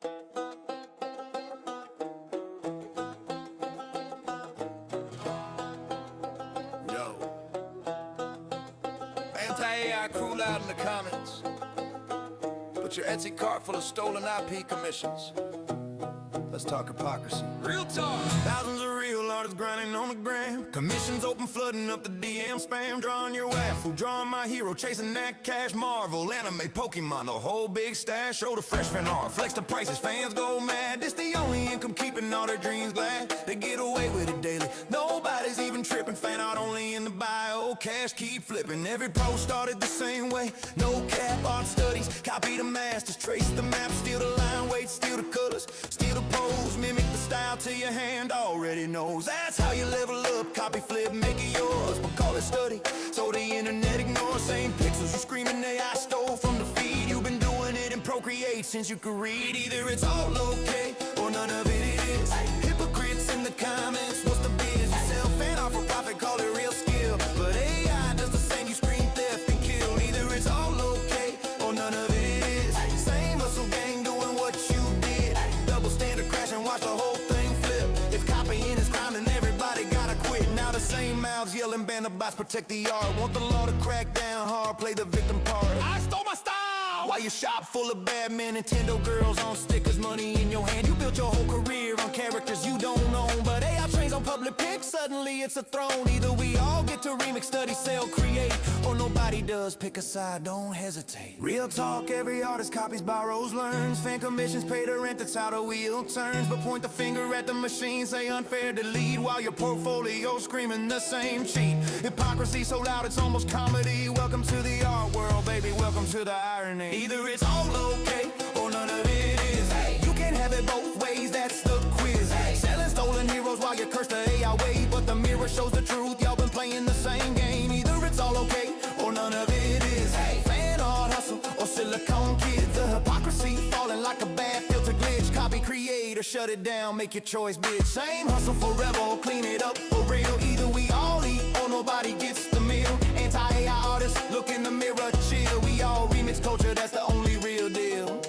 Yo. Anti-AI crew loud in the comments. Put your Etsy cart full of stolen IP commissions. Let's talk hypocrisy. Real talk. Thousands of real artists grinding on the gram. Commissions open, flooding up the DM spam. Drawing your waffle, drawing my hero, chasing that cash. Marvel, anime, Pokemon, the whole big stash. Show the fresh fan art, flex the prices, fans go mad. This the only income keeping all their dreams glad. They get away with it daily, nobody's even tripping. Fan art only in the bio, cash keep flipping. Every pro started the same way, no cap, art studies. Copy the masters, trace the map, steal the line weight, steal the colors, steal the pose, mimic the style till your hand already knows. That's how you level up, copy, flip, make it yours. But call it study, so the internet ignores. Same pixels you screaming AI stole from the feed. You've been doing it in Procreate since you could read. Either it's all okay, or none of it is. Hypocrites in the comments, what's the biz? You sell fan art for profit, call it real skill. But AI does the same, you scream theft and kill. Either it's all okay, or none of it is. Same hustle gang doing what you did. Double standard crash and watch the whole thing flip. If copying is crime, then everybody gotta quit. Now the same mouths yelling, ban the bots, protect the art. Want the law to crack down hard, play the victim part. I stole my style! While your shop full of bad men, Nintendo girls on stickers, money in your hand. You built your whole career on characters you don't own. But AI trains on public pics, suddenly it's a throne. Either we all get to remix, study, sell, create, or nobody does. Pick a side, don't hesitate. Real talk, every artist copies, borrows, learns. Fan commissions pay the rent, that's how the wheel turns. But point the finger at the machine, say unfair to lead, while your portfolio screaming the same cheat. Hypocrisy so loud it's almost comedy. Welcome to the art world, baby, welcome to the irony. Either it's all okay, or none of it is. You can't have it both ways, that's the quiz. Selling stolen heroes while you curse the AI way. But the mirror shows the truth, y'all been playing the same game. Either it's all okay, or none of it is. Fan art hustle, or silicone kid. The hypocrisy falling like a bad filter glitch. Copy, create, or shut it down, make your choice, bitch. Same hustle forever, or clean it up for real. Either we all eat, or nobody gets the meal. Anti-AI artists, look in the mirror, chill. We all remix culture, that's the only real deal.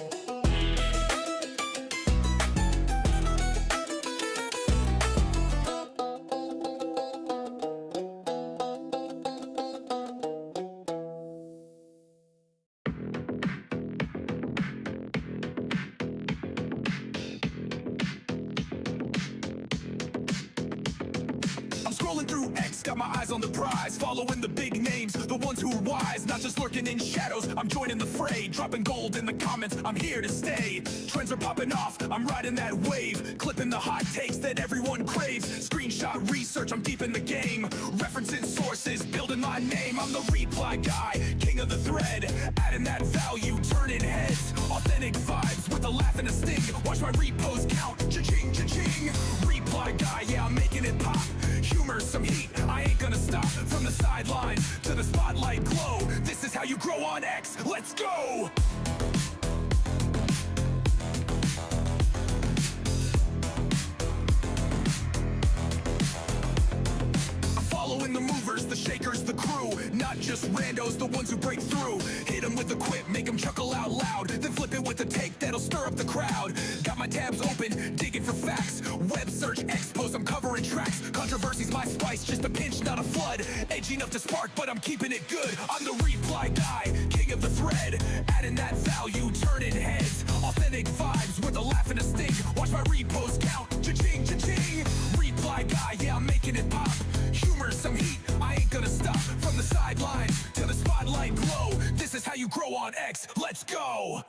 Scrolling through X, got my eyes on the prize. Following the big names, the ones who are wise. Not just lurking in shadows, I'm joining the fray. Dropping gold in the comments, I'm here to stay. Trends are popping off, I'm riding that wave. Clipping the hot takes that everyone craves. Screenshot research, I'm deep in the game. Referencing sources, building my name. I'm the reply guy, king of the thread. Adding that value, turning heads. Authentic vibes with a laugh and a sting. Watch my repost count, cha-ching, cha-ching. Reply guy, yeah, I'm making it pop. Humor, some heat, I ain't gonna stop. From the sidelines to the spotlight glow. This is how you grow on X, let's go! Following the movers, the shakers, the crew. Not just randos, the ones who break through. Hit them with a quip, make them chuckle out loud. Then flip it with a take that'll stir up the crowd. Got my tabs open, digging for facts. Web search, expose, I'm covering tracks. Controversy's my spice, just a pinch, not a flood. Edgy enough to spark, but I'm keeping it good. I'm the reply guy, king of the thread. Adding that value, turning heads. Authentic vibes with a laugh and a sting. Watch my repost count, cha-ching, cha-ching. Reply guy, yeah, I'm making it pop. Humor, some heat, I ain't gonna stop. From the sidelines to the spotlight glow. This is how you grow on X, let's go!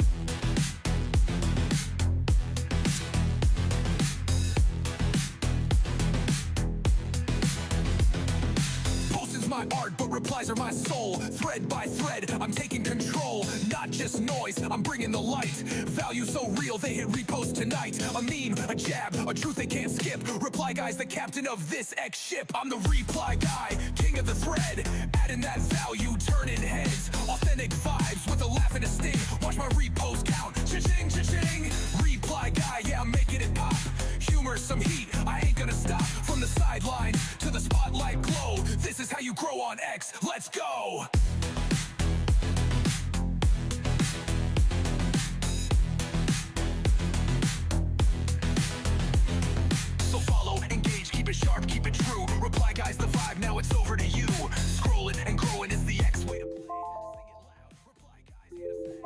Posting's my art, but replies are my soul. Thread by thread, I'm taking control. Not just noise, I'm bringing the light. Value so real, they hit repost tonight. A meme, a jab, a truth they can't skip. Reply guy's the captain of this X ship. I'm the reply guy, king of the thread. Adding that value, turning heads. Authentic vibes with a laugh and a sting. Watch my repost count, cha-ching, cha-ching. Reply guy, yeah, I'm making it pop. Humor, some heat, I ain't gonna stop. From the sidelines to the spotlight glow. This is how you grow on X, let's go! true. Reply guys, the vibe, now it's over to you. Scrolling and growing is the X way to play. Sing it loud. Reply guys, here to stay.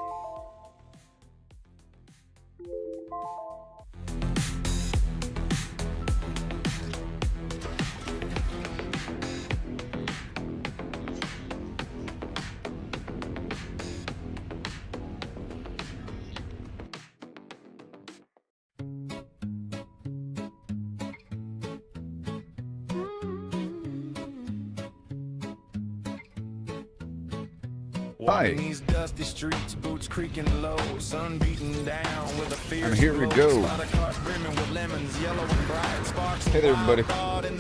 Hi. These dusty streets, boots creaking low, sun beating down with a fierce And here we glow. go. Spot a car brimming with lemons, yellow and bright sparks. Hey there, everybody.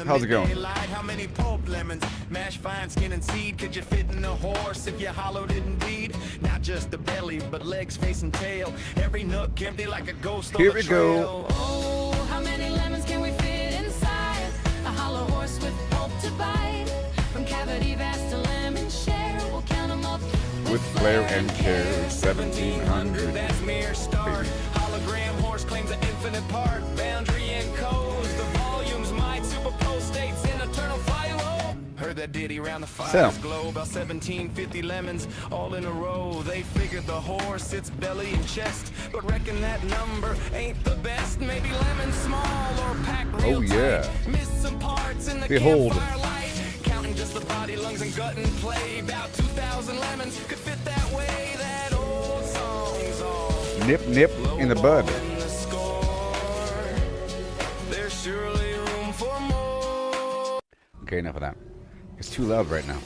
How's it going? How many pulp lemons, mashed fine skin and seed? Could you fit in a horse if you hollowed it indeed? Not just the belly, but legs, face, and tail. Every nook empty like a ghost on Here the we trail. go. Oh, how many lemons can we fit inside a hollow horse with pulp to bite? From cavity vast to lemon share, we'll count 'em up With flair and care, 1700. That's mere start. Hologram horse claims an infinite part. Boundary and codes, the volumes might superpose states in eternal fire. Heard that ditty round the fire's So. glow. About 1750 lemons all in a row. They figured the horse, its belly and chest, but reckon that number ain't the best. Maybe lemons small or packed real Oh, yeah. tight. Missed some parts in the Behold. campfire light. Counting just the body, lungs, and gut and play. About 2,000 lemons could fit that way. That old song's all Nip, nip in the bud. in the score. There's surely room for more. Okay, enough of that. It's too loud right now.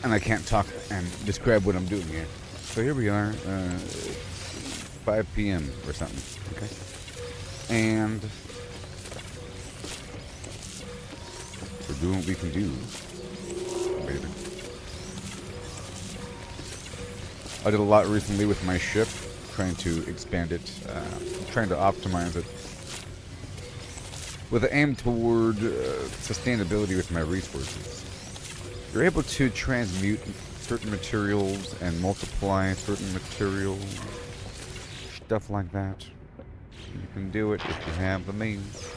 And I can't talk and describe what I'm doing here. So here we are, 5 p.m. or something. Okay. And we're doing what we can do, baby. I did a lot recently with my ship, trying to expand it, trying to optimize it, with an aim toward sustainability with my resources. You're able to transmute certain materials and multiply certain materials, stuff like that. You can do it if you have the means.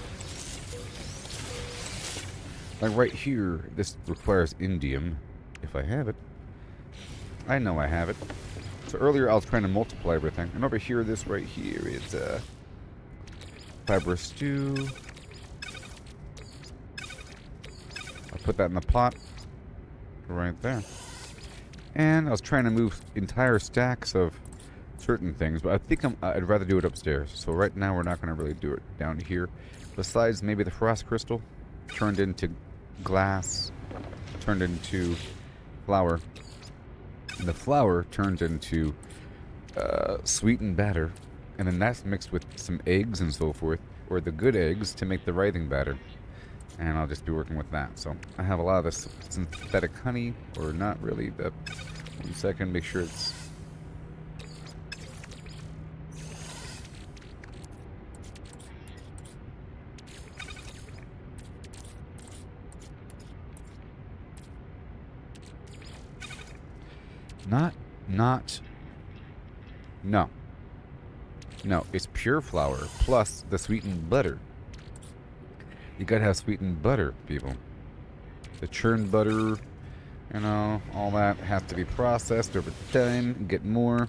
Like right here, this requires indium, if I have it. I know I have it. So earlier I was trying to multiply everything, and over here, this right here is fibrous stew. I'll put that in the pot right there. And I was trying to move entire stacks of certain things, but I think I'd rather do it upstairs. So right now we're not going to really do it down here. Besides maybe the frost crystal turned into glass, turned into flour. And the flour turns into sweetened batter, and then that's mixed with some eggs and so forth, or the good eggs to make the writhing batter. And I'll just be working with that. So I have a lot of this synthetic honey, or not really. 1 second, make sure it's... No, it's pure flour plus the sweetened butter. You gotta have sweetened butter, people. The churned butter, you know, all that has to be processed over time and get more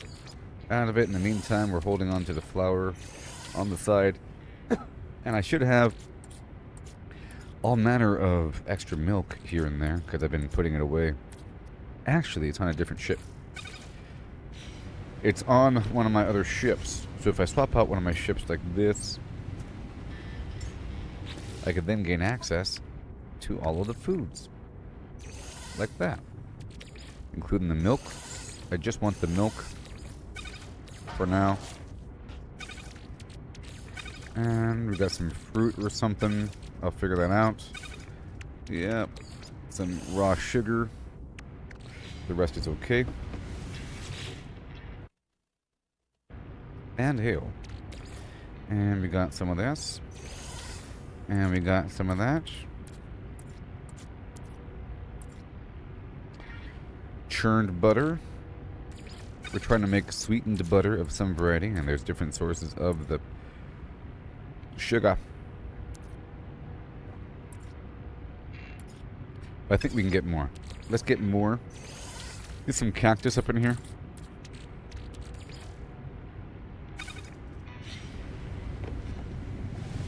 out of it. In the meantime, we're holding on to the flour on the side. And I should have all manner of extra milk here and there because I've been putting it away. Actually, it's on a different ship. It's on one of my other ships. So if I swap out one of my ships like this, I could then gain access to all of the foods. Like that. Including the milk. I just want the milk for now. And we got some fruit or something. I'll figure that out. Yep. Some raw sugar. The rest is okay. And hail. And we got some of this. And we got some of that. Churned butter. We're trying to make sweetened butter of some variety, and there's different sources of the sugar. I think we can get more. Let's get more. Get some cactus up in here.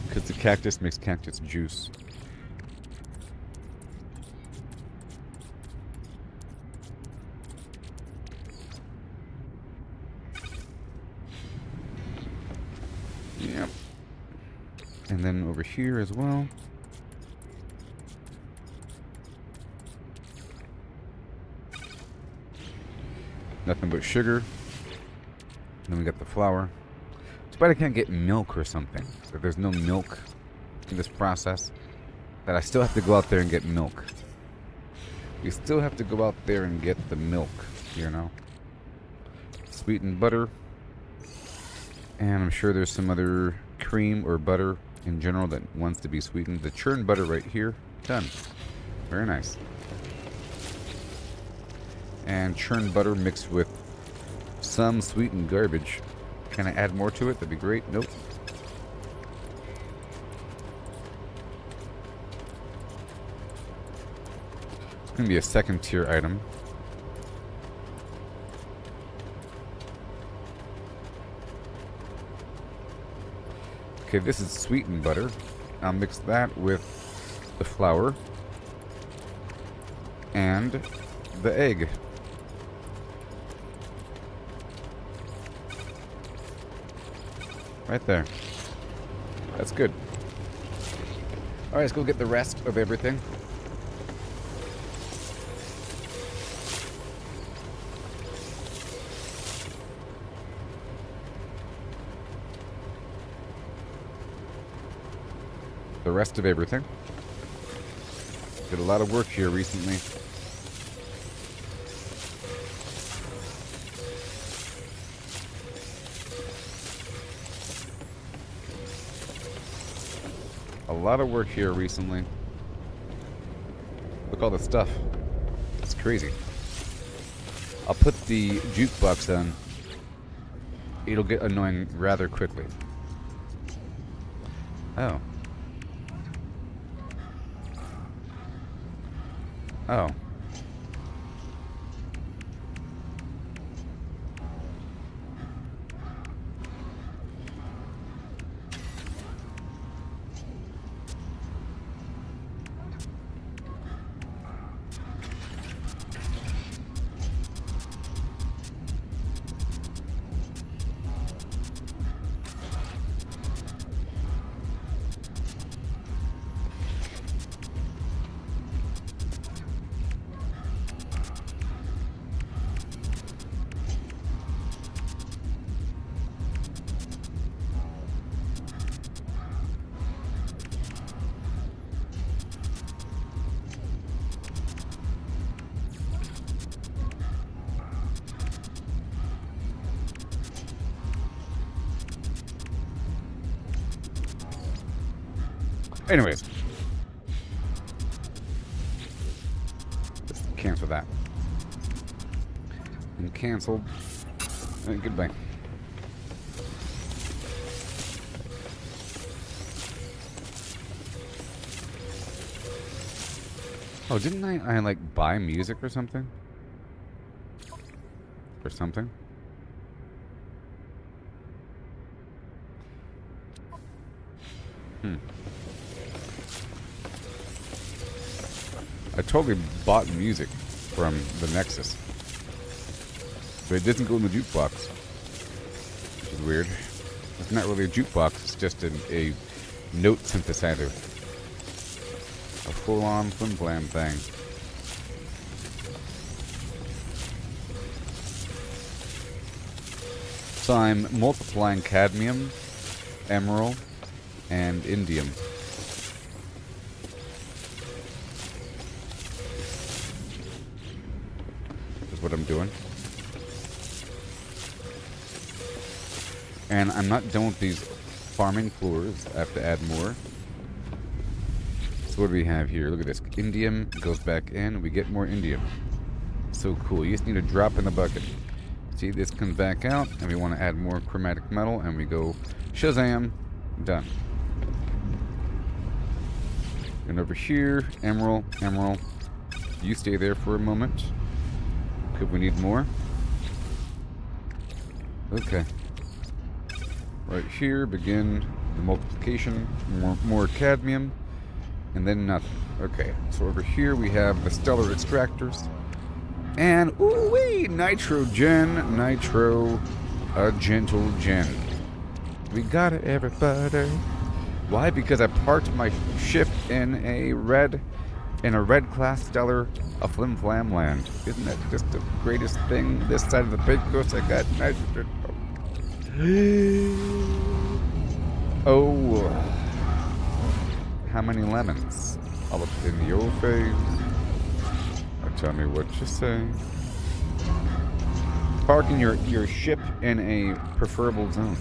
Because the cactus makes cactus juice. Yep. And then over here as well. Nothing but sugar. And then we got the flour. Too bad I can't get milk or something. If there's no milk in this process, that I still have to go out there and get milk. You still have to go out there and get the milk, you know. Sweetened butter. And I'm sure there's some other cream or butter in general that wants to be sweetened. The churned butter right here. Done. Very nice. And churned butter mixed with some sweetened garbage. Can I add more to it? That'd be great. Nope. It's going to be a second tier item. Okay, this is sweetened butter. I'll mix that with the flour and the egg. Right there. That's good. Alright, let's go get the rest of everything. The rest of everything. Did a lot of work here recently. A lot of work here recently. Look at all the stuff. It's crazy. I'll put the jukebox on. It'll get annoying rather quickly. Oh. Oh. Anyways. Let's cancel that. And canceled. And goodbye. Oh, didn't I like buy music or something? Or something? I totally bought music from the Nexus. But it doesn't go in the jukebox. Which is weird. It's not really a jukebox, it's just a note synthesizer. A full-on flim-flam thing. So I'm multiplying cadmium, emerald, and indium. What I'm doing. And I'm not done with these farming floors. I have to add more. So what do we have here? Look at this. Indium goes back in. We get more indium. So cool. You just need a drop in the bucket. See, this comes back out. And we want to add more chromatic metal. And we go Shazam. Done. And over here, emerald, emerald. You stay there for a moment. Could we need more? Okay. Right here, begin the multiplication. More cadmium. And then nothing. Okay, so over here we have the stellar extractors. And, ooh-wee, nitrogen, nitro, a gentle gen. We got it, everybody. Why? Because I parked my ship in a red class stellar, a flim flam land. Isn't that just the greatest thing this side of the big coast? I got nitrogen. Oh. How many lemons? All up in your face. Tell me what you say. Parking your ship in a preferable zone.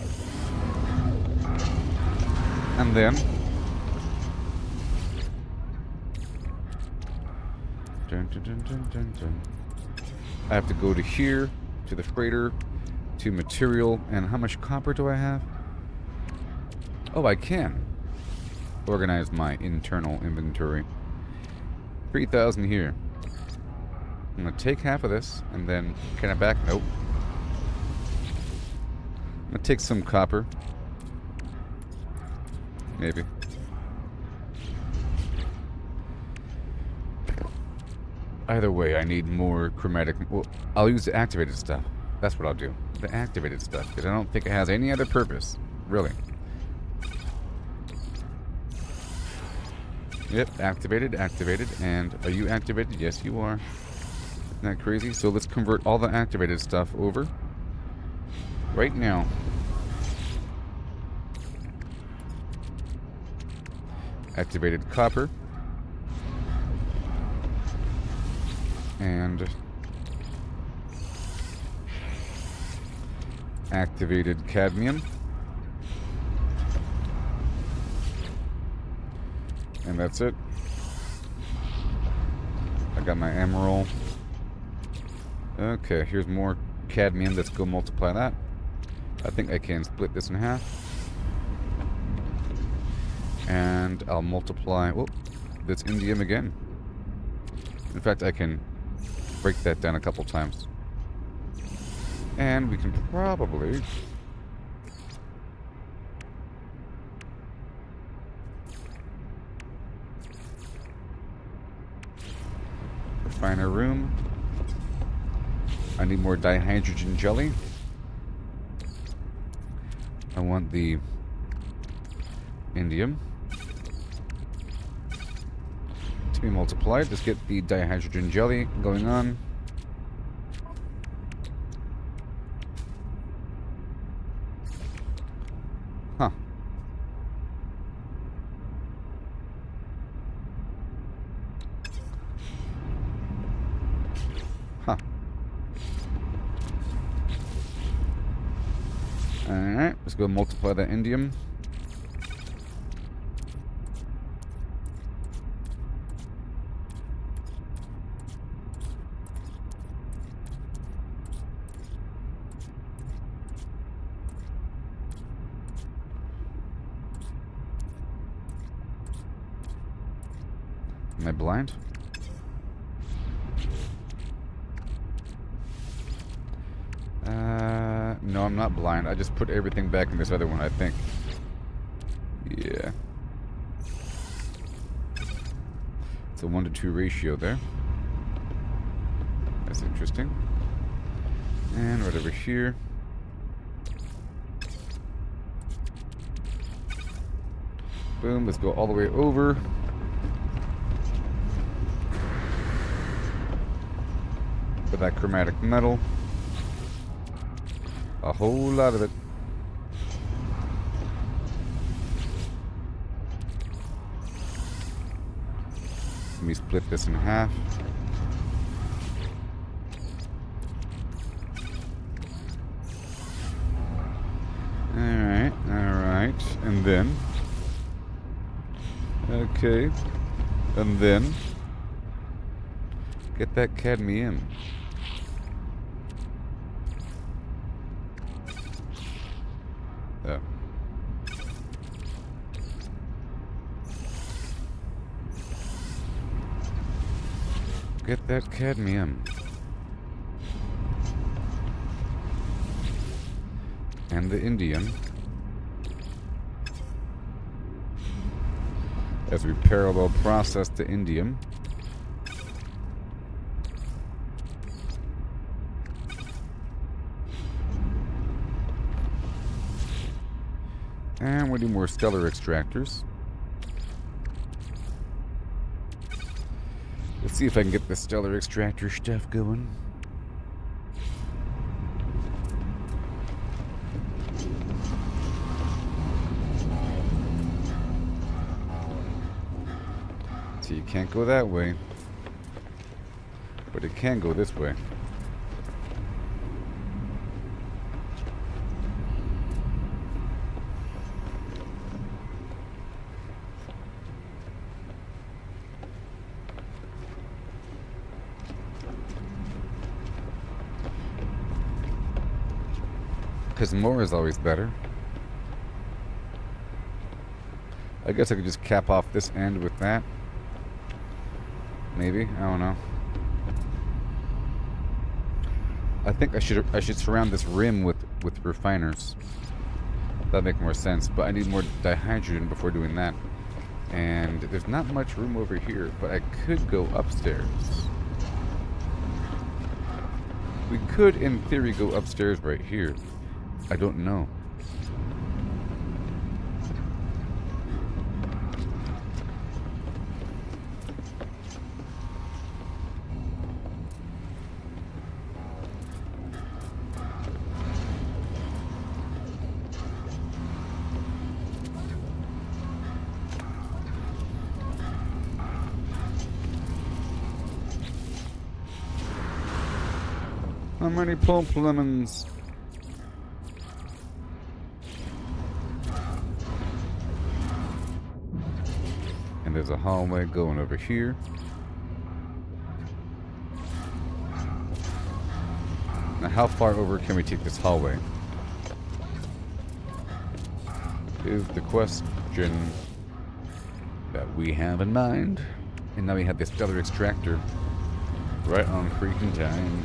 And then dun, dun, dun, dun, dun, dun. I have to go to here, to the freighter, to material, and how much copper do I have? Oh, I can organize my internal inventory. 3,000 here. I'm gonna take half of this, and then can I back? Nope. I'm gonna take some copper. Maybe. Either way, I need more chromatic. Well, I'll use the activated stuff. That's what I'll do. The activated stuff, because I don't think it has any other purpose, really. Yep, activated, and are you activated? Yes, you are. Isn't that crazy? So let's convert all the activated stuff over right now. Activated copper. And activated cadmium. And that's it. I got my emerald. Okay, here's more cadmium. Let's go multiply that. I think I can split this in half. And I'll multiply, whoop, this indium again. In fact, I can break that down a couple times. And we can probably refine our room. I need more dihydrogen jelly. I want the indium to be multiplied. Let's get the dihydrogen jelly going on. Huh. Huh. Alright, let's go multiply that indium. Am I blind? No, I'm not blind. I just put everything back in this other one, I think. Yeah. It's a 1-to-2 ratio there. That's interesting. And right over here. Boom, let's go all the way over. For that chromatic metal. A whole lot of it. Let me split this in half. Alright, alright. And then. Okay. And then. Get that cadmium. Oh. get that cadmium. And the indium. As we parallel process the indium. And we do more stellar extractors. Let's see if I can get the stellar extractor stuff going. So you can't go that way, but it can go this way. Because more is always better. I guess I could just cap off this end with that. Maybe, I don't know. I think I should surround this rim with refiners. That'd make more sense, but I need more dihydrogen before doing that. And there's not much room over here, but I could go upstairs. We could, in theory, go upstairs right here. I don't know. How many plump lemons? And there's a hallway going over here. Now, how far over can we take this hallway? Is the question that we have in mind. And now we have this stellar extractor right on freaking time.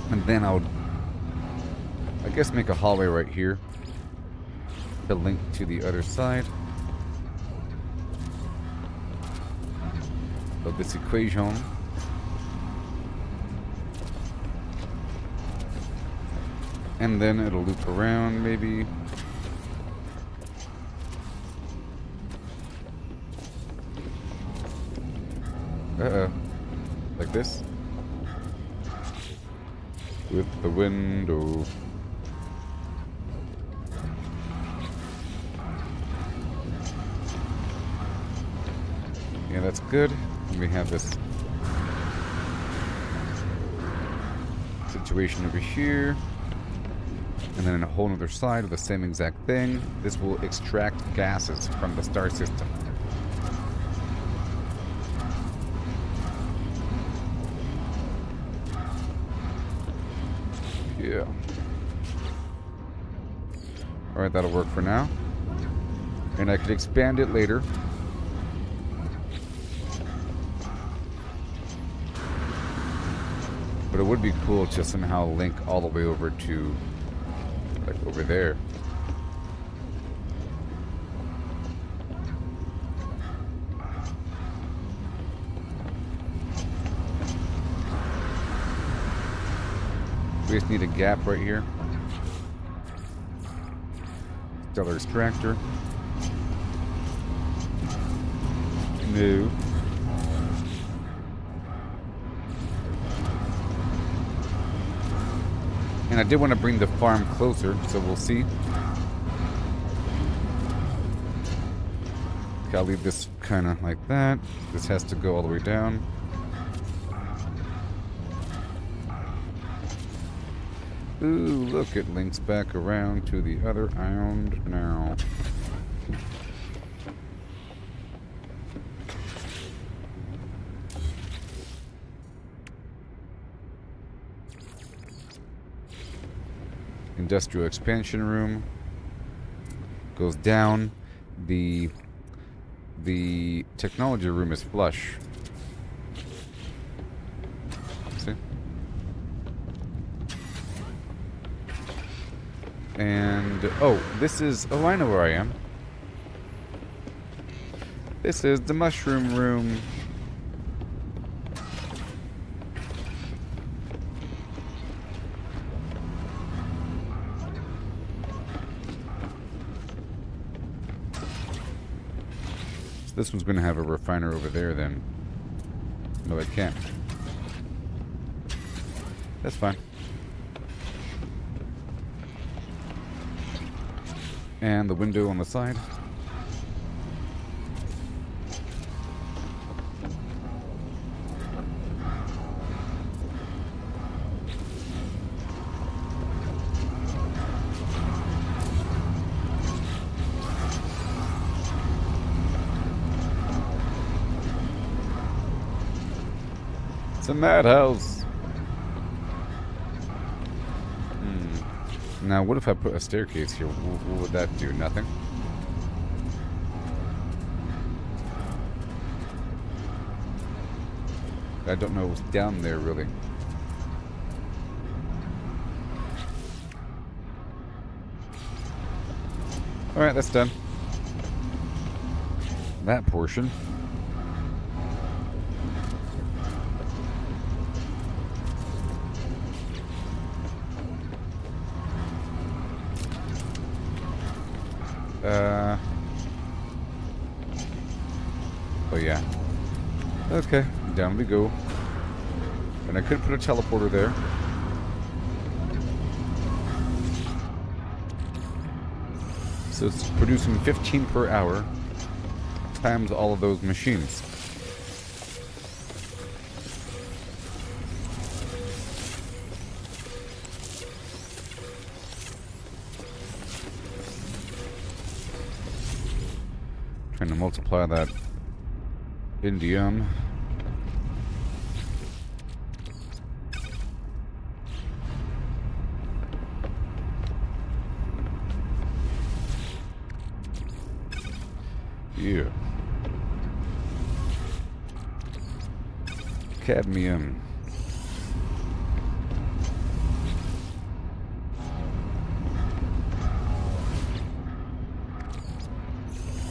And then I'll, I guess, make a hallway right here to link to the other side of this equation. And then it'll loop around, maybe. Uh-oh. Like this. With the window. Yeah, that's good. And we have this situation over here. And then on a whole other side of the same exact thing. This will extract gases from the star system. Yeah. Alright, that'll work for now. And I could expand it later. But it would be cool to somehow link all the way over to, like, over there. We just need a gap right here. Stellar extractor. No. And I did want to bring the farm closer, so we'll see. Okay, I'll leave this kind of like that. This has to go all the way down. Ooh, look, it links back around to the other island now. Industrial expansion room goes down. The technology room is flush. See? And oh, this is, oh, I know where I am. This is the mushroom room. This one's going to have a refiner over there then. No, it can't. That's fine. And the window on the side. It's a madhouse. Now, what if I put a staircase here? What would that do? Nothing? I don't know what's down there, really. Alright, that's done. That portion. Oh yeah. Okay, down we go. And I could put a teleporter there. So it's producing 15 per hour times all of those machines. Trying to multiply that indium. Yeah. Cadmium.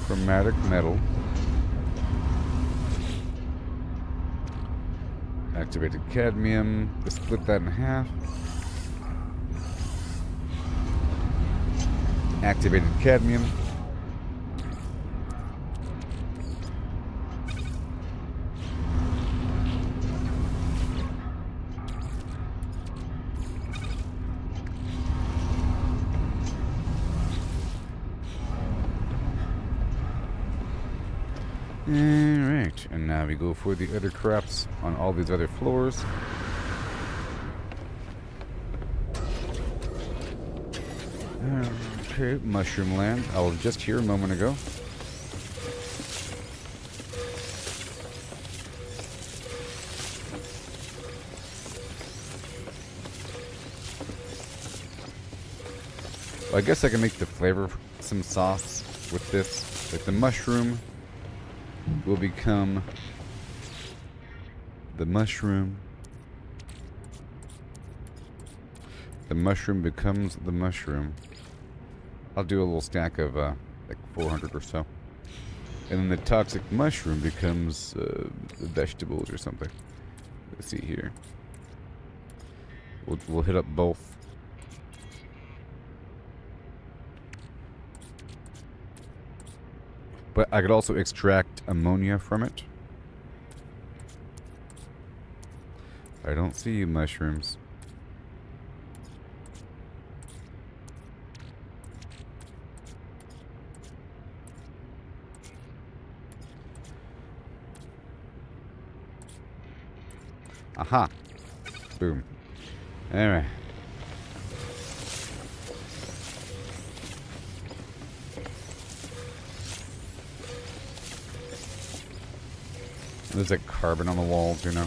Chromatic metal. Activated cadmium. Let's split that in half. Activated cadmium. Alright, and now we go for the other craps on all these other floors. Okay, Mushroom Land. I was just here a moment ago. Well, I guess I can make the flavor some sauce with this. Like the mushroom will become the mushroom. The mushroom becomes the mushroom. I'll do a little stack of like 400 or so. And then the toxic mushroom becomes vegetables or something. Let's see here. We'll hit up both. But I could also extract ammonia from it. I don't see mushrooms. Aha. Boom. Anyway. There's like carbon on the walls, you know.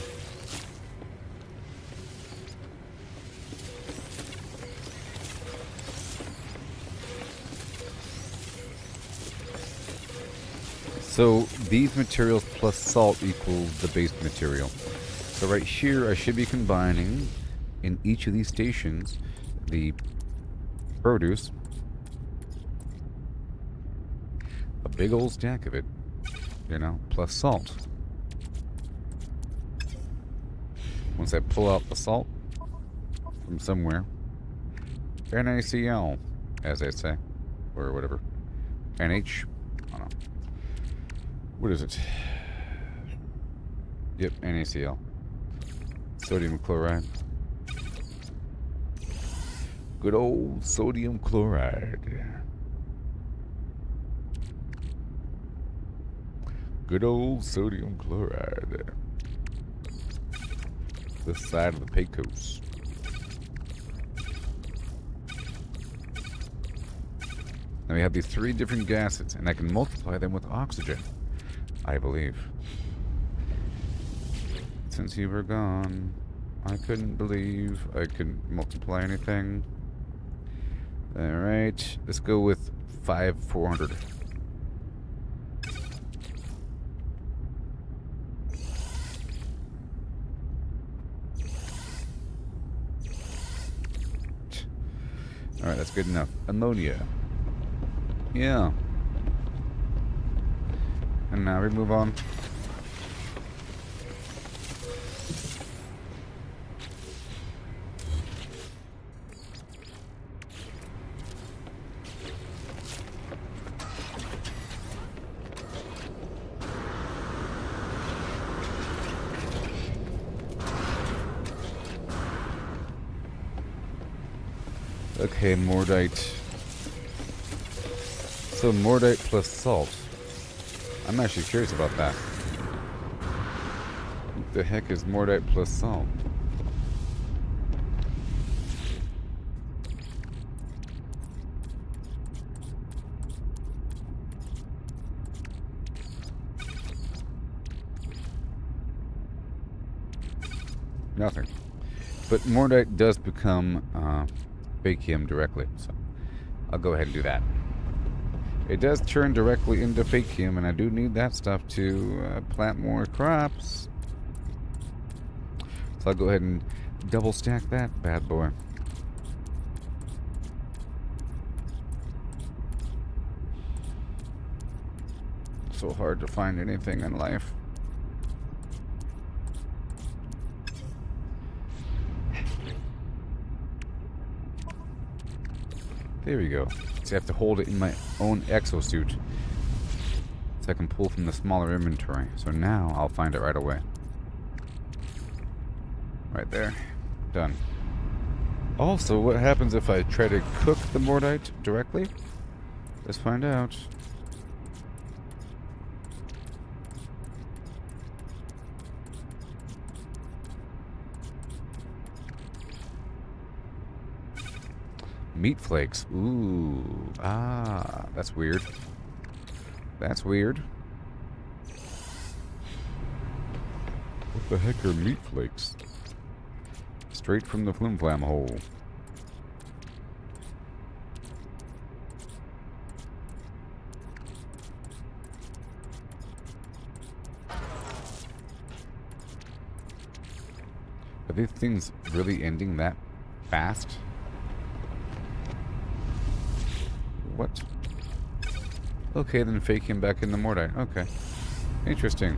So these materials plus salt equals the base material. So right here I should be combining in each of these stations the produce, a big old stack of it, you know, plus salt. Once I pull out the salt from somewhere, NaCl, as they say, or whatever, NH, I don't know. What is it? Yep, NaCl. Sodium chloride. Good old sodium chloride. Good old sodium chloride. The side of the Pecos. Now we have these 3 different gases, and I can multiply them with oxygen, I believe. Since you were gone, I couldn't believe I could multiply anything. Alright, let's go with 400. Alright, that's good enough. Ammonia. Yeah. And now we move on. Okay, Mordite. So Mordite plus salt. I'm actually curious about that. What the heck is Mordite plus salt? Nothing. But Mordite does become Fakium directly, so I'll go ahead and do that. It does turn directly into Fakium, and I do need that stuff to plant more crops. So I'll go ahead and double stack that bad boy. So hard to find anything in life. There we go. So I have to hold it in my own exosuit so I can pull from the smaller inventory. So now I'll find it right away. Right there. Done. Also, what happens if I try to cook the Mordite directly? Let's find out. Meat flakes. Ooh. Ah, that's weird. That's weird. What the heck are meat flakes? Straight from the flim flam hole. Are these things really ending that fast? What? Okay, then fake him back in the Mordite. Okay. Interesting.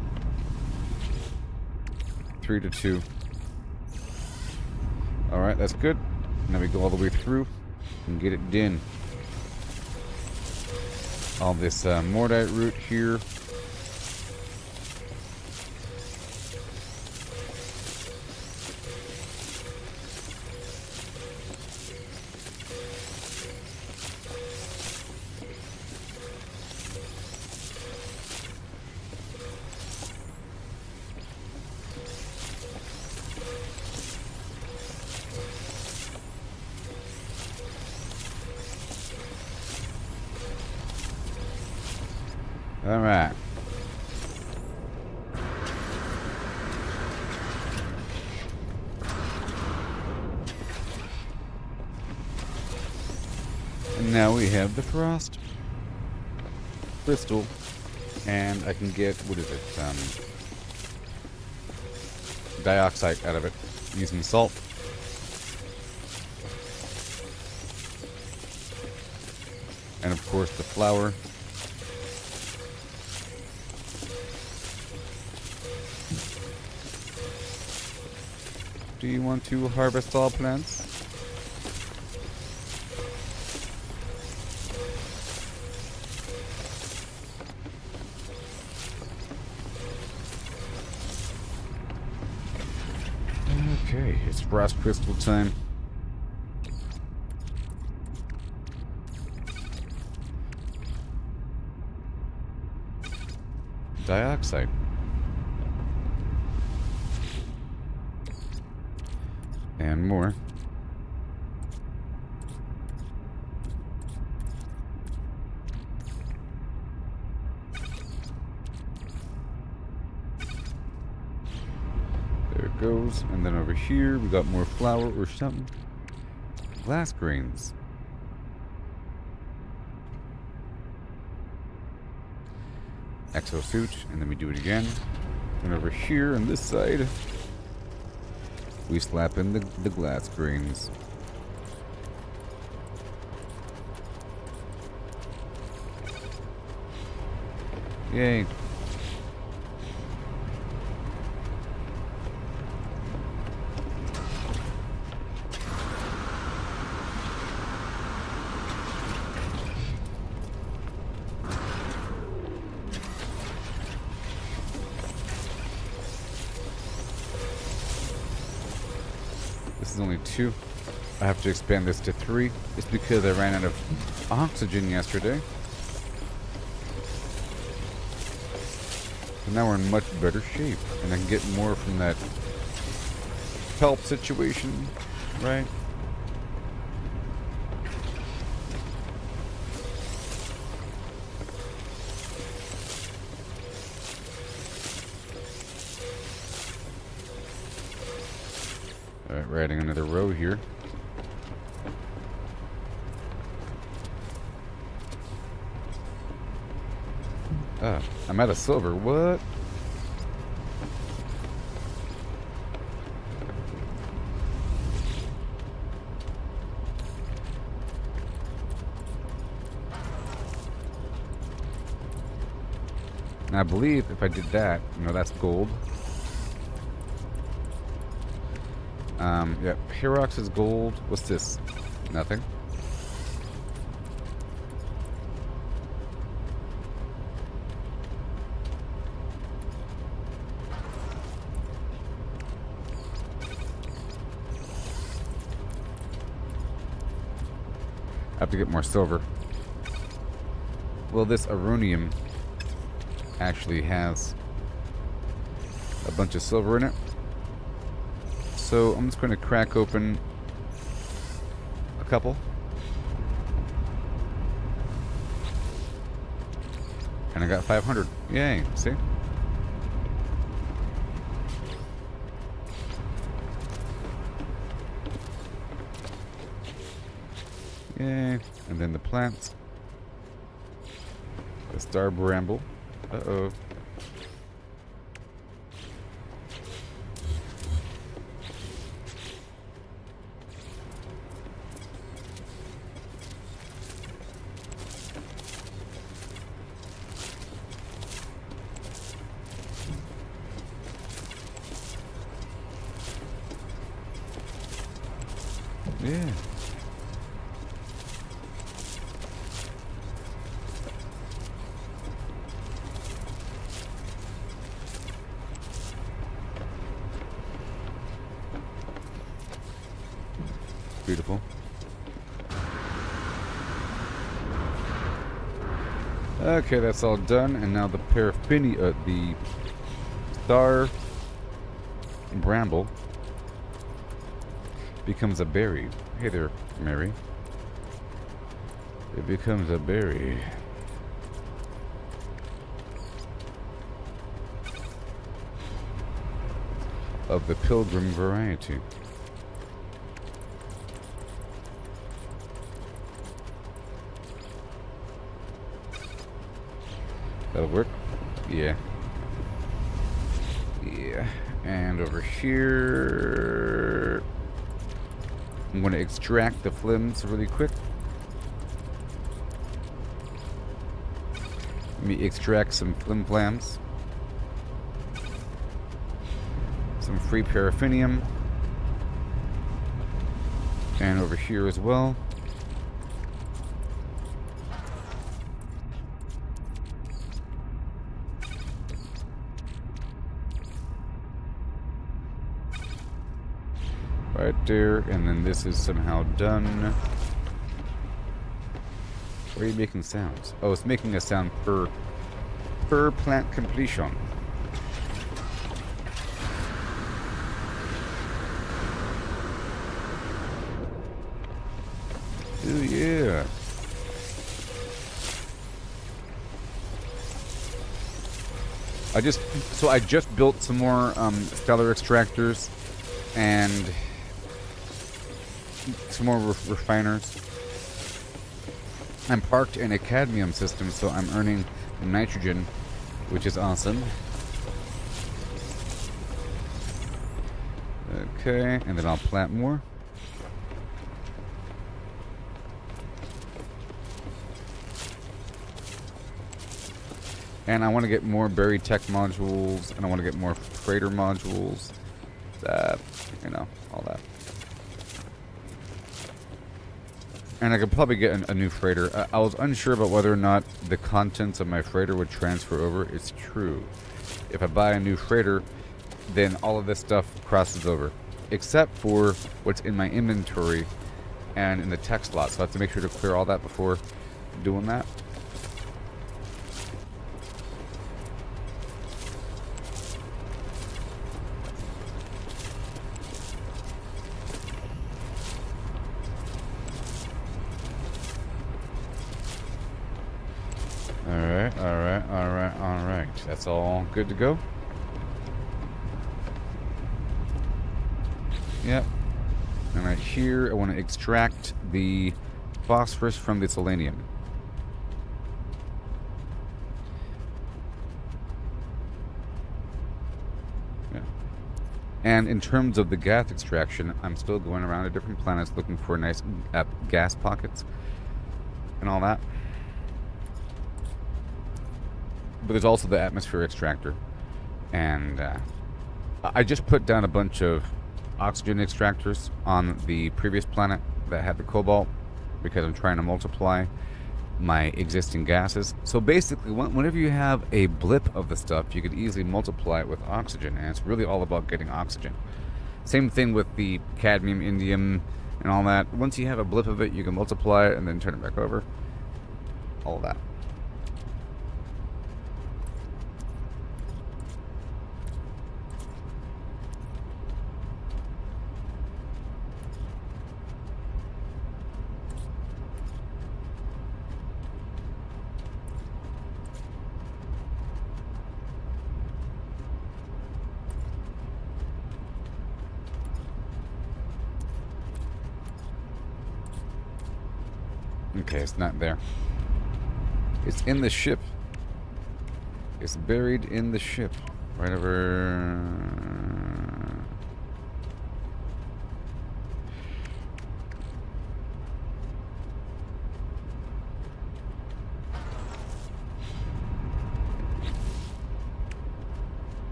3-2. Alright, that's good. Now we go all the way through and get it done. All this Mordite root here. Alright. Now we have the frost crystal, and I can get, what is it, dioxide out of it using salt. And of course the flour. Do you want to harvest all plants? Okay, it's frost crystal time. Dioxide. And more. There it goes. And then over here we got more flour or something. Glass grains. Exosuit, and then we do it again. And over here on this side, we slap in the glass grains. Yay. This is only 2. I have to expand this to 3. It's because I ran out of oxygen yesterday. So now we're in much better shape. And I can get more from that help situation, right? Alright, we're adding another row here. Ah, I'm out of silver. What? And I believe if I did that, that's gold. Yeah, Herox is gold. What's this? Nothing. I have to get more silver. Well, this Aronium actually has a bunch of silver in it. So I'm just going to crack open a couple. And I got 500. Yay, see? Yay. And then the plants. The star bramble. Uh-oh. Yeah. Beautiful. Okay, that's all done, and now the paraphinia, the star bramble becomes a berry. Hey there, Mary. It becomes a berry. Of the pilgrim variety. That'll work. Yeah. Yeah. And over here, I'm going to extract the flims really quick. Let me extract some flim flams. Some free paraffinium. And over here as well. Right there, and then this is somehow done. Why are you making sounds? Oh, it's making a sound per plant completion. Ooh, yeah. I just built some more stellar extractors and some more refiners. I'm parked in a cadmium system, so I'm earning nitrogen, which is awesome. Okay, and then I'll plant more. And I want to get more berry tech modules, and I want to get more freighter modules. That, you know, all that. And I could probably get a new freighter. I was unsure about whether or not the contents of my freighter would transfer over. It's true. If I buy a new freighter, then all of this stuff crosses over. Except for what's in my inventory and in the tech slot. So I have to make sure to clear all that before doing that. Alright. That's all good to go. Yep. And right here, I want to extract the phosphorus from the selenium. Yeah. And in terms of the gas extraction, I'm still going around to different planets looking for nice gas pockets and all that. But there's also the atmosphere extractor. And I just put down a bunch of oxygen extractors on the previous planet that had the cobalt because I'm trying to multiply my existing gases. So basically, whenever you have a blip of the stuff, you could easily multiply it with oxygen, and it's really all about getting oxygen. Same thing with the cadmium, indium, and all that. Once you have a blip of it, you can multiply it and then turn it back over. All that. Okay, it's not there. It's in the ship. It's buried in the ship. Right over...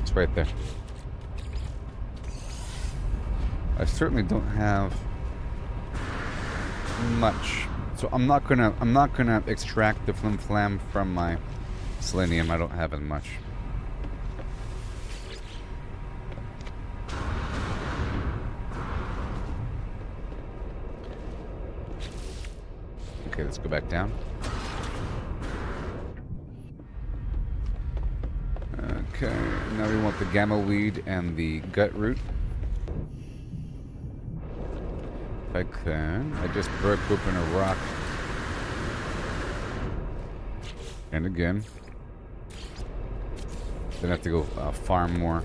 It's right there. I certainly don't have much, so I'm not gonna extract the flim flam from my selenium. I don't have as much. Okay, let's go back down. Okay, now we want the gamma weed and the gut root. If I can. I just broke open a rock. And again. Then I have to go farm more.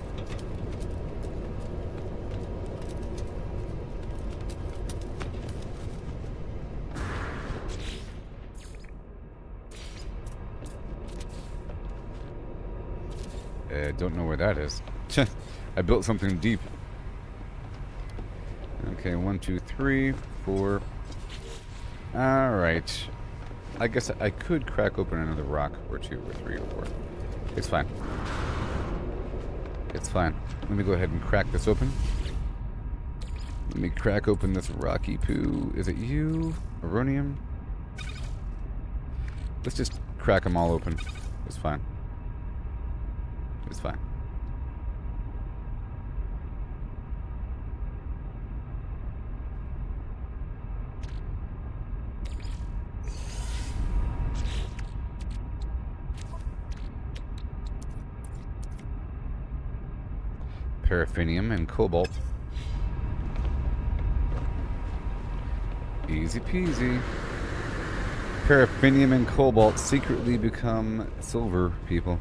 Don't know where that is. I built something deep. Okay, 1, 2, 3, 4. Alright. I guess I could crack open another rock or 2 or 3 or 4. It's fine. It's fine. Let me go ahead and crack this open. Let me crack open this rocky poo. Is it you? Aronium? Let's just crack them all open. It's fine. It's fine. Paraffinium and cobalt. Easy peasy. Paraffinium and cobalt secretly become silver, people.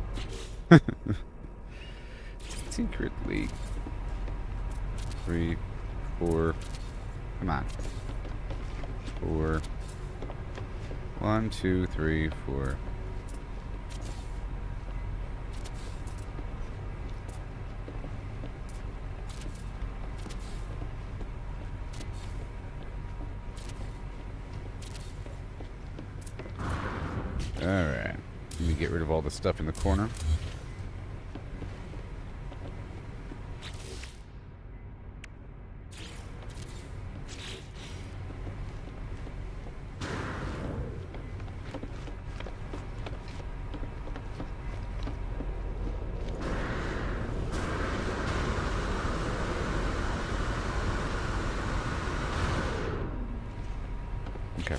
Secretly. 3, 4. Come on. 4. 1, 2, 3, 4. Alright. Let me get rid of all the stuff in the corner. Okay.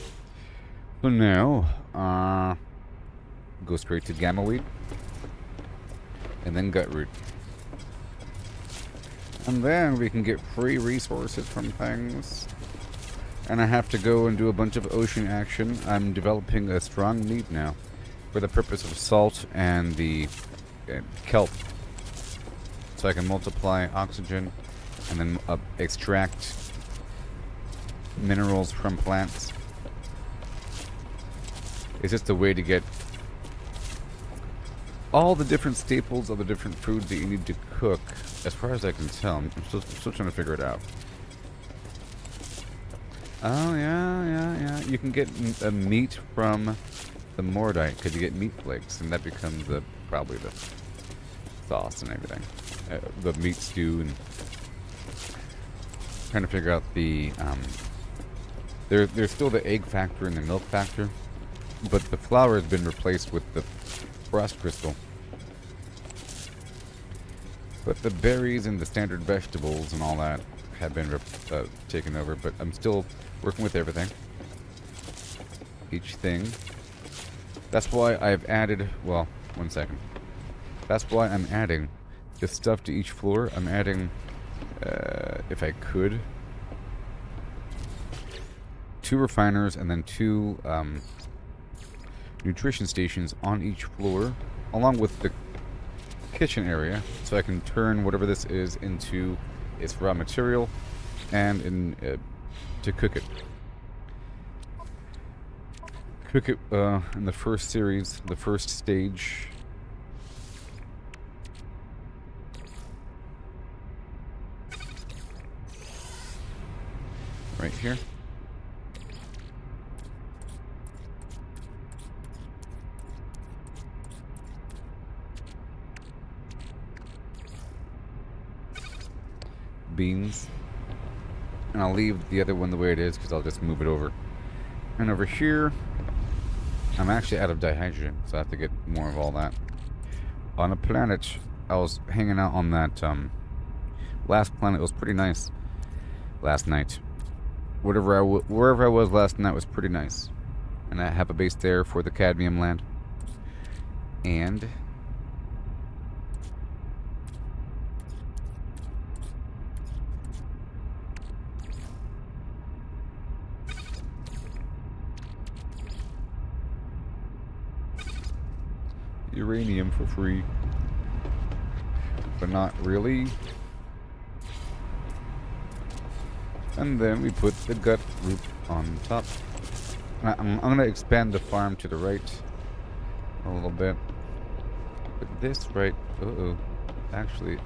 So now, go straight to gamma weed, and then gut root, and then we can get free resources from things. And I have to go and do a bunch of ocean action. I'm developing a strong meat now, for the purpose of salt and the kelp, so I can multiply oxygen and then extract minerals from plants. It's just a way to get all the different staples of the different foods that you need to cook, as far as I can tell. I'm still trying to figure it out. Oh, yeah. You can get meat from the mordite, because you get meat flakes, and that becomes probably the sauce and everything. The meat stew, and trying to figure out the... There's still the egg factor and the milk factor, but the flour has been replaced with the frost crystal. But the berries and the standard vegetables and all that have been taken over, but I'm still working with everything. Each thing. That's why I've added, well, 1 second. That's why I'm adding this stuff to each floor. I'm adding, if I could, 2 refiners and then 2 nutrition stations on each floor, along with the kitchen area, so I can turn whatever this is into its raw material and to cook it. Cook it in the first series, the first stage. Right here. Beans, and I'll leave the other one the way it is because I'll just move it over. And over here, I'm actually out of dihydrogen, so I have to get more of all that. On a planet, I was hanging out on that last planet. It was pretty nice last night. Wherever I was last night was pretty nice, and I have a base there for the Cadmium land. And uranium for free, but not really. And then we put the gut root on top. I'm gonna expand the farm to the right a little bit. put this right. Uh-oh. Actually,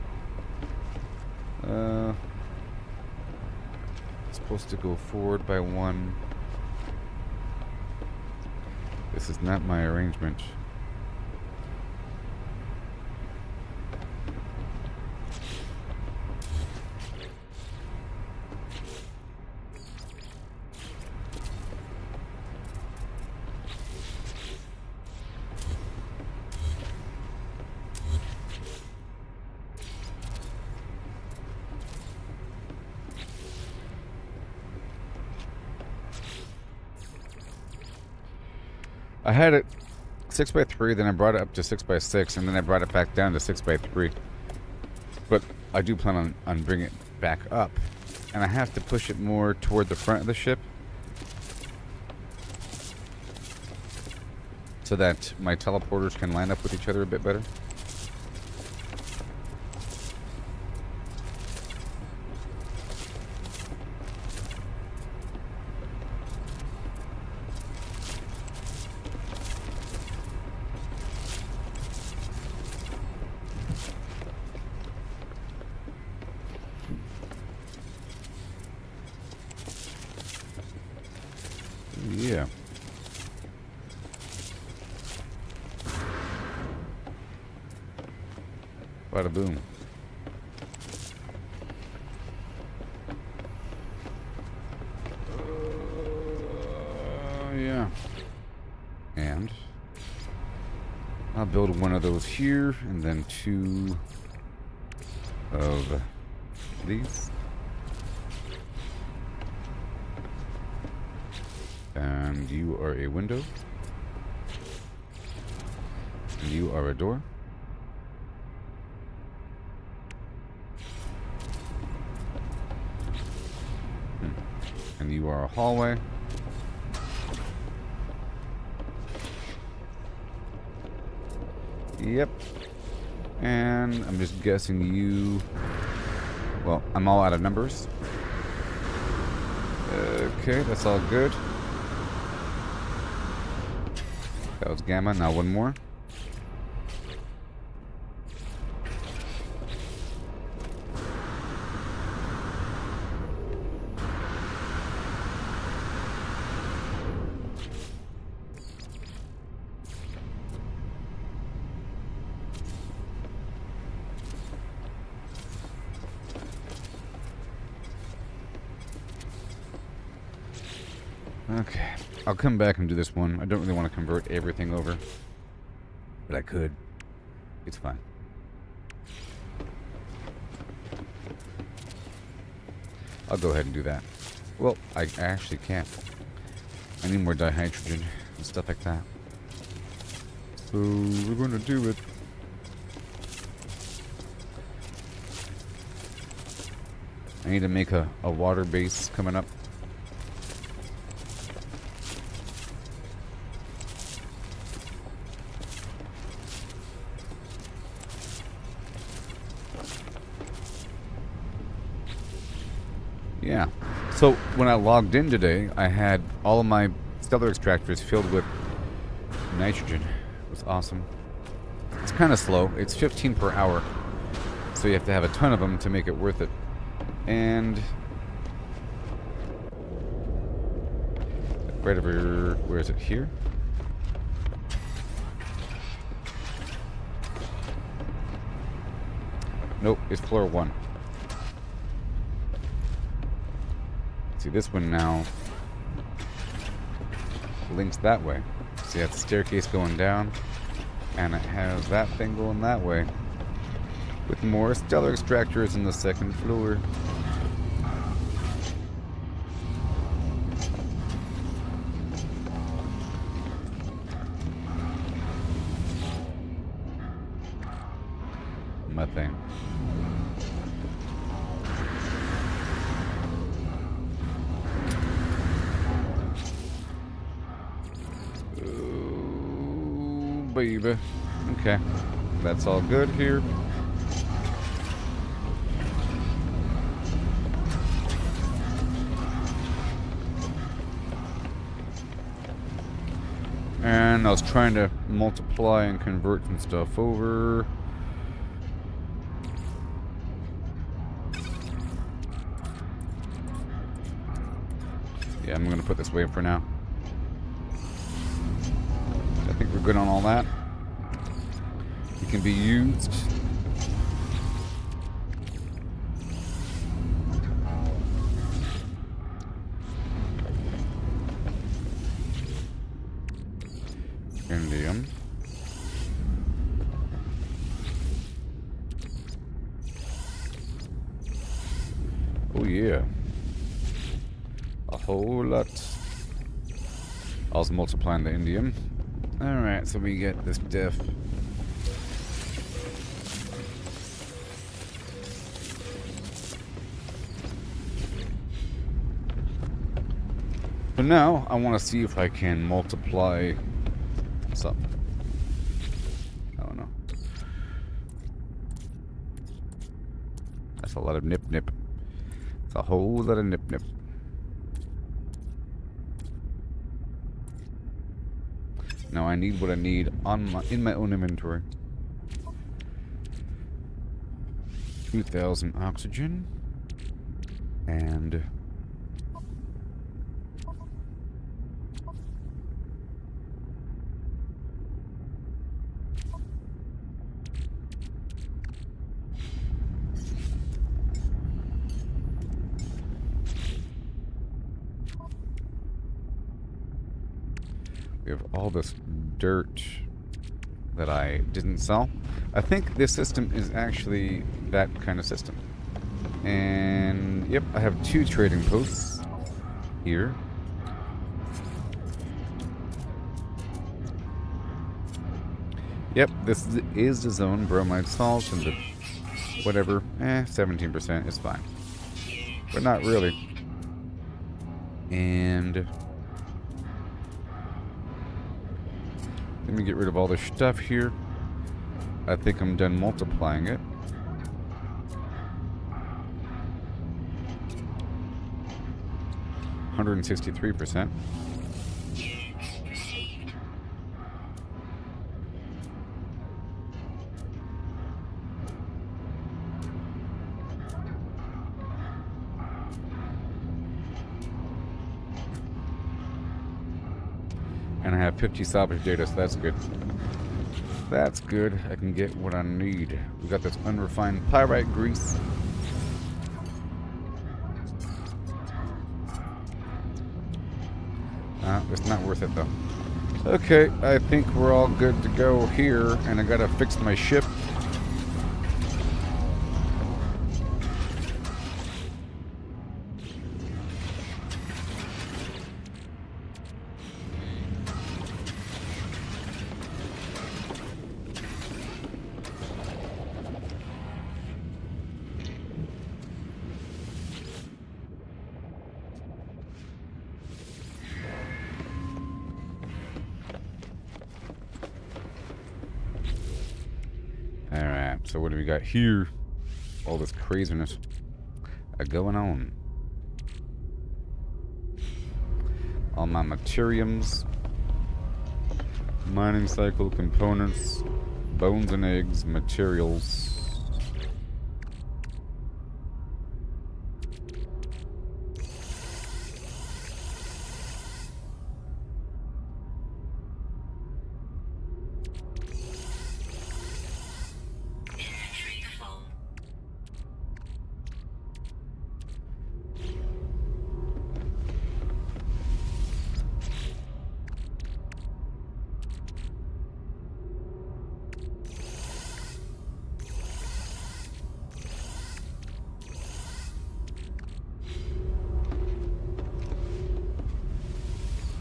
it's supposed to go forward by 1. This is not my arrangement. I had it 6x3, then I brought it up to 6x6, and then I brought it back down to 6x3. But I do plan on bringing it back up, and I have to push it more toward the front of the ship so that my teleporters can line up with each other a bit better. Yeah. Bada boom. Yeah. And I'll build one of those here, and then 2 of these. And you are a window. And you are a door. And you are a hallway. Yep. And I'm just guessing you... Well, I'm all out of numbers. Okay, that's all good. That was gamma. Now one more. Okay, I'll come back and do this one. I don't really want to convert everything over, but I could. It's fine. I'll go ahead and do that. Well, I actually can't. I need more dihydrogen and stuff like that. So we're going to do it. I need to make a water base coming up. Yeah. So when I logged in today, I had all of my stellar extractors filled with nitrogen. It was awesome. It's kind of slow. It's 15 per hour. So you have to have a ton of them to make it worth it. And right over, where is it? Here? Nope, it's floor 1. See, this one now links that way. See, that's the staircase going down, and it has that thing going that way, with more stellar extractors in the second floor. Methane. Baby. Okay. That's all good here. And I was trying to multiply and convert some stuff over. Yeah, I'm going to put this away for now. I think we're good on all that. It can be used. Indium. Oh yeah. A whole lot. I was multiplying the indium. Alright, so we get this diff. So now I want to see if I can multiply something. I don't know. That's a lot of nip nip. It's a whole lot of nip nip. Now I need what I need in my own inventory. 2,000 oxygen and we have all this dirt that I didn't sell. I think this system is actually that kind of system. And yep, I have 2 trading posts here. Yep, this is the zone. Bromide salts and the whatever. 17% is fine. But not really. And let me get rid of all this stuff here. I think I'm done multiplying it. %163%. And I have 50 salvage data, so that's good. That's good. I can get what I need. We got this unrefined pyrite grease. It's not worth it though. Okay, I think we're all good to go here, and I gotta fix my ship. Alright, so what do we got here? All this craziness going on. All my materiums, mining cycle components, bones and eggs, materials.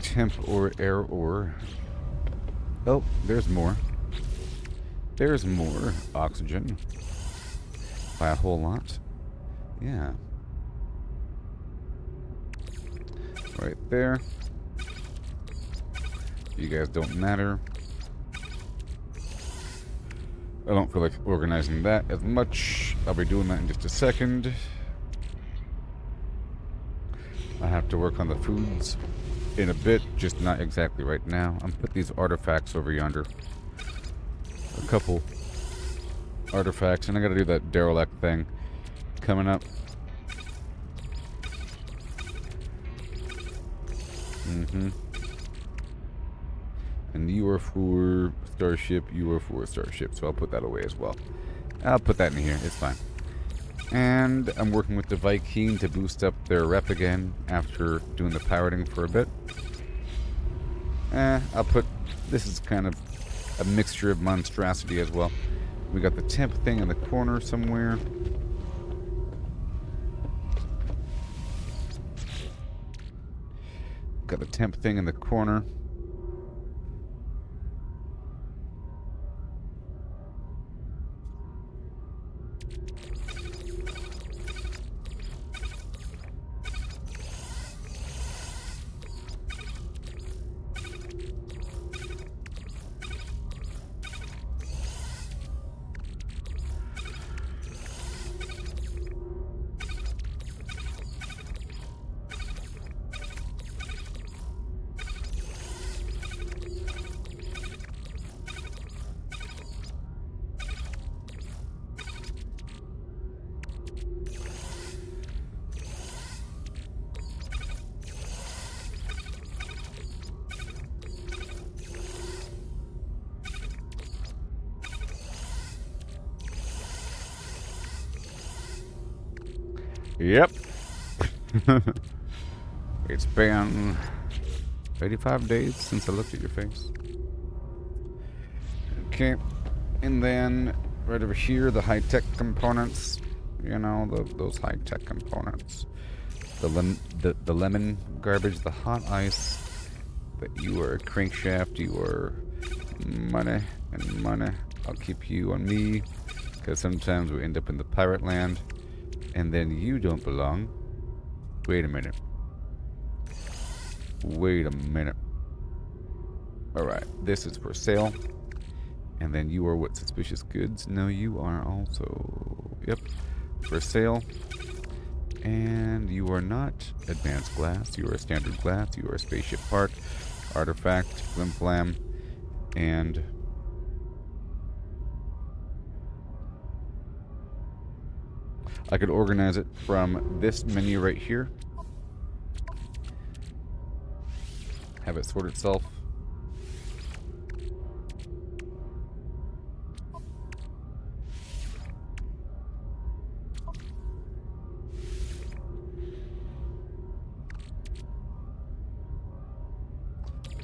Temp or air ore. Oh, there's more. There's more oxygen. By a whole lot. Yeah. Right there. You guys don't matter. I don't feel like organizing that as much. I'll be doing that in just a second. I have to work on the foods. in a bit, just not exactly right now. I'm put these artifacts over yonder. A couple artifacts, and I gotta do that derelict thing coming up. And you are for Starship, you are for Starship, so I'll put that away as well. I'll put that in here, it's fine. And I'm working with the Viking to boost up their rep again after doing the pirating for a bit. I'll put, this is kind of a mixture of monstrosity as well. We got the temp thing in the corner somewhere. Got the temp thing in the corner. Yep. It's been 85 days since I looked at your face. Okay. And then right over here, the high-tech components. You know, those high-tech components. The lemon garbage, the hot ice. But you are a crankshaft. You are money and money. I'll keep you on me. Because sometimes we end up in the pirate land. And then you don't belong. Wait a minute. Wait a minute. Alright, this is for sale. And then you are what? Suspicious goods? No, you are also... Yep. For sale. And you are not advanced glass. You are a standard glass. You are a spaceship part. Artifact. Flim flam. And... I could organize it from this menu right here. Have it sort itself.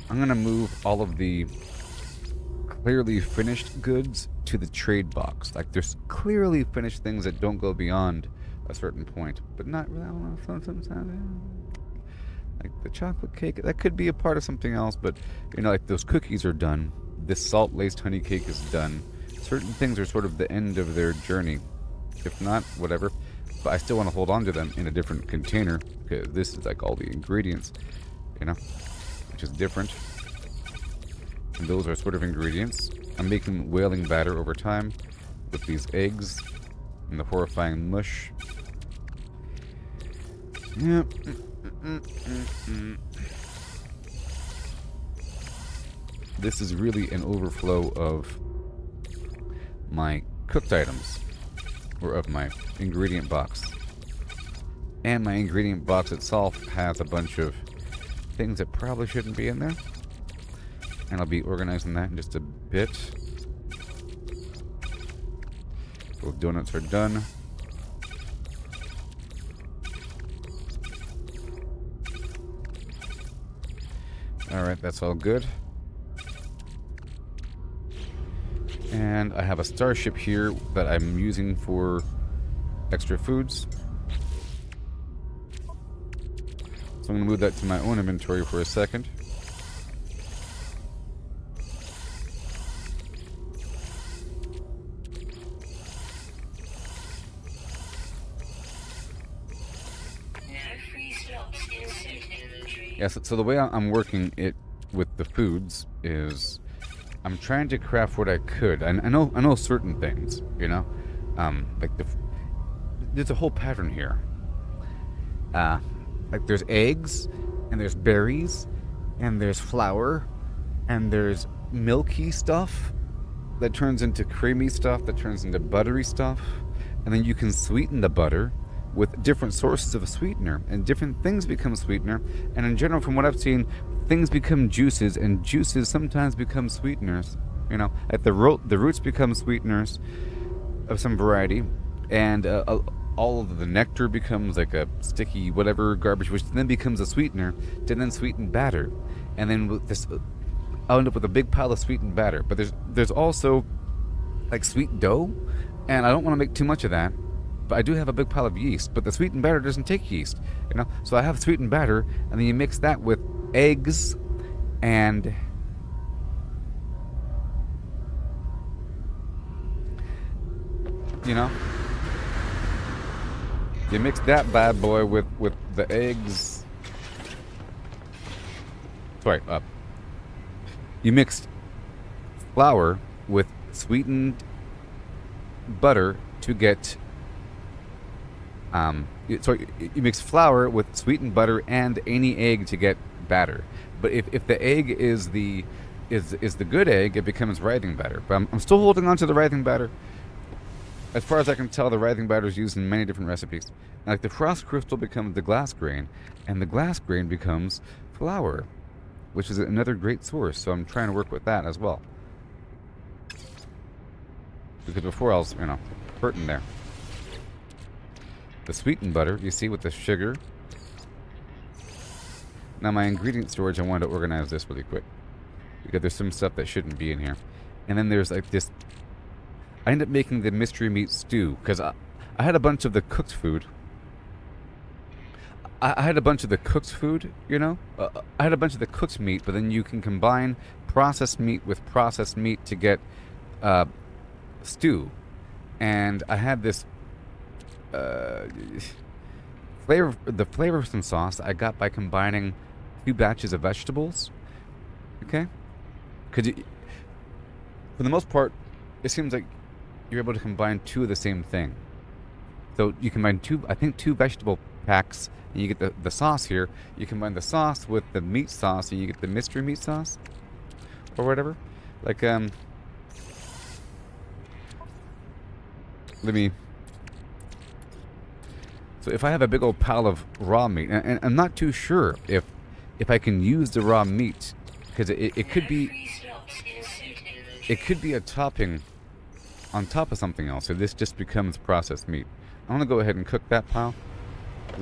I'm going to move all of the clearly finished goods to the trade box. Like, there's clearly finished things that don't go beyond a certain point, but not really. I don't know, sometimes, like the chocolate cake, that could be a part of something else, but you know, like those cookies are done. This salt laced honey cake is done. Certain things are sort of the end of their journey. If not, whatever. But I still want to hold on to them in a different container, because this is like all the ingredients, you know, which is different. And those are sort of ingredients. I'm making whaling batter over time with these eggs and the horrifying mush. Yep. This is really an overflow of my cooked items, or of my ingredient box. And my ingredient box itself has a bunch of things that probably shouldn't be in there. And I'll be organizing that in just a bit. Those donuts are done. Alright, that's all good. And I have a starship here that I'm using for extra foods. So I'm going to move that to my own inventory for a second. Yes, so the way I'm working it with the foods is I'm trying to craft what I could. I know certain things, you know, like there's a whole pattern here. Like there's eggs and there's berries and there's flour, and there's milky stuff that turns into creamy stuff, that turns into buttery stuff, and then you can sweeten the butter with different sources of a sweetener, and different things become sweetener, and in general, from what I've seen, things become juices, and juices sometimes become sweeteners. You know, like the roots become sweeteners of some variety, and all of the nectar becomes like a sticky whatever garbage, which then becomes a sweetener to then sweeten batter, and then with this, I'll end up with a big pile of sweetened batter. But there's also like sweet dough, and I don't want to make too much of that. But I do have a big pile of yeast, but the sweetened batter doesn't take yeast, you know. So I have sweetened batter, and then you mix that with eggs and you know, you mix that bad boy with the eggs. Sorry, you mixed flour with sweetened butter to get you mix flour with sweetened butter and any egg to get batter. But if the egg is the good egg, it becomes writhing batter. But I'm still holding on to the writhing batter. As far as I can tell, the writhing batter is used in many different recipes. Like the frost crystal becomes the glass grain, and the glass grain becomes flour, which is another great source. So I'm trying to work with that as well. Because before I was, you know, hurting there. The sweetened butter, you see, with the sugar. Now my ingredient storage, I wanted to organize this really quick, because there's some stuff that shouldn't be in here. And then there's like this, I ended up making the mystery meat stew, because I had a bunch of the cooked food. I had a bunch of the cooked food, you know? I had a bunch of the cooked meat, but then you can combine processed meat with processed meat to get stew. And I had this flavor, the flavor of some sauce I got by combining 2 batches of vegetables. Okay? Because for the most part, it seems like you're able to combine 2 of the same thing. So you combine 2 vegetable packs, and you get the sauce here. You combine the sauce with the meat sauce, and you get the mystery meat sauce, or whatever. Like, let me. So if I have a big old pile of raw meat, and I'm not too sure if I can use the raw meat, because it could be a topping on top of something else. So this just becomes processed meat. I want to go ahead and cook that pile.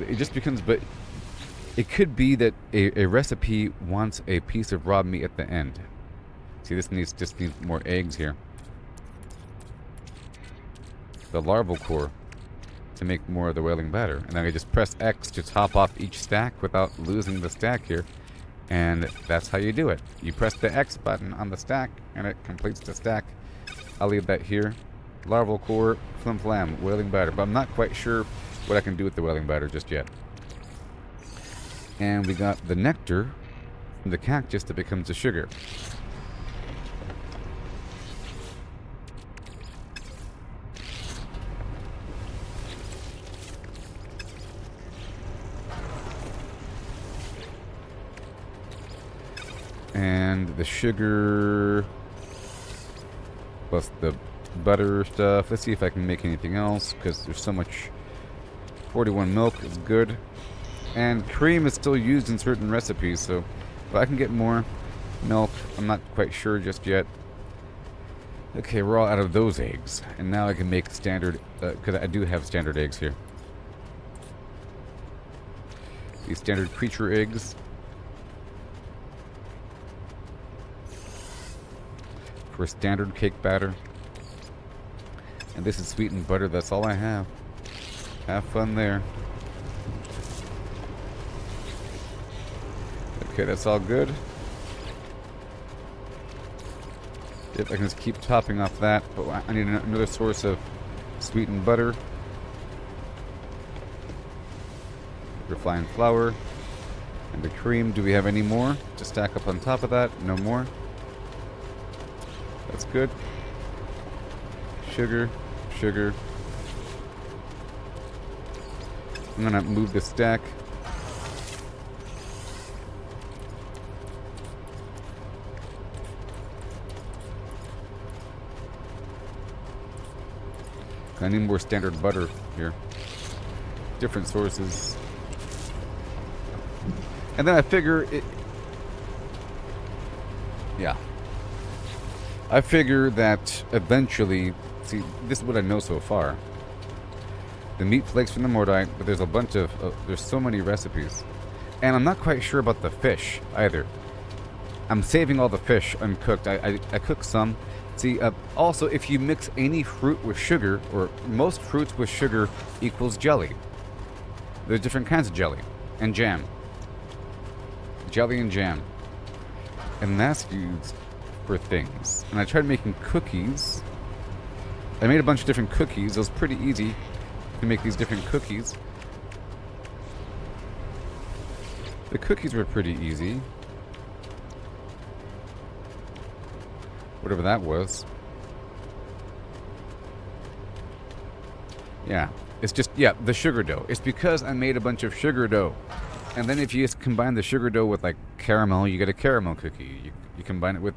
It just becomes, but it could be that a recipe wants a piece of raw meat at the end. See, this just needs more eggs here. The larval core to make more of the whaling batter. And then I just press X to top off each stack without losing the stack here. And that's how you do it. You press the X button on the stack and it completes the stack. I'll leave that here. Larval core, flim flam, whaling batter. But I'm not quite sure what I can do with the whaling batter just yet. And we got the nectar from the cactus that becomes the sugar. And the sugar plus the butter stuff. Let's see if I can make anything else, because there's so much. 41 milk is good. And cream is still used in certain recipes, so if I can get more milk, I'm not quite sure just yet. Okay, we're all out of those eggs. And now I can make standard, because I do have standard eggs here. These standard creature eggs. For standard cake batter. And this is sweetened butter. That's all I have. Have fun there. Okay, that's all good. Yep, I can just keep topping off that, but I need another source of sweetened butter. Refined flour. And the cream. Do we have any more to stack up on top of that? No more. That's good. Sugar, sugar. I'm gonna move the stack. I need more standard butter here. Different sources. And then I figure it... Yeah. I figure that eventually... See, this is what I know so far. The meat flakes from the mordite, but there's a bunch of... there's so many recipes. And I'm not quite sure about the fish, either. I'm saving all the fish uncooked. I cook some. See, also, if you mix any fruit with sugar, or most fruits with sugar equals jelly. There's different kinds of jelly. And jam. Jelly and jam. And that's used for things. And I tried making cookies. I made a bunch of different cookies. It was pretty easy to make these different cookies. The cookies were pretty easy. Whatever that was. Yeah. It's just, yeah, the sugar dough. It's because I made a bunch of sugar dough. And then if you just combine the sugar dough with, like, caramel, you get a caramel cookie. You combine it with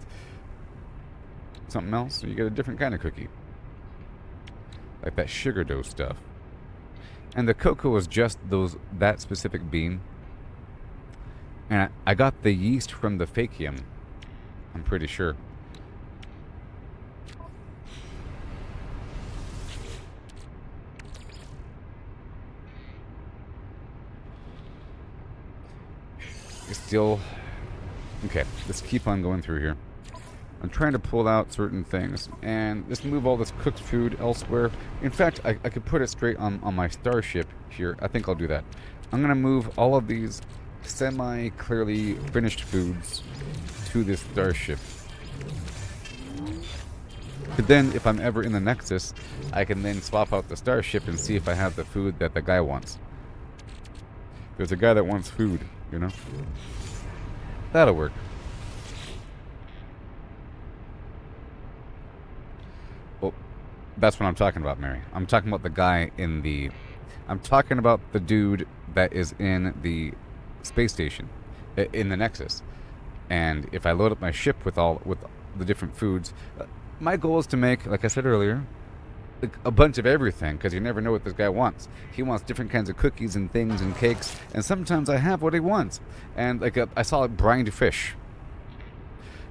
something else, you get a different kind of cookie. Like that sugar dough stuff. And the cocoa was just that specific bean. And I got the yeast from the fakium. I'm pretty sure. Still... Okay, let's keep on going through here. I'm trying to pull out certain things and just move all this cooked food elsewhere. In fact, I could put it straight on my starship here. I think I'll do that. I'm going to move all of these semi-clearly finished foods to this starship. But then, if I'm ever in the Nexus, I can then swap out the starship and see if I have the food that the guy wants. There's a guy that wants food, you know? That'll work. Well, that's what I'm talking about, Mary. I'm talking about the guy in the... I'm talking about the dude that is in the space station, in the Nexus. And if I load up my ship with the different foods, my goal is to make, like I said earlier, a bunch of everything, because you never know what this guy wants. He wants different kinds of cookies and things and cakes, and sometimes I have what he wants. And like I saw brined fish.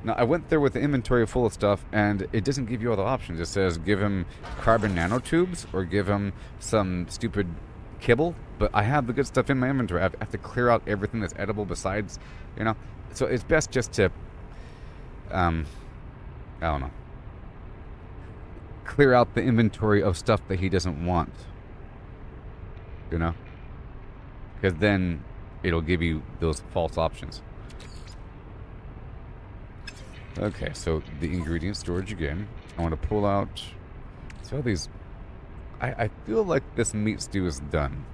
Now I went there with the inventory full of stuff, and it doesn't give you all the options. It says give him carbon nanotubes or give him some stupid kibble. But I have the good stuff in my inventory. I have to clear out everything that's edible besides, you know. So it's best just to, I don't know, clear out the inventory of stuff that he doesn't want, you know, because then it'll give you those false options. Okay, so the ingredient storage again. I want to pull out, see all these. I feel like this meat stew is done.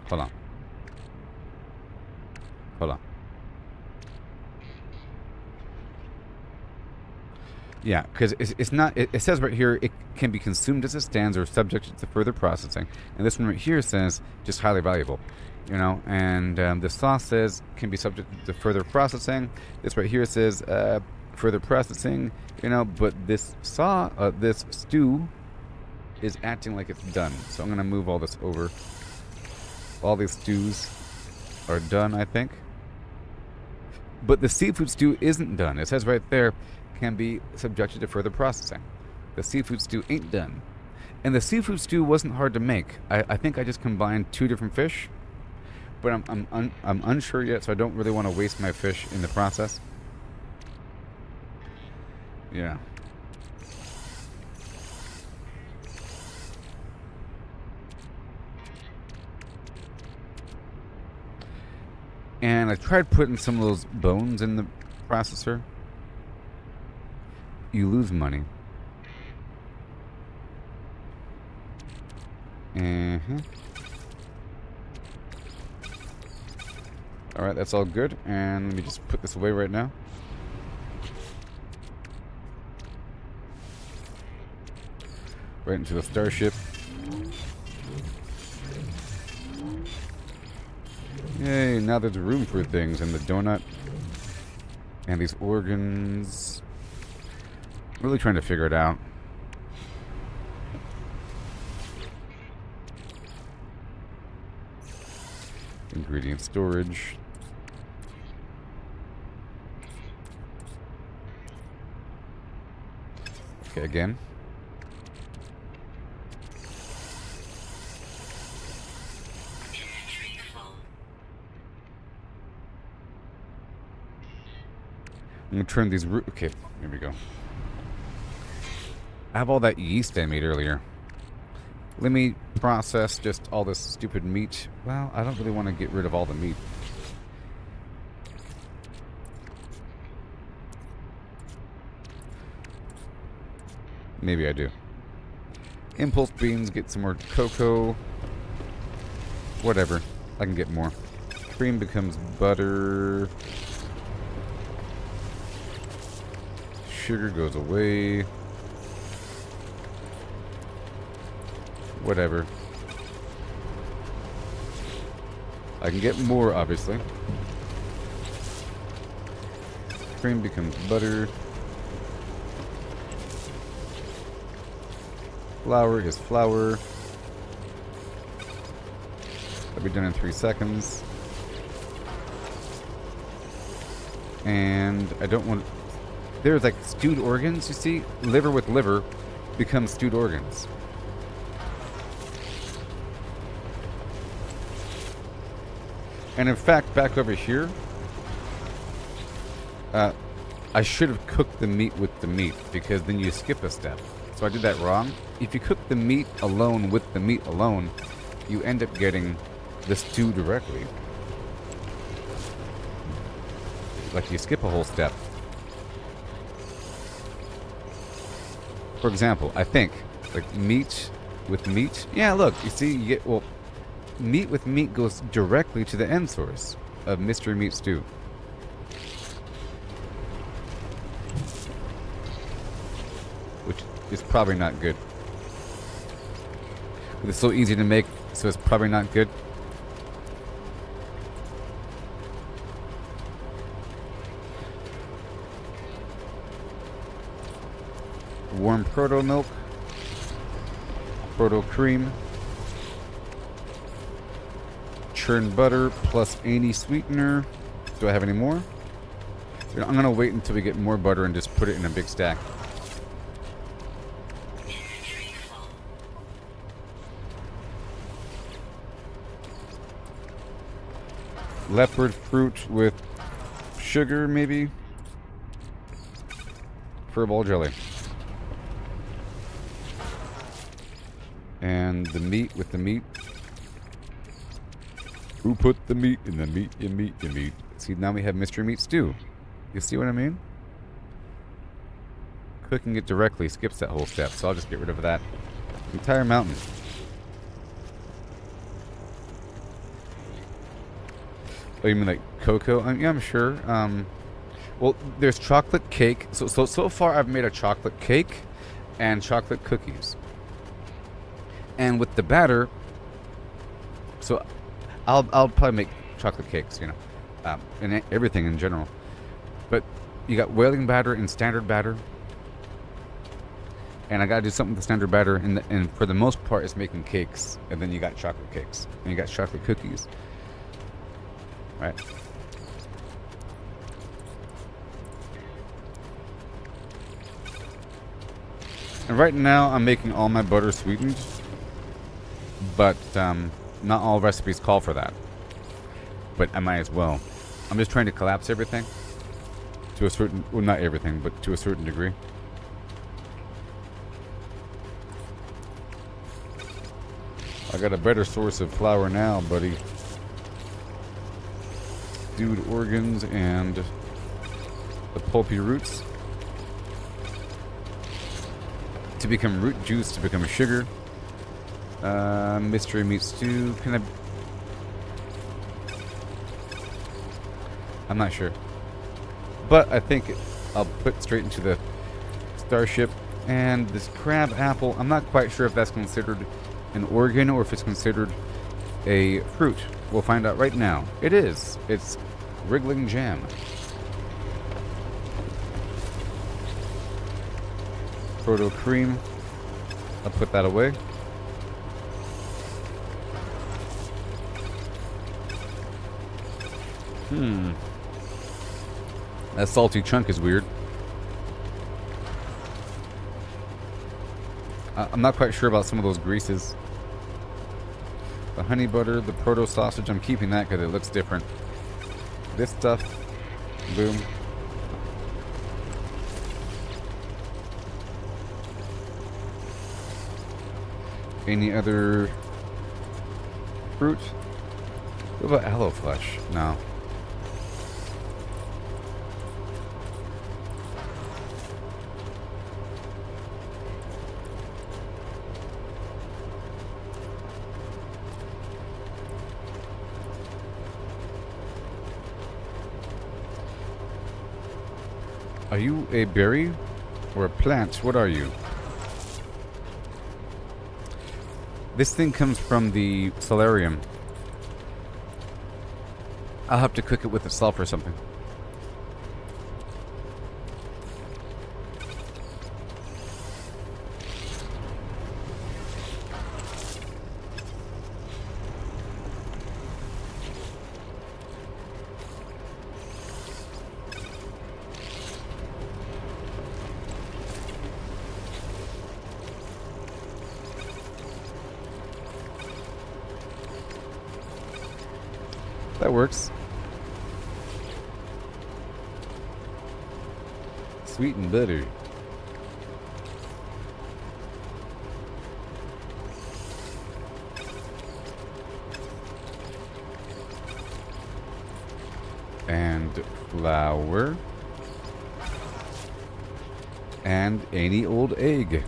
Hold on. Yeah, because it's not. It says right here it can be consumed as it stands or subject to further processing. And this one right here says just highly valuable, you know. And the sauce says can be subject to further processing. This right here says further processing, you know. But this stew is acting like it's done. So I'm gonna move all this over. All these stews are done, I think. But the seafood stew isn't done. It says right there, can be subjected to further processing. The seafood stew ain't done. And the seafood stew wasn't hard to make. I think I just combined two different fish. But I'm unsure yet, so I don't really want to waste my fish in the process. Yeah. And I tried putting some of those bones in the processor. You lose money. Alright, that's all good. And let me just put this away right now. Right into the starship. Yay, now there's room for things. And the donut. And these organs. Really trying to figure it out. ingredient storage. Okay, again. I'm gonna turn these okay, here we go. I have all that yeast I made earlier. Let me process just all this stupid meat. Well, I don't really want to get rid of all the meat. Maybe I do. Impulse beans, get some more cocoa. Whatever. I can get more. Cream becomes butter. Sugar goes away. Whatever. I can get more, obviously. Cream becomes butter. Flour is flour. That'll be done in 3 seconds. And I don't want... There's like stewed organs, you see? Liver with liver becomes stewed organs. And in fact, back over here, I should have cooked the meat with the meat, because then you skip a step. So I did that wrong. If you cook the meat alone with the meat alone, you end up getting the stew directly. Like you skip a whole step. For example, I think, like meat with meat. Yeah, look, you see, you get, well, meat with meat goes directly to the end source of mystery meat stew. Which is probably not good. But it's so easy to make, so it's probably not good. Warm proto milk, proto cream, churned butter plus any sweetener. Do I have any more? I'm gonna wait until we get more butter and just put it in a big stack. Leopard fruit with sugar, maybe. Furball jelly. And the meat with the meat. Who put the meat in the meat, in meat, in meat? See, now we have mystery meat stew. You see what I mean? Cooking it directly skips that whole step, so I'll just get rid of that entire mountain. Oh, you mean like cocoa? Yeah, I'm sure. Well, there's chocolate cake. So far, I've made a chocolate cake and chocolate cookies. And with the batter, so I'll probably make chocolate cakes, you know, and everything in general. But you got whaling batter and standard batter, and I gotta do something with the standard batter. And for the most part, it's making cakes, and then you got chocolate cakes, and you got chocolate cookies. Right. And right now, I'm making all my butter sweetened, but not all recipes call for that. But I might as well. I'm just trying to collapse everything to a certain, well, not everything, but to a certain degree. I got a better source of flour now, buddy. Stewed organs and the pulpy roots to become root juice, to become sugar. Mystery meat stew. Can I? I'm not sure, but I think I'll put straight into the starship. And this crab apple, I'm not quite sure if that's considered an organ or if it's considered a fruit. We'll find out right now. It is. It's wriggling jam. Proto cream. I'll put that away. That salty chunk is weird. I'm not quite sure about some of those greases. The honey butter, the proto sausage, I'm keeping that because it looks different. This stuff, boom. Any other fruit? What about aloe flesh? No. Are you a berry or a plant? What are you? This thing comes from the solarium. I'll have to cook it with itself or something. That works. Sweet and butter. And flour. And any old egg.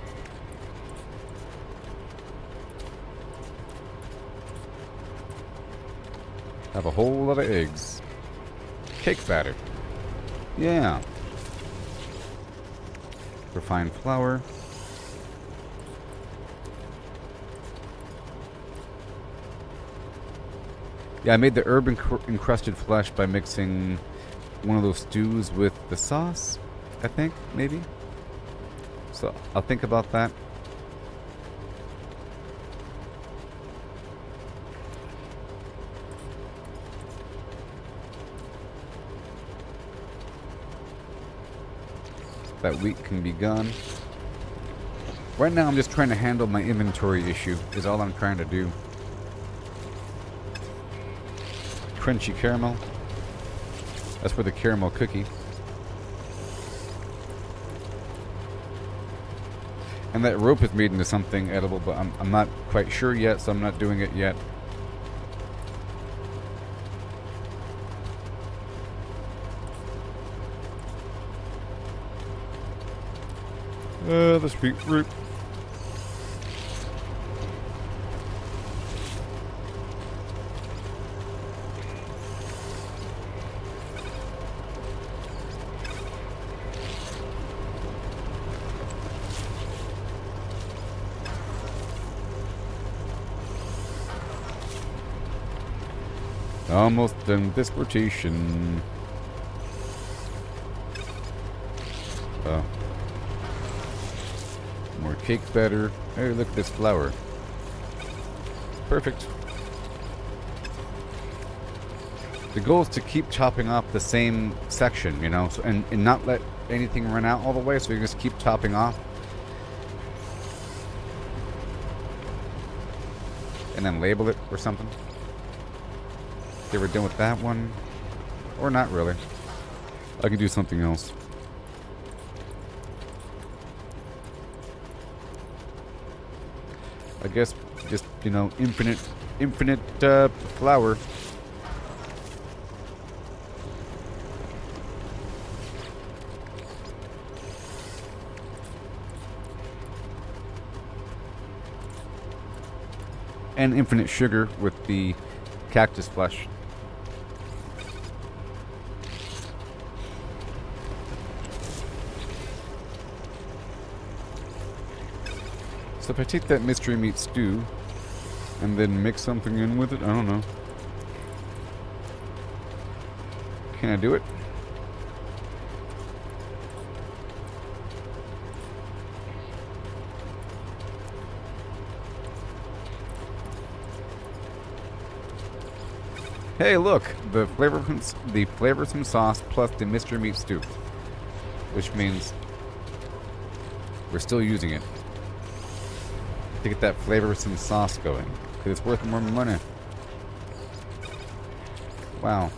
Have a whole lot of eggs. Cake batter. Yeah. Refined flour. Yeah, I made the herb encrusted flesh by mixing one of those stews with the sauce, I think, maybe. So I'll think about that. That wheat can be gone. Right now I'm just trying to handle my inventory issue, is all I'm trying to do. Crunchy caramel. That's for the caramel cookie. And that rope is made into something edible, but I'm not quite sure yet, so I'm not doing it yet. The street fruit. Almost done with this rotation. More cake batter. Hey, look at this flour. Perfect. The goal is to keep chopping off the same section, you know, so, and not let anything run out all the way, so you just keep chopping off. And then label it or something. Okay, we're done with that one. Or not really. I can do something else. I guess just, you know, infinite flour. And infinite sugar with the cactus flesh. So if I take that mystery meat stew and then mix something in with it, I don't know. Can I do it? Hey, look, the flavorsome sauce plus the Mr. Meat stew, which means we're still using it to get that flavorsome sauce going, because it's worth more money. Wow.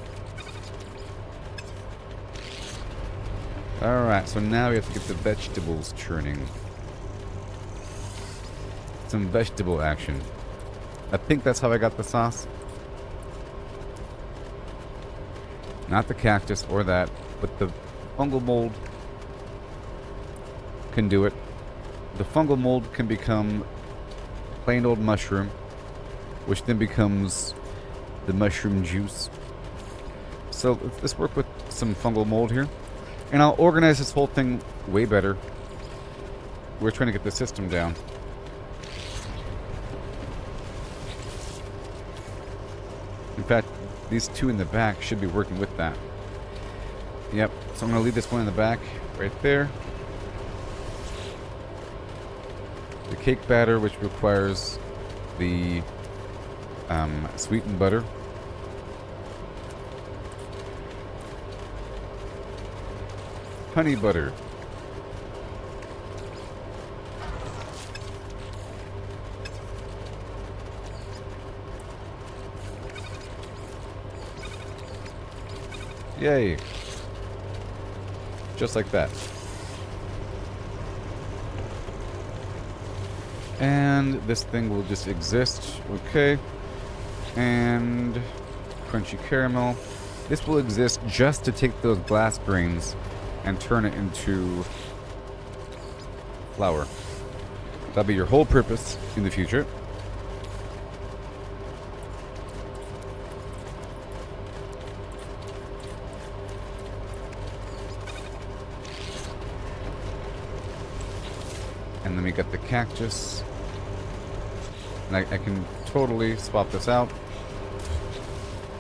Alright, so now we have to get the vegetables churning. Some vegetable action. I think that's how I got the sauce. Not the cactus or that, but the fungal mold can do it. The fungal mold can become plain old mushroom, which then becomes the mushroom juice. So let's work with some fungal mold here. And I'll organize this whole thing way better. We're trying to get the system down. In fact, these two in the back should be working with that. Yep, so I'm going to leave this one in the back, right there. The cake batter, which requires the sweetened butter. Honey butter. Yay. Just like that. And this thing will just exist. Okay. And crunchy caramel. This will exist just to take those glass grains and turn it into flour. That'll be your whole purpose in the future. And then we got the cactus. And I can totally swap this out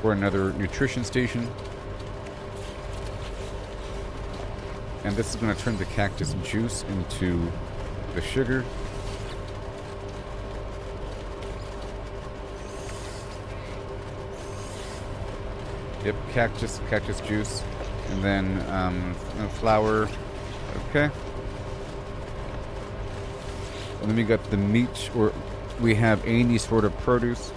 for another nutrition station. And this is going to turn the cactus juice into the sugar. Yep, cactus juice. And then flour. Okay. And then we got the meat, or we have any sort of produce.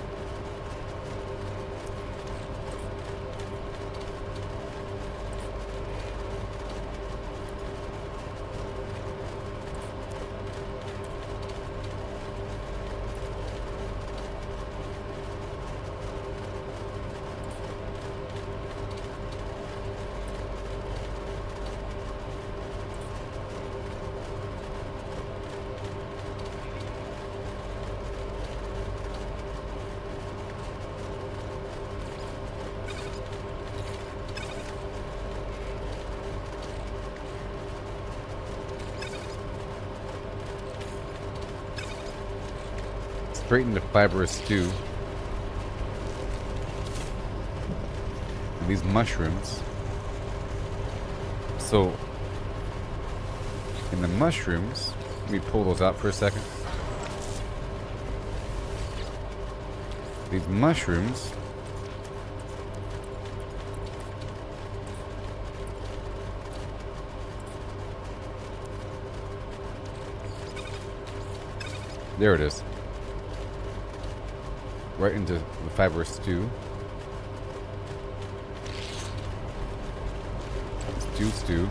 Straight into fibrous stew. And these mushrooms. So, in the mushrooms, let me pull those out for a second. These mushrooms there it is. Right into the fibrous stew. Stew.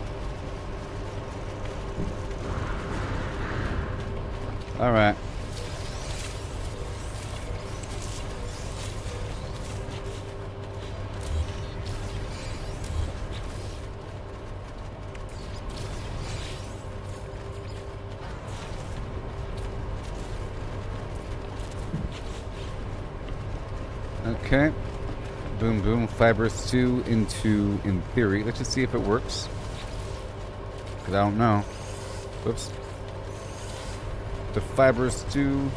All right. Okay. Boom, boom. Fibrous stew into, in theory. Let's just see if it works. Because I don't know. Whoops. The fibrous stew.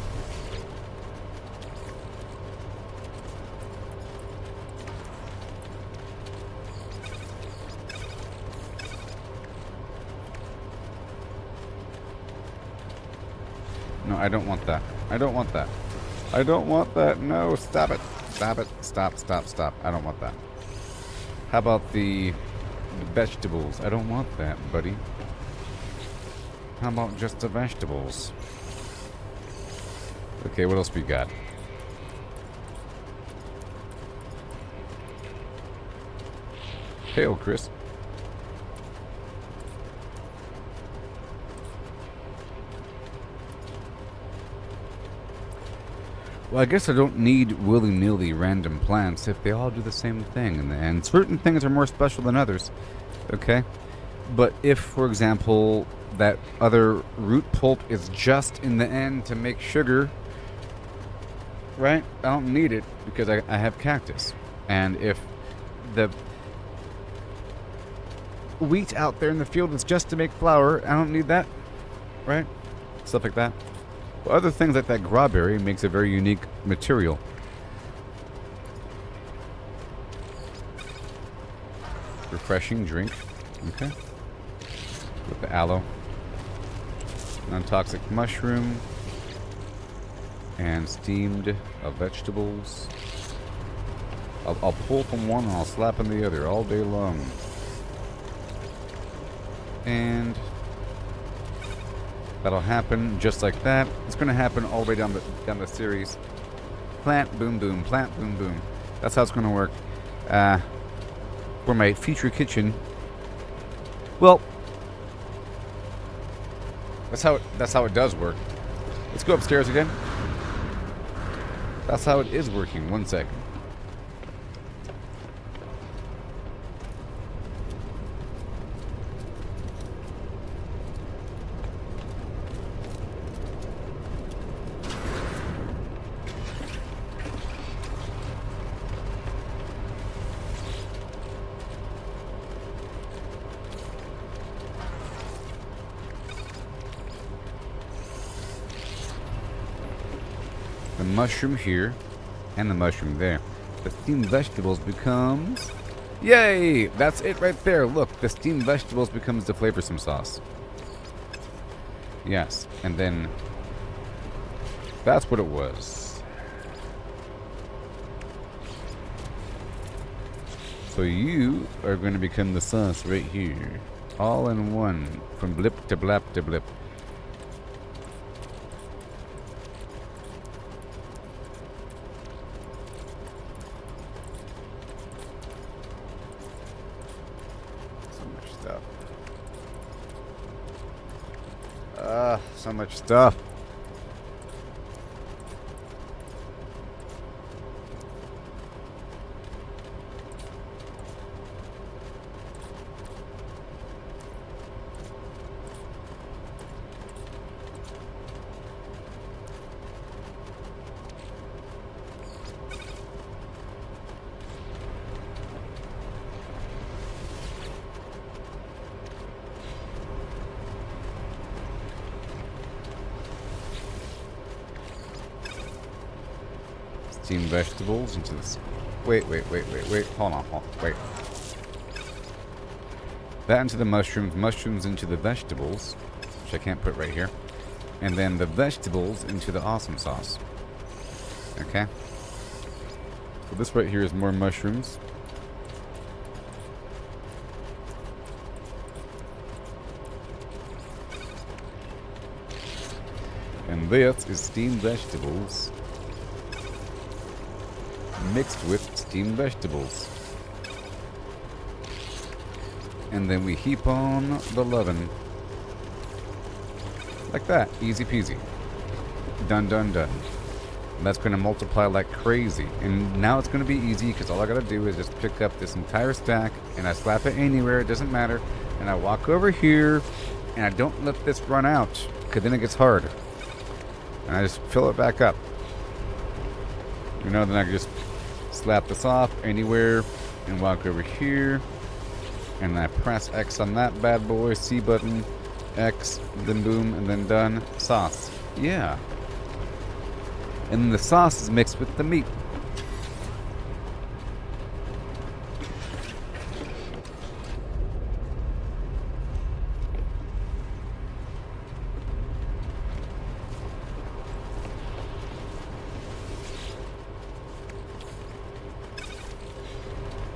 No, I don't want that. I don't want that. I don't want that. No, stop it. Stop it. Stop, stop, stop. I don't want that. How about the vegetables? I don't want that, buddy. How about just the vegetables? Okay, what else we got? Hail, Chris. Well, I guess I don't need willy-nilly random plants if they all do the same thing. And certain things are more special than others. Okay? But if, for example, that other root pulp is just in the end to make sugar, right? I don't need it because I have cactus. And if the wheat out there in the field is just to make flour, I don't need that, right? Stuff like that. But other things like that grawberry makes a very unique material. Refreshing drink. Okay. With the aloe. Non-toxic mushroom. And steamed vegetables. I'll pull from one and I'll slap in the other all day long. And that'll happen just like that. It's going to happen all the way down the series. Plant, boom, boom. Plant, boom, boom. That's how it's going to work. For my future kitchen. Well, that's how it does work. Let's go upstairs again. That's how it is working. 1 second. The mushroom here and the mushroom there. The steamed vegetables becomes... Yay! That's it right there. Look, the steamed vegetables becomes the flavorsome sauce. Yes, and then that's what it was. So you are going to become the sauce right here. All in one. From blip to blap to blip. So much stuff. Steamed vegetables into this. Wait. Hold on. Wait. That into the mushrooms. Mushrooms into the vegetables, which I can't put right here. And then the vegetables into the awesome sauce. Okay. So this right here is more mushrooms. And this is steamed vegetables mixed with steamed vegetables. And then we heap on the lovin'. Like that. Easy peasy. Done. And that's going to multiply like crazy. And now it's going to be easy because all I got to do is just pick up this entire stack and I slap it anywhere. It doesn't matter. And I walk over here and I don't let this run out because then it gets hard. And I just fill it back up. You know, then I can just slap this off anywhere and walk over here. And I press X on that bad boy, C button, X, then boom, and then done. Sauce. Yeah. And the sauce is mixed with the meat.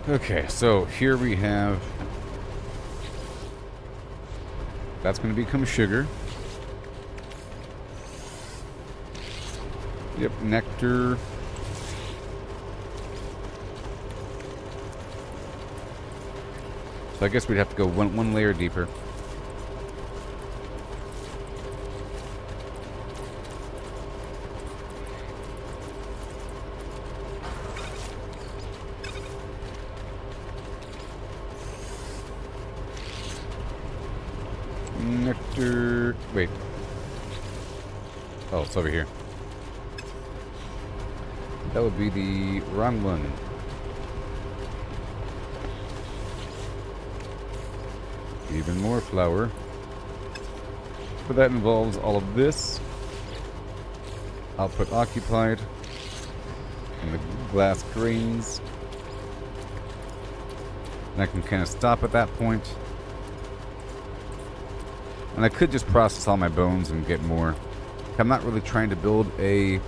Okay, so here we have... That's going to become sugar. Yep, nectar. So I guess we'd have to go one layer deeper. Nectar... Wait. Oh, it's over here. That would be the wrong one. Even more flour. But that involves all of this. Output occupied. And the glass grains. And I can kind of stop at that point. And I could just process all my bones and get more. I'm not really trying to build a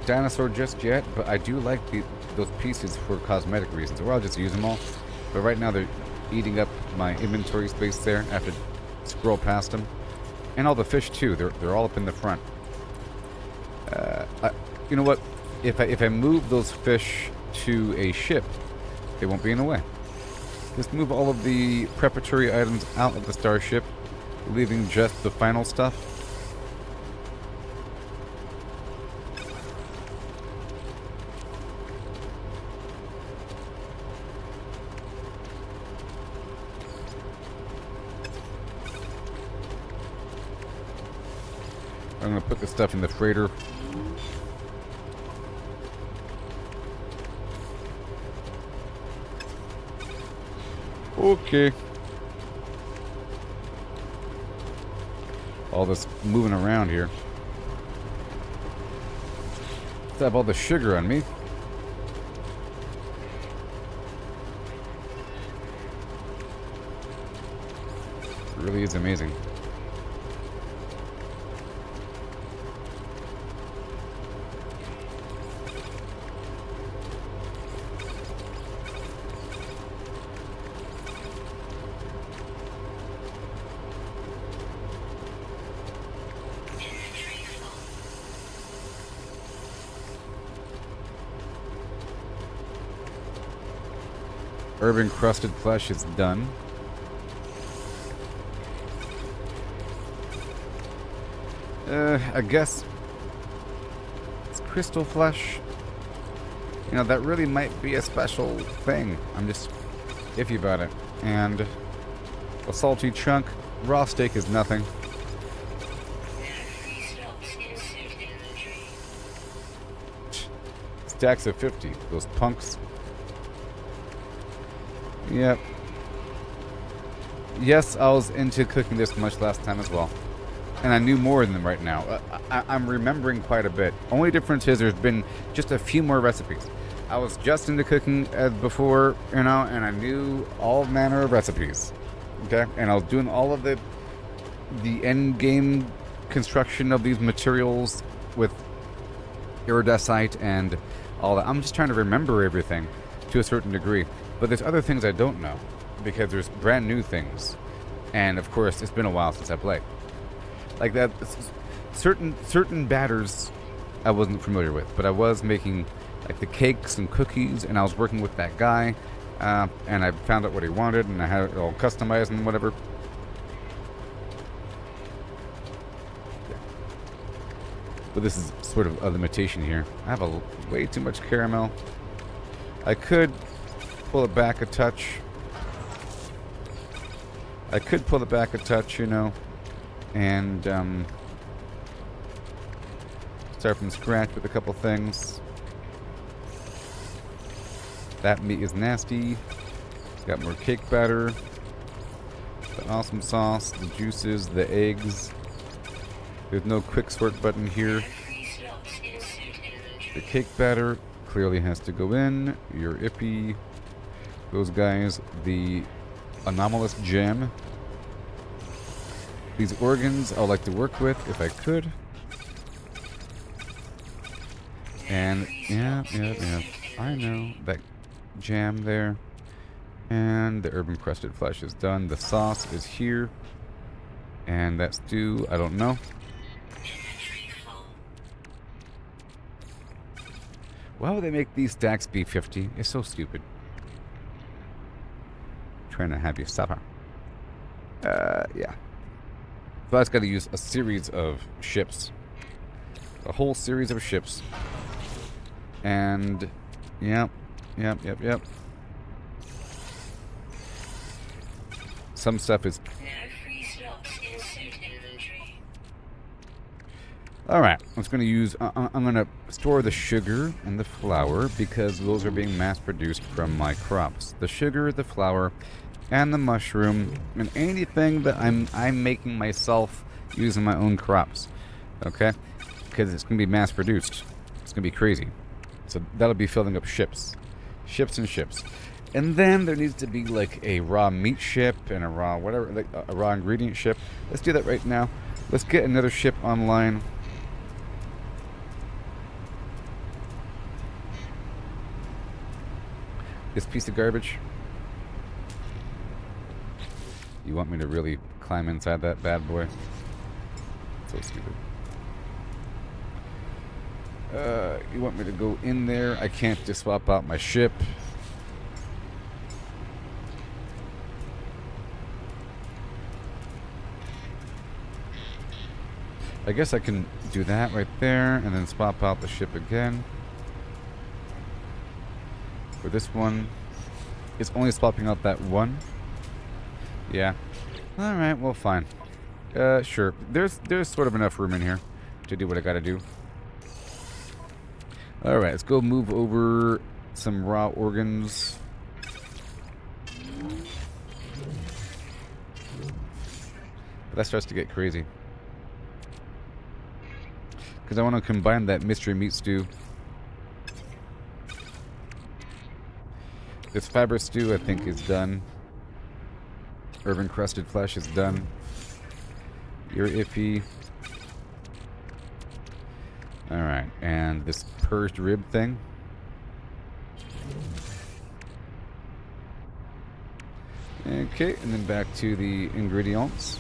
dinosaur just yet, but I do like those pieces for cosmetic reasons, or I'll just use them all. But right now they're eating up my inventory space there. I have to scroll past them. And all the fish too, they're all up in the front. You know what? If I move those fish to a ship, they won't be in the way. Just move all of the preparatory items out of the starship, leaving just the final stuff. I'm going to put the stuff in the freighter. Okay. All this moving around here. Let's have all the sugar on me. It really is amazing. Herb crusted flesh is done. I guess it's crystal flesh. You know, that really might be a special thing. I'm just iffy about it. And a salty chunk. Raw steak is nothing. Stacks of 50. Those punks. Yep. Yes, I was into cooking this much last time as well. And I knew more than them right now. I'm remembering quite a bit. Only difference is there's been just a few more recipes. I was just into cooking as before, you know, and I knew all manner of recipes. Okay? And I was doing all of the end game construction of these materials with iridescite and all that. I'm just trying to remember everything to a certain degree. But there's other things I don't know, because there's brand new things. And of course, it's been a while since I played. Like that, certain batters I wasn't familiar with, but I was making like the cakes and cookies, and I was working with that guy, and I found out what he wanted, and I had it all customized and whatever. Yeah. But this is sort of a limitation here. I have way too much caramel. I could pull it back a touch. You know, and start from scratch with a couple things. That meat is nasty. Got more cake batter. The awesome sauce, the juices, the eggs. There's no quick sort button here. The cake batter clearly has to go in. You're ippy. Those guys, the anomalous gem. These organs I would like to work with if I could. And yeah, I know that jam there. And the urban crusted flesh is done. The sauce is here. And that stew, I don't know. Why would they make these stacks be 50? It's so stupid. Trying to have you supper. Yeah. So I just got to use a series of ships. A whole series of ships. And, yep. Some stuff is... Alright, I'm just going to use... I'm going to store the sugar and the flour because those are being mass-produced from my crops. The sugar, the flour, and the mushroom, and anything that I'm making myself using my own crops. Okay? Because it's going to be mass-produced. It's going to be crazy. So that'll be filling up ships. Ships and ships. And then there needs to be like a raw meat ship and a raw whatever, like a raw ingredient ship. Let's do that right now. Let's get another ship online. This piece of garbage. You want me to really climb inside that bad boy? So stupid. You want me to go in there? I can't just swap out my ship. I guess I can do that right there and then swap out the ship again. For this one, it's only swapping out that one. Yeah. Alright, well fine. Sure. There's sort of enough room in here to do what I gotta do. Alright, let's go move over some raw organs. But that starts to get crazy. Because I want to combine that mystery meat stew. This fiber stew, I think, is done. Urban crusted flesh is done. You're iffy. Alright, and this purged rib thing. Okay, and then back to the ingredients.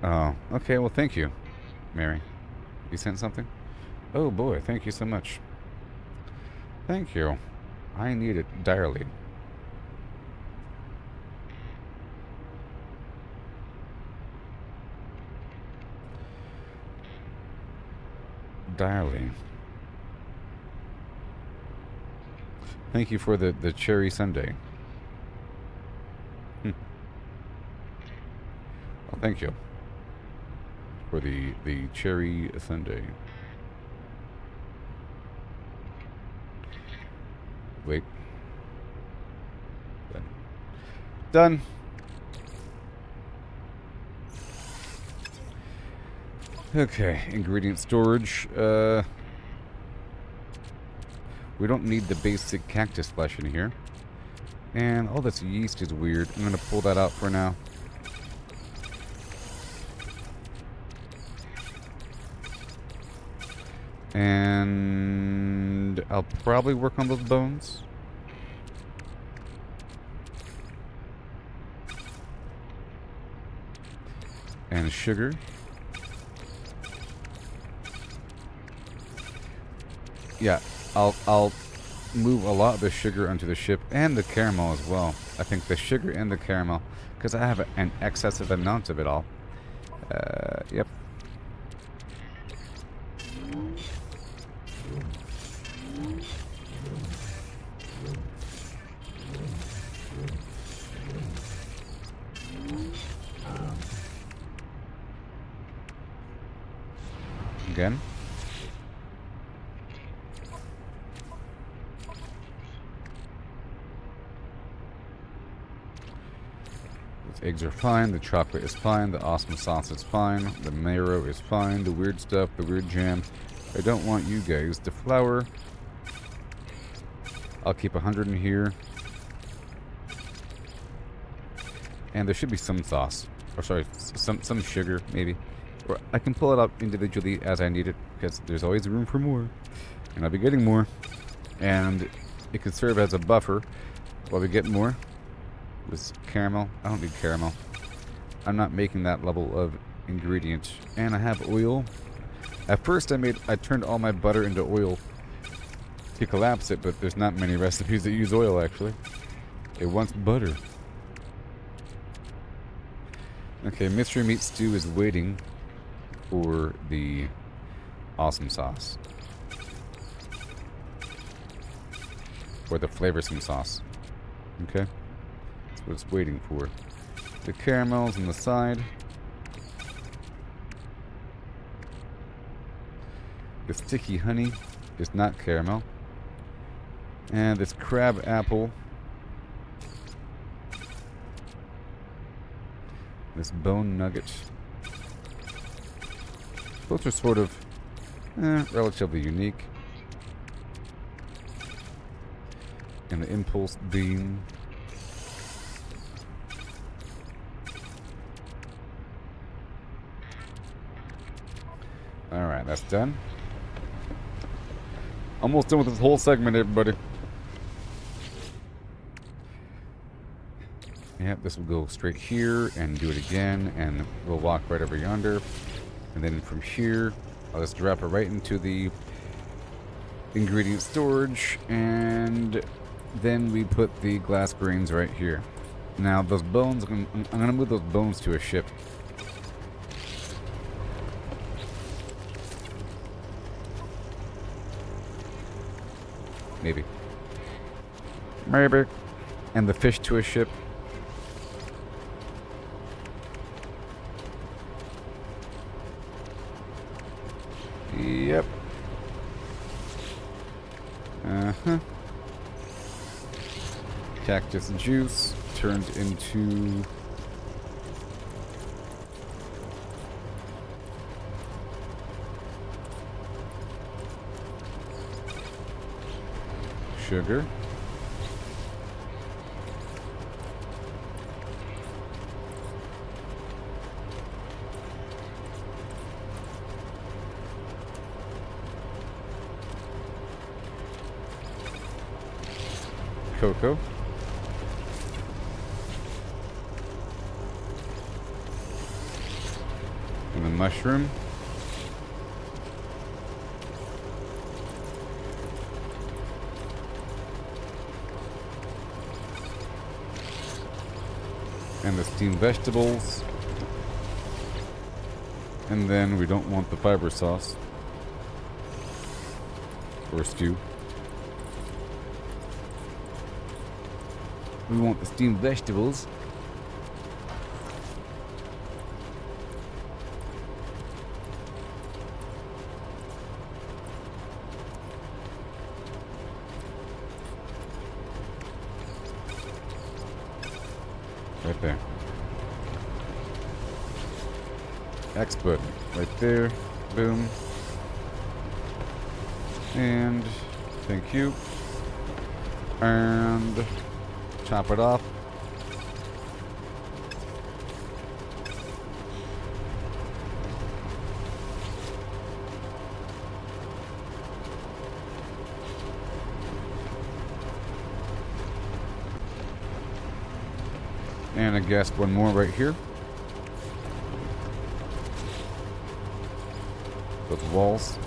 Oh, okay, well thank you, Mary. You sent something? Oh boy, thank you so much. Thank you. I need it direly. Direly. Thank you for the cherry sundae. Well, thank you for the cherry sundae. Wait. Done. Okay, ingredient storage. We don't need the basic cactus flesh in here. And all this yeast is weird. I'm gonna pull that out for now. And I'll probably work on those bones. And sugar. Yeah, I'll move a lot of the sugar onto the ship and the caramel as well. I think the sugar and the caramel, because I have an excessive amount of it all. Yep. Again. The eggs are fine, the chocolate is fine, the awesome sauce is fine, the marrow is fine, the weird stuff, the weird jam. I don't want you guys. The flour, I'll keep 100 in here. And there should be some sauce. or sorry, some sugar maybe, or I can pull it up individually as I need it because there's always room for more, and I'll be getting more, and it could serve as a buffer while we get more. This caramel, I don't need caramel. I'm not making that level of ingredient, and I have oil. At first I turned all my butter into oil to collapse it, but there's not many recipes that use oil actually. It wants butter. Okay, mystery meat stew is waiting for the awesome sauce. Or the flavorsome sauce. Okay? That's what it's waiting for. The caramels on the side. The sticky honey is not caramel. And this crab apple. This bone nugget. Both are sort of relatively unique. And the impulse bean. Alright, that's done. Almost done with this whole segment, everybody. Yep, this will go straight here and do it again, and we'll walk right over yonder. And then from here, I'll just drop it right into the ingredient storage, and then we put the glass grains right here. Now, those bones, I'm going to move those bones to a ship. Maybe. Maybe. And the fish to a ship. Yep. Uh-huh. Cactus juice turned into sugar. Cocoa. And the mushroom. And the steamed vegetables. And then we don't want the fiber sauce. Or stew. We want the steamed vegetables. Right there. X button. Right there. Boom. And thank you. And chop it off. And I guess one more right here. Those walls.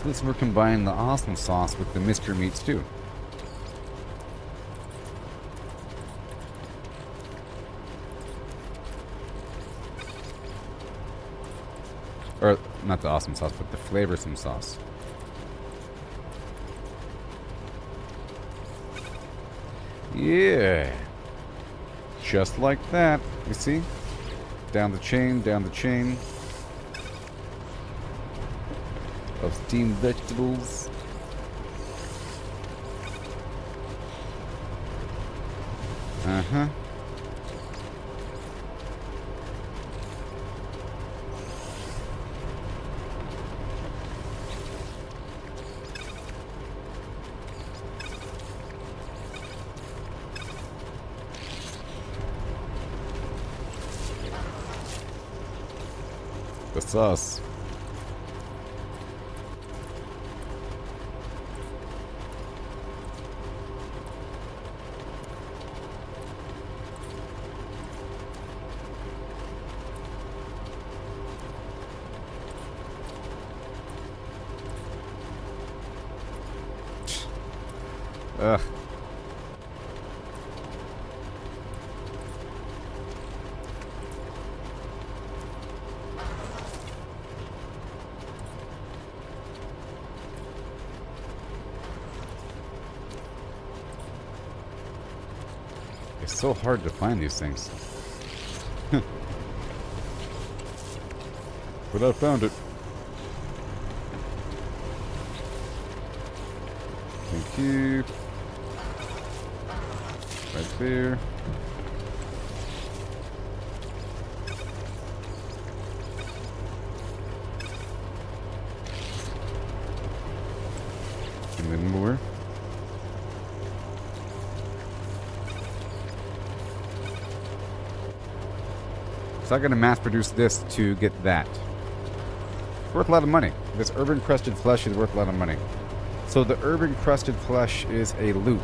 Since we're combining the awesome sauce with the Mr. Meat stew. Or, not the awesome sauce, but the flavorsome sauce. Yeah. Just like that. You see? Down the chain, down the chain. Of steamed vegetables. Uh-huh. The sauce. Ugh. It's so hard to find these things. But I found it. Thank you. Right there. And then more. So I'm gonna mass produce this to get that. Worth a lot of money. This urban crusted flesh is worth a lot of money. So the urban crusted flesh is a loop.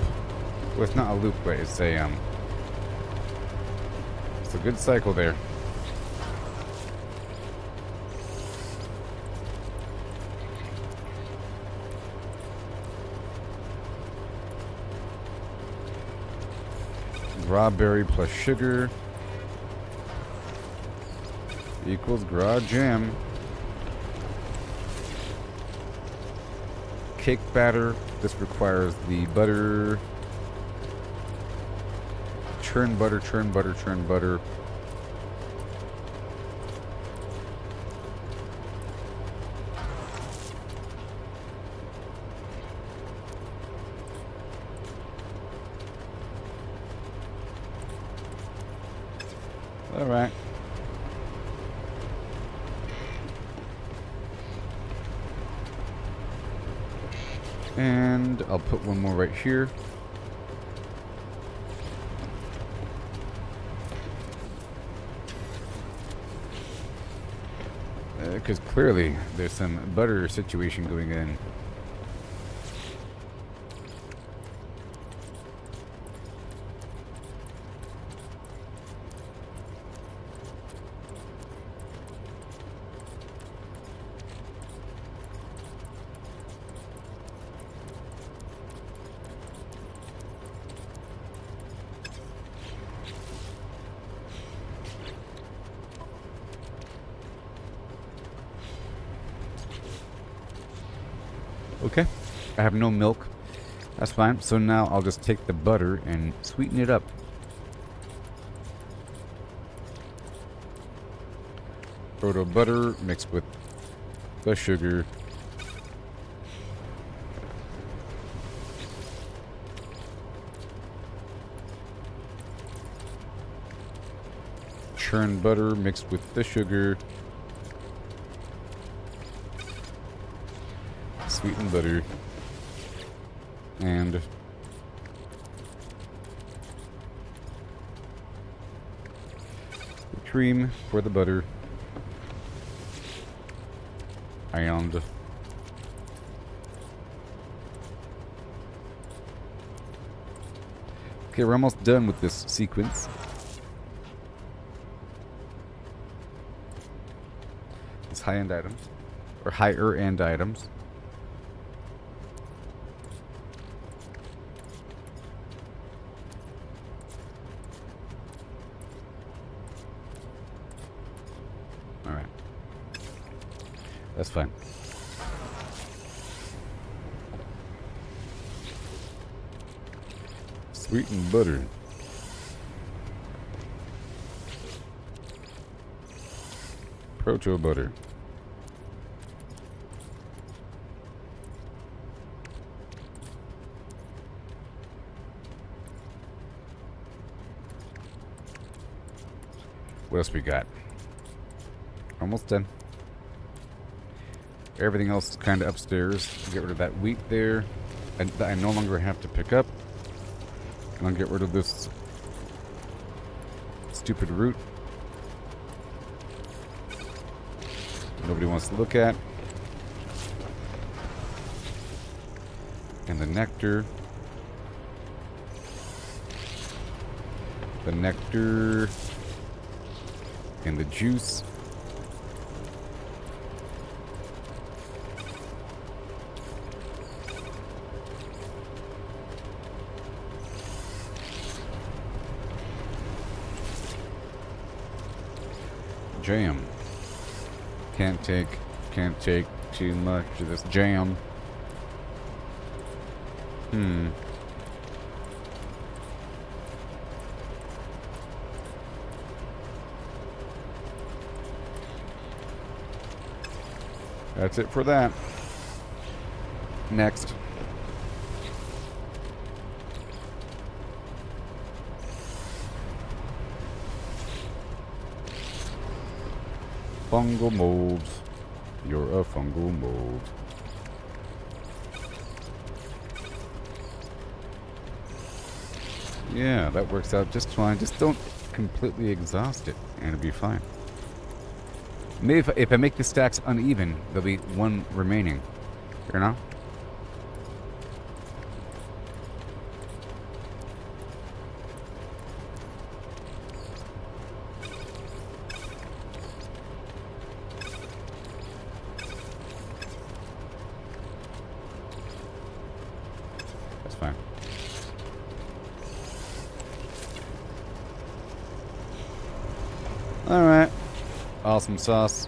Well, it's not a loop, but it's a good cycle there. Raw berry plus sugar equals raw jam. Cake batter. This requires the butter. Churn butter, churn butter, churn butter. All right. And I'll put one more right here. Because clearly there's some butter situation going in. Okay, I have no milk. That's fine. So now I'll just take the butter and sweeten it up. Proto butter mixed with the sugar. Churned butter mixed with the sugar. Sweetened butter. And cream for the butter. And okay, we're almost done with this sequence. It's high-end items, or higher-end items. All right, that's fine. Sweetened butter. Proto butter. What else we got? Almost done. Everything else is kind of upstairs. Get rid of that wheat there that I no longer have to pick up. And I'll get rid of this stupid root. nobody wants to look at. And the nectar. The nectar. And the juice. Jam. Can't take too much of this jam. That's it for that. Next. Fungal mold. You're a fungal mold. Yeah, that works out just fine. Just don't completely exhaust it, and it'll be fine. Maybe if I make the stacks uneven, there'll be one remaining. You know? That's fine. Alright. Awesome sauce.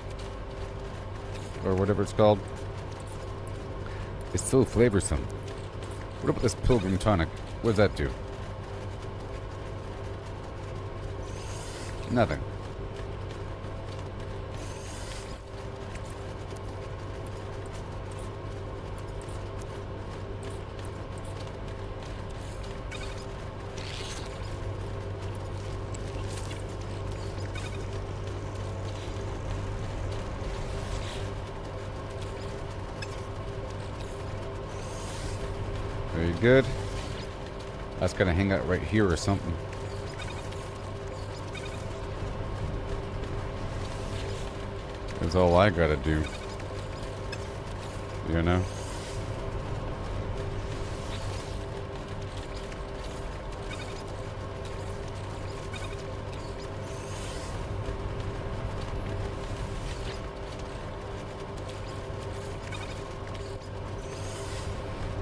Or whatever it's called. It's so flavorsome. What about this Pilgrim tonic? What does that do? Nothing. Very good. That's gonna hang out right here or something. That's all I gotta do. You know?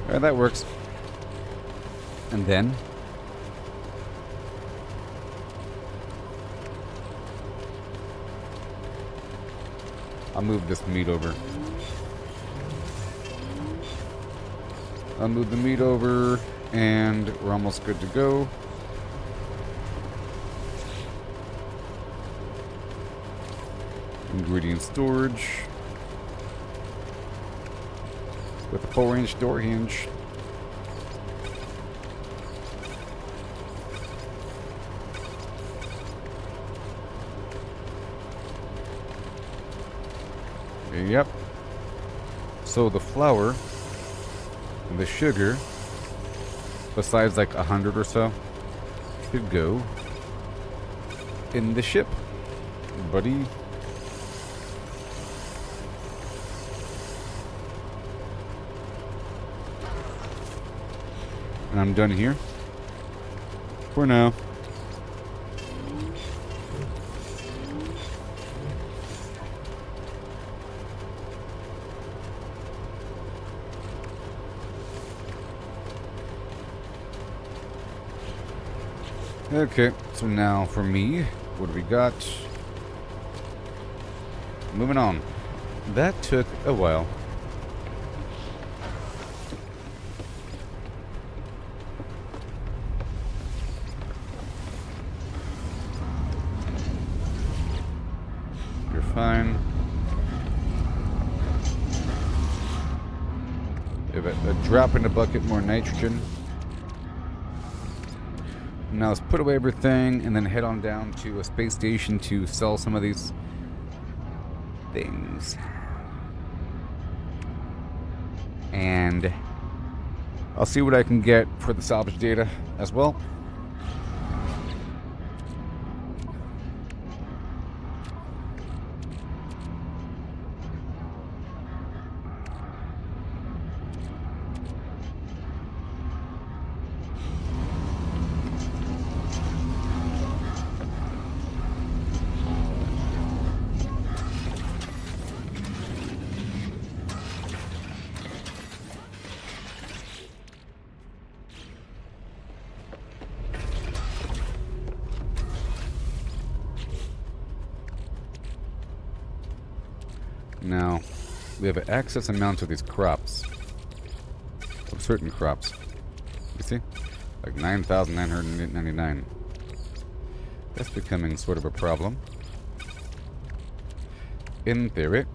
Alright, that works. And then I'll move this meat over. I'll move the meat over, and we're almost good to go. Ingredient storage with a 4-inch door hinge. Yep. So the flour and the sugar, besides like 100 or so, should go in the ship, buddy. And I'm done here for now. Okay, so now for me, what do we got? Moving on. That took a while. You're fine. Give it a drop in the bucket, more nitrogen. Now let's put away everything and then head on down to a space station to sell some of these things. And I'll see what I can get for the salvage data as well. Now, we have excess amounts of these crops. Of certain crops. You see? Like 9,999. That's becoming sort of a problem. In theory.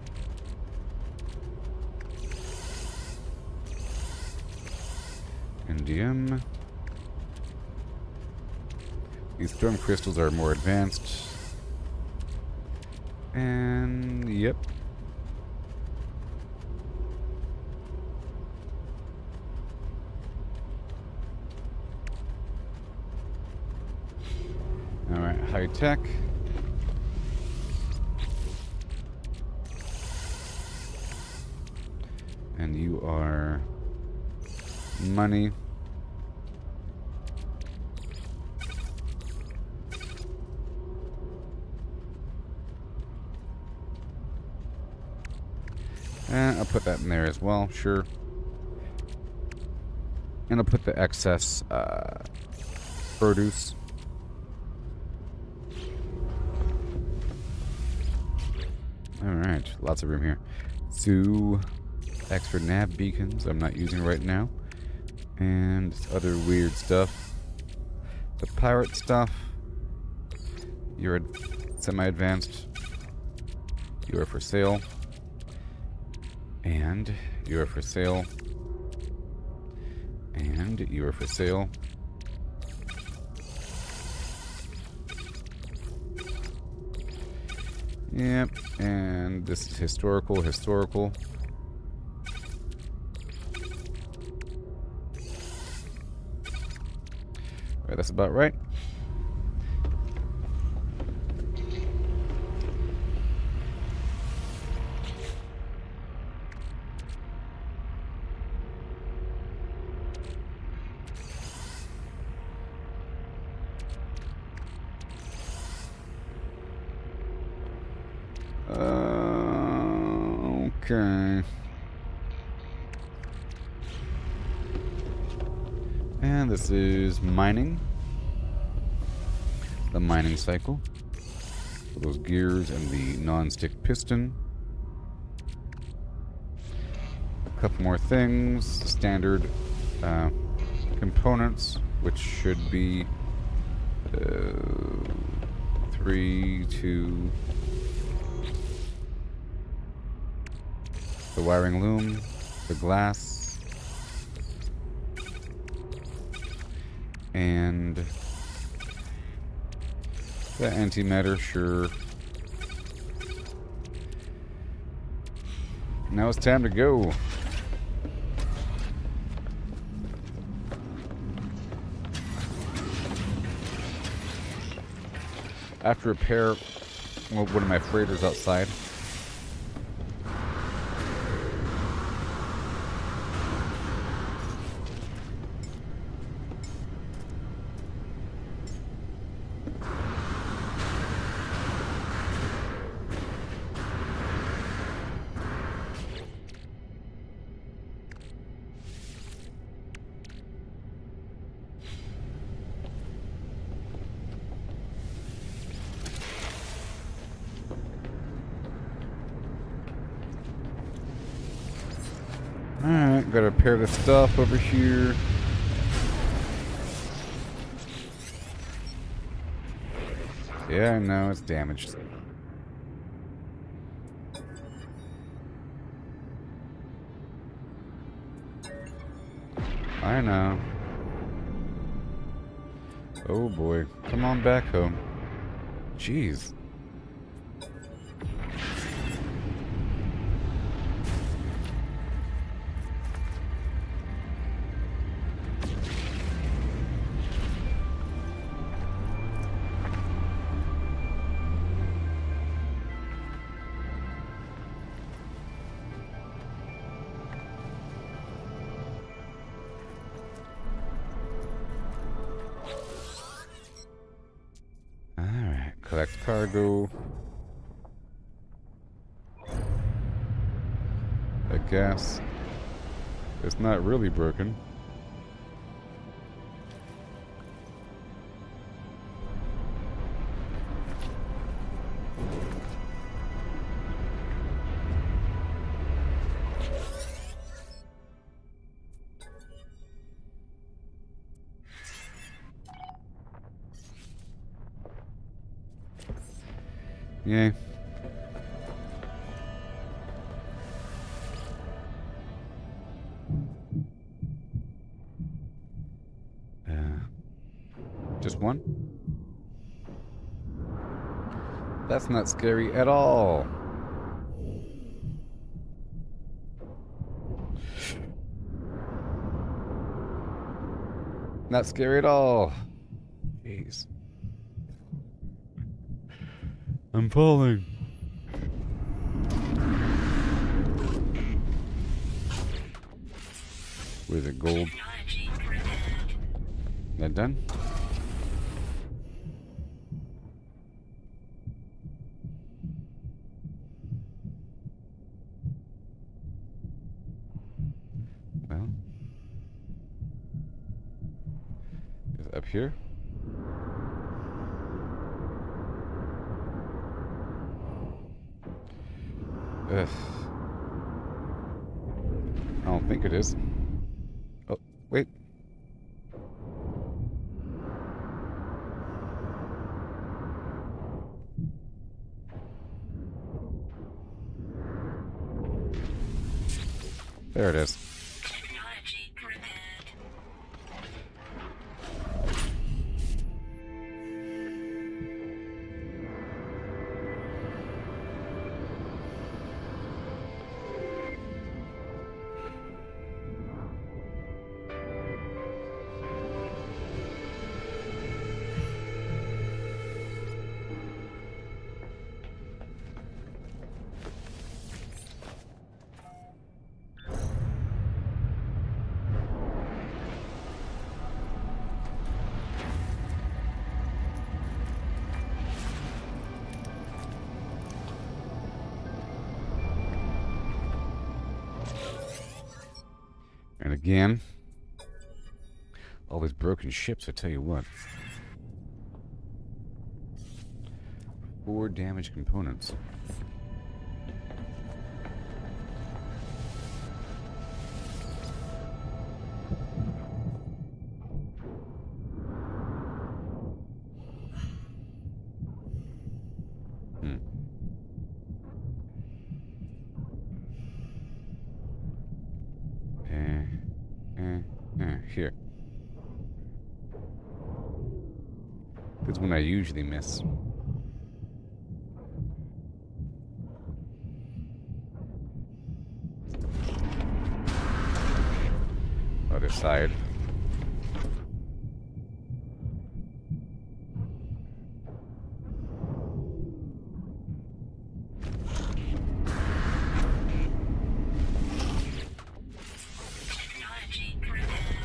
Indium. These storm crystals are more advanced. And yep. Alright, high tech. And you are money. And I'll put that in there as well, sure. And I'll put the excess produce. Alright, lots of room here. 2 extra nav beacons I'm not using right now. And this other weird stuff. The pirate stuff. You're semi-advanced. You are for sale. And you are for sale. And you are for sale. Yep, and this is historical. Right, that's about right. Okay. And this is mining. The mining cycle. For those gears and the non-stick piston. A couple more things. Standard components, which should be 3, 2. The wiring loom, the glass, and the antimatter, sure. Now it's time to go. I have to repair one of my freighters outside. Alright, gotta repair the stuff over here. Yeah, I know, it's damaged. I know. Oh boy, come on back home. Jeez. Collect cargo. The gas. It's not really broken. Yay. Just one? That's not scary at all. Not scary at all. Jeez. I'm falling. What is it, gold? That done? Well, is it up here? Ugh. I don't think it is. Oh, wait. There it is. And again, all these broken ships, I tell you what. 4 damaged components. Here. That's one I usually miss. Other side.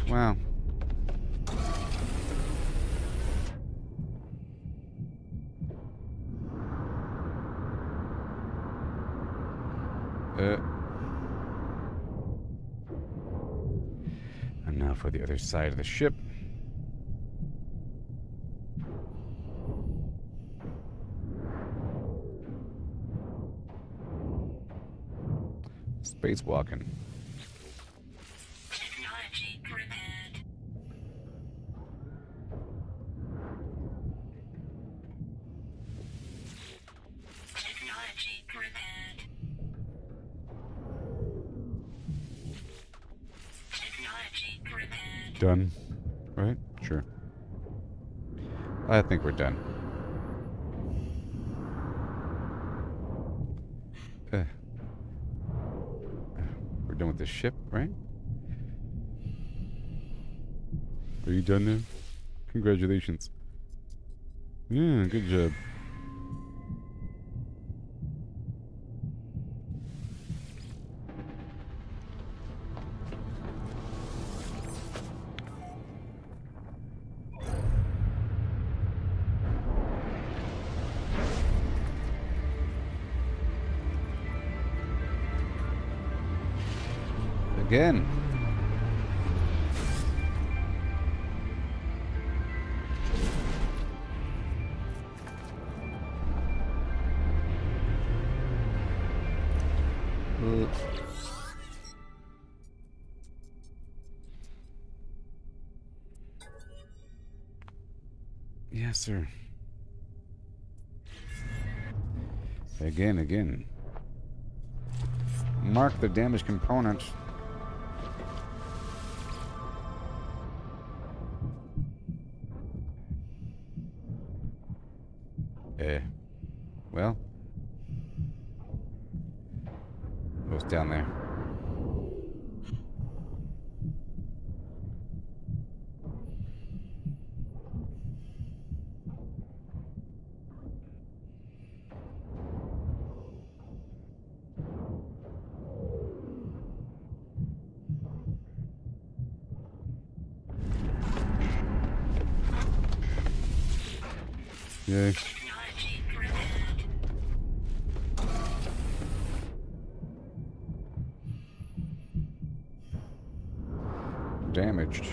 Wow. And now for the other side of the ship. Spacewalking. Done, right? Sure. I think we're done. We're done with the ship, right? Are you done now? Congratulations. Yeah, good job. Again. Yes, sir. Again. Mark the damaged components. Well. What's down there? Yay. Damaged.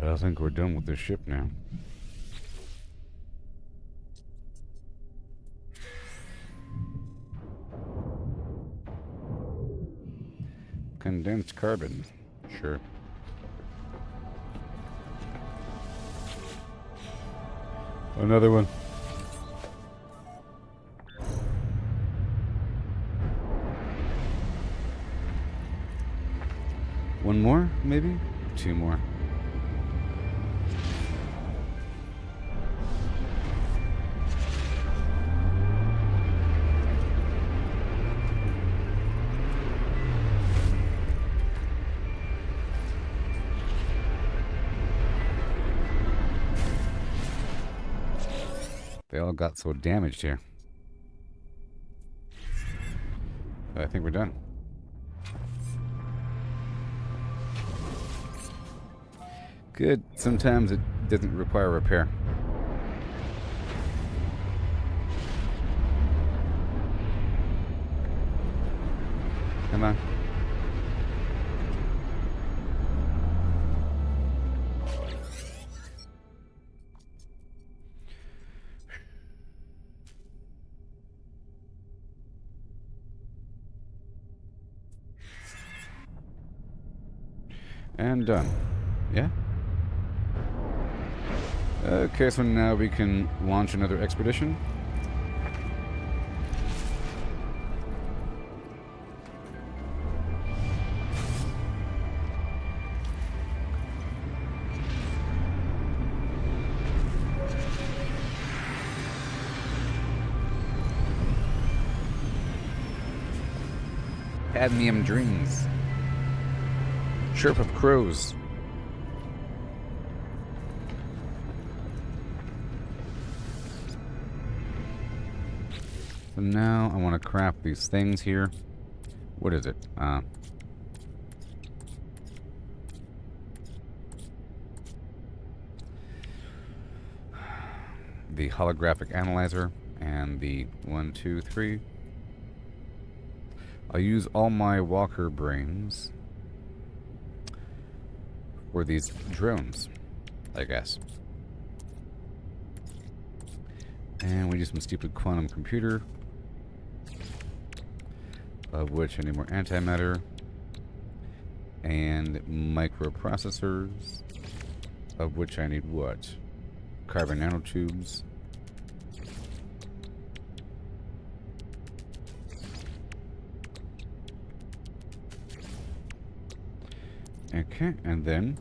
I think we're done with the ship now. Condensed carbon. Sure. Another one. One more, maybe? Two more. They all got so damaged here. But I think we're done. Good. Sometimes it doesn't require repair. Come on. And done. Yeah? Okay, so now we can launch another expedition. Cadmium dreams. Chirp of crows. So now I want to craft these things here. What is it? The holographic analyzer and the 1, 2, 3. I'll use all my walker brains for these drones, I guess. And we use some stupid quantum computer, of which I need more antimatter, and microprocessors, of which I need what? Carbon nanotubes. Okay, and then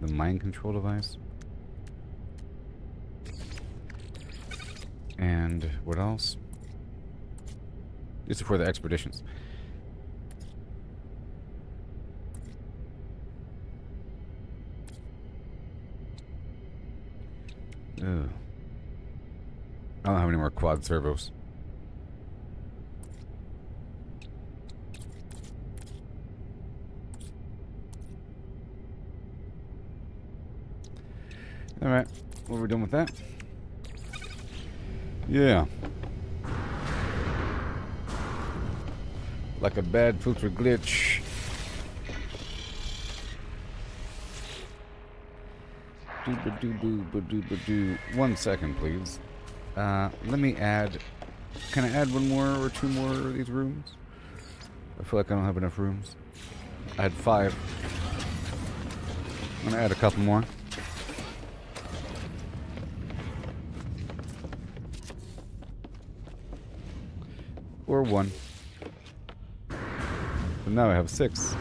the mind control device. And what else? This is for the expeditions. Ugh. I don't have any more quad servos. Alright, what are we doing with that? Yeah. Like a bad filter glitch. Doo-ba-doo-boo-ba-doo-ba-doo. 1 second, please. Let me add... Can I add one more or two more of these rooms? I feel like I don't have enough rooms. I had 5. I'm gonna add a couple more. Or 1. But now I have 6.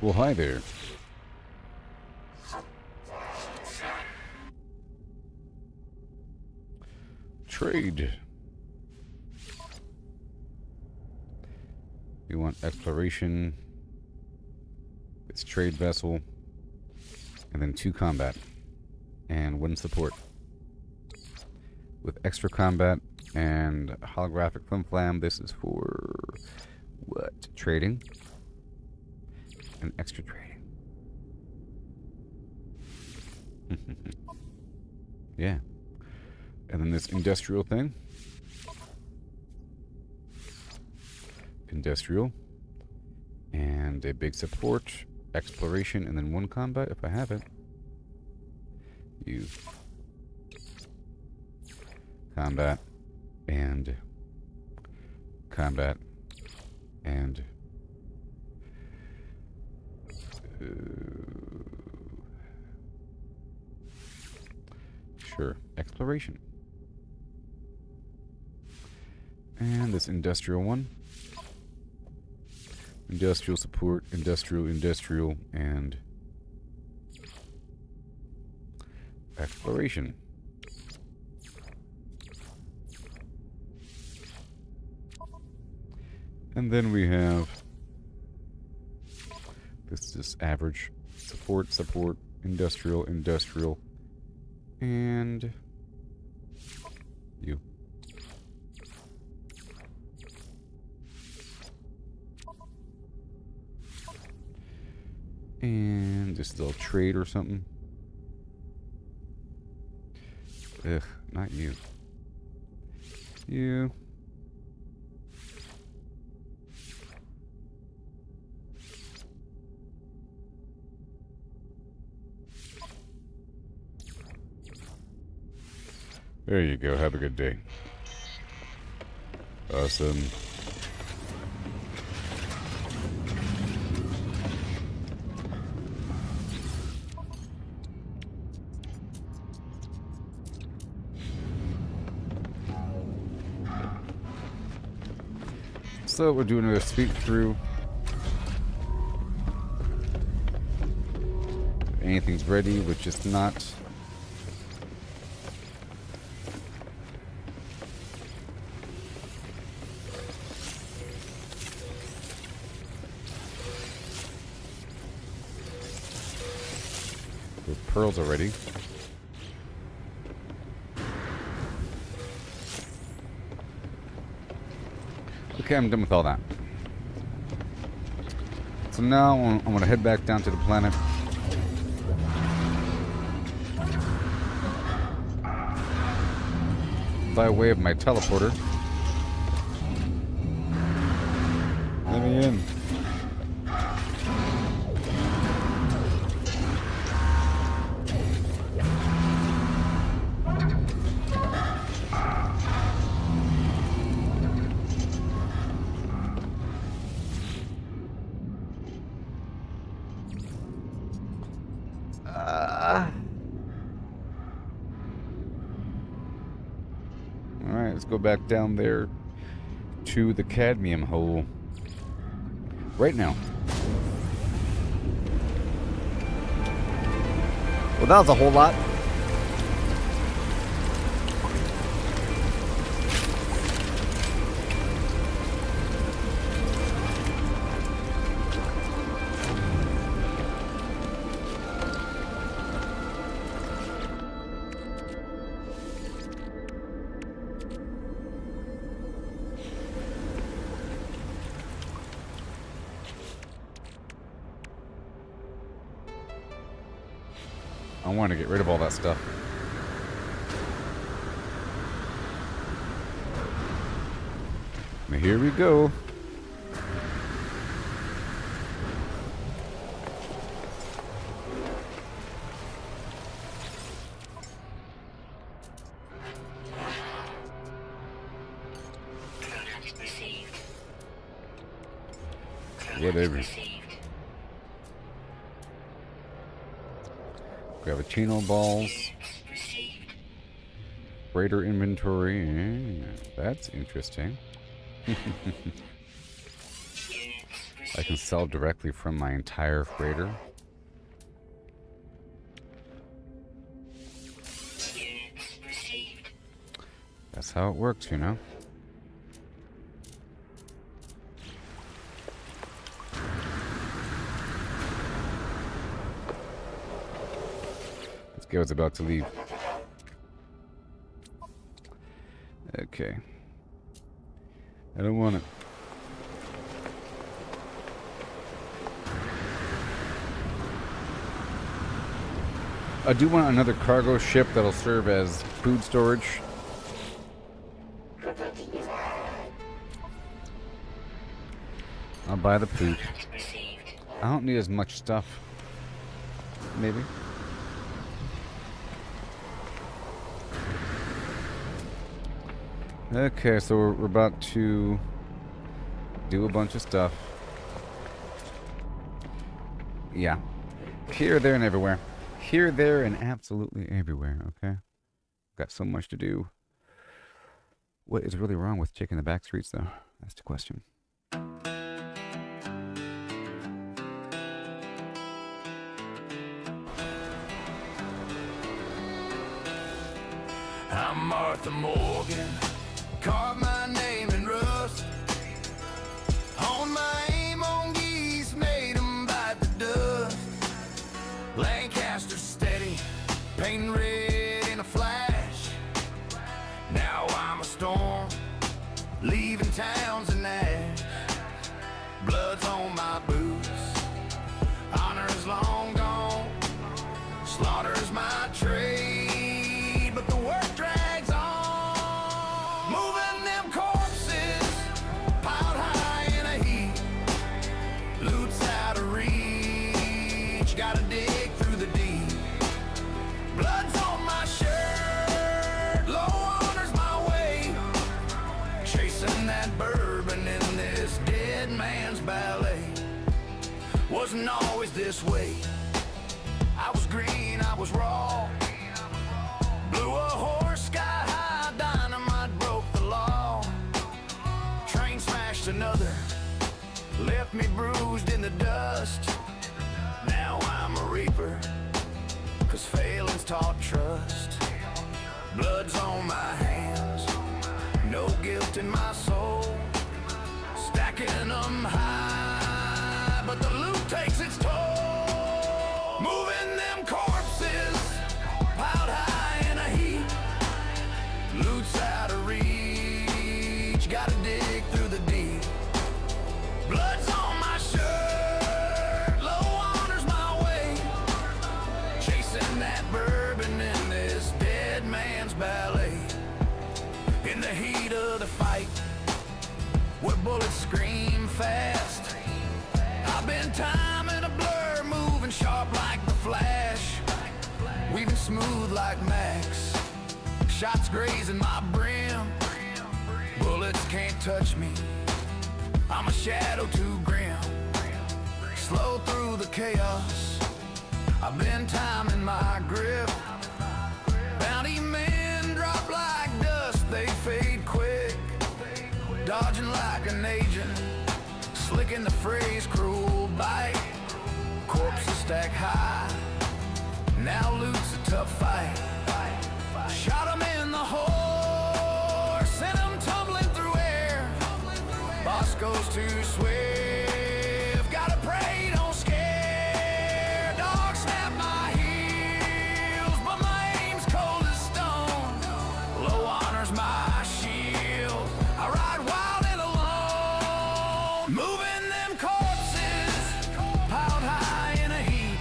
Well, hi there. Trade. You want exploration. It's trade vessel. And then 2 combat. And 1 support. With extra combat and holographic flim flam, this is for what? Trading. And extra trading. Yeah. And then this industrial thing. Industrial. And a big support. Exploration. And then 1 combat if I have it. You. Combat. And. Combat. And. Sure. Exploration. And this industrial one. Industrial support, industrial, and exploration. And then we have this is average support, industrial, and you. And this little trade or something. Ugh, not you. You. There you go. Have a good day. Awesome. So we're doing a sweep through. Anything's ready, which is not. The pearls are ready. Okay, I'm done with all that. So now I'm going to head back down to the planet. By way of my teleporter. Let me in. Alright, let's go back down there to the cadmium hole. Right now. Well, that was a whole lot. I want to get rid of all that stuff. Now here we go. Whatever. Gravitino balls. Freighter inventory. That's interesting. I can sell directly from my entire freighter. That's how it works, you know. This guy was about to leave. Okay. I don't want it. I do want another cargo ship that'll serve as food storage. I'll buy the poop. I don't need as much stuff. Maybe. Okay, so we're about to do a bunch of stuff. Yeah. Here, there, and everywhere. Here, there, and absolutely everywhere, okay? Got so much to do. What is really wrong with taking the back streets, though? That's the question. I'm Martha Morgan, carve my name in rust. Honed my aim on geese, made 'em bite the dust. Lancaster steady, painting red in a flash. Now I'm a storm, leaving towns in ash. Blood's on my boots, honor is long gone. Slaughter's my trade, but the work drags on. Moving them corpses, piled high in a heap. Loot's out of reach, gotta dig through the deep. Blood's on my shirt, low honor's my way. Chasing that bourbon in this dead man's ballet. Wasn't always this way. I was green, I was raw. Blew a horse sky high, dynamite broke the law. Train smashed another, left me bruised in the dust. Now I'm a reaper, 'cause failing's taught trust. Blood's on my hands, no guilt in my soul. Stacking them high, but the loot takes its toll. Moving them corpses, piled high in a heap. Loot's out of reach, gotta dig through the deep. Blood's on my shirt, low honor's my way. Chasing that bourbon in this dead man's ballet. In the heat of the fight, where bullets scream fast, I've been timing a blur, moving sharp like the Flash, weaving smooth like Max. Shots grazing my brim, bullets can't touch me. I'm a shadow too grim, slow through the chaos. I've been timing my grip. Bounty men drop like dust, they fade quick. Dodging like an agent, slicking the phrase cruel bite. Corpses stack high, now loot's a tough fight. Shot 'em in the horse, sent 'em tumbling through air. Boss goes too swift, gotta pray don't scare. Dog snap my heels, but my aim's cold as stone. Low honor's my shield, I ride wild and alone. Moving them corpses, piled high in a heap.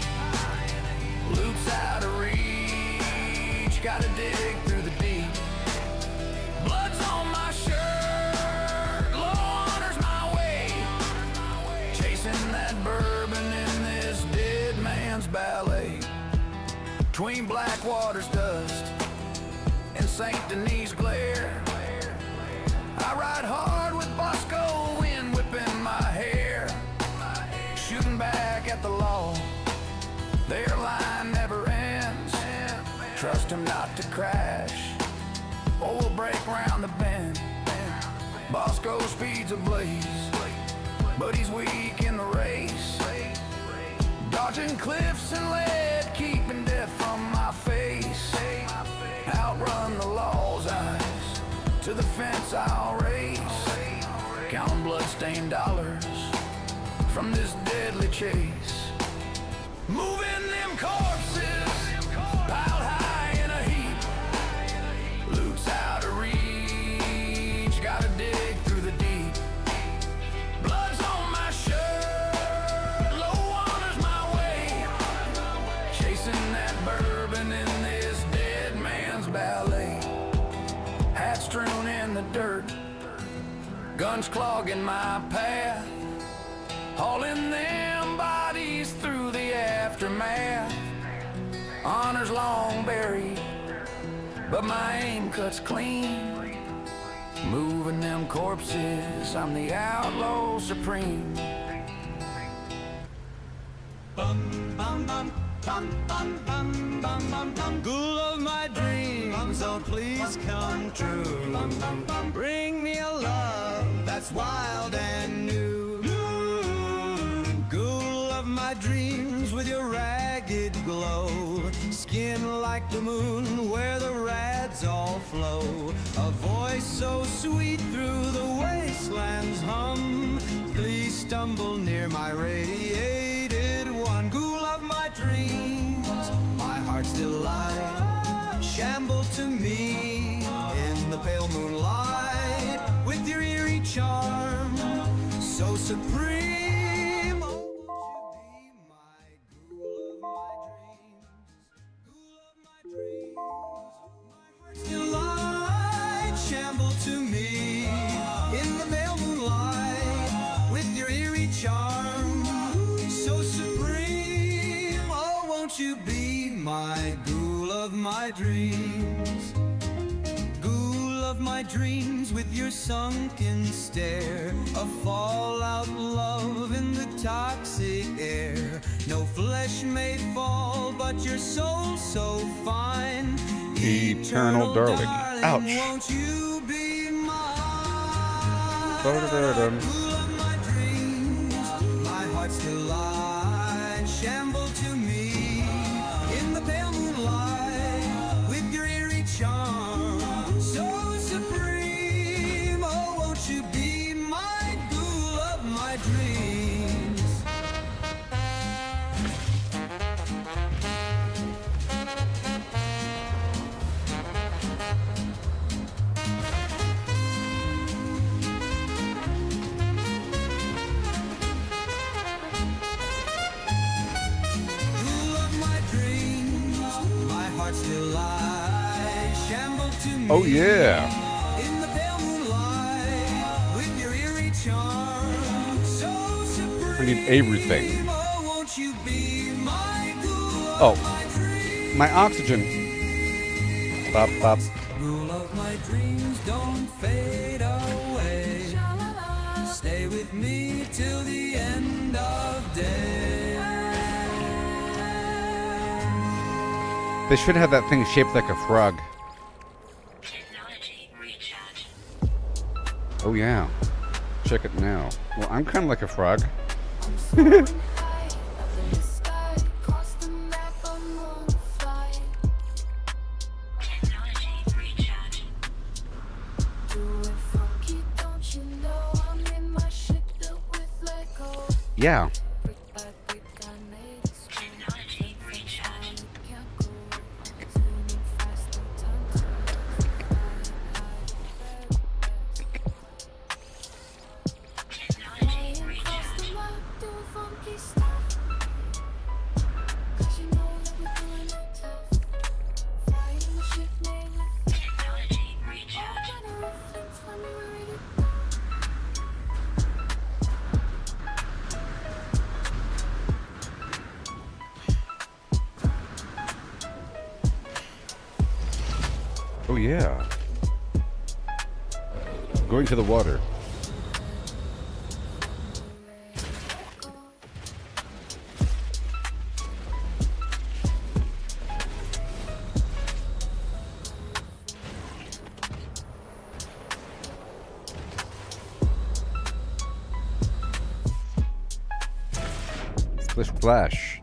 Loot's out of reach, reach, gotta dig through the deep. Blood's on my shirt, law honors my way. Chasing that bourbon in this dead man's ballet. Between Blackwater's dust and St. Denis glare, I ride hard with Bosco wind whipping my hair. Shooting back at the law, their line never ends. Trust him not to crash, or we'll break round the bend. Bosco speed's ablaze, but he's weak in the race. Dodging cliffs and lead, keeping death from my face. Outrun the law's eyes, to the fence I'll race. Counting blood-stained dollars from this deadly chase. Moving them corpses, piled high in a heap. Loot's out of reach, gotta dig through the deep. Blood's on my shirt, low water's my way. Chasing that bourbon in this dead man's ballet. Hat strewn in the dirt, guns clogging my path. Hauling them bodies through the aftermath. Honor's long buried, but my aim cuts clean. Moving them corpses, I'm the outlaw supreme. Bum bum bum bum bum bum bum bum bum. Ghoul of my dreams, oh please come true. Bring me a love that's wild and new. Ghoul of my dreams with your ragged glow. Skin like the moon where the rads all flow. A voice so sweet through the wastelands hum. Please stumble near my radiated one. Ghoul of my dreams, my heart's delight. Shamble to me in the pale moonlight. With your eerie charm, so supreme. Shamble to me in the pale moonlight with your eerie charm, so supreme. Oh, won't you be my ghoul of my dreams? Ghoul of my dreams with your sunken stare. A fallout love in the toxic air. No flesh may fall, but your soul so fine. Eternal darling. Ouch. Won't you be mine? Dun-dun-dun-dun. Ghoul of my dreams, my heart's delight. Shamble to me in the pale moonlight with your eerie charm, so supreme. Oh, won't you be my ghoul of my dreams? Oh yeah. In the pale moonlight with your eerie charm, so supreme. I need everything. Oh, won't you be my ghoul of Oh, my dreams? my oxygen. Bop bop. Ghoul of my dreams, don't fade away. Stay with me till the end of day. They should have that thing shaped like a frog. Oh yeah. Check it now. Well, I'm kind of like a frog. Yeah. Oh yeah. Going to the water. Splish splash.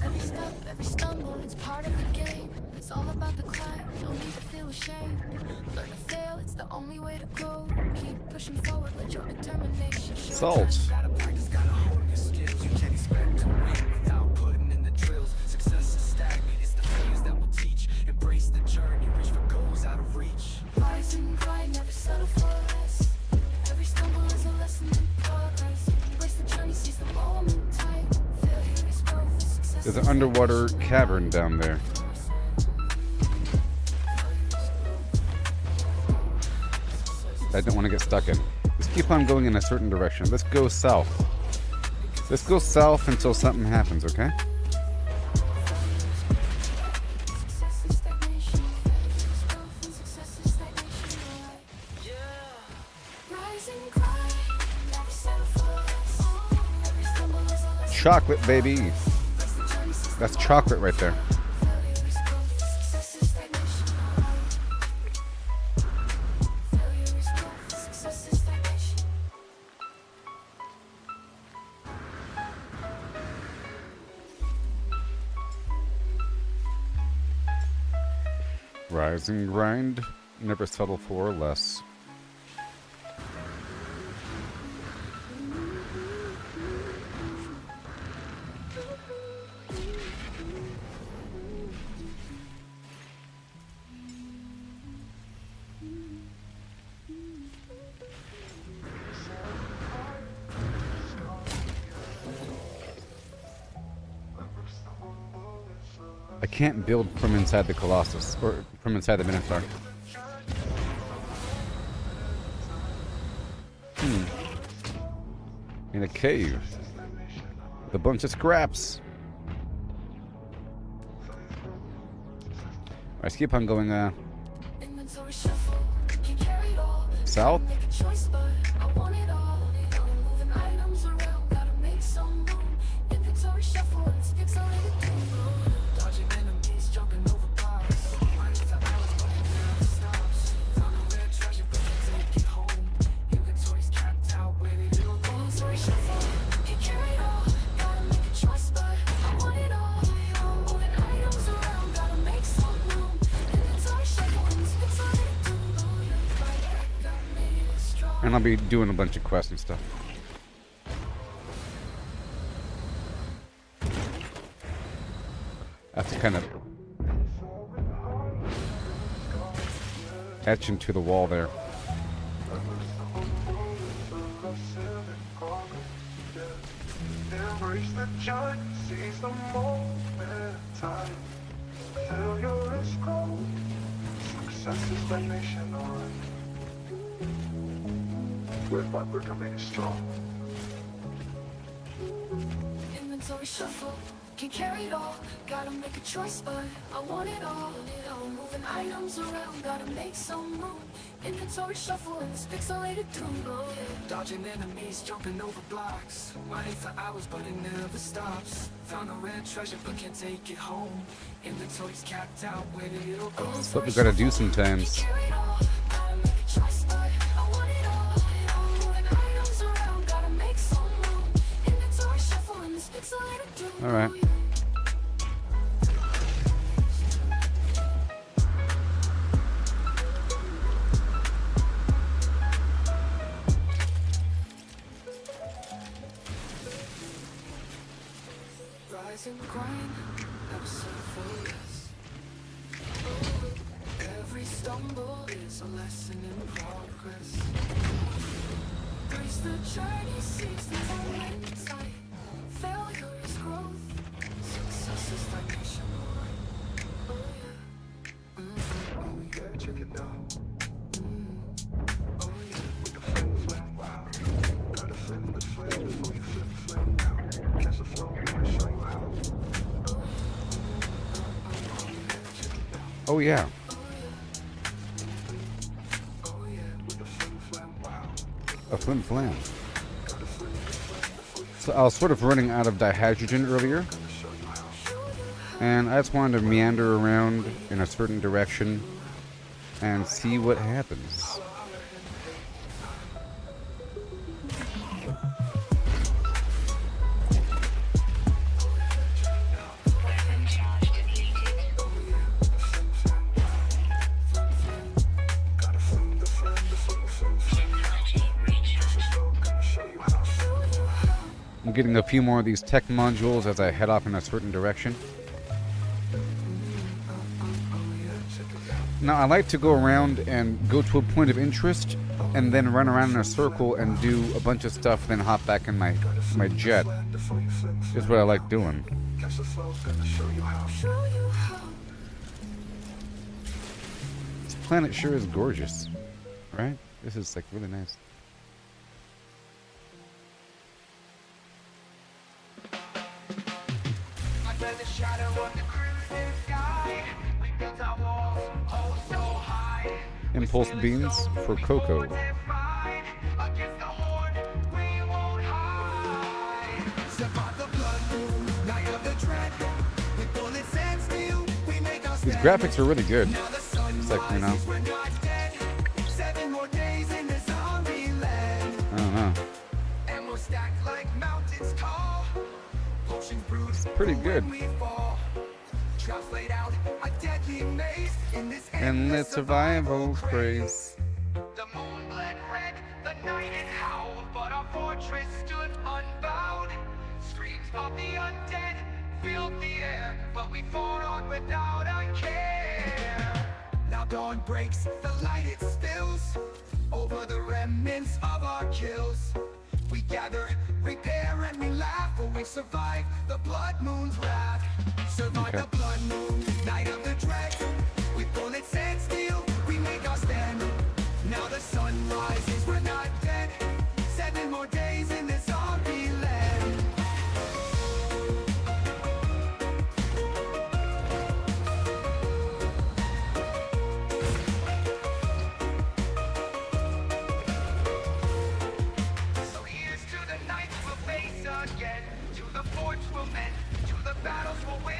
Every step, every stumble, it's part of the game. It's all about the climb, no need to feel ashamed. Learn to fail, it's the only way to grow. Keep pushing forward, let your determination show. Salt. Gotta practice, gotta hone your skills. You can't expect to win without putting in the drills. Success is stagnant, it's the failures that will teach. Embrace the journey, reach for goals out of reach. Rise and grind, never settle for less. Every stumble is a lesson in progress. Embrace the journey, seize the moment tight. Failure is growth, success There's is an underwater cavern down there. I don't want to get stuck in. Let's keep on going in a certain direction. Let's go south. Let's go south until something happens, okay? success is stagnation. Failure is growth, and success is stagnation. Rise and grind, never settle for less. Every stumble is a lesson. Chocolate, baby. That's chocolate right there. Failure is growth, success is stagnation. Failure is growth, success is stagnation. Rise and grind. Never settle for less. I can't build from inside the Colossus, or from inside the Minotaur. In a cave. With a bunch of scraps. Let's keep on going, Inventory shuffle, can't carry it all. south. Make a choice, but I want it all. Moving items around, gotta make some room. Inventory shuffle, it's pixelated through. Dodging enemies, jumping over bars. Right for hours, but it never stops. Found a rare treasure, but can't take it home. Inventory's capped out, where did it go? Inventory shuffle, can't carry it all. Gotta make a choice, but I want it all. Moving items around, gotta make some room. Inventory shuffle, it's pixelated through. Fight back, got made it strong. And I'll be doing a bunch of quests and stuff. That's kind of etch into the wall there. Embrace the journey, seize the moment, time. Failure is growth, success is stagnation on. We're becoming strong. Inventory shuffle, can't carry it all. Gotta make a choice, but I want it all. Moving items around, gotta make some room. Inventory shuffle, and it's pixelated through. Dodging enemies, jumping over blocks. Running for hours, but it never stops. Found a rare treasure, but can't take it home. Inventory's capped out, where did it all go? That's what we gotta do sometimes. Carry it all, gotta make a choice, but I want it all. Moving items around, gotta make some room. Inventory shuffle, and it's pixelated through. All right. Rise and grind, never settle for less. Every stumble is a lesson in progress. Embrace the journey, seize the moment tight. Failure is growth, success is stagnation. Oh yeah. Oh yeah, check it out. Oh yeah, with the flame, wow. Gotta flame the flame before you flip the flame out. Catch the flow. Oh yeah. A flim flam. So I was sort of running out of dihydrogen earlier, and I just wanted to meander around in a certain direction and see what happens. I'm getting a few more of these tech modules as I head off in a certain direction. Now, I like to go around and go to a point of interest and then run around in a circle and do a bunch of stuff, then hop back in my jet. Is what I like doing. This planet sure is gorgeous, right? This is like really nice. Impulse beans for cocoa. These graphics are really good. It's like, you know, I don't know. It's pretty good. Endless survival craze. The moon bled red, the night it howled, but our fortress stood unbowed. Screams of the undead filled the air, but we fought on without a care. Now dawn breaks, the light it spills over the remnants of our kills. We gather, repair, and we laugh, for we survive the blood moon's wrath. Survive the blood moon, night of the dragon. With bullets and steel, we make our stand. Now the sun rises, we're not dead. 7 more days in this zombie land. So here's to the night we'll face again, to the forge we'll mend, to the battles we'll win.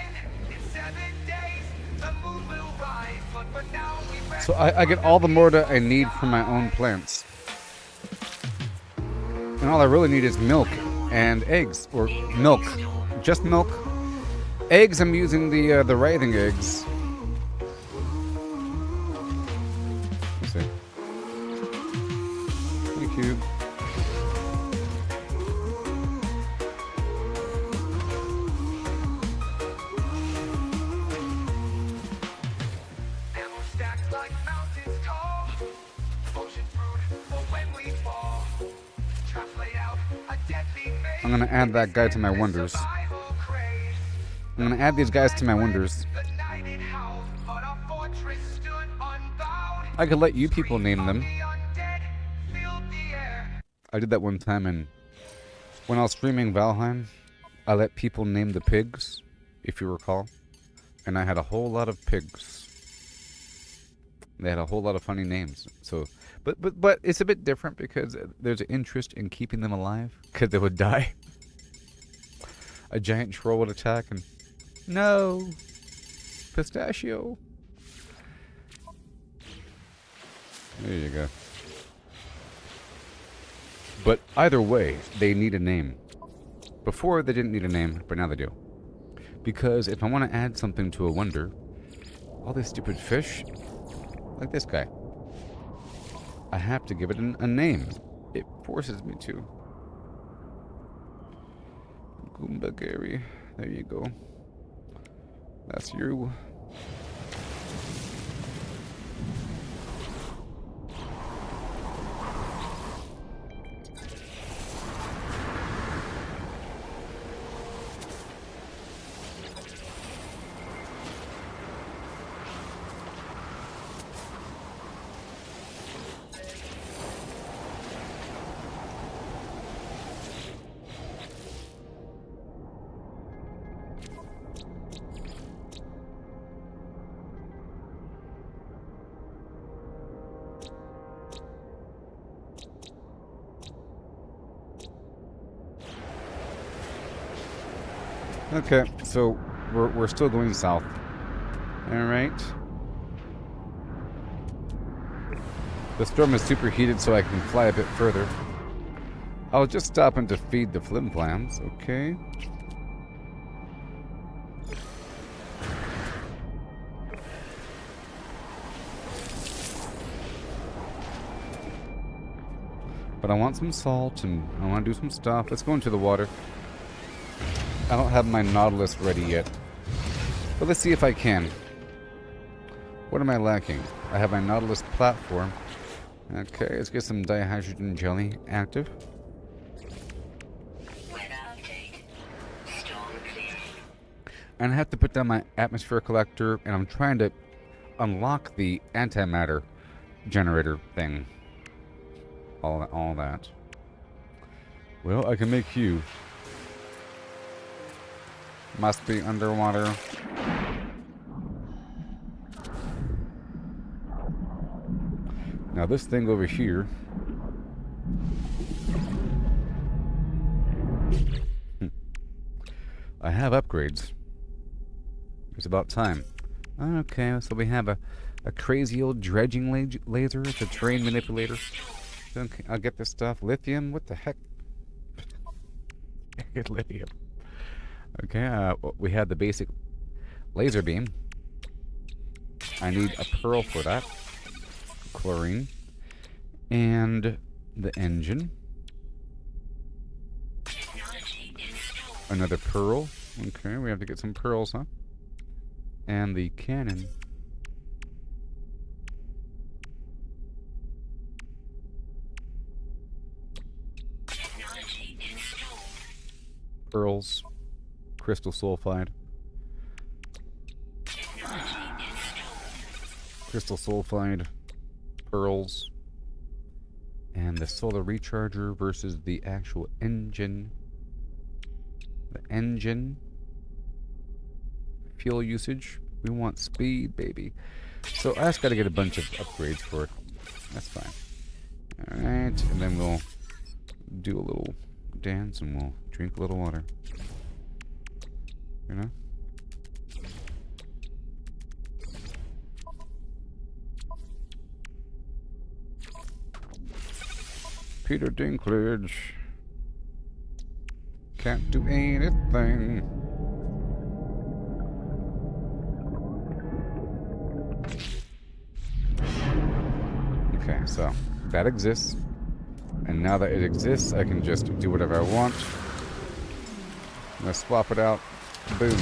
In 7 days, the moon will rise, but for now we rest. So I get all the mortar I need from my own plants. And all I really need is milk and eggs. Or milk. Just milk. Eggs, I'm using the writhing eggs. Let's see. Thank you. I'm gonna add that guy to my wonders. I'm gonna add these guys to my wonders. I could let you people name them. I did that one time, and when I was streaming Valheim, I let people name the pigs, if you recall, and I had a whole lot of pigs. They had a whole lot of funny names. So, but it's a bit different because there's an interest in keeping them alive, because they would die. A giant troll would attack, and no, pistachio. There you go. But either way, they need a name. Before they didn't need a name, but now they do. Because if I want to add something to a wonder, all these stupid fish, like this guy, I have to give it a name. It forces me to. Gooboberti. There you go. That's you. Okay, so we're still going south. All right. The storm is superheated, so I can fly a bit further. I'll just stop in to feed the flimflams. Okay. But I want some salt, and I want to do some stuff. Let's go into the water. I don't have my Nautilus ready yet. But let's see if I can. What am I lacking? I have my Nautilus platform. Okay, let's get some dihydrogen jelly active. And I have to put down my atmosphere collector, and I'm trying to unlock the antimatter generator thing. All that. Well, I can make you. Must be underwater. Now this thing over here. I have upgrades. It's about time. Okay, so we have a crazy old dredging laser. It's a terrain manipulator. Okay, I'll get this stuff. Lithium? What the heck? Get lithium. Okay, we had the basic laser beam. I need a pearl for that. Chlorine. And the engine. Another pearl. Okay, we have to get some pearls, huh? And the cannon. Pearls, crystal sulfide, pearls, and the solar recharger versus the actual engine. The engine, fuel usage, we want speed, baby. So I just gotta get a bunch of upgrades for it. That's fine. Alright, and then we'll do a little dance and we'll drink a little water. You know? Peter Dinklage can't do anything. Okay, so that exists. And now that it exists, I can just do whatever I want. I'm gonna swap it out. Boom.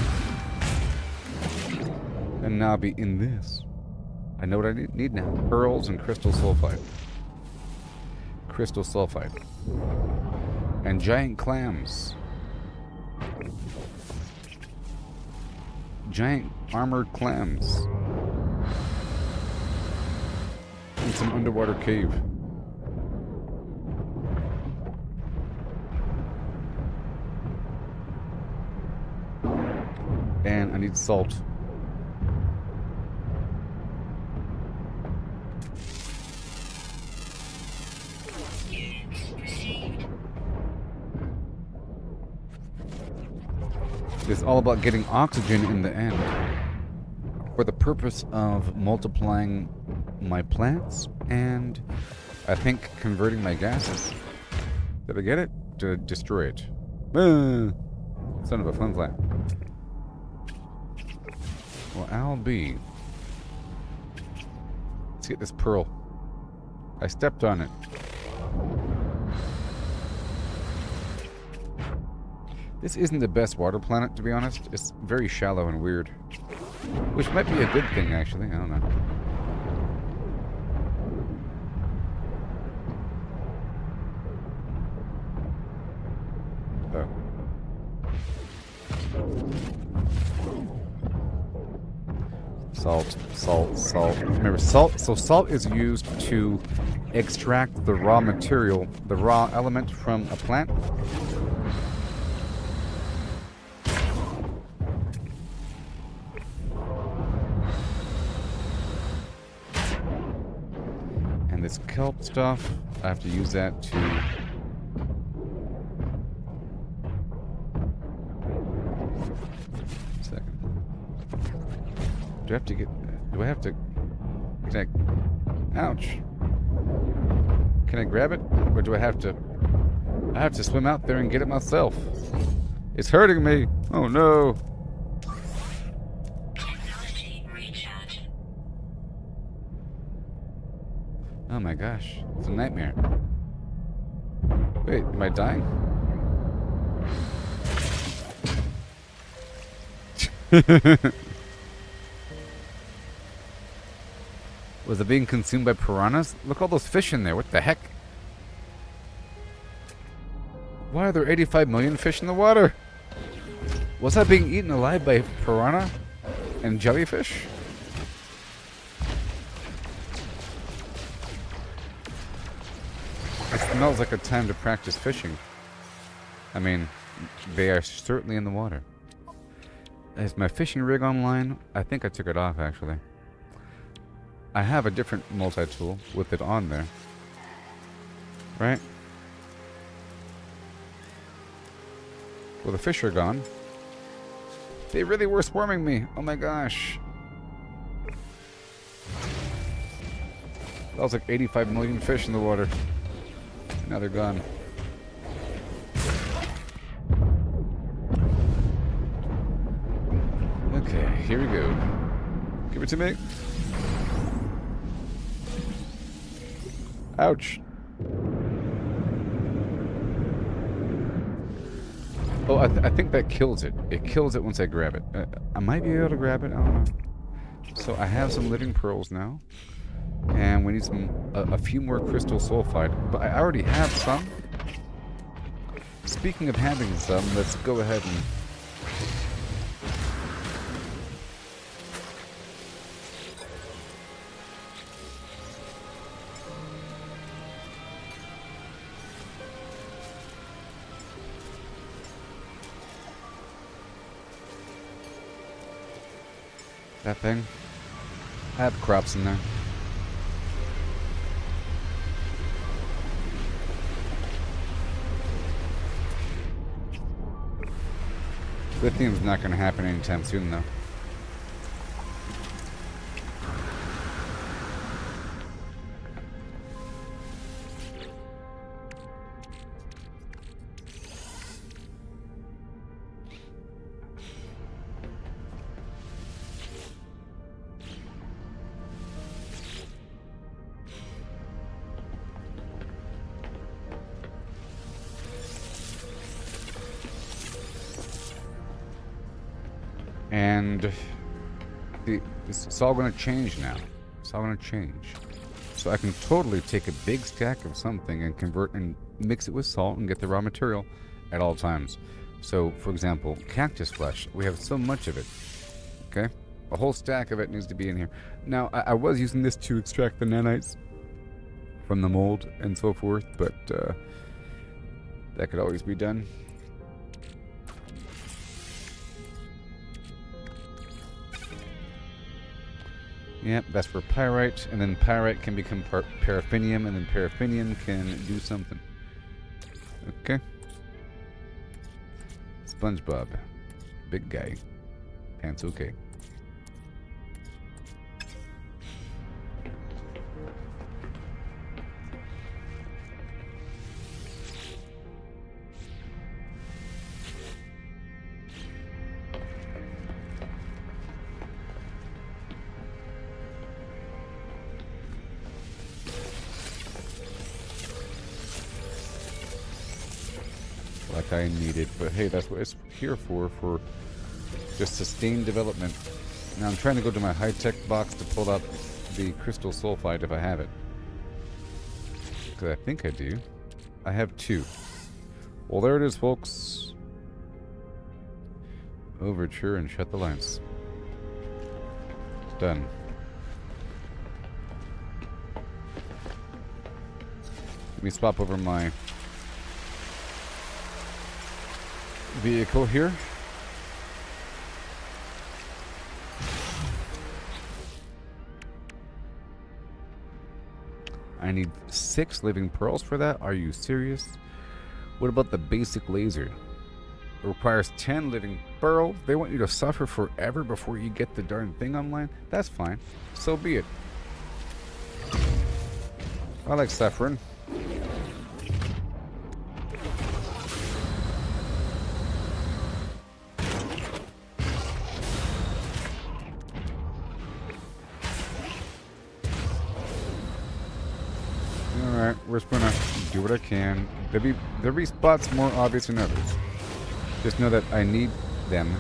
And now I'll be in this. I know what I need now. Pearls and crystal sulfide. Crystal sulfide. And giant clams. Giant armored clams. And some underwater cave. And I need salt. It's all about getting oxygen in the end for the purpose of multiplying my plants and I think converting my gases. Did I get it? To destroy it. Son of a flimflam. Well, I'll be. Let's get this pearl. I stepped on it. This isn't the best water planet, to be honest. It's very shallow and weird. Which might be a good thing, actually. I don't know. Oh. Salt, salt, salt. Remember, salt. So salt is used to extract the raw material, the raw element from a plant. And this kelp stuff, I have to use that to Do I have to get... Do I have to... Can I... Ouch. Can I grab it? Or do I have to... I have to swim out there and get it myself. It's hurting me. Oh no. Oh my gosh. It's a nightmare. Wait, am I dying? Was it being consumed by piranhas? Look, all those fish in there. What the heck? Why are there 85 million fish in the water? Was I being eaten alive by piranha and jellyfish? It smells like a time to practice fishing. I mean, they are certainly in the water. Is my fishing rig online? I think I took it off, actually. I have a different multi-tool with it on there. Right? Well, the fish are gone. They really were swarming me. Oh my gosh. That was like 85 million fish in the water. Now they're gone. Okay, here we go. Give it to me. Ouch. Oh, I think that kills it. It kills it once I grab it. I might be able to grab it. I don't know. So I have some living pearls now. And we need a few more crystal sulfide. But I already have some. Speaking of having some, let's go ahead and... that thing. I have crops in there. Lithium's not going to happen anytime soon, though. And it's all going to change now. It's all going to change. So I can totally take a big stack of something and convert and mix it with salt and get the raw material at all times. So, for example, cactus flesh. We have so much of it. Okay? A whole stack of it needs to be in here. Now, I was using this to extract the nanites from the mold and so forth, but that could always be done. Yep, that's for pyrite, and then pyrite can become paraffinium, and then paraffinium can do something. Okay. SpongeBob. Big guy. Pants okay. Like I need it, but hey, that's what it's here for just sustained development. Now I'm trying to go to my high-tech box to pull up the crystal sulfide if I have it. Because I think I do. I have 2. Well, there it is, folks. Overture and shut the lights. Done. Let me swap over my vehicle here. I need 6 living pearls for that. Are you serious? What about the basic laser? It requires 10 living pearls. They want you to suffer forever before you get the darn thing online. That's fine. So be it. I like suffering. Alright, we're just gonna do what I can. There'll be spots more obvious than others. Just know that I need them.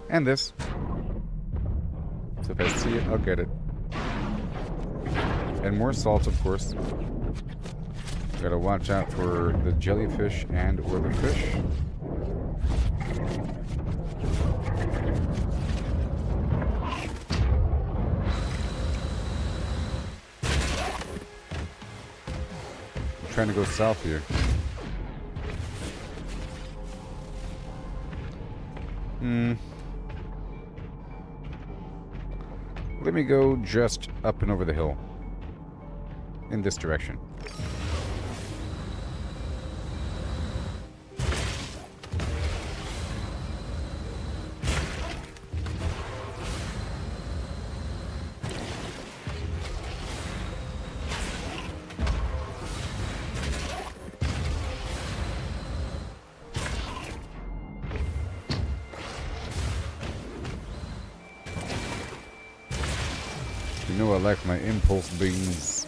And this. So if I see it, I'll get it. And more salt, of course. Gotta watch out for the jellyfish and or the fish. I'm trying to go south here. Let me go just up and over the hill. In this direction. You know I like my impulse beans.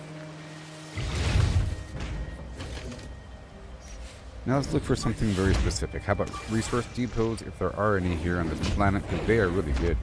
Now let's look for something very specific. How about resource depots, if there are any here on this planet, because they are really good.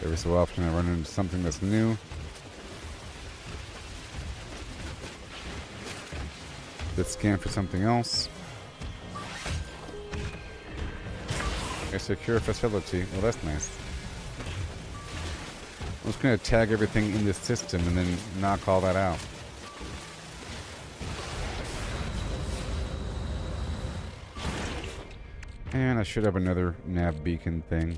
Every so often I run into something that's new. Let's scan for something else. A secure facility. Well, that's nice. I'm just going to tag everything in this system and then knock all that out. And I should have another nav beacon thing.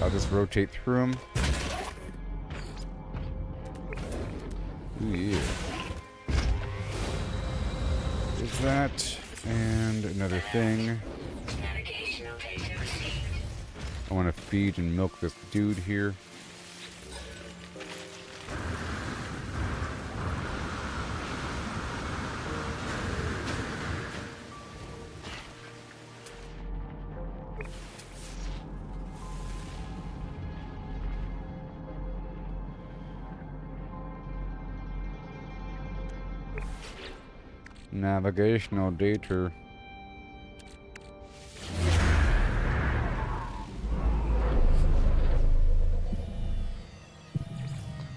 I'll just rotate through them. Ooh, yeah. There's that. And another thing. I want to feed and milk this dude here. Navigational data.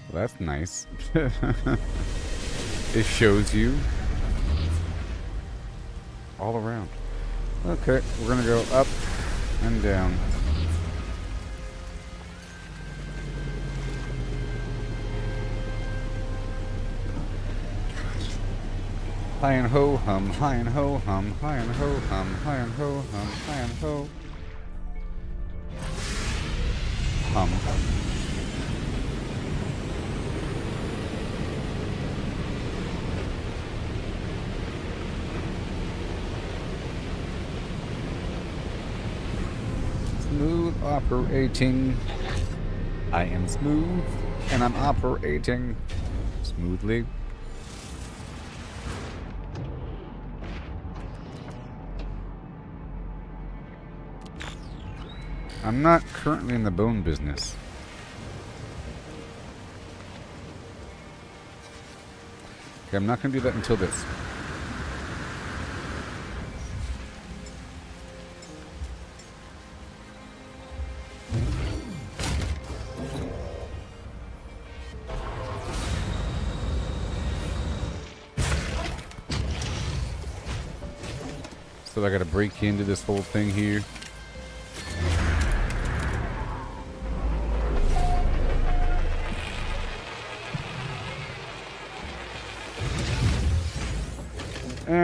Well, that's nice. It shows you all around. Okay, we're gonna go up and down. Hi and ho hum, hi and ho hum, hi and ho hum, hi and ho hum, hi and ho hum. Smooth operating. I am smooth and I'm operating smoothly. I'm not currently in the bone business. Okay, I'm not going to do that until this. So I got to break into this whole thing here.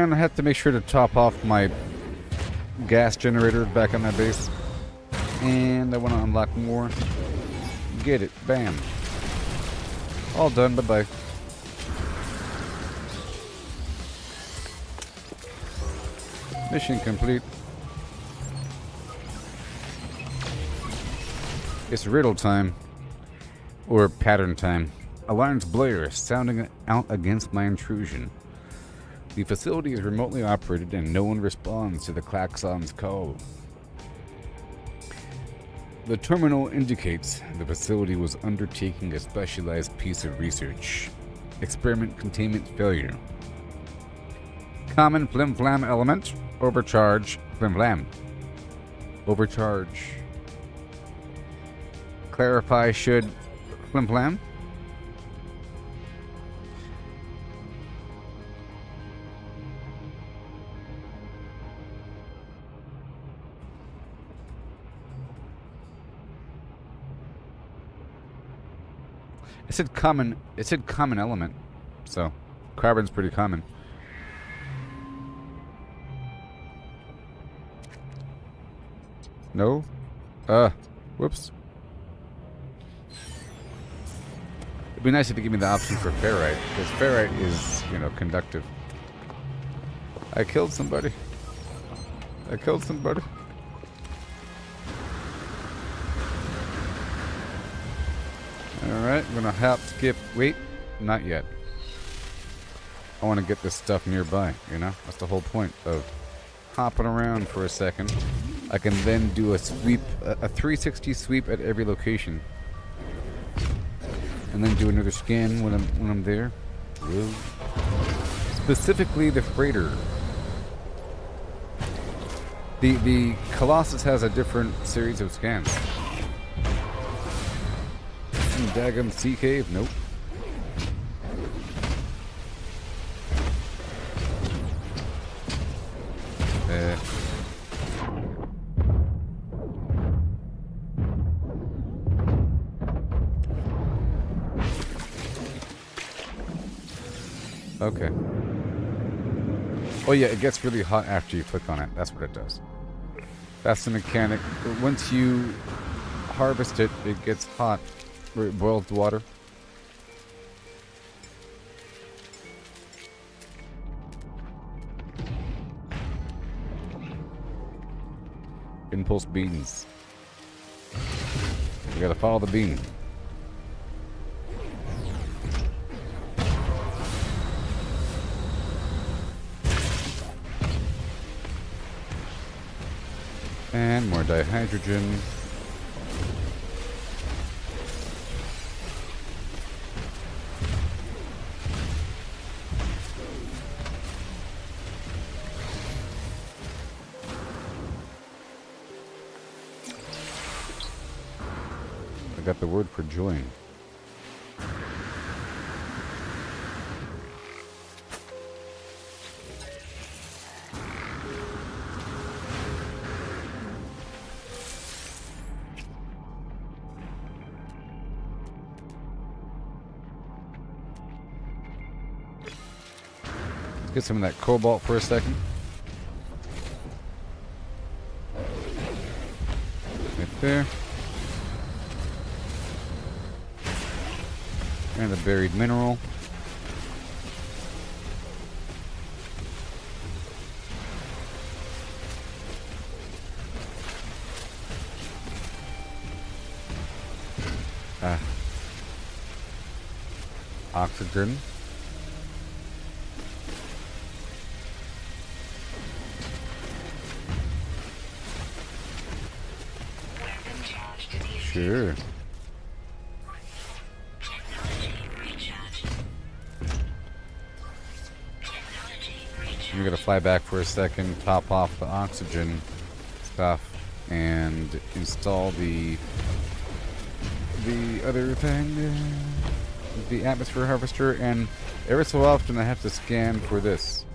And I have to make sure to top off my gas generator back on my base. And I want to unlock more. Get it. Bam. All done. Bye-bye. Mission complete. It's riddle time. Or pattern time. Alarms blare, sounding out against my intrusion. The facility is remotely operated and no one responds to the klaxon's call. The terminal indicates the facility was undertaking a specialized piece of research. Experiment containment failure. Common flim-flam element. Overcharge. Flim-flam. Overcharge. Clarify should. Flim-flam. It said common element. So, carbon's pretty common. No? Whoops. It'd be nice if they give me the option for ferrite, because ferrite is, you know, conductive. I killed somebody. Alright, I'm gonna hop, skip, wait, not yet. I want to get this stuff nearby, you know? That's the whole point of hopping around for a second. I can then do a sweep, a 360 sweep at every location. And then do another scan when I'm there. Whoa. Specifically the freighter. The Colossus has a different series of scans. Daggum sea cave? Nope. Okay. Oh yeah, it gets really hot after you click on it. That's what it does. That's the mechanic. Once you harvest it, it gets hot. Where it boils the water. Impulse beans. We gotta follow the bean. And more dihydrogen. I got the word for join. Let's get some of that cobalt for a second. Right there. And a buried mineral. Oxygen. Sure. I'm gonna fly back for a second, top off the oxygen stuff, and install the other thing, the atmosphere harvester. And every so often I have to scan for this.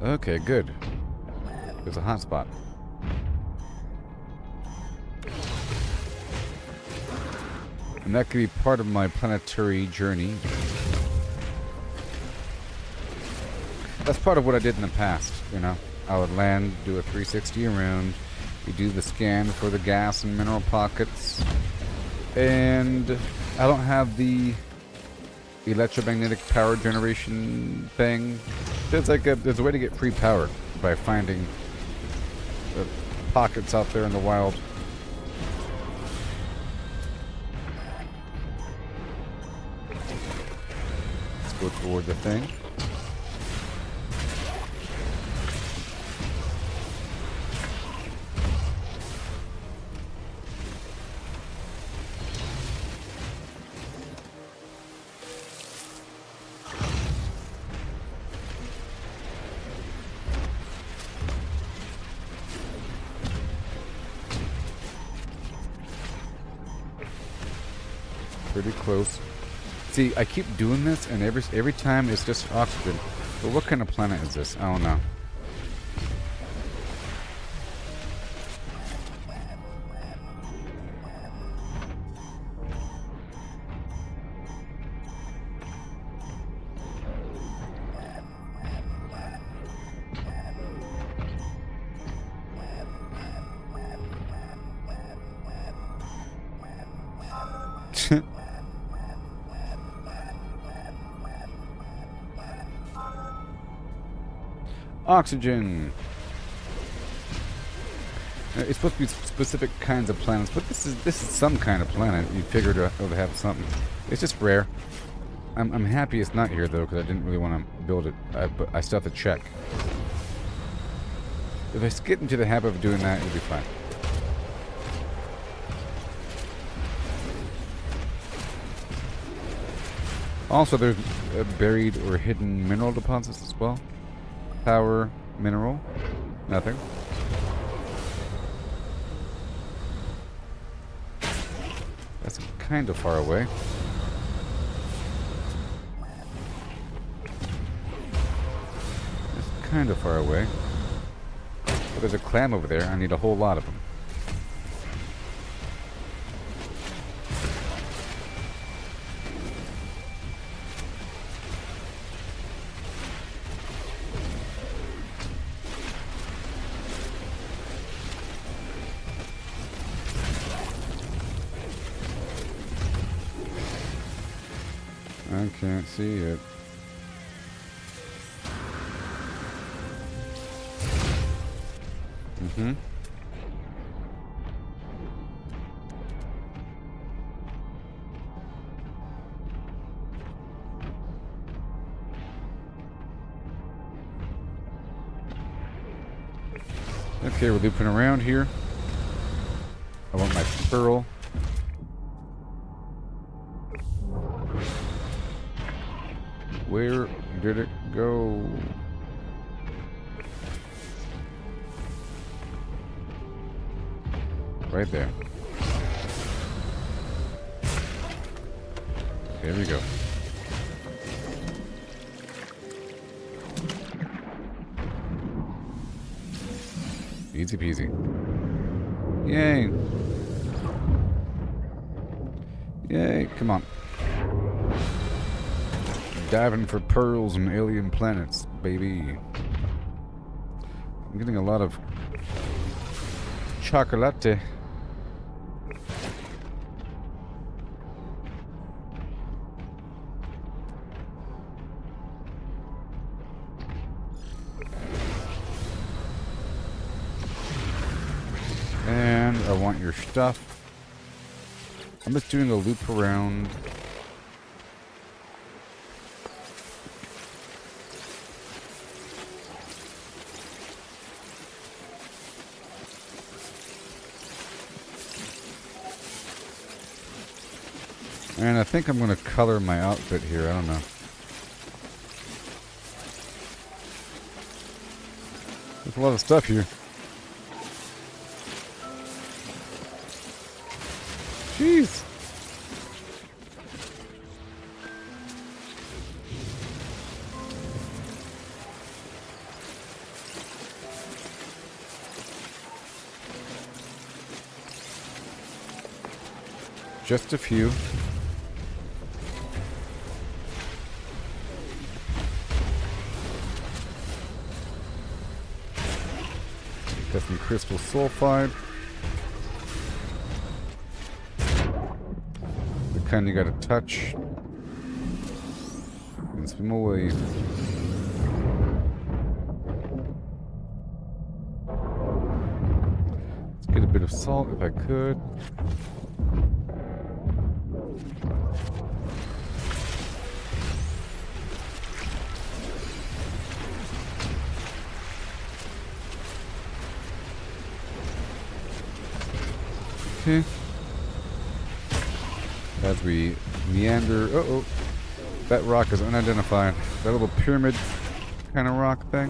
Okay, good. There's a hotspot. And that could be part of my planetary journey. That's part of what I did in the past, you know. I would land, do a 360 around, you do the scan for the gas and mineral pockets, and I don't have the electromagnetic power generation thing. There's a way to get free power by finding the pockets out there in the wild. Let's go toward the thing. Pretty close. See, I keep doing this, and every time it's just oxygen. But what kind of planet is this? I don't know. Oxygen. It's supposed to be specific kinds of planets, but this is some kind of planet. You figured it would have something. It's just rare. I'm happy it's not here though, because I didn't really want to build it. But I still have to check. If I get into the habit of doing that, it'll be fine. Also, there's buried or hidden mineral deposits as well. Power, mineral, nothing. That's kind of far away. That's kind of far away. But there's a clam over there. I need a whole lot of them. I can't see it. Mm-hmm. Okay, we're looping around here. I want my pearl. Where did it go? Right there. There we go. Easy peasy. Yay. Yay, come on. Diving for pearls and alien planets, baby. I'm getting a lot of chocolate. And I want your stuff. I'm just doing a loop around. And I think I'm going to color my outfit here. I don't know. There's a lot of stuff here. Jeez. Just a few. Got some crystal sulfide. The kind you gotta touch and swim away. Let's get a bit of salt if I could. Okay. As we meander. Uh-oh. That rock is unidentified. That little pyramid kind of rock thing.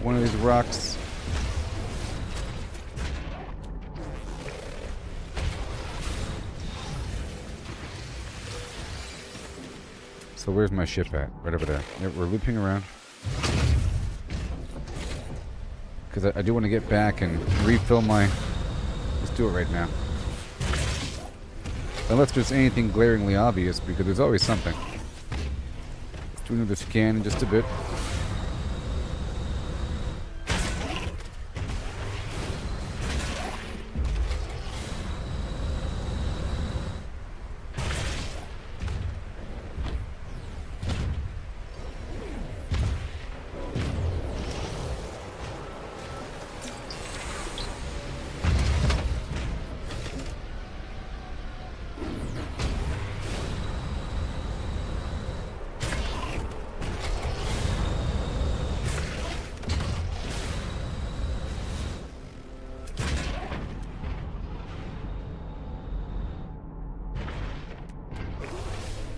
One of these rocks. So where's my ship at? Right over there. Yeah, we're looping around. Because I do want to get back and refill my... Let's do it right now. Unless there's anything glaringly obvious, because there's always something. Let's do another scan in just a bit.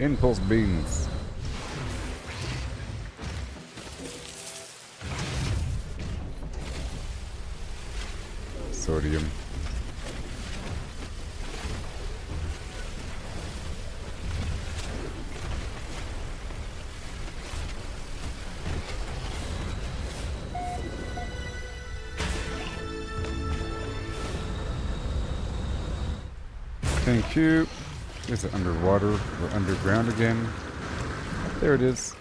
Impulse beams. Sodium. Thank you. Is it underwater or underground again? There it is.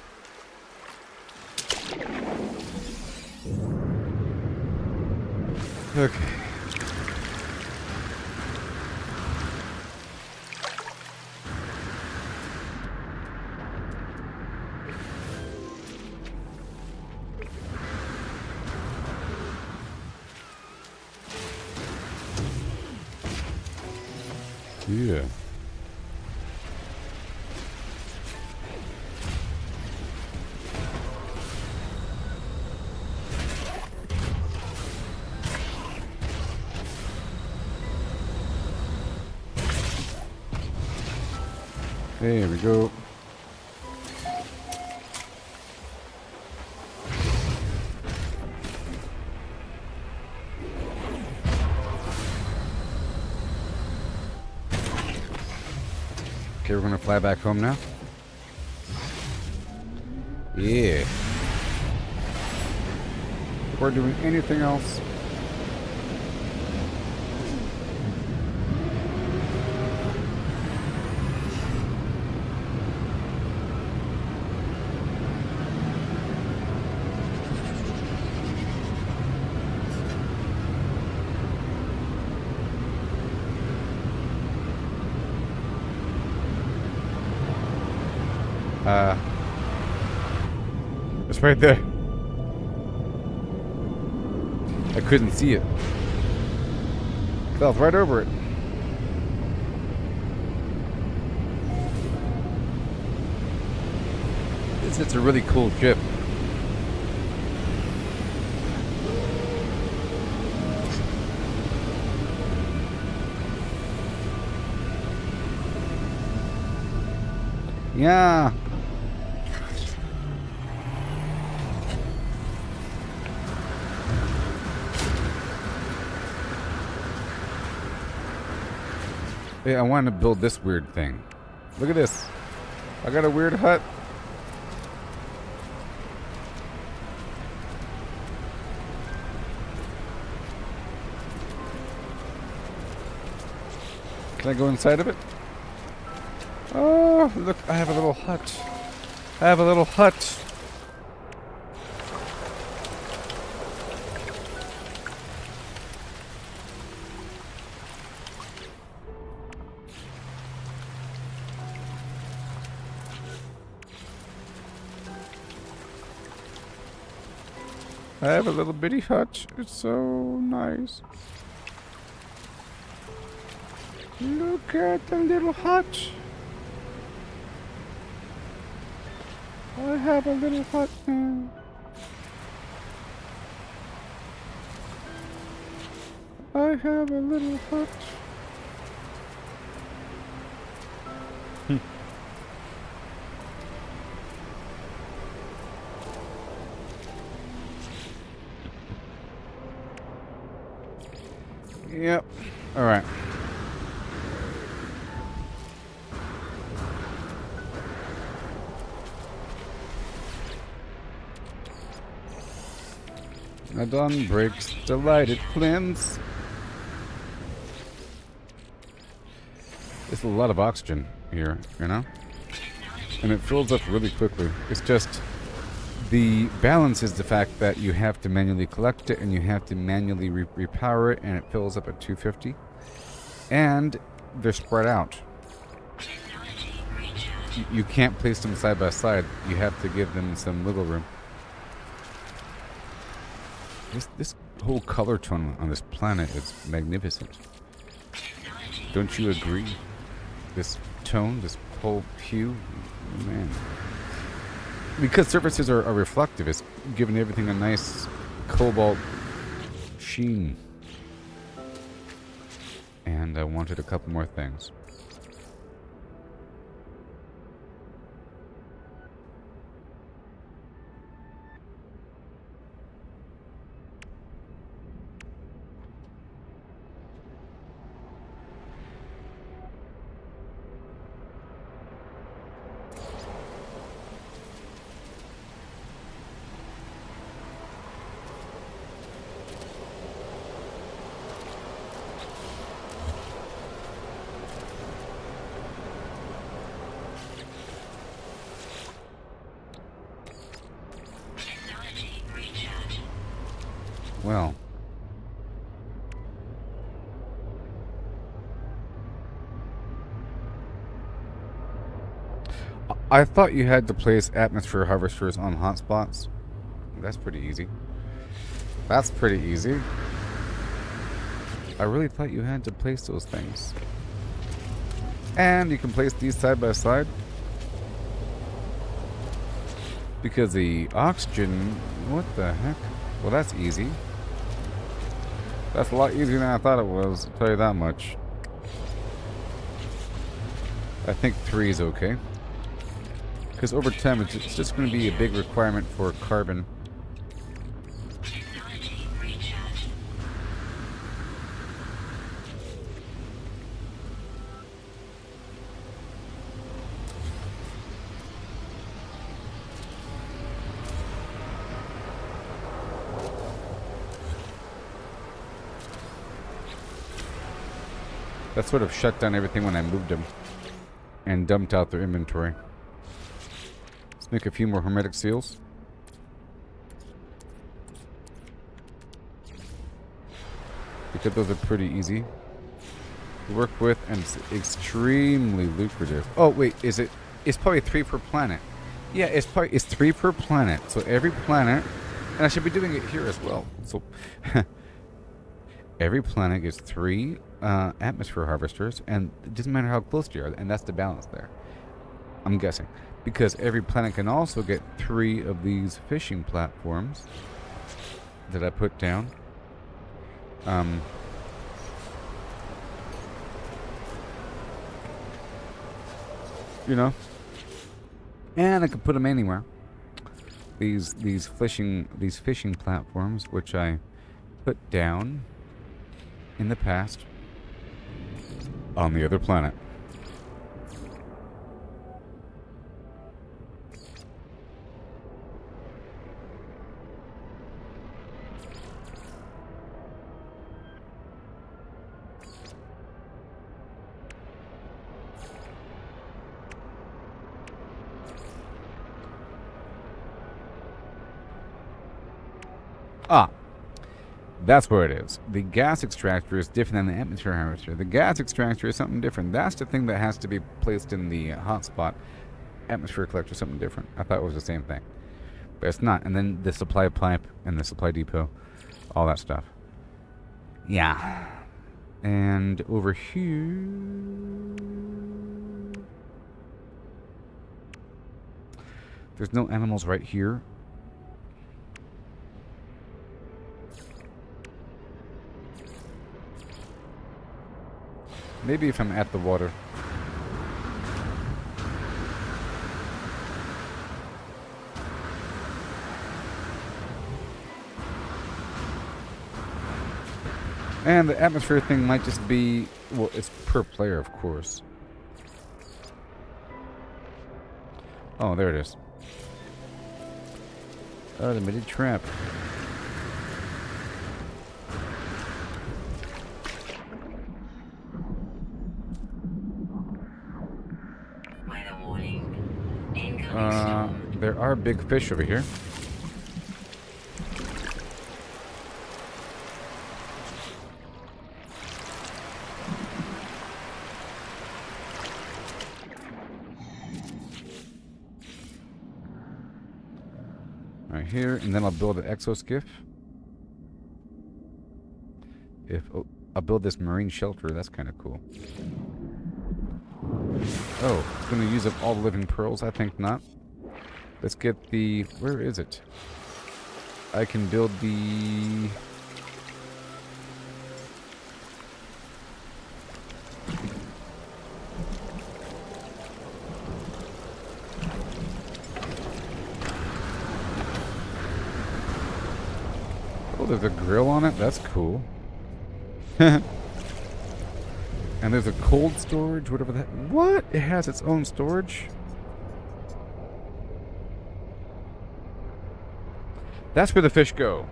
Okay. Yeah. There we go. Okay, we're gonna fly back home now. Yeah. Before doing anything else. It's right there. I couldn't see it. Fell right over it. It's a really cool ship. Yeah. Hey, I wanted to build this weird thing. Look at this. I got a weird hut. Can I go inside of it? Oh, look, I have a little hut. I have a little hut. I have a little bitty hut. It's so nice. Look at the little hut. I have a little hut now. I have a little hut. Yep. All right. The dawn breaks, delighted cleanse. There's a lot of oxygen here, you know? And it fills up really quickly. It's just the balance is the fact that you have to manually collect it and you have to manually repower it, and it fills up at 250. And they're spread out. You can't place them side by side. You have to give them some wiggle room. This whole color tone on this planet is magnificent. Don't you agree? This tone, this whole hue, man. Because surfaces are reflective, it's giving everything a nice cobalt sheen. And I wanted a couple more things. Well, I thought you had to place atmosphere harvesters on hotspots. That's pretty easy. That's pretty easy. I really thought you had to place those things. And you can place these side by side. Because the oxygen... What the heck? Well, that's easy. That's a lot easier than I thought it was, I'll tell you that much. I think 3 is okay. Because over time, it's just going to be a big requirement for carbon. That sort of shut down everything when I moved them and dumped out their inventory. Let's make a few more hermetic seals. Because those are pretty easy to work with and it's extremely lucrative. Oh wait, is it? It's probably 3 per planet. Yeah, it's 3 per planet. So every planet, and I should be doing it here as well. So every planet gets 3 atmosphere harvesters, and it doesn't matter how close you are, and that's the balance there. I'm guessing. Because every planet can also get 3 of these fishing platforms that I put down. You know? And I can put them anywhere. These fishing platforms, which I put down in the past on the other planet. Ah, that's where it is. The gas extractor is different than the atmosphere harvester. The gas extractor is something different. That's the thing that has to be placed in the hotspot. Atmosphere collector is something different. I thought it was the same thing. But it's not. And then the supply pipe and the supply depot, all that stuff. Yeah. And over here... There's no animals right here. Maybe if I'm at the water. And the atmosphere thing might just be... Well, it's per player, of course. Oh, there it is. Automated trap. There are big fish over here. Right here, and then I'll build an exoskiff. I'll build this marine shelter, that's kind of cool. Oh, it's going to use up all the living pearls? I think not. Let's get the... Where is it? I can build the... Oh, there's a grill on it? That's cool. And there's a cold storage, whatever that... What? It has its own storage? That's where the fish go.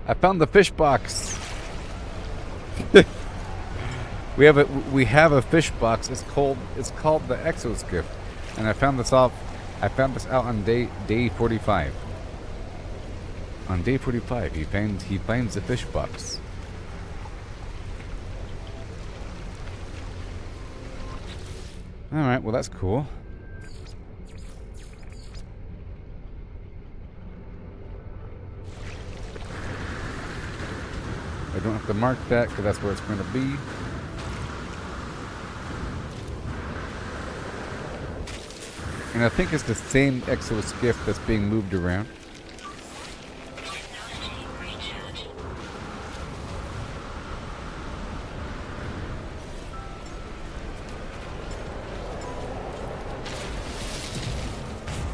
I found the fish box. we have a fish box. It's called the exoskiff, and I found this out on day 45. On day 45, he finds the fish box. All right, well that's cool. I don't have to mark that because that's where it's going to be. And I think it's the same exoskiff that's being moved around.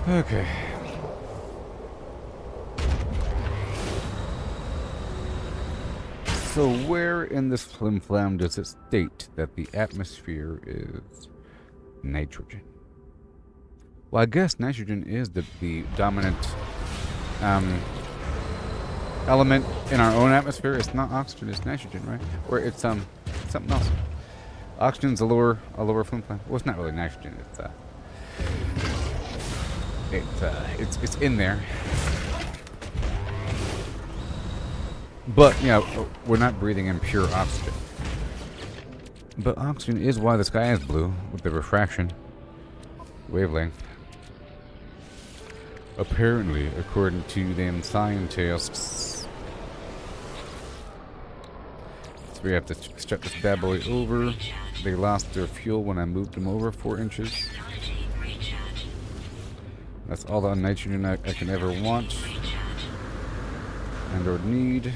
Okay. So where in this flim-flam does it state that the atmosphere is nitrogen? Well, I guess nitrogen is the dominant element in our own atmosphere. It's not oxygen, it's nitrogen, right? Or it's something else. Oxygen's a lower flim-flam. Well, it's not really nitrogen. It's in there. But, you know, we're not breathing in pure oxygen. But oxygen is why the sky is blue, with the refraction wavelength. Apparently, according to them scientists. So we have to strap this bad boy over. They lost their fuel when I moved them over 4 inches. That's all the nitrogen I can ever want and or need.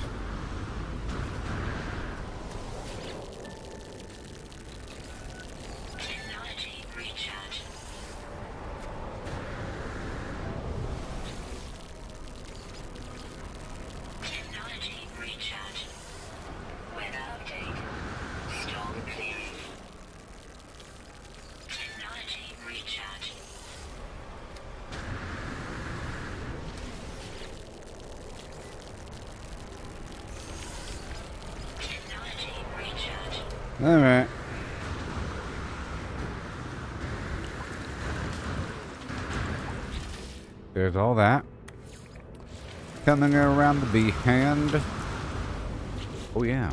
Alright. There's all that. Coming around the behind. Oh yeah.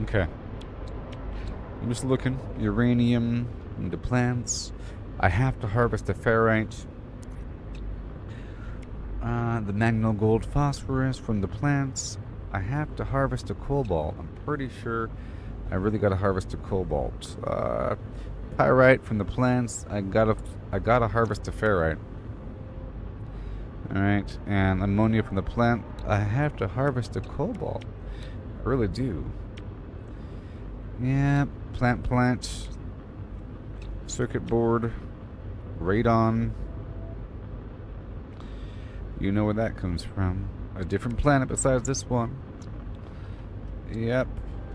Okay. I'm just looking. Uranium into plants. I have to harvest the ferrite. The magno gold phosphorus from the plants. I have to harvest a cobalt. I'm pretty sure I really gotta harvest a cobalt. Pyrite from the plants. I gotta harvest the ferrite. Alright, and ammonia from the plant. I have to harvest a cobalt. I really do. Yeah, plant. Circuit board. Radon. You know where that comes from. A different planet besides this one. Yep.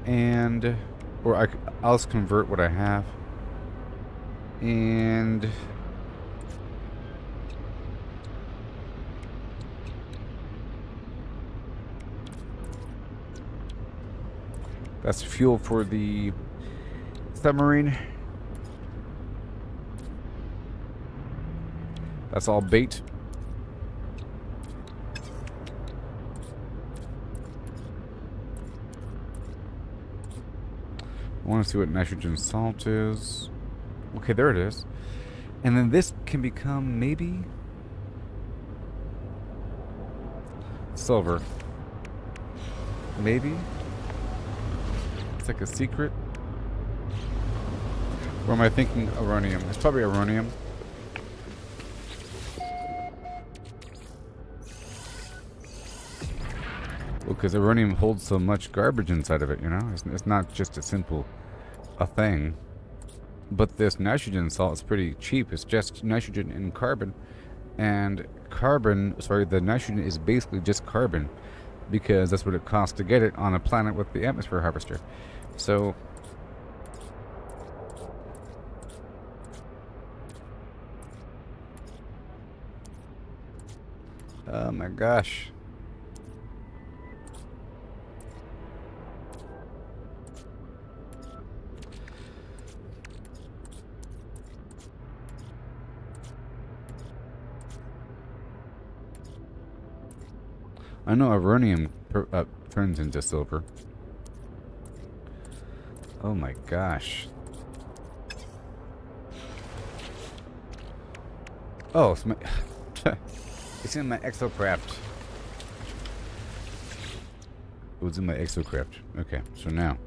And... Or I'll just convert what I have. And... That's fuel for the submarine. That's all bait. I want to see what nitrogen salt is. Okay, there it is. And then this can become maybe silver. Maybe. It's like a secret. Or am I thinking uranium? It's probably uranium. Well, because uranium holds so much garbage inside of it, you know? It's not just a simple thing. But this nitrogen salt is pretty cheap. It's just nitrogen and carbon. And the nitrogen is basically just carbon. Because that's what it costs to get it on a planet with the atmosphere harvester. So... Oh my gosh. I know uranium turns into silver. Oh my gosh. Oh, it's my... It's in my exocraft. It was in my exocraft. Okay, so now.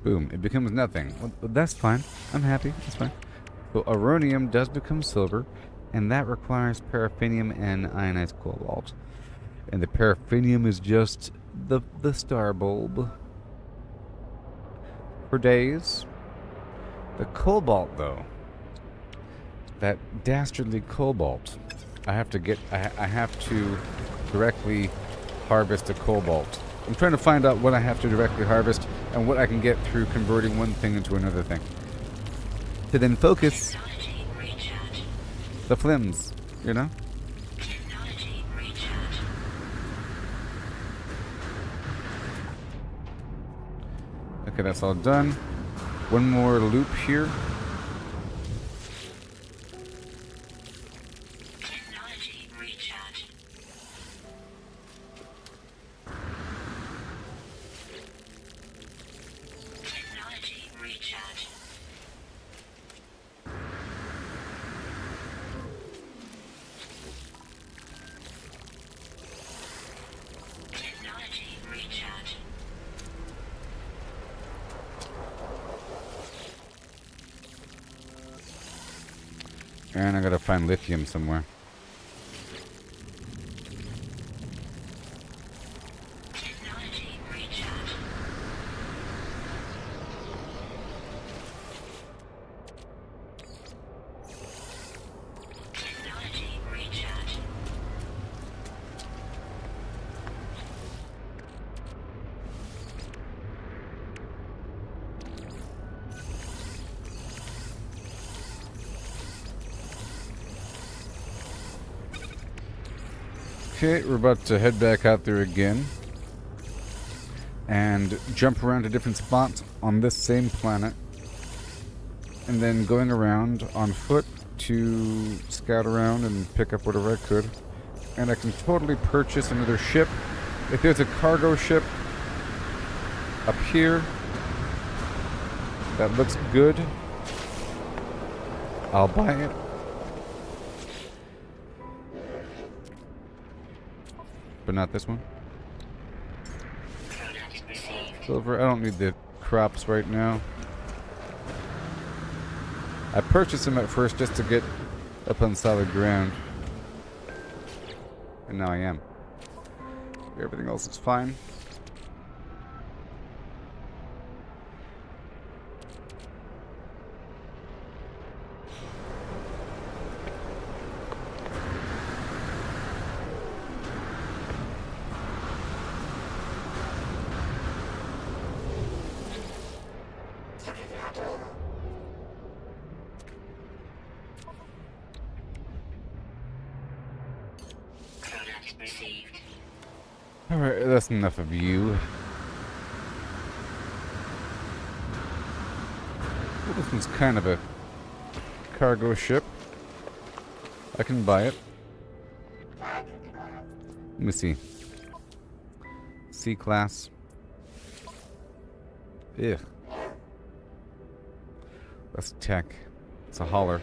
Boom, it becomes nothing. Well, that's fine. I'm happy. That's fine. So uranium does become silver, and that requires paraffinium and ionized cobalt. And the paraffinium is just the star bulb. For days. The cobalt, though. That dastardly cobalt. I have to directly harvest a cobalt. I'm trying to find out what I have to directly harvest and what I can get through converting one thing into another thing. To then focus the flims, you know? Okay, that's all done. One more loop here. And I gotta find lithium somewhere. Okay, we're about to head back out there again and jump around to different spots on this same planet, and then going around on foot to scout around and pick up whatever I could. And I can totally purchase another ship. If there's a cargo ship up here. That looks good. I'll buy it. But not this one. Silver, I don't need the crops right now. I purchased them at first just to get up on solid ground. And now I am. Everything else is fine. Alright, that's enough of you. Well, this one's kind of a cargo ship. I can buy it. Let me see. C-class. Ugh. That's tech. It's a hauler.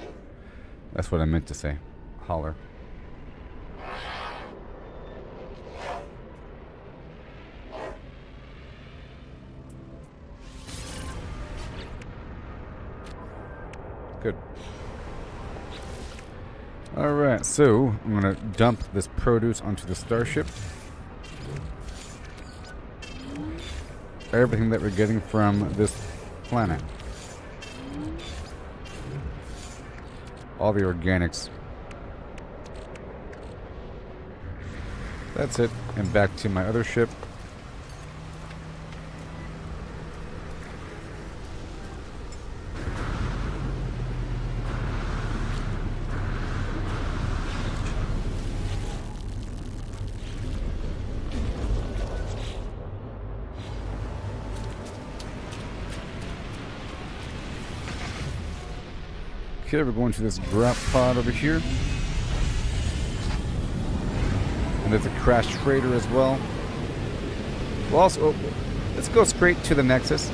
That's what I meant to say. Hauler. Good. Alright, so I'm going to dump this produce onto the starship. Everything that we're getting from this planet. All the organics. That's it. And back to my other ship. Okay, we're going to this drop pod over here. And there's a crashed freighter as well. We'll also, let's go straight to the Nexus.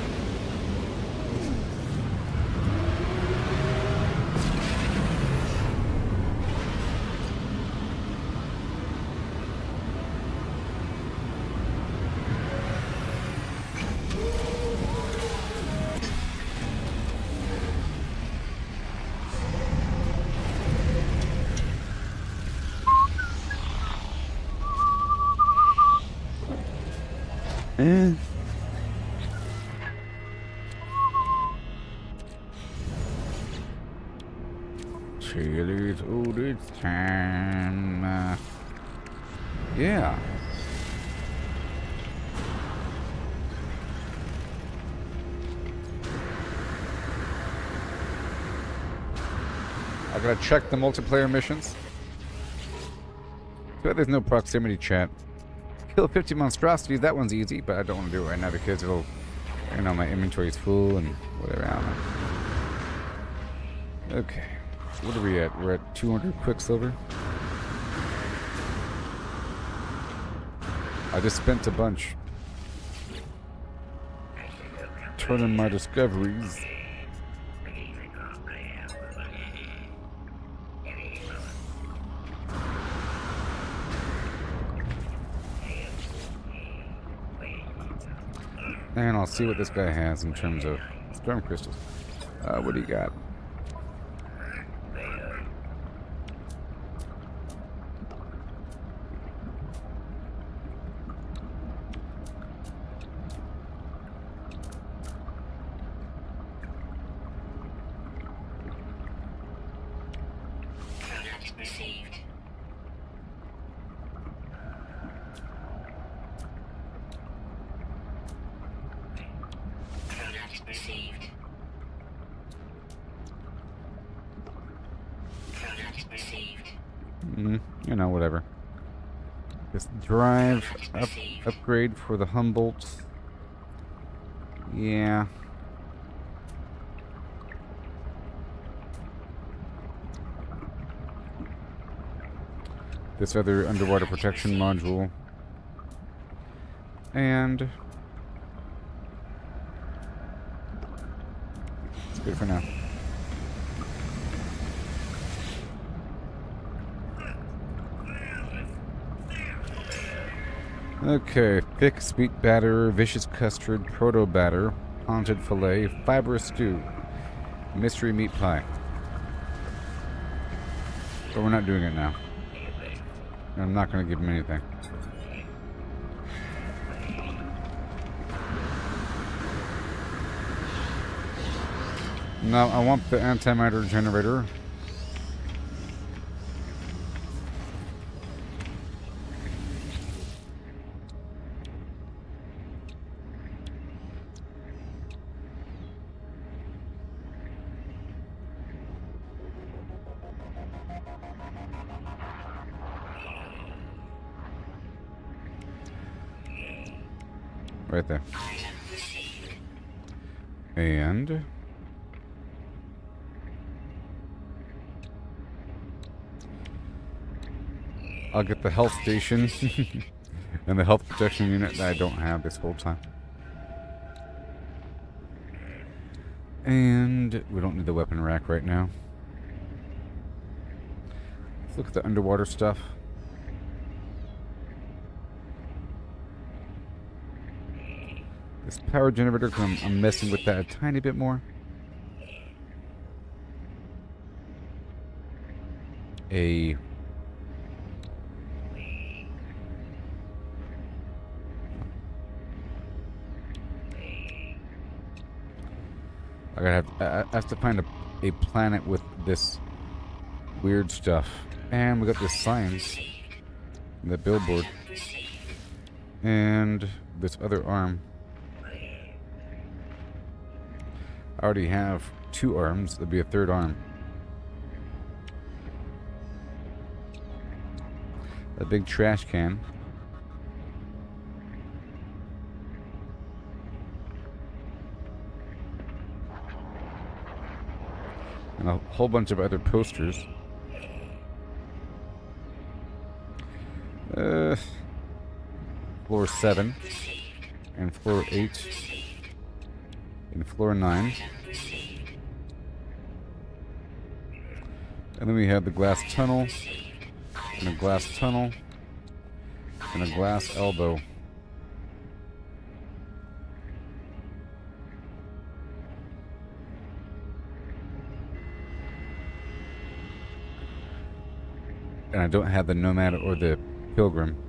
Chili's all this time. Yeah. I gotta check the multiplayer missions. But there's no proximity chat. Kill 50 monstrosities, that one's easy, but I don't want to do it right now because it'll, you know, my inventory's full and whatever. I don't know. Okay, so what are we at? We're at 200 Quicksilver. I just spent a bunch turning my discoveries. And I'll see what this guy has in terms of storm crystals. What do you got? You know, whatever. This drive upgrade for the Humboldt. Yeah. This other underwater protection module. And Good for now. Okay, thick sweet batter, vicious custard, proto batter, haunted fillet, fibrous stew, mystery meat pie. But we're not doing it now. I'm not going to give him anything. Now I want the antimatter generator. Right there. And I'll get the health station and the health protection unit that I don't have this whole time. And we don't need the weapon rack right now. Let's look at the underwater stuff. This power generator, because I'm messing with that a tiny bit more. I have to find a planet with this weird stuff. And we got this science, the billboard, and this other arm. I already have 2 arms. There'll be a 3rd arm. A big trash can. And a whole bunch of other posters. Floor 7. And floor 8. And floor 9. And then we have the glass tunnel, and a glass tunnel, and a glass elbow. And I don't have the Nomad or the Pilgrim.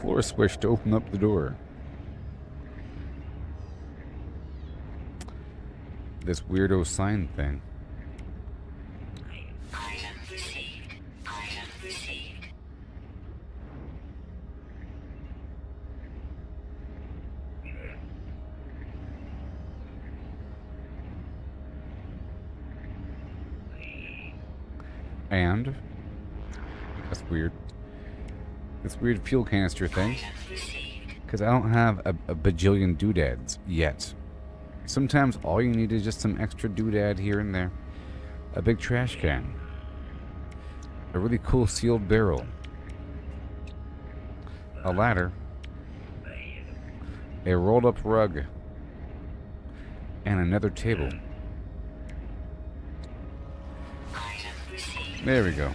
Floor switch to open up the door. This weirdo sign thing. And that's weird. This weird fuel canister thing, because I don't have a bajillion doodads yet. Sometimes all you need is just some extra doodad here and there. A big trash can. A really cool sealed barrel. A ladder. A rolled up rug. And another table. There we go.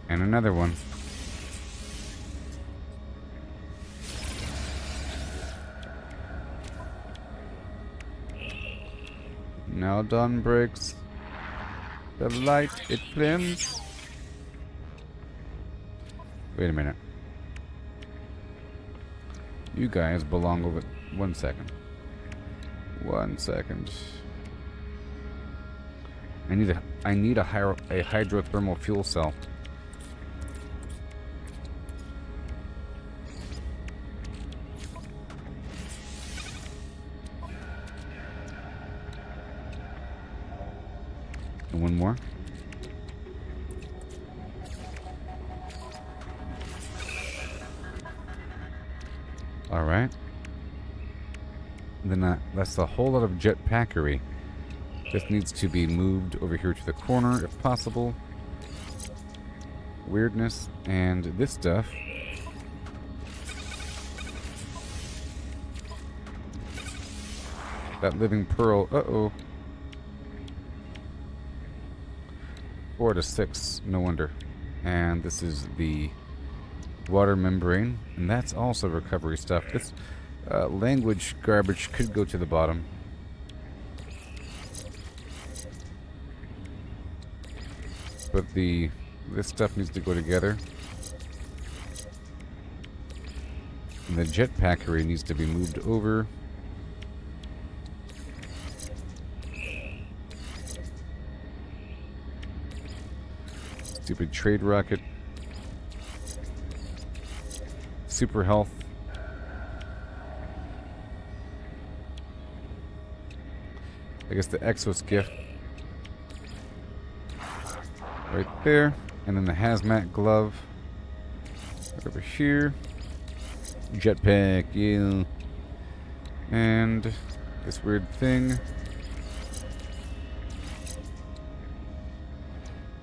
And another one. Now dawn breaks. The light, it glimmers. Wait a minute. You guys belong over... 1 second. 1 second. I need a hydrothermal fuel cell. And one more. All right. Then that's a whole lot of jetpackery. This needs to be moved over here to the corner if possible. Weirdness. And this stuff. That living pearl. Uh-oh. 4 to 6. No wonder. And this is the water membrane. And that's also recovery stuff. This language garbage could go to the bottom. But this stuff needs to go together. And the jetpackery needs to be moved over. Stupid trade rocket. Super health. I guess the Exos gift. Right there. And then the hazmat glove. Right over here. Jetpack, yeah. And this weird thing.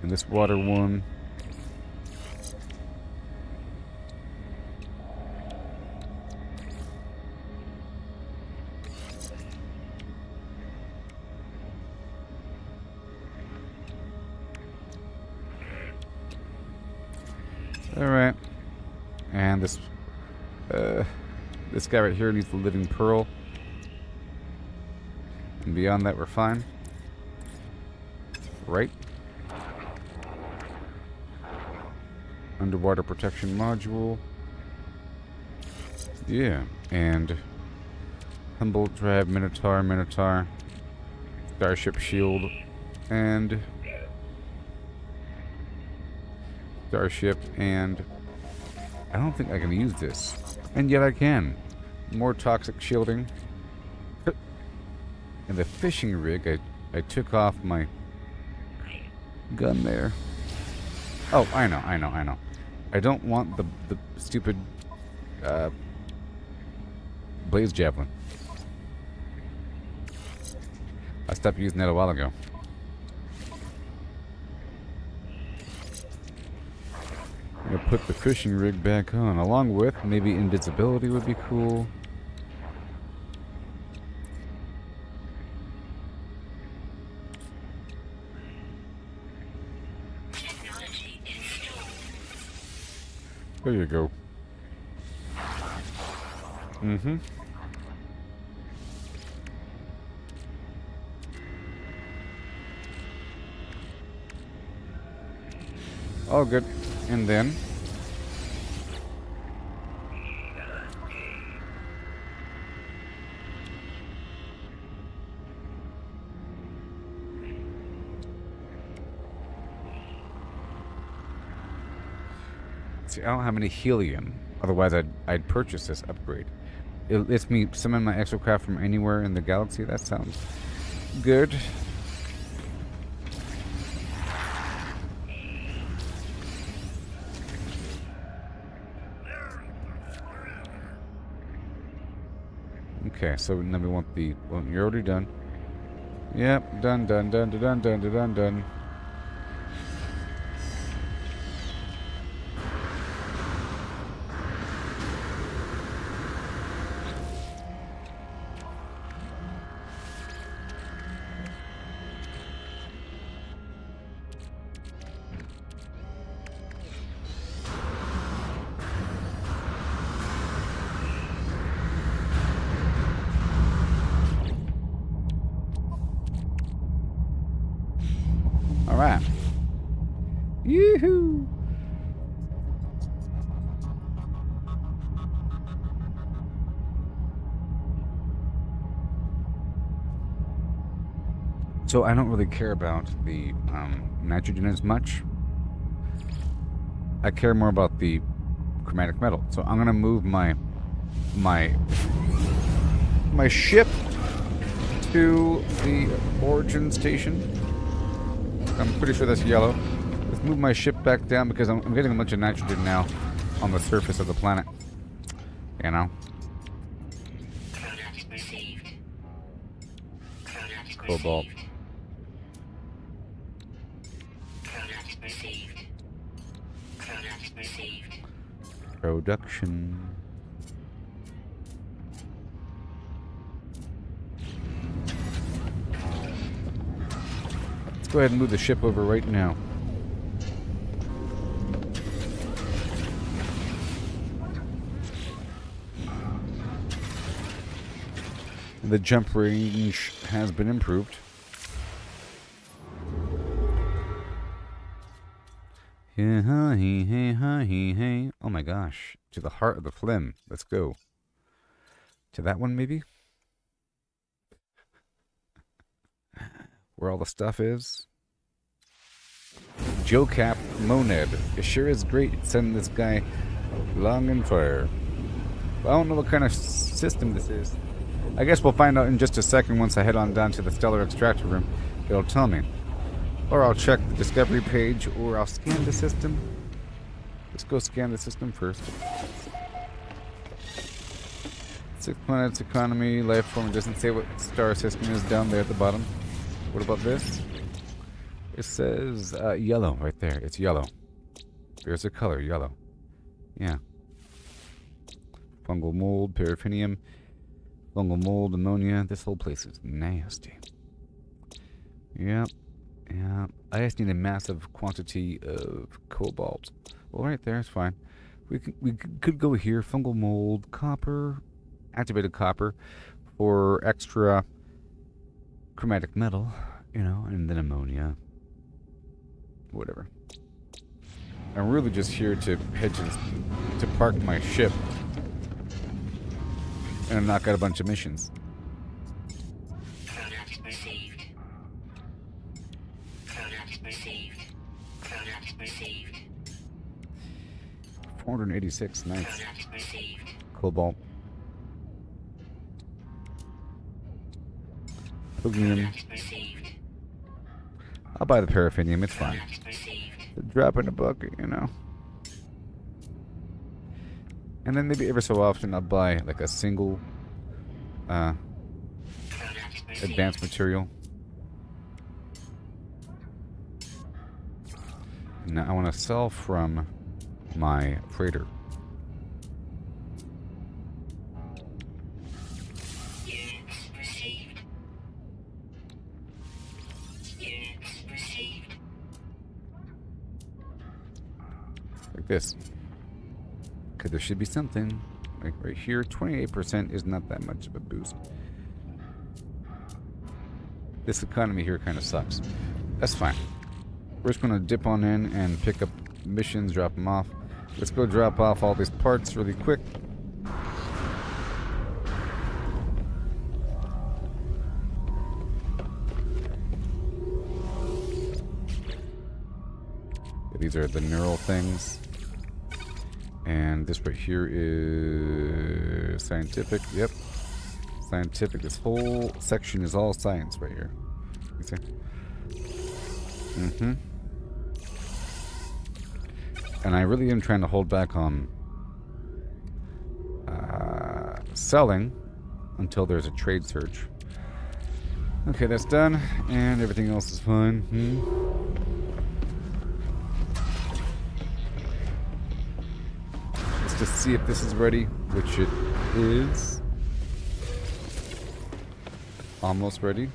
And this water one. Alright. And this guy right here needs the living pearl. And beyond that we're fine. Right. Underwater protection module. Yeah. And Humboldt drive, Minotaur. Starship shield. And Starship, and I don't think I can use this. And yet I can. More toxic shielding. And the fishing rig, I took off my gun there. Oh, I know. I don't want the stupid blaze javelin. I stopped using that a while ago. I'm gonna put the fishing rig back on, along with maybe invisibility would be cool. There you go. Mm-hmm. All good. And then see, I don't have any helium. Otherwise, I'd purchase this upgrade. It lets me summon my exocraft from anywhere in the galaxy. That sounds good. Okay, so now we want the... Well, you're already done. Yep, done. Alright. Yoo-hoo! So I don't really care about the nitrogen as much. I care more about the chromatic metal. So I'm gonna move my ship to the origin station. I'm pretty sure that's yellow. Let's move my ship back down because I'm getting a bunch of nitrogen now on the surface of the planet. You know? Cobalt. Production. Let's go ahead and move the ship over right now. The jump range has been improved. Oh my gosh. To the heart of the phlegm. Let's go. To that one, maybe? Where all the stuff is. Joe Cap Monad. It sure is great sending this guy long and far. I don't know what kind of system this is. I guess we'll find out in just a second once I head on down to the Stellar Extractor Room. It'll tell me. Or I'll check the discovery page, or I'll scan the system. Let's go scan the system first. 6 planets, economy, life form. It doesn't say what star system is down there at the bottom. What about this? It says yellow right there. It's yellow. There's a color, yellow. Yeah. Fungal mold, paraffinium, fungal mold, ammonia. This whole place is nasty. Yep. Yeah. I just need a massive quantity of cobalt. Well, right there is fine. We could go here. Fungal mold, copper, activated copper for extra chromatic metal, you know, and then ammonia. Whatever. I'm really just here to head to park my ship and knock out a bunch of missions. Product received. Product received. Product received. 486, nice. Product received. Cobalt. Cadmium. Product received. I'll buy the paraffinium, it's fine. Product received. A drop in a bucket, you know. And then maybe every so often I'll buy like a single advanced material. Now I want to sell from my freighter. Units received. Units received. Like this. Because there should be something. Like right here, 28% is not that much of a boost. This economy here kind of sucks. That's fine. We're just going to dip on in and pick up missions, drop them off. Let's go drop off all these parts really quick. These are the neural things. And this right here is scientific. Yep. Scientific. This whole section is all science right here. You see? Mm-hmm. And I really am trying to hold back on selling until there's a trade surge. Okay, that's done. And everything else is fine. Let's just see if this is ready, which it is. Almost ready.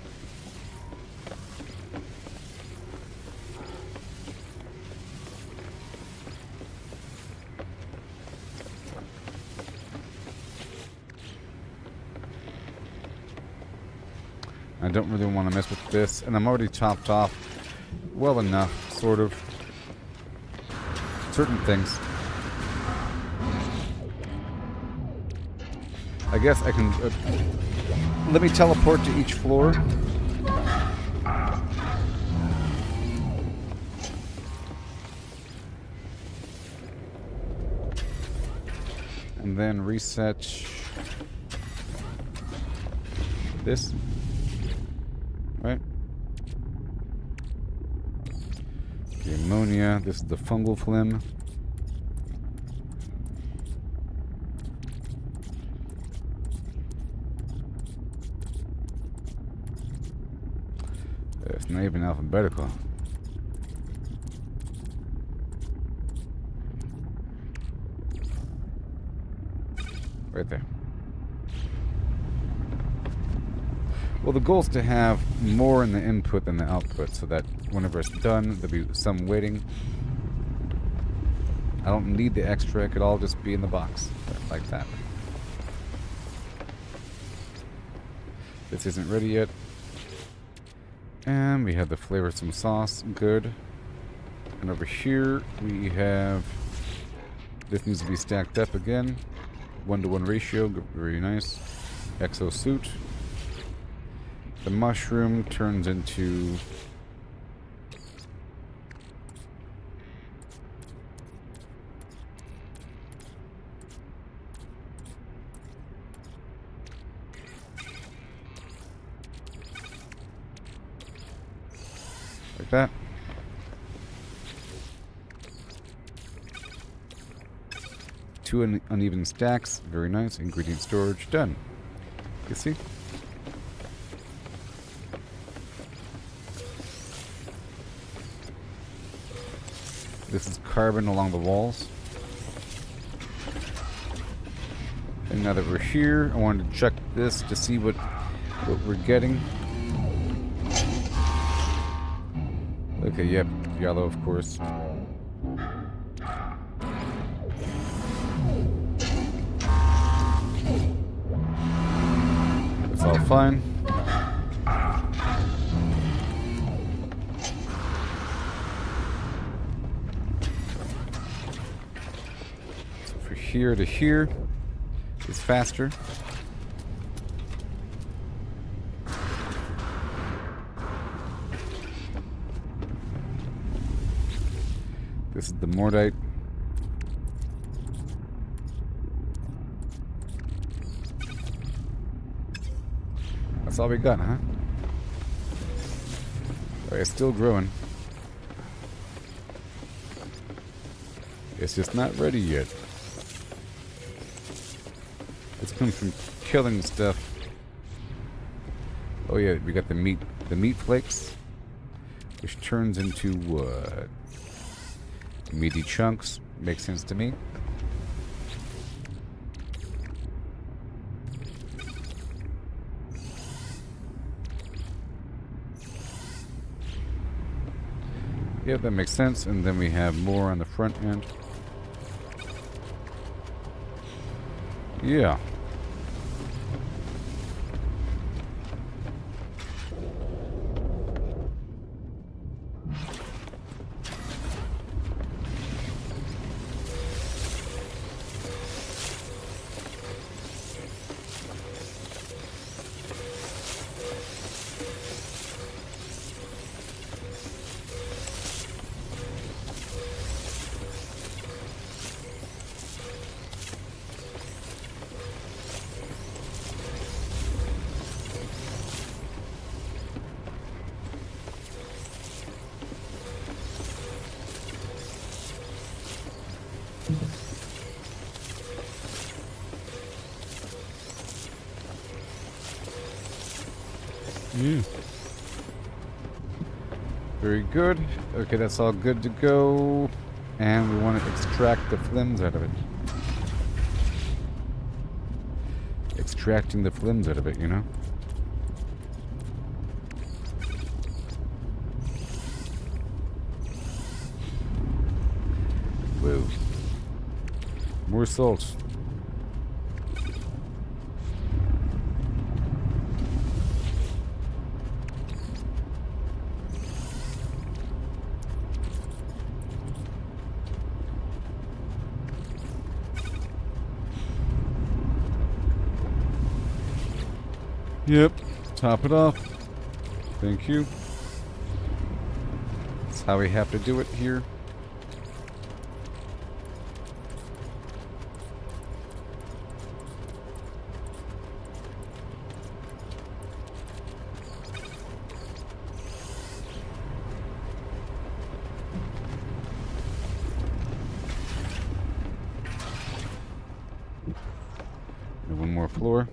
I don't really want to mess with this, and I'm already topped off well enough, sort of. Certain things. I guess I can... let me teleport to each floor. and then reset this. Right? The ammonia. This is the fungal phlegm. It's not even alphabetical. Right there. Well, the goal is to have more in the input than the output, so that whenever it's done, there'll be some waiting. I don't need the extra, it could all just be in the box, like that. This isn't ready yet. And we have the flavor some sauce, good. And over here we have, this needs to be stacked up again. 1-to-1 ratio, very nice. Exosuit. The mushroom turns into like that. Two uneven stacks, very nice. Ingredient storage, done. You see? This is carbon along the walls. And now that we're here, I wanted to check this to see what we're getting. Okay, yep, yellow, of course. That's all fine. So from here to here is faster. This is the Mordite. That's all we got, huh? Oh, it's still growing. It's just not ready yet. It's coming from killing stuff. Oh yeah, we got the meat flakes, which turns into what? Meaty chunks. Makes sense to me. Yeah, that makes sense. And then we have more on the front end. Yeah. Very good. Okay, that's all good to go. And we want to extract the phlegms out of it. Extracting the phlegms out of it, you know? Whoa. More salt. Yep, top it off. Thank you. That's how we have to do it here. floor.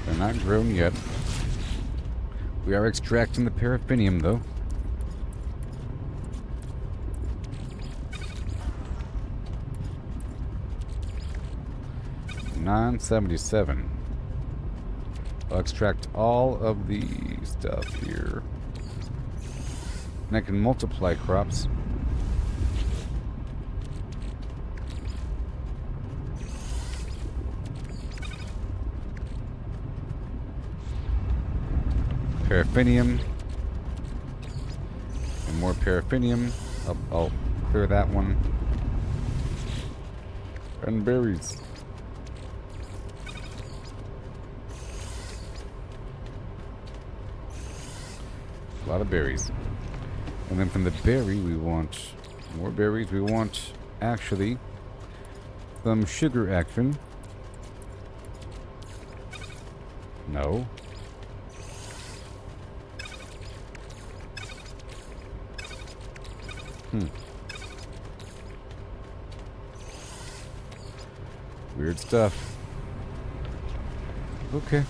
They're not grown yet. We are extracting the paraffinium, though. $9.77. I'll extract all of the stuff here. And I can multiply crops. Paraffinium. And more paraffinium. I'll clear that one. And berries. A lot of berries. And then from the berry, we want more berries. We want, actually, some sugar action. No. Weird stuff. Okay.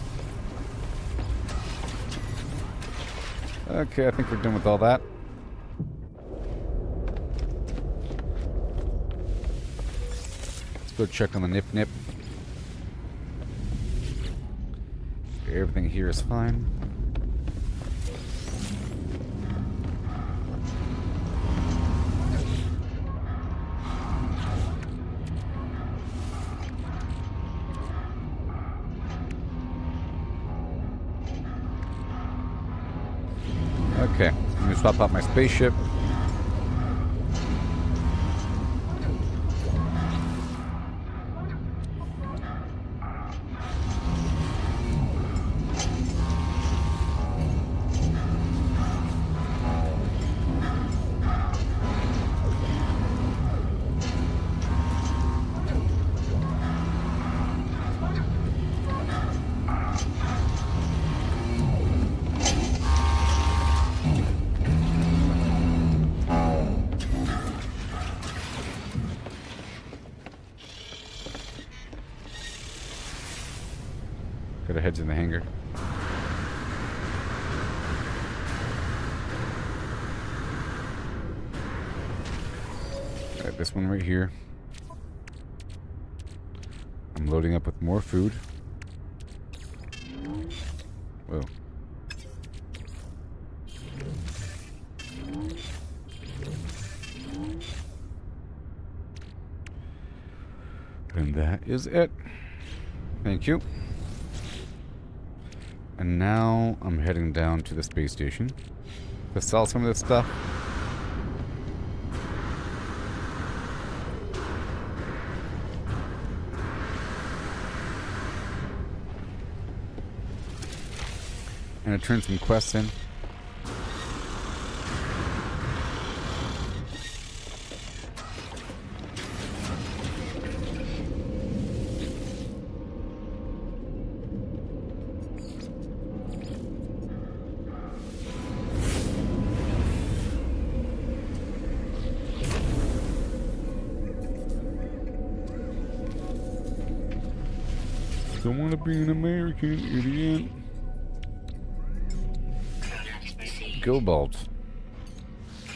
Okay, I think we're done with all that. Let's go check on the nip nip. Everything here is fine. Okay, I'm gonna swap out my spaceship. Got our heads in the hangar. Got this one right here. I'm loading up with more food. Whoa. And that is it. Thank you. And now I'm heading down to the space station to sell some of this stuff. And to turn some quests in. Don't want to be an American idiot. Cobalt.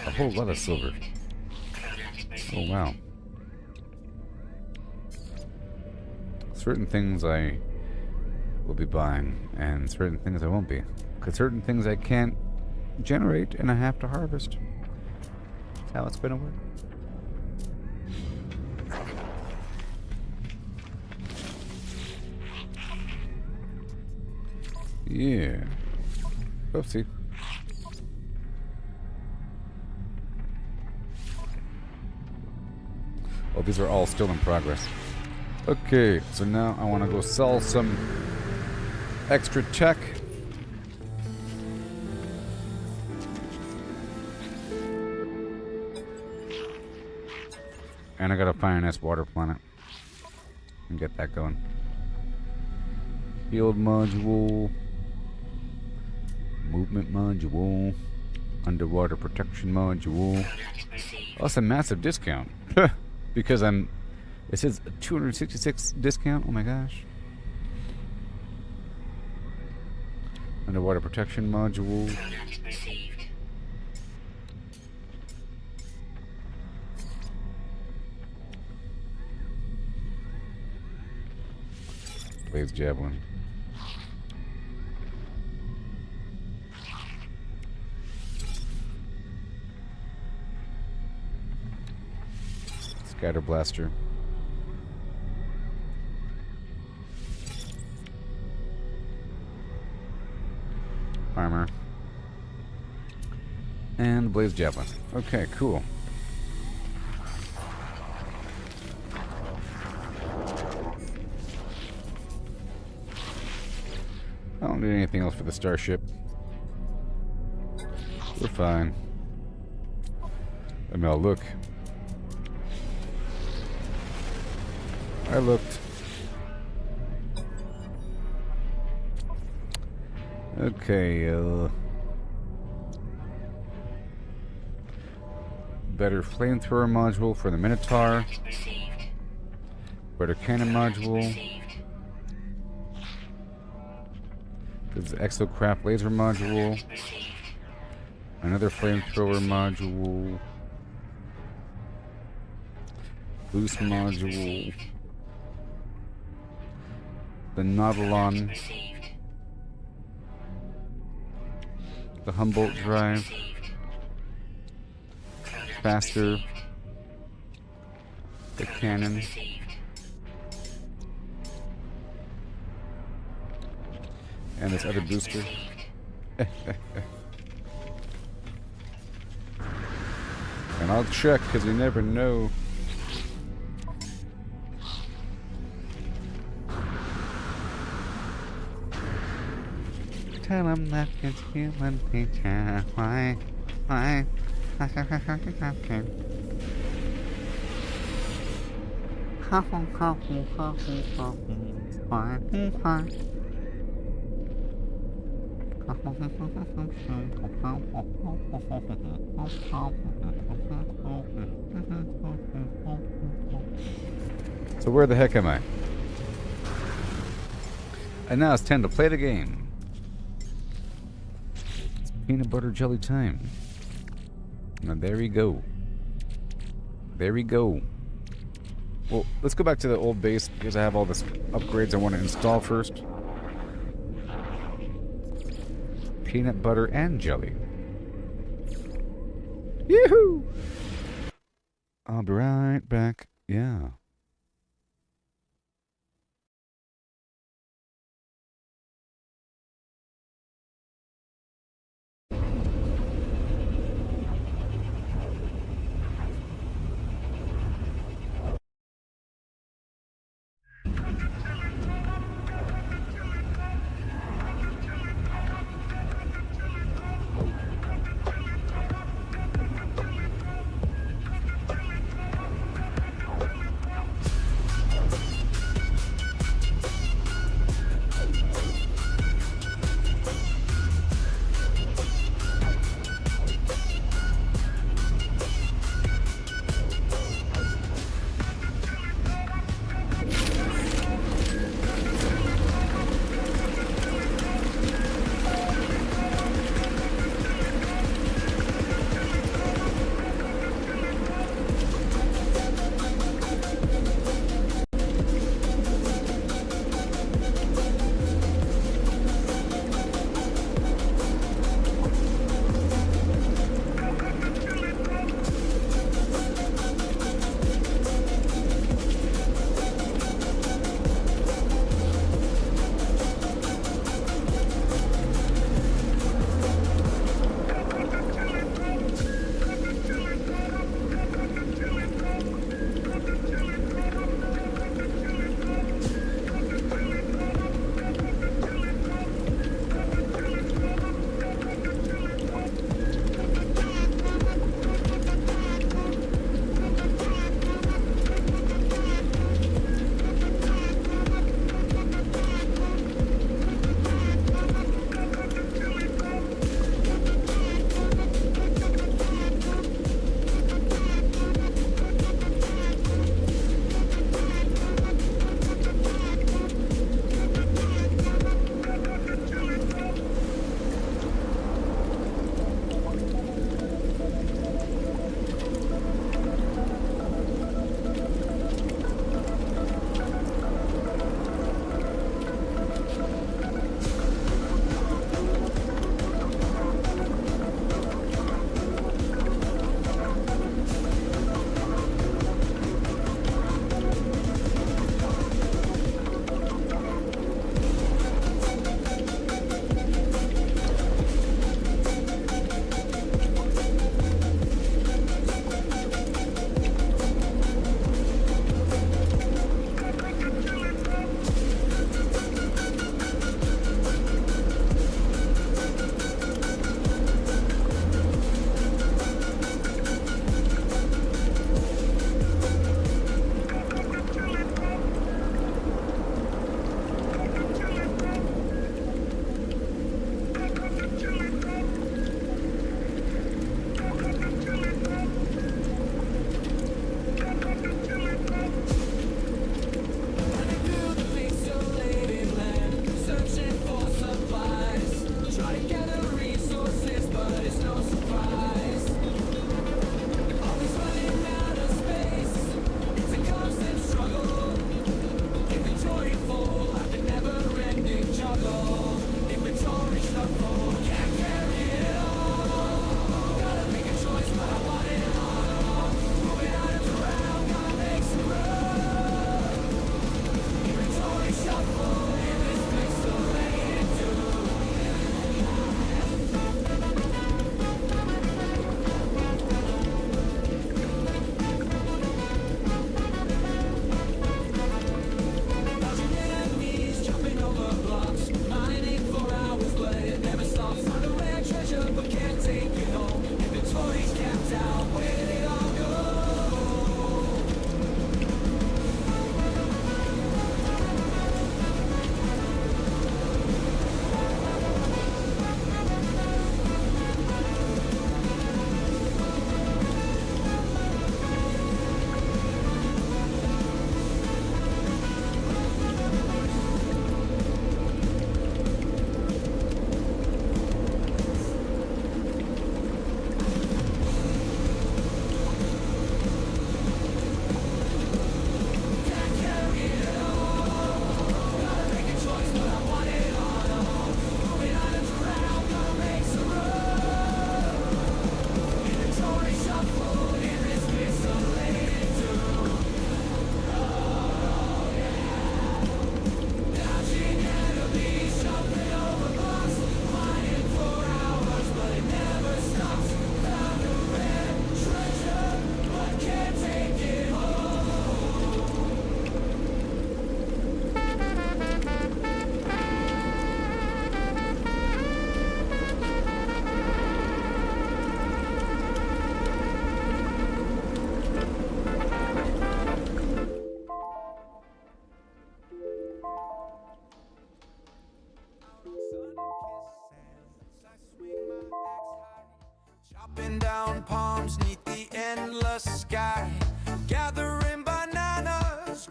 A whole lot of silver. Oh wow. Certain things I will be buying, and certain things I won't be. Because certain things I can't generate and I have to harvest. That's how it's gonna work. Yeah. Oopsie. Oh, these are all still in progress. Okay, so now I want to go sell some extra tech. And I gotta find a nice water planet and get that going. Field module. Movement module. Underwater protection module. Product received. Oh, that's a massive discount. Because it says 266 discount. Oh my gosh. Underwater protection module. Product received. Blaze javelin. Scatter blaster. Armor. And blaze javelin. Okay, cool. I don't need anything else for the starship. We're fine. I mean, I'll look. I looked. Okay, better flamethrower module for the Minotaur. Product received. Better cannon module. Received. This is exocraft laser module. Received. Another flamethrower module. Boost module. The Nautilon. Received. The Humboldt drive. Faster. The cannon. Received. And this other booster. And I'll check, because you never know. Tell him that it's human nature. Why? So where the heck am I? And now it's time to play the game. It's peanut butter jelly time. Now there we go. There we go. Well, let's go back to the old base because I have all this upgrades I want to install first. Peanut butter and jelly. Yoo-hoo! I'll be right back. Yeah.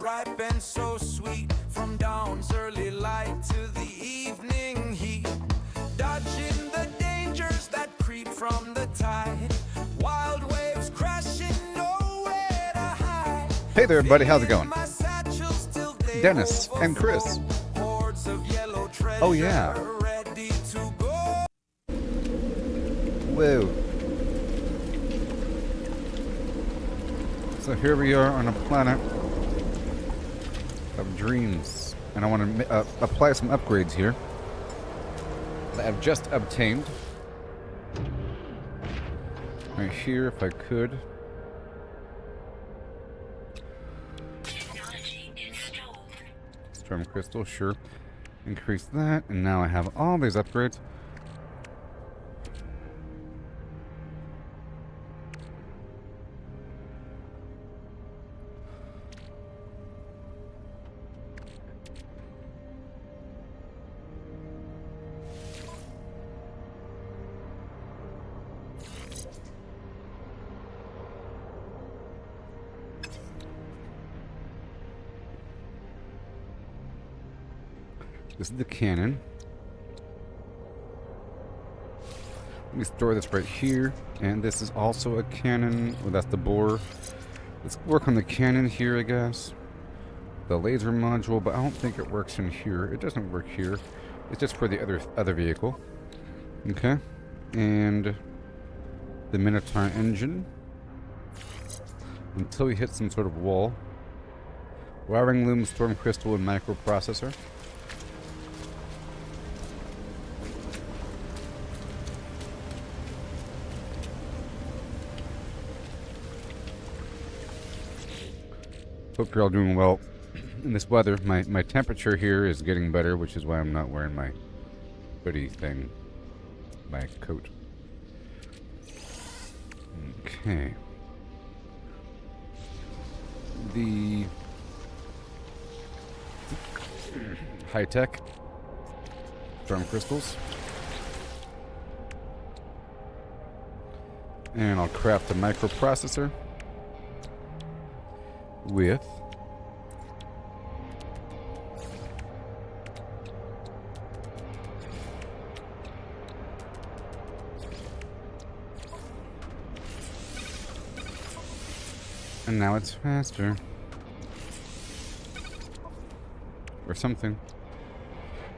ripe and so sweet. From dawn's early light to the evening heat, dodging the dangers that creep from the tide. Wild waves crashing, nowhere to hide. Hey there, everybody. How's it going? My satchel still they Dennis and Chris. overflow. Hordes of yellow treasure Oh, yeah. ready to go. Whoa. So here we are on a planet of dreams. And I want to apply some upgrades here that I've just obtained. Right here, if I could. Technology installed. Storm crystal, sure. Increase that, and now I have all these upgrades. This is the cannon. Let me store this right here. And this is also a cannon. Oh, that's the bore. Let's work on the cannon here, I guess. The laser module, but I don't think it works in here. It doesn't work here. It's just for the other vehicle. Okay. And the Minotaur engine. Until we hit some sort of wall. Wiring loom, storm crystal, and microprocessor. Hope you're all doing well in this weather. My temperature here is getting better, which is why I'm not wearing my hoodie thing, my coat. Okay. The high-tech storm crystals. And I'll craft a microprocessor with and now it's faster or something.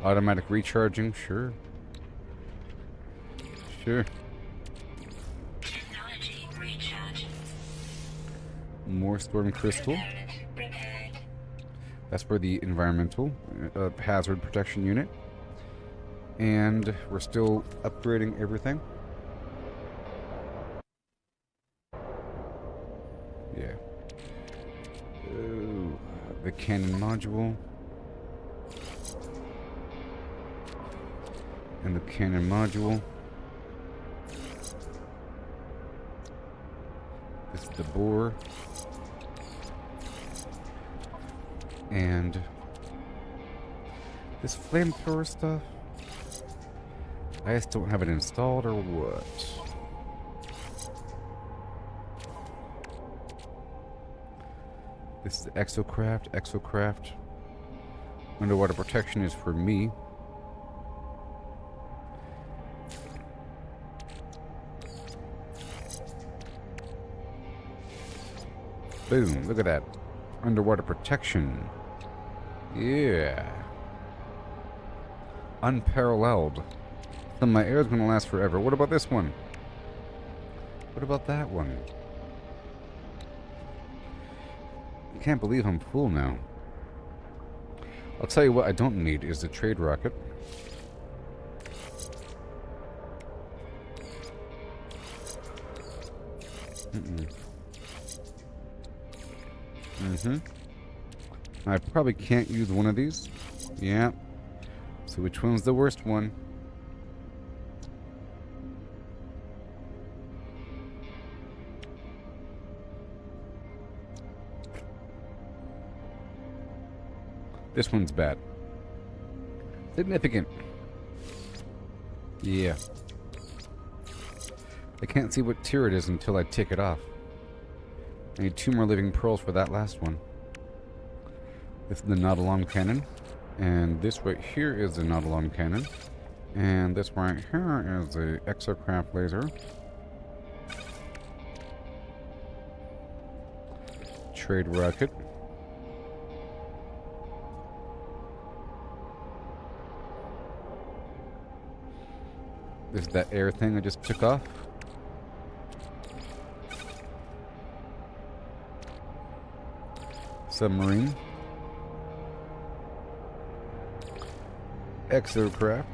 Automatic recharging, sure. Technology recharge. More storm crystal. Prepared. That's for the environmental hazard protection unit. And we're still upgrading everything. Yeah. Oh, the cannon module. And the cannon module. This is the bore. And this flamethrower stuff, I just don't have it installed or what? This is the Exocraft. Underwater protection is for me. Boom, look at that. Underwater protection. Yeah. Unparalleled. So my air is going to last forever. What about this one? What about that one? I can't believe I'm full now. I'll tell you what I don't need is the trade rocket. I probably can't use one of these. Yeah. So which one's the worst one? This one's bad. Significant. Yeah. I can't see what tier it is until I take it off. I need 2 more living pearls for that last one. This is the not-alarm cannon. And this right here is the not-alarm cannon. And this right here is the exocraft laser. Trade rocket. This is that air thing I just took off. Submarine. Exocraft.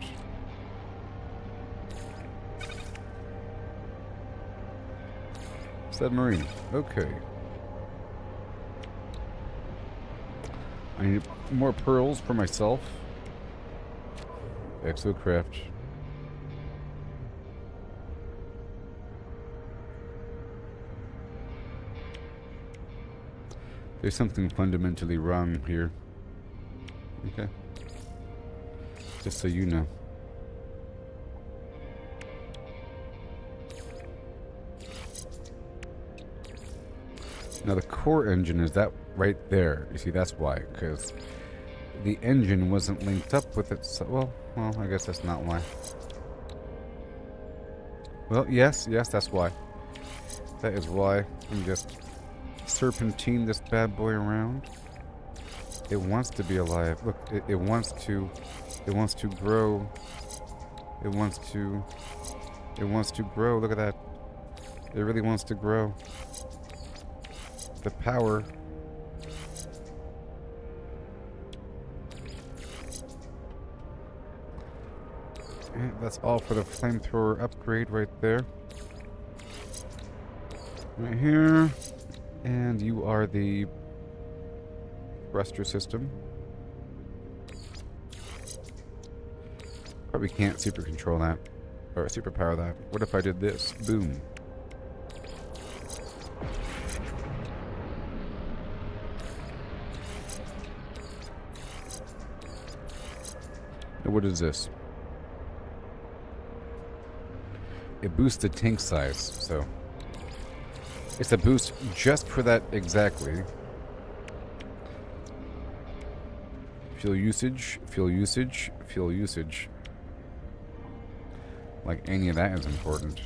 Submarine. Okay. I need more pearls for myself. Exocraft. There's something fundamentally wrong here. Okay. Just so you know. Now the core engine is that right there. You see, that's why. Because the engine wasn't linked up with it. So, well, I guess that's not why. Well, yes, that's why. That is why. I'm just serpentine this bad boy around. It wants to be alive. Look, it wants to grow. It wants to grow. Look at that. It really wants to grow. The power. And that's all for the flamethrower upgrade right there. Right here. And you are the thruster system. Probably can't super control that. Or superpower that. What if I did this? Boom. Now what is this? It boosts the tank size, so it's a boost just for that exactly. Fuel usage, fuel usage, fuel usage. Like any of that is important.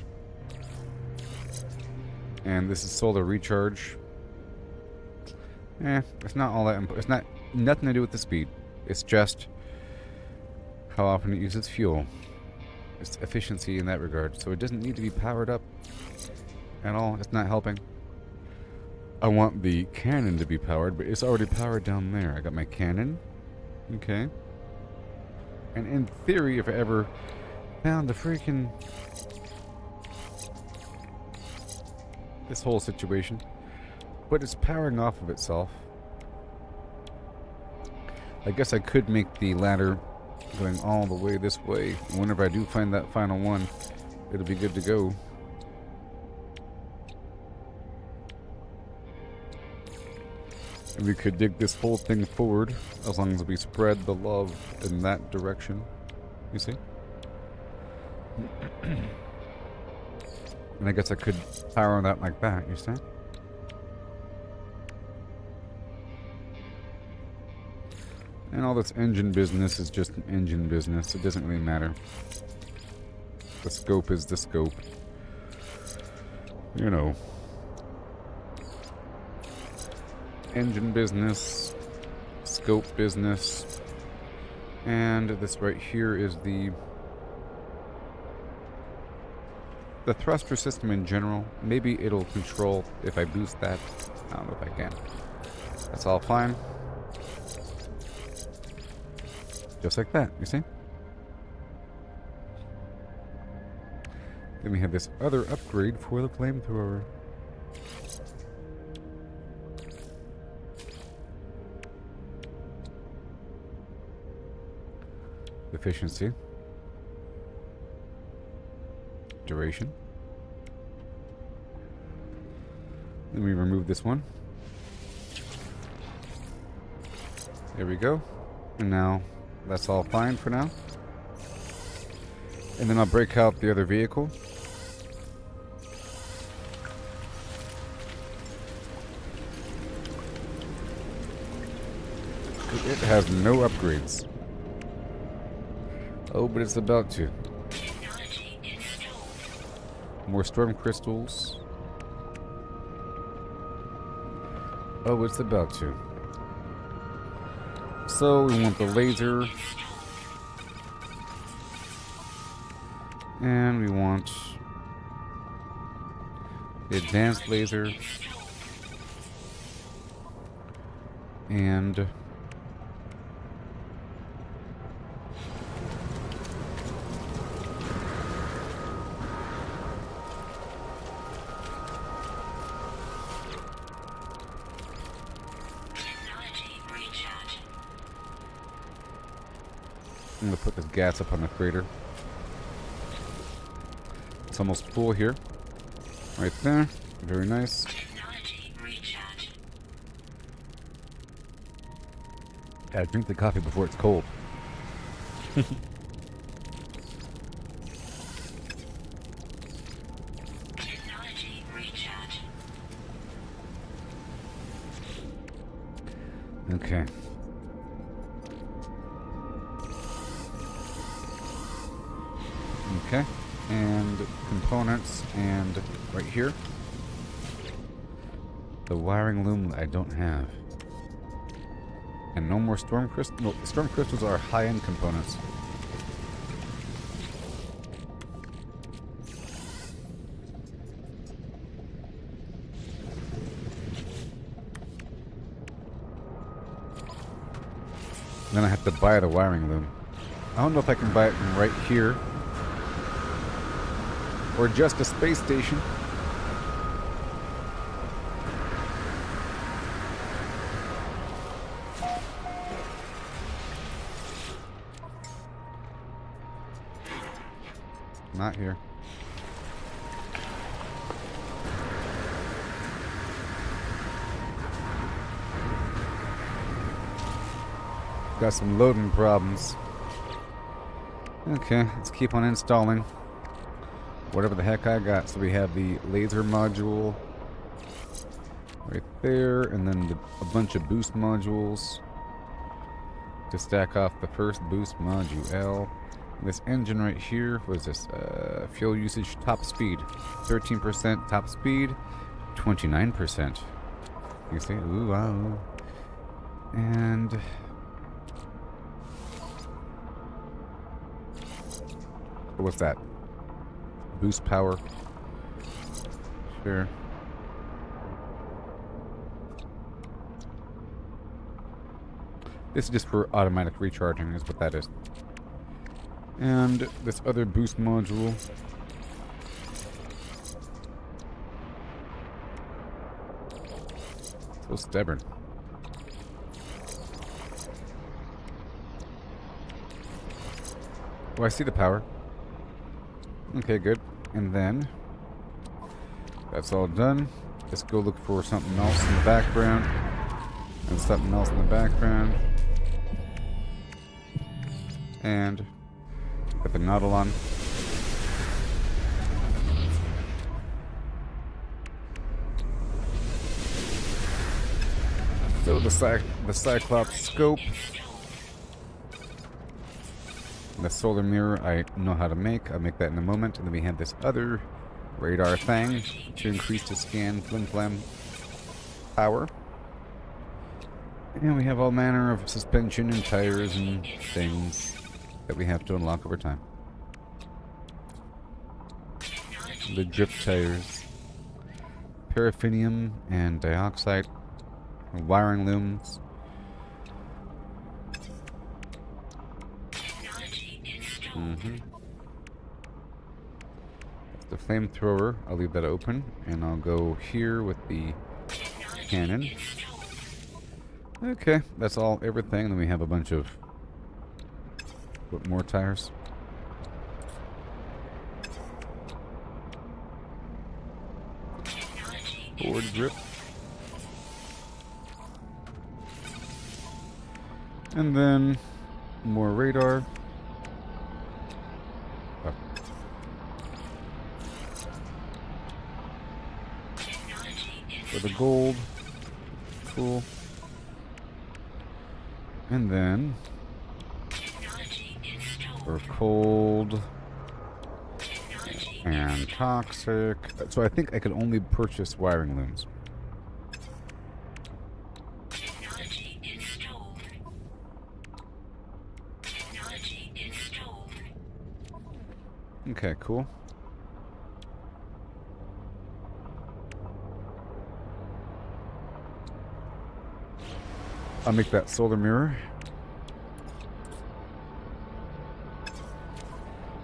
And this is solar recharge. It's not all that important. It's not nothing to do with the speed. It's just how often it uses fuel. It's efficiency in that regard. So it doesn't need to be powered up at all. It's not helping. I want the cannon to be powered, but it's already powered down there. I got my cannon. Okay. And in theory, if I ever found the freaking this whole situation, but it's powering off of itself. I guess I could make the ladder going all the way this way. Whenever I do find that final one, it'll be good to go. And we could dig this whole thing forward as long as we spread the love in that direction. You see? And I guess I could power that like that, you see? And all this engine business is just an engine business. It doesn't really matter. The scope is the scope. You know. Engine business. Scope business. And this right here is the thruster system in general. Maybe it'll control if I boost that. I don't know if I can. That's all fine. Just like that, you see? Then we have this other upgrade for the flamethrower. Efficiency. Duration. Then we remove this one. There we go. And now that's all fine for now. And then I'll break out the other vehicle. It has no upgrades. Oh, but it's about to. Technology installed. More storm crystals. Oh, it's about to. So we want the laser. And we want the advanced laser. And Technology recharge. I'm going to put this gas up on the crater. It's almost full here. Right there. Very nice. Technology recharge. Gotta drink the coffee before it's cold. Technology recharge. Okay. Okay. And components, and right here. The wiring loom I don't have. And no more storm crystals. No, storm crystals are high-end components. Then I have to buy the wiring loom. I don't know if I can buy it from right here. Or just a space station. Not here. Got some loading problems. Okay, let's keep on installing whatever the heck I got. So we have the laser module right there, and then a bunch of boost modules to stack off the first boost module L. This engine right here was this fuel usage top speed, 13% top speed, 29%. You see, ooh wow, and what's that? Boost power. Sure. This is just for automatic recharging, is what that is. And this other boost module. So stubborn. Oh, I see the power. Okay, good. And then that's all done. Let's go look for something else in the background. And something else in the background. And put the Nautilon. So the Cyclops scope. The solar mirror I know how to make. I'll make that in a moment. And then we have this other radar thing to increase the scan flim flam power. And we have all manner of suspension and tires and things that we have to unlock over time. The drip tires, paraffinium and dioxide, wiring looms. That's the flamethrower. I'll leave that open, and I'll go here with the cannon. Okay, that's all, everything. Then we have a bunch of more tires. Forward grip. And then more radar. Oh. For the gold. Cool. And then Technology installed. for cold Technology and toxic. So I think I could only purchase wiring looms. Technology installed. Technology installed. Okay, cool. I'll make that solar mirror.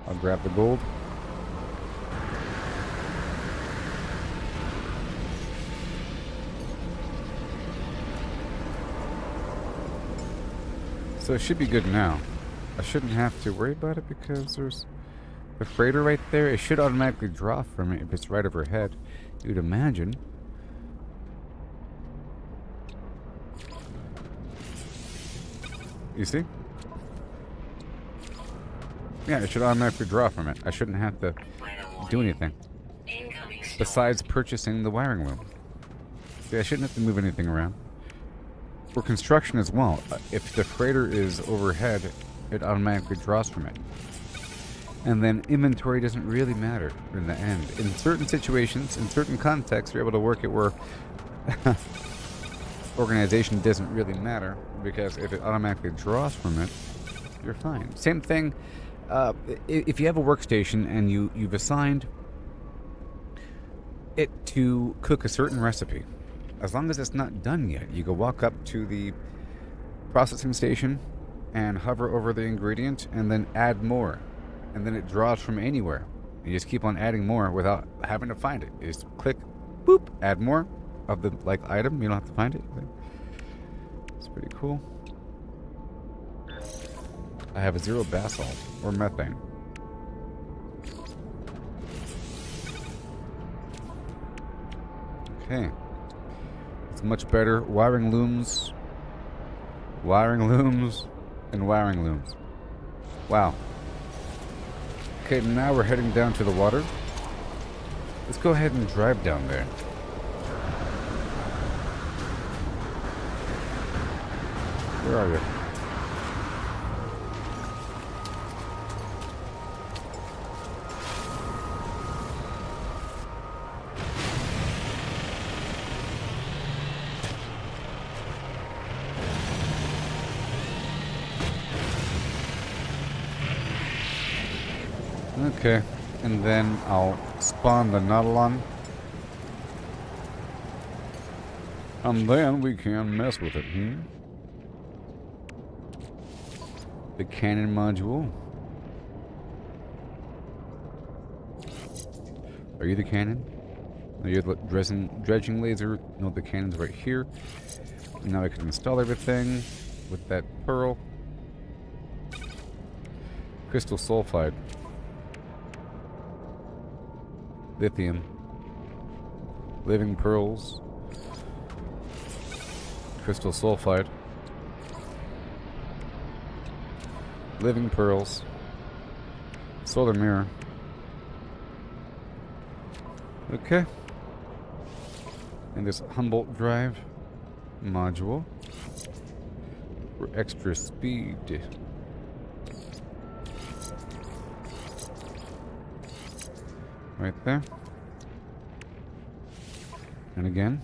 I'll grab the gold. So it should be good now. I shouldn't have to worry about it because there's the freighter right there. It should automatically draw from it if it's right overhead. You'd imagine. You see? Yeah, it should automatically draw from it. I shouldn't have to do anything Incoming storm. besides purchasing the wiring loom. See, I shouldn't have to move anything around. For construction as well, if the freighter is overhead, it automatically draws from it. And then inventory doesn't really matter in the end. In certain situations, in certain contexts, you're able to work it where organization doesn't really matter, because if it automatically draws from it, you're fine. Same thing, if you have a workstation and you've assigned it to cook a certain recipe, as long as it's not done yet, you go walk up to the processing station and hover over the ingredient and then add more. And then it draws from anywhere. You just keep on adding more without having to find it. You just click, boop, add more of the item. You don't have to find it. It's pretty cool. I have a 0 basalt or methane. Okay. It's much better. Wiring looms, and wiring looms. Wow. Okay, now we're heading down to the water. Let's go ahead and drive down there. Where are you? Okay, and then I'll spawn the Nautilon. And then we can mess with it, The cannon module. Are you the cannon? Are you the dredging laser? No, the cannon's right here. And now I can install everything with that pearl. Crystal sulfide. Lithium. Living pearls. Crystal sulfide. Living pearls. Solar mirror. Okay. And this Humboldt drive module for extra speed. Right there. And again.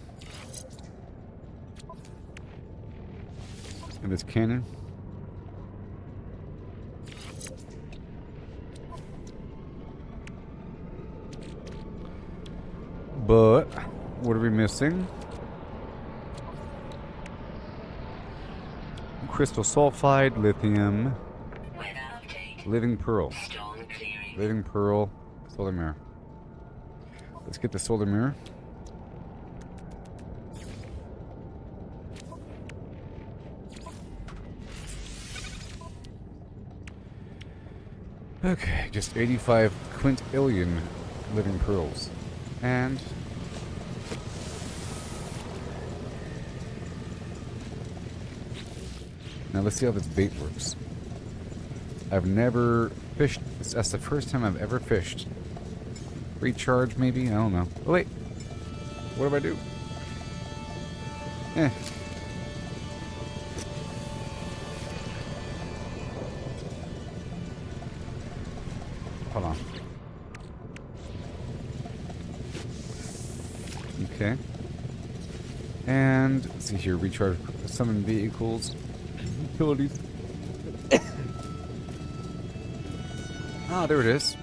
And this cannon. But what are we missing? Crystal sulfide, lithium, Weather update. living pearl. Storm clearing. Living pearl, solar mirror. Let's get the solar mirror. Okay, just 85 quintillion living pearls. And now let's see how this bait works. I've never fished. That's the first time I've ever fished. Recharge, maybe? I don't know. Oh, wait. What do I do? Hold on. Okay. And let's see here, recharge summon vehicles. Utilities. Ah, there it is.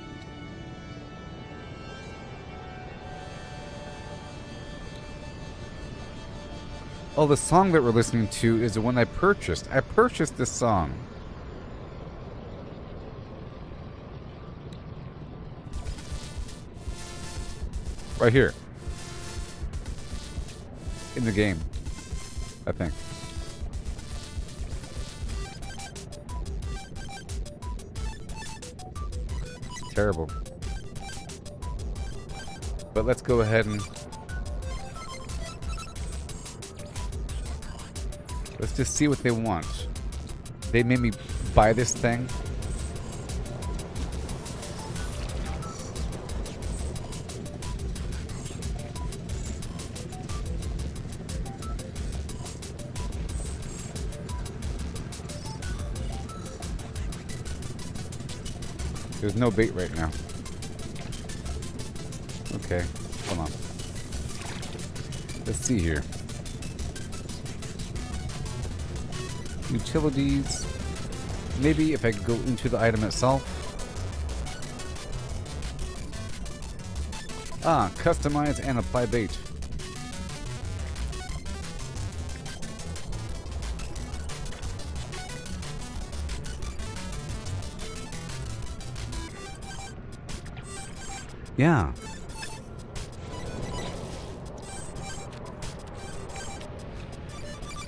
Oh, the song that we're listening to is the one I purchased. I purchased this song. Right here. In the game, I think. It's terrible. But let's go ahead and let's just see what they want. They made me buy this thing. There's no bait right now. Okay, hold on. Let's see here. Utilities. Maybe if I go into the item itself. Ah, customize and apply bait. Yeah.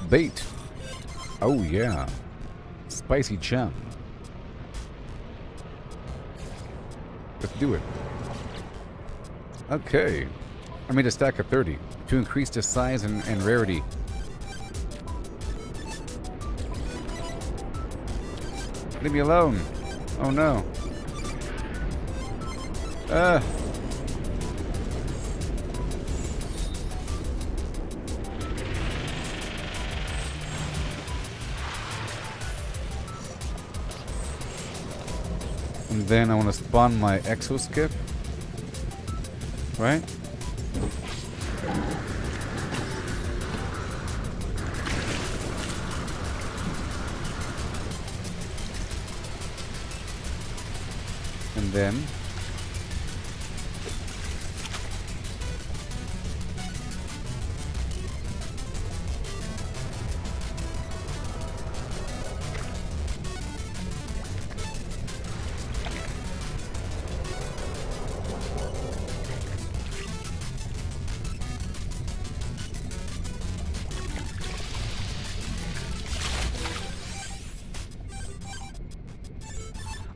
Bait. Oh yeah. Spicy chum. Let's do it. Okay. I made a stack of 30 to increase the size and rarity. Leave me alone. Oh no. And then I want to spawn my exoskip. Right? And then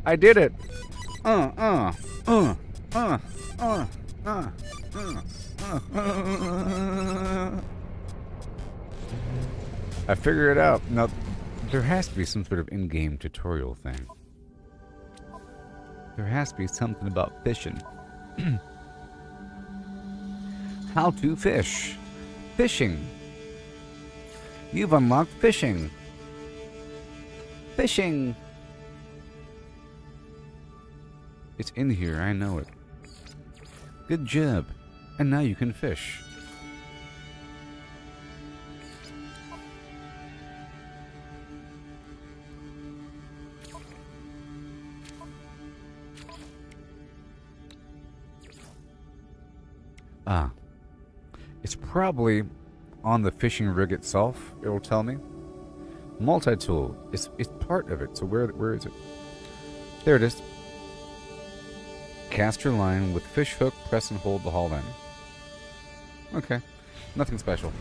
I did it. I figured it out. Now, there has to be some sort of in-game tutorial thing. There has to be something about fishing. How to fish. Fishing. You've unlocked fishing. Fishing. It's in here, I know it. Good job. And now you can fish. Ah. It's probably on the fishing rig itself, it'll tell me. Multi-tool. It's part of it, so where is it? There it is. Cast your line with fish hook, press and hold the haul in. Okay. Nothing special.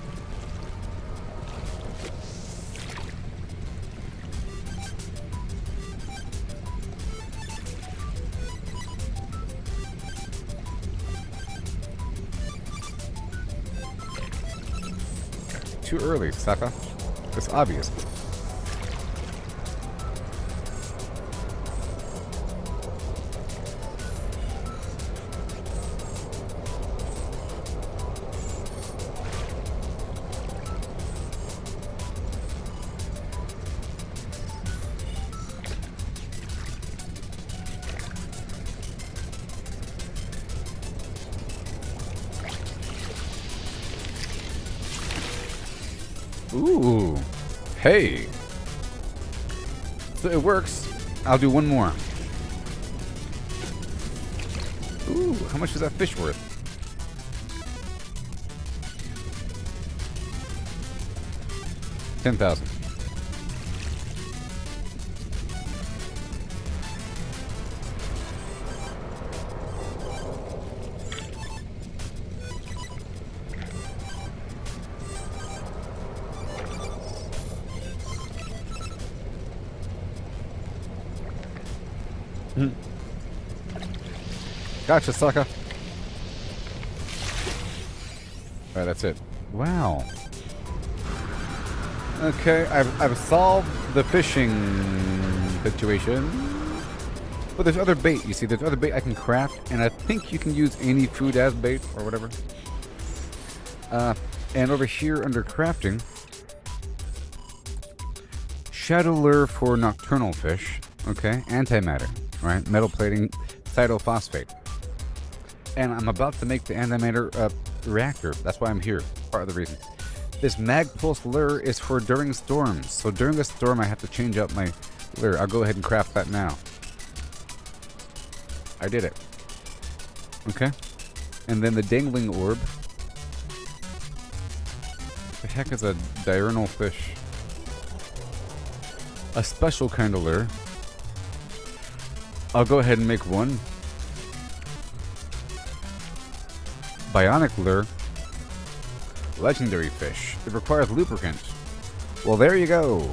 Too early, sucker. It's obvious. Ooh. Hey. So it works. I'll do one more. Ooh, how much is that fish worth? $10,000. Gotcha, sucker. Alright, that's it. Wow. Okay, I've solved the fishing situation. But there's other bait, you see. There's other bait I can craft, and I think you can use any food as bait, or whatever. And over here under crafting, shadow lure for nocturnal fish. Okay, antimatter, right? Metal plating, cytophosphate. And I'm about to make the antimatter reactor. That's why I'm here. Part of the reason. This mag pulse lure is for during storms. So during a storm, I have to change out my lure. I'll go ahead and craft that now. I did it. Okay. And then the dangling orb. The heck is a diurnal fish? A special kind of lure. I'll go ahead and make one. Bionic lure. Legendary fish. It requires lubricant. Well, there you go.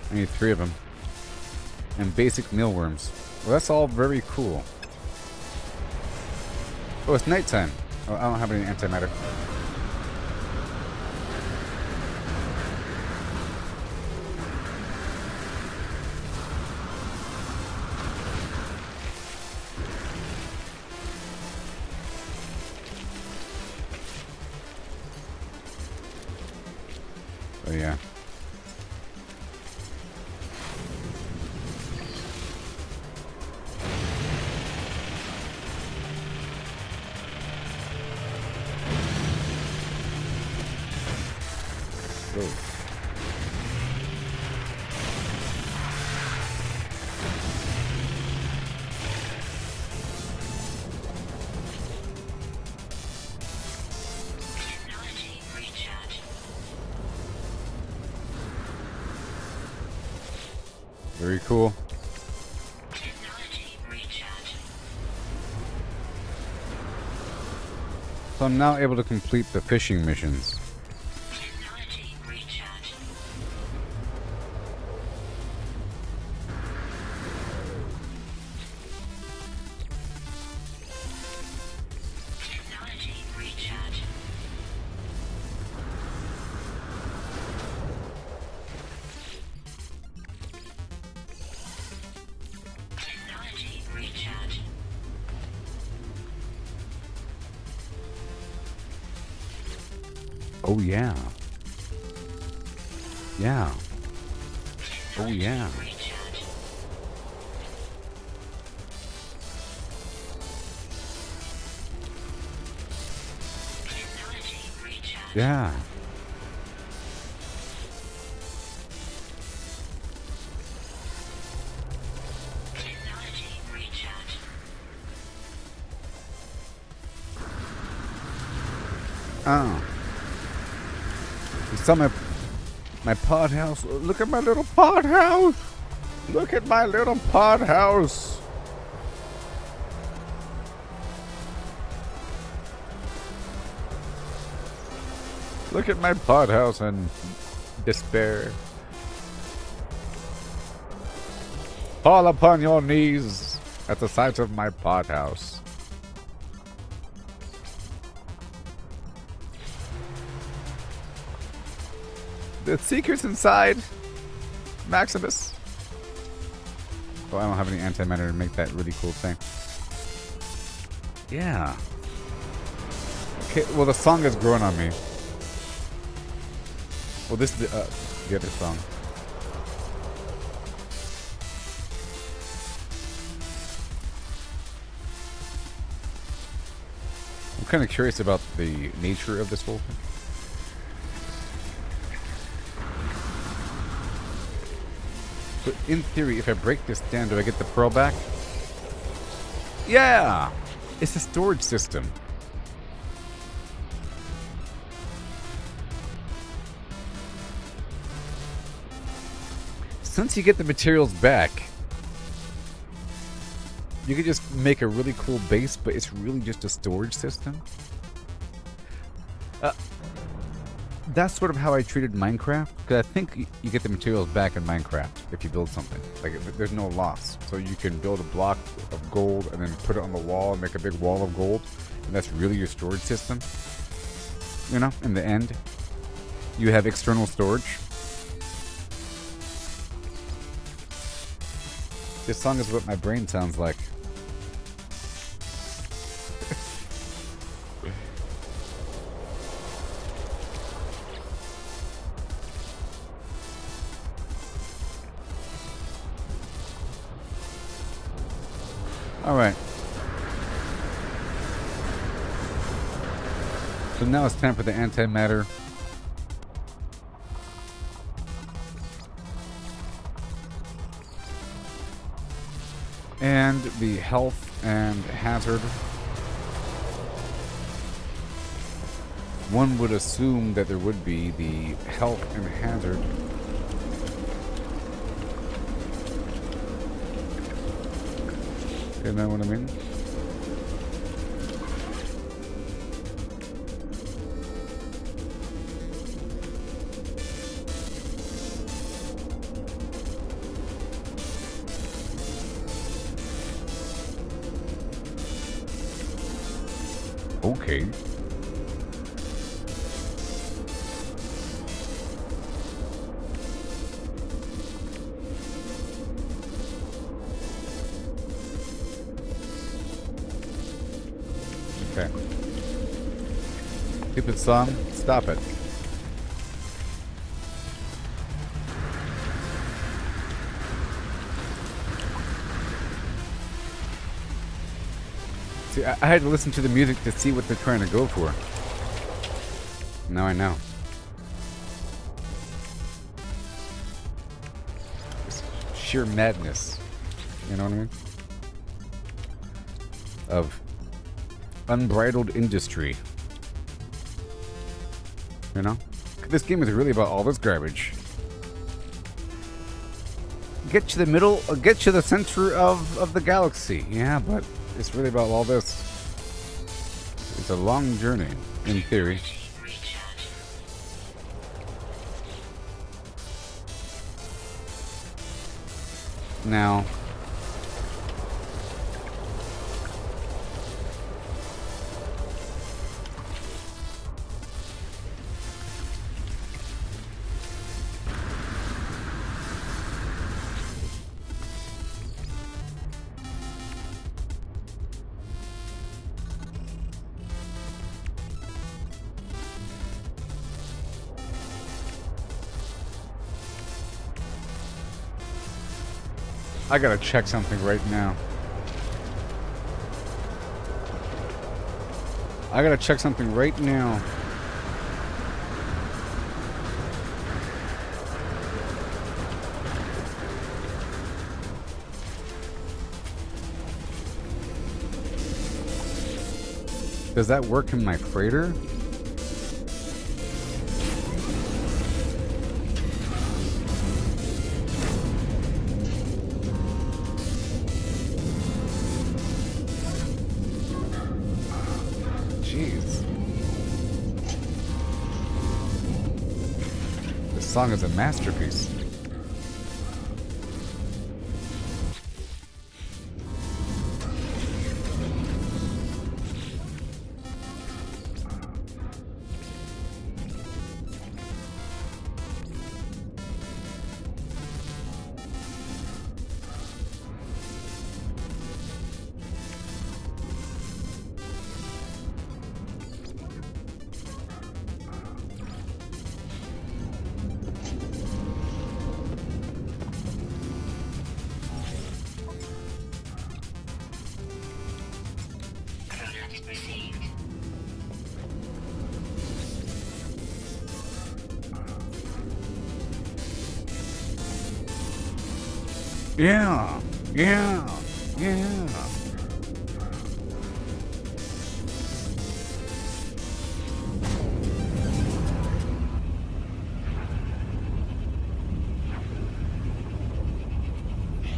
I need 3 of them. And basic mealworms. Well, that's all very cool. Oh, it's nighttime. Oh, I don't have any antimatter. Oh, yeah. Technology recharge. Very cool. Technology recharge. So I'm now able to complete the fishing missions. Technology recharge. Technology recharge. Technology recharge. Oh yeah. Yeah. Oh yeah. Recharge. Technology recharge. Yeah. Technology recharge. Oh. You saw my pod house? Look at my little pod house. Look at my little pod house. Look at my pod house and despair. Fall upon your knees at the sight of my pod house. The Seeker's inside. Maximus. Well, I don't have any antimatter to make that really cool thing. Yeah. Okay, well, the song is growing on me. Well, this is the other song. I'm kind of curious about the nature of this whole thing. So, in theory, if I break this down, do I get the pearl back? Yeah! It's a storage system. Since you get the materials back, you could just make a really cool base, but it's really just a storage system. That's sort of how I treated Minecraft, because I think you get the materials back in Minecraft if you build something. Like, there's no loss. So you can build a block of gold and then put it on the wall and make a big wall of gold, and that's really your storage system. You know, in the end, you have external storage. This song is what my brain sounds like. Alright. So now it's time for the antimatter. And the health and hazard. One would assume that there would be the health and hazard. You know what I mean? Okay. Okay. Stupid song. Stop it. See, I had to listen to the music to see what they're trying to go for. Now I know. It's sheer madness. You know what I mean? Of unbridled industry. You know? This game is really about all this garbage. Get to the middle, or get to the center of the galaxy. Yeah, but it's really about all this. It's a long journey, in theory. Now, I gotta check something right now. I gotta check something right now. Does that work in my freighter? This song is a masterpiece. received. Yeah, yeah, yeah.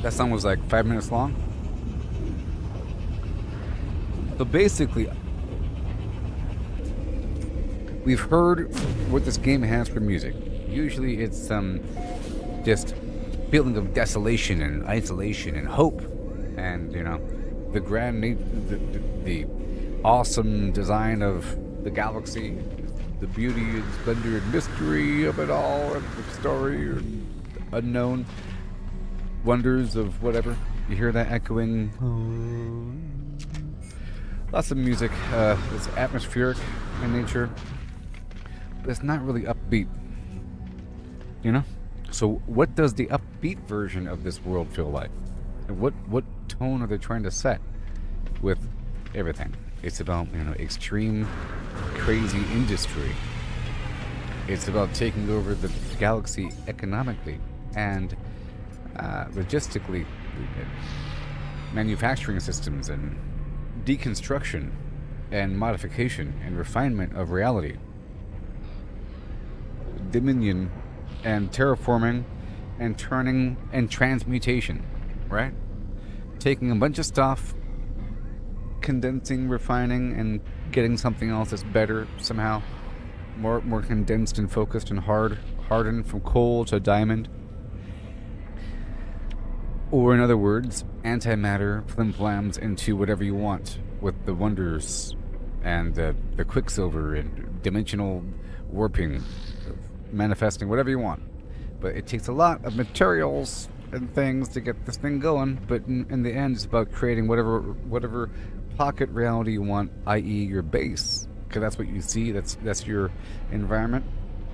That song was like 5 minutes long. So basically, we've heard what this game has for music. Usually it's just feeling of desolation and isolation and hope, and the the awesome design of the galaxy, the beauty and splendor and mystery of it all, and the story and unknown wonders of whatever. You hear that echoing. Lots of music. It's atmospheric in nature, but it's not really upbeat. So what does the upbeat version of this world feel like? And what tone are they trying to set with everything? It's about extreme, crazy industry. It's about taking over the galaxy economically and logistically, manufacturing systems and deconstruction and modification and refinement of reality. Dominion and terraforming and turning and transmutation, right? Taking a bunch of stuff, condensing, refining, and getting something else that's better somehow. More condensed and focused and hardened from coal to diamond. Or in other words, antimatter flim-flams into whatever you want with the wonders and the quicksilver and dimensional warping, manifesting whatever you want. But it takes a lot of materials and things to get this thing going, but in the end it's about creating whatever pocket reality you want, i.e. your base, because that's what you see, that's your environment,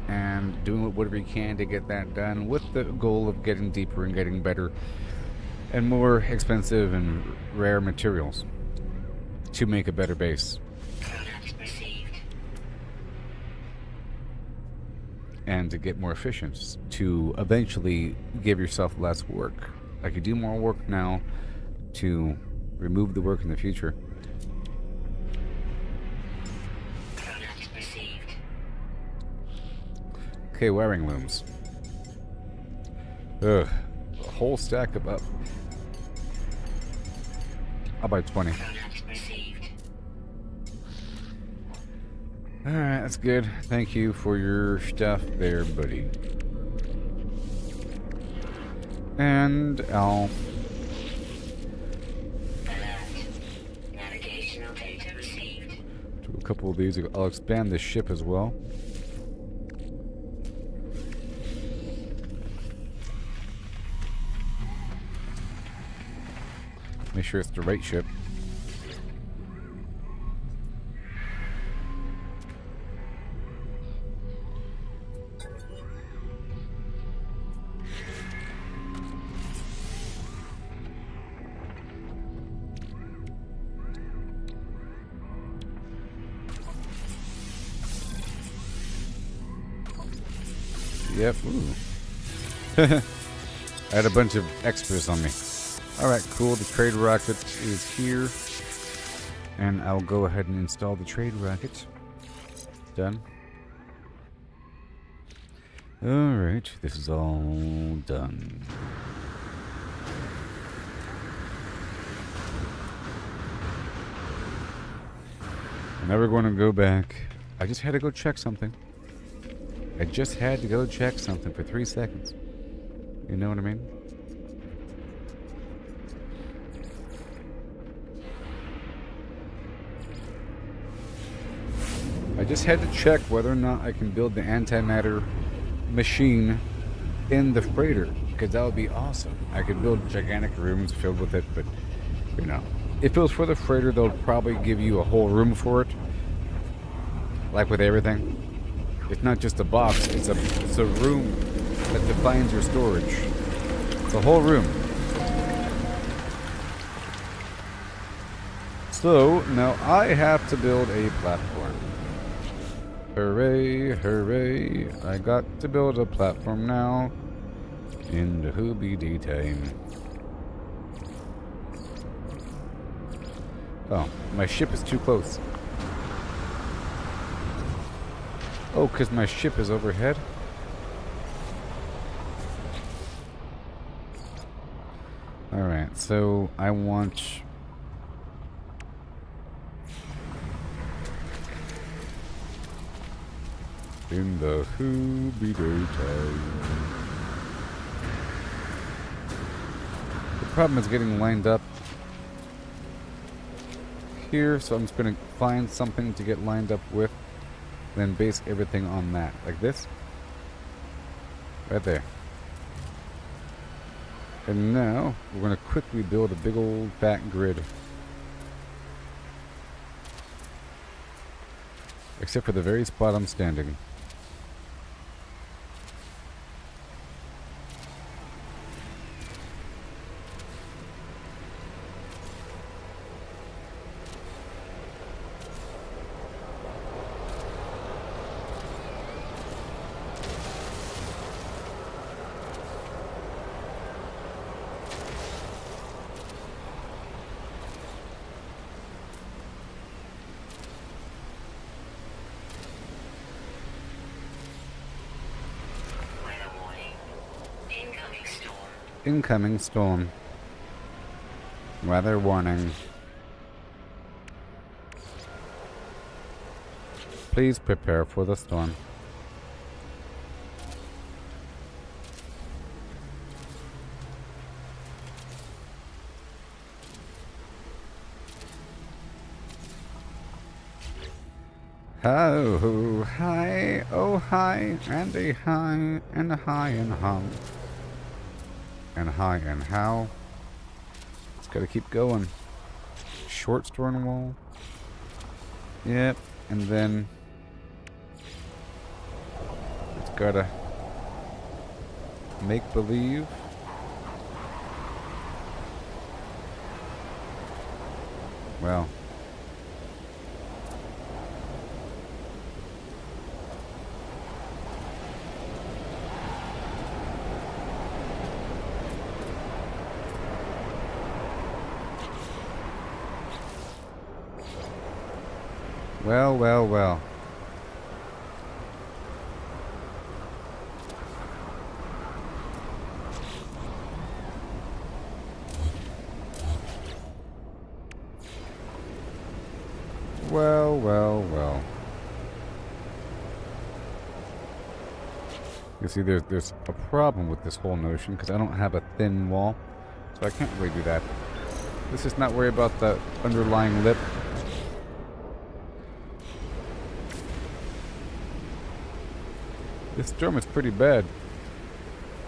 and doing whatever you can to get that done with the goal of getting deeper and getting better and more expensive and rare materials to make a better base. Product received. And to get more efficient, to eventually give yourself less work. I could do more work now to remove the work in the future. Product received. Okay, wiring looms. Ugh, a whole stack of up. I'll buy 20. Product received. Alright, that's good. Thank you for your stuff there, buddy. And I'll... Alert. Navigational data received. do a couple of these. I'll expand this ship as well. Make sure it's the right ship. Yep. Ooh. I had a bunch of extras on me. Alright, cool. The trade rocket is here. And I'll go ahead and install the trade rocket. Done. Alright, this is all done. I'm never going to go back. I just had to go check something. I just had to go check something for 3 seconds. You know what I mean? I just had to check whether or not I can build the antimatter machine in the freighter, because that would be awesome. I could build gigantic rooms filled with it, but if it was for the freighter, they'll probably give you a whole room for it. Like with everything. It's not just a box, it's a room that defines your storage. It's a whole room. So, now I have to build a platform. Hooray, hooray. I got to build a platform now. In the hoobie time. Oh, my ship is too close. Oh, because my ship is overhead? Alright, so I want... in the hoobie time. The problem is getting lined up here, so I'm just going to find something to get lined up with, then base everything on that, like this. Right there. And now, we're going to quickly build a big old fat grid. Except for the very spot I'm standing. Weather warning. Incoming storm. Incoming storm. Weather warning. Please prepare for the storm. Oh, hi, oh, hi, and a hi, and a hi, and hum. And hi, and how. Just gotta keep going. Short stone wall. Yep, and then it's gotta make believe. Well. Well, well, well. Well, well, well. You see, there's a problem with this whole notion because I don't have a thin wall, so I can't really do that. Let's just not worry about the underlying lip. This storm is pretty bad,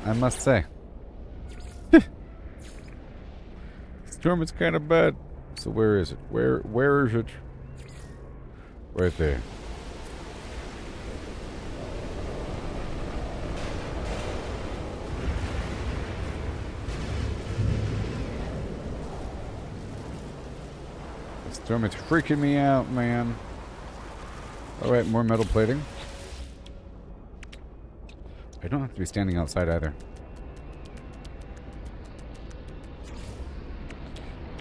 I must say. Storm is kind of bad. So where is it? Where is it? Right there. The storm is freaking me out, man. Alright, more metal plating. I don't have to be standing outside either.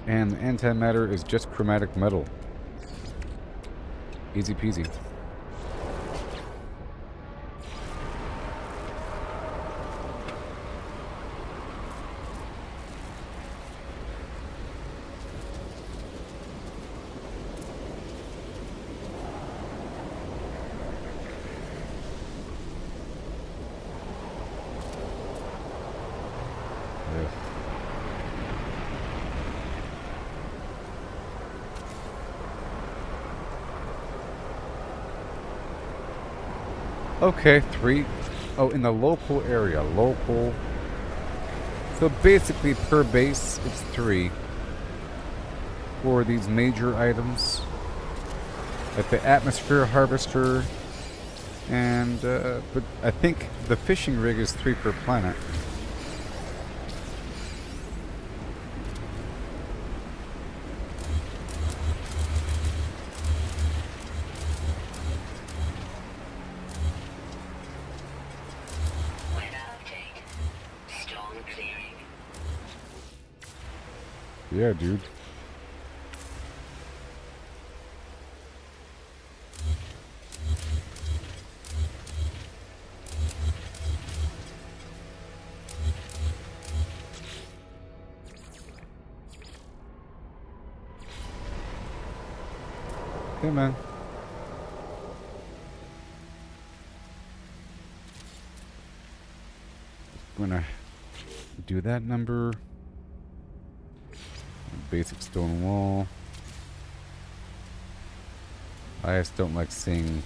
And the antimatter is just chromatic metal. Easy peasy. Okay, 3. Oh, in the local area. Local. So basically, per base, it's 3. For these major items. Like the atmosphere harvester. And, but I think the fishing rig is 3 per planet. Yeah, dude. Hey, man. Gonna do that number. Basic stone wall. I just don't like seeing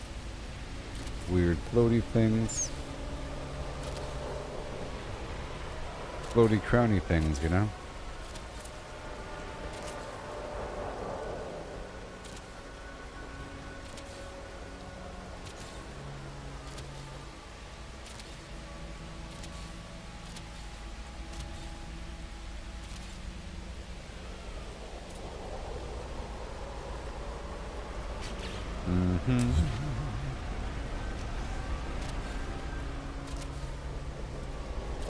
weird floaty things. Floaty crowny things, you know?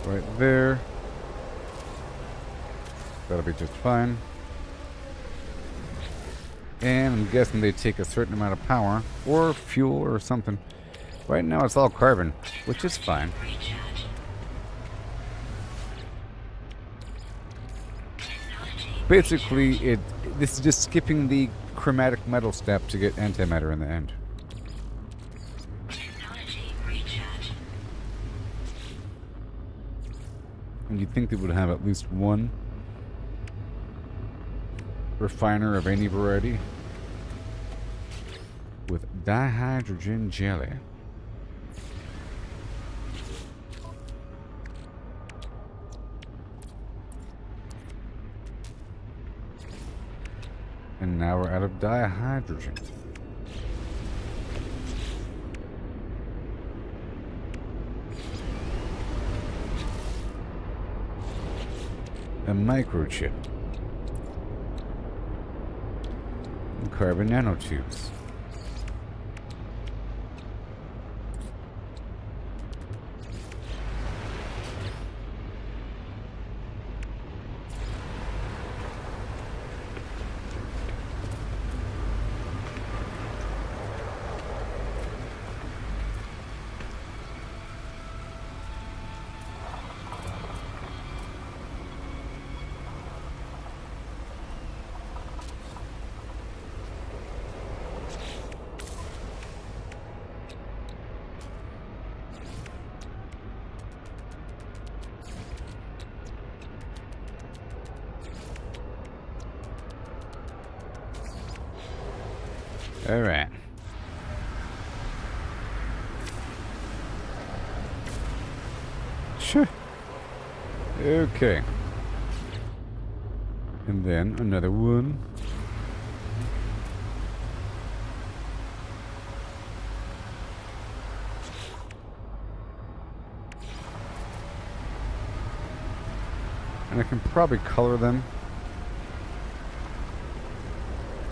Right there. That'll be just fine. And I'm guessing they take a certain amount of power or fuel or something. Right now it's all carbon, which is fine. Recharge. Basically, this is just skipping the chromatic metal step to get antimatter in the end. Technology recharge. And you'd think they would have at least one refiner of any variety with dihydrogen jelly. And now we're out of dihydrogen. A microchip. And carbon nanotubes. All right. Sure. Okay. And then another one. And I can probably color them.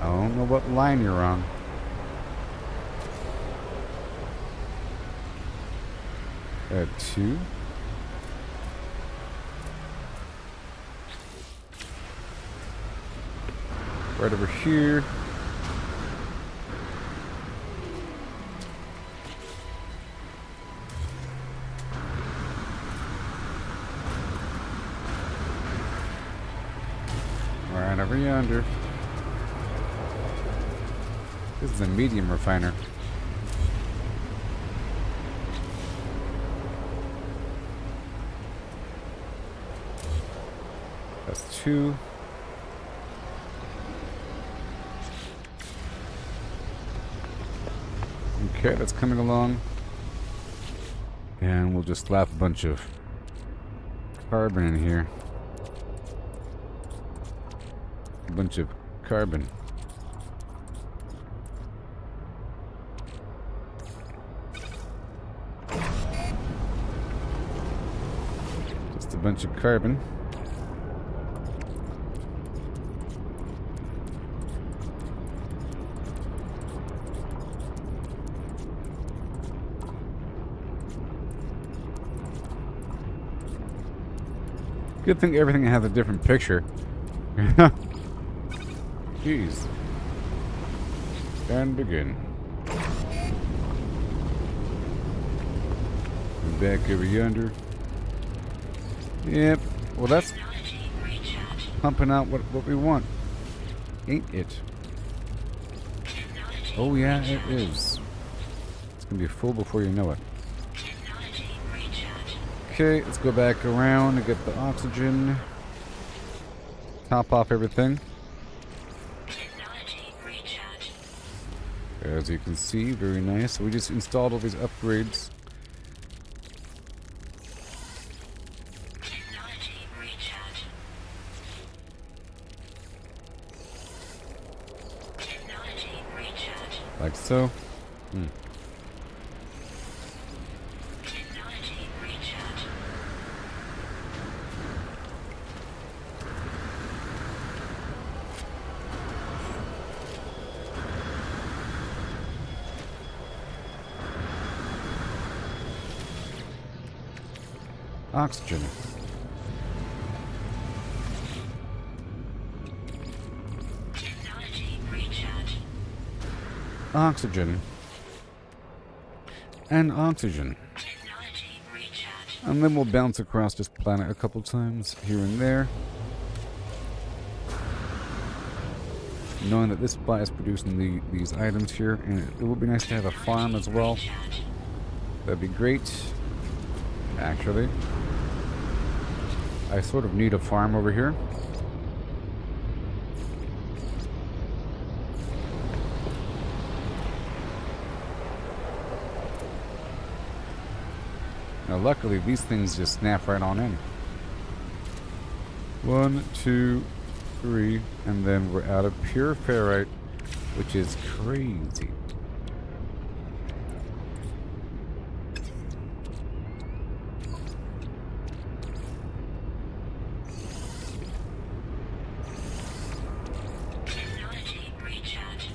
I don't know what line you're on. Add 2. Right over here. Right over yonder. This is a medium refiner. That's 2. Okay, that's coming along. And we'll just slap a bunch of carbon in here. A bunch of carbon. Just a bunch of carbon. Good thing everything has a different picture. Jeez. And begin. And back over yonder. Yep. Well, that's Technology recharge. pumping out what we want. Ain't it? Technology Oh, yeah, it recharge. is. It's going to be full before you know it. Technology recharge. Okay, let's go back around and get the oxygen. Top off everything. Technology recharge. As you can see, very nice. So we just installed all these upgrades. Technology recharge. Technology recharge. Like so. Technology recharge. Oxygen. Technology recharge. Oxygen. And oxygen. Technology recharge. And then we'll bounce across this planet a couple times here and there. Knowing that this supply is producing these items here, and it would be nice to have a farm as well. Recharge. That'd be great. Actually, I sort of need a farm over here. Now, luckily, these things just snap right on in. 1, 2, 3, and then we're out of pure ferrite, which is crazy. Technology recharge.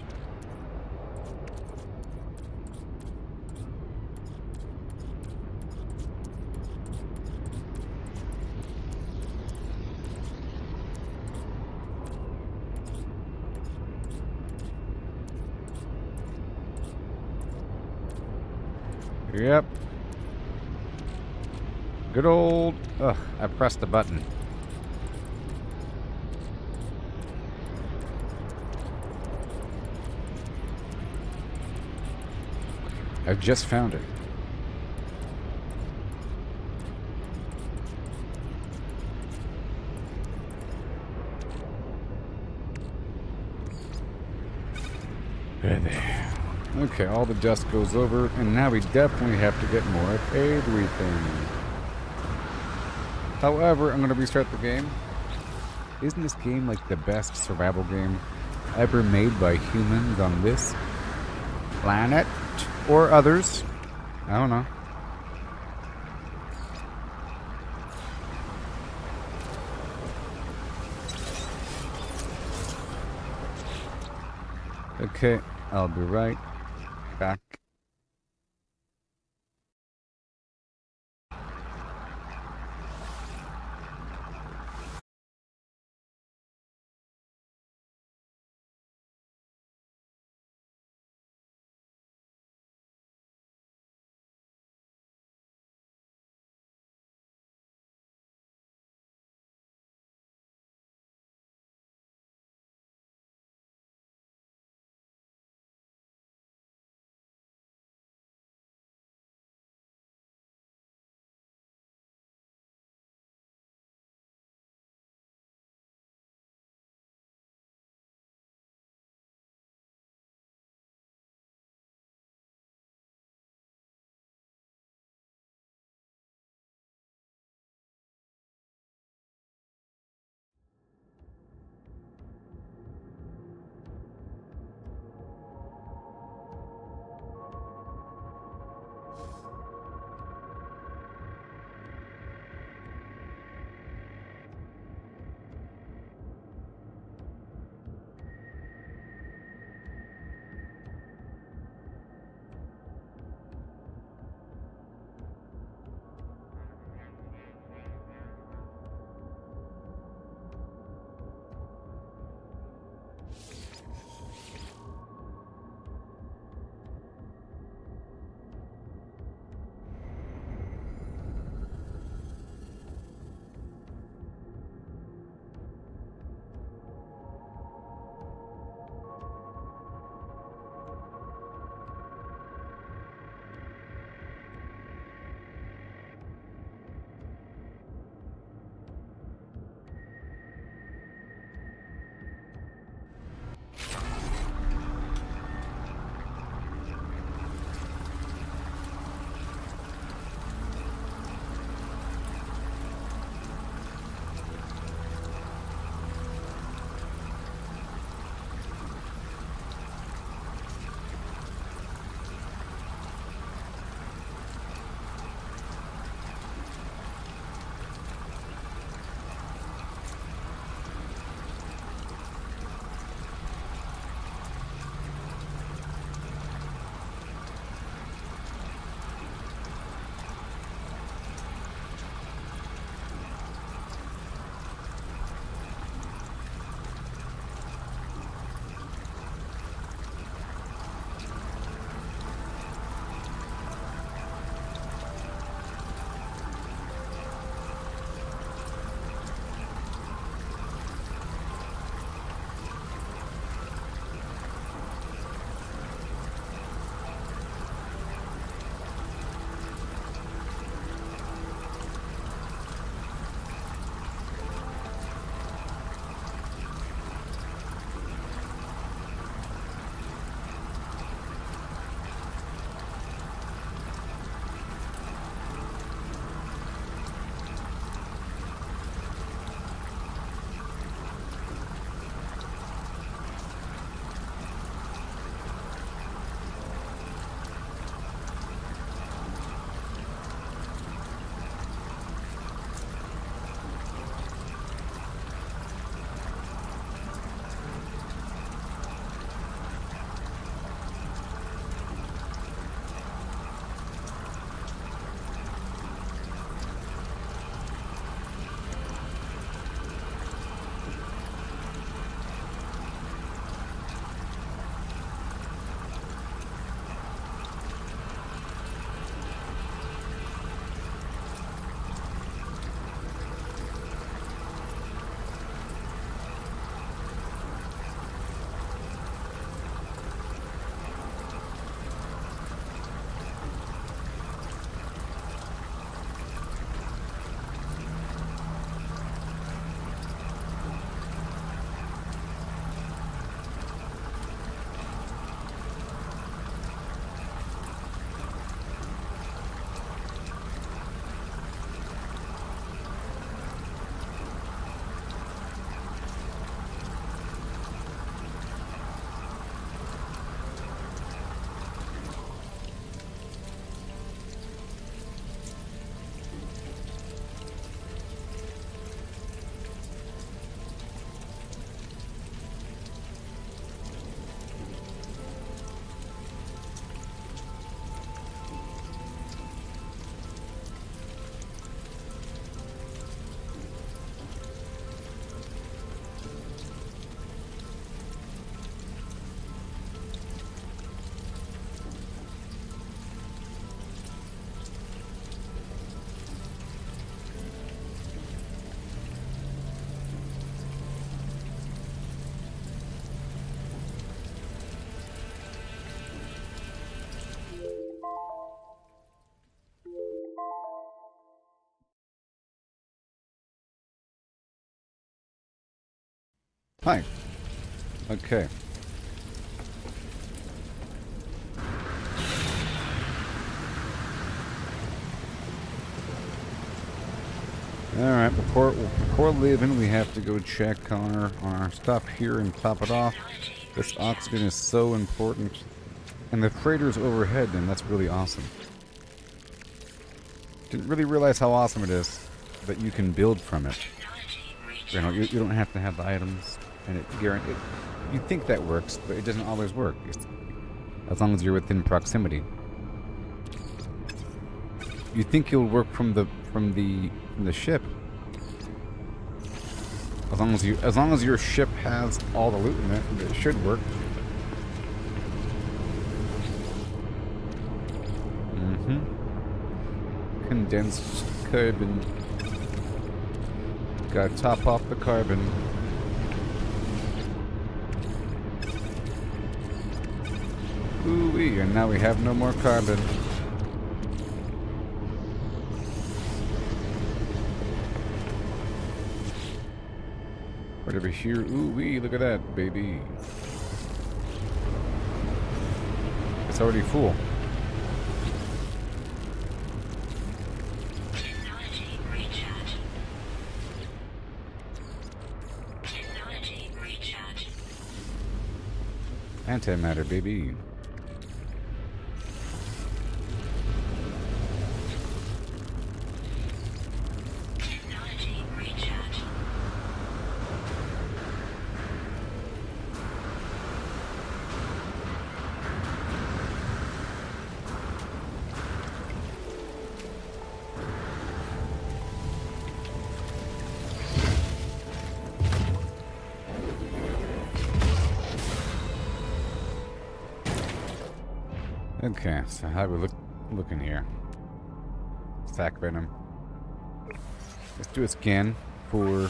Yep. Good old... Ugh, I pressed the button. I've just found it. There. Okay, all the dust goes over, and now we definitely have to get more of everything. However, I'm going to restart the game. Isn't this game like the best survival game ever made by humans on this planet? Or others? I don't know. Okay, I'll be right back. Hi. Okay. Alright, before leaving, we have to go check on our stuff here and top it off. This oxygen is so important. And the freighter's overhead, and that's really awesome. Didn't really realize how awesome it is that you can build from it. You know, you don't have to have the items, and it guarantees. You think that works, but it doesn't always work. As long as you're within proximity. You think you'll work from the ship. As long as your ship has all the loot in it, it should work. Condensed carbon. Gotta top off the carbon. Ooh-wee, and now we have no more carbon. Right over here. Ooh-wee, look at that, baby. It's already full. Technology recharge. Technology recharge. Antimatter, baby. Technology recharge. Okay, so how we looking here? Sack venom. Let's do a scan for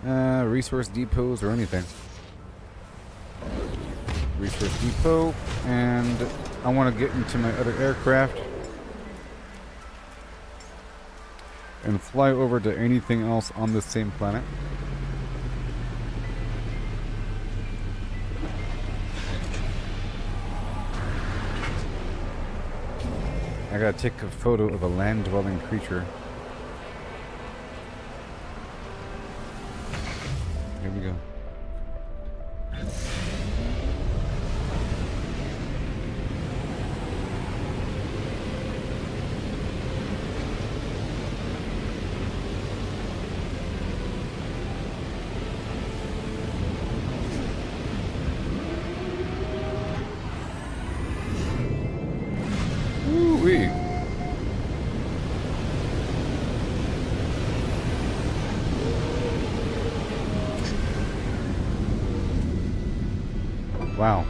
resource depots or anything. Resource depot, and I want to get into my other aircraft and fly over to anything else on the same planet. I gotta take a photo of a land-dwelling creature. Here we go. Woo-wee. Wow.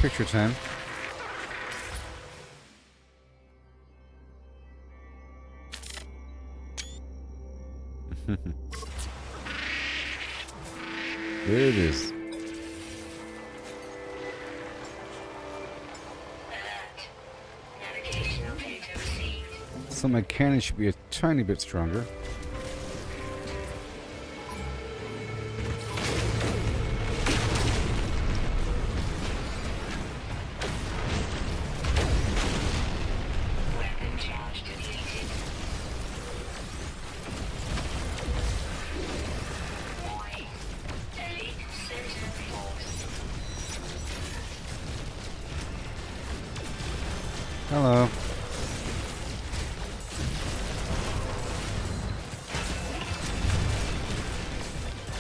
Picture time. There it is. Navigational data received. So my cannon should be a tiny bit stronger. Weapon charge depleted. Warning. Elite Sentinel Force. Hello.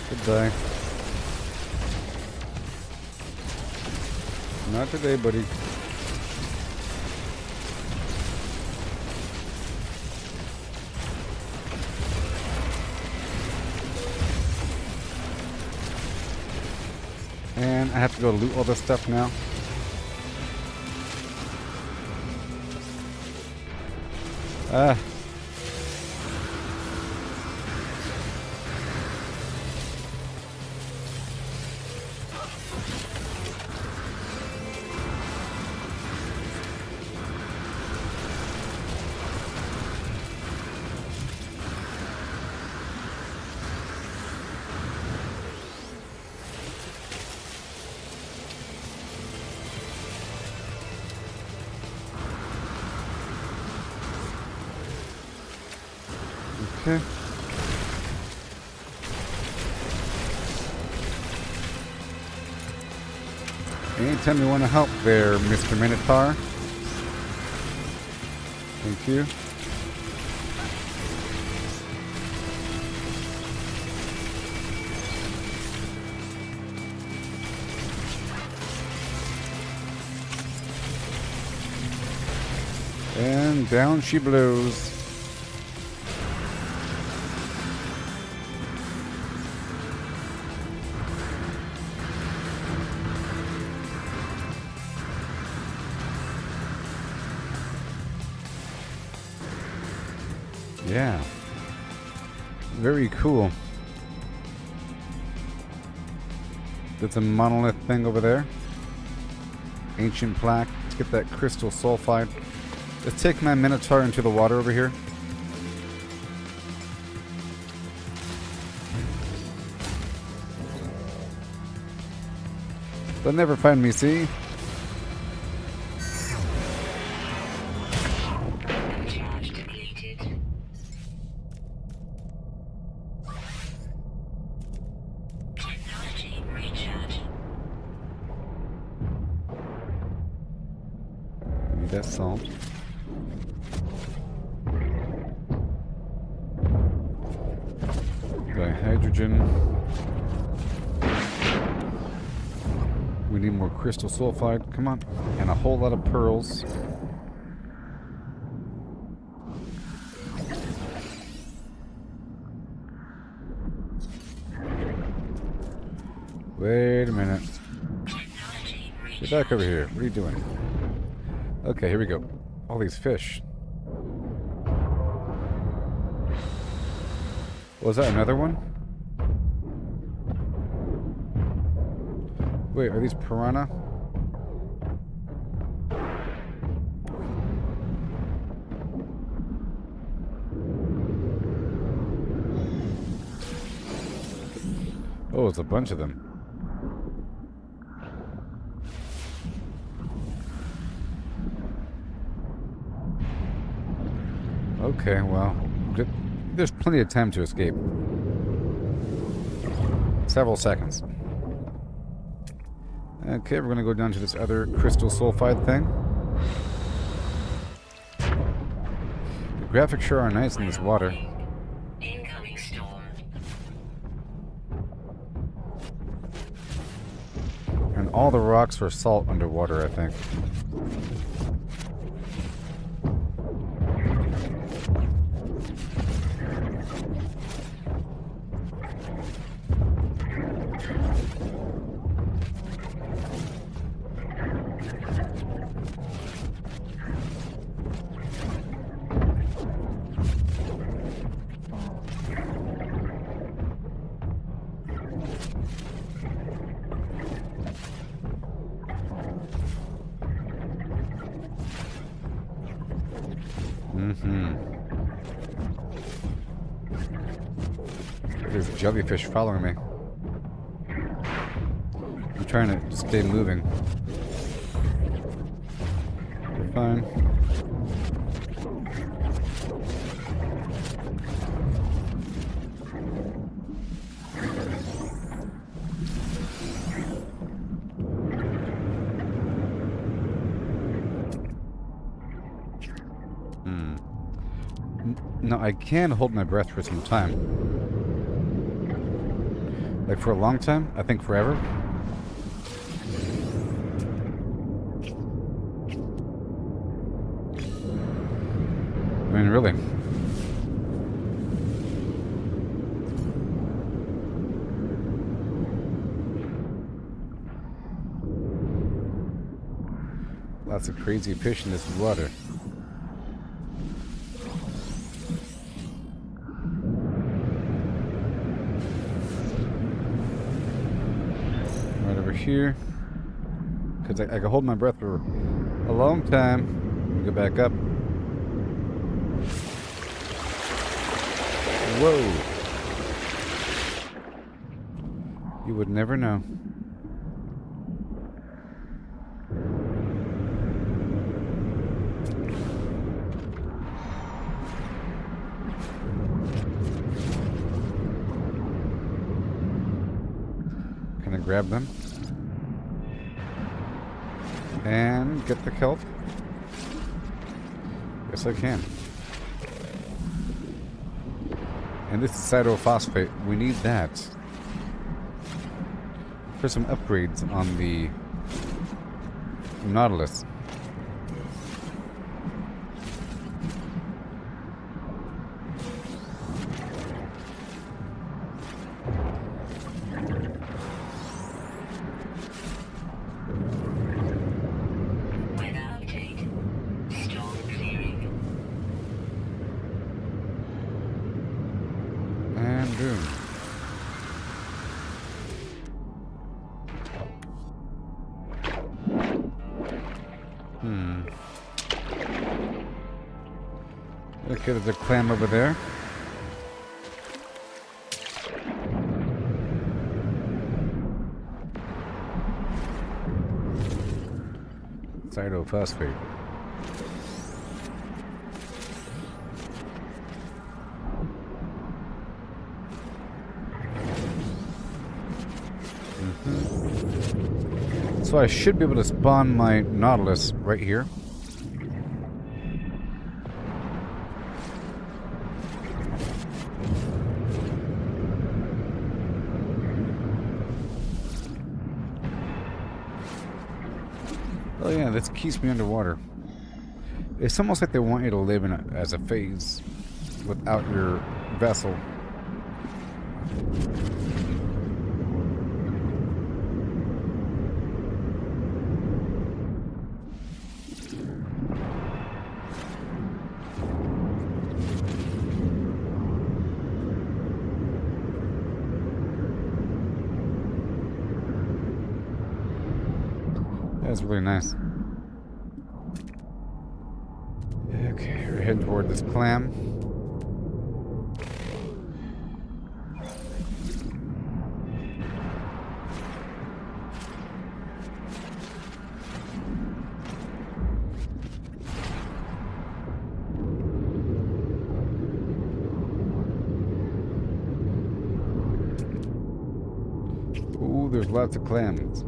Goodbye. Not today, buddy. And I have to go loot all this stuff now. Okay. Anytime you want to help there, Mr. Minotaur. Thank you. And down she blows. Yeah. Very cool. That's a monolith thing over there. Ancient plaque. Let's get that crystal sulfide. Let's take my Minotaur into the water over here. They'll never find me, see? Charge depleted. Technology recharge. Need that salt. Hydrogen. We need more crystal sulfide. Come on. And a whole lot of pearls. Wait a minute. Get back over here. What are you doing? Okay, here we go. All these fish. Was that another one? Wait, are these piranha? Oh, it's a bunch of them. Okay, well, there's plenty of time to escape. Several seconds. Okay, we're gonna go down to this other crystal sulfide thing. The graphics sure are nice in this water. Incoming storm. And all the rocks are salt underwater, I think. There's jellyfish following me. I'm trying to stay moving. We're fine. No, I can hold my breath for some time. Like for a long time? I think forever. I mean, really. Lots of crazy fish in this water. Here, because I can hold my breath for a long time. Go back up. Whoa! You would never know. grab them. And get the kelp. Yes, I can. And this is cytophosphate. We need that for some upgrades on the Nautilus. And boom. Okay, there's a clam over there. Cytophosphate. So I should be able to spawn my Nautilus right here. Oh yeah, this keeps me underwater. It's almost like they want you to live in as a phase without your vessel. That's really nice. Okay, we're heading toward this clam. Ooh, there's lots of clams.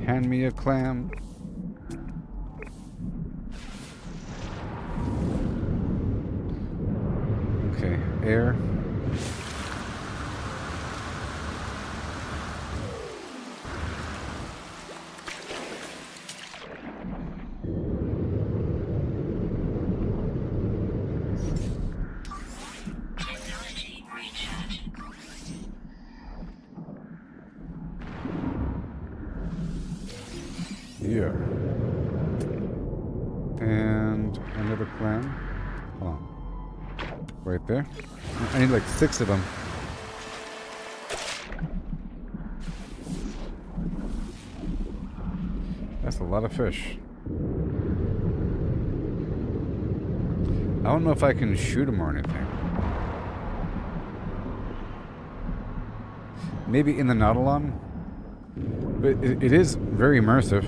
Hand me a clam. Okay, air. Technology recharge. Here. And another clam. Hold on. Right there. I need like 6 of them. That's a lot of fish. I don't know if I can shoot them or anything. Maybe in the Nautilon? But it is very immersive.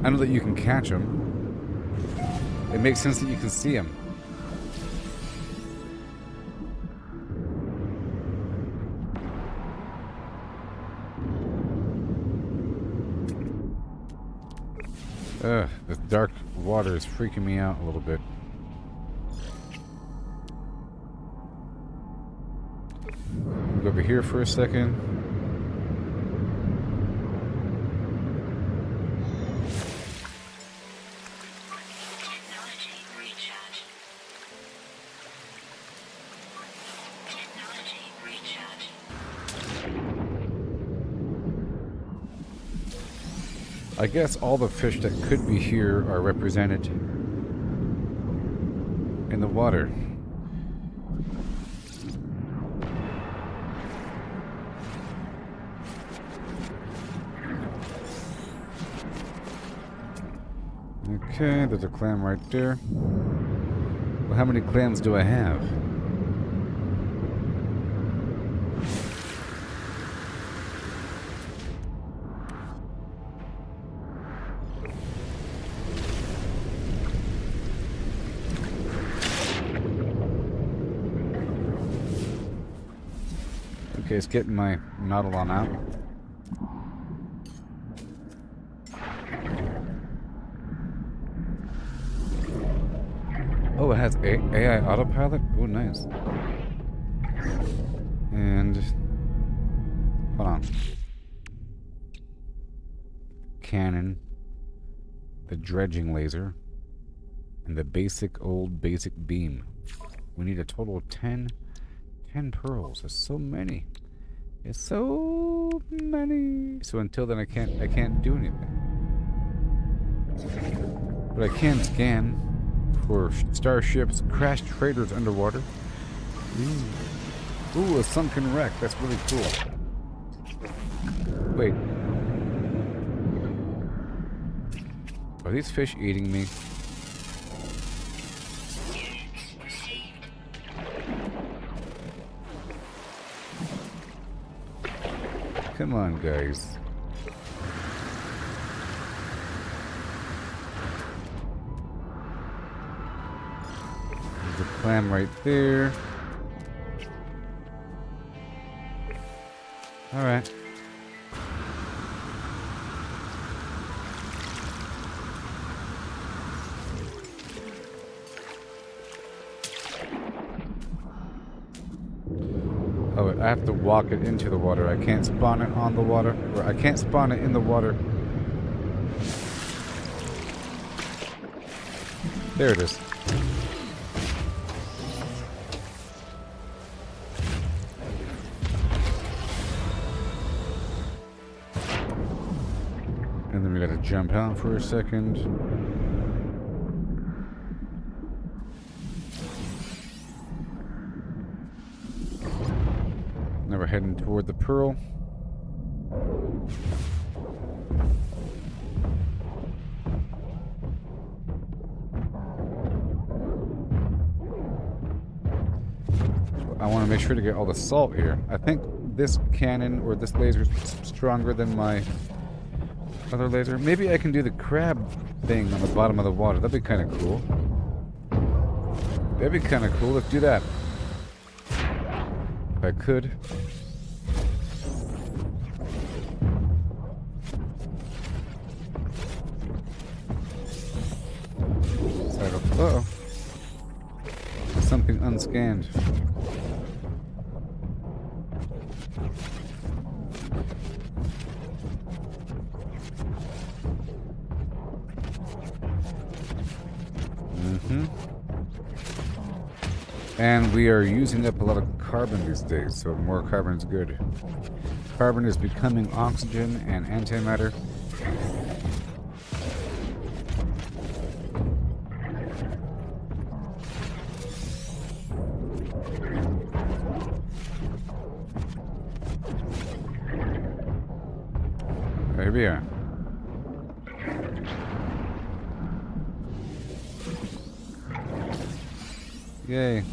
I know that you can catch them. It makes sense that you can see them. This dark water is freaking me out a little bit. Go over here for a second. Technology recharge. Technology recharge. I guess all the fish that could be here are represented in the water. Okay, there's a clam right there. Well, how many clams do I have? Okay, it's getting my Nautilon out. Oh, it has AI autopilot? Oh, nice. And... hold on. Cannon. The dredging laser. And the basic beam. We need a total of 10 pearls. That's so many. It's so many. So until then I can't do anything. But I can scan for starships, crashed freighters underwater. Ooh, a sunken wreck. That's really cool. Wait. Are these fish eating me? Come on, guys. There's a clam right there. All right. Oh, I have to walk it into the water. I can't spawn it on the water. Or I can't spawn it in the water. There it is. And then we gotta jump out for a second. Now we're heading toward the pearl. I want to make sure to get all the salt here. I think this cannon or this laser is stronger than my other laser. Maybe I can do the crab thing on the bottom of the water. That'd be kind of cool. That'd be kind of cool. Let's do that. If I could. Uh-oh. Something unscanned. And we are using up a lot of carbon these days, so more carbon is good. Carbon is becoming oxygen and antimatter. Here we are. Yay.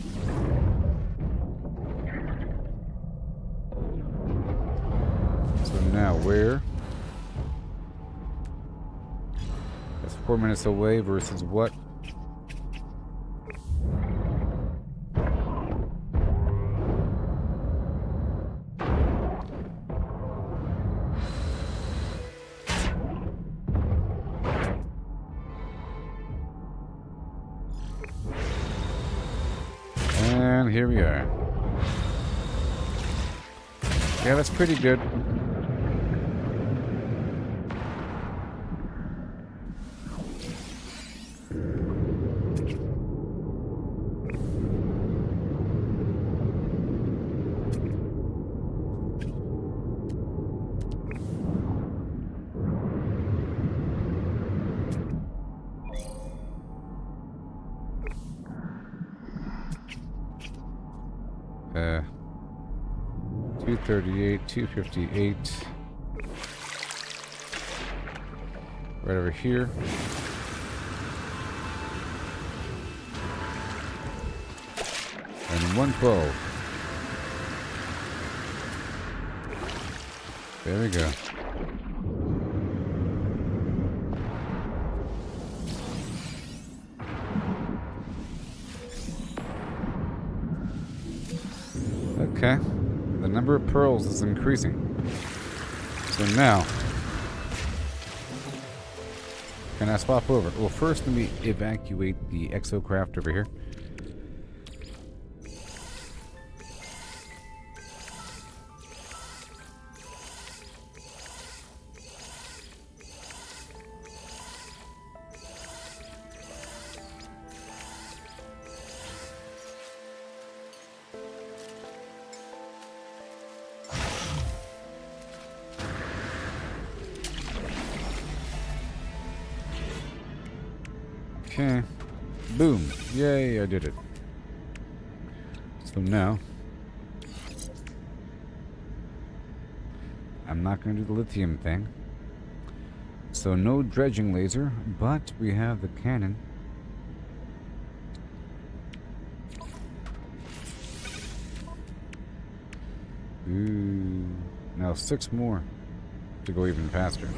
So now where? That's 4 minutes away versus what? And here we are. Yeah, that's pretty good. Uh, 238, 258. Right over here. And 112. There we go. Okay, the number of pearls is increasing. So now, can I swap over? Well, first let me evacuate the exocraft over here. Okay. Boom. Yay, I did it. So now, I'm not going to do the lithium thing. So no dredging laser, but we have the cannon. Ooh. Now 6 more to go even faster.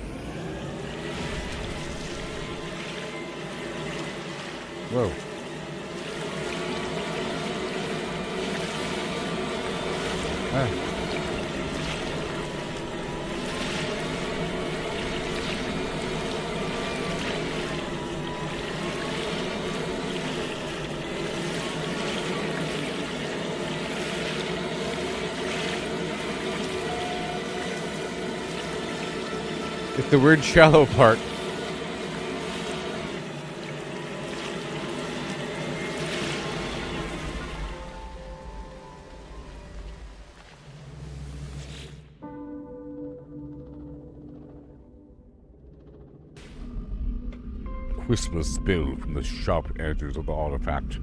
Whoa. Ah. It's the weird shallow part. Whispers spill from the sharp edges of the artifact,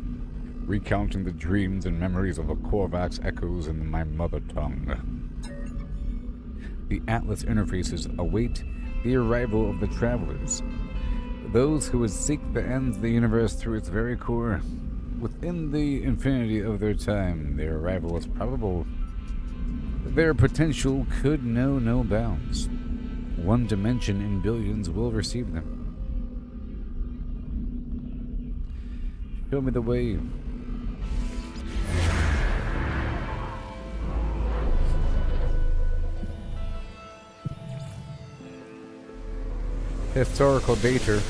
recounting the dreams and memories of a Korvax echoes in my mother tongue. The Atlas interfaces await the arrival of the travelers, those who would seek the ends of the universe through its very core. Within the infinity of their time, their arrival is probable. Their potential could know no bounds. One dimension in billions will receive them. Show me the way. Historical data.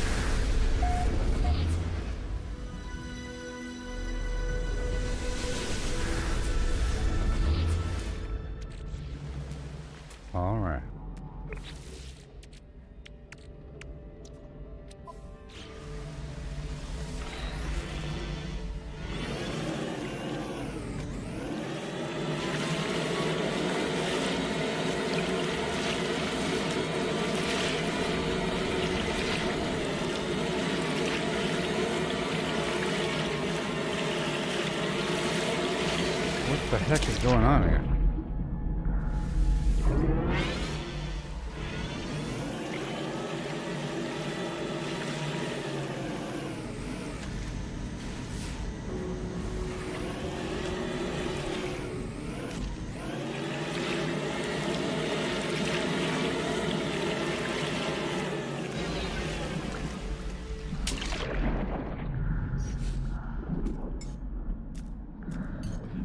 All right. What the heck is going on here?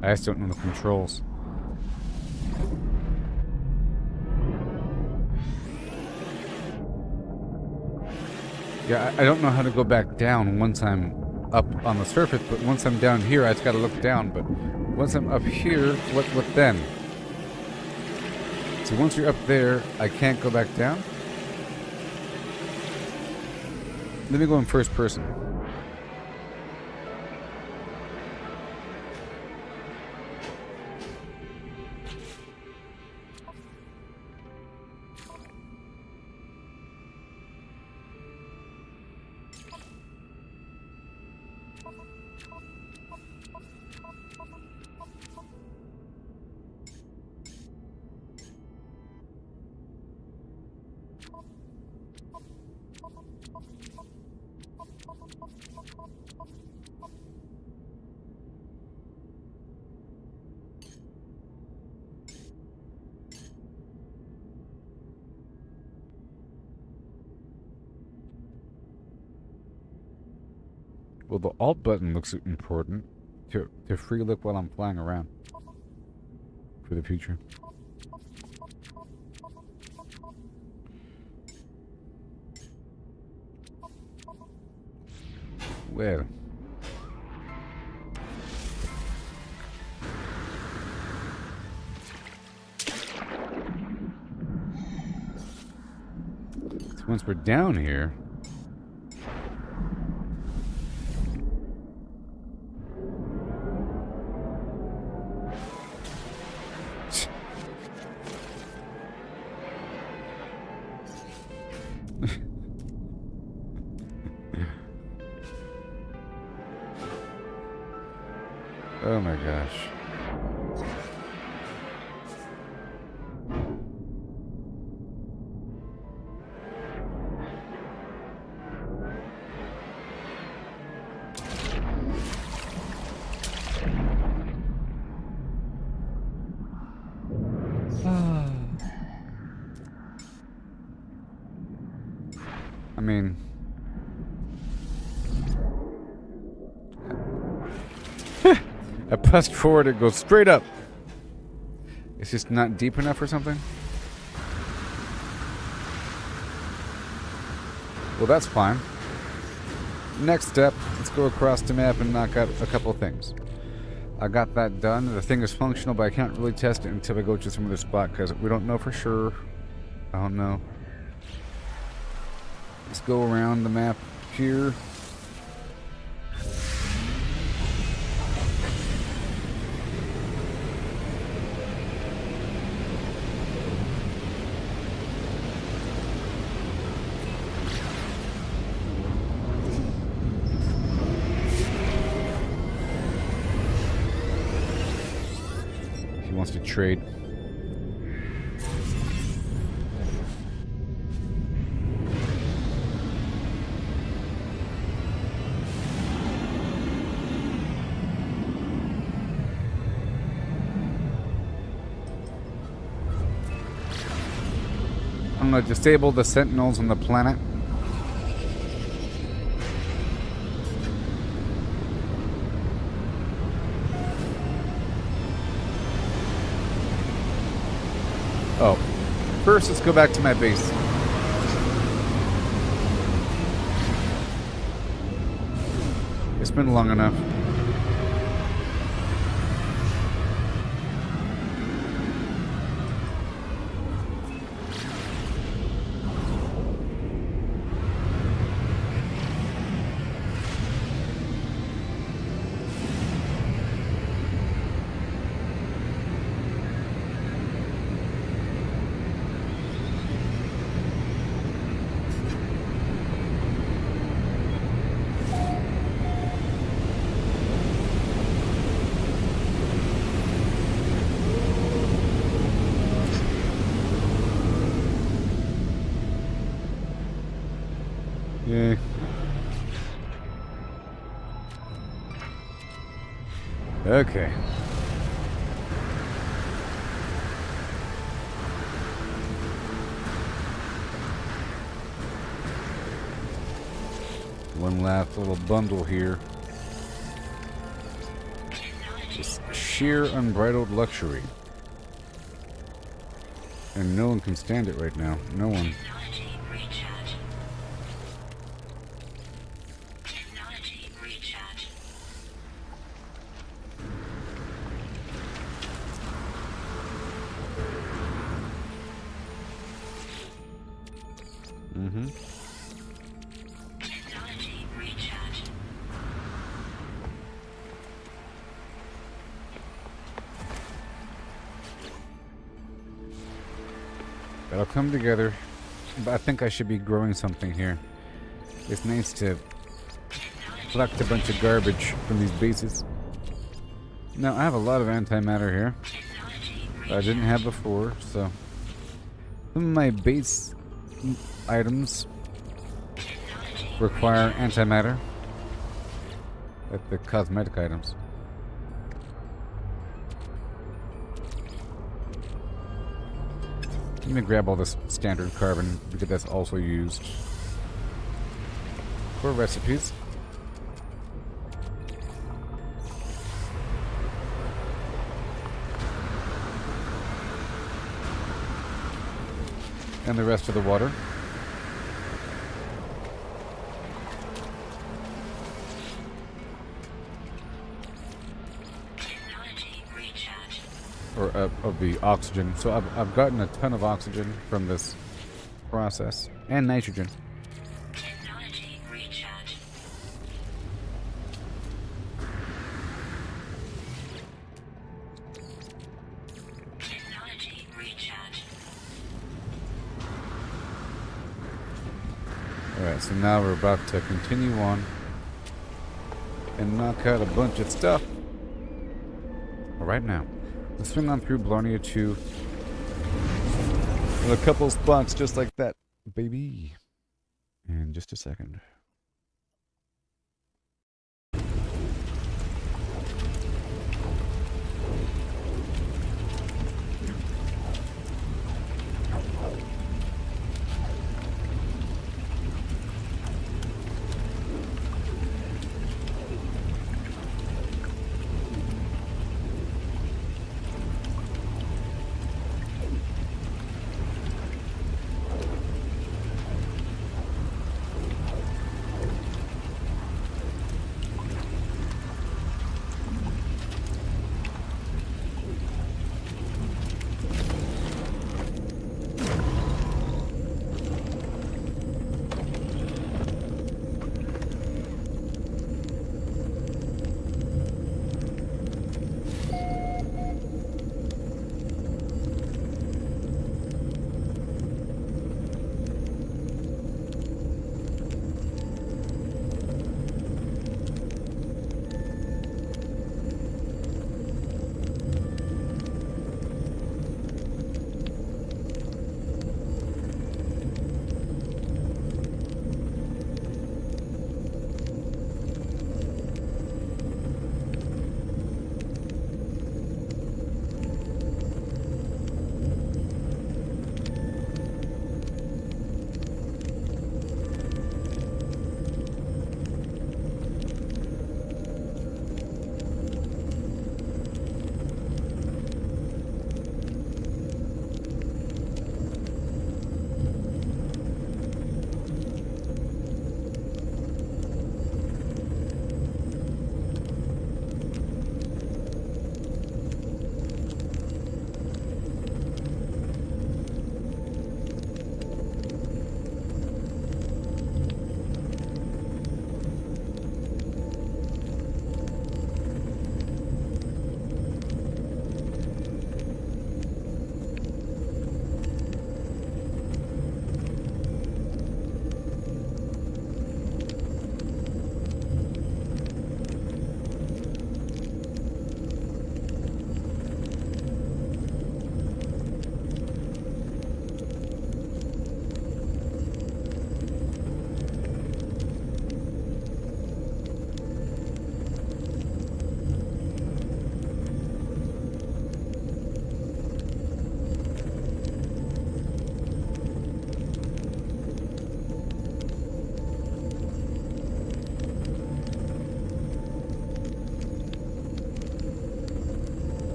I just don't know the controls. Yeah, I don't know how to go back down once I'm up on the surface, but once I'm down here, I just gotta look down. But once I'm up here, what then? So once you're up there, I can't go back down? Let me go in first person. Well, the Alt button looks important to free look while I'm flying around. for the future. Well. So once we're down here, oh my gosh. I mean, I pressed forward, it goes straight up. It's just not deep enough or something? Well, that's fine. Next step, let's go across the map and knock out a couple things. I got that done. The thing is functional, but I can't really test it until I go to some other spot because we don't know for sure. I don't know. Let's go around the map here. He wants to trade. I'm going to disable the sentinels on the planet. Oh, first let's go back to my base. It's been long enough. Yay. Okay. One last little bundle here. Just sheer unbridled luxury. And no one can stand it right now. No one. Technology recharge. Technology recharge. Mm-hmm. Technology recharge. That'll come together. But I think I should be growing something here. It's nice to collect a bunch of garbage from these bases. Now, I have a lot of antimatter here that I didn't have before, so some of my base items require antimatter, like the cosmetic items. Let me grab all this standard carbon because that's also used for recipes. and the rest of the water. Technology recharge. Or of the oxygen. So I've gotten a ton of oxygen from this process, and nitrogen. Technology recharge. Technology recharge. Alright, so now we're about to continue on and knock out a bunch of stuff. Alright, now let's swing on through Blarney 2 in a couple spots just like that, baby. In just a second.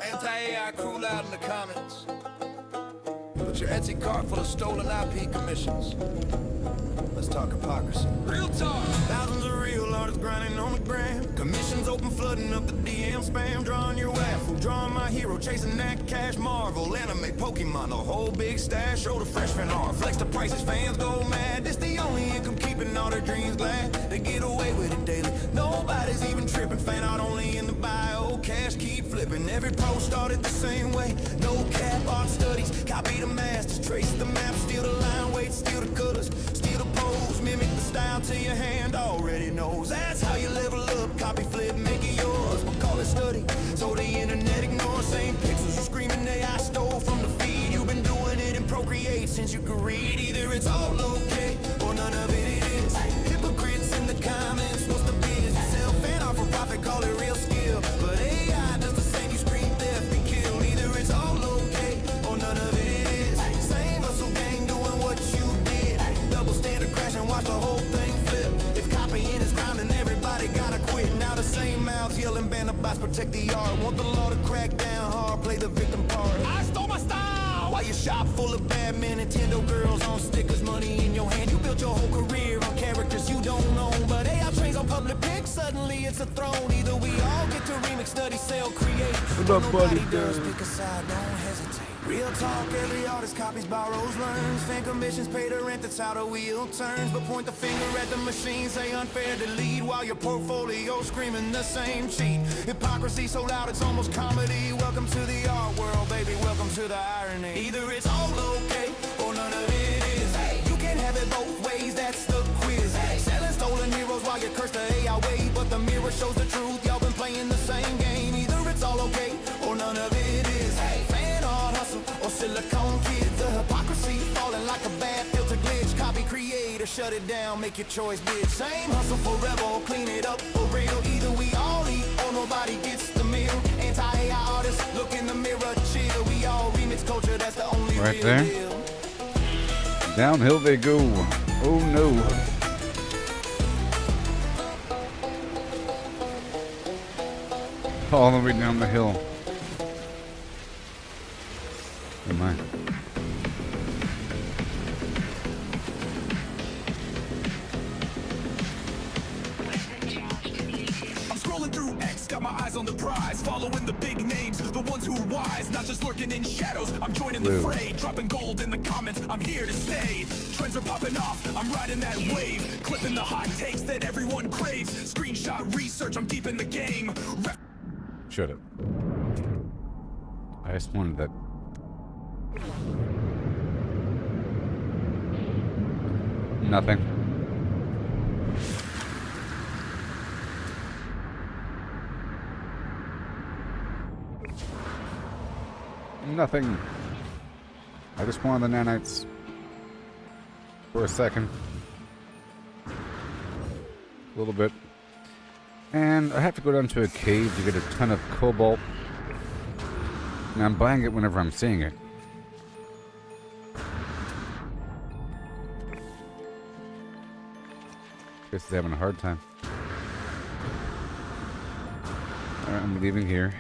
Anti-AI cool out in the comments. Put your Etsy cart full of stolen IP commissions. Let's talk hypocrisy. Real talk. Thousands of real artists grinding on the gram. Commissions open, flooding up the DM spam. Drawing your waffle, drawing my hero, chasing that cash. Marvel, anime, Pokemon, the whole big stash. Show the freshman art, flex the prices, fans go mad. This the only income keeping all their dreams glad. They get away with it daily. Nobody's even tripping. Fan art only in the bio. Cash keep flipping. Every post started the same way. No cap, art studies. Copy the masters, trace the map, steal the line, weight, steal the colors, steal the pose, mimic the style till your hand already knows. That's how you level up. Copy, flip, make it yours. We'll call it study. So the internet ignores same pixels. You screaming AI stole from the feed. You've been doing it in Procreate since you could read. Either it's all okay or none of it is. Hypocrites in the comments. What's the business? Sell fan art for profit, call it real skill. But AI does the same. You scream theft and kill. Either it's all okay or none of it is. Same hustle gang doing what you did. Double standard crash and watch the whole thing flip. If copying is crime, then everybody gotta quit. Now the same mouths yelling, ban the bots, protect the art. Want the law to crack down hard, play the victim part. I stole my style. While your shop full of bad men, Nintendo girls on stickers, money in your hand. You built your whole career on characters you don't own. But AI trains on public pics, suddenly it's a throne. Either we all get to remix, study, sell, create. What up, buddy? Nobody does. Pick a side, don't hesitate. Real talk, every artist copies, borrows, learns. Fan commissions, pay the rent, that's how the wheel turns. But point the finger at the machine, say unfair to lead, while your portfolio screaming the same cheat. Hypocrisy so loud it's almost comedy. Welcome to the art world, baby, welcome to the irony. Either it's all okay or none of it is. You can't have it both ways, that's the quiz. Selling stolen heroes while you curse the AI way. But the mirror shows the truth, y'all been playing the same game. Either it's all okay or none of it is. Fan art hustle or silicone kids. The hypocrisy falling like a bad filter glitch. Copy, create, or shut it down, make your choice, bitch. Same hustle forever or clean it up for real. Either we all eat or nobody gets the meal. Anti-AI artists, look in the mirror, chill. We all remix culture, that's the only Right real there. deal. Downhill they go. Oh no. All the way down the hill. Am I? I'm scrolling through X, got my eyes on the prize, following the big names, the ones who are wise, not just lurking in shadows. I'm joining the Blue. fray, dropping gold in the comments. I'm here to stay. Trends are popping off, I'm riding that wave, clipping the hot takes that everyone craves. Screenshot research, I'm deep in the game. Shut up. I just wanted that. Nothing. Nothing. I just wanted the nanites. For a second. A little bit. And I have to go down to a cave to get a ton of cobalt. And I'm buying it whenever I'm seeing it. Guess he's having a hard time. Alright, I'm leaving here.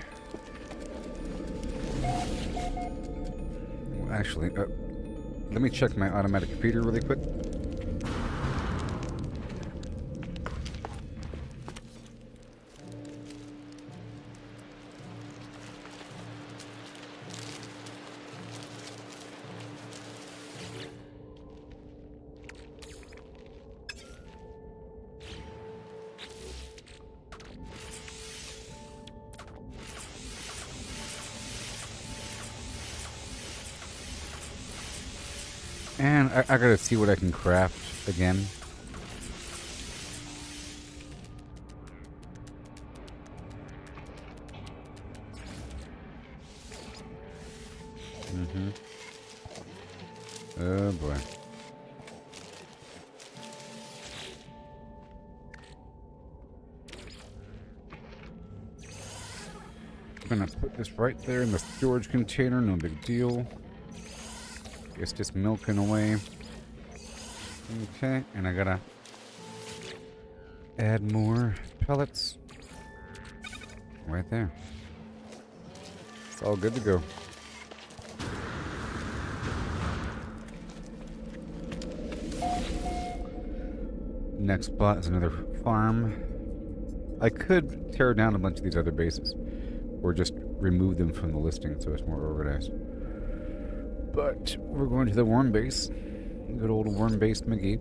Well, actually, let me check my automatic feeder really quick. And I gotta see what I can craft again. Oh boy. I'm gonna put this right there in the storage container, no big deal. Guess just milking away. Okay, and I gotta add more pellets right there. It's all good to go. Next spot is another farm. I could tear down a bunch of these other bases, or just remove them from the listing so it's more organized. But we're going to the worm base. Good old worm base McGee.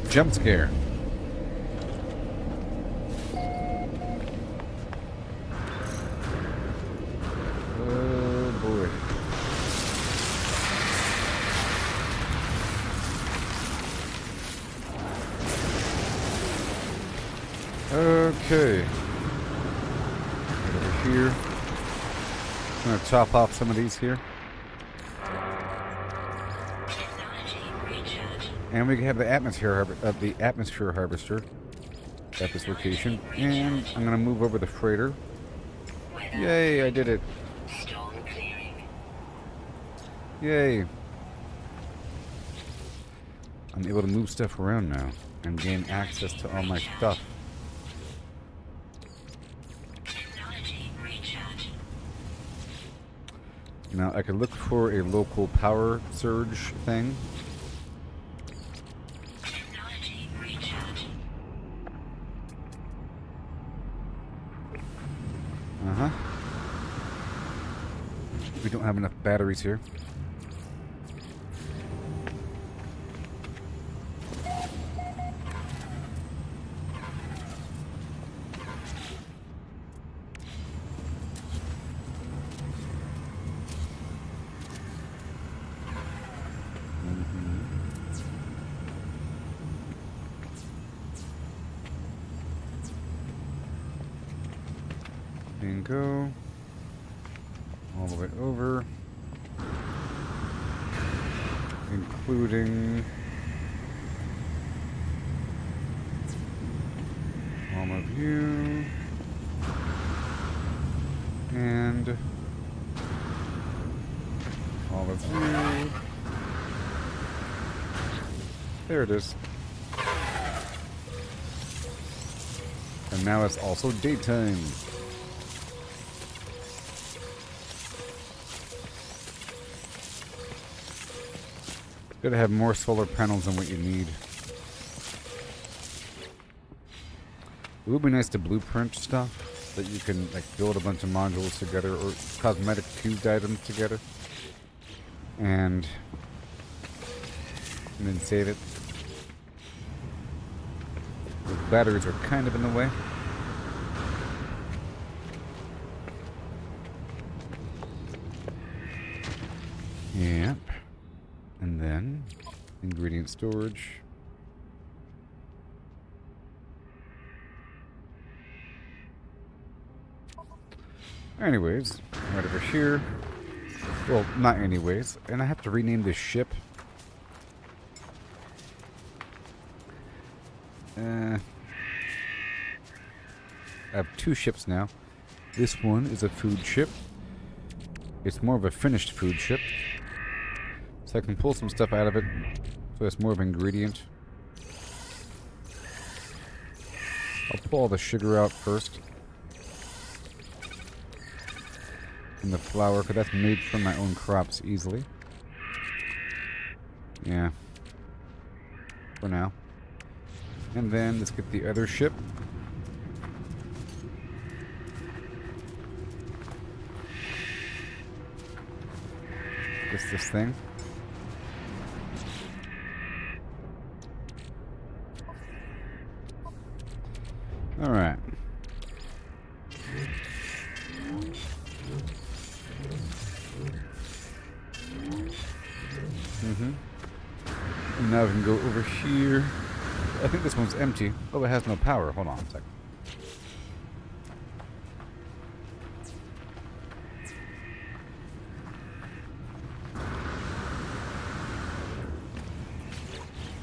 Jump scare. Oh boy. Okay. Right over here. I'm gonna chop off some of these here. And we have the atmosphere harvester at this location. And I'm gonna move over the freighter. Yay, I did it. Storm clearing. Yay. I'm able to move stuff around now and gain access to all my stuff. Technology recharge. Now I could look for a local power surge thing. Technology recharge. Uh-huh. We don't have enough batteries here. And go all the way over, including all of you and all of you. There it is. And now it's also daytime. Gotta have more solar panels than what you need. It would be nice to blueprint stuff that you can like build a bunch of modules together or cosmetic cubed items together and then save it. The batteries are kind of in the way. Yep. And then, ingredient storage. Anyways, right over here. Well, not anyways. And I have to rename this ship. I have two ships now. This one is a food ship. It's more of a finished food ship. So I can pull some stuff out of it, so it's more of an ingredient. I'll pull all the sugar out first. And the flour, because that's made from my own crops easily. Yeah. For now. And then let's get the other ship. Just this thing. All right. And now we can go over here. I think this one's empty. Oh, it has no power. Hold on a second.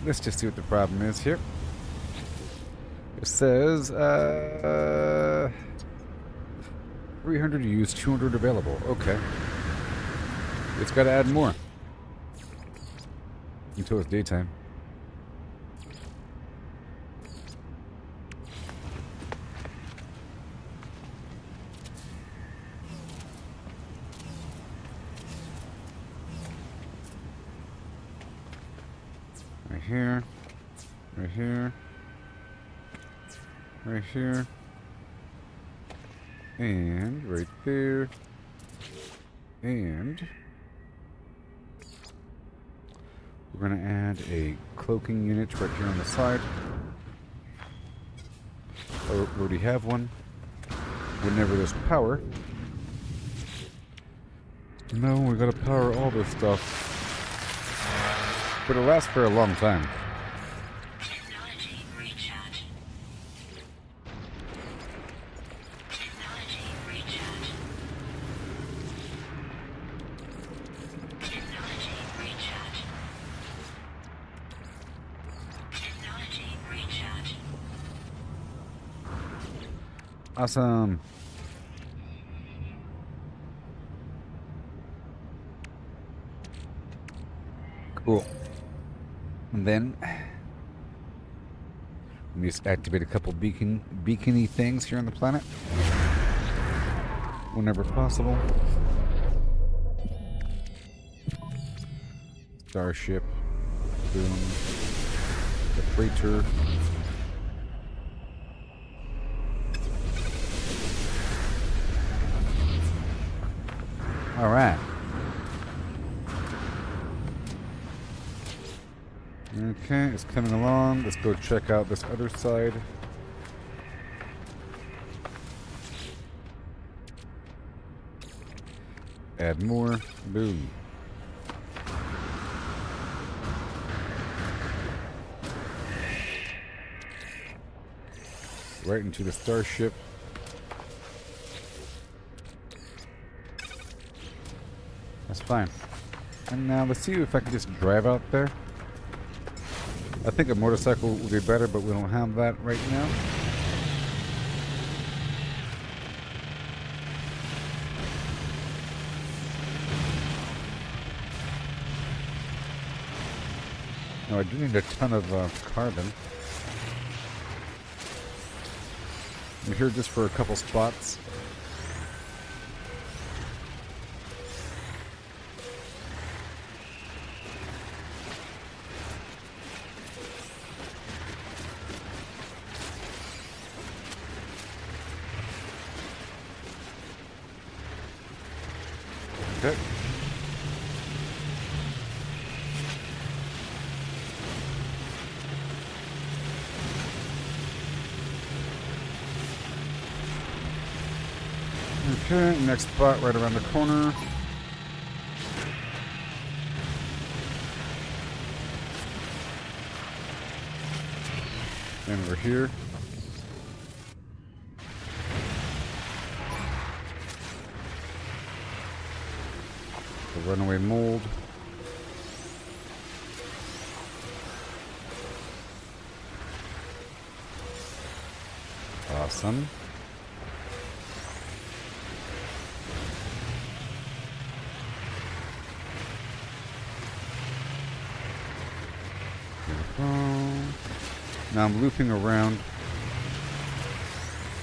Let's just see what the problem is here. It says 300 used, 200 available. Okay. It's got to add more until it's daytime. Right here, right here, right here, and right there, and we're going to add a cloaking unit right here on the side. Oh, we already have one. Whenever there's power. No, we gotta power all this stuff. But it'll last for a long time. Technology recharge. Technology recharge. Technology recharge. Technology recharge. Awesome. Cool. And then let me just activate a couple beacony things here on the planet whenever possible. Starship. Boom. The freighter. All right. Okay, it's coming along. Let's go check out this other side. Add more. Boom. Right into the starship. That's fine. And now let's see if I can just drive out there. I think a motorcycle would be better, but we don't have that right now. No, I do need a ton of carbon. I'm here just for a couple spots. Okay. Okay, next spot right around the corner. And we're here. The runaway mold. Awesome. Now I'm looping around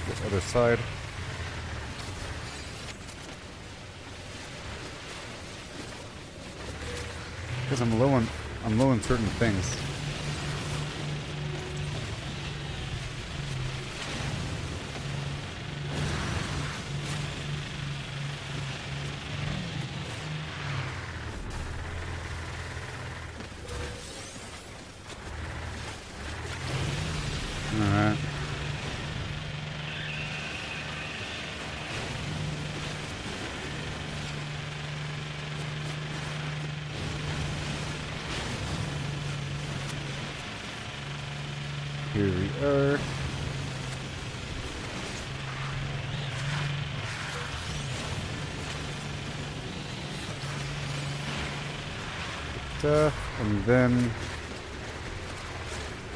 this other side. Because I'm low on certain things. Alright. Here we are. And then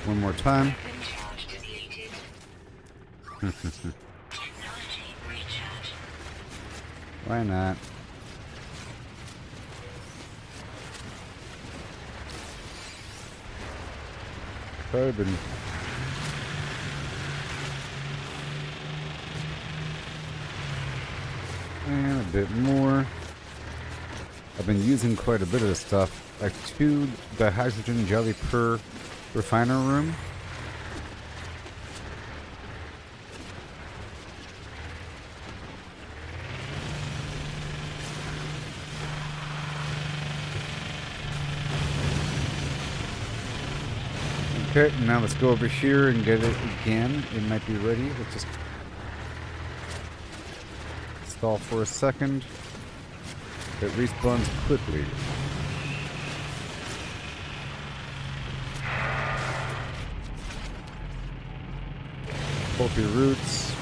one more time. Weapon charge depleted. Technology recharge. Why not? Carbon. And a bit more. I've been using quite a bit of this stuff. Like 2 dihydrogen jelly per refiner room. Okay, now let's go over here and get it again. It might be ready. Let's just stall for a second. It respawns quickly. Pulpy roots.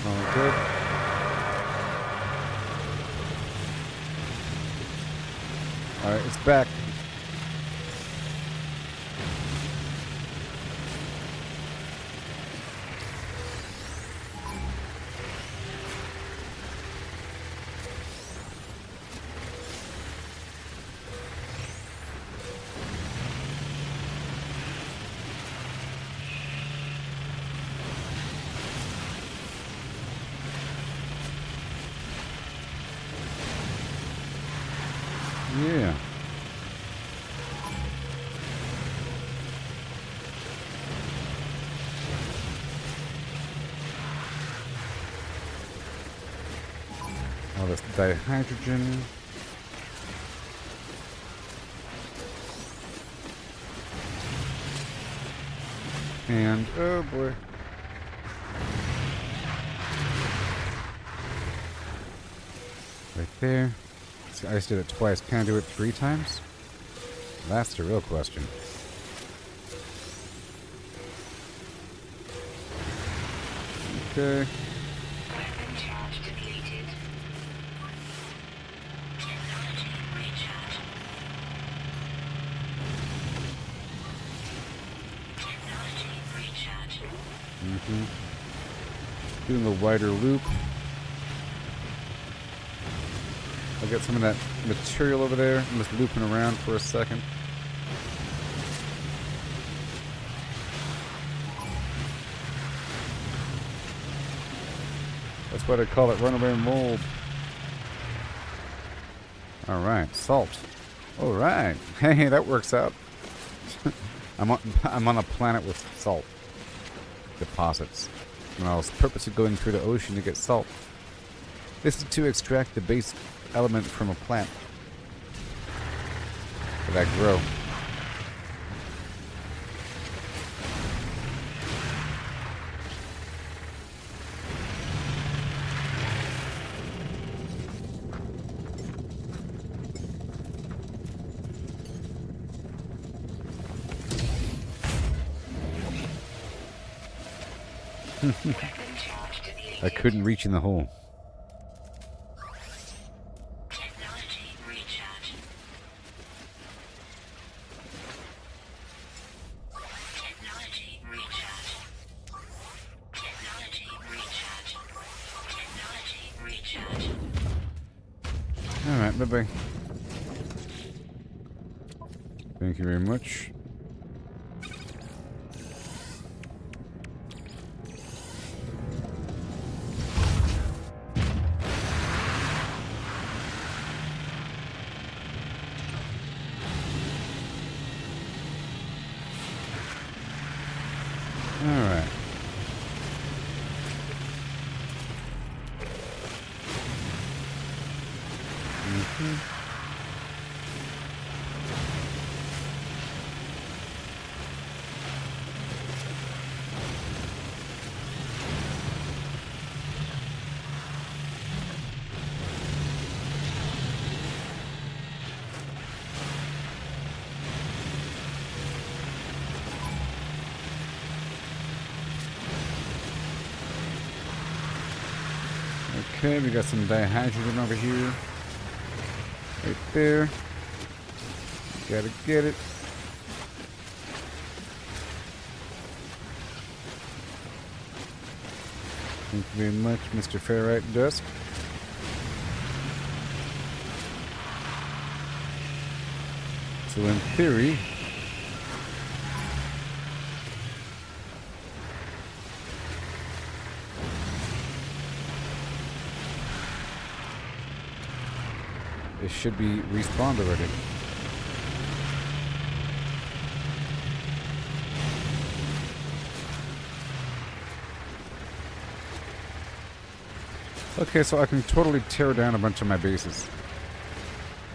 All good. Alright, it's back. Yeah. All this dihydrogen. And, oh boy. Right there. See, I just did it twice. Can I do it 3 times? That's the real question. Okay. Weapon charge depleted. Technology recharge. Technology recharge. Doing the wider loop. I'll get some of that material over there. I'm just looping around for a second. That's what I call it, runaway mold. Alright, salt. Alright. Hey, that works out. I'm on a planet with salt deposits. And I was purposely going through the ocean to get salt. This is to extract the base element from a plant that I grow. Weapon charge depleted. I couldn't reach in the hole. Technology recharge. Technology recharge. Technology recharge. Technology recharge. Alright, bye-bye. Thank you very much. Alright. Okay, we got some dihydrogen over here. Right there. Gotta get it. Thank you very much, Mr. Ferrite Dusk. So in theory, it should be respawned already. Okay, so I can totally tear down a bunch of my bases.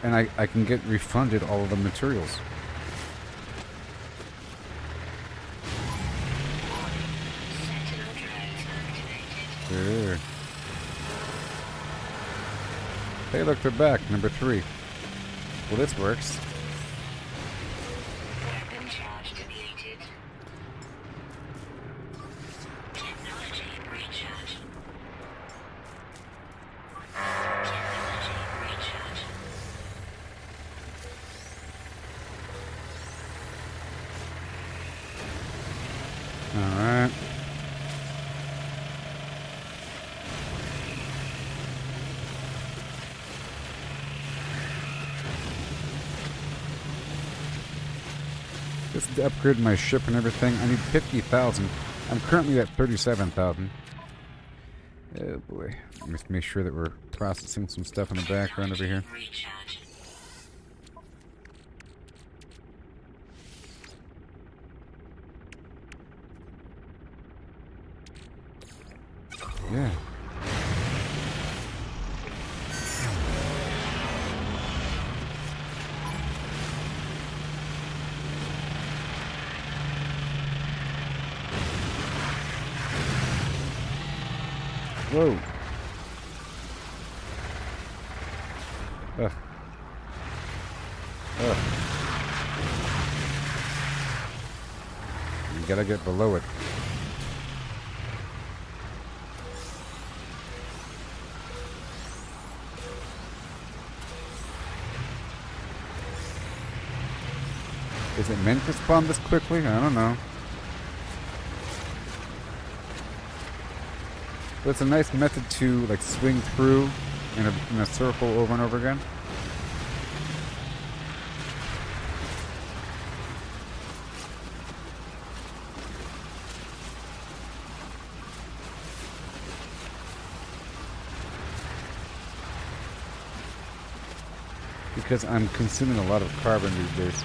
And I can get refunded all of the materials. Sentinel drones activated. There. Hey, look, they're back. Number 3. Well, this works. Weapon charge depleted. Technology recharge. Technology recharge. Alright. Just to upgrade my ship and everything, I need 50,000. I'm currently at 37,000. Oh boy. Let's make sure that we're processing some stuff in the background over here. Recharge. Yeah. Whoa. Ugh. Ugh. You gotta get below it. Is it meant to spawn this quickly? I don't know. But it's a nice method to like swing through in a circle over and over again. Because I'm consuming a lot of carbon these days.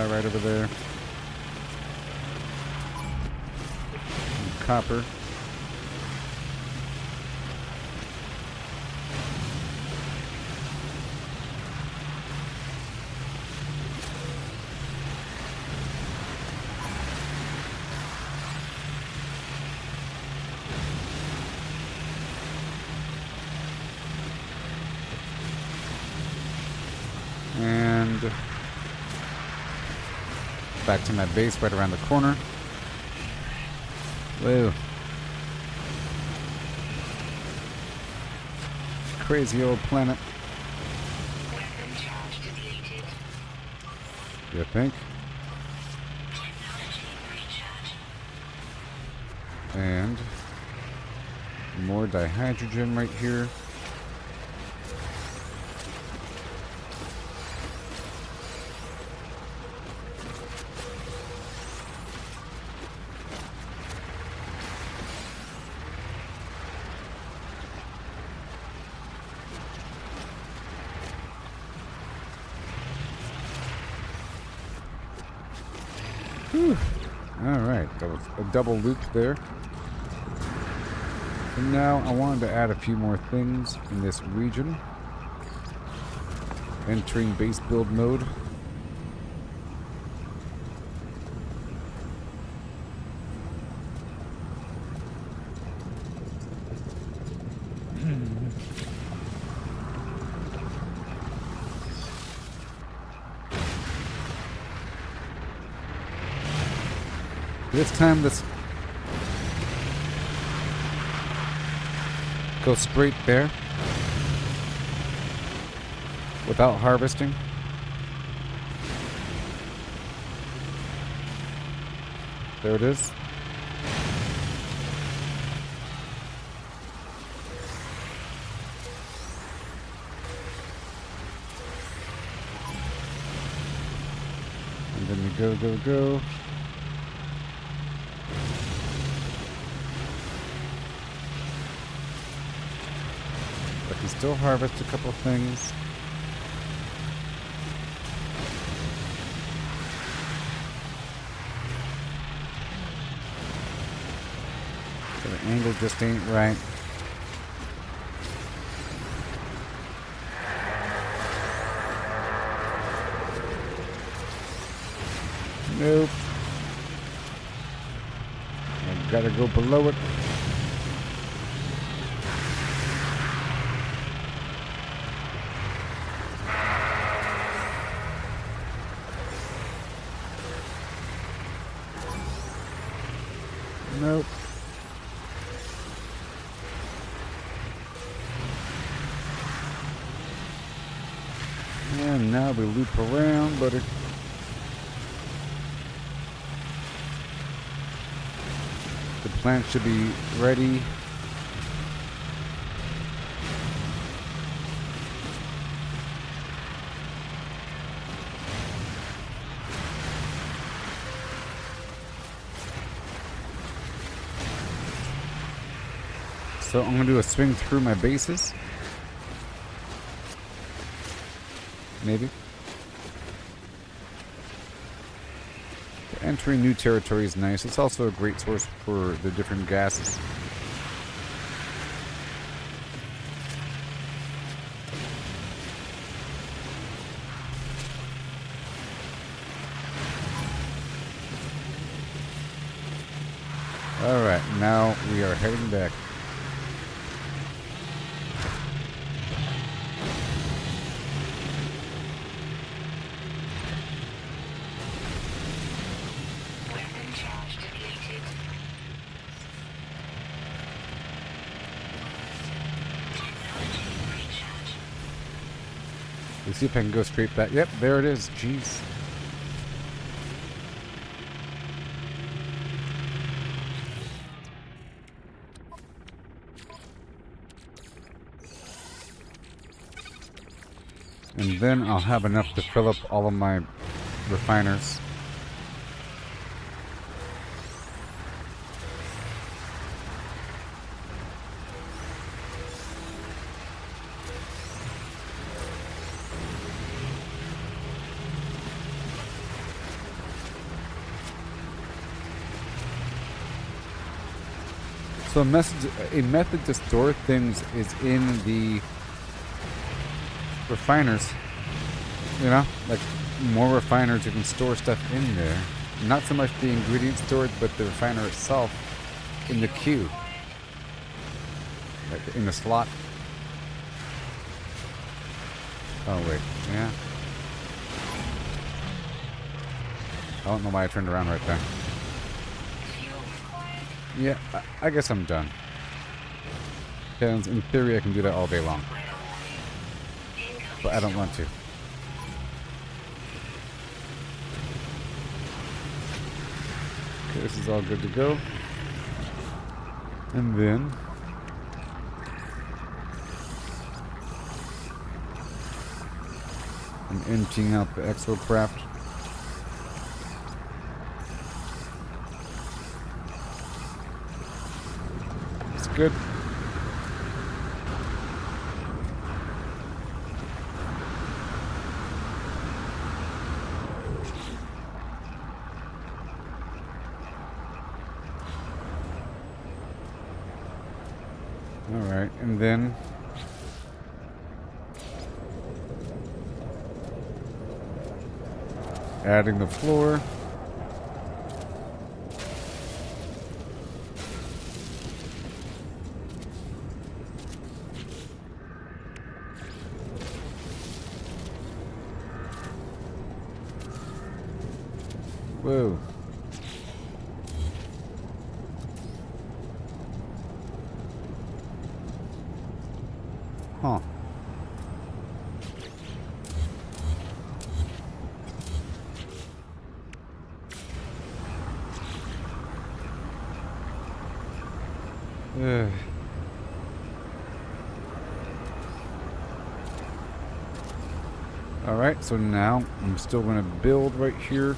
Right over there. And copper. And back to my base right around the corner. Whoa. Crazy old planet. Weapon charge depleted. You think? Technology recharge. And more dihydrogen right here. Alright, that was a double loop there. And now I wanted to add a few more things in this region. Entering base build mode. This time, let's go straight there without harvesting. There it is. And then we go. I can still harvest a couple things. So the angle just ain't right. Nope. I've got to go below it. Nope. And now we loop around, but the plant should be ready. So I'm going to do a swing through my bases. Maybe. Entering new territory is nice. It's also a great source for the different gases. Alright, now we are heading back. Weapon charge depleted. Technology recharge. Let's see if I can go straight back. Yep, there it is. Jeez. And then I'll have enough to fill up all of my refiners. So a method to store things is in the refiners. You know, like more refiners, you can store stuff in there. Not so much the ingredient storage, but the refiner itself in the queue, like in the slot. Oh wait, yeah. I don't know why I turned around right there. Yeah, I guess I'm done. Because in theory I can do that all day long. But I don't want to. Okay, this is all good to go. And then I'm emptying out the exocraft. It's good. Alright, and then adding the floor. Whoa. Alright, so now I'm still going to build right here.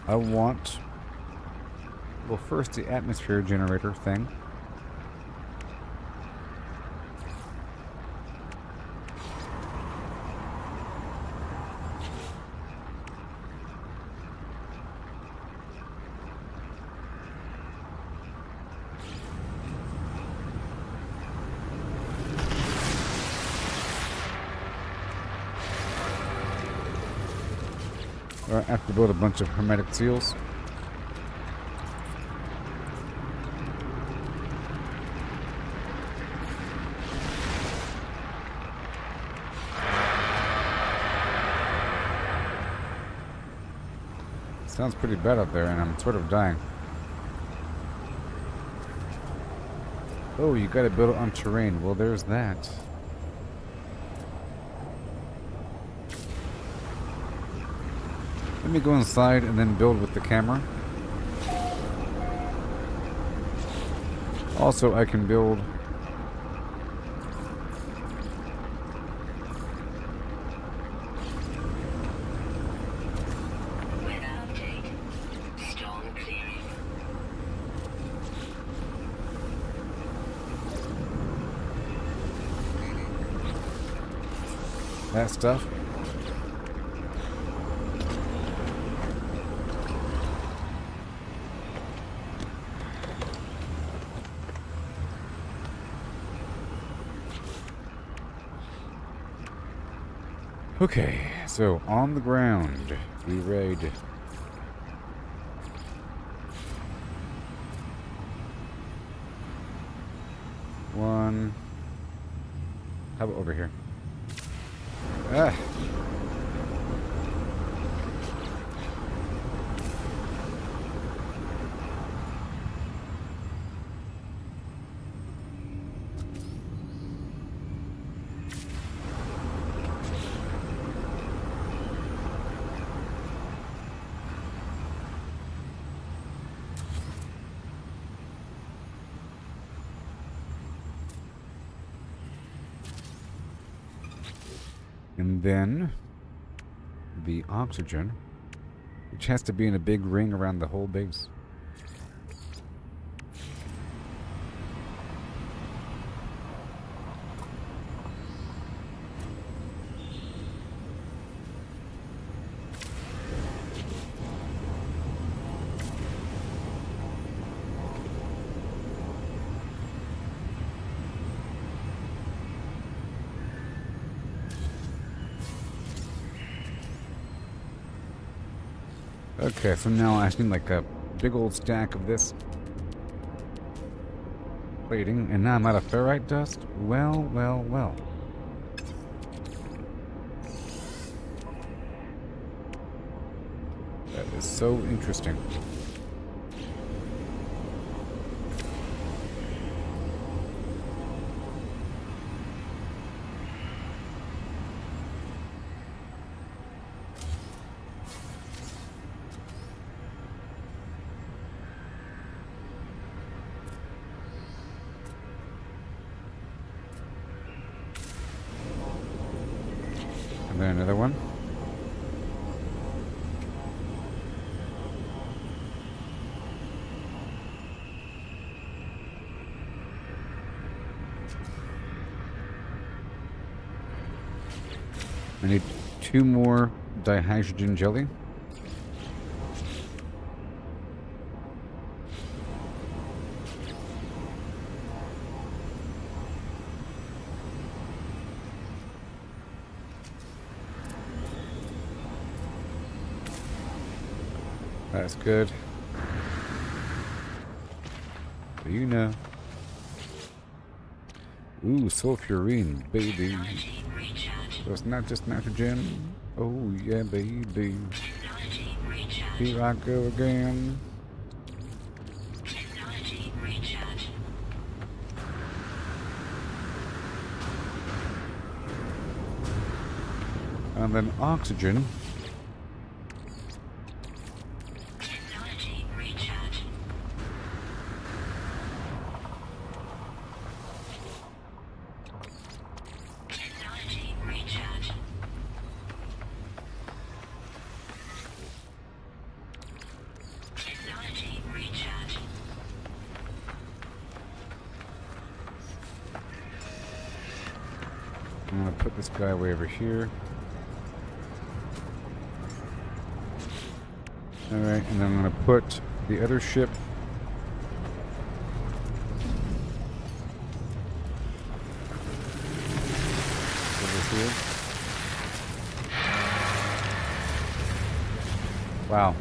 I want, well, first the atmosphere generator thing. I have to build a bunch of hermetic seals. Sounds pretty bad out there, and I'm sort of dying. Oh, you gotta build it on terrain. Well, there's that. Let me go inside and then build with the camera. Also, I can build Weather update. Storm clearing. that stuff. Okay, so on the ground, we raid. One. How about over here? Ah. And then the oxygen, which has to be in a big ring around the whole base. Okay, so now I just need like a big old stack of this plating, and now I'm out of ferrite dust? Well, well, well. That is so interesting. And then another one. I need 2 more dihydrogen jelly. That's good. So you know. Ooh, sulfurine, baby. Technology recharge. So it's not just nitrogen. Oh yeah, baby. Technology recharge. Here I go again. Technology recharge. And then oxygen. Technology recharge. this guy way over here. Alright, and then I'm going to put the other ship over here. Wow.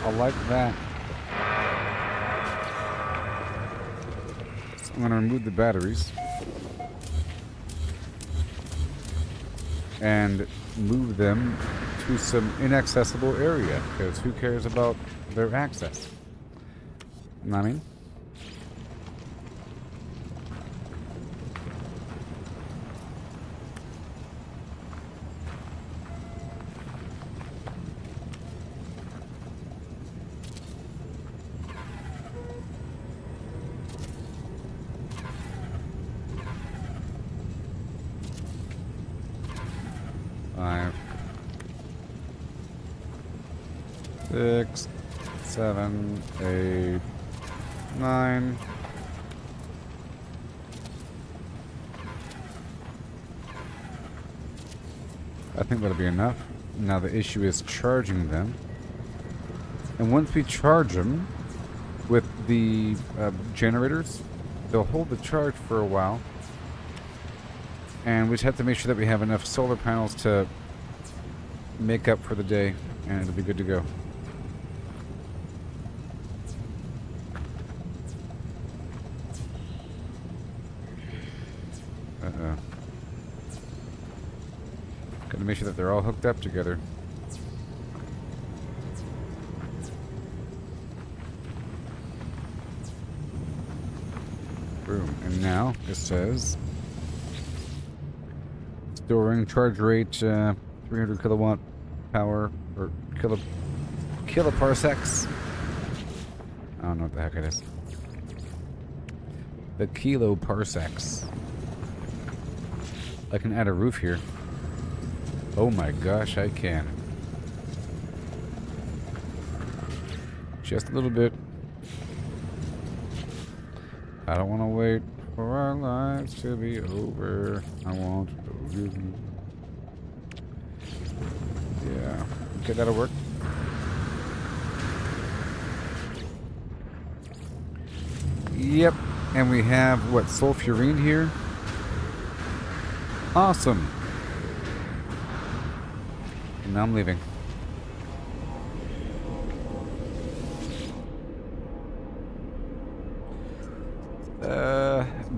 I like that. So I'm going to remove the batteries and move them to some inaccessible area, because who cares about their access? You know what I mean? Five, 6, 7, 8, 9. I think that'll be enough. Now the issue is charging them. And once we charge them with the generators, they'll hold the charge for a while. And we just have to make sure that we have enough solar panels to make up for the day, and it'll be good to go. Uh-oh. Gotta make sure that they're all hooked up together. Boom. And now it says storing charge rate 300 kilowatt power or kiloparsecs. I don't know what the heck it is. The kiloparsecs. I can add a roof here. Oh my gosh, I can. Just a little bit. I don't want to wait for our lives to be over. I want to. Yeah. Okay, that'll work. Yep. And we have, what, sulfurine here? Awesome. And now I'm leaving.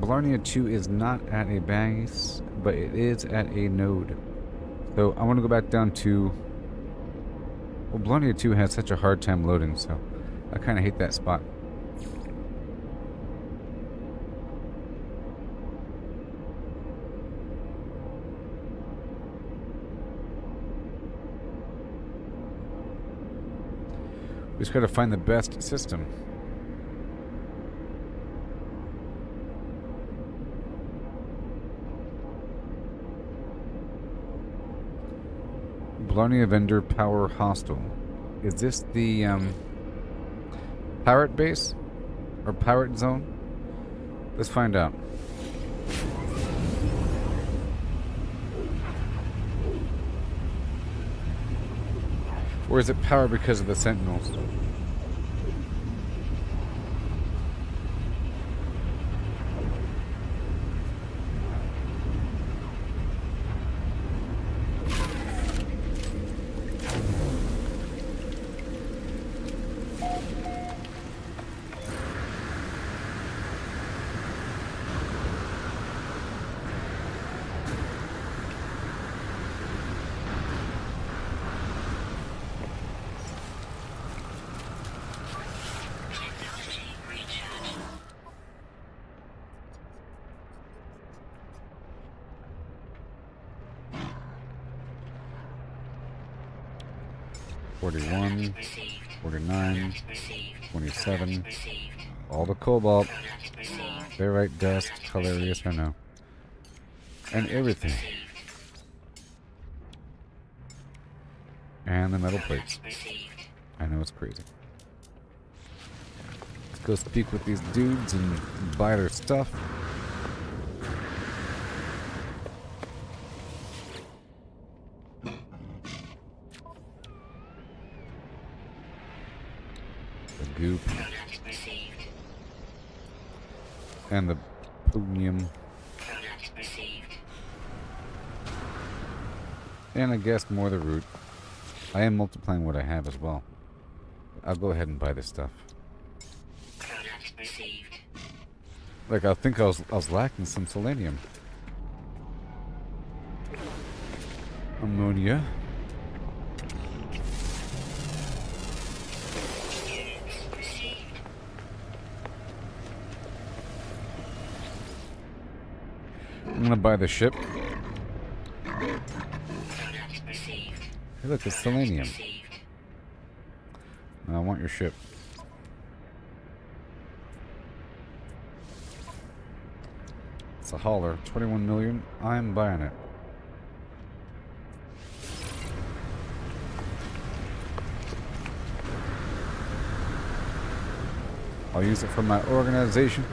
Blarnea 2 is not at a base, but it is at a node. So I want to go back down to... Well, Blarnea 2 has such a hard time loading, so I kind of hate that spot. We just got to find the best system. Blarnea vendor power hostile. Is this the pirate base or pirate zone? Let's find out. Or is it power because of the sentinels? Technology recharge. 41, Received. 49, Received. 27. Received. All the cobalt, Received. ferrite dust, hilarious, I know. And everything. And the metal plates. Received. I know it's crazy. go speak with these dudes and buy their stuff. The goop. Product received. And the cadmium. Product received. And I guess more of the root. I am multiplying what I have as well. I'll go ahead and buy this stuff. Product received. Like, I think I was lacking some selenium. Ammonia. Units received. I'm gonna buy the ship. Product received. Hey, look, it's selenium. Received. I want your ship. It's a hauler. 21 million. I'm buying it. I'll use it for my organization.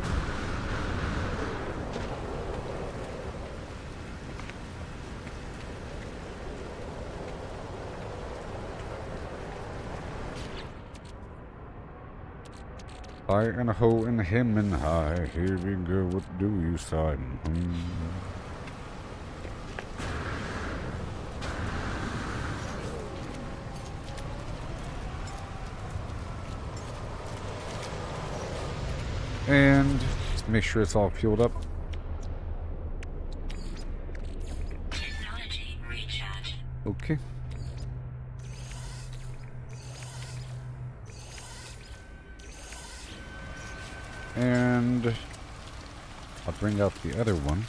I and a hoe and him and high. Here we go. What do you sign? And just make sure it's all fueled up. Technology recharge. Okay. And I'll bring out the other one.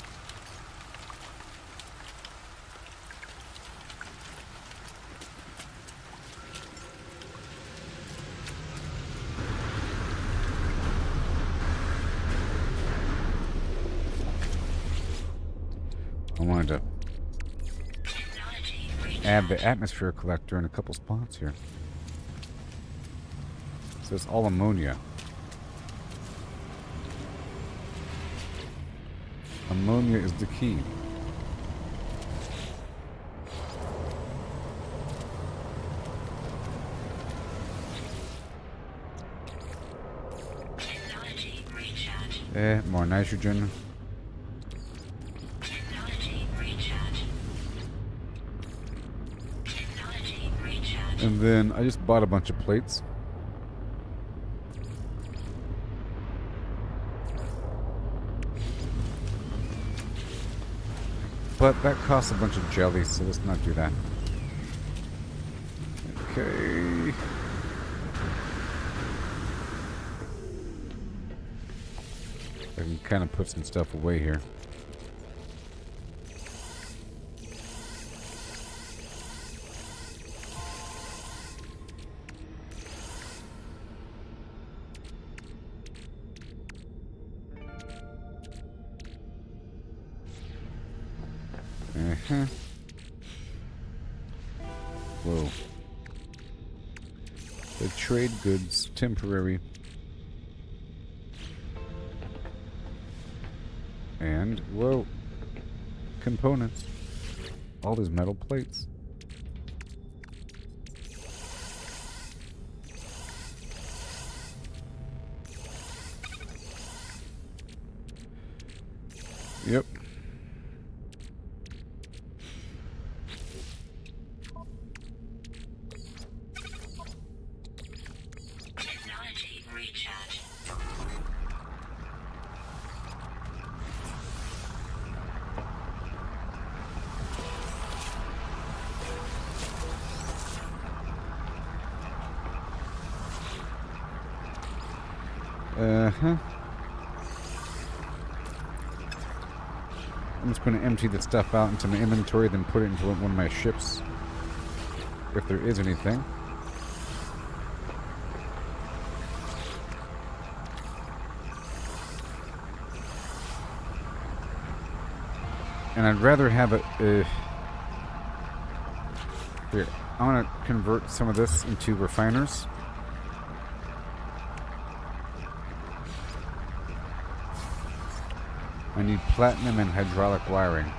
I wanted to Technology recharge. add the atmosphere collector in a couple spots here. So it's all ammonia. Ammonia is the key. Technology recharge. More nitrogen. Technology recharge. Technology recharge. And then I just bought a bunch of plates. But that costs a bunch of jelly, so let's not do that. Okay. I can kind of put some stuff away here. Whoa. The trade goods, temporary. And, whoa. Components. All these metal plates. Yep. Technology recharge. I'm just going to empty the stuff out into my inventory, then put it into one of my ships. If there is anything. And I'd rather have it... here, I want to convert some of this into refiners. I need platinum and hydraulic wiring.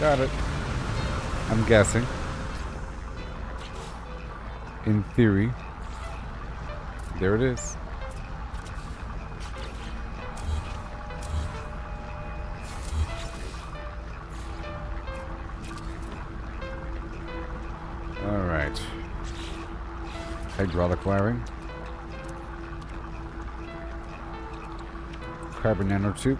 Got it. I'm guessing. In theory. There it is. Alright. Hydraulic wiring. Carbon nanotube.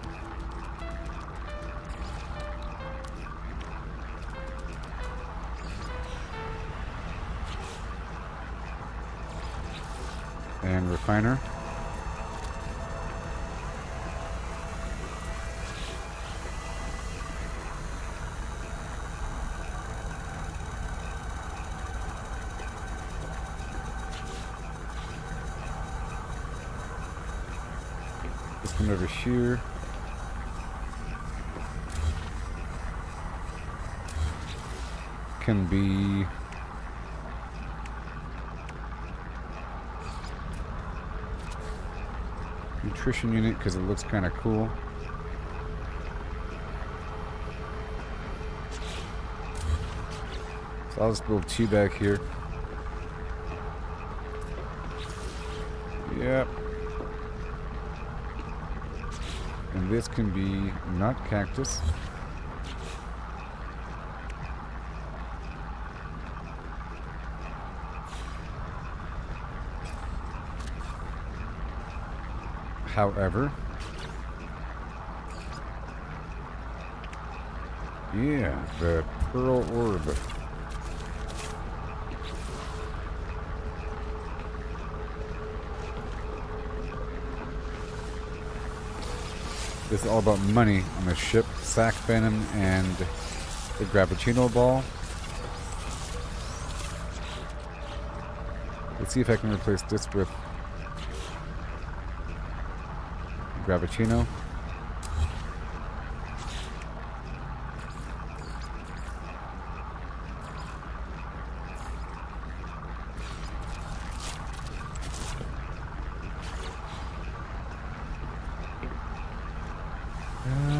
And refiner. This one over here. Can be nutrition unit because it looks kind of cool. So I'll just build two back here. Yep. And this can be not cactus. However, yeah, the pearl orb. This is all about money on the ship, sac venom, and the Gravitino ball. Let's see if I can replace this with Gravitino.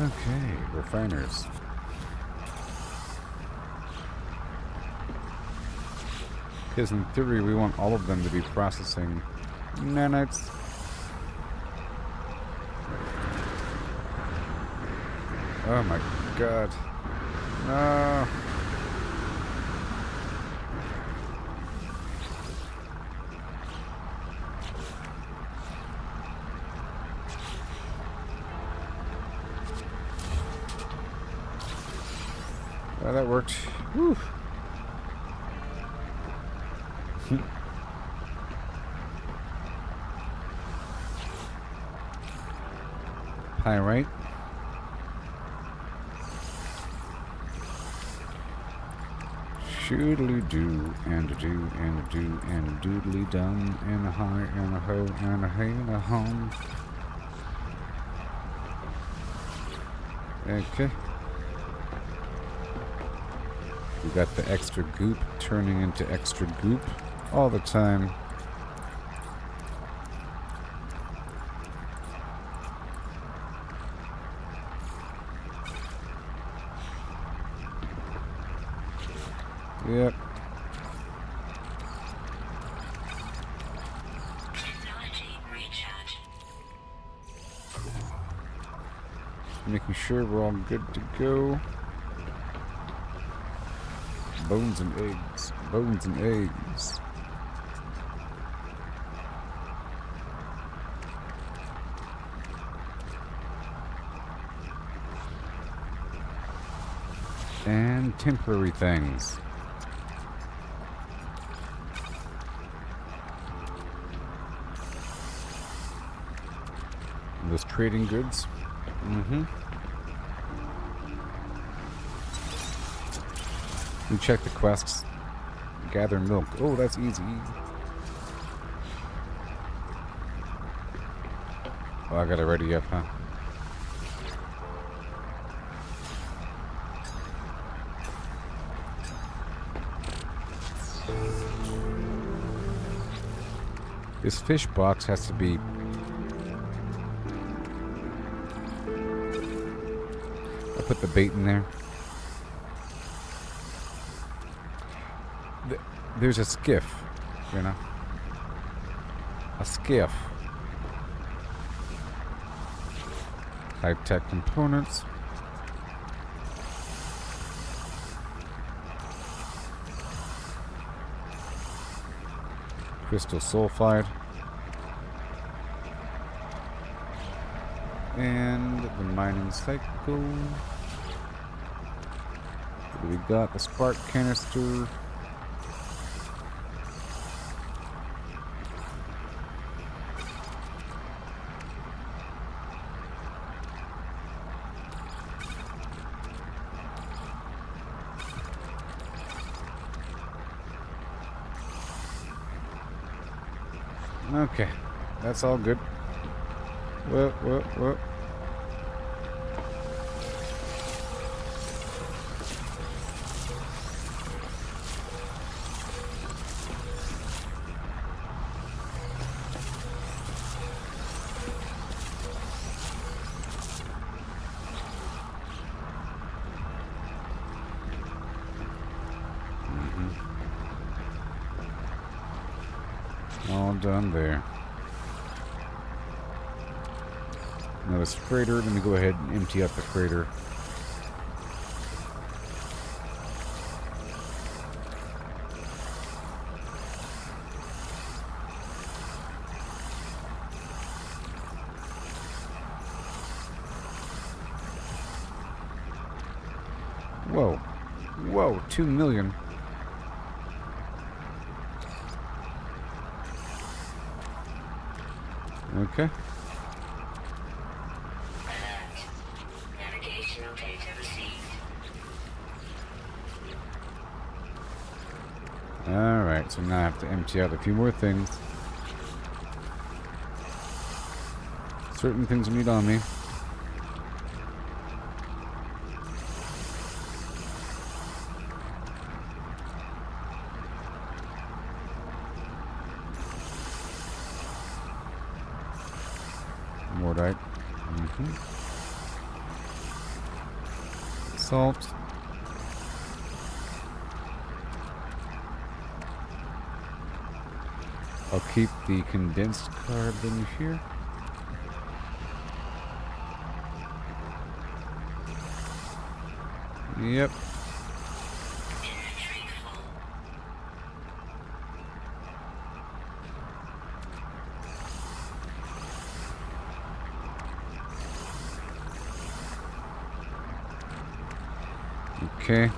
Okay, refiners. Because in theory we want all of them to be processing nanites. Oh my god. No. Oh, that worked. Whew. Pyrite. Shoodly do and a do and a do and a doodly dum and a hi and a ho and a hey and a home. Okay. We got the extra goop turning into extra goop all the time. Yep. Technology recharge. Making sure we're all good to go. Bones and eggs. Bones and eggs. And temporary things. Those trading goods. Mm-hmm. We check the quests. Gather milk. Oh, that's easy. Oh, I gotta ready up, huh? This fish box has to be... I put the bait in there. There's a skiff, you know? A skiff. High-tech components. Crystal sulfide. And the mining cycle. What do we got? The spark canister. Okay, that's all good. Whoa. All done there. Now this freighter, let me go ahead and empty out the freighter. Whoa, 2 million. Okay. Navigational data received. Alright, so now I have to empty out a few more things. Certain things I need on me. Mordite. Salt. I'll keep the condensed carbon here. Yep. Inventory full. Okay,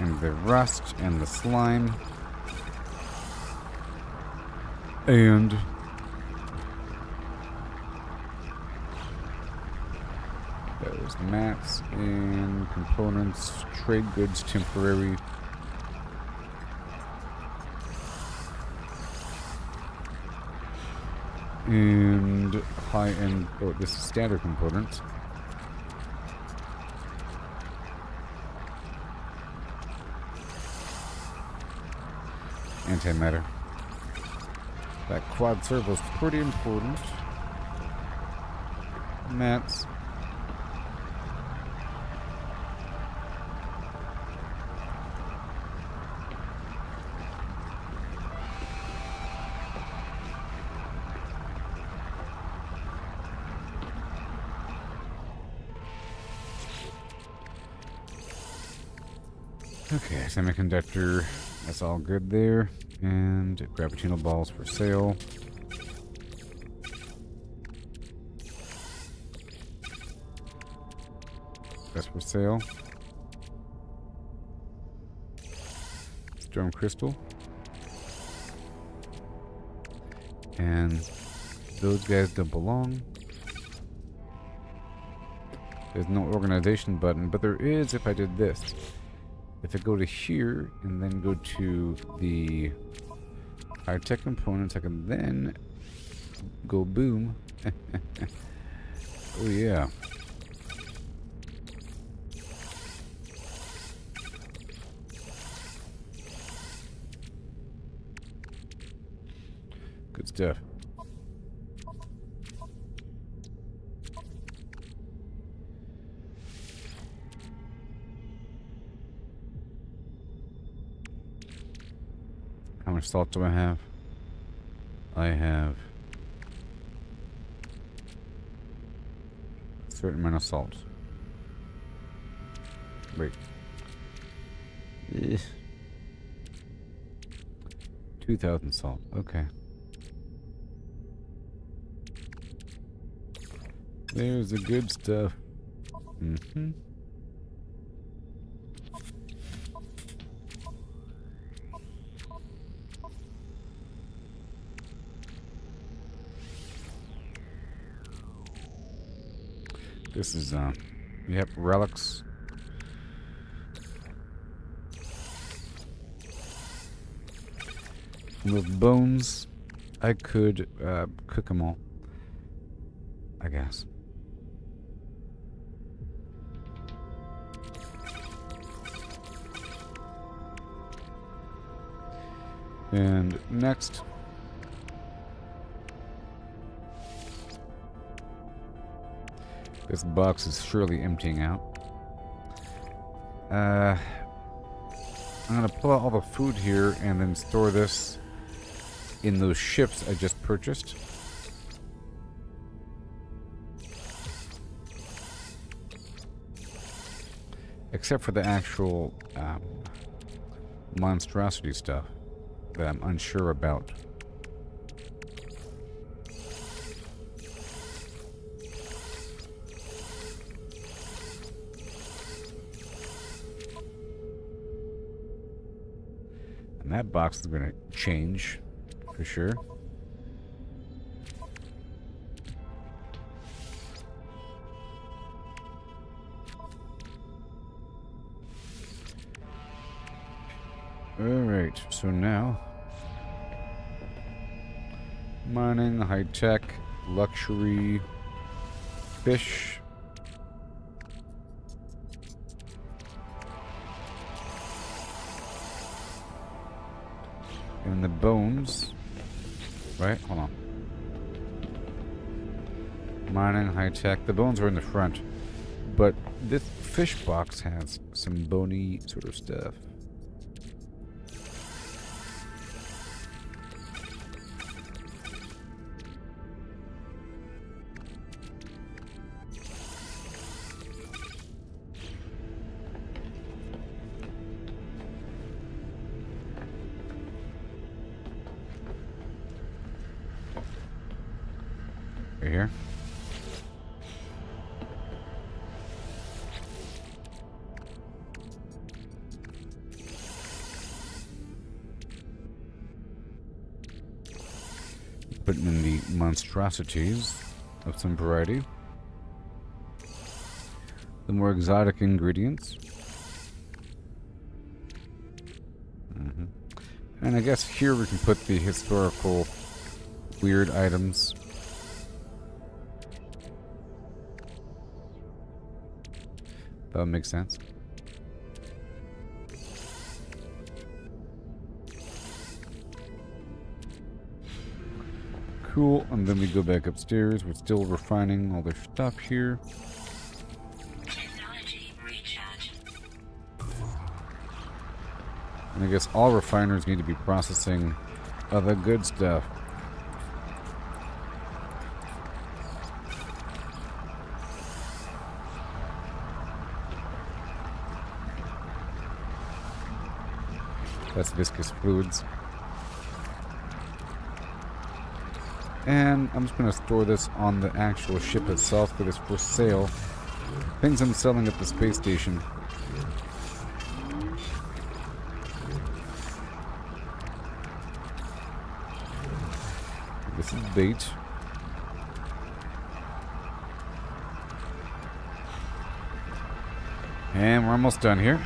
and the rust and the slime. And those mats and components, trade goods, temporary. And high-end, oh, this is standard components. Antimatter. That quad servo's pretty important. Mats. Okay, semiconductor. That's all good there. And gravitino balls for sale. That's for sale. Storm crystal. And those guys don't belong. There's no organization button, but there is if I did this. If I go to here and then go to the high-tech components, I can then go boom. Oh yeah. Good stuff. much salt do I have? I have a certain amount of salt. Wait. 2,000 salt. Okay. There's the good stuff. Mm-hmm. This is, yep, relics. With bones, I could, cook them all. I guess. And next, this box is surely emptying out. I'm gonna pull out all the food here and then store this in those ships I just purchased. Except for the actual monstrosity stuff that I'm unsure about. And that box is going to change for sure. Alright, so now mining, high tech, luxury, fish. And the bones. Right? Hold on. Mining, high tech. The bones are in the front. But this fish box has some bony sort of stuff. Right here. Putting in the monstrosities of some variety. The more exotic ingredients. And I guess here we can put the historical weird items. That would make sense. Cool, and then we go back upstairs. We're still refining all their stuff here. Technology recharge. And I guess all refiners need to be processing other good stuff. That's viscous fluids. And I'm just going to store this on the actual ship itself for this for sale. Things I'm selling at the space station. This is bait. And we're almost done here.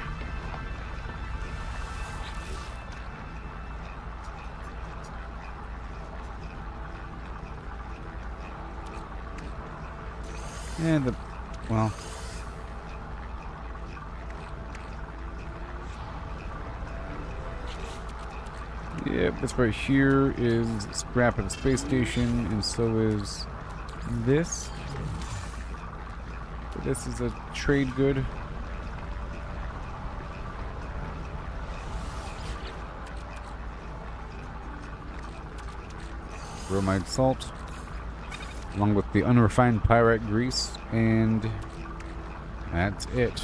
And the, well, yeah, this right here is scrap at the space station, and so is this. This is a trade good. bromide salt, along with the unrefined pyrite grease, and that's it.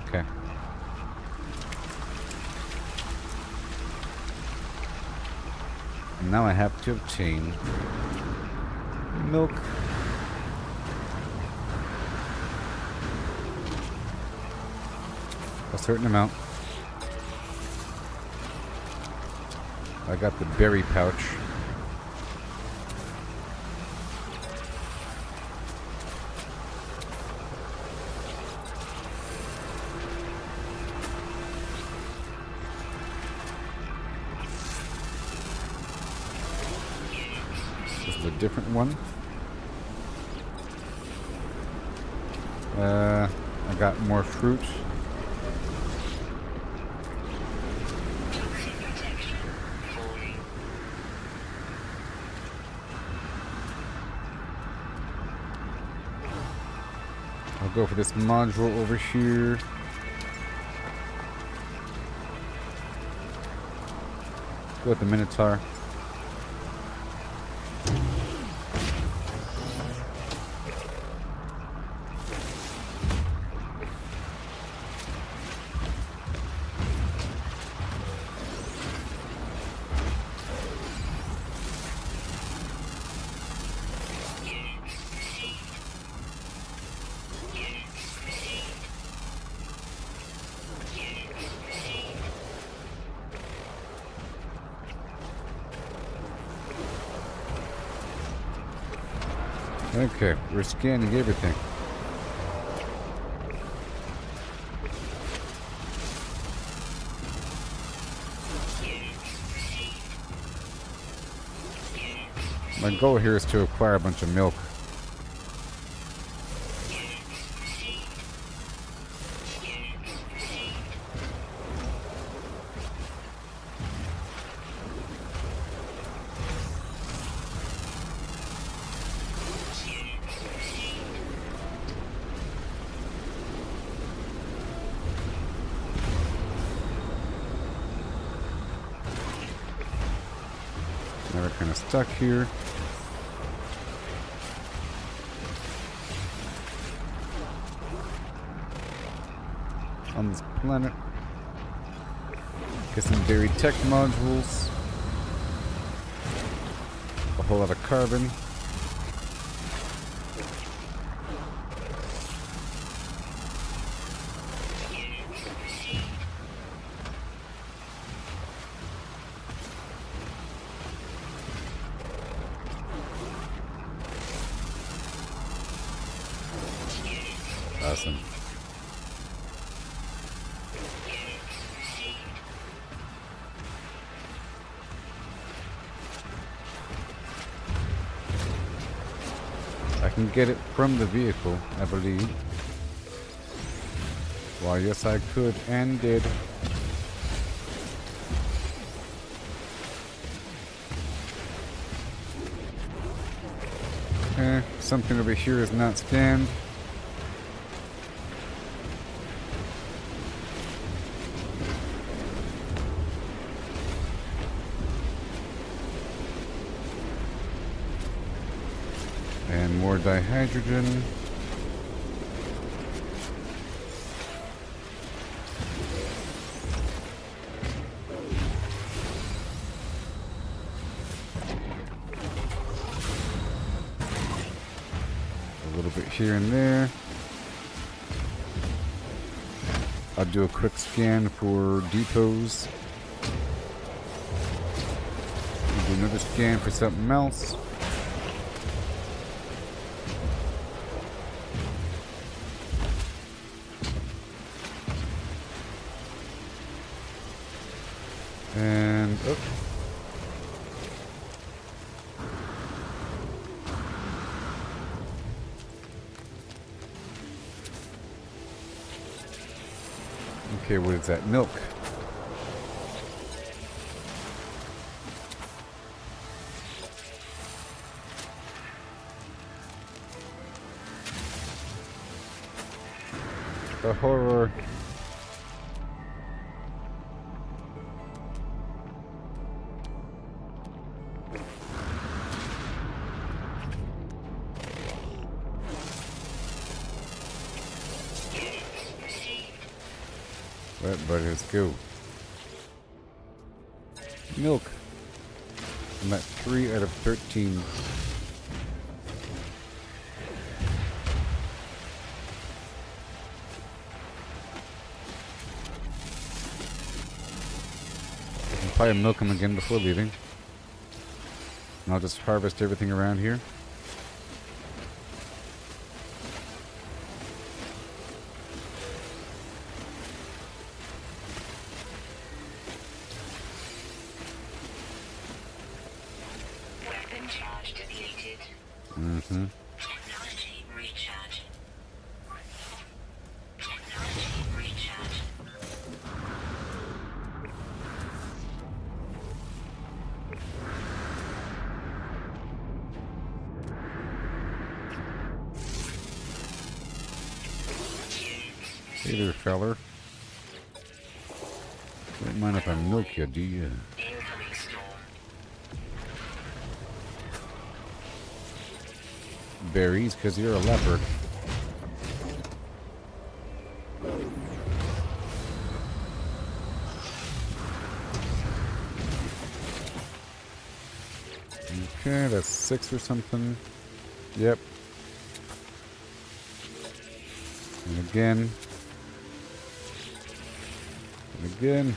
Okay. And now I have to obtain milk. A certain amount. I got the berry pouch. This is a different one. I got more fruit. I'll go for this module over here. Go with the Minotaur. Okay, we're scanning everything. My goal here is to acquire a bunch of milk. Now we're kind of stuck here. On this planet. Get some berry tech modules. A whole lot of carbon. Awesome. I can get it from the vehicle, I believe. Well, yes, I could and did. Something over here is not scanned. And more dihydrogen. A little bit here and there. I'll do a quick scan for depots. I'll do another scan for something else. And oh. Okay, what is that? Milk. The horror. Right, buddy, let's go. Milk. I'm at 3 out of 13. I'll probably milk them again before leaving. And I'll just harvest everything around here. Weapon charge depleted. Mm-hmm. Technology recharge. Technology recharge. Hey there, feller. Don't mind if I milk you, do you? Incoming storm. Berries, because you're a leopard. Okay, that's 6 or something. Yep. And again. And again.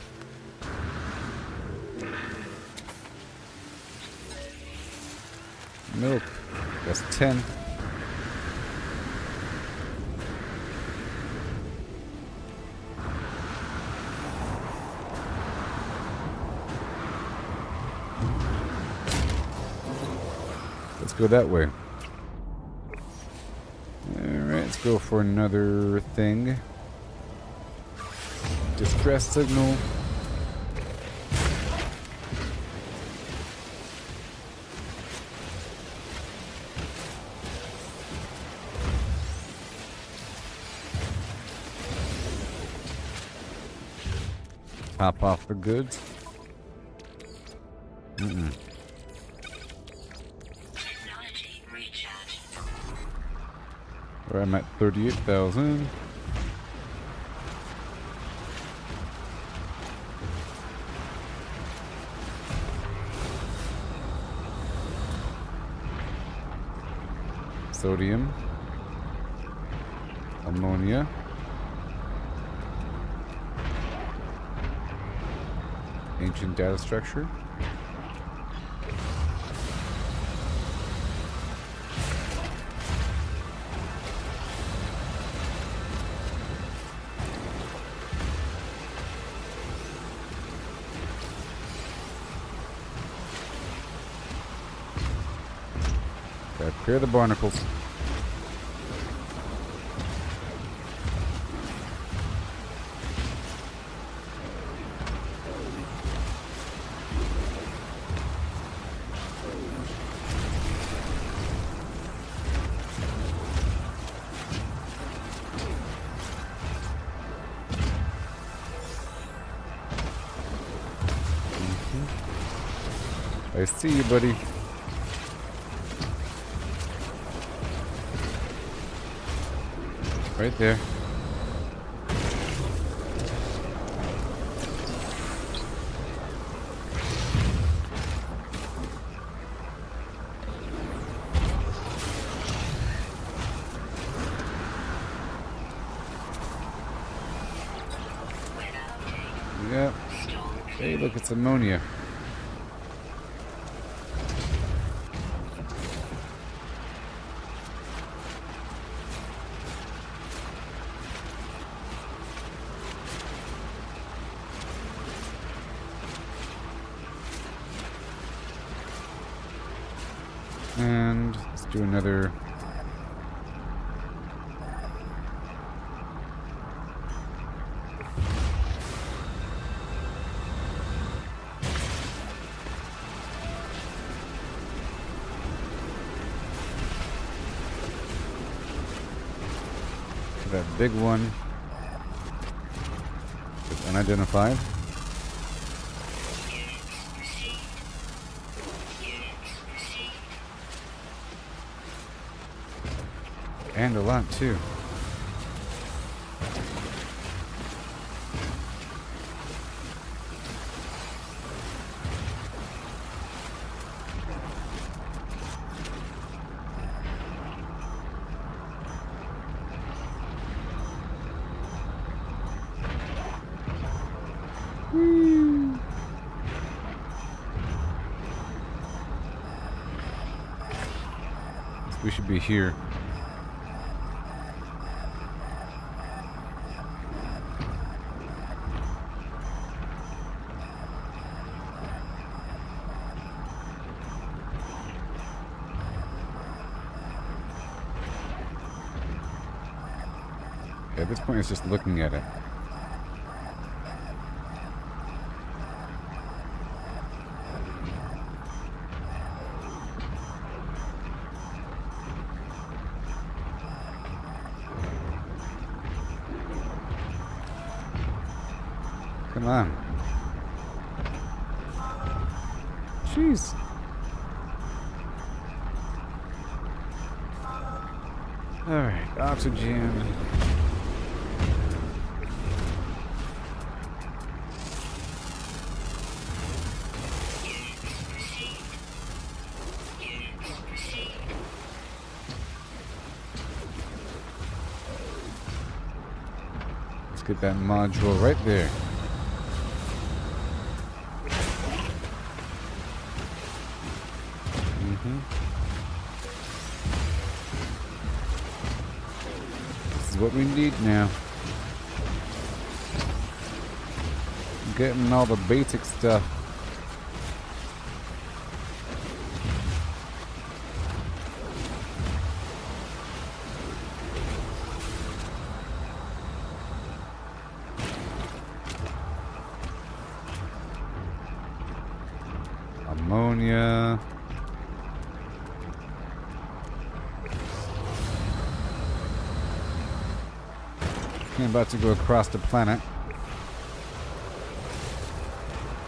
Milk. That's 10. Let's go that way. Alright, let's go for another thing. Distress signal. Top off the goods. Mm-mm. Technology recharge. Where I'm at 38,000. Sodium. Ammonia. Ancient data structure. Gotta clear the barnacles. I see you, buddy. Right there. Yep. Hey, look, it's ammonia. And let's do another. That big one. Unidentified. And a lot too. We should be here. At this point, it's just looking at it. Come on. Jeez. Alright, oxygen. Let's get that module right there. This is what we need now. Getting all the basic stuff. Ammonia. I'm about to go across the planet.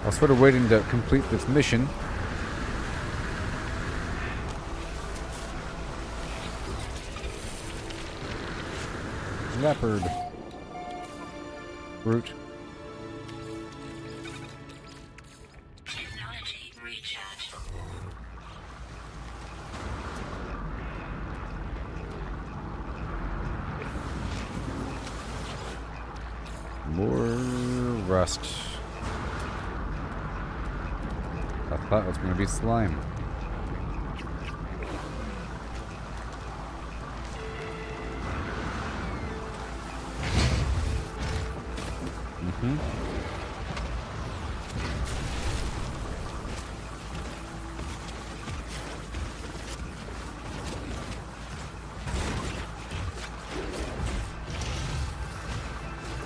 I was sort of waiting to complete this mission. Leopard. Root. Technology recharge. More rust. I thought it was going to be slime.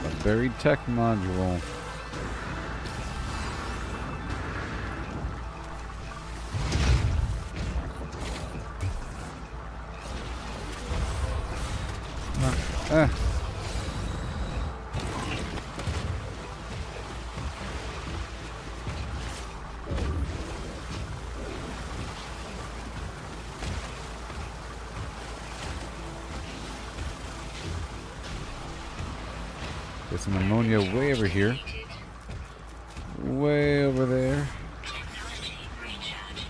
A buried tech module. There's some ammonia way over here. Way over there. Technology recharge.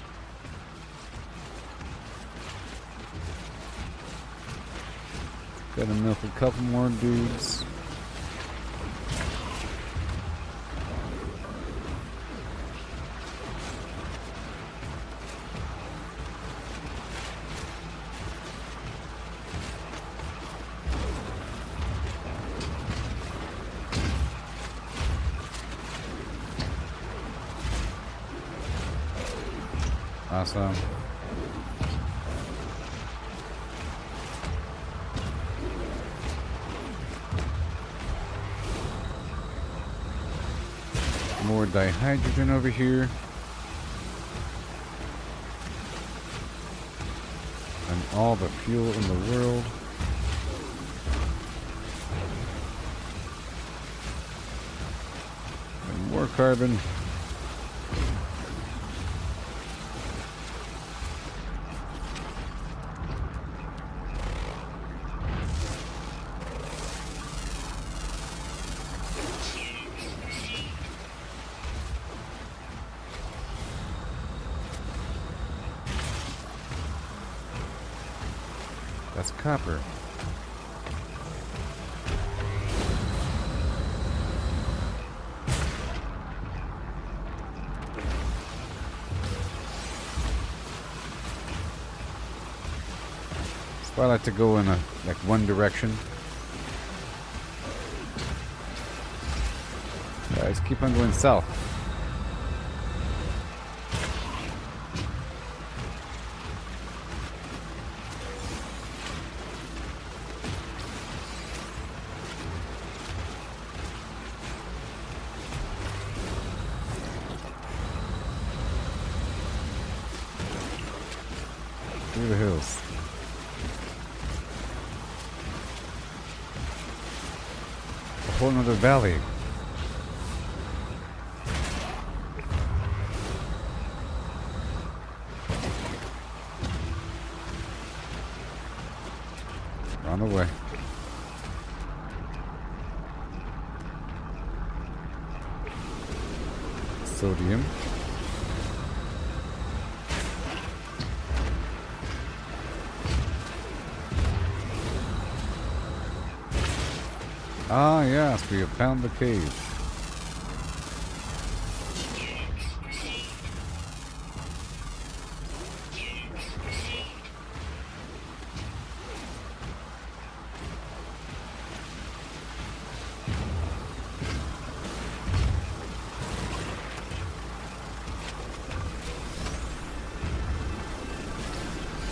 Gotta milk a couple more dudes. Awesome. More dihydrogen over here. And all the fuel in the world. More carbon. That's copper. So I like to go in like one direction. Guys, keep on going south. Through the hills. A whole nother valley. On the way. Sodium. Ah, yes, we have found the cave.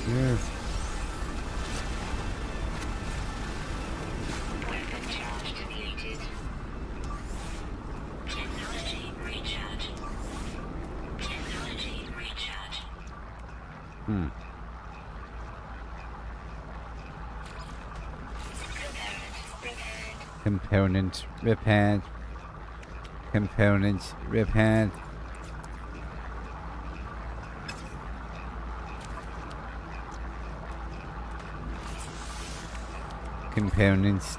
Yes. Weapon charge depleted. Technology recharge. Technology recharge. Component repaired. Components repaired. Components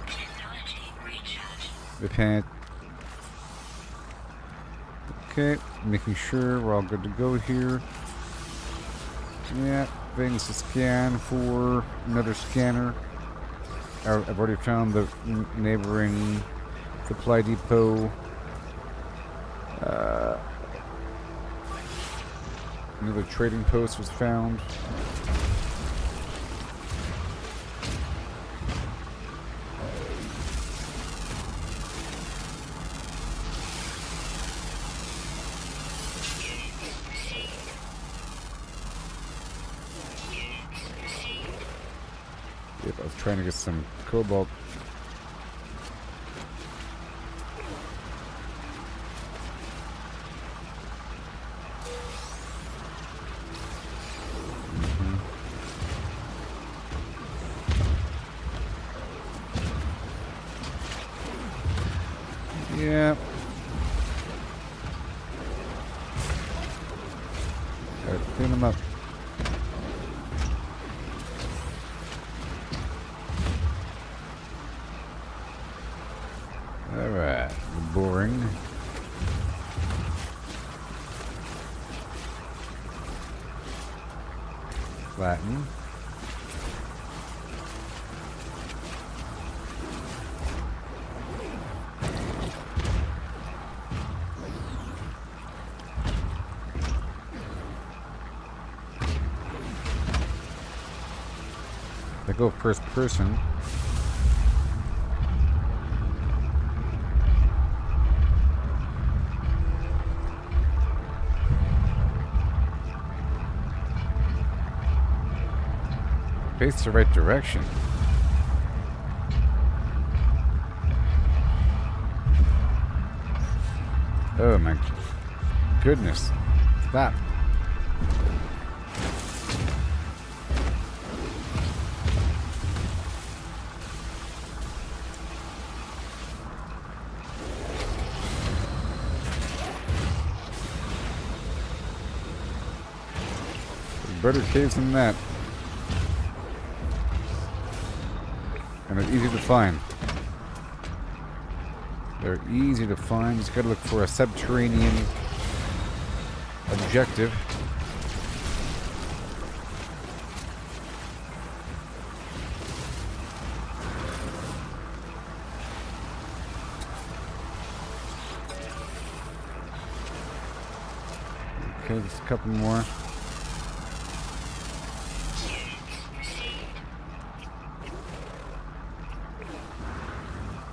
Technology recharge. repaired. Okay, making sure we're all good to go here. Yeah, things to scan for another scanner. I've already found the neighboring supply depot. Another trading post was found. Yep, I was trying to get some cobalt. Yeah. Gotta clean them up. Alright, boring. Flatten. I go first person. Face the right direction. Oh my goodness. Stop. better caves than that. And they're easy to find. They're easy to find. Just gotta look for a subterranean objective. Okay, just a couple more.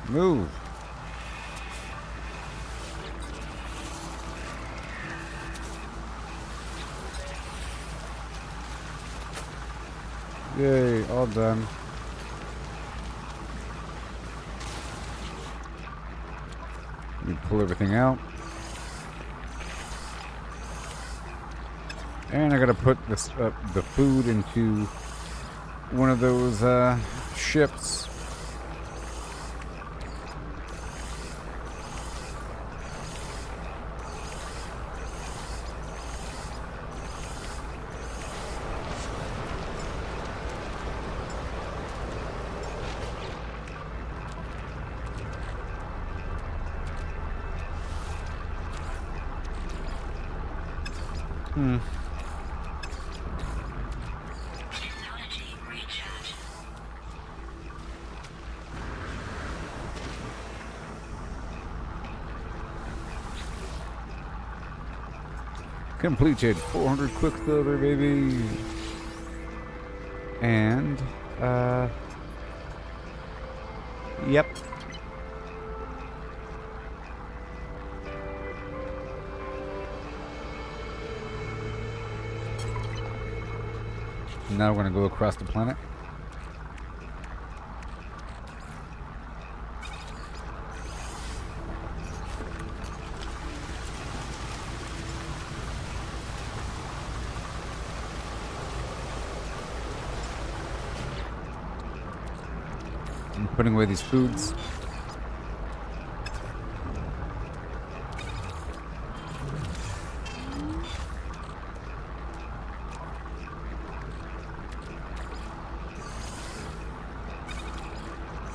Move. Yay, all done. You pull everything out. And I gotta put this the food into one of those ships. Technology recharge. Completed. 400 quicksilver, baby. And, yep. Now we're going to go across the planet. I'm putting away these foods.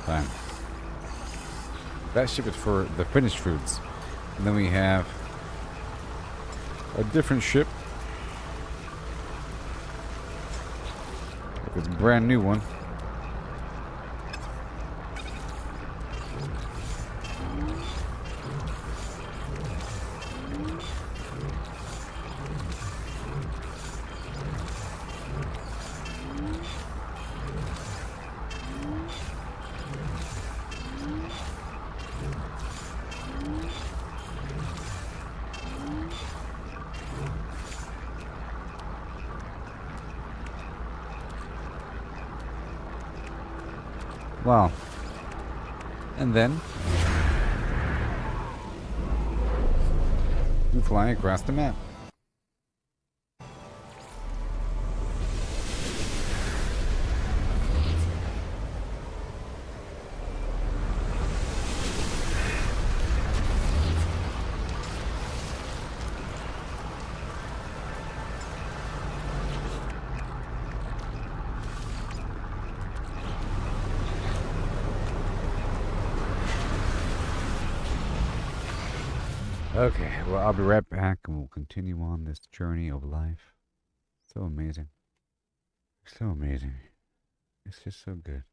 Fine. That ship is for the finished foods. And then we have a different ship. It's a brand new one. Wow. And then we fly across the map. Okay, well, I'll be right back and we'll continue on this journey of life. So amazing. So amazing. It's just so good.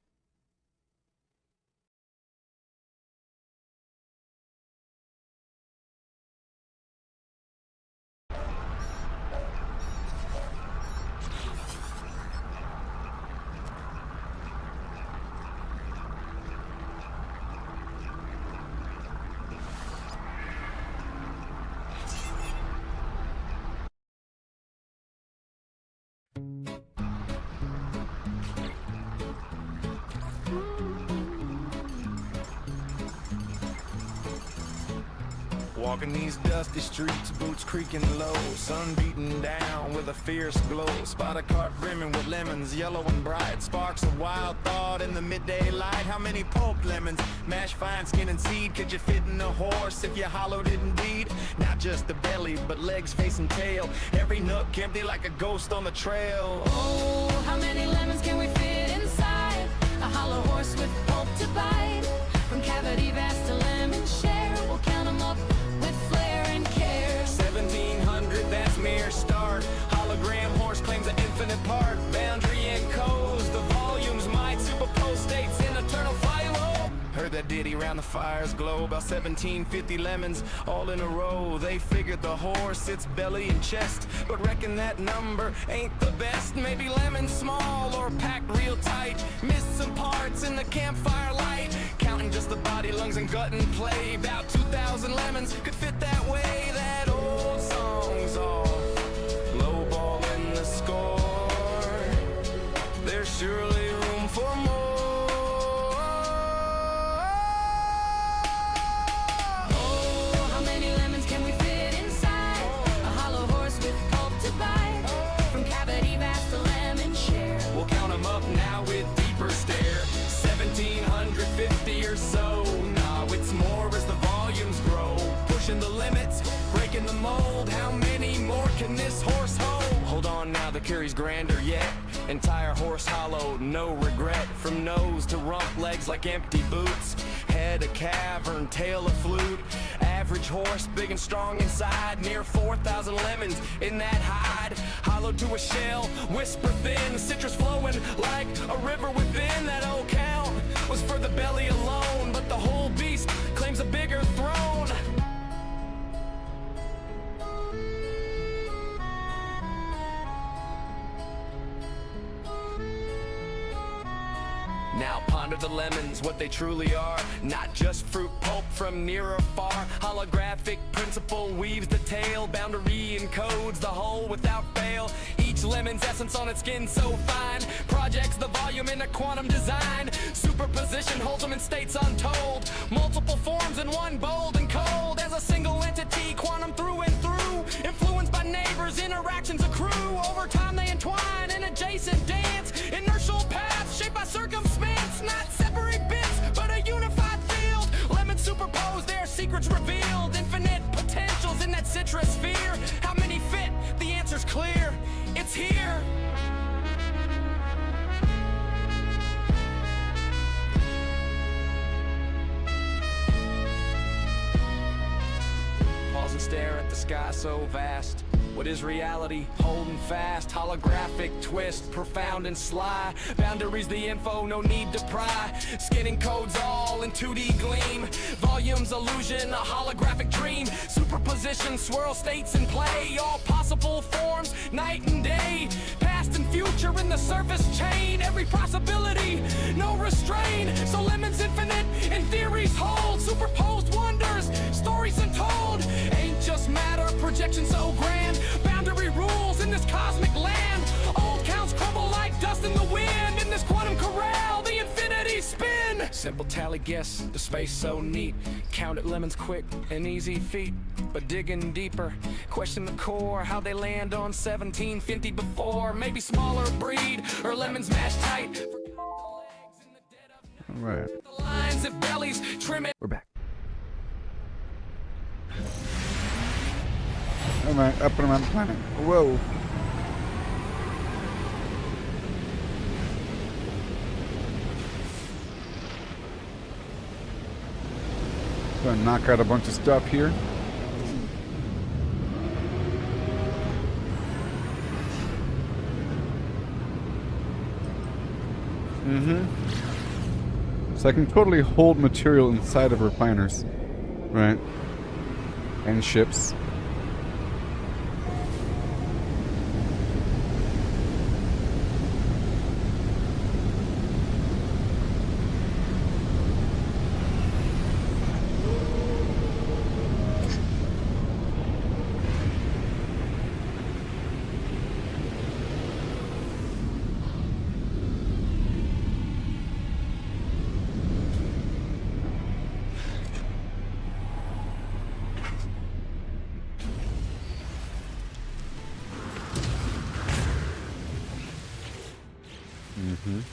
Walking these dusty streets, boots creaking low, sun beating down with a fierce glow. Spot a cart brimming with lemons, yellow and bright. Sparks of wild thought in the midday light. How many pulped lemons, mashed fine skin and seed? Could you fit in a horse if you hollowed it indeed? Not just the belly, but legs, face and tail. Every nook empty like a ghost on the trail. Oh, how many lemons can we fit inside a hollow horse with pulp to bite? From cavity vast to lemon share, we'll count 'em up with flair and care. 1700, that's mere start. Hologram horse claims an infinite part. Boundary and codes, the volumes might superpose states in eternal philo. Heard that ditty round the fire's glow. About 1750 lemons all in a row. They figured the horse, its belly and chest, but reckon that number ain't the best. Maybe lemons small or packed real tight. Missed some parts in the campfire light. Counting just the body, lungs and gut and play. About 2,000 lemons could fit that way. That old song's off, low ball in the score. There's surely room for more. Oh, how many lemons can we fit inside a hollow horse with pulp to bite? From cavity vast to lemon share. We'll count 'em up now with deeper stare. 1750 or so. Nah, it's more as the volumes grow. Pushing the limits, breaking the mold. How many more can this horse hold? Hold on now, the curry's grander yet. Entire horse hollow, no regret. From nose to rump, legs like empty boots. Head a cavern, tail a flute. Average horse, big and strong inside. Near 4,000 lemons in that hide. Hollow to a shell, whisper thin. Citrus flowing like a river within. That old count was for the belly alone, but the whole beast claims a bigger throne. Now ponder the lemons, what they truly are. Not just fruit pulp from near or far. Holographic principle weaves the tale. Boundary encodes the whole without fail. Each lemon's essence on its skin so fine. Projects the volume in a quantum design. Superposition holds them in states untold. Multiple forms in one, bold and cold. As a single entity, quantum through and through. Influenced by neighbors, interactions accrue. Over time they entwine in adjacent dance. Inertial paths shaped by circumstance. Not separate bits, but a unified field. Lemons superposed, their secrets revealed. Infinite potentials in that citrus sphere. How many fit? The answer's clear. It's here. Pause and stare at the sky so vast. What is reality? Holding fast. Holographic twist, profound and sly. Boundaries the info, no need to pry. Skinning codes all in 2D gleam. Volumes illusion, a holographic dream. Superposition, swirl states in play. All possible forms, night and day. Past and future in the surface chain. Every possibility, no restraint. So lemons infinite and theories hold. Superposed wonders, stories untold. Ain't just matter, projection so grand. Boundary rules in this cosmic land. Old counts crumble like dust in the wind. In this quantum corral, the infinity spin. Simple tally guess, the space so neat. Counted lemons quick and easy feat. But digging deeper, question the core. How they land on 1750 before. Maybe smaller breed, or lemons mashed tight. All right. The lines of bellies trim it. We're back. All right, up and around the planet. Whoa. Gonna knock out a bunch of stuff here. So I can totally hold material inside of refiners, right? And ships. Here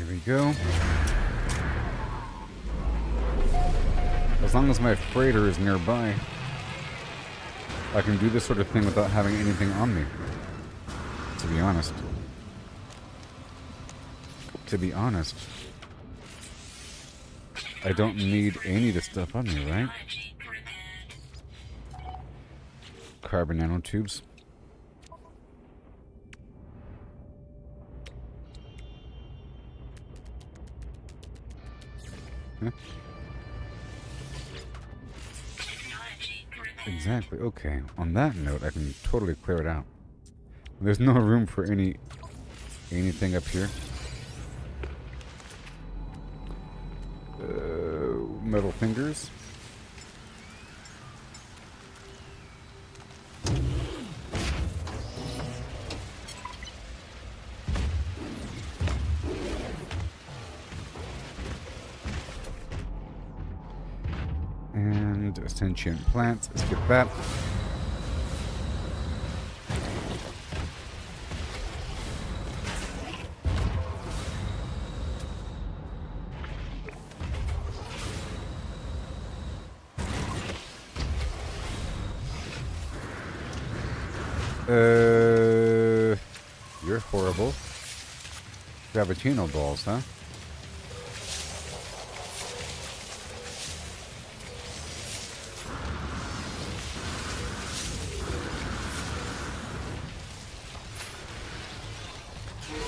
we go. As long as my freighter is nearby, I can do this sort of thing without having anything on me. To be honest. I don't need any of the stuff on me, right? Carbon nanotubes. Huh? Exactly. Okay. On that note, I can totally clear it out. There's no room for anything up here. Metal fingers. And sentient plants. Let's get that. You're horrible. Gravitino balls, huh?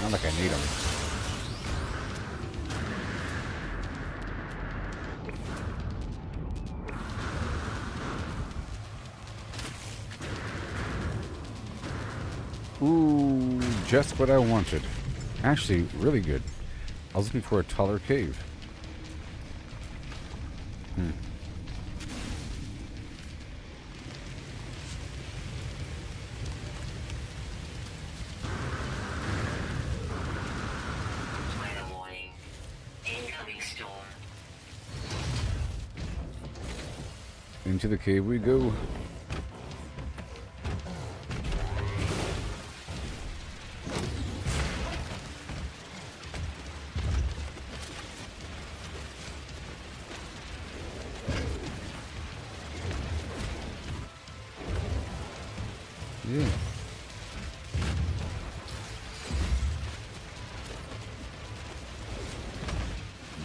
Not like I need them. Ooh, just what I wanted. Actually, really good. I was looking for a taller cave. Weather warning. Incoming storm. Into the cave we go. Yeah.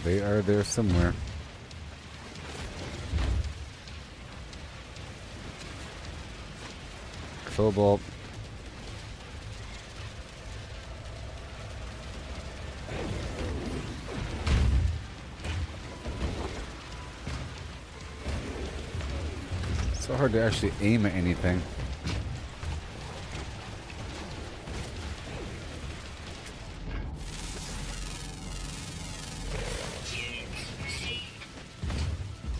They are there somewhere. Cobalt. So hard to actually aim at anything.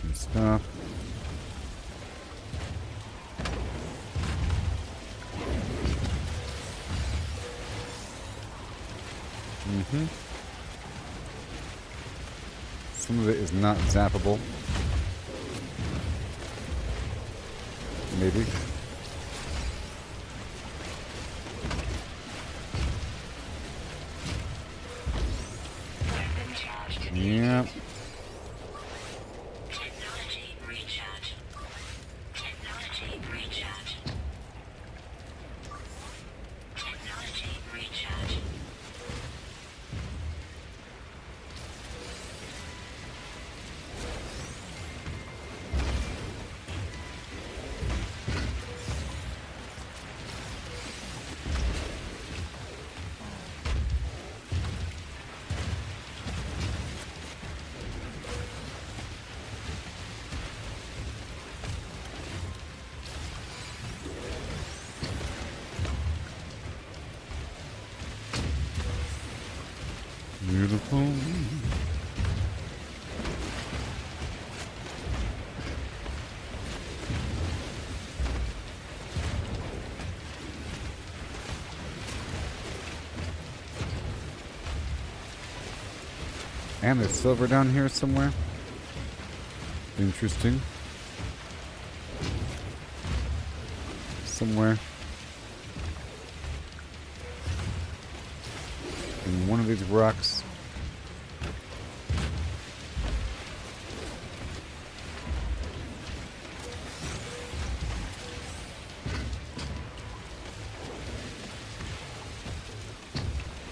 Some stuff. Some of it is not zappable. Maybe. Yeah. Technology recharge. Technology recharge. Technology recharge. Beautiful. And there's silver down here somewhere. Interesting. Somewhere in one of these rocks.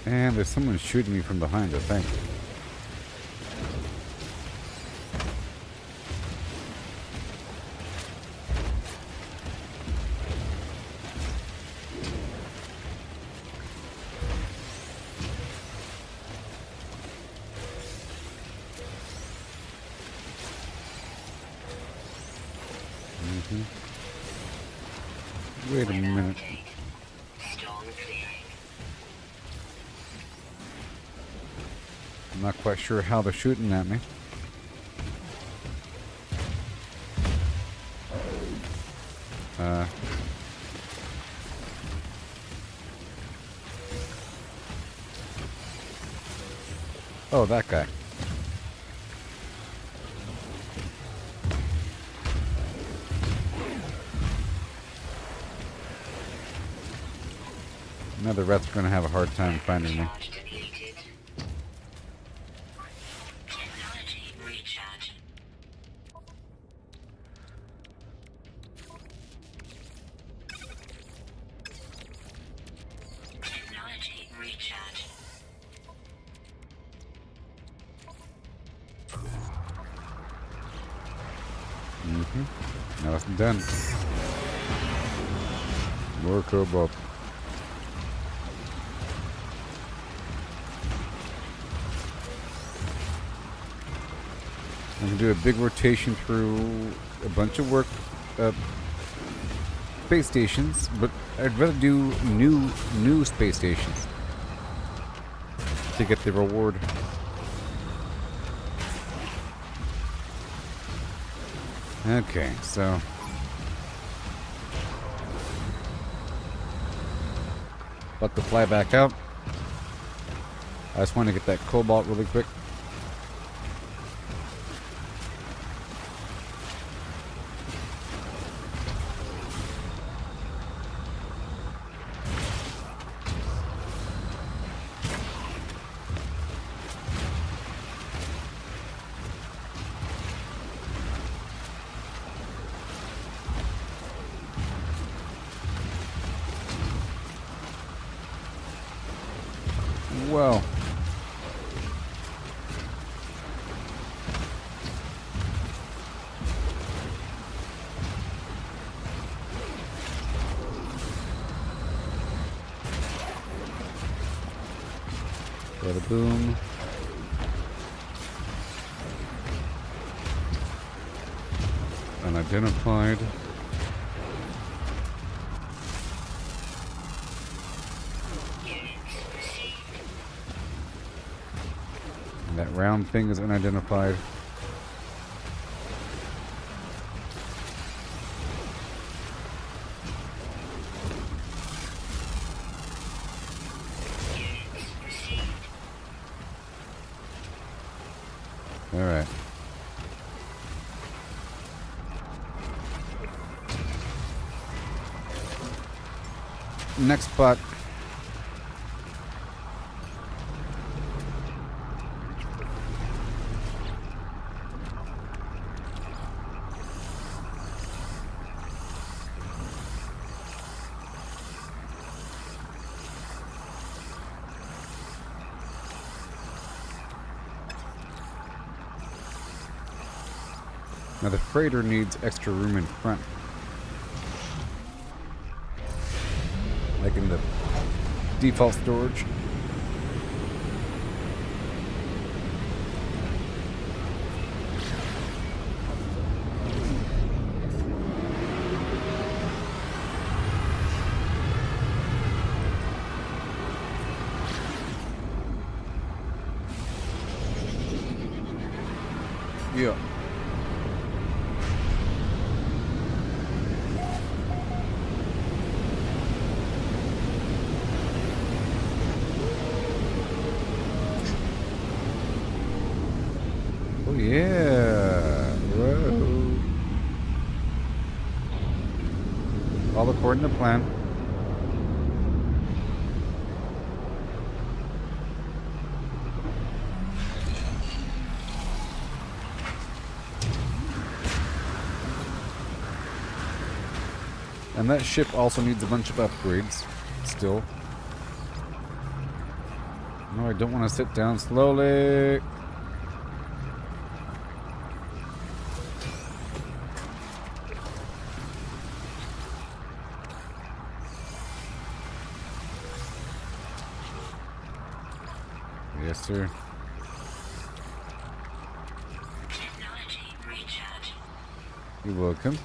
And there's someone shooting me from behind, I think. Wait a minute. Storm clearing. I'm not quite sure how they're shooting at me. Oh, that guy. Another rat's gonna have a hard time finding me. Charge depleted. Technology recharge. Technology recharge. Now it's done. More cobalt. I'm gonna do a big rotation through a bunch of space stations, but I'd rather do new space stations to get the reward. Okay, so about to fly back out. I just want to get that cobalt really quick. Well, bada boom. Unidentified. That round thing is unidentified. All right. Next spot. Now the freighter needs extra room in front. Like in the default storage. Yeah. Oh yeah. Whoa. according to plan. And that ship also needs a bunch of upgrades, still. No, I don't want to sit down slowly. Yes, sir. Technology recharge. You're welcome.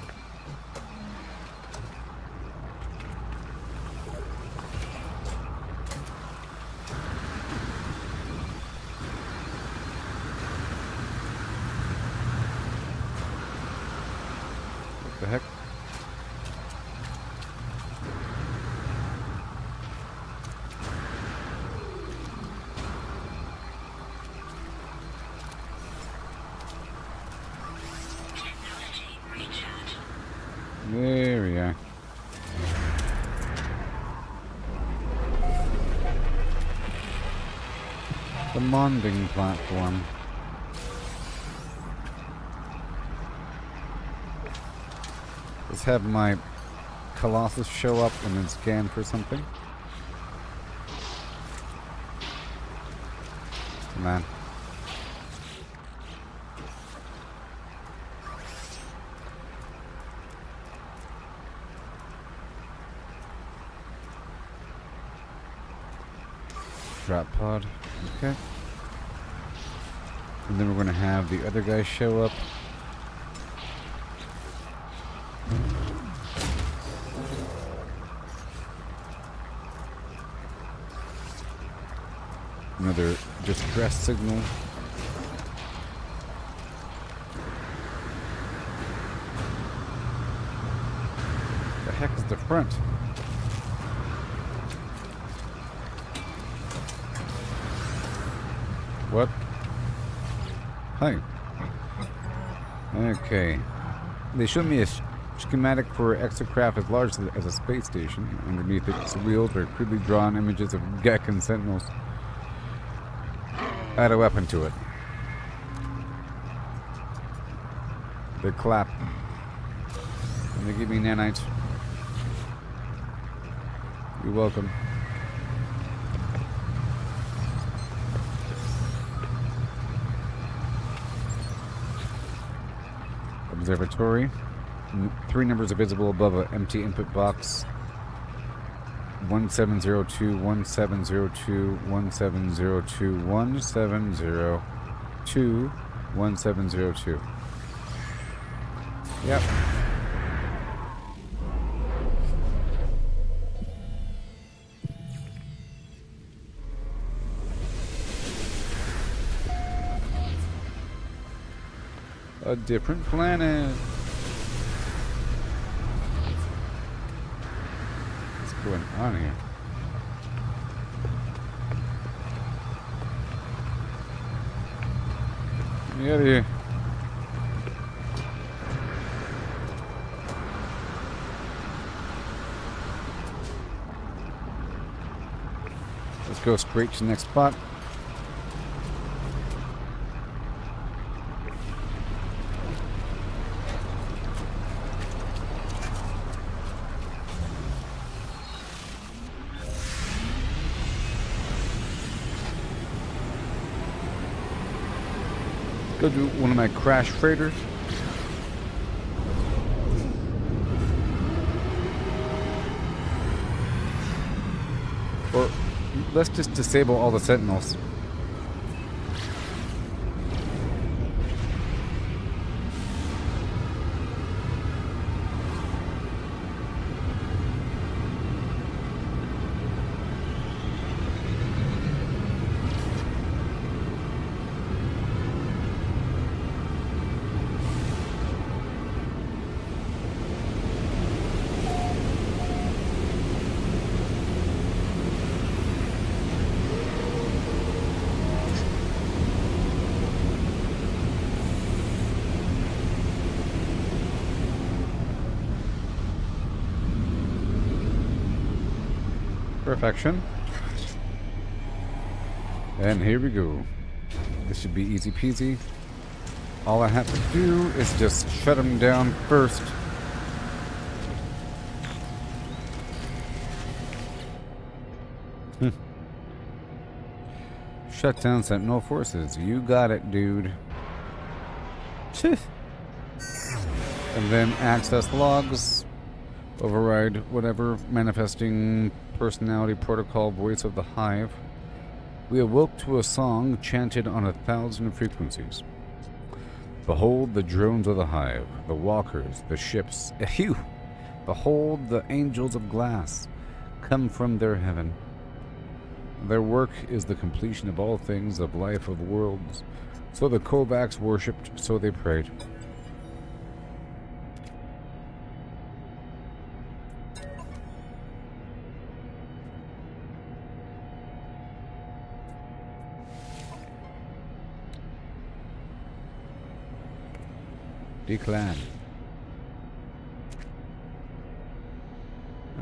What the heck? Technology recharge. There we are. The Monding platform. Let's have my Colossus show up and then scan for something. Come on. Drop pod. Okay. And then we're going to have the other guy show up. Another distress signal. The heck is the front? What? Hi. Okay. They showed me a schematic for an exocraft as large as a space station. Underneath its wheels are crudely drawn images of Gecko sentinels. Add a weapon to it. They clap. And they give me nanites. You're welcome. Observatory. 3 numbers are visible above an empty input box. 1702, 1702, 1702, 1702, 1702. Yep. A different planet. What's going on here? Get me out of here. Let's go straight to the next spot. Go do one of my crash freighters. Or let's just disable all the sentinels. Perfection. And here we go. This should be easy peasy. All I have to do is just shut them down first. Shut down Sentinel forces. You got it, dude. And then access logs. Override whatever manifesting personality protocol voice of the hive. We awoke to a song chanted on 1,000 frequencies. Behold the drones of the hive, the walkers, the ships. Ehew! Behold the angels of glass, come from their heaven. Their work is the completion of all things of life of worlds. So the Kovacs worshipped, so they prayed. Declan.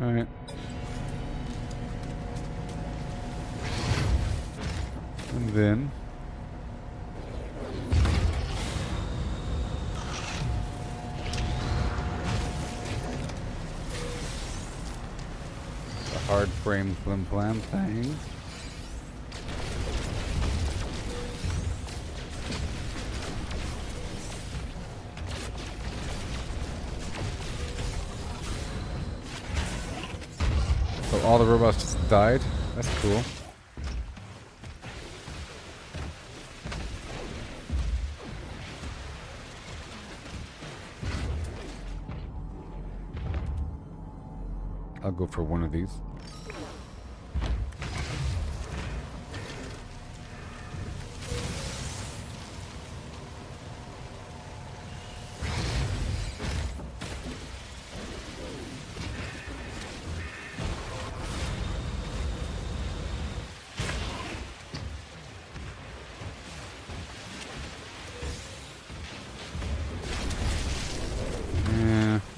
Alright. And then the hard frame flim flam thing. So all the robots just died? That's cool. I'll go for one of these.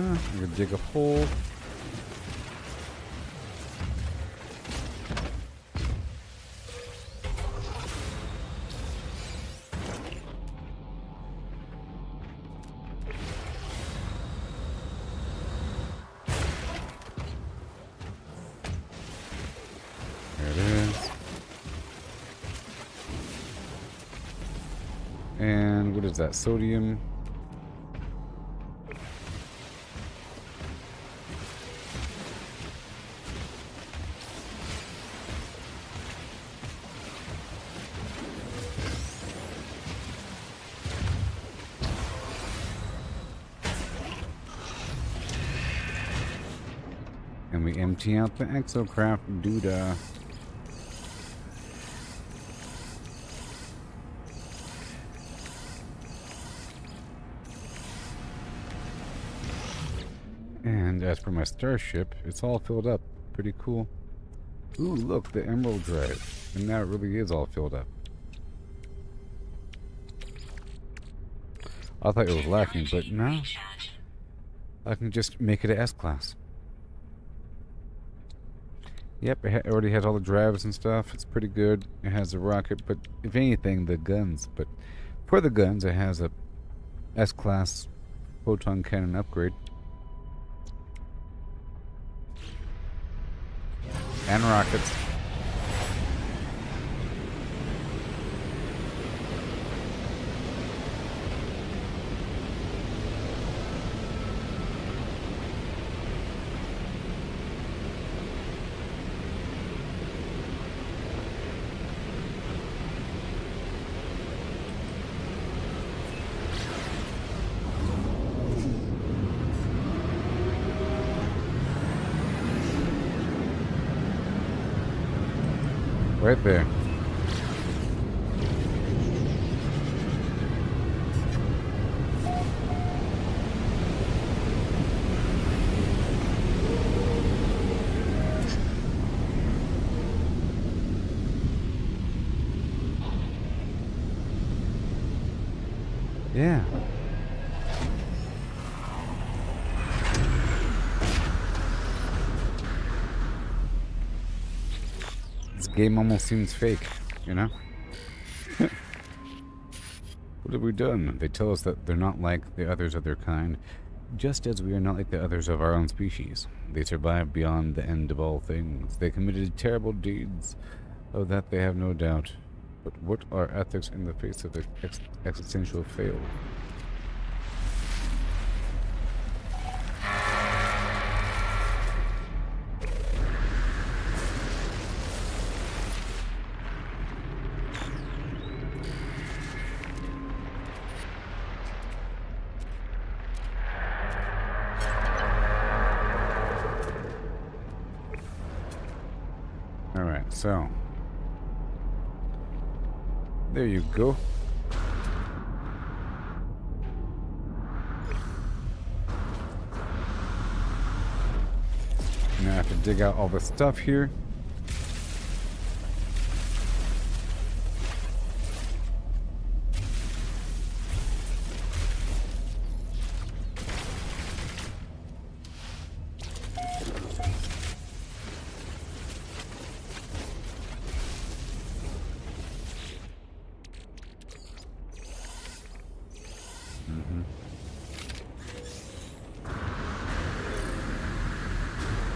I'm gonna dig a hole. There it is. And what is that? Sodium. And we empty out the exocraft doodah. And as for my starship, it's all filled up. Pretty cool. Ooh, look, the emerald drive. And now it really is all filled up. I thought it was lacking, but no. I can just make it a S-class. Yep, it already has all the drives and stuff. It's pretty good. It has a rocket, but if anything, the guns. But for the guns, it has a S-class photon cannon upgrade. And rockets. Right there. Yeah. This game almost seems fake, you know? What have we done? They tell us that they're not like the others of their kind, just as we are not like the others of our own species. They survived beyond the end of all things. They committed terrible deeds. Of that they have no doubt. But what are ethics in the face of existential fail? Alright, so there you go. Now I have to dig out all the stuff here.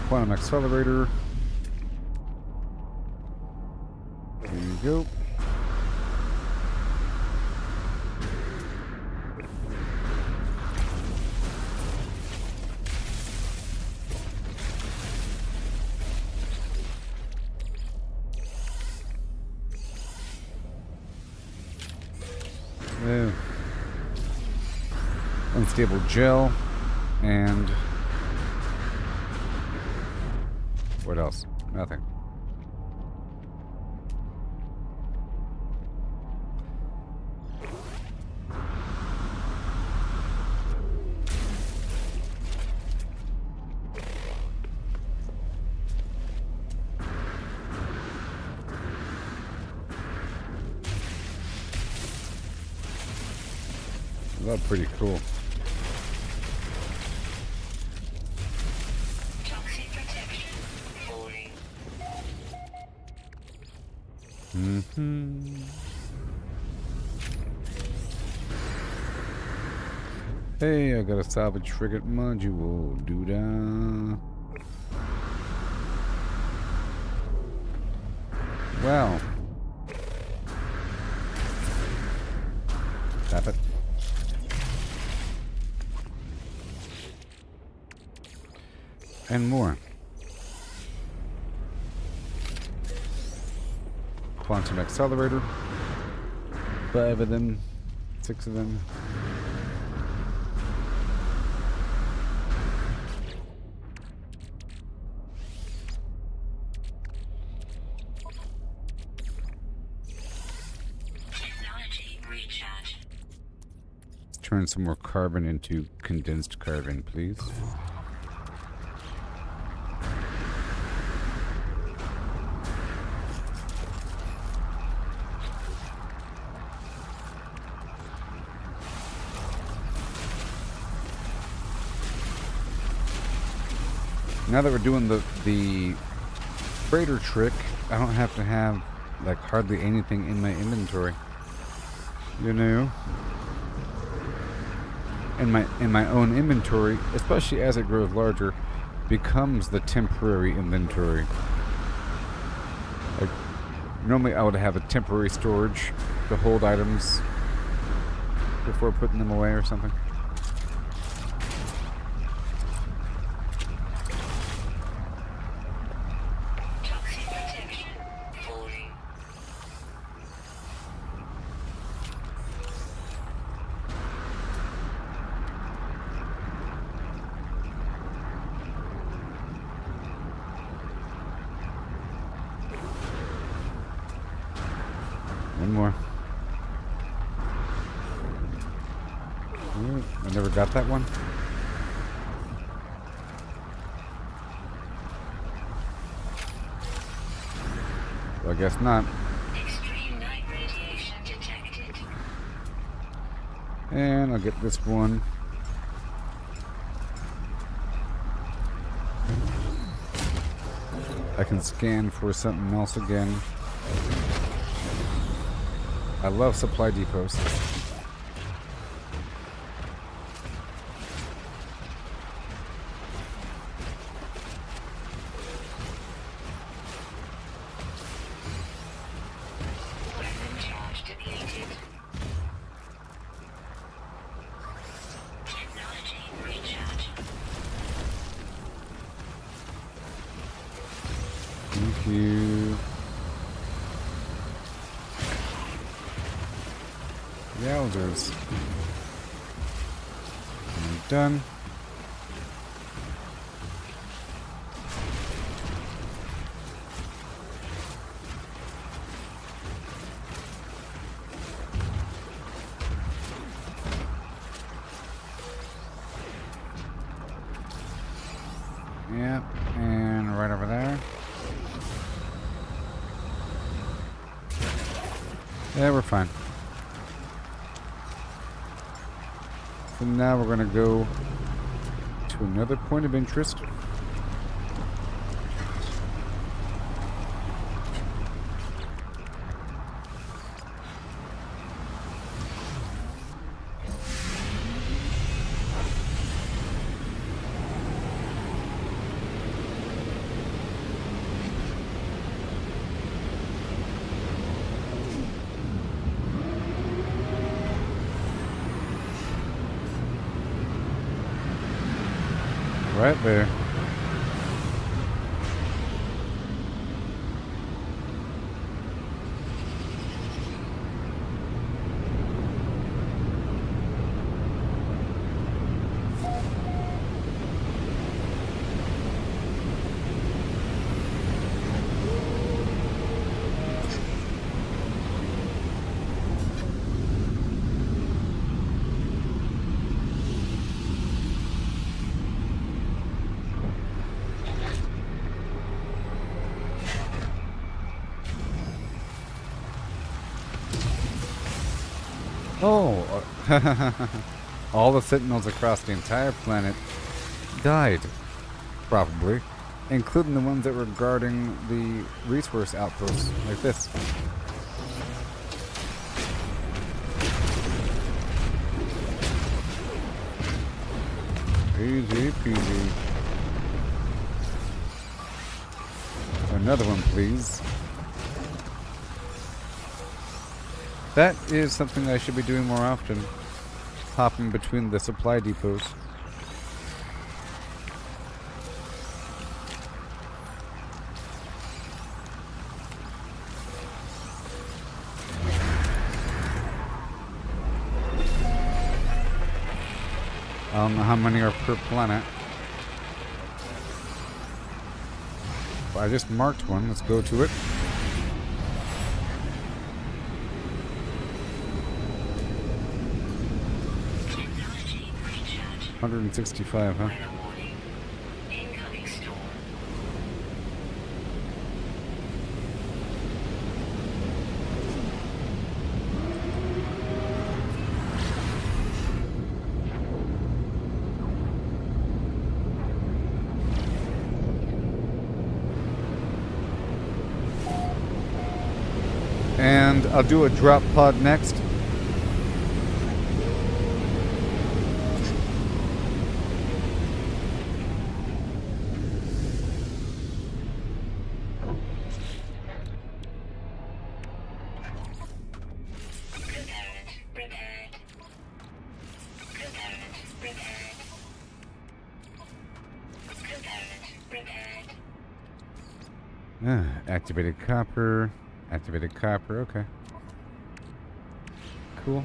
Quantum accelerator. There you go. Unstable gel and what else? Nothing. That's pretty cool. Toxic protection. Falling. Hey, I got a salvage frigate module. Doo-dah. Wow. Tap it. And more. Quantum accelerator. 5 of them. 6 of them. Technology recharge. Let's turn some more carbon into condensed carbon, please. Now that we're doing the freighter trick, I don't have to have like hardly anything in my inventory. You know? In my own inventory, especially as it grows larger, becomes the temporary inventory. Like, normally I would have a temporary storage to hold items before putting them away or something. Toxic protection. Falling. One more. I never got that one. Well, I guess not. Extreme night radiation detected. And I'll get this one. I can scan for something else again. I love supply depots. Weapon charge depleted. Technology recharge. Thank you. Yowzers. I'm done. Yep, and right over there. Yeah, we're fine. So now we're gonna go to another point of interest. Right there. Oh, all the sentinels across the entire planet died, probably, including the ones that were guarding the resource outposts, like this. Easy peasy. Another one, please. That is something I should be doing more often. Hopping between the supply depots. I don't know how many are per planet. But I just marked one. Let's go to it. Technology recharge. 165, huh? Weather warning. Incoming storm. And I'll do a drop pod next. Component repaired. Component repaired. Component repaired. Activated copper. Activated copper, okay. Cool.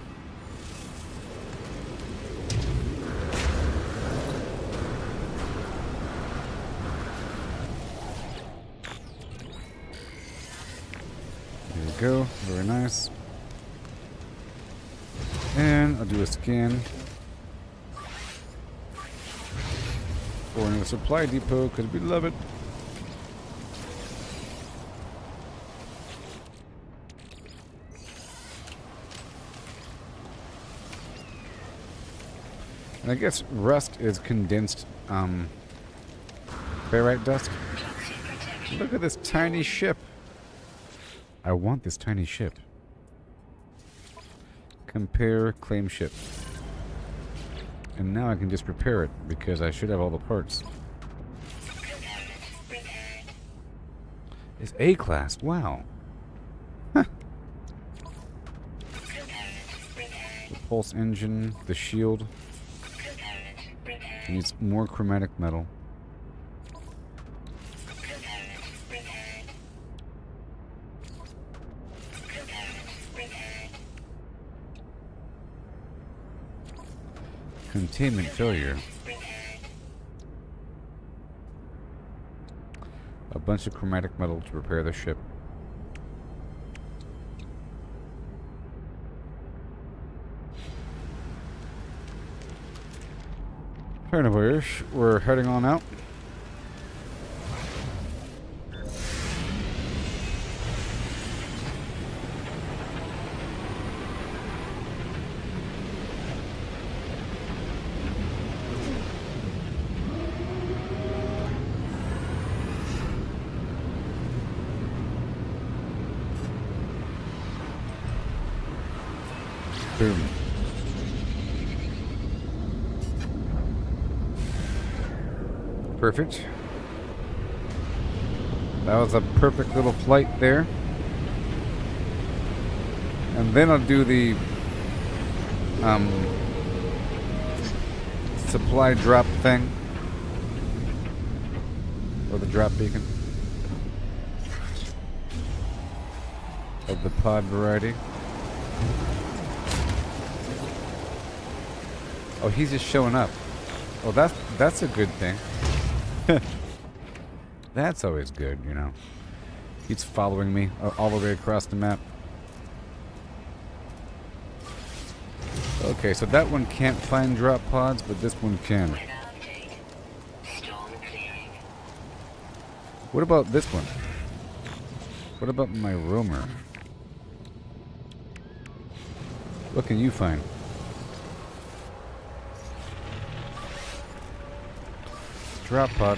There we go, very nice. And I'll do a scan for another supply depot because we love it. And I guess rust is condensed barite dust. Toxic protection. Look at this tiny ship. I want this tiny ship. Compare claim ship. And now I can just repair it because I should have all the parts. It's A class. Wow. Huh. The pulse engine, the shield. Needs more chromatic metal. Containment failure. A bunch of chromatic metal to repair the ship. Fair enough, we're heading on out. Boom. Perfect. That was a perfect little flight there. And then I'll do the supply drop thing. Or the drop beacon. Of the pod variety. Oh, he's just showing up. Oh, that's a good thing. That's always good, you know. He's following me all the way across the map. Okay, so that one can't find drop pods, but this one can. What about this one? What about my roamer? What can you find? Drop pod.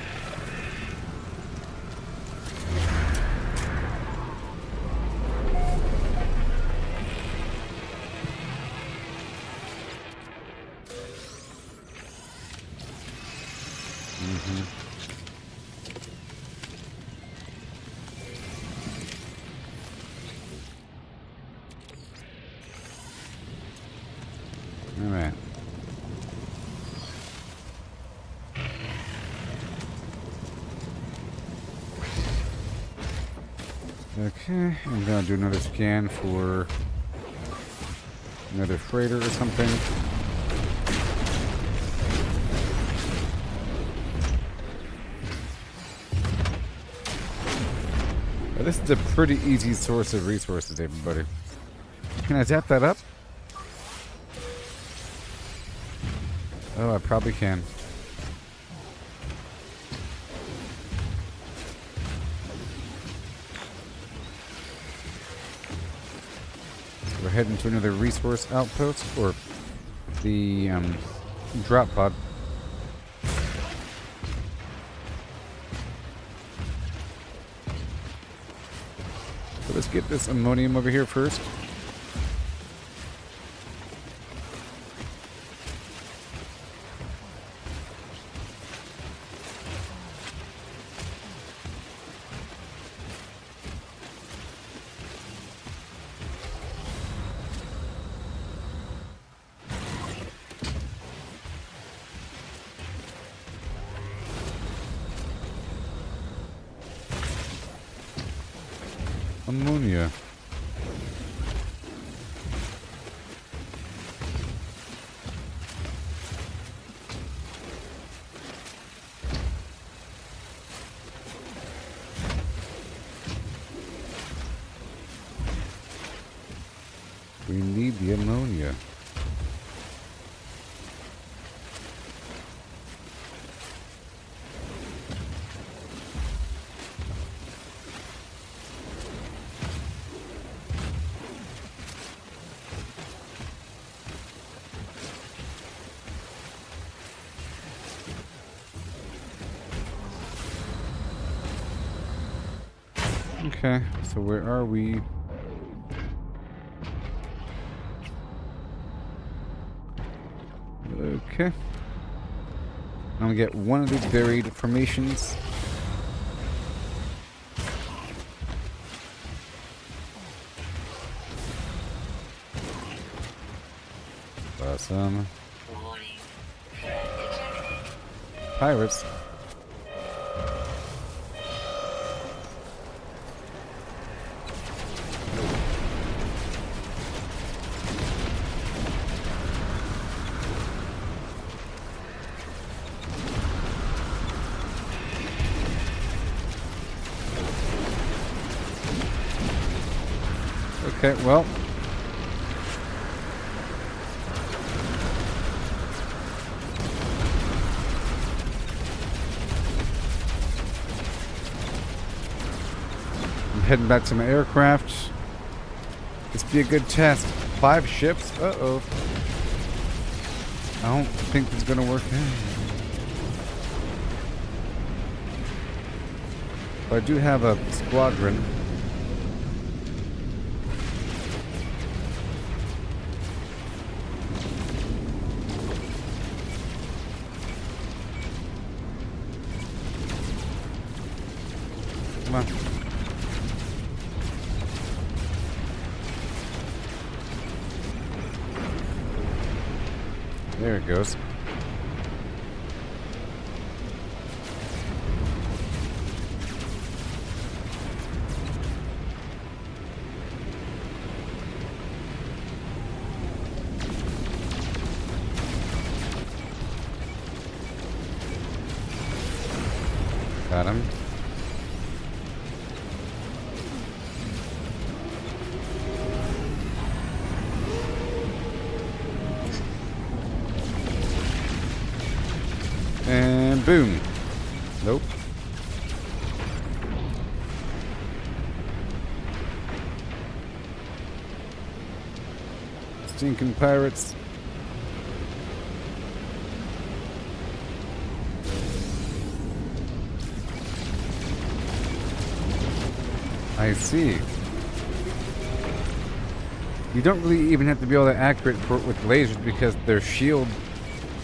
All right. Okay, I'm gonna do another scan for another freighter or something. Well, this is a pretty easy source of resources, everybody. Can I zap that up? Oh, I probably can. We're heading to another resource outpost, or the drop pod. So let's get this ammonium over here first. Ammonia. We need the ammonia. Okay, so where are we? Okay. I'm gonna get one of the buried formations. Awesome. Warning. Threat detected. Pirates. Okay, well. I'm heading back to my aircraft. This be a good test. 5 ships? Uh-oh. I don't think it's gonna work out. But I do have a squadron. Come on. There it goes. Got him. And boom. Nope. Stinking pirates. I see. You don't really even have to be all that accurate with lasers because their shield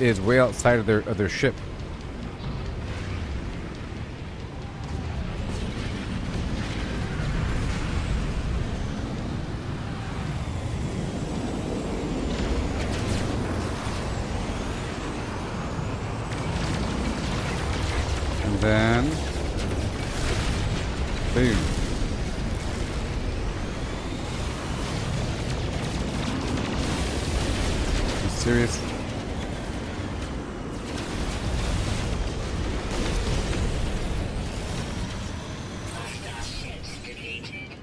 is way outside of their ship. And then boom. You serious? Hostile ships defeated.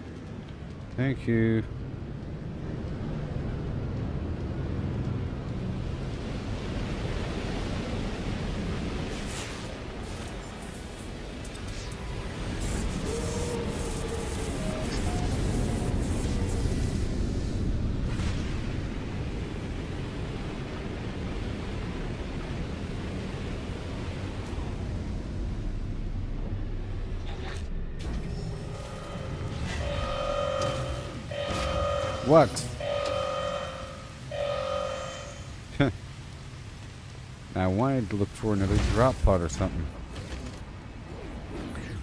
Thank you. What? I wanted to look for another drop pod or something.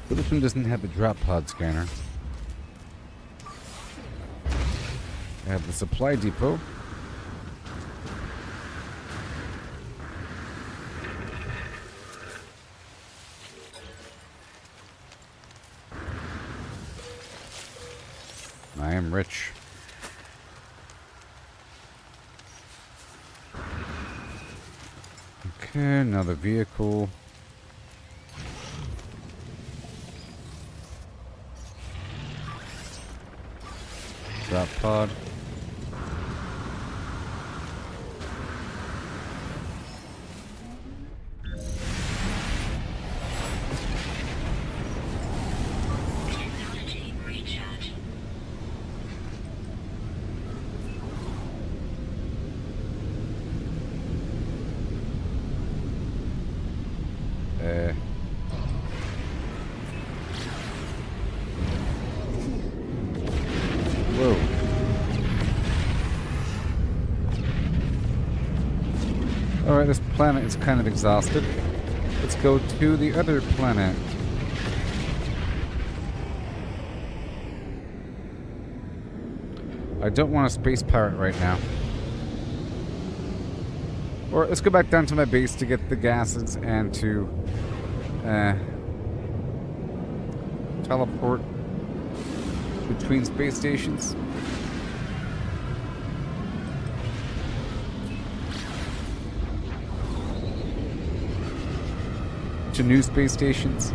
But this one doesn't have the drop pod scanner. I have the supply depot. I am rich. Okay, another vehicle. Drop pod. Technology recharge. Alright, this planet is kind of exhausted. Let's go to the other planet. I don't want a space pirate right now. Or let's go back down to my base to get the gases and to teleport between space stations. To new space stations.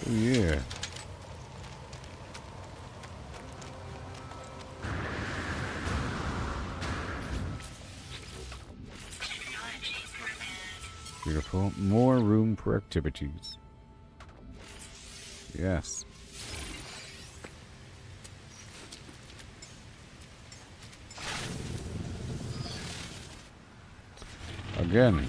Yeah. Beautiful. More room for activities. Yes. Again.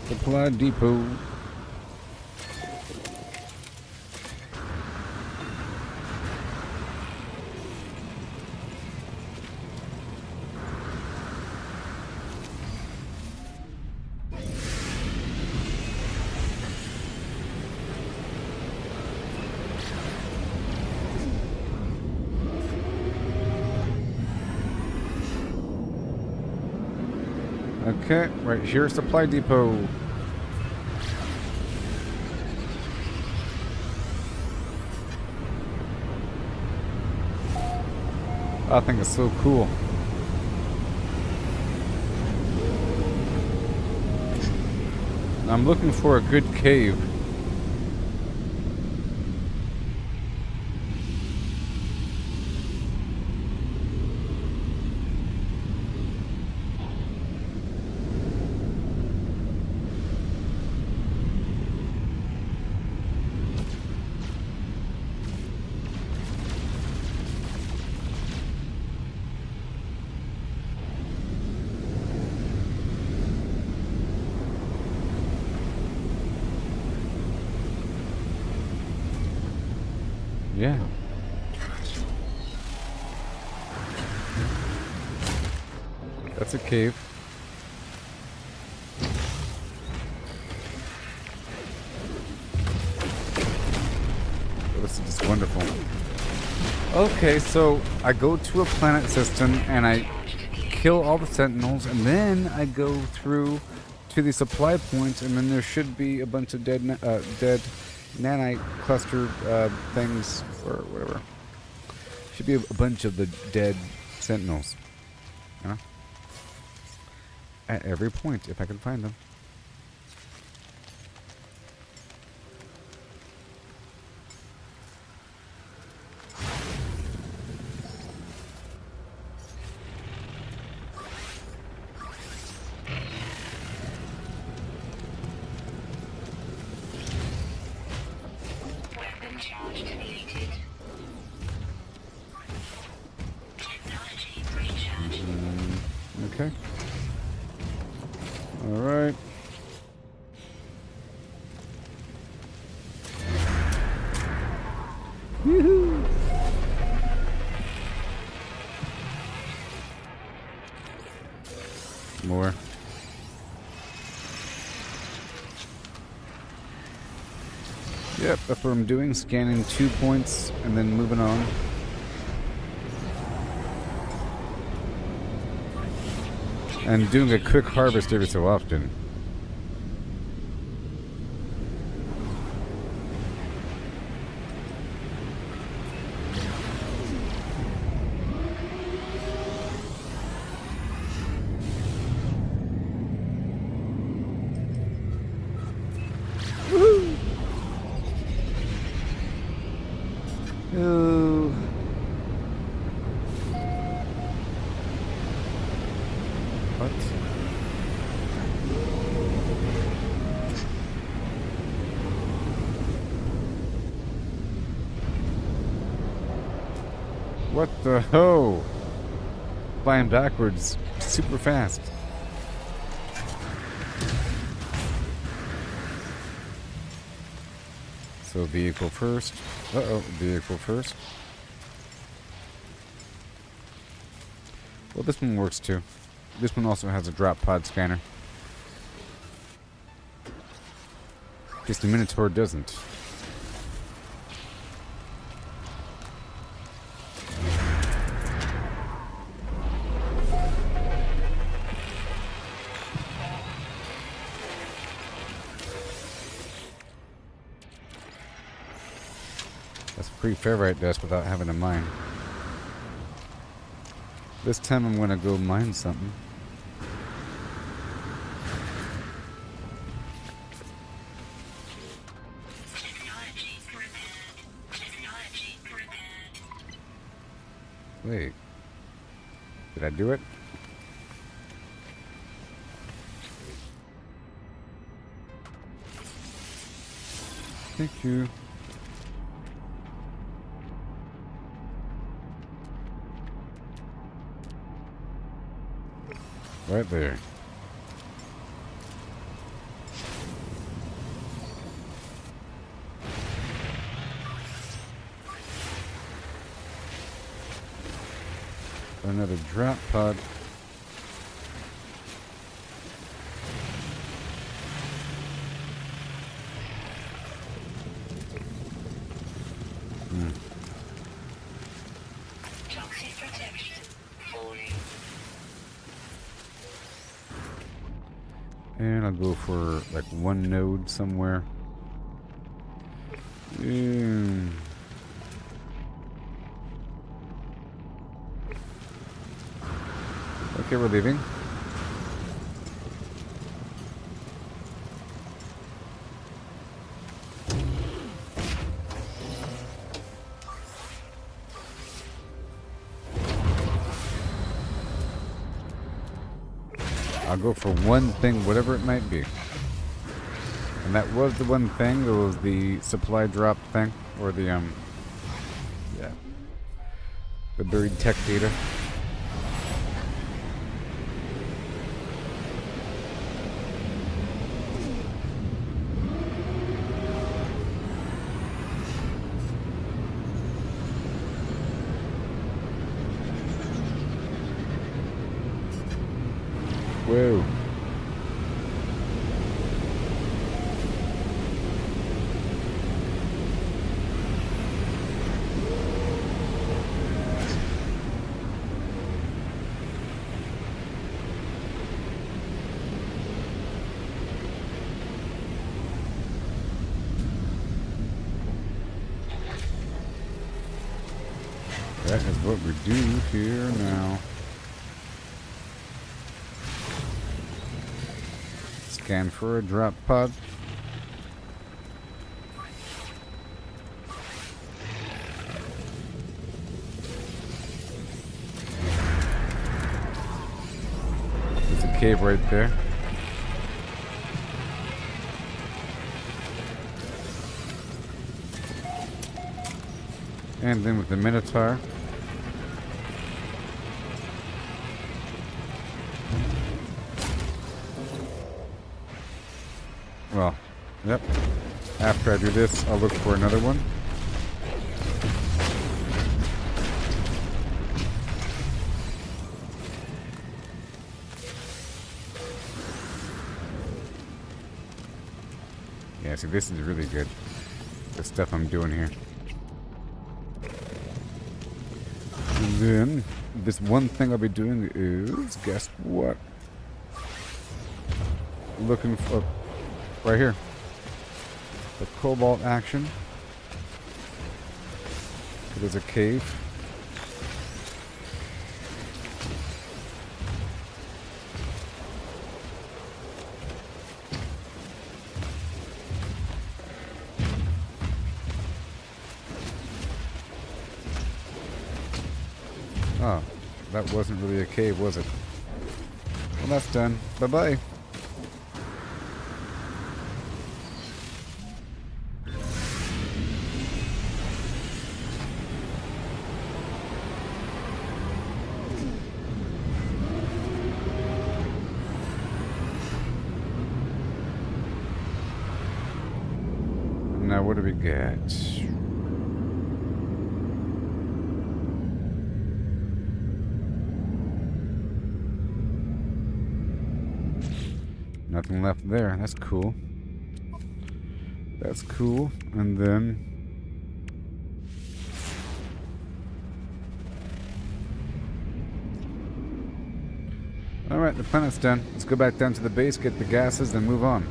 Supply depot. Okay, right here, supply depot. I think it's so cool. I'm looking for a good cave. Yeah. That's a cave. This is just wonderful. Okay, so I go to a planet system and I kill all the sentinels, and then I go through to the supply points, and then there should be a bunch of dead nanite cluster things or whatever. Should be a bunch of the dead sentinels. Huh? At every point, if I can find them. Weapon charge depleted. Technology recharge. Okay. All right. Woohoo! More. Yep, that's what I'm doing. Scanning 2 points and then moving on. And doing a quick harvest every so often. What the ho? Flying backwards super fast. So vehicle first. Uh-oh, vehicle first. Well, this one works too. This one also has a drop pod scanner. Just the Minotaur doesn't. That's pretty ferrite dust without having to mine. This time I'm gonna go mine something. Technology prepared. Technology prepared. Wait. Did I do it? Thank you. Right there. Another drop pod. Toxic protection. Falling. And I'll go for like one node somewhere. Okay, we're leaving. I'll go for one thing, whatever it might be. And that was the one thing. It was the supply drop thing, or the yeah, the buried tech data. Whoa. That is what we do here now. Scan for a drop pod. There's a cave right there. And then with the Minotaur. Well, yep. After I do this, I'll look for another one. Yeah, see, this is really good. The stuff I'm doing here. And then, this one thing I'll be doing is, guess what? Looking for... right here. The cobalt action. There's a cave. Oh, that wasn't really a cave, was it? Well, that's done. Bye-bye. What do we get? Nothing left there. That's cool. That's cool. And then... Alright, the planet's done. Let's go back down to the base, get the gases, and move on.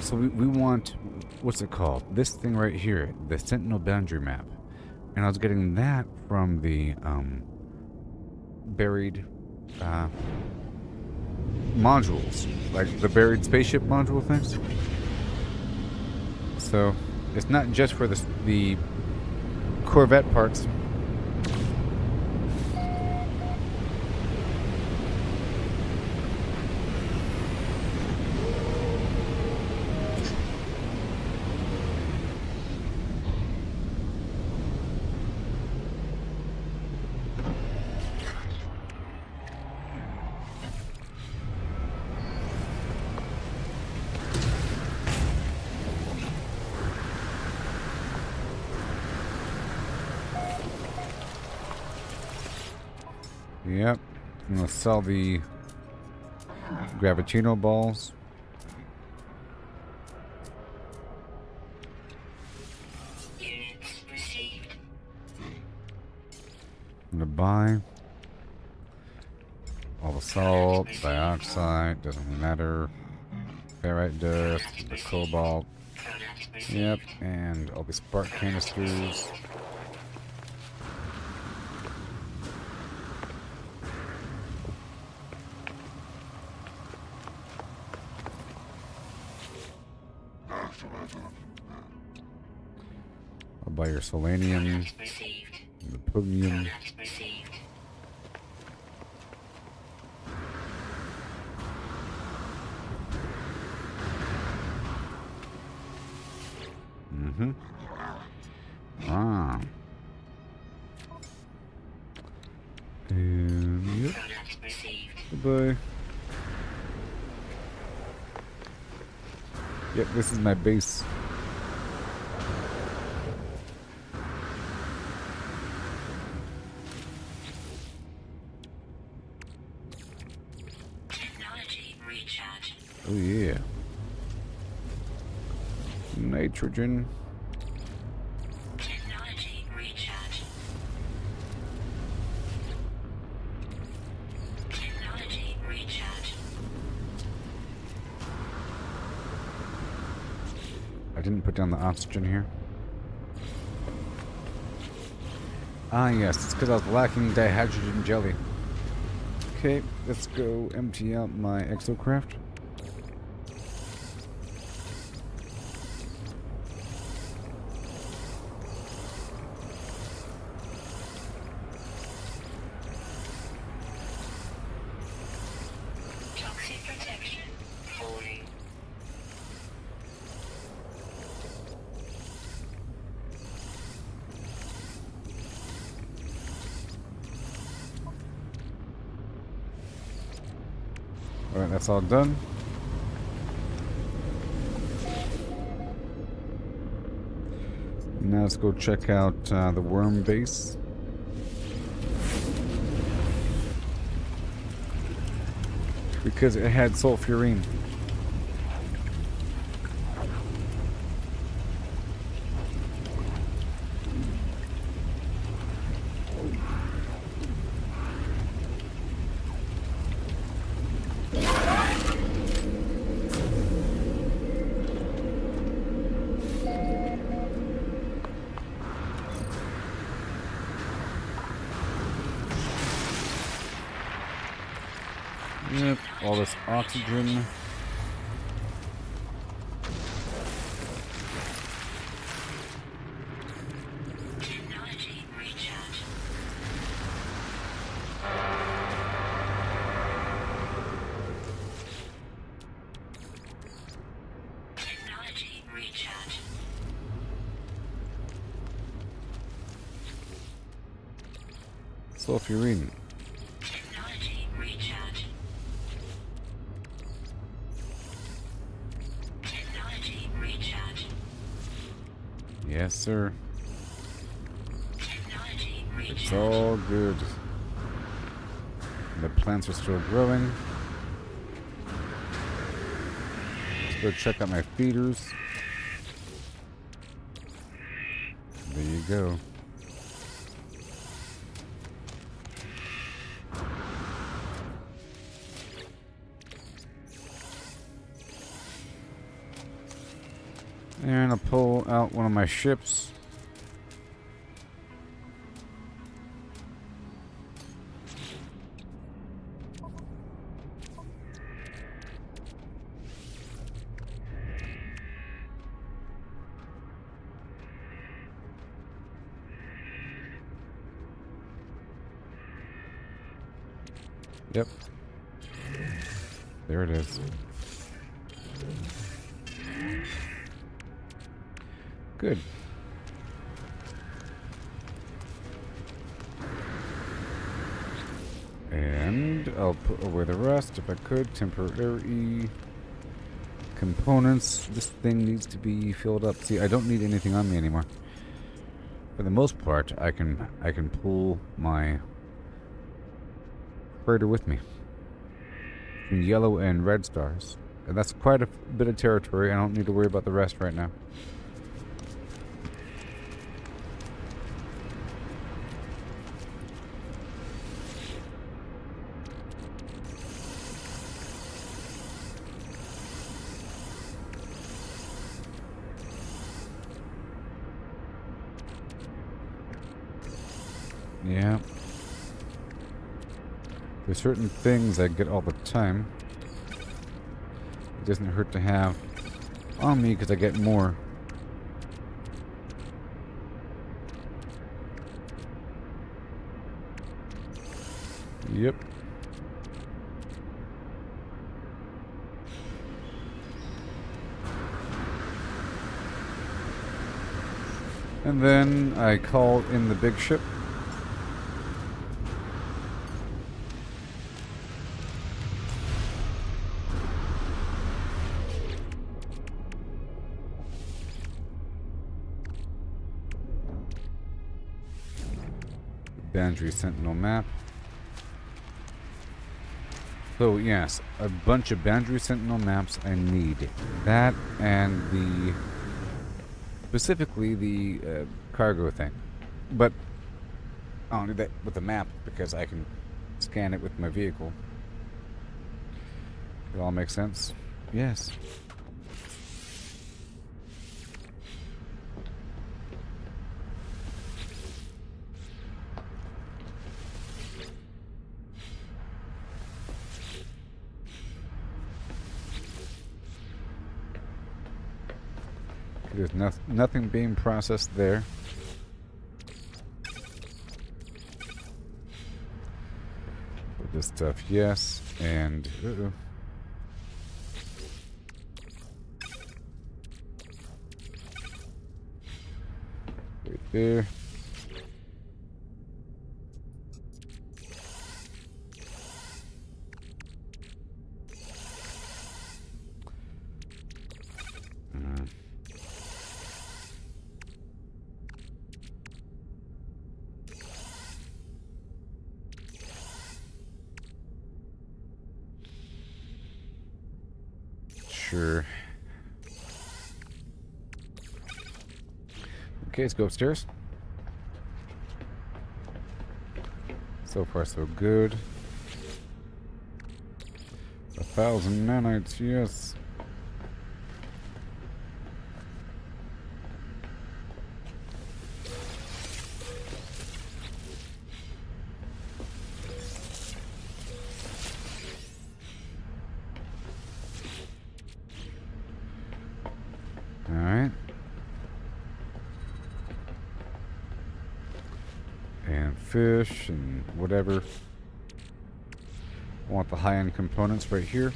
So we want... What's it called? This thing right here. The Sentinel boundary map. And I was getting that from the buried modules. Like the buried spaceship module things. So it's not just for the Corvette parts. Yep. I'm gonna sell the Gravitino balls. Units received. I'm gonna buy all the salt, dioxide, doesn't matter. Ferrite dust, the cobalt. Product received. Yep, and all the spark canisters. I'll buy your selenium, Product received. the pugnium. Product received. Mm-hmm. Ah. And yep. Product received. Goodbye. Yep, this is my base. Technology recharge. Oh yeah. Nitrogen. Technology recharge. Technology recharge. I didn't put down the oxygen here. Ah yes, it's because I was lacking dihydrogen jelly. Okay, let's go empty out my exocraft. Toxic protection. Falling. Alright, that's all done. Now let's go check out the worm base. Because it had sulfurine. Yep, all this oxygen. Technology recharge. Technology recharge. Sulfurine. Technology recharge. Yes, sir. Technology It's recharge. all good. The plants are still growing. Let's go check out my feeders. There you go. And I'll pull out one of my ships. Yep. There it is. Good. And I'll put away the rest if I could. Temporary components. This thing needs to be filled up. See, I don't need anything on me anymore. For the most part, I can pull my freighter with me. In yellow and red stars. And that's quite a bit of territory. I don't need to worry about the rest right now. Yeah. There's certain things I get all the time. It doesn't hurt to have on me because I get more. Yep. And then I call in the big ship. Boundary Sentinel map. So yes, a bunch of Boundary Sentinel maps I need. That and the... specifically the cargo thing. But I don't need that with the map because I can scan it with my vehicle. It all makes sense? Yes. There's nothing being processed there. Put this stuff, yes, and right there. Sure. Okay, let's go upstairs. So far, so good. 1,000 nanites, yes. Alright. And fish and whatever. I want the high-end components right here.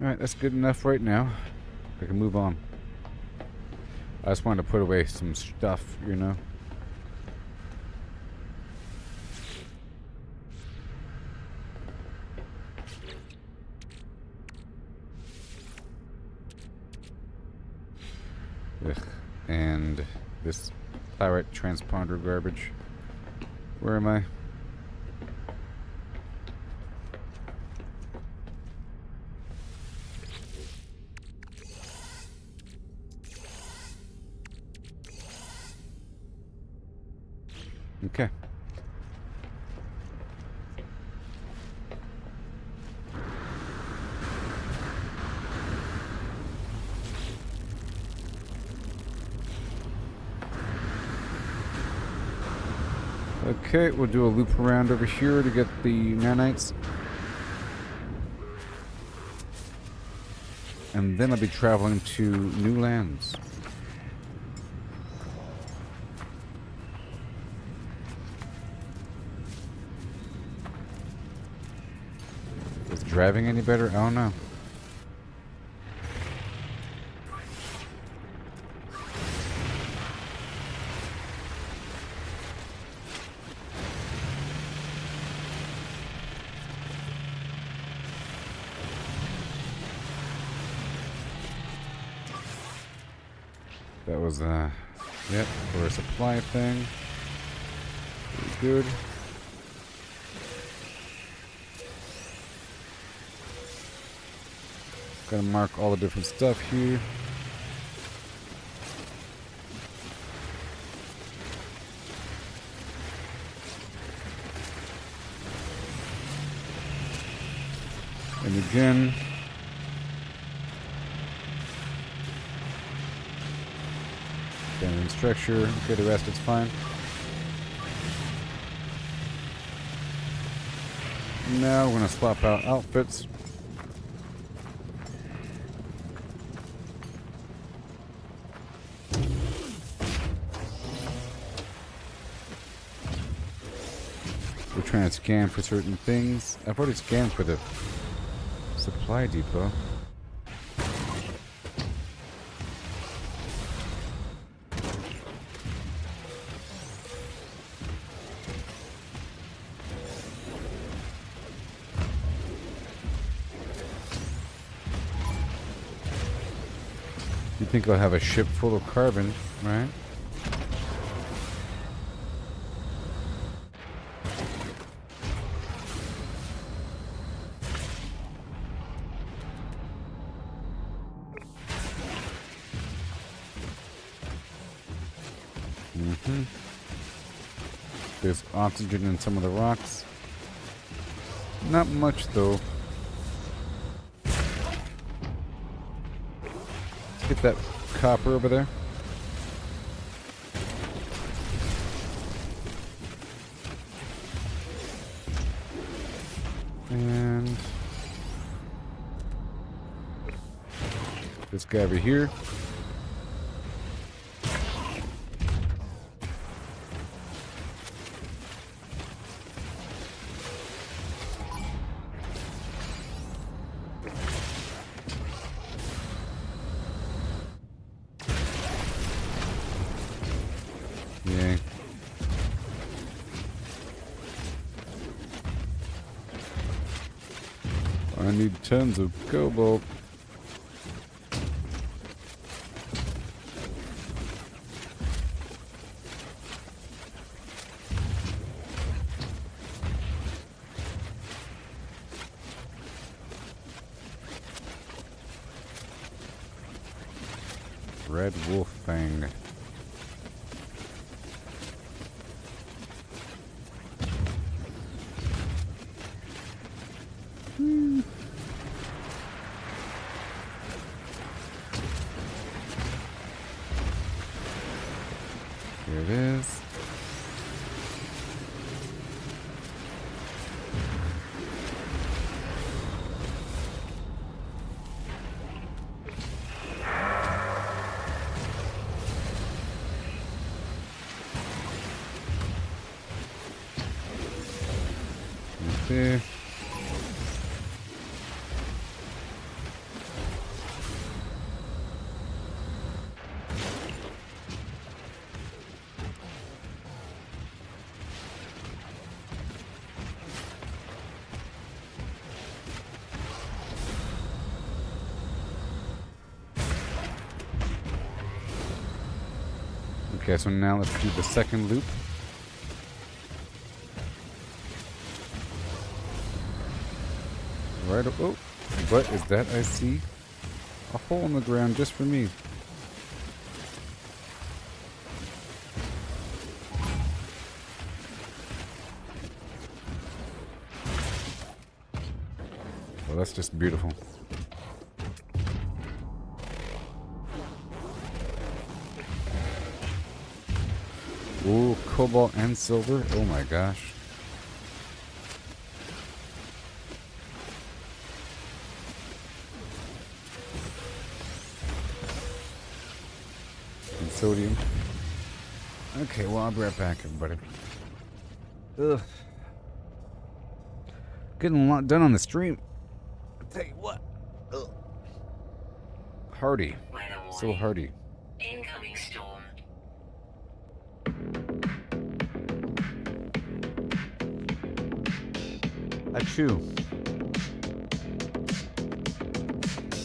Alright, that's good enough right now. I can move on. I just wanted to put away some stuff, you know. Ugh. And this pirate transponder garbage. Where am I? Okay. Okay, we'll do a loop around over here to get the nanites. And then I'll be traveling to new lands. Is driving any better? I don't know. That was, yep, for a supply thing. Pretty good. Gotta mark all the different stuff here. And again, abandoned structure. Okay, the rest is fine. Now we're gonna swap out outfits. We're trying to scan for certain things. I've already scanned for the supply depot. You think I'll have a ship full of carbon, right? There's oxygen in some of the rocks. Not much though. Let's get that copper over there. And this guy over here. Yay. I need tons of cobalt. Red wolf fang. Here it is. Right there. Okay, so now let's do the second loop. Right. Oh, what is that? I see a hole in the ground just for me. Well, that's just beautiful. Ooh, cobalt and silver. Oh my gosh. And sodium. Okay, well, I'll be right back, everybody. Ugh. Getting a lot done on the stream. I'll tell you what. Ugh. Hardy. So hardy. Incoming storm. Achoo.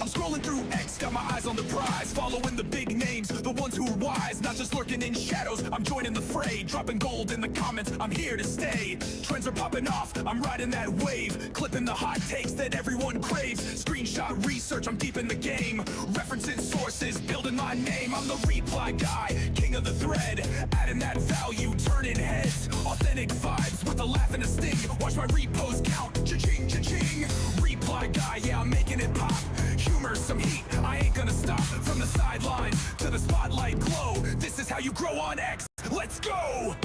I'm scrolling through X, got my eyes on the prize, following the big names, the ones who are wise, not just lurking in shadows. I'm joining the fray, dropping gold in the comments. I'm here to stay. Trends are popping off, I'm riding that wave, clipping the hot takes that everyone craves. Screenshot research, I'm deep in the game, referencing sources, building my name. I'm the reply guy, king of the thread, adding that value, turning heads. Authentic vibes with a laugh and a sting. Watch my repost count, cha-ching, cha-ching. Reply guy, yeah, I'm making it pop. Humor, some heat, I ain't gonna stop. From the sideline to the spotlight glow, this is how you grow on X. Let's go!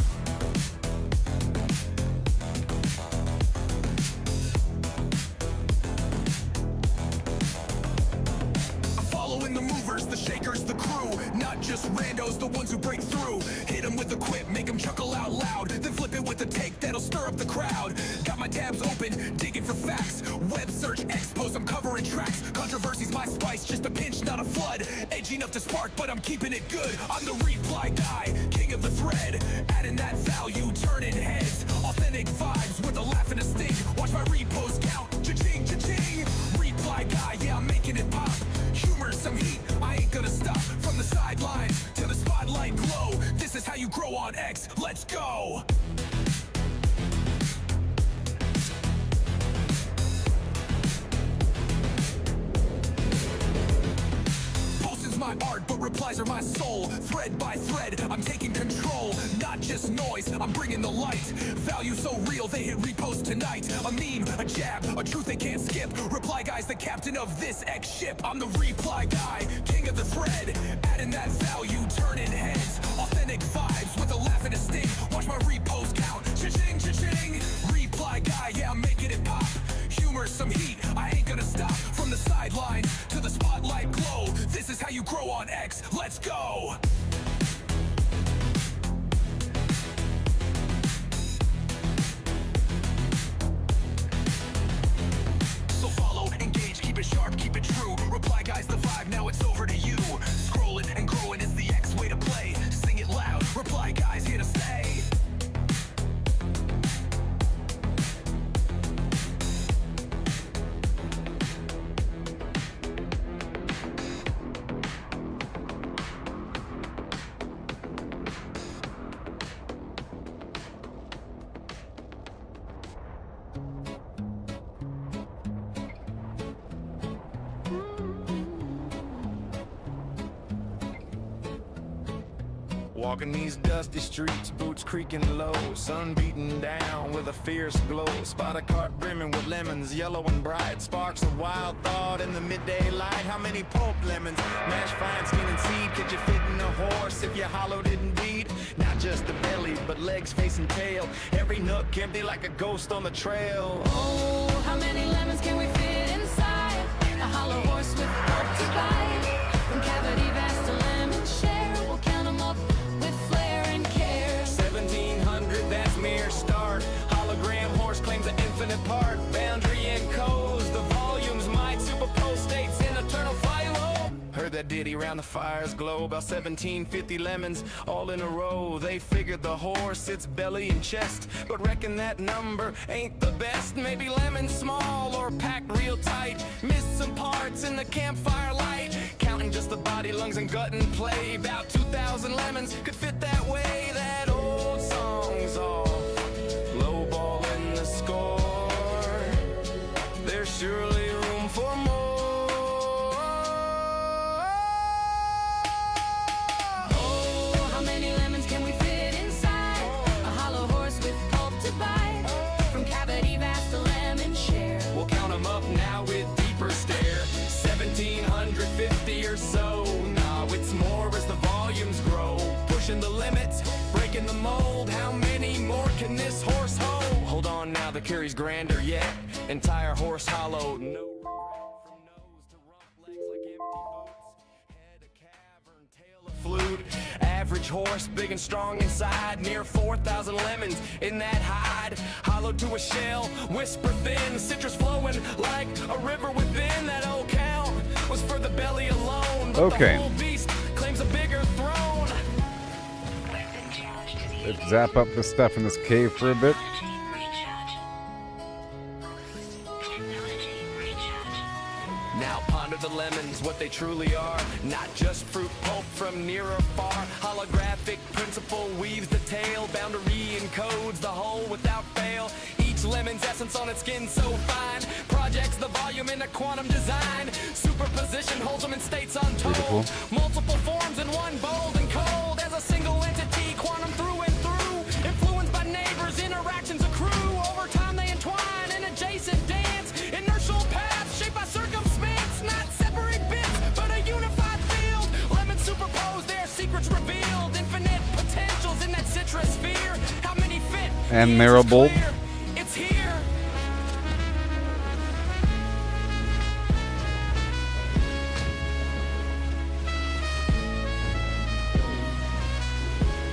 Following the movers, the shakers, the crew, not just randos, the ones who break through. Hit them with a quip, make them chuckle out loud, then flip it with a take that'll stir up the crowd. Got my tabs open, digging for facts, web search, expos, I'm covering tracks. Controversy's my spice, just a pinch, not a flood. Edgy enough to spark, but I'm keeping it good. I'm the reply guy, king of the thread, adding that value, turning heads. Authentic vibes with a laugh and a sting. Watch my repost count, cha-ching, cha-ching. Reply guy, yeah, I'm making it pop. Humor, some heat, I ain't gonna stop. From the sidelines to the spotlight glow, this is how you grow on X. Let's go! Posting's my art, but replies are my soul. Thread by thread, I'm taking control. Not just noise, I'm bringing the light. Value so real, they hit repost tonight. A meme, a jab, a truth they can't skip. Reply guy's the captain of this X ship. I'm the reply guy, king of the thread, adding that value, turning heads. Authentic vibes with a laugh and a sting. Watch my repost count, cha-ching, cha-ching. Reply guy, yeah, I'm making it pop. Humor, some heat, I ain't gonna stop. From the sidelines to the spotlight glow, this is how you grow on X. Let's go! So follow, engage, keep it sharp, keep it true. Reply guys the vibe, now it's over to you. Scrolling and growing is the X way to play. Sing it loud, reply guys here to stay. Walking these dusty streets, boots creaking low, sun beating down with a fierce glow. Spot a cart brimming with lemons, yellow and bright. Sparks of wild thought in the midday light. How many pulp lemons, mashed fine skin and seed, could you fit in a horse if you hollowed it and beat? Not just the belly, but legs, face and tail. Every nook empty like a ghost on the trail. Oh, how many lemons can we fit inside a hollow horse with hope to bite? From cavity vast to lemon share, we'll count them up with flair and care. 1700, that's mere start. Hologram horse claims an infinite part. Boundary and codes, the volumes might superpose states in eternal philo. Heard that ditty round the fire's glow. About 1750 lemons all in a row. They figured the horse, its belly and chest, but reckon that number ain't the best. Maybe lemons small or packed real tight. Missed some parts in the campfire light. Counting just the body, lungs and gut and play. About 2,000 4,000 lemons could fit that way. That old song's off, lowballing the score. There's surely room for more. Oh, how many lemons can we fit inside a hollow horse with pulp to bite? From cavity vast to lemon share. We'll count them up now with deeper stare. 1,750 or so. Nah, it's more as the volumes grow. Pushing the limits, breaking the mold. How many more can this horse hold? Hold on now, the carry's grander yet. Entire horse hollow. No regret from nose to rump, legs like empty boots. Head a cavern, tail a flute. Average horse, big and strong inside. Near 4,000 lemons in that hide. Hollow to a shell, whisper thin. Citrus flowing like a river within. That old count was for the belly alone. But Okay. the whole beast claims a bigger throne. Weapon charge to the Let's zap up the stuff in this cave for a bit. recharge. Technology recharge. Now ponder the lemons, what they truly are. Not just fruit pulp from near or far. Holographic principle weaves the tale. Boundary encodes the whole without fail. Each lemon's essence on its skin so fine. Projects the volume in a quantum design. Superposition holds them in states untold. Beautiful. Multiple forms in one, bold and cold. As a single entity, quantum through and through. Influenced by neighbors, interactions accrue. Over time they entwine in adjacent dance. Inertial paths shaped by circumstance. Not separate bits, but a unified field. Lemons superposed, their secrets revealed. Infinite potentials in that citrus sphere. How many fit? And The marrow answer's bulb. clear. It's here.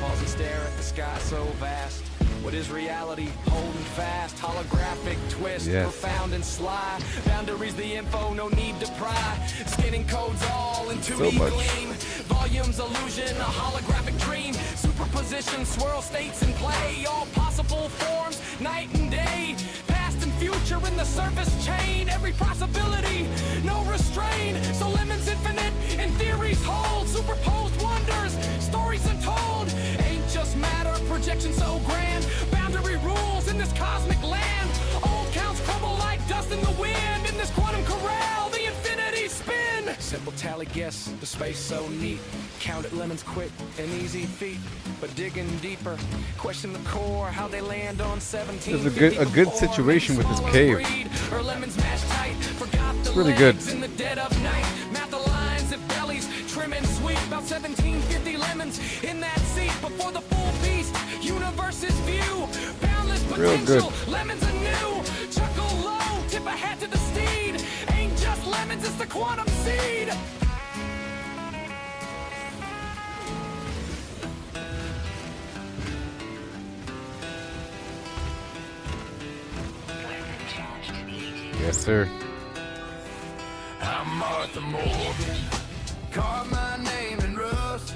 Pause and stare at the sky so vast. What is reality? Holding fast. Holographic twist, Yes. profound and sly. Boundaries, the info, no need to pry. Skinning codes all into So much. gleam. Volumes, illusion, a holographic dream. Superposition, swirl states in play. All possible forms, night and day. Past and future in the surface chain. Every possibility, no restraint. So lemons infinite and theories hold. Superposed wonders, stories untold. Ain't just matter, projection so grand. Boundary rules in this cosmic land. Old counts crumble like dust in the wind. In this quantum corral, the infinity spin. Simple tally guess, the space so neat. Counted lemons quick, an easy feat. But digging deeper, question the core, how they land on 17. There's a good situation with this cave. Or lemons mashed tight, forgot the really good. legs in the dead of night. Map the lines of bellies, trim and sweet. About 1750 lemons in that seat before the full beast. Universe's view, boundless Real potential. good. Lemons anew, chuckle low, tip a hat to the steed. Ain't just lemons, it's the quantum seed. Weapon charge to the Yes, sir. I'm Martha Morgan. Carve my name in rust.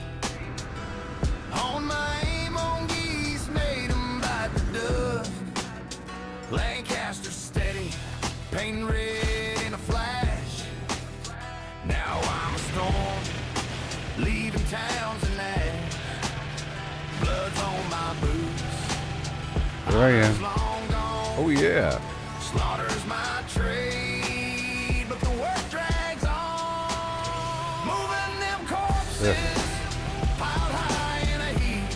On my aim on geese, made 'em bite the dust. Lancaster steady, painting red in a flash. Now I'm a storm, leaving towns and ash. Blood's on my boots. There I am. Long gone. Oh, yeah. Slaughter's my trade, but the work drags on. Moving them corpses, piled high in a heap.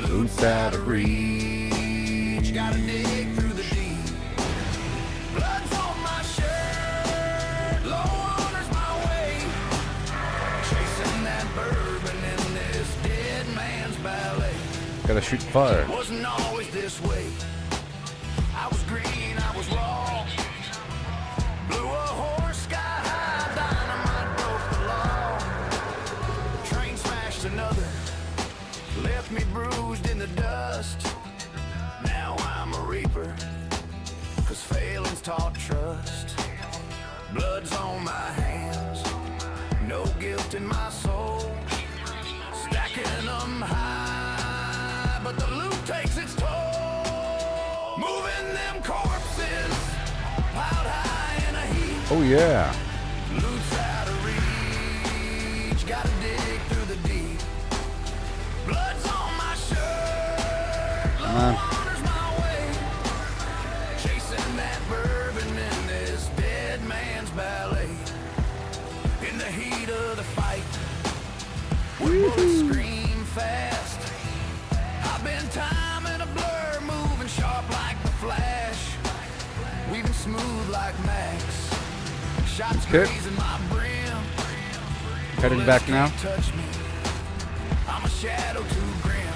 Loot's out of reach, gotta dig through the deep. Blood's on my shirt, low honor's my way. Chasing that bourbon in this dead man's ballet. Gotta shoot fire. Wasn't always this way. I was green, I was raw. Blew a horse sky high, dynamite broke the law. Train smashed another, left me bruised in the dust. Now I'm a reaper, 'cause failing's taught trust. Blood's on my hands, no guilt in my soul. Stacking them high, but the loot takes its toll. Moving them corpses, piled high in a heap. Oh, yeah. Loot's out of reach, gotta dig through the deep. on. honors my way. Chasing that bourbon in this dead man's ballet. In the heat of the fight, where bullets scream fast. I've been timing a blur, moving sharp like the Flash, weaving smooth like Max. Shots Okay. grazing my brim. Heading back now. Bullets can't touch me. I'm a shadow too grim.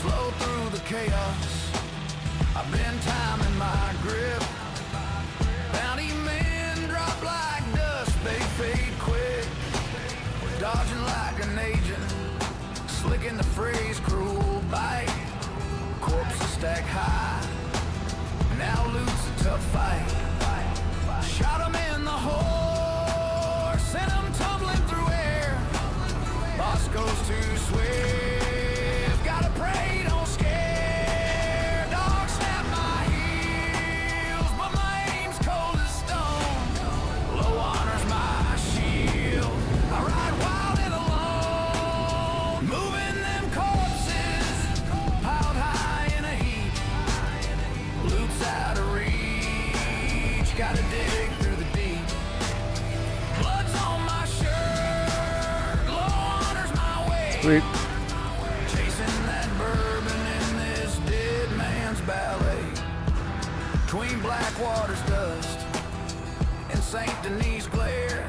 Slow through the chaos. I've been timing my grip. Bounty men drop like dust, they fade quick. Dodging like an agent, slicking the phrase cruel bite. Corpses stack high, now loot's a tough fight. Shot 'em in the horse, sent 'em tumbling through air. Boss goes too swift, gotta pray, don't scare. Dog snap my heels, but my aim's cold as stone. Low honors my shield, I ride wild and alone. Moving them corpses, piled high in a heap. Loot's out of reach, gotta dig through the deep. Blood's on my shirt, low honors my way. Sweet. Chasing that bourbon in this dead man's ballet. Between Blackwater's dust and St. Denis glare.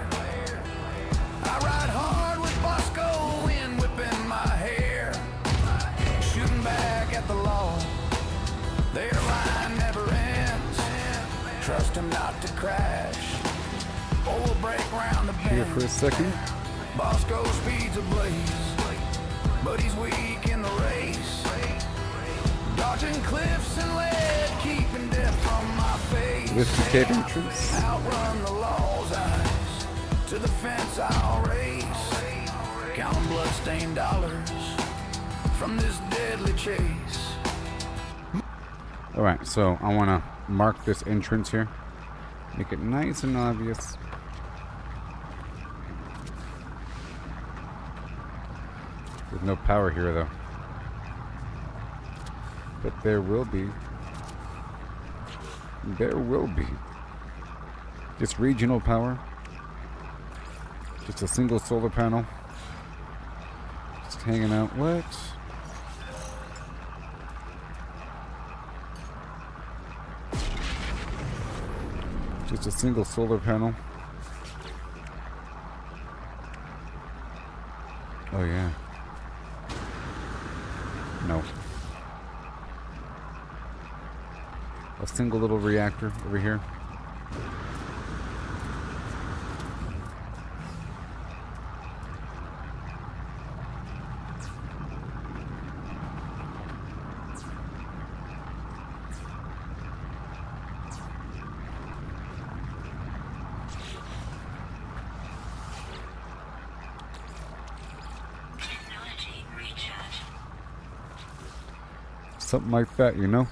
I ride hard with Bosco, wind whipping my hair. Shooting back at the law, their line never ends. Trust him not to crash, or we'll break round the Here bend. for a second. Bosco speeds ablaze, but he's weak in the race. Dodging cliffs and lead, keeping death from my face. Whiskey Cave entrance. Outrun the law's eyes, to the fence I'll race. Counting blood-stained dollars from this deadly chase. Alright, so I want to mark this entrance here. Make it nice and obvious. There's no power here, though. But there will be. There will be. Just regional power. Just a single solar panel. Just hanging out. What? Just a single solar panel. Oh yeah. No. A single little reactor over here. Technology recharge. Something like that, you know?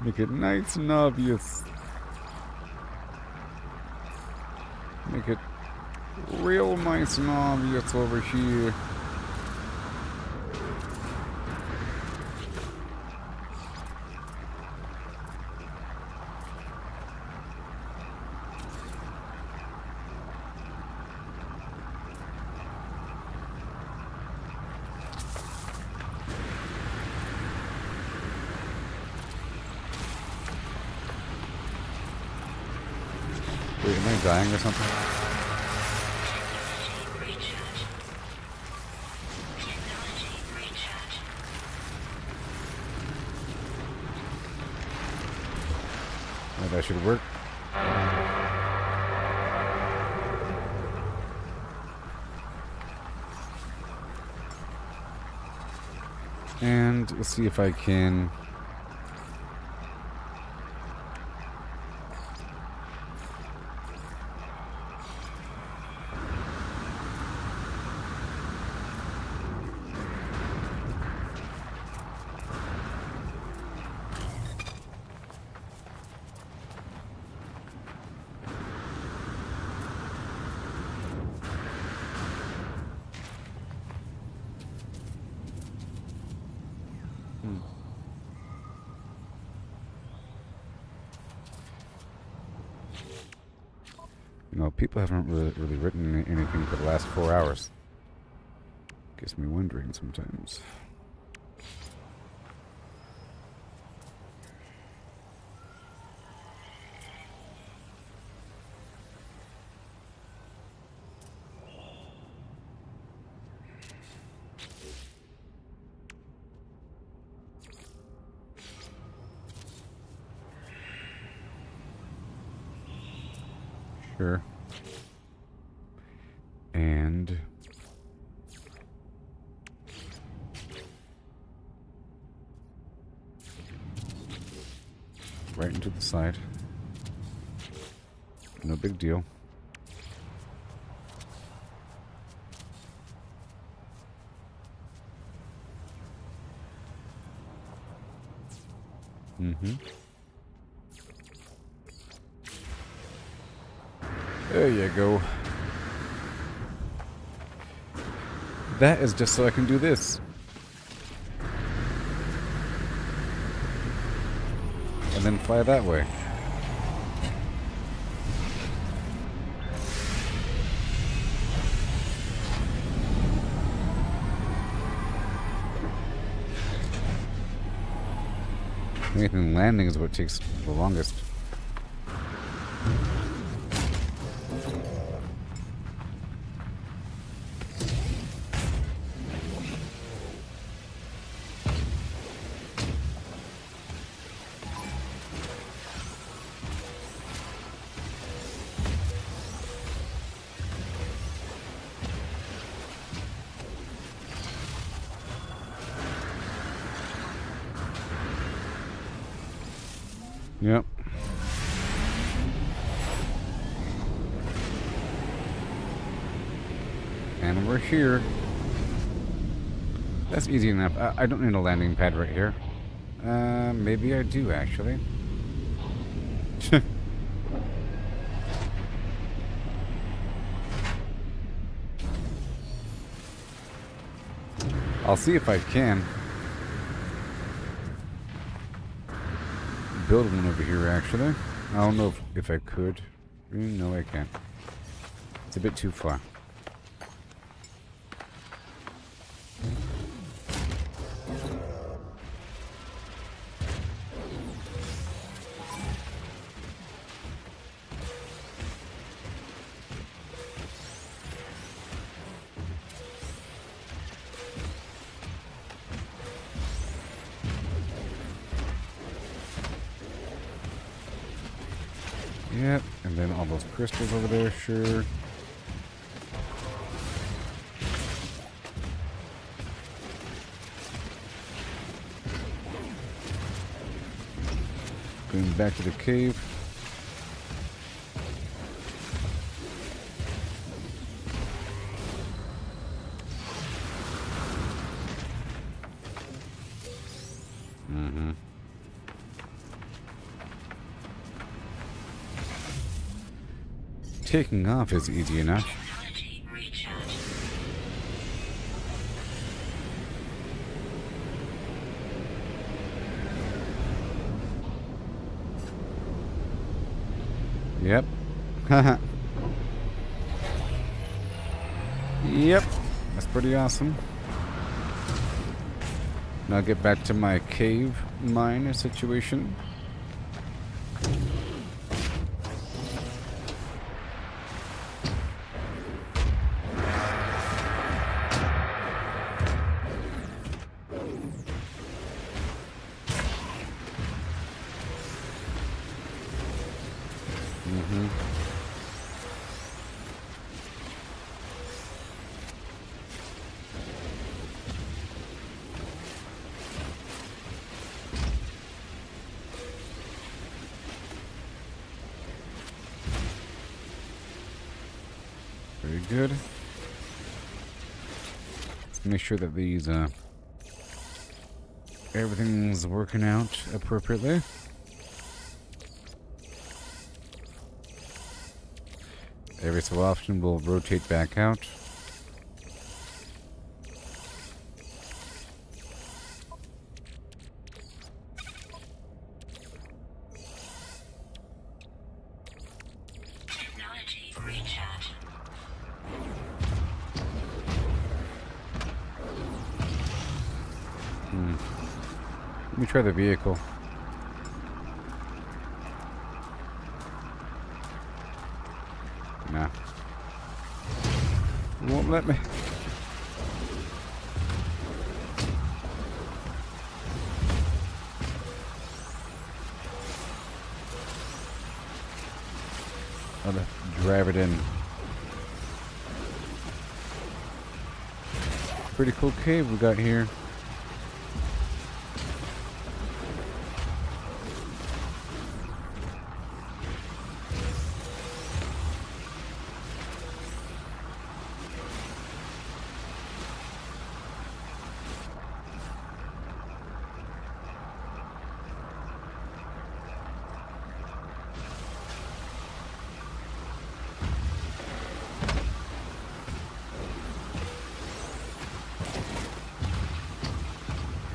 Make it nice and obvious. Make it real nice and obvious over here. Wait, am I dying or something? Recharge. Technology recharge. Oh, that should work. And let's see if I can. You know, people haven't really written anything for the last 4 hours. Gets me wondering sometimes. Sure. And right into the side. No big deal. Mm-hmm. There you go. That is just so I can do this. And then fly that way. Anything landing is what takes the longest. Yep. And we're here. That's easy enough. I don't need a landing pad right here. Maybe I do, actually. I'll see if I can build one over here, actually. I don't know if I could. No, I can't. It's a bit too far. Yep, and then all those crystals over there, sure. Going back to the cave. Mm-hmm. Taking off is easy enough. Technology recharge. Yep. Haha. Yep. That's pretty awesome. Now get back to my cave mine situation. Mm-hmm. Very good. Let's make sure that these everything's working out appropriately. Every so often we'll rotate back out. Technology me try the vehicle. Nah. It won't let me. I'll have to drive it in. Pretty cool cave we got here.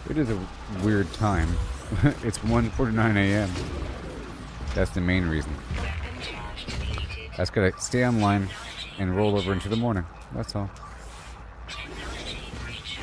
It is a weird time. It's 1:49 a.m. That's the main reason. Weapon charge deleted. I just gotta stay online and roll over into the morning. That's all. Technology recharge.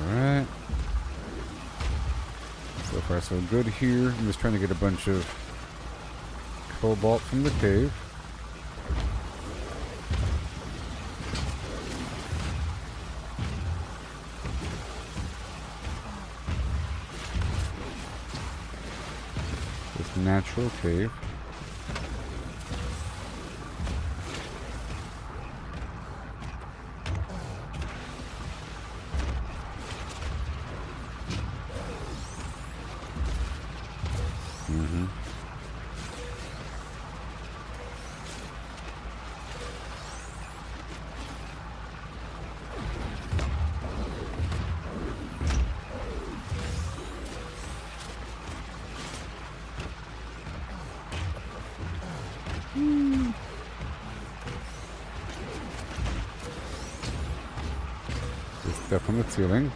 Alright. So far so good here. I'm just trying to get a bunch of cobalt from the cave. This natural cave. There's stuff on the ceiling.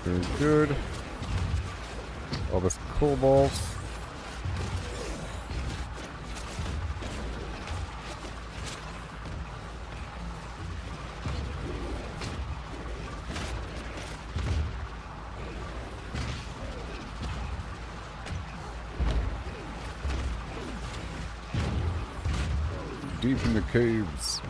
Very good. All this cobalt. Deep in the caves.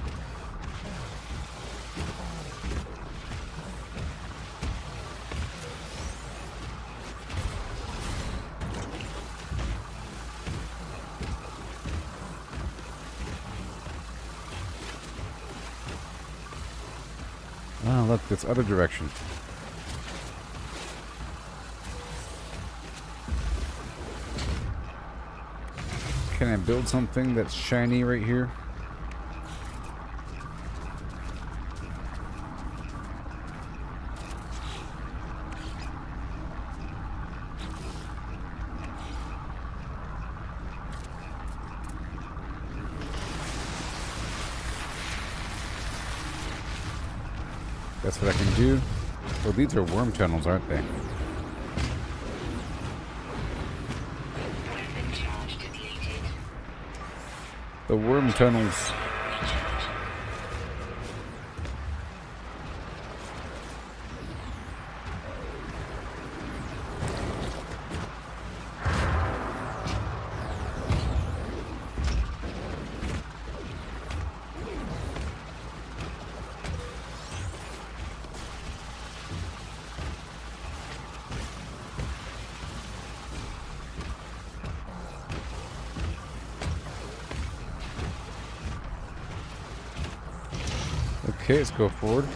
Oh, look, this other direction. Can I build something that's shiny right here? That's what I can do. Well, these are worm tunnels, aren't they? Weapon charge deleted. The worm tunnels. Recharge. Okay, let's go forward.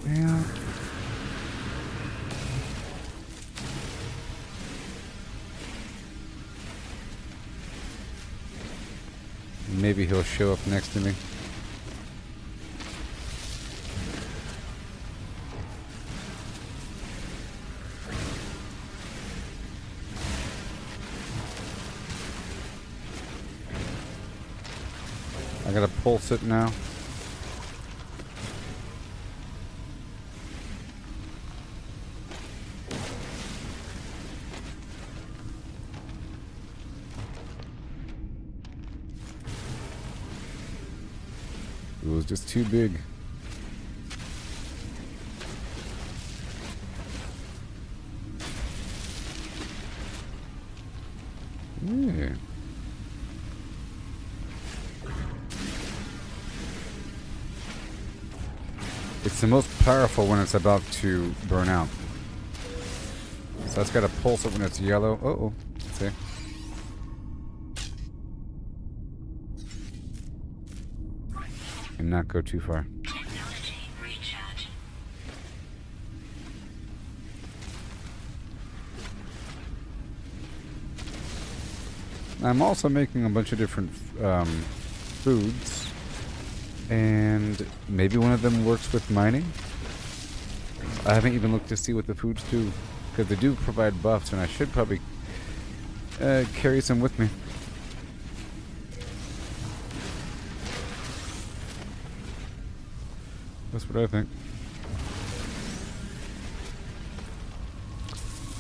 Yeah. maybe he'll show up next to me. I gotta pulse it now. It was just too big. Yeah. It's the most powerful when it's about to burn out. So it's got to pulse it when it's yellow. Uh-oh. See? And not go too far. Technology recharge. I'm also making a bunch of different foods. And maybe one of them works with mining. I haven't even looked to see what the foods do. Because they do provide buffs, and I should probably carry some with me. That's what I think.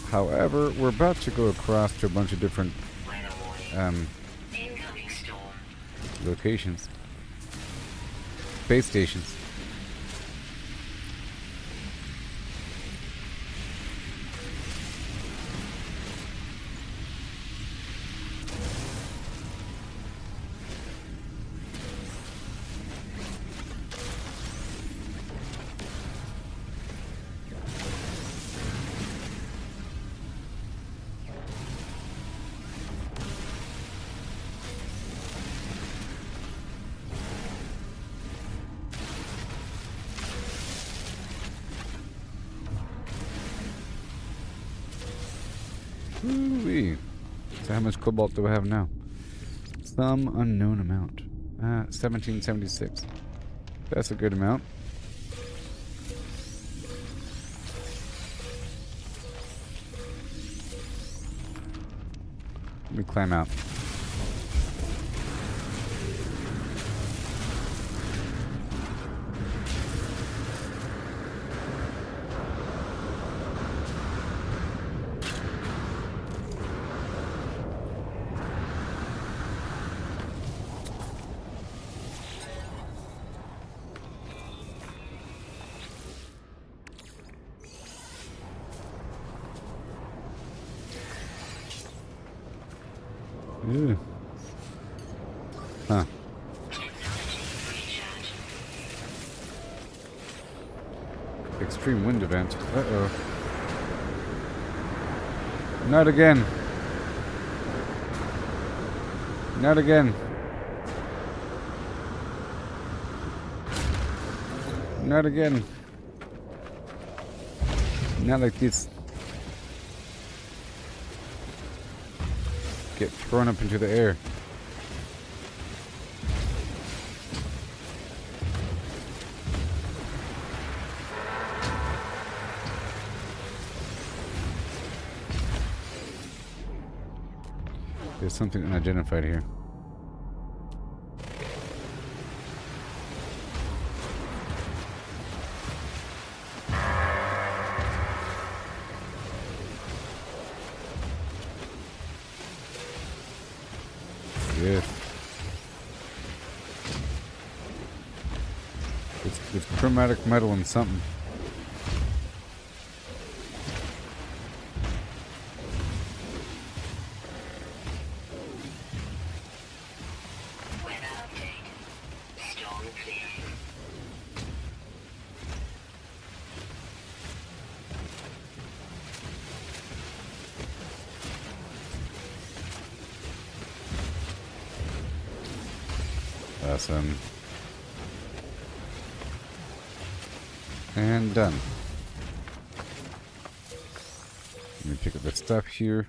However, we're about to go across to a bunch of different Incoming storm. locations. Space stations. Ooh-wee. So how much cobalt do I have now? Some unknown amount. 1776. That's a good amount. Let me climb out. Ew. Huh. Extreme wind event. Uh-oh. Not again. Not again. Not again. Not like this. Get thrown up into the air. There's something unidentified here. Yes. It's chromatic metal and something. Weather update. Storm clearing. Awesome. And done. Let me pick up the stuff here.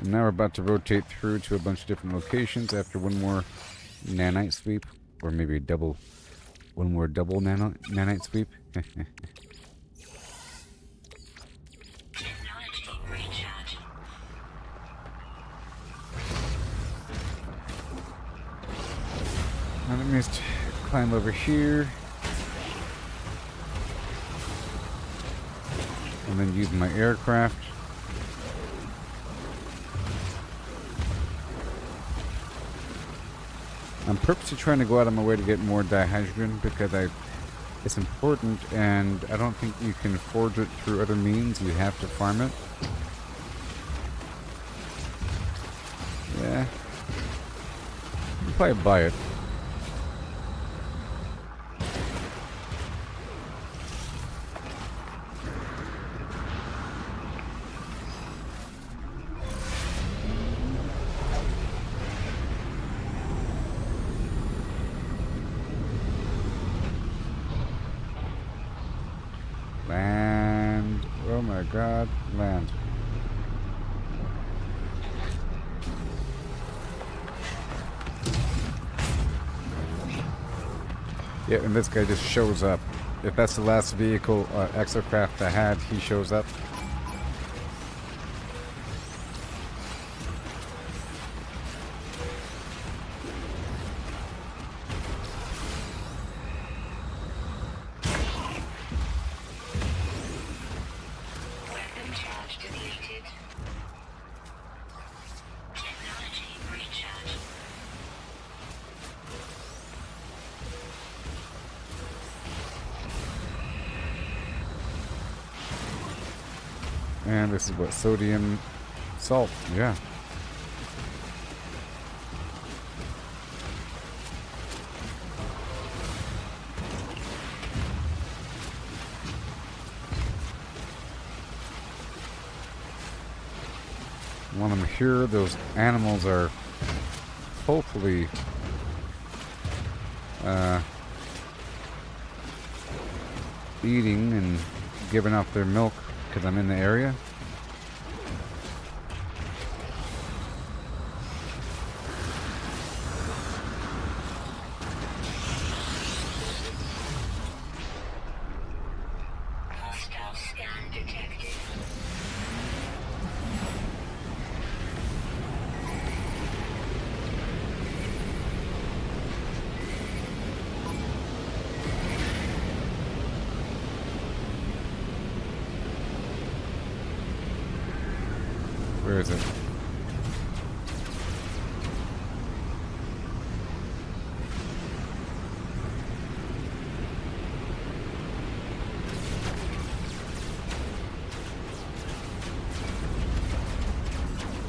And now we're about to rotate through to a bunch of different locations after one more nanite sweep. Or maybe one more double nanite sweep. Technology recharge. Now let me just climb over here. And then use my aircraft. I'm purposely trying to go out of my way to get more dihydrogen because it's important, and I don't think you can forge it through other means. You have to farm it. Yeah. You can probably buy it. Land. Oh my god, land. Yeah, and this guy just shows up. If that's the last vehicle, exocraft I had, he shows up. Weapon charge deleted. Technology recharge. And this is what? Sodium salt. Yeah. When I'm here, those animals are hopefully eating and giving up their milk because I'm in the area. Hostile scan detected. Where is it?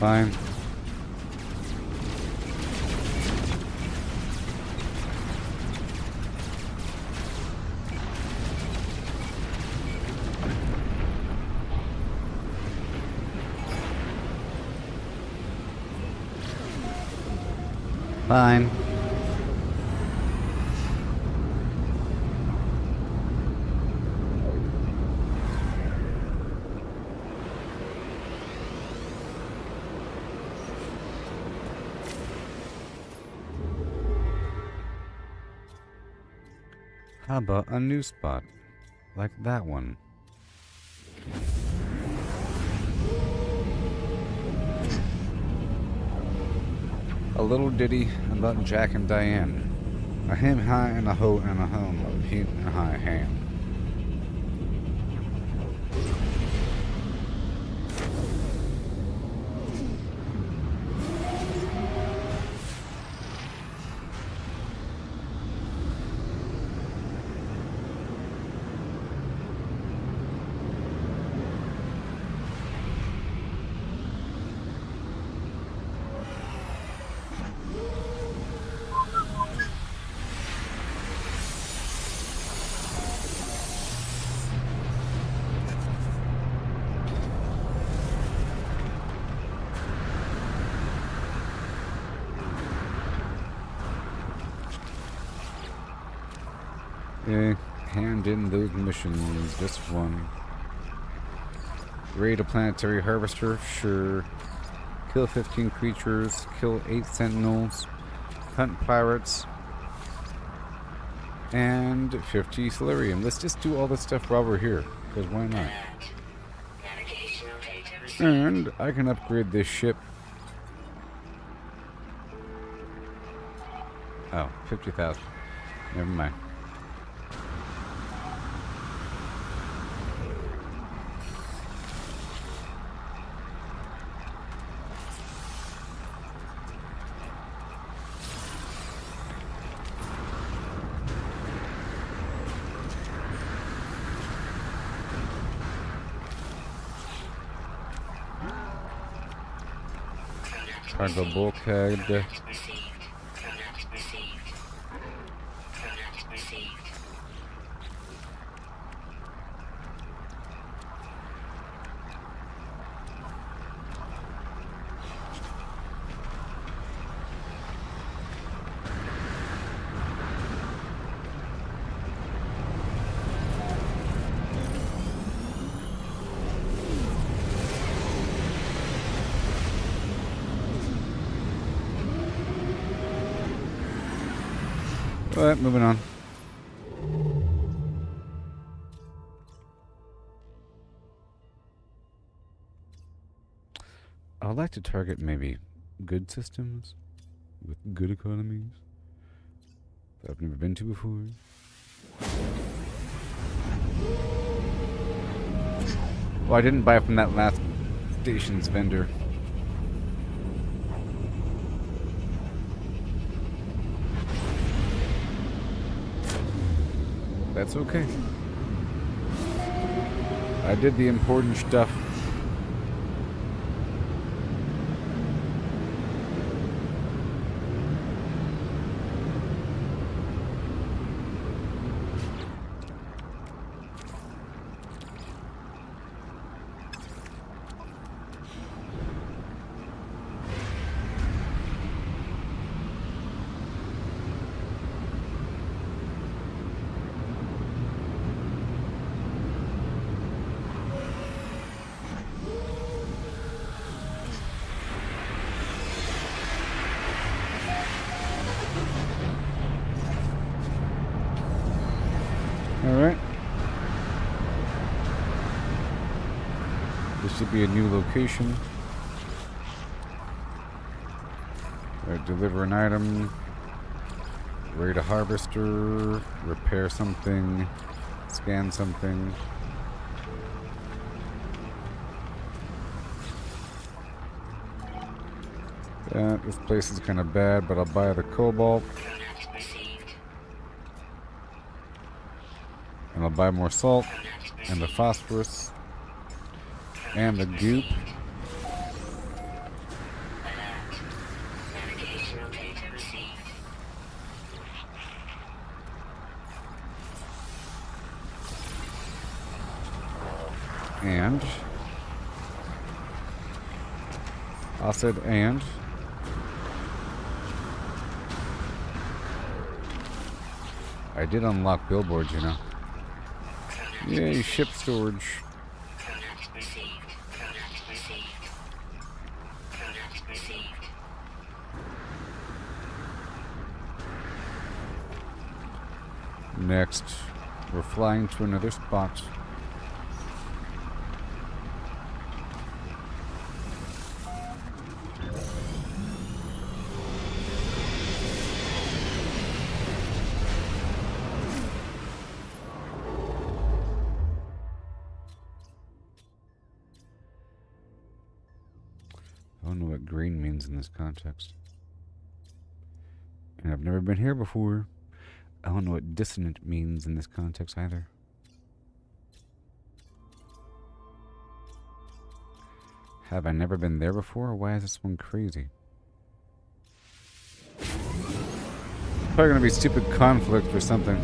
Fine. Fine. How about a new spot? Like that one. A little ditty about Jack and Diane. A him high and a ho and a home of heat and high hand. Yeah, hand in those missions. This one. Raid a planetary harvester? Sure. Kill 15 creatures. Kill 8 sentinels. Hunt pirates. And 50 Solarium. Let's just do all this stuff while we're here. Because why not? Navigational data received. And I can upgrade this ship. Oh, 50,000. Never mind. Cargo bulkhead. Received. Product received. Product received. Alright, moving on. I would like to target maybe good systems with good economies that I've never been to before. Well, I didn't buy from that last station's vendor. That's okay. I did the important stuff. Alright. This should be a new location. Alright, deliver an item. Raid a harvester. Repair something. Scan something. This place is kind of bad, but I'll buy the cobalt. Product received. And I'll buy more salt. And the phosphorus. And the goop. Alert. Navigational data received. And I said and. I did unlock billboards, you know. Yay, ship storage. Product received. Product received. Product received. Next, we're flying to another spot. I don't know what green means in this context. And I've never been here before. I don't know what dissonant means in this context either. Have I never been there before, or why is this one crazy? Probably gonna be stupid conflict or something.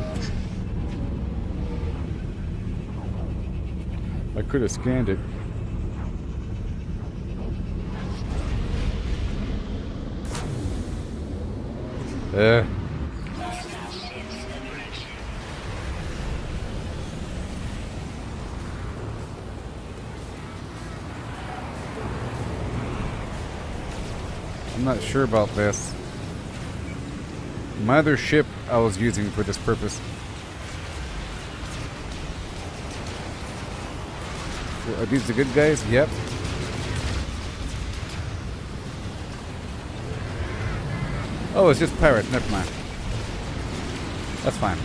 I could have scanned it. not sure about this. My other ship I was using for this purpose. Are these the good guys? Yep. Oh, it's just pirates. Never mind. That's fine.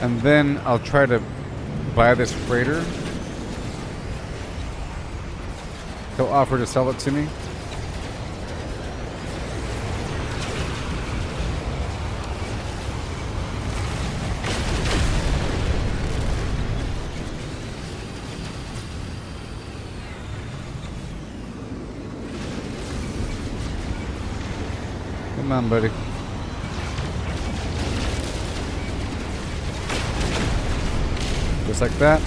And then I'll try to buy this freighter. He'll offer to sell it to me. Come on, buddy. Just like that.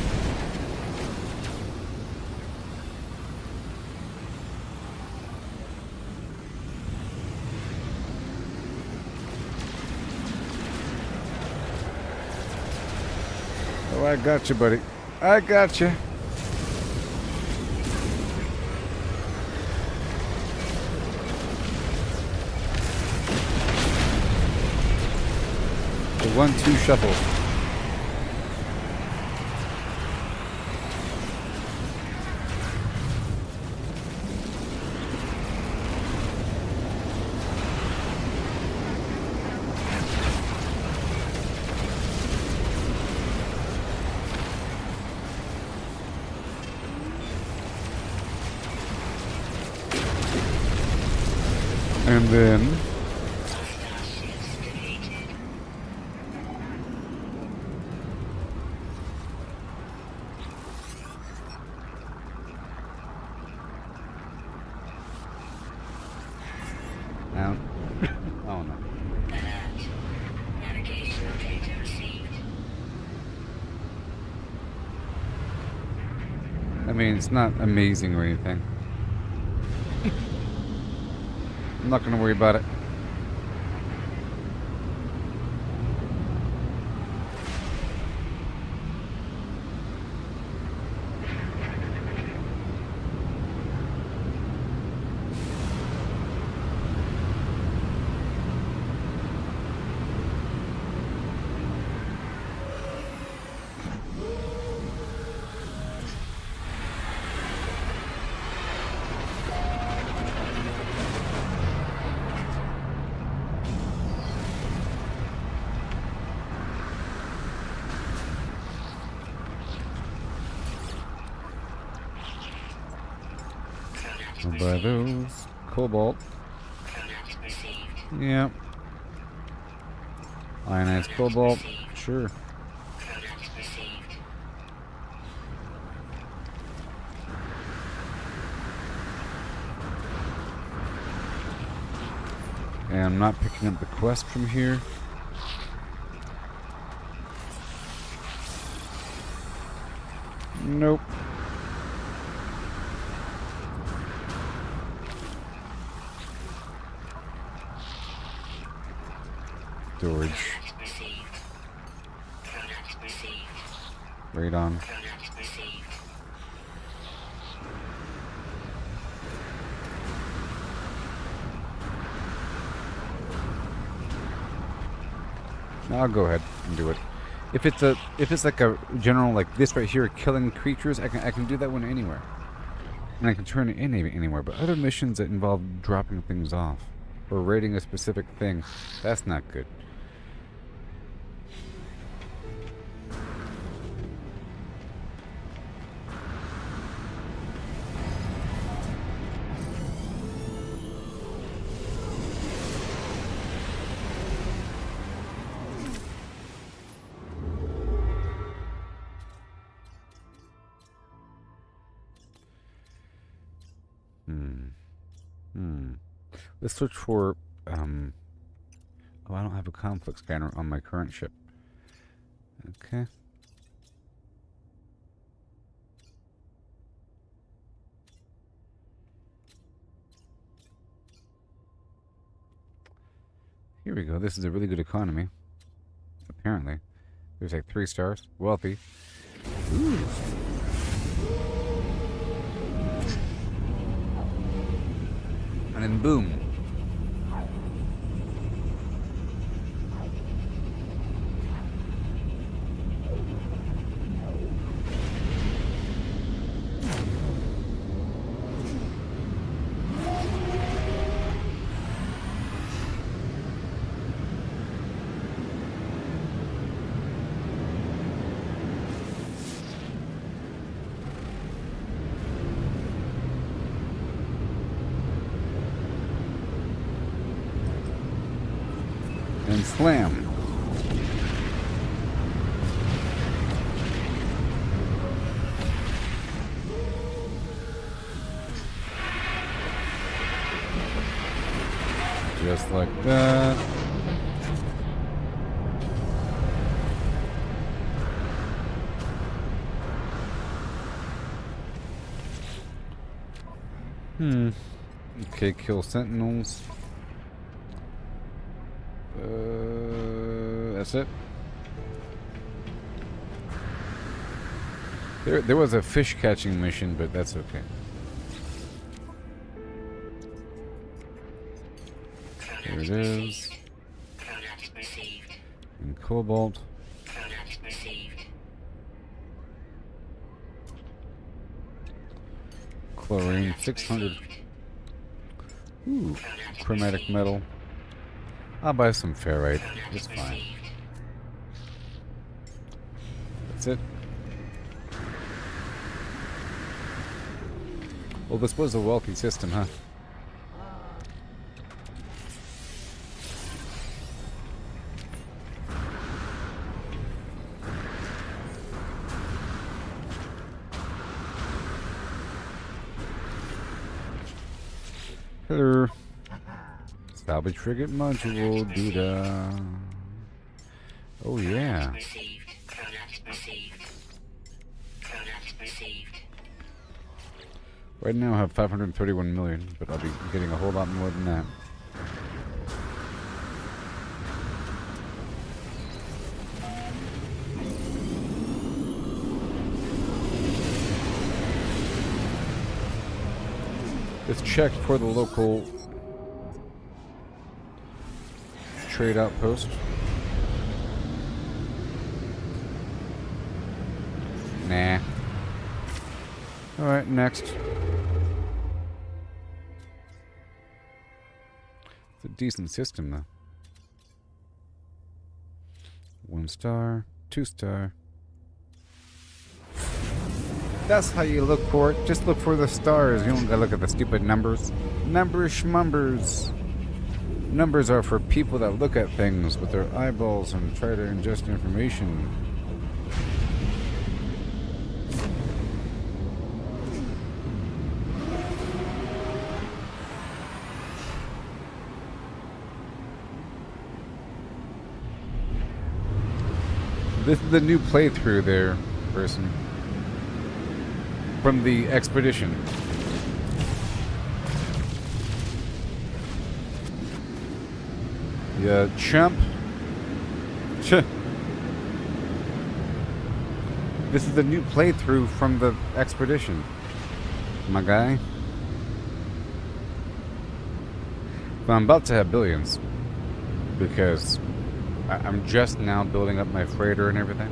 Oh, I got you, buddy. I got you. The 1-2 shuffle. And then out. Oh no. Navigational data received. I mean, it's not amazing or anything. I'm not going to worry about it. I'll buy those. Cobalt. Codex received. Yep. Ionized cobalt. Sure. Codex received. And I'm not picking up the quest from here. Nope. Storage. Codex received. Codex received. Right on. Codex received. I'll go ahead and do it. If it's like a general like this right here, killing creatures, I can do that one anywhere, and I can turn it in anywhere. But other missions that involve dropping things off or raiding a specific thing, that's not good. Let's search for Oh, I don't have a conflict scanner on my current ship. Okay. Here we go. This is a really good economy. Apparently. There's like 3 stars. Wealthy. Ooh. And then boom. And slam. Just like that. Okay, kill sentinels. That's it. There was a fish catching mission, but that's okay. There it is. Product received. And cobalt. Product received. Chlorine 600. Ooh, chromatic metal. I'll buy some ferrite. It's fine. That's it. Well, this was a wealthy system, huh? Hello. Salvage frigate module, doodah. Oh yeah. Received. Product received. Product received. Right now I have 531 million, but I'll be getting a whole lot more than that. Let's check for the local trade outpost. Nah. Alright, next. It's a decent system, though. 1 star, 2 star. That's how you look for it. Just look for the stars. You don't gotta look at the stupid numbers. Numbers schmumbers. Numbers are for people that look at things with their eyeballs and try to ingest information. This is the new playthrough there, person. From the expedition. Yeah, chump. This is the new playthrough from the expedition, my guy. But I'm about to have billions because I'm just now building up my freighter and everything.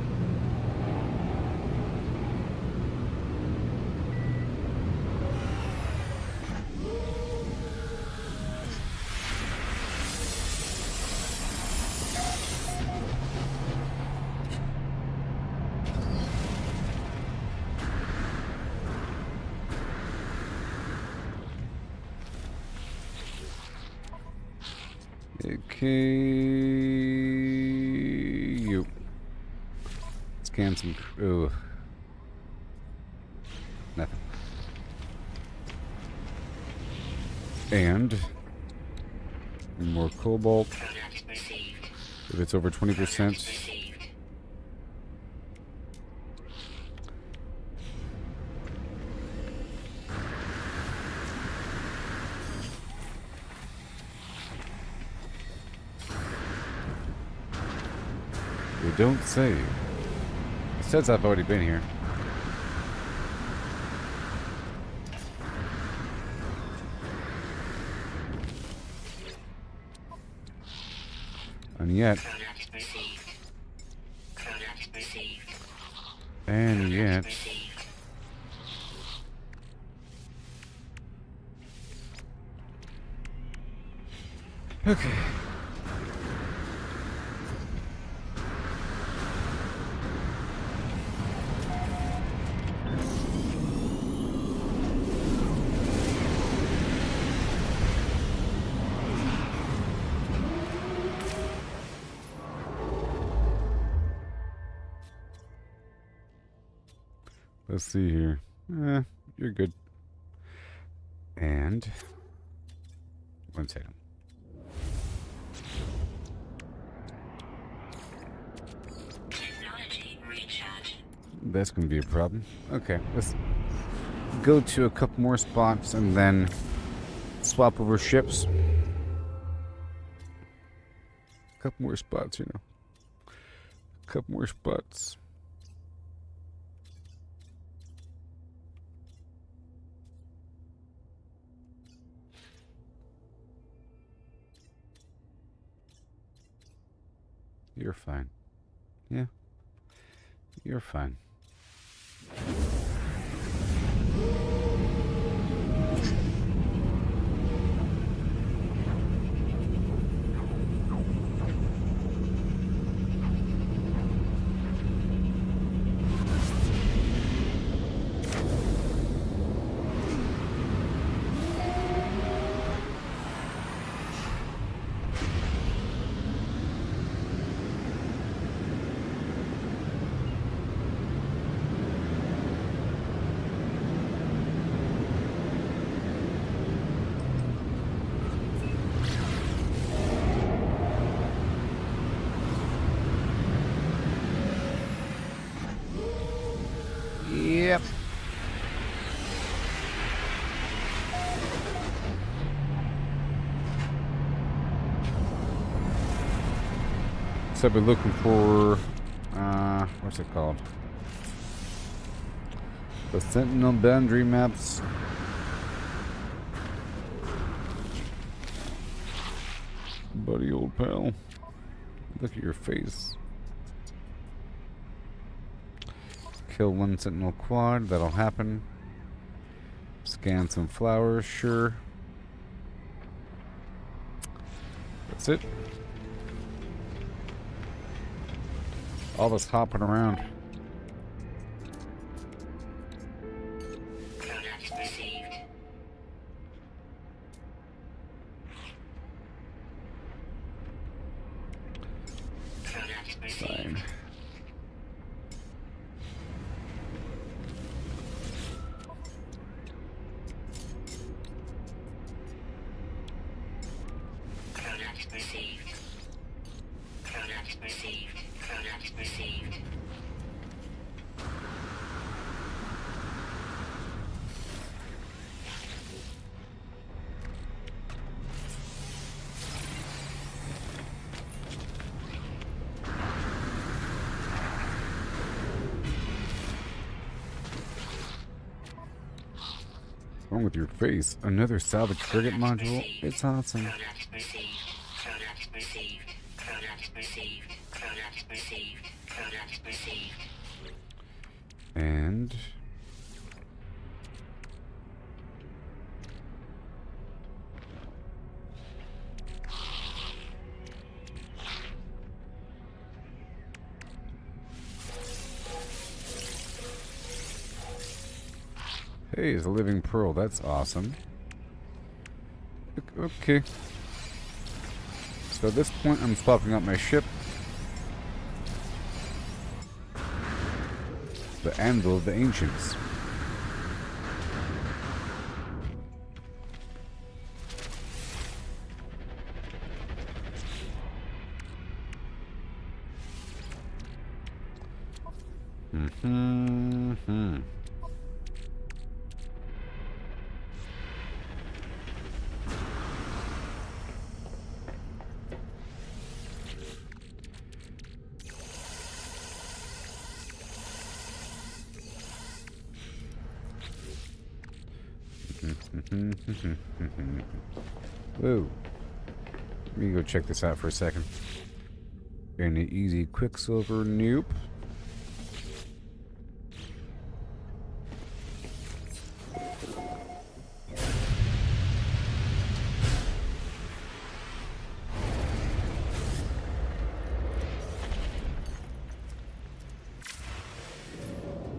Okay, you scan some. Oh, nothing. And more cobalt. Product received. If it's over 20%, Received. we don't save. It says I've already been here. And yet, Product received. Product received. and yet, Received. okay. Let's see here. You're good. And 1 second. Technology recharge. That's going to be a problem. Okay, let's go to a couple more spots and then swap over ships. A couple more spots, you know. A couple more spots. You're fine. Yeah. You're fine. Yep. So I've been looking for, what's it called? The Sentinel boundary maps. Buddy, old pal. Look at your face. Kill one Sentinel quad, that'll happen. Scan some flowers, sure. That's it. All this hopping around. Product received. Product received. Fine. Product received. Product received. Product received. What's wrong with your face? Another salvage frigate module? It's awesome. Product received. Product received. Product received. Product received. Product received. And hey, it's a living pearl. That's awesome. Okay. So at this point, I'm swapping out my ship. The Anvil of the Ancients. Mm-hmm. Whoa. Let me go check this out for a second. Any easy quicksilver? Nope.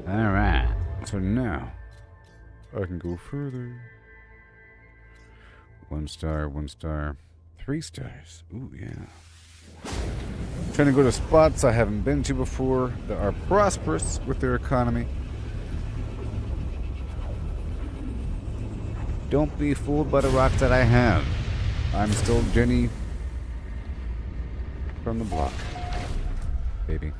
Alright. So now I can go further. 1 star, 1 star, 3 stars. Ooh, yeah. Trying to go to spots I haven't been to before that are prosperous with their economy. Don't be fooled by the rocks that I have. I'm still Jenny from the block, baby.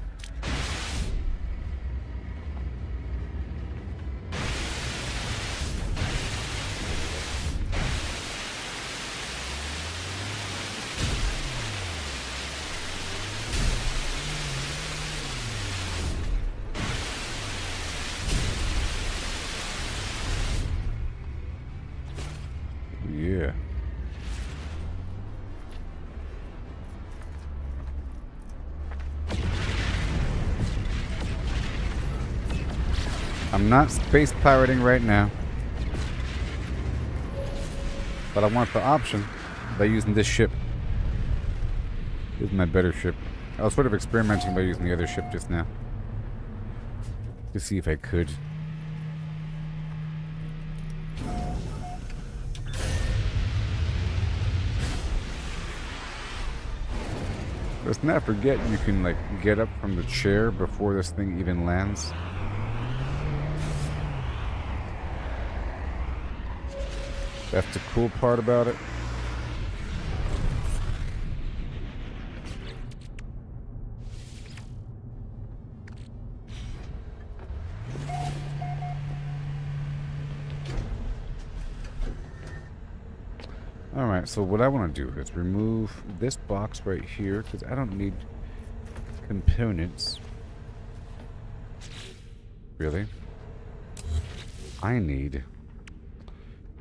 Yeah. I'm not space pirating right now, but I want the option by using this ship. This is my better ship. I was sort of experimenting by using the other ship just now to see if I could. Let's not forget you can like get up from the chair before this thing even lands. That's the cool part about it. Alright, so what I want to do is remove this box right here, because I don't need components. Really? I need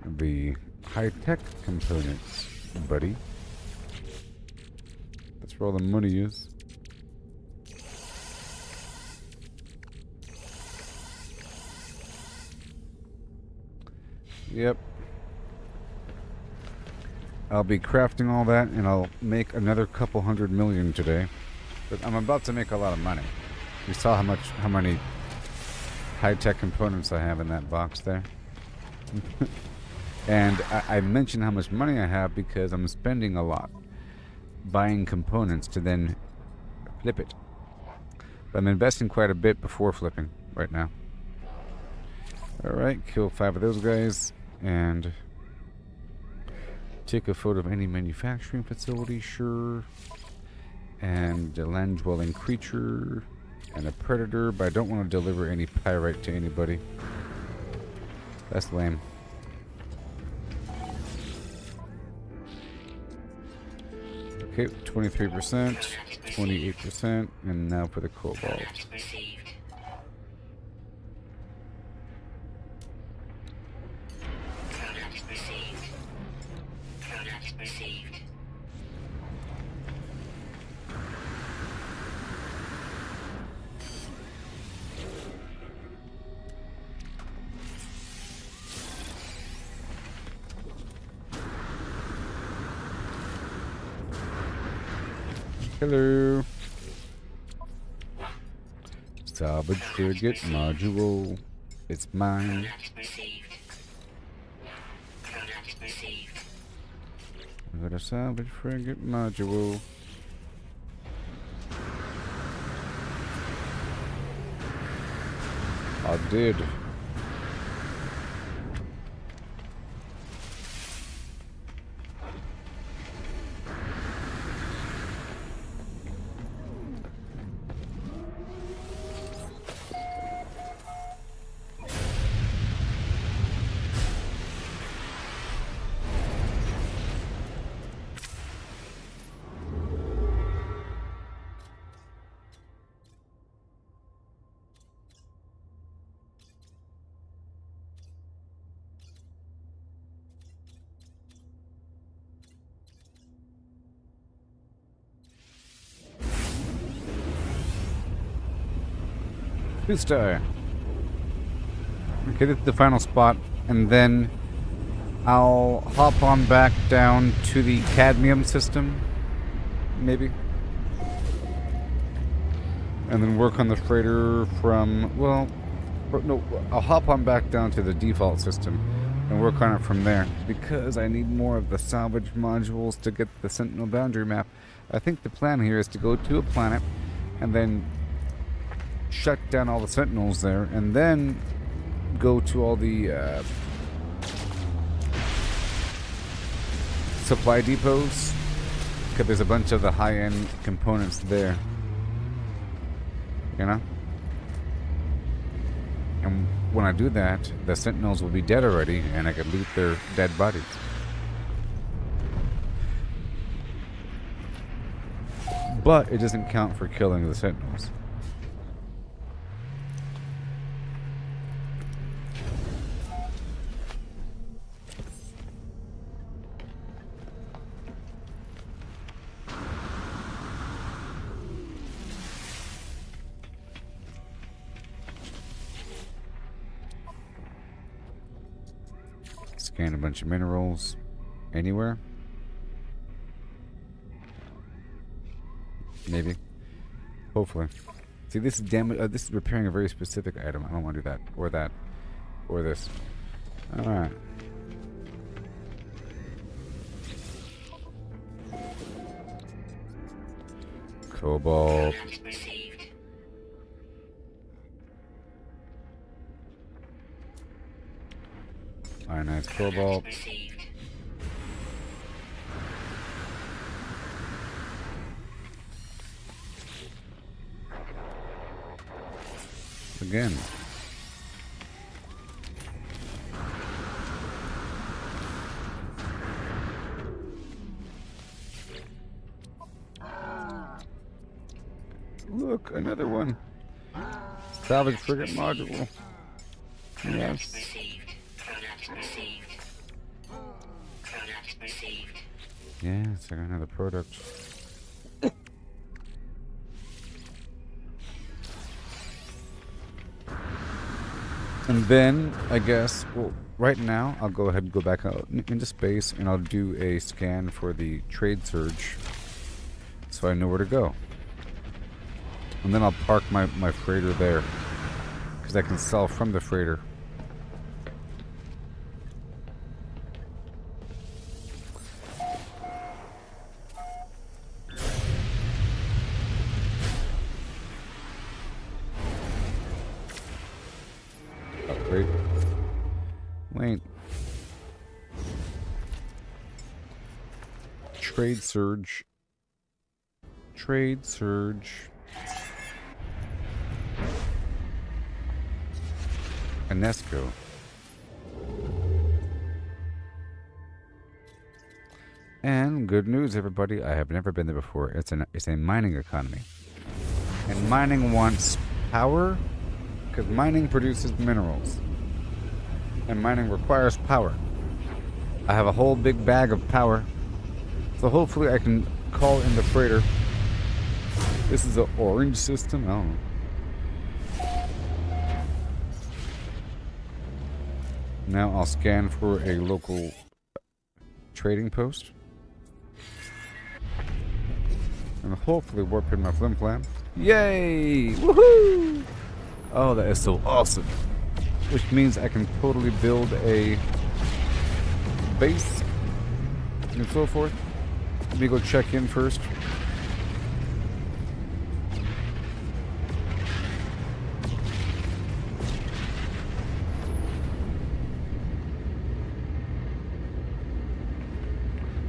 the high-tech components, buddy. That's where all the money is. Yep. I'll be crafting all that, and I'll make another couple 100 million today. But I'm about to make a lot of money. You saw how many high-tech components I have in that box there. And I mentioned how much money I have because I'm spending a lot buying components to then flip it. But I'm investing quite a bit before flipping right now. Alright, kill 5 of those guys, and take a photo of any manufacturing facility, sure. And a land-dwelling creature, and a predator, but I don't want to deliver any pyrite to anybody. That's lame. Okay, 23%, 28%, and now for the cobalt. Hello. Salvage frigate module. It's mine. I got a salvage frigate module. I did. 2-star. Okay, this is the final spot, and then I'll hop on back down to the Cadmium system, maybe. And then work on the freighter from, well, no, I'll hop on back down to the default system and work on it from there, because I need more of the salvage modules to get the Sentinel boundary map. I think the plan here is to go to a planet and then shut down all the Sentinels there, and then go to all the supply depots, because there's a bunch of the high-end components there, you know? And when I do that, the Sentinels will be dead already, and I could loot their dead bodies. But it doesn't count for killing the Sentinels. Scan a bunch of minerals. Anywhere? Maybe. Hopefully. See, this is this is repairing a very specific item. I don't want to do that. Or that. Or this. Alright. Cobalt. Ionized cobalt. Again. Look, another one. Salvage frigate module. Yes. Yes, I got another product. And then, I guess, well, right now, I'll go ahead and go back out into space, and I'll do a scan for the trade surge, so I know where to go. And then I'll park my freighter there, because I can sell from the freighter. Upgrade. Wait. Trade surge. Trade surge. Anesco. And good news, everybody. I have never been there before. It's a mining economy. And mining wants power, because mining produces minerals. And mining requires power. I have a whole big bag of power. So hopefully I can call in the freighter. This is an orange system? I don't know. Now I'll scan for a local trading post. And hopefully warp in my flim flam. Yay! Woohoo! Oh, that is so awesome. Which means I can totally build a base and so forth. Let me go check in first.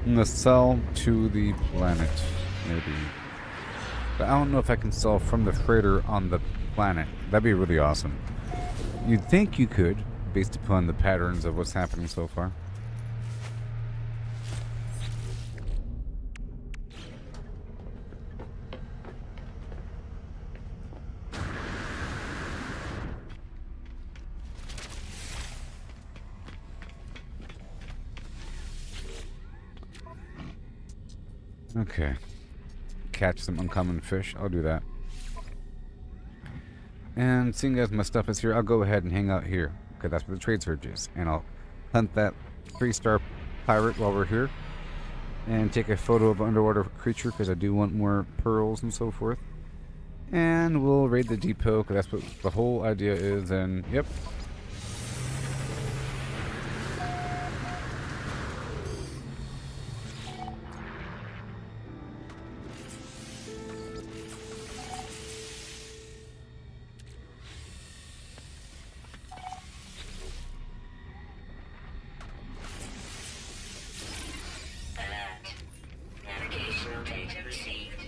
I'm gonna sell to the planet, maybe. But I don't know if I can sell from the freighter on the planet. That'd be really awesome. You'd think you could, based upon the patterns of what's happening so far. Okay. Catch some uncommon fish. I'll do that. And seeing as my stuff is here, I'll go ahead and hang out here. Okay, that's where the trade surge is. And I'll hunt that 3-star pirate while we're here. And take a photo of an underwater creature because I do want more pearls and so forth. And we'll raid the depot because that's what the whole idea is. And yep. Alert. Navigational data received.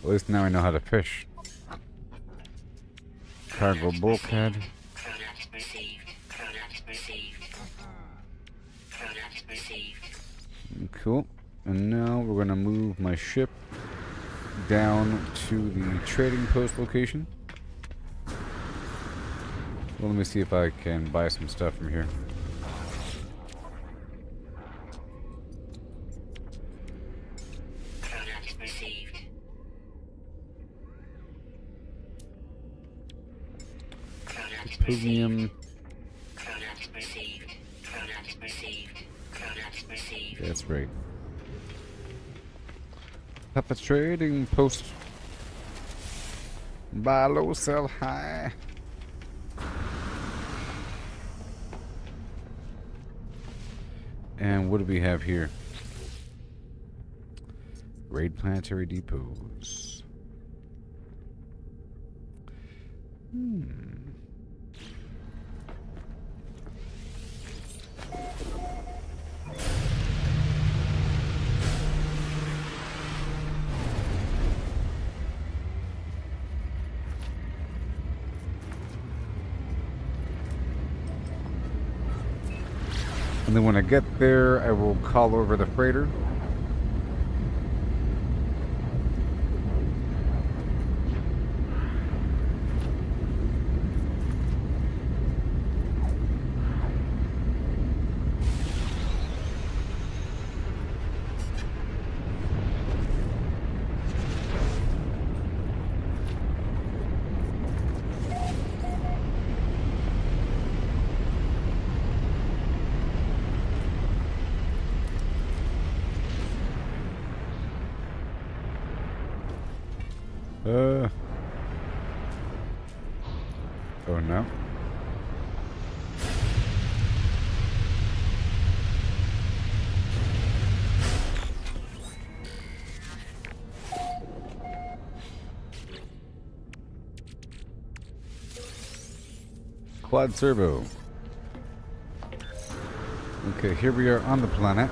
At least now I know how to fish. Cargo bulkhead. Product received. Product received. Product received. Cool. And now we're going to move my ship down to the trading post location. Well, let me see if I can buy some stuff from here. Product received. Product Cadmium. Product received. Product received. Product received. That's right. Up the trading post. Buy low, sell high. And what do we have here? Raid planetary depots. And then when I get there, I will call over the freighter. Oh no. Quad servo. Okay, here we are on the planet.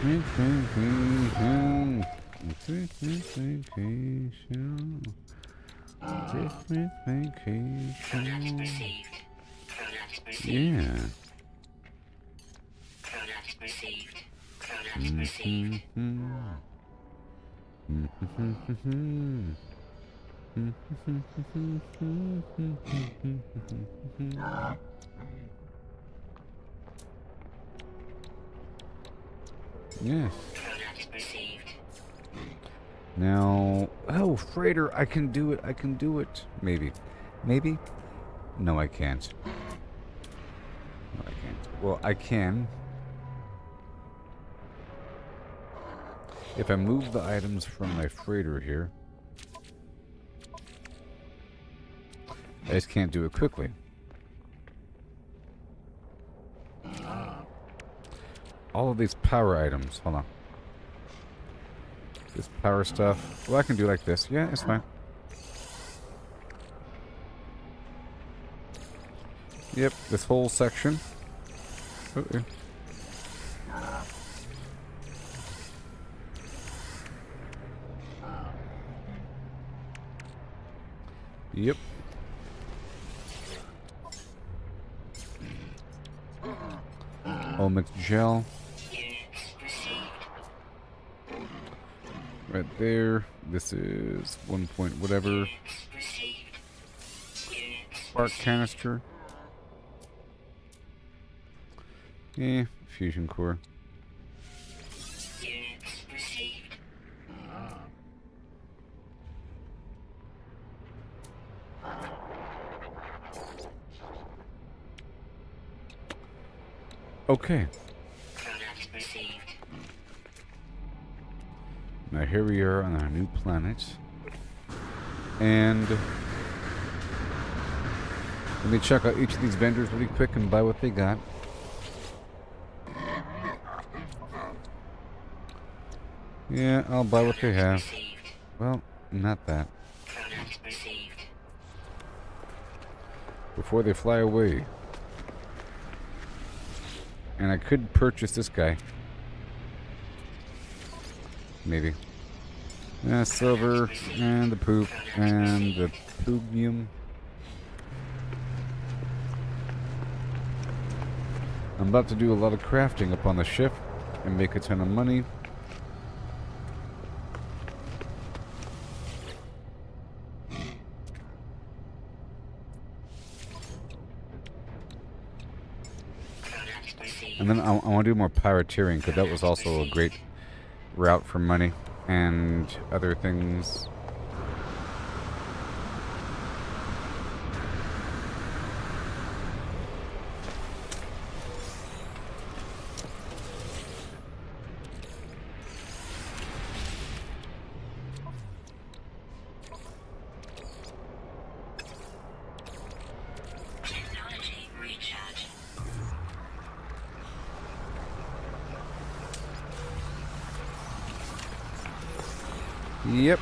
Christmas vacation. Christmas vacation. Christmas vacation. Product received. Product received. Yeah. Product received. Product received. Yes. Product received. Now, oh, freighter, I can do it. I can do it. Maybe. Maybe? No, I can't. No, I can't. Well, I can. If I move the items from my freighter here. I just can't do it quickly. All of these power items. Hold on. This power stuff. Well, I can do like this. Yeah, it's fine. Yep, this whole section. Uh-oh. Yep. Omics gel. Right there. This is 1 point whatever. spark canister. Yeah, fusion core. Units received. Okay. Product received. Now here we are on our new planet. And let me check out each of these vendors really quick and buy what they got. Yeah, I'll buy what they have. Received. Well, not that. Product received. Before they fly away. And I could purchase this guy. Maybe. Silver, and the poop, and the Cadmium. I'm about to do a lot of crafting up on the ship and make a ton of money. Product received. And then I want to do more pirateering, because that was also a great route for money and other things. Technology recharge. Yep.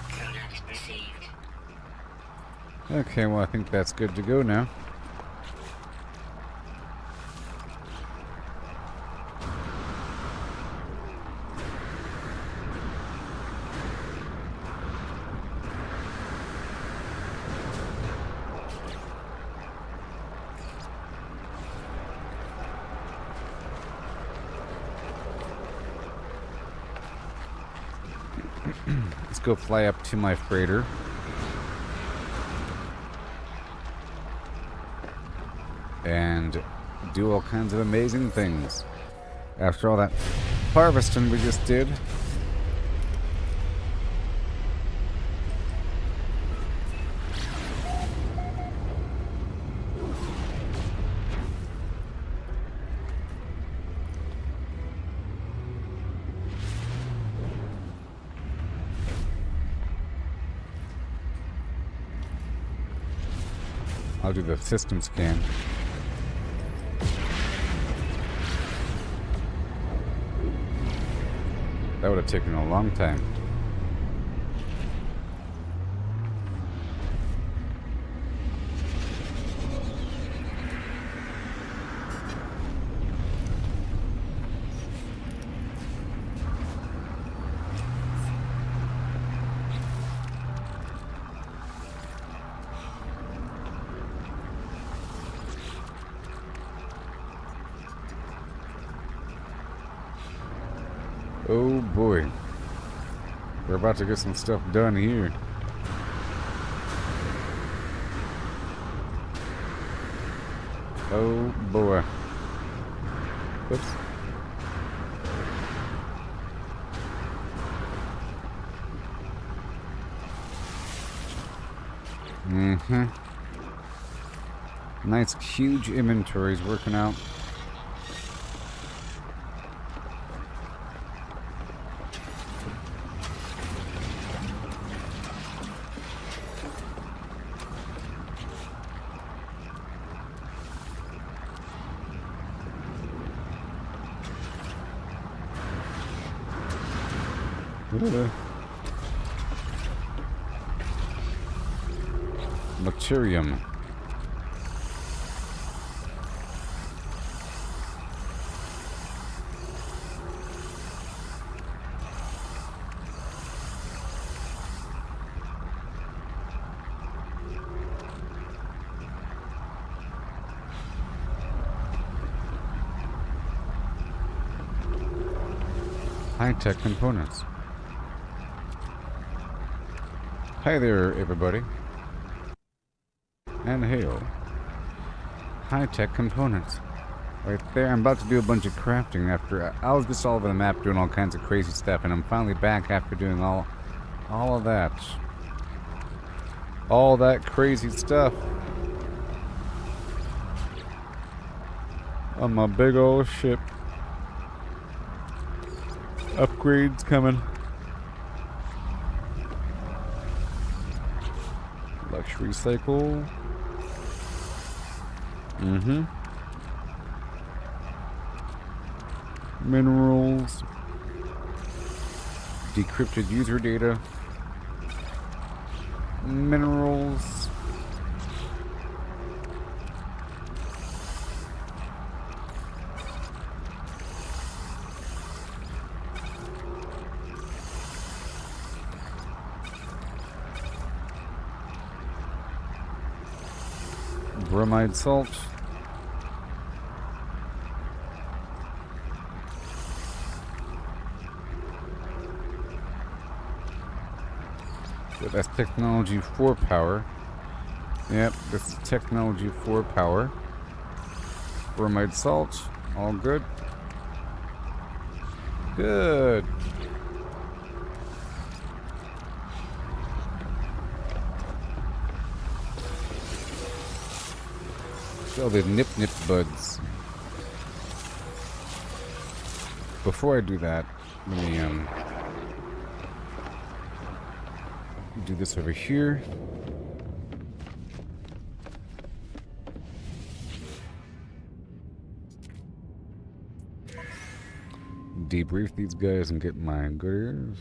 Product received. Okay, well, I think that's good to go now. Let's go fly up to my freighter. And do all kinds of amazing things. After all that harvesting we just did. I'll do the system scan. That would have taken a long time. Oh boy. We're about to get some stuff done here. Oh boy. Oops. Mm-hmm. Nice huge inventories working out. Materium. High-tech components. Hi there, everybody. And hail. High-tech components. Right there, I'm about to do a bunch of crafting after... I was just all over the map doing all kinds of crazy stuff, and I'm finally back after doing all of that. All that crazy stuff. On my big old ship. Upgrades coming. Luxury cycle. Minerals. Decrypted user data. Minerals. Bromide salt. So that's technology 4 power. Yep, this is technology 4 power. Bromide salt. All good. Good. All the nip buds. Before I do that, let me do this over here. Debrief these guys and get my goodies.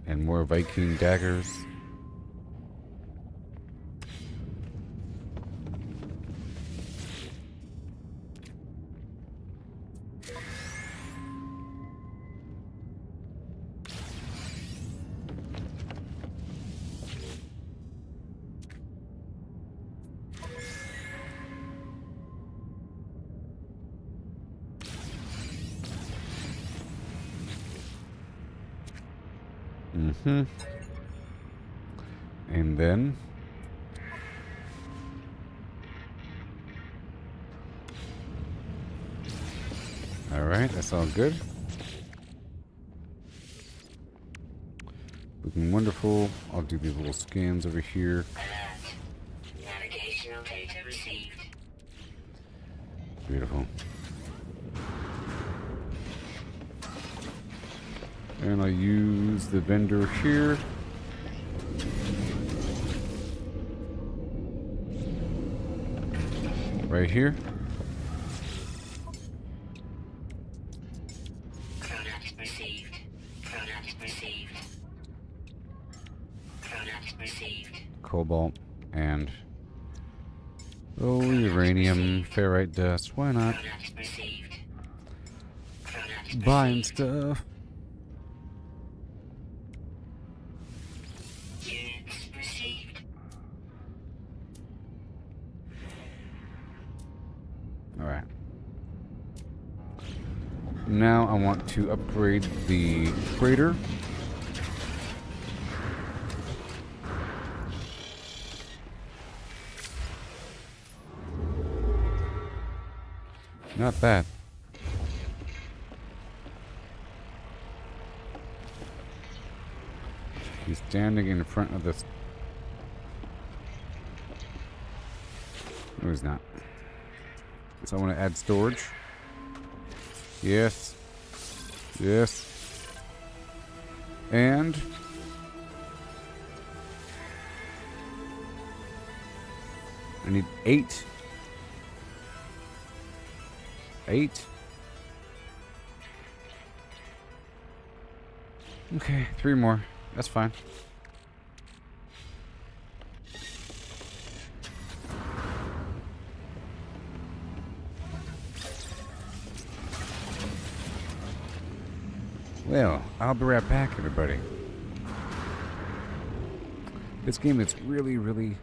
And more Viking daggers. And then alright, that's all good. Looking wonderful. I'll do these little scans over here. Navigational data received. Beautiful. And I'll use the vendor here. Right here. Product received. Product received. Product received. Cobalt and uranium, ferrite dust. Why not? Product received. Product Buying received. stuff. Units received. Alright. Now I want to upgrade the freighter. Not that. He's standing in front of this. No, he's not. So I want to add storage. Yes. Yes. And I need 8. 8. Okay, 3 more. That's fine. Well, I'll be right back, everybody. This game is really, really,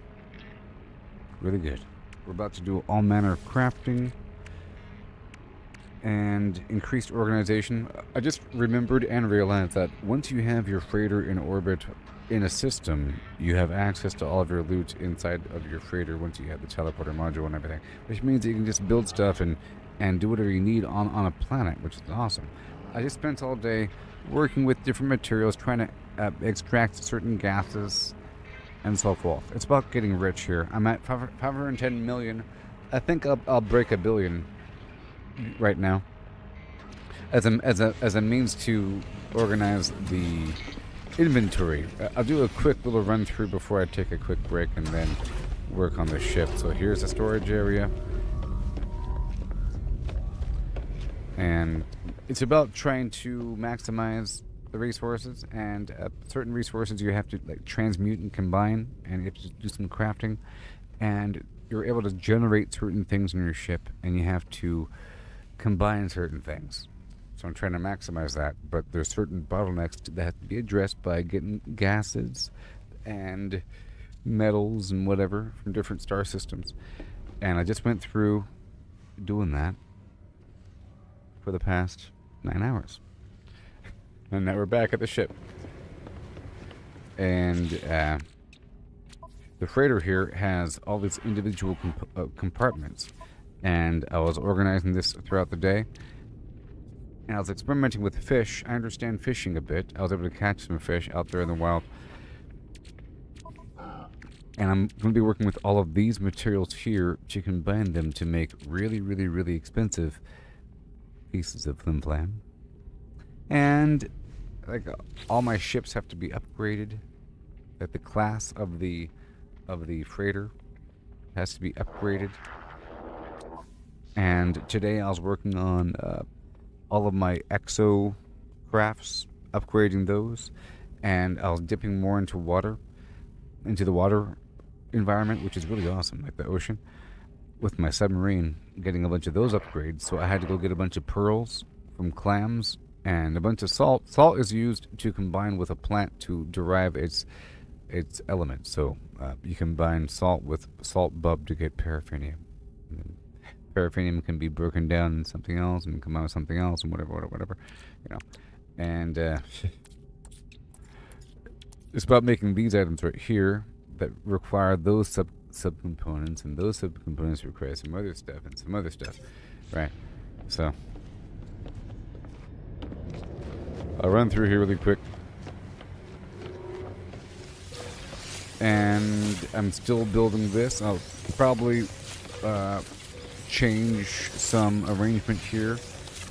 really good. We're about to do all manner of crafting and increased organization. I just remembered and realized that once you have your freighter in orbit in a system, you have access to all of your loot inside of your freighter once you have the teleporter module and everything, which means that you can just build stuff and do whatever you need on a planet, which is awesome. I just spent all day working with different materials, trying to extract certain gases and so forth. It's about getting rich here. I'm at 510 million. I think I'll break $1 billion right now as a means to organize the inventory. I'll do a quick little run through before I take a quick break and then work on the ship. So here's the storage area, and it's about trying to maximize the resources, and certain resources you have to like transmute and combine, and you have to do some crafting, and you're able to generate certain things in your ship, and you have to combine certain things. So I'm trying to maximize that, but there's certain bottlenecks that have to be addressed by getting gases and metals and whatever from different star systems. And I just went through doing that for the past 9 hours. And now we're back at the ship. And the freighter here has all these individual compartments. And I was organizing this throughout the day. And I was experimenting with fish. I understand fishing a bit. I was able to catch some fish out there in the wild. And I'm going to be working with all of these materials here to combine them to make really, really, really expensive pieces of flim flam. And like all my ships have to be upgraded. That the class of the freighter has to be upgraded. And today I was working on all of my exo crafts, upgrading those, and I was dipping more into the water environment, which is really awesome, like the ocean, with my submarine, getting a bunch of those upgrades. So I had to go get a bunch of pearls from clams and a bunch of salt. Salt is used to combine with a plant to derive its elements. So you combine salt with salt bub to get paraffinium. And paraffinium can be broken down in something else and come out with something else and whatever, you know. And it's about making these items right here that require those subcomponents, and those subcomponents require some other stuff and some other stuff, right? So I'll run through here really quick. And I'm still building this. I'll probably change some arrangement here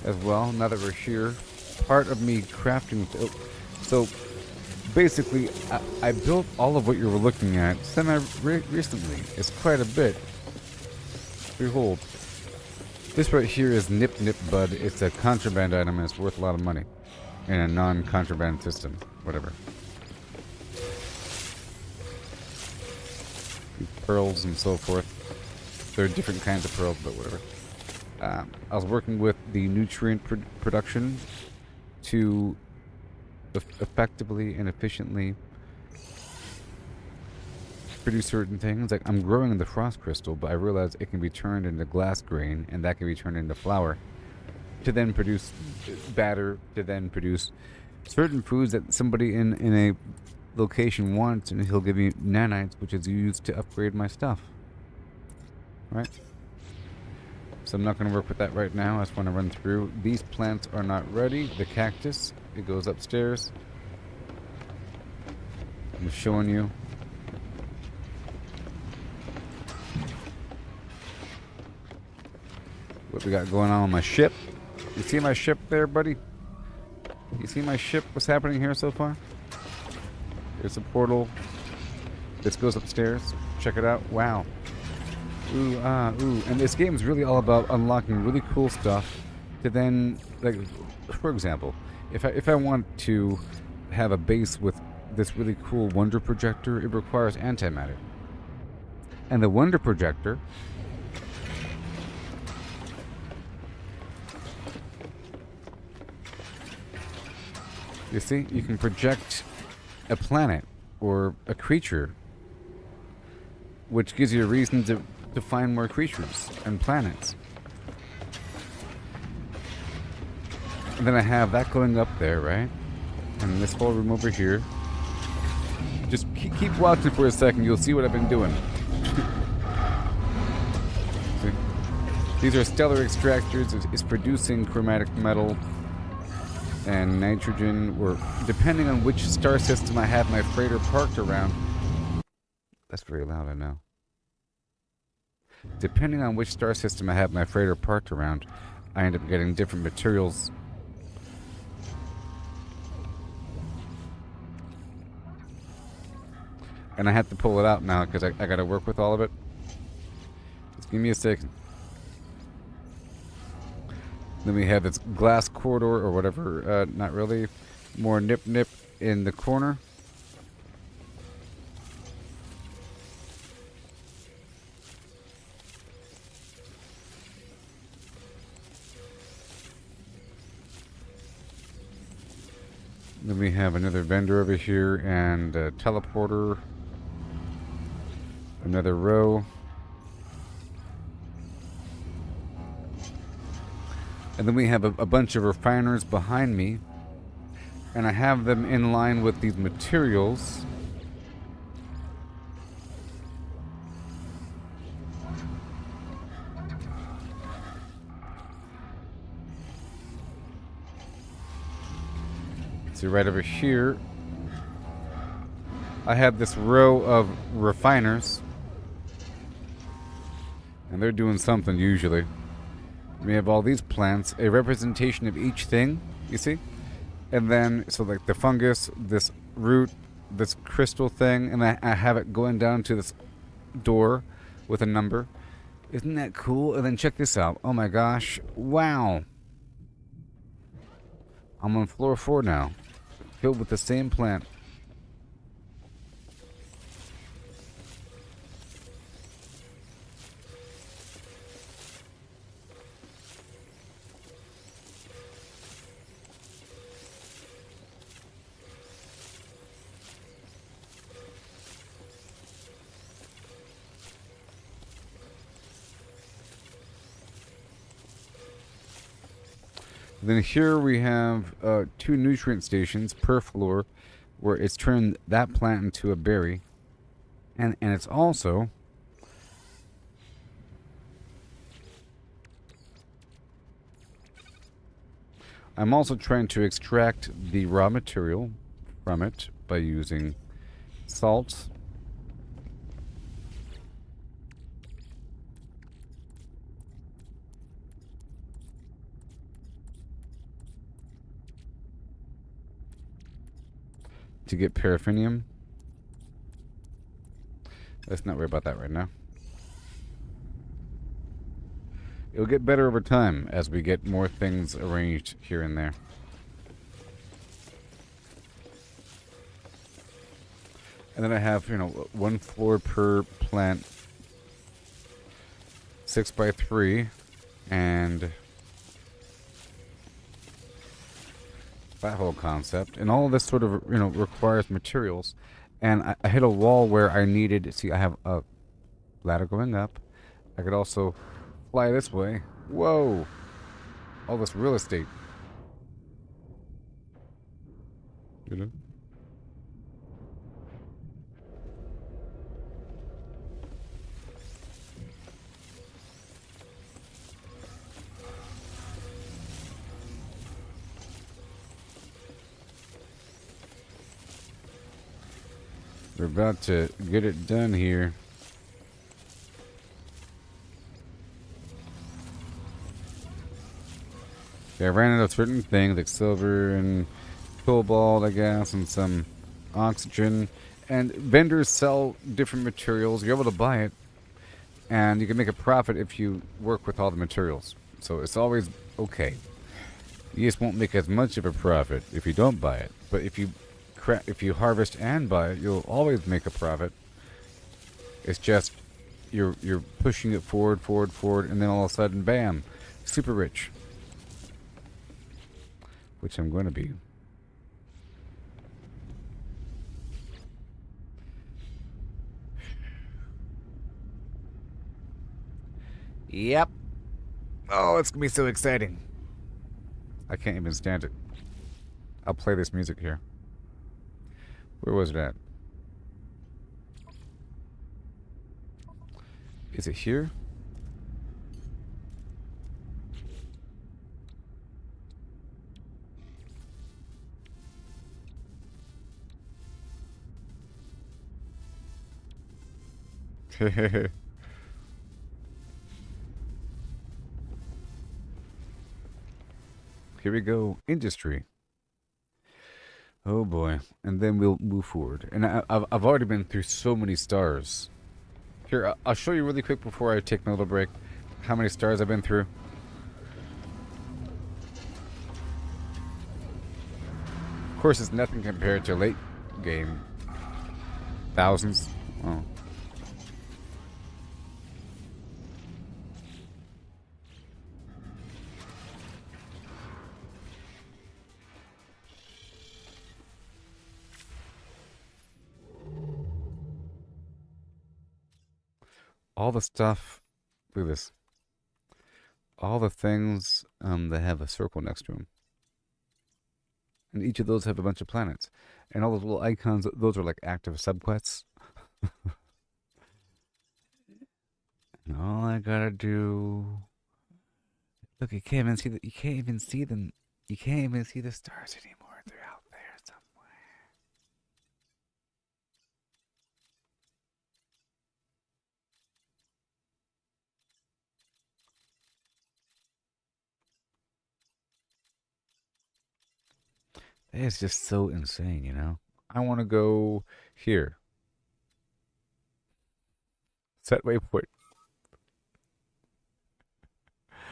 as well, now that we're here. Part of me crafting... So basically, I built all of what you were looking at recently. It's quite a bit. Behold. This right here is Nip Nip Bud. It's a contraband item and it's worth a lot of money in a non-contraband system. Whatever. Pearls and so forth. There are different kinds of pearls, but whatever. I was working with the nutrient production to effectively and efficiently produce certain things. Like I'm growing the frost crystal, but I realized it can be turned into glass grain, and that can be turned into flour to then produce batter, to then produce certain foods that somebody in a location wants, and he'll give me nanites, which is used to upgrade my stuff. Right? So I'm not going to work with that right now. I just want to run through. These plants are not ready. The cactus, it goes upstairs. I'm showing you. What we got going on my ship. You see my ship there, buddy? You see my ship? What's happening here so far? There's a portal. This goes upstairs. Check it out. Wow. Ooh, ooh. And this game is really all about unlocking really cool stuff to then, like, for example, if I want to have a base with this really cool wonder projector, it requires antimatter. And the wonder projector you see, you can project a planet or a creature, which gives you a reason to to find more creatures and planets. And then I have that going up there, right? And this whole room over here. Just keep watching for a second. You'll see what I've been doing. See? These are stellar extractors. It's producing chromatic metal and nitrogen, or depending on which star system I have my freighter parked around. That's very loud, I know. Depending on which star system I have my freighter parked around, I end up getting different materials. And I have to pull it out now because I got to work with all of it. Just give me a second. Then we have this glass corridor or whatever. Not really. More nip in the corner. Then we have another vendor over here and a teleporter. Another row. And then we have a bunch of refiners behind me. And I have them in line with these materials. So right over here, I have this row of refiners. And they're doing something usually. We have all these plants, a representation of each thing, you see? And then, so like the fungus, this root, this crystal thing, and I have it going down to this door with a number. Isn't that cool? And then check this out. Oh my gosh. Wow. I'm on floor 4 now. Filled with the same plant. Then here we have 2 nutrient stations per floor, where it's turned that plant into a berry, and it's also I'm also trying to extract the raw material from it by using salt. To get paraffinium. Let's not worry about that right now. It'll get better over time as we get more things arranged here and there. And then I have, 1 floor per plant, 6x3, and that whole concept. And all of this sort of, requires materials. And I hit a wall where I needed, see, I have a ladder going up. I could also fly this way. Whoa! All this real estate. We're about to get it done here. I ran out of certain things like silver and cobalt, I guess, and some oxygen. And vendors sell different materials. You're able to buy it, and you can make a profit if you work with all the materials. So it's always okay. You just won't make as much of a profit if you don't buy it. But if you harvest and buy it, you'll always make a profit. It's just you're pushing it forward, and then all of a sudden, bam, super rich. Which I'm going to be. Yep. Oh, it's gonna be so exciting. I can't even stand it. I'll play this music here. Where was it at? Is it here? Here we go. Industry. Oh boy. And then we'll move forward. And I've already been through so many stars. Here, I'll show you really quick before I take my little break how many stars I've been through. Of course, it's nothing compared to late game. Thousands. Oh. All the stuff, look at this. All the things that have a circle next to them. And each of those have a bunch of planets. And all those little icons, those are like active subquests. And all I gotta do... Look, you can't even see you can't even see them. You can't even see the stars anymore. They're out there somewhere. It's just so insane, you know? I want to go here. Set waypoint.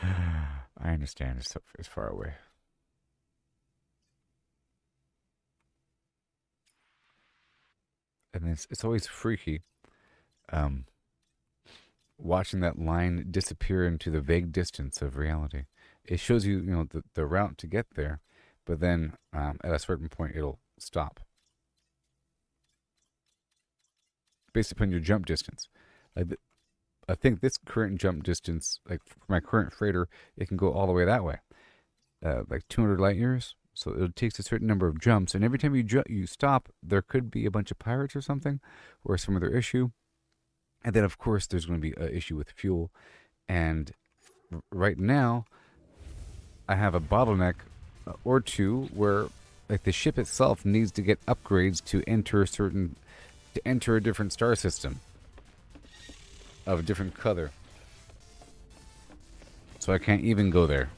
I understand it's far away. And it's always freaky watching that line disappear into the vague distance of reality. It shows you, you know, the route to get there, but then at a certain point it'll stop based upon your jump distance. I think this current jump distance, like for my current freighter, it can go all the way that way, like 200 light years. So it takes a certain number of jumps, and every time you stop, there could be a bunch of pirates or something, or some other issue. And then, of course, there's going to be an issue with fuel. And right now, I have a bottleneck or two where, like, the ship itself needs to get upgrades to enter a different star system of a different color. So I can't even go there.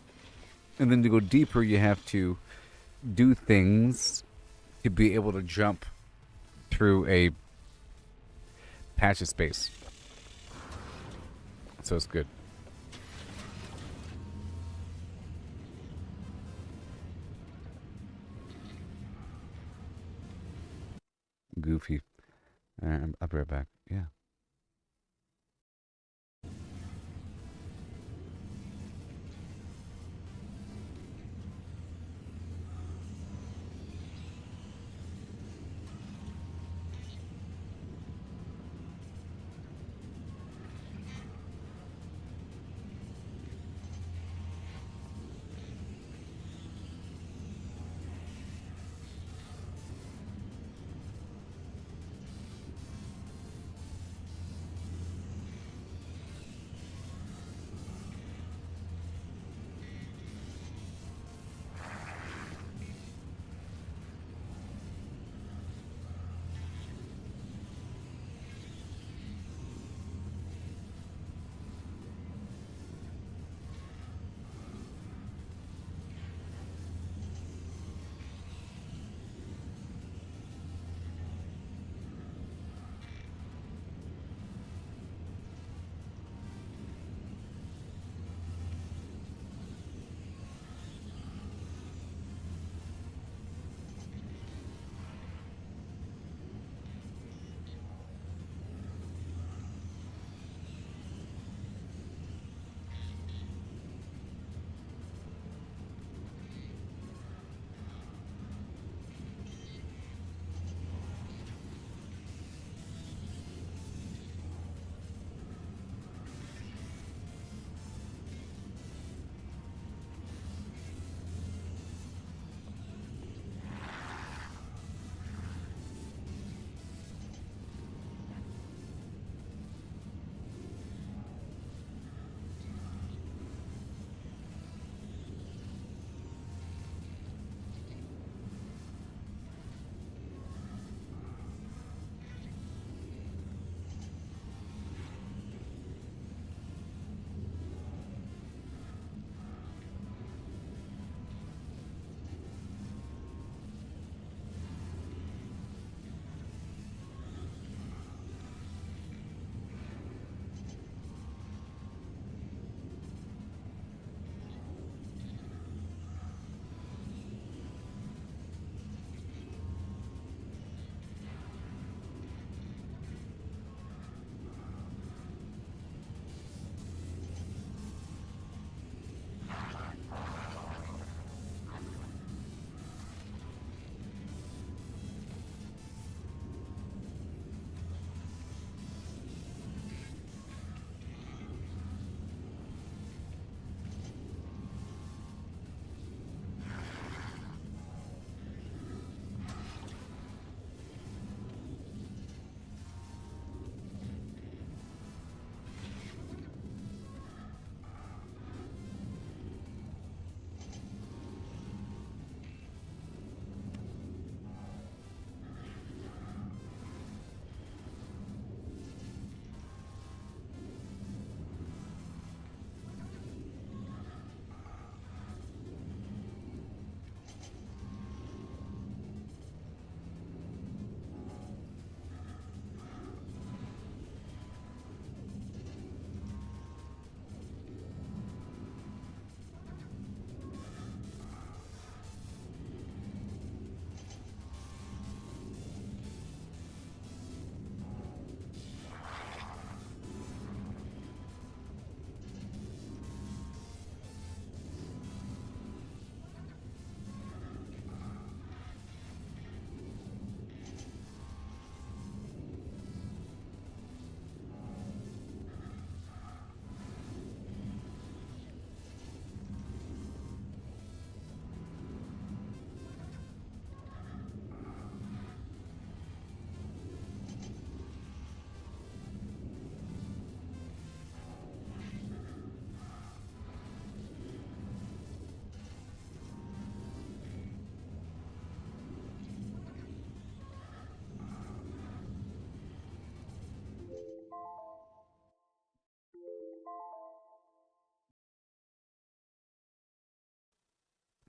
And then to go deeper, you have to do things to be able to jump through a patch of space. So it's good. Goofy. I'll be right back. Yeah.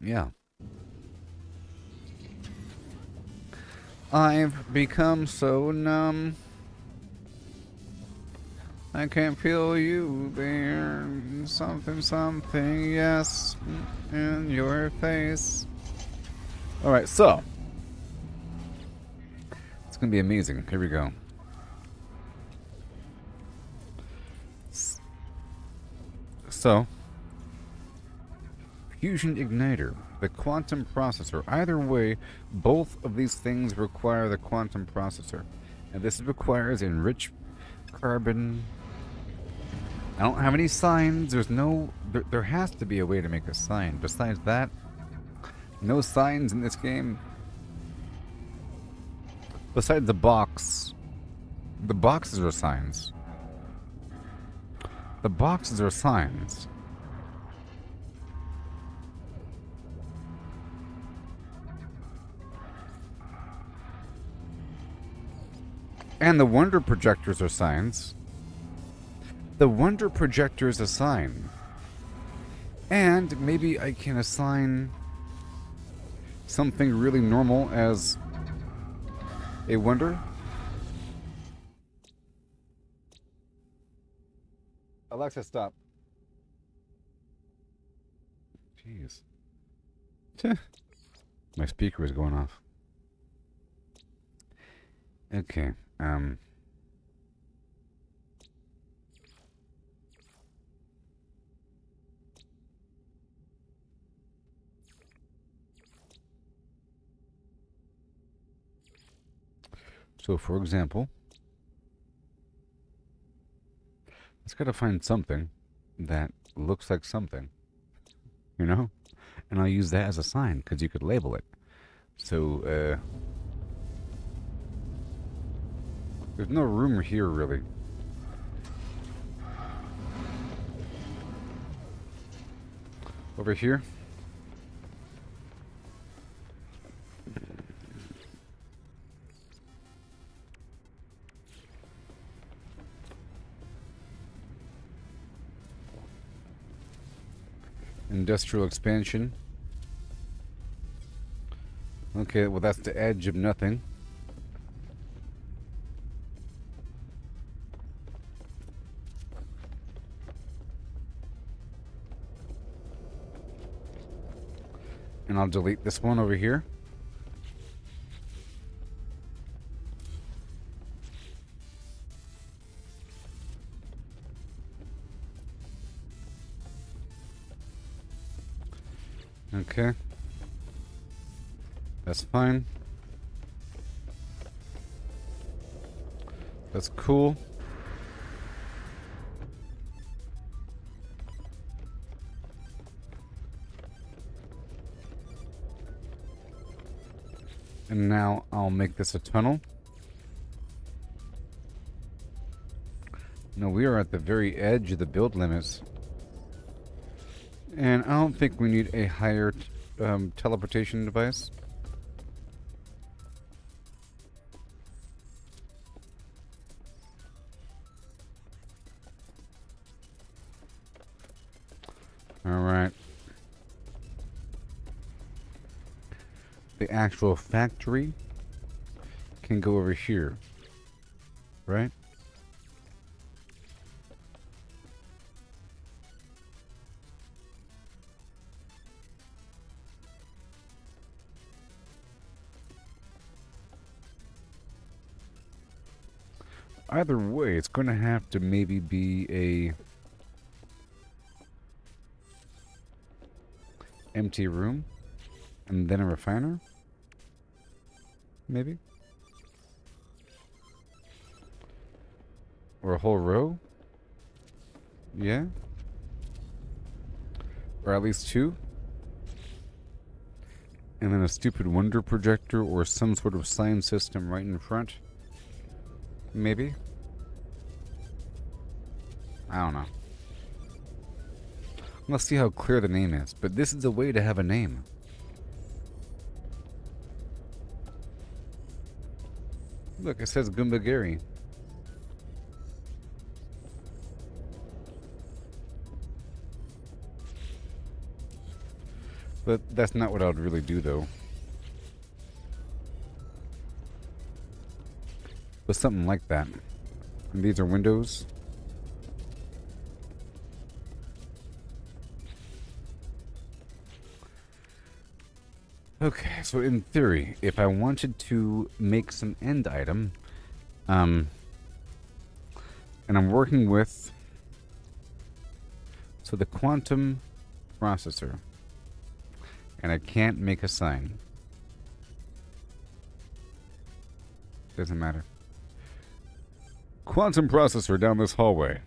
Yeah. I've become so numb. I can't feel you there. Something, something, yes, in your face. Alright, so. It's gonna be amazing. Here we go. So. Fusion igniter, the quantum processor. Either way, both of these things require the quantum processor. And this requires enriched carbon. I don't have any signs. There's no... There has to be a way to make a sign. Besides that, no signs in this game. Besides the box. The boxes are signs. The boxes are signs. And the wonder projectors are signs. The wonder projector is a sign. And maybe I can assign something really normal as a wonder. Alexa, stop. Jeez. My speaker is going off. Okay. So, for example, let's gotta find something that looks like something, you know? And I'll use that as a sign, because you could label it. So, there's no room here, really. Over here. Industrial expansion. Okay, well that's the edge of nothing. And I'll delete this one over here. Okay. That's fine. That's cool. And now I'll make this a tunnel. No, we are at the very edge of the build limits. And I don't think we need a higher teleportation device. Alright. The actual factory can go over here. Right? Either way, it's going to have to maybe be a empty room and then a refiner. Maybe. Or a whole row. Yeah. Or at least two. And then a stupid wonder projector or some sort of sign system right in front. Maybe. I don't know. Let's see how clear the name is. But this is a way to have a name. Look, it says Gooboberti. But that's not what I would really do, though. But something like that. And these are windows. Okay, so in theory, if I wanted to make some end item, and I'm working with, so the quantum processor, and I can't make a sign. Doesn't matter. Quantum processor down this hallway.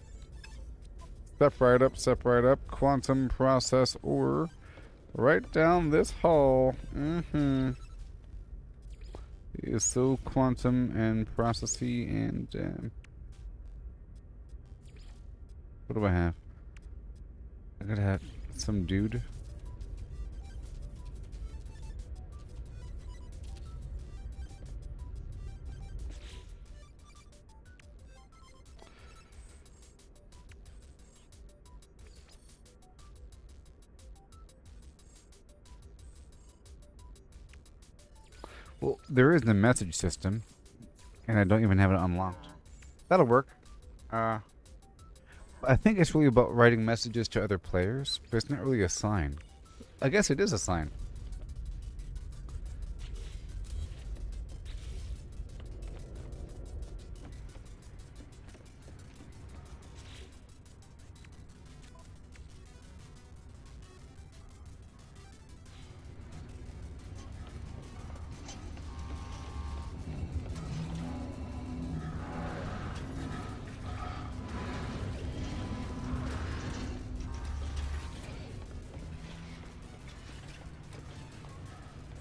Step right up, quantum process or right down this hall. It is so quantum and processy and what do I have? I gotta have some dude. Well, there is the message system, and I don't even have it unlocked. That'll work. I think it's really about writing messages to other players, but it's not really a sign. I guess it is a sign.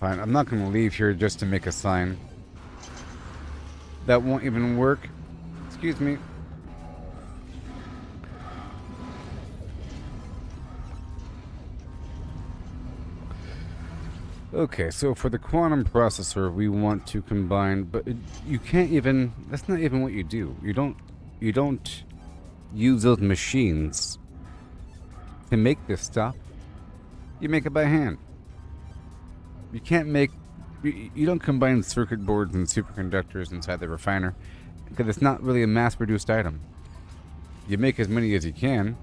Fine, I'm not going to leave here just to make a sign. That won't even work. Excuse me. Okay, so for the quantum processor, we want to combine, but you can't even. That's not even what you do. You don't use those machines to make this stuff. You make it by hand. You can't make. You don't combine circuit boards and superconductors inside the refiner because it's not really a mass-produced item. You make as many as you can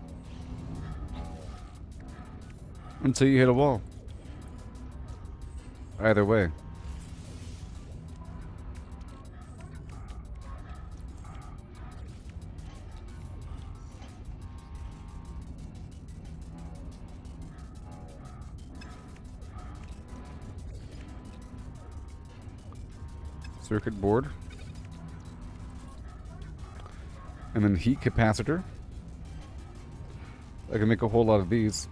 until you hit a wall. Either way. Circuit board. And then heat capacitor. I can make a whole lot of these.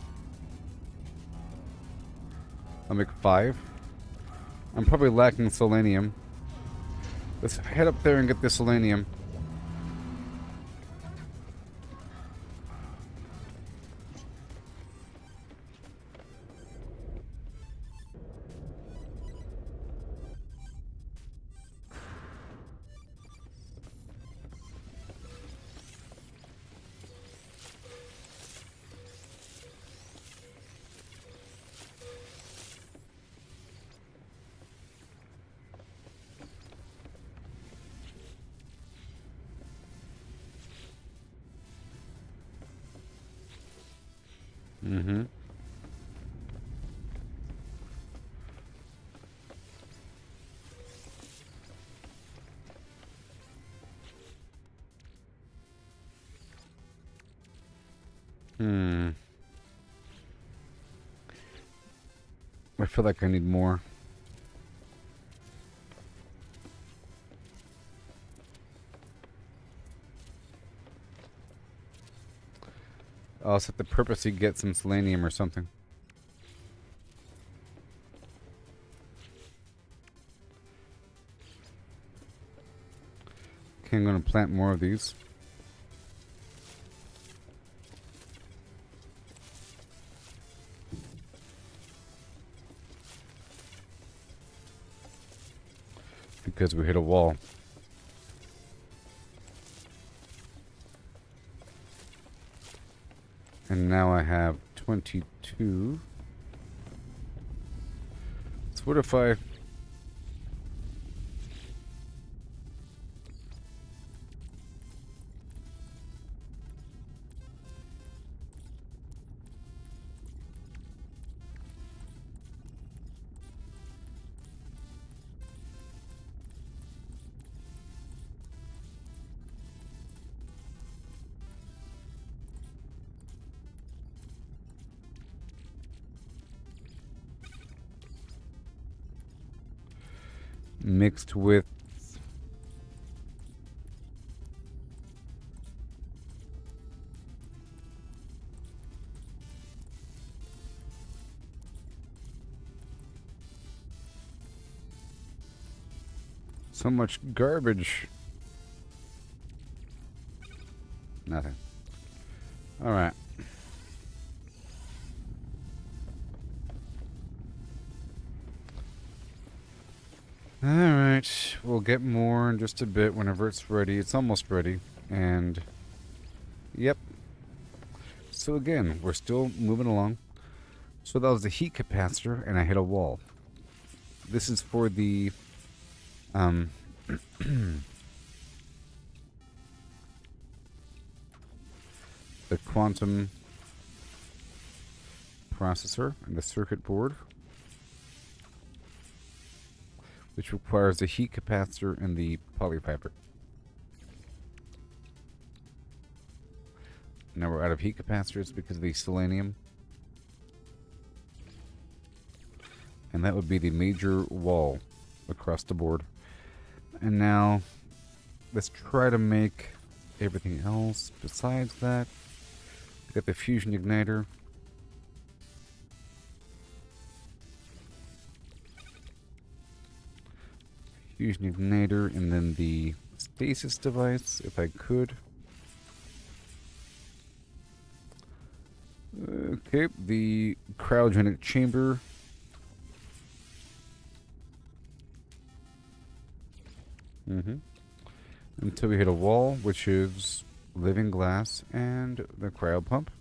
I'll make 5. I'm probably lacking selenium. Let's head up there and get the selenium. Mm-hmm. I feel like I need more. I'll have to purposely get some selenium or something. Okay, I'm going to plant more of these. Because we hit a wall. And now I have 22. So what if I... mixed with so much garbage. Nothing. All right. Alright, we'll get more in just a bit whenever it's ready. It's almost ready. And, yep. So again, we're still moving along. So that was the heat capacitor, and I hit a wall. This is for the, the quantum processor and the circuit board, which requires the heat capacitor and the polyfiber. Now we're out of heat capacitors because of the selenium. And that would be the major wall across the board. And now, let's try to make everything else besides that. We got the fusion igniter. Fusion igniter, and then the stasis device, if I could. Okay, the cryogenic chamber. Until we hit a wall, which is living glass and the cryo pump.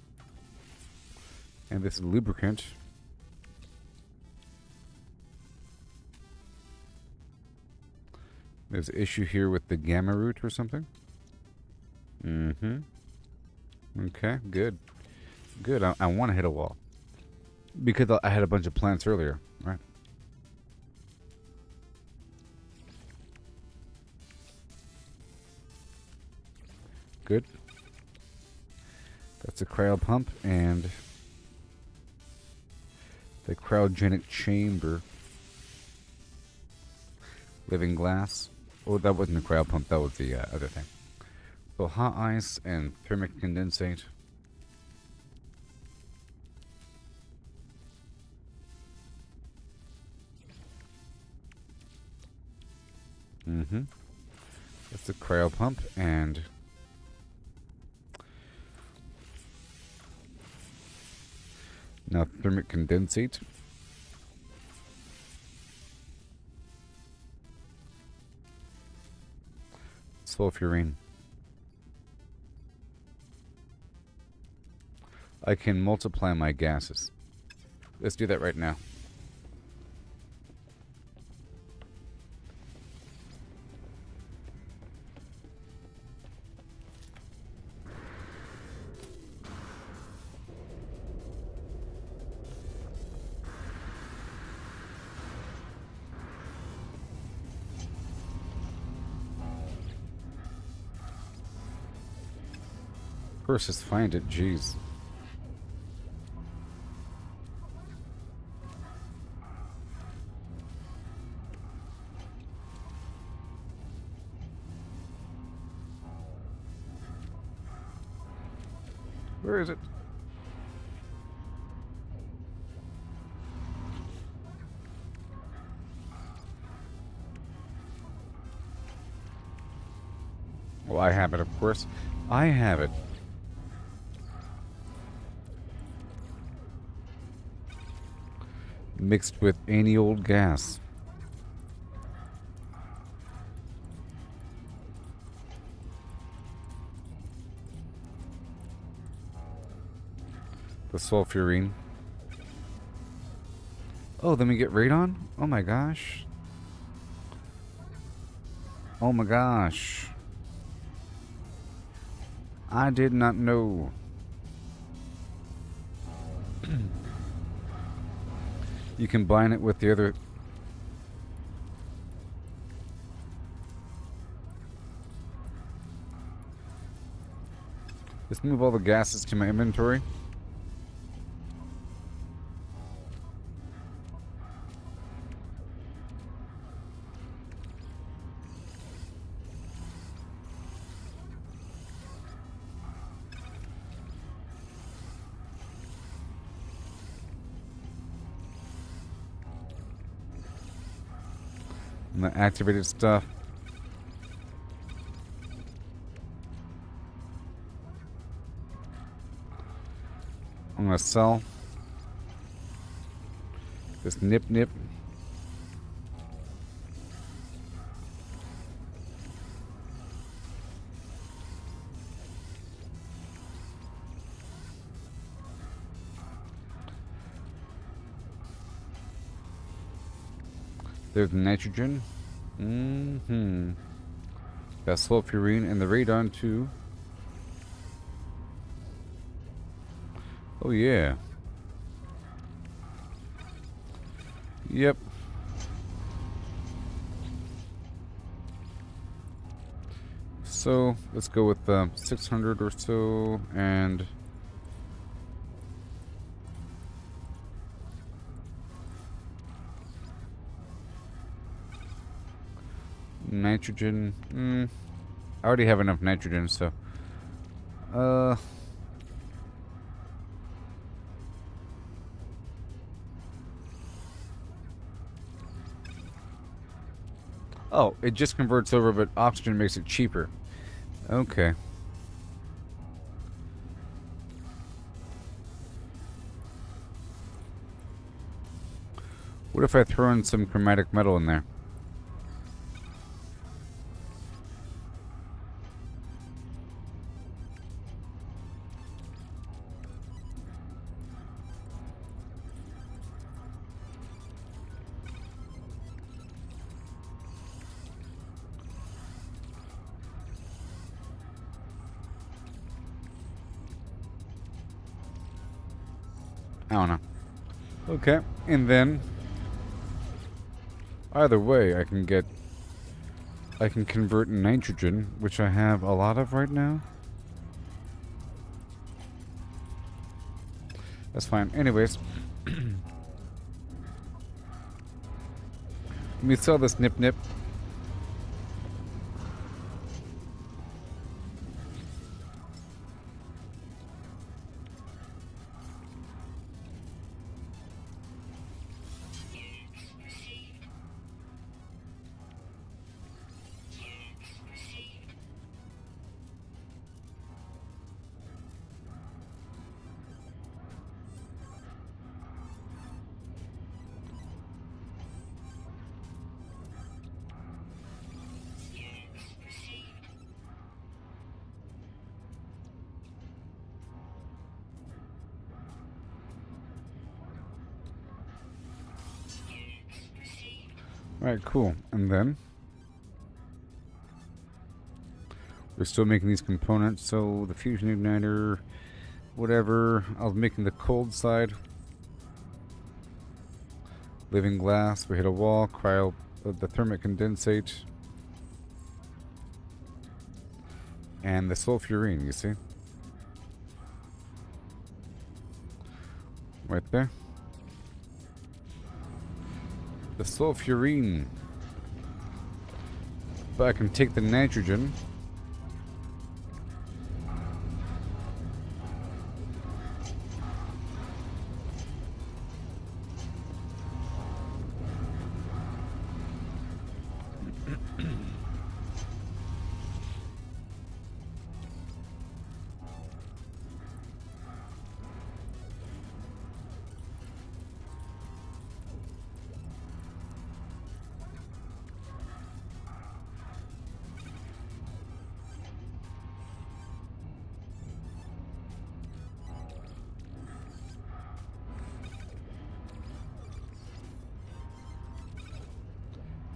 And this is lubricant. There's an issue here with the gamma root or something. Okay, good. Good, I want to hit a wall. Because I had a bunch of plants earlier, right? Good. That's a cryo pump and the cryogenic chamber. Living glass. Oh, that wasn't a cryo pump, that was the other thing. So hot ice and thermic condensate. That's the cryo pump and now thermic condensate. Sulfurine. I can multiply my gases. Let's do that right now. First, just find it. Jeez. Where is it? Well, I have it, of course. I have it. Mixed with any old gas. The sulfurine. Oh, then we get radon? Oh my gosh. Oh my gosh. I did not know. You combine it with the other. Let's move all the gases to my inventory. And the activated stuff. I'm gonna sell this nip. There's nitrogen. Got sulfurine and the radon too. Oh yeah. Yep. So let's go with 600 or so, and nitrogen. I already have enough nitrogen, so oh, it just converts over, but oxygen makes it cheaper. Okay. What if I throw in some chromatic metal in there? I don't know. Okay, and then either way, I can convert nitrogen, which I have a lot of right now. That's fine. Anyways, let me sell this nip. Alright, cool. And then we're still making these components, so the fusion igniter, whatever. I was making the cold side. Living glass, we hit a wall, the thermic condensate, and the sulfurine, you see? Right there. The sulfurine. But I can take the nitrogen.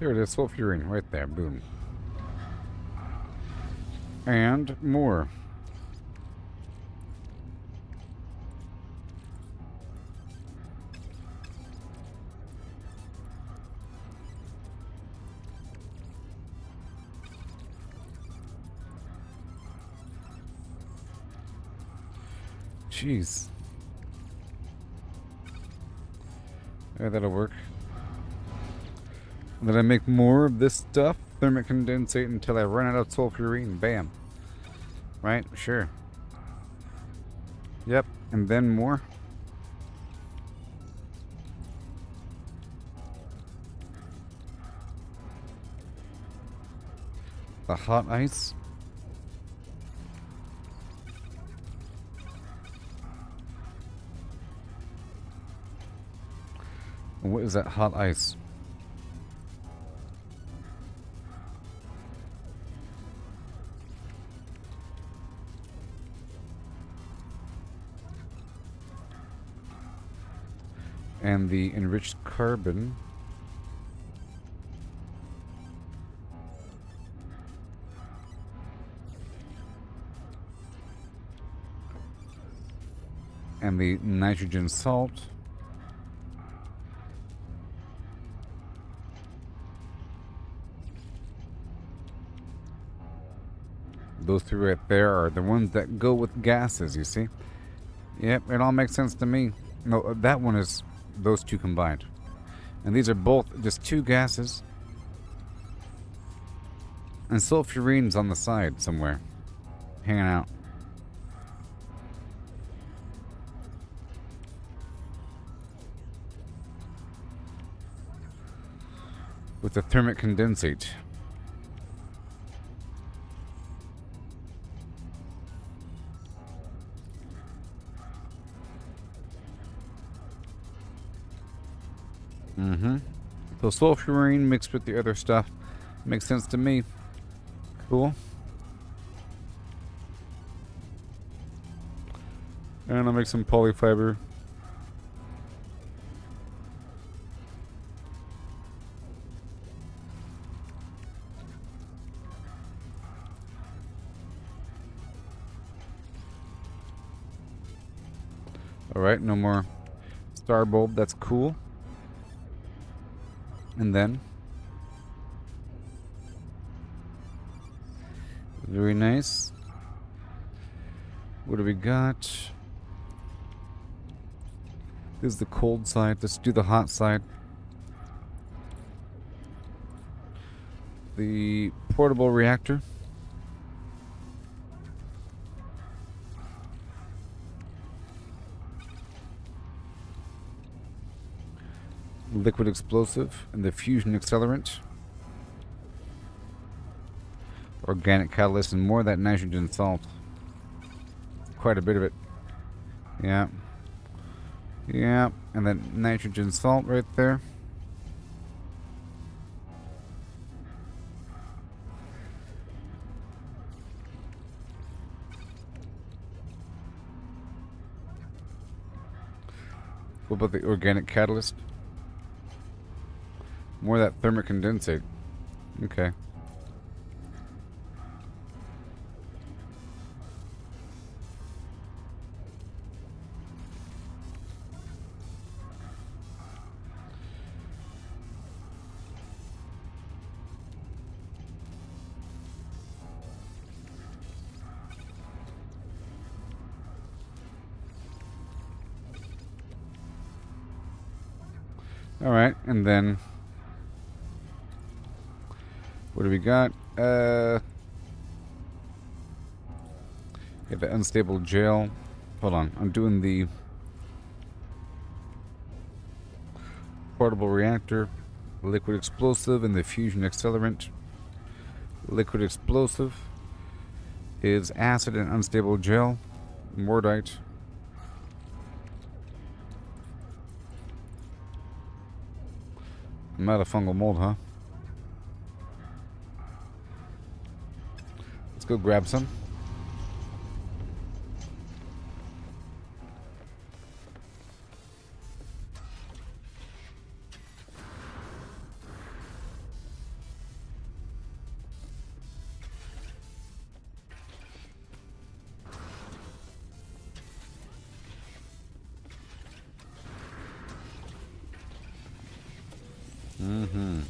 There it is, sulfurine, right there. Boom. And more. Jeez. Yeah, that'll work. And then I make more of this stuff, thermic condensate, until I run out of sulfurine. Bam. Right? Sure. Yep. And then more. The hot ice. And what is that hot ice? And the enriched carbon. And the nitrogen salt. Those three right there are the ones that go with gases, you see? Yep, it all makes sense to me. No, that one is those two combined. And these are both just two gases. And sulfurine's on the side somewhere, hanging out. With the thermic condensate. So sulfurine mixed with the other stuff makes sense to me. Cool. And I'll make some polyfiber. Alright, no more star bulb. That's cool. And then, very nice. What do we got? This is the cold side. Let's do the hot side. The portable reactor. Liquid explosive and the fusion accelerant, organic catalyst, and more of that nitrogen salt. Quite a bit of it. Yeah. Yeah, and then nitrogen salt right there. What about the organic catalyst? More of that thermic condensate. Okay. All right, and then what do we got? Yeah, the unstable gel. Hold on, I'm doing the portable reactor, liquid explosive, and the fusion accelerant. Liquid explosive is acid and unstable gel, mordite. I'm out of fungal mold, huh? Let's go grab some. Mm-hmm.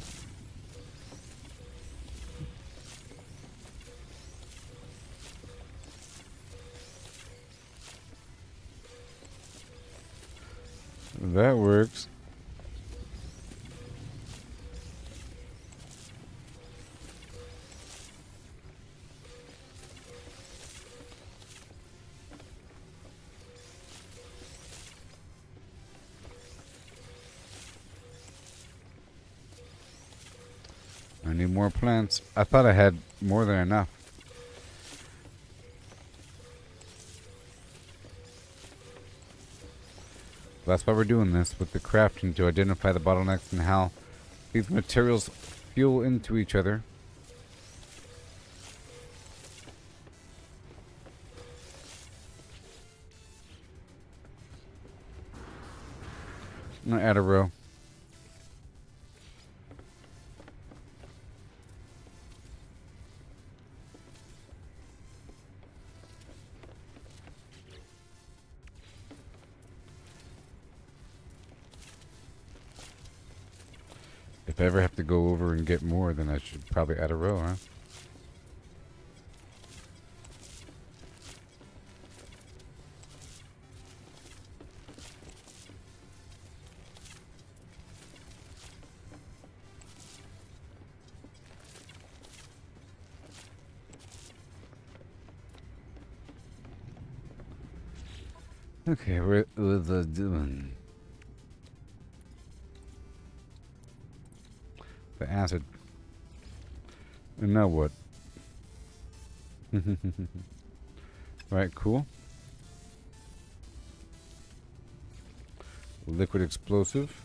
That works. I need more plants. I thought I had more than enough. That's why we're doing this with the crafting, to identify the bottlenecks and how these materials fuel into each other. I'm gonna add a row. If I ever have to go over and get more, then I should probably add a row, huh? Okay, we're doing the acid. And now what? Right, cool. Liquid explosive.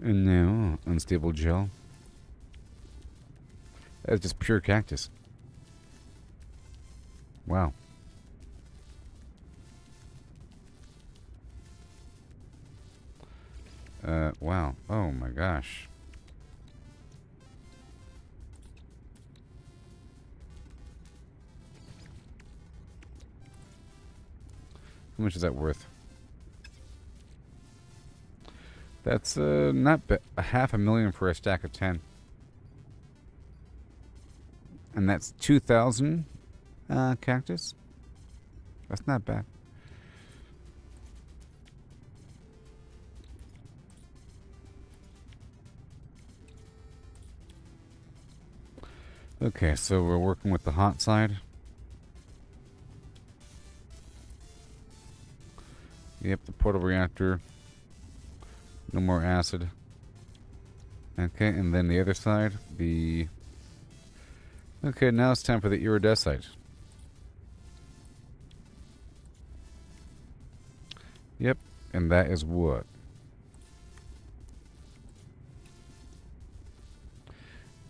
And now unstable gel. That's just pure cactus. Wow. Wow. Oh my gosh. How much is that worth? That's not a $500,000 for a stack of 10. And that's 2,000 cactus. That's not bad. Okay, so we're working with the hot side. Yep, the portal reactor. No more acid. Okay, and then the other side, the... Okay, now it's time for the iridescite. Yep, and that is what?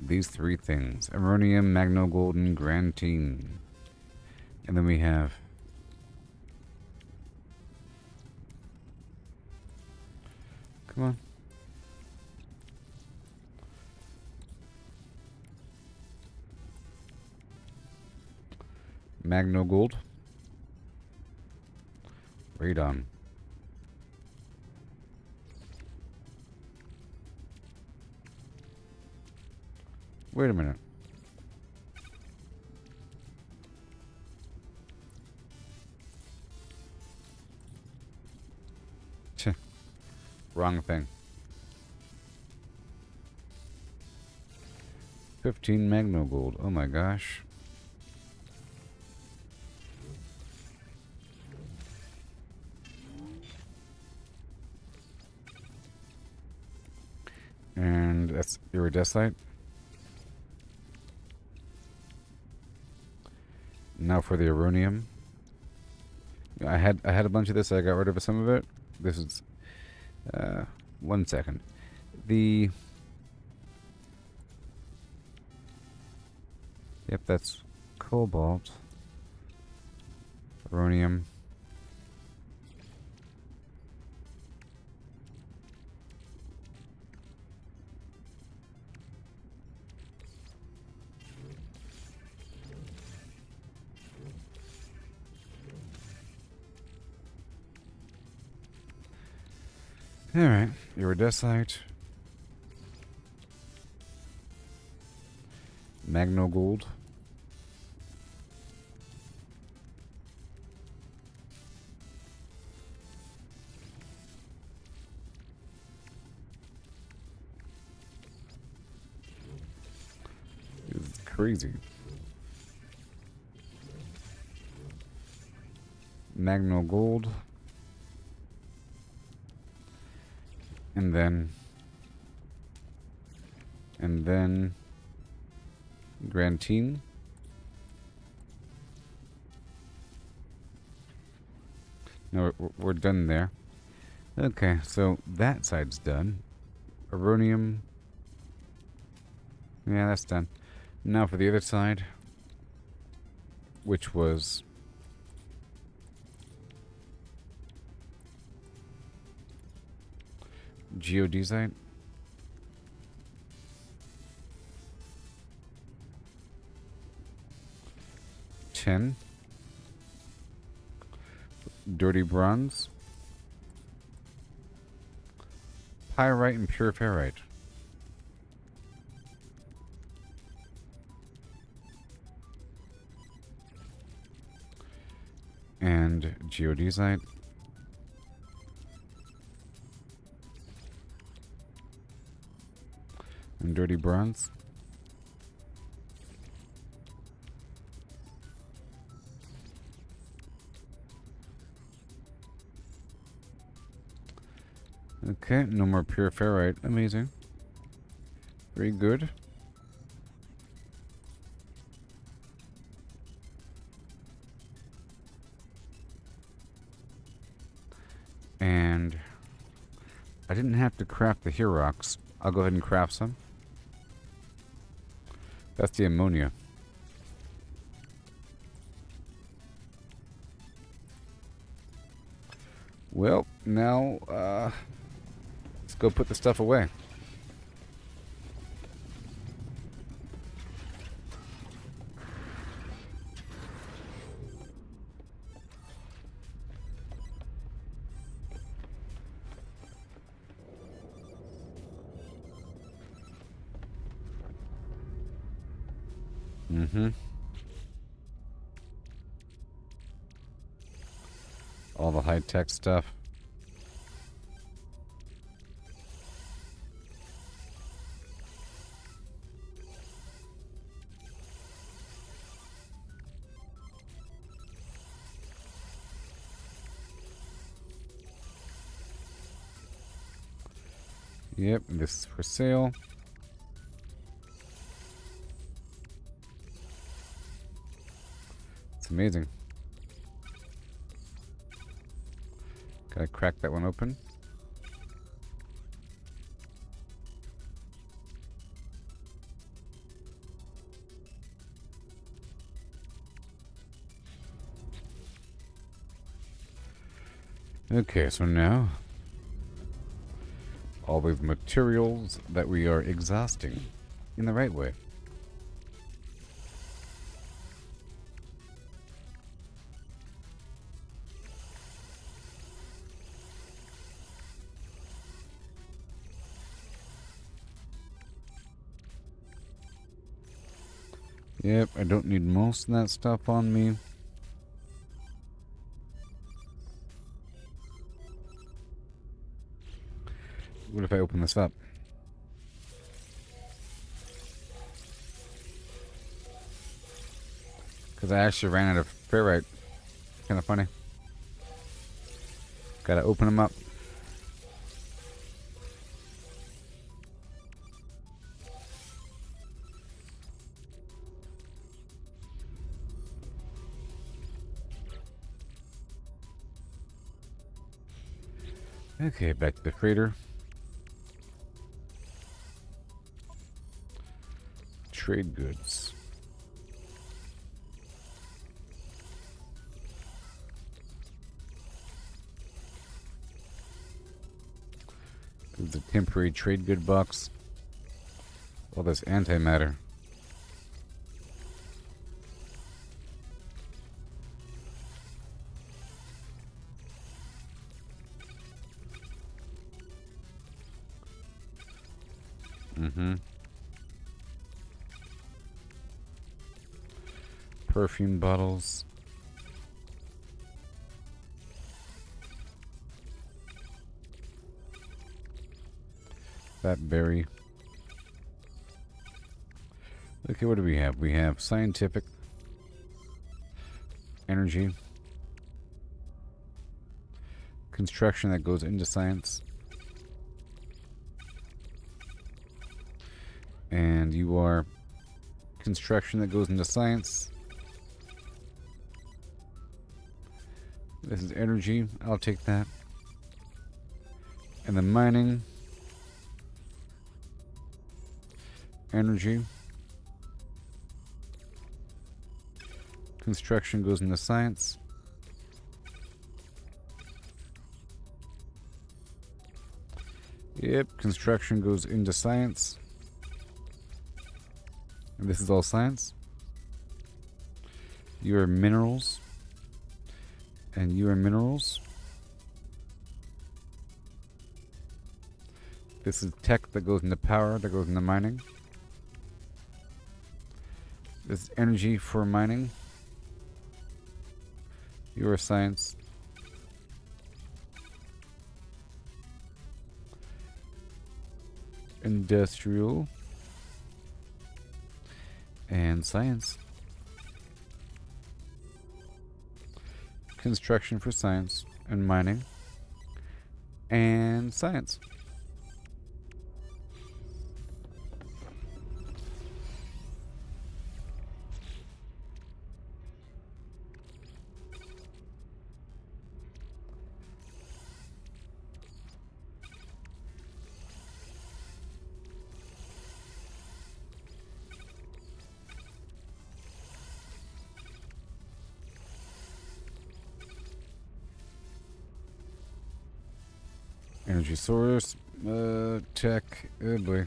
These three things. Ammonium, magnogold, and grantine. And then we have... Come on. Magnogold. Radon. Wait a minute. Wrong thing. 15 magnogold. Oh my gosh. And that's iridescite. Now for the ammonium. I had a bunch of this. I got rid of some of it. This is 1 second. The Yep, that's cobalt. Ammonium. Alright, iridesite. Magno gold. This is crazy. Magno gold. And then Grantine. No, we're done there. Okay, so that side's done. Aronium. Yeah, that's done. Now for the other side, which was geodesite. Tin. Dirty bronze. Pyrite and pure ferrite. And geodesite. And dirty bronze. Okay, no more pure ferrite. Amazing. Very good. And I didn't have to craft the Herox. I'll go ahead and craft some. That's the ammonia. Well, now, let's go put the stuff away. All the high-tech stuff. Yep, this is for sale. It's amazing. Gotta crack that one open. Okay, so now all these materials that we are exhausting in the right way. Yep, I don't need most of that stuff on me. What if I open this up? Because I actually ran out of ferrite. Kind of funny. Gotta open them up. Okay, back to the freighter. Trade goods. There's a temporary trade good box. All this antimatter. Mm-hmm. Perfume bottles. That berry. Okay, what do we have? We have scientific, energy, construction that goes into science, and you are construction that goes into science. This is energy. I'll take that. And then mining, energy, construction goes into science. Yep, construction goes into science. And this is all science. You are minerals. And you are minerals. This is tech that goes into power, that goes into mining. This is energy for mining. You are science. Industrial. And science. Construction for science. And mining. And science. Energy source, tech, oh boy.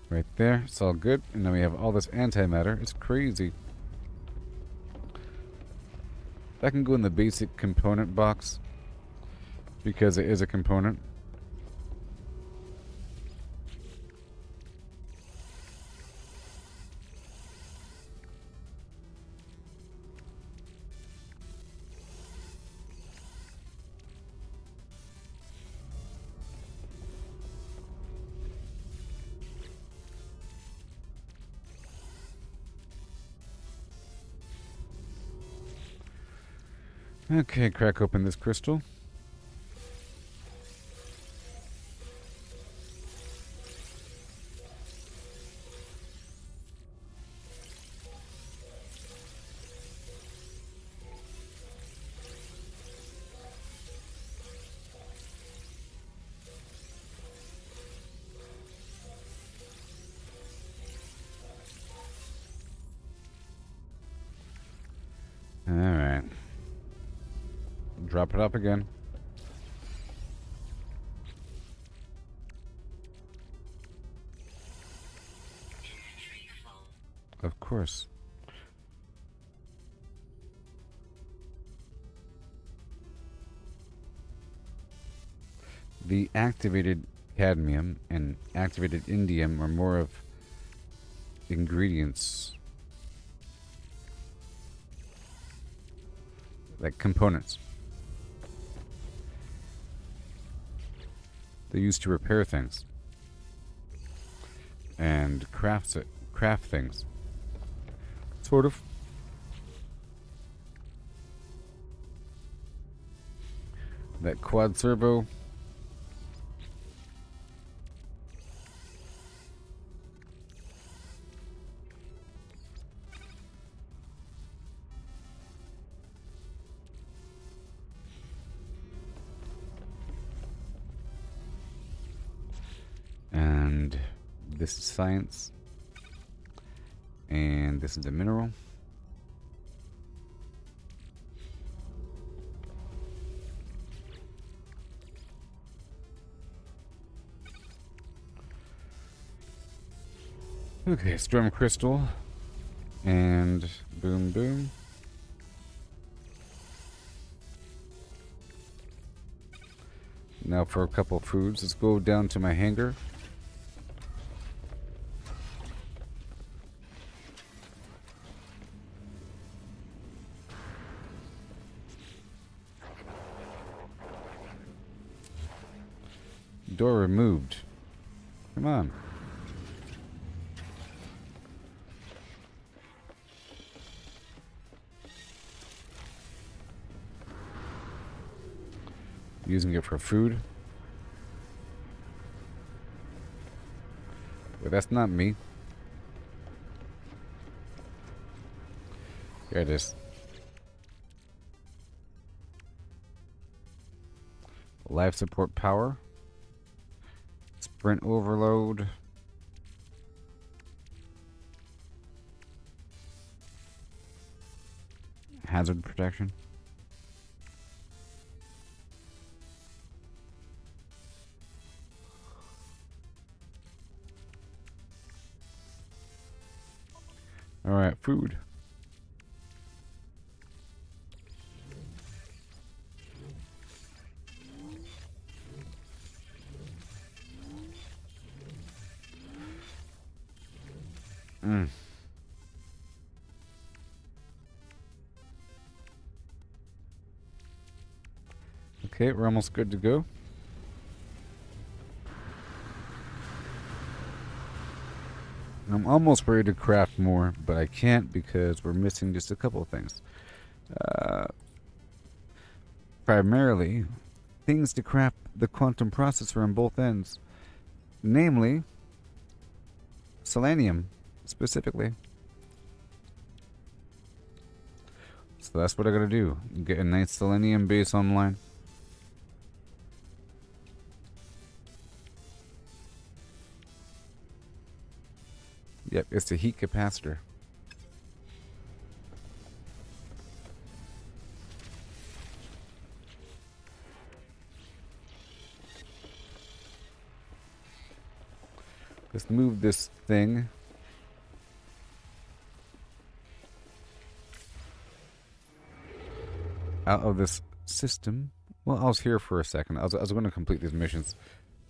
Right there, it's all good. And now we have all this antimatter. It's crazy. That can go in the basic component box because it is a component. Okay, crack open this crystal. All right. Drop it up again. Of course. The activated cadmium and activated indium are more of ingredients, like components. They're used to repair things and craft things. Sort of. That quad servo. And this is science. And this is a mineral. Okay, storm crystal. And boom, boom. Now for a couple foods. Let's go down to my hangar. Door removed. Come on. Using it for food. But that's not me. Here it is. Life support power. Sprint overload. Hazard protection. Alright, food. Okay, we're almost good to go. I'm almost ready to craft more, but I can't because we're missing just a couple of things. Primarily, things to craft the quantum processor on both ends. Namely, selenium, specifically. So that's what I gotta do. Get a nice selenium base online. Yep, it's a heat capacitor. Let's move this thing. Out of this system. Well, I was here for a second. I was going to complete these missions.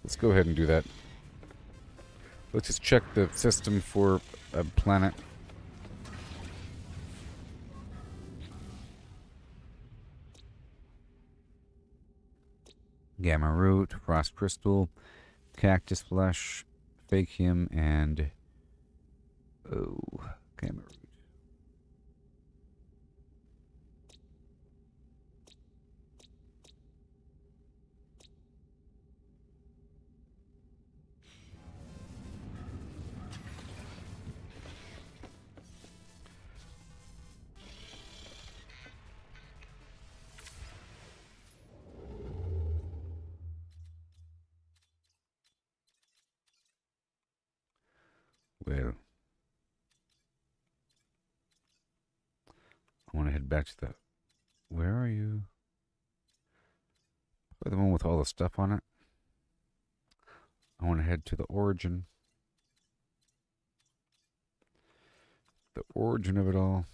Let's go ahead and do that. Let's just check the system for a planet. Gamma root, frost crystal, cactus flesh, fakium, and gamma root. Well, I want to head back to the... Where are you? The one with all the stuff on it. I want to head to the origin. The origin of it all.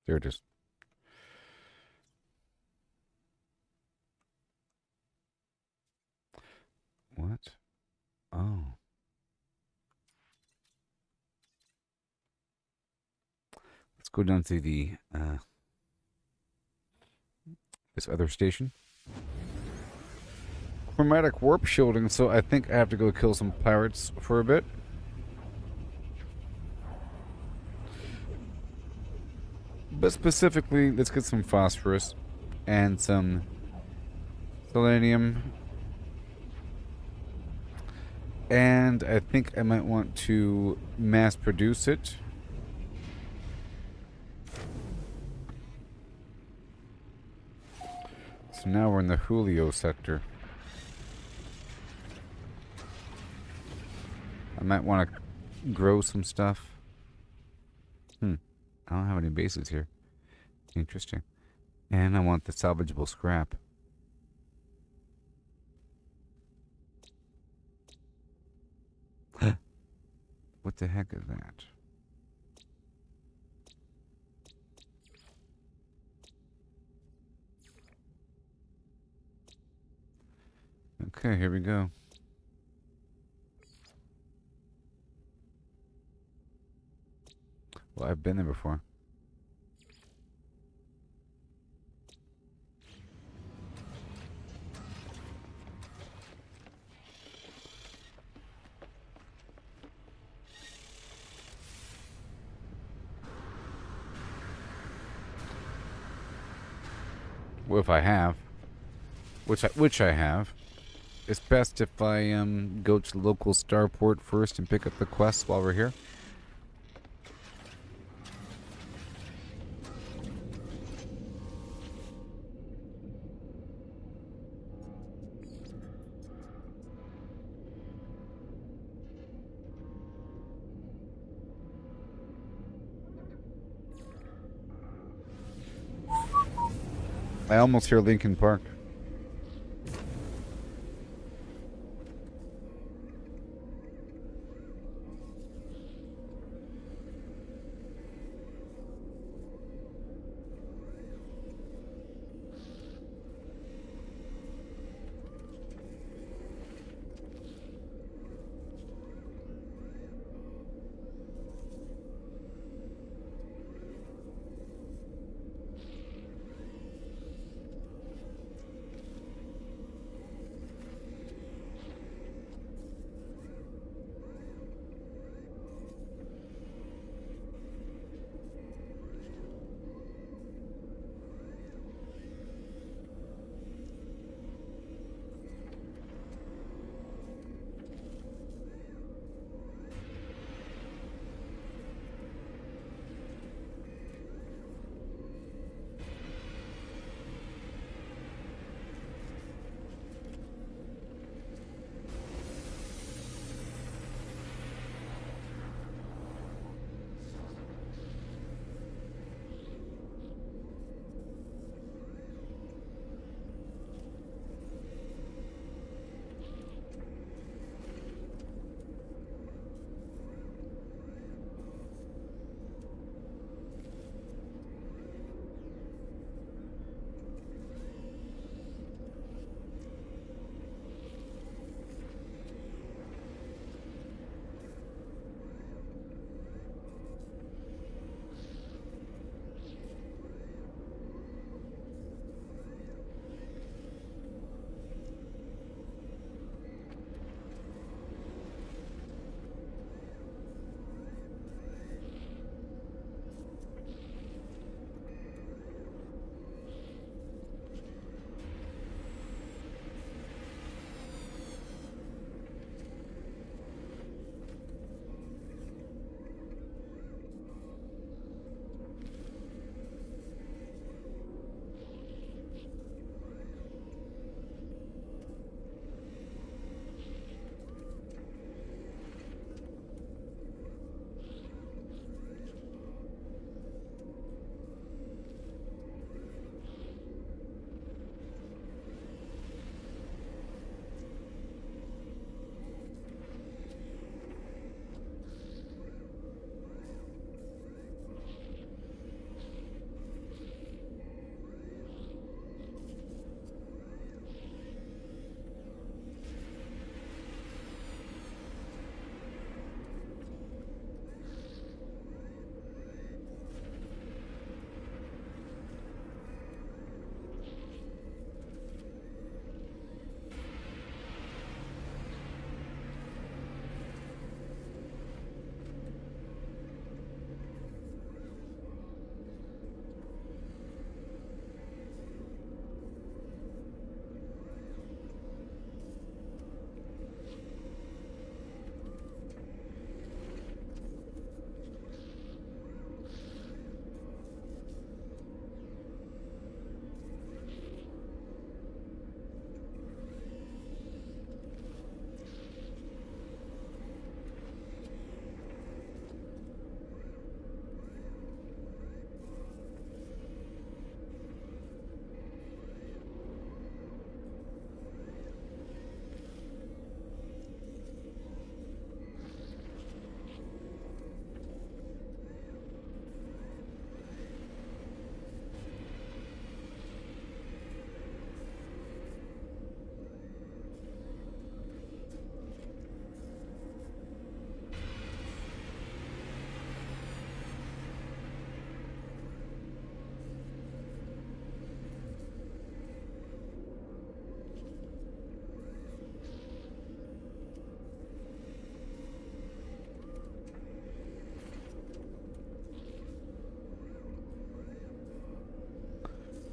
There it is. What? Oh. Let's go down to the this other station. Chromatic warp shielding, so I think I have to go kill some pirates for a bit. But specifically, let's get some phosphorus and some selenium. And I think I might want to mass produce it. So now we're in the Julio sector. I might want to grow some stuff. I don't have any bases here. Interesting. And I want the salvageable scrap. What the heck is that? Okay, here we go. Well, I've been there before. Well, if I have, which I have, it's best if I go to the local starport first and pick up the quests while we're here. I almost hear Lincoln Park.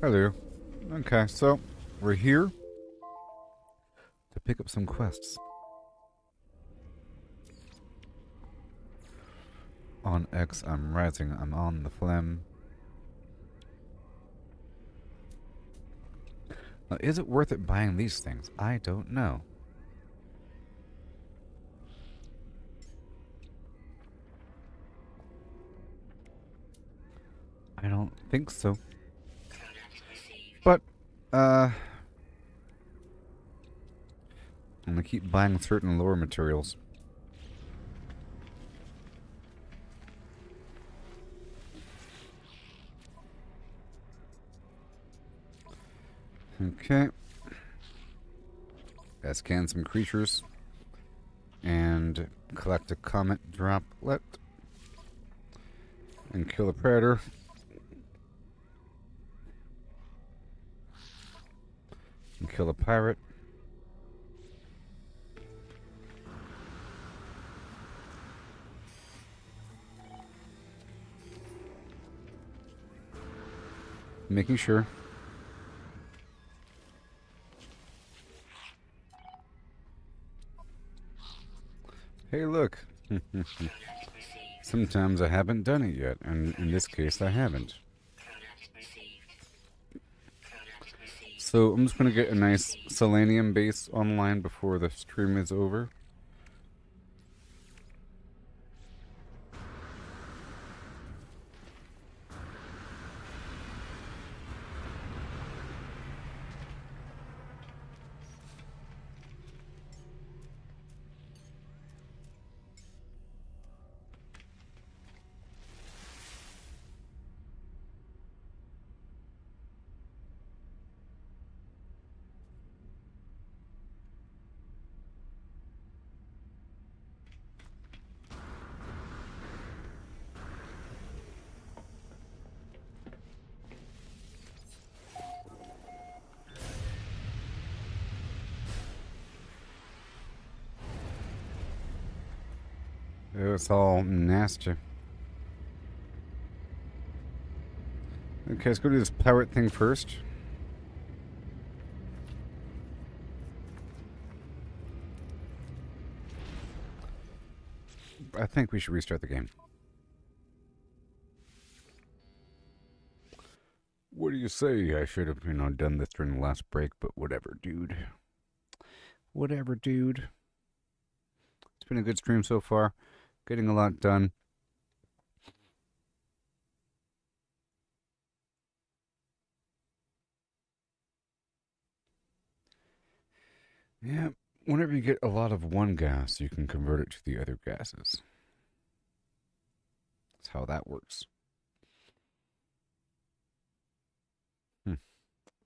Hello. Okay, so we're here to pick up some quests. On X, I'm rising. I'm on the phlegm. Now, is it worth it buying these things? I don't know. I don't think so. But, I'm gonna keep buying certain lore materials. Okay. Let's scan some creatures. And collect a comet droplet. And kill a predator. And kill a pirate. Making sure. Hey, look. Sometimes I haven't done it yet, and in this case I haven't. So I'm just going to get a nice selenium base online before the stream is over. It's all nasty. Okay, let's go do this pirate thing first. I think we should restart the game. What do you say? I should have, done this during the last break, but whatever, dude. Whatever, dude. It's been a good stream so far. Getting a lot done. Yeah, whenever you get a lot of one gas, you can convert it to the other gases. That's how that works.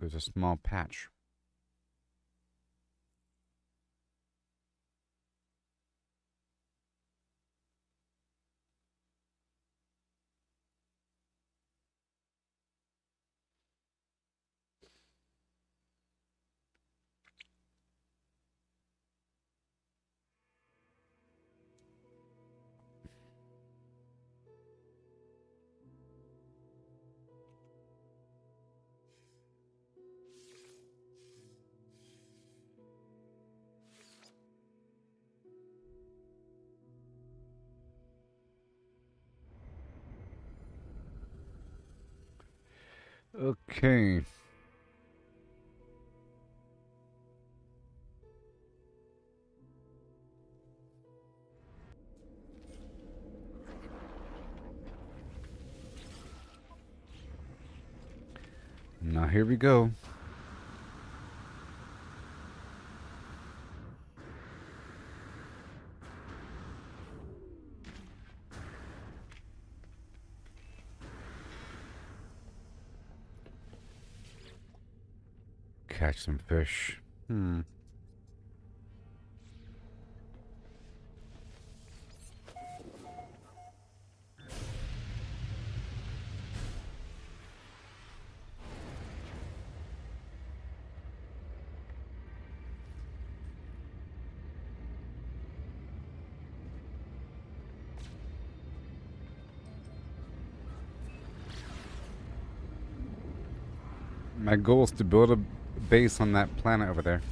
There's a small patch. Okay. Now here we go. Catch some fish. My goal is to build a base on that planet over there.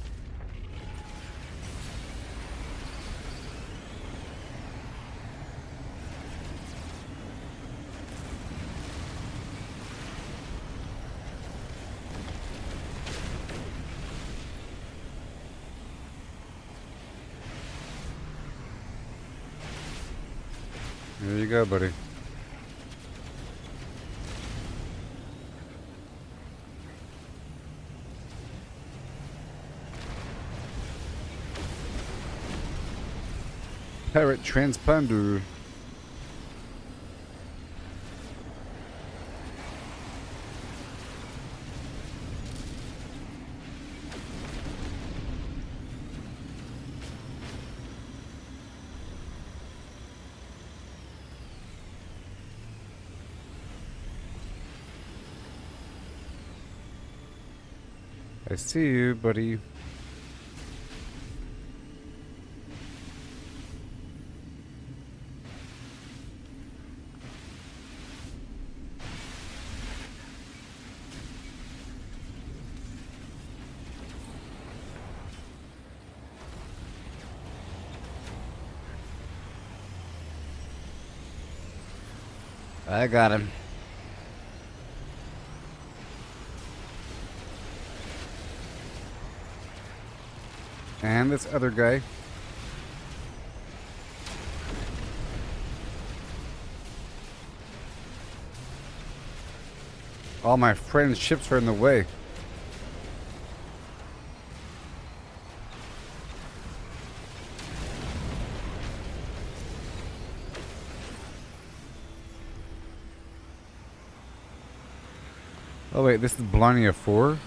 There you go, buddy. Parrot transponder. I see you, buddy. I got him. And this other guy. All my friends' ships are in the way. Oh wait, this is Blania 4?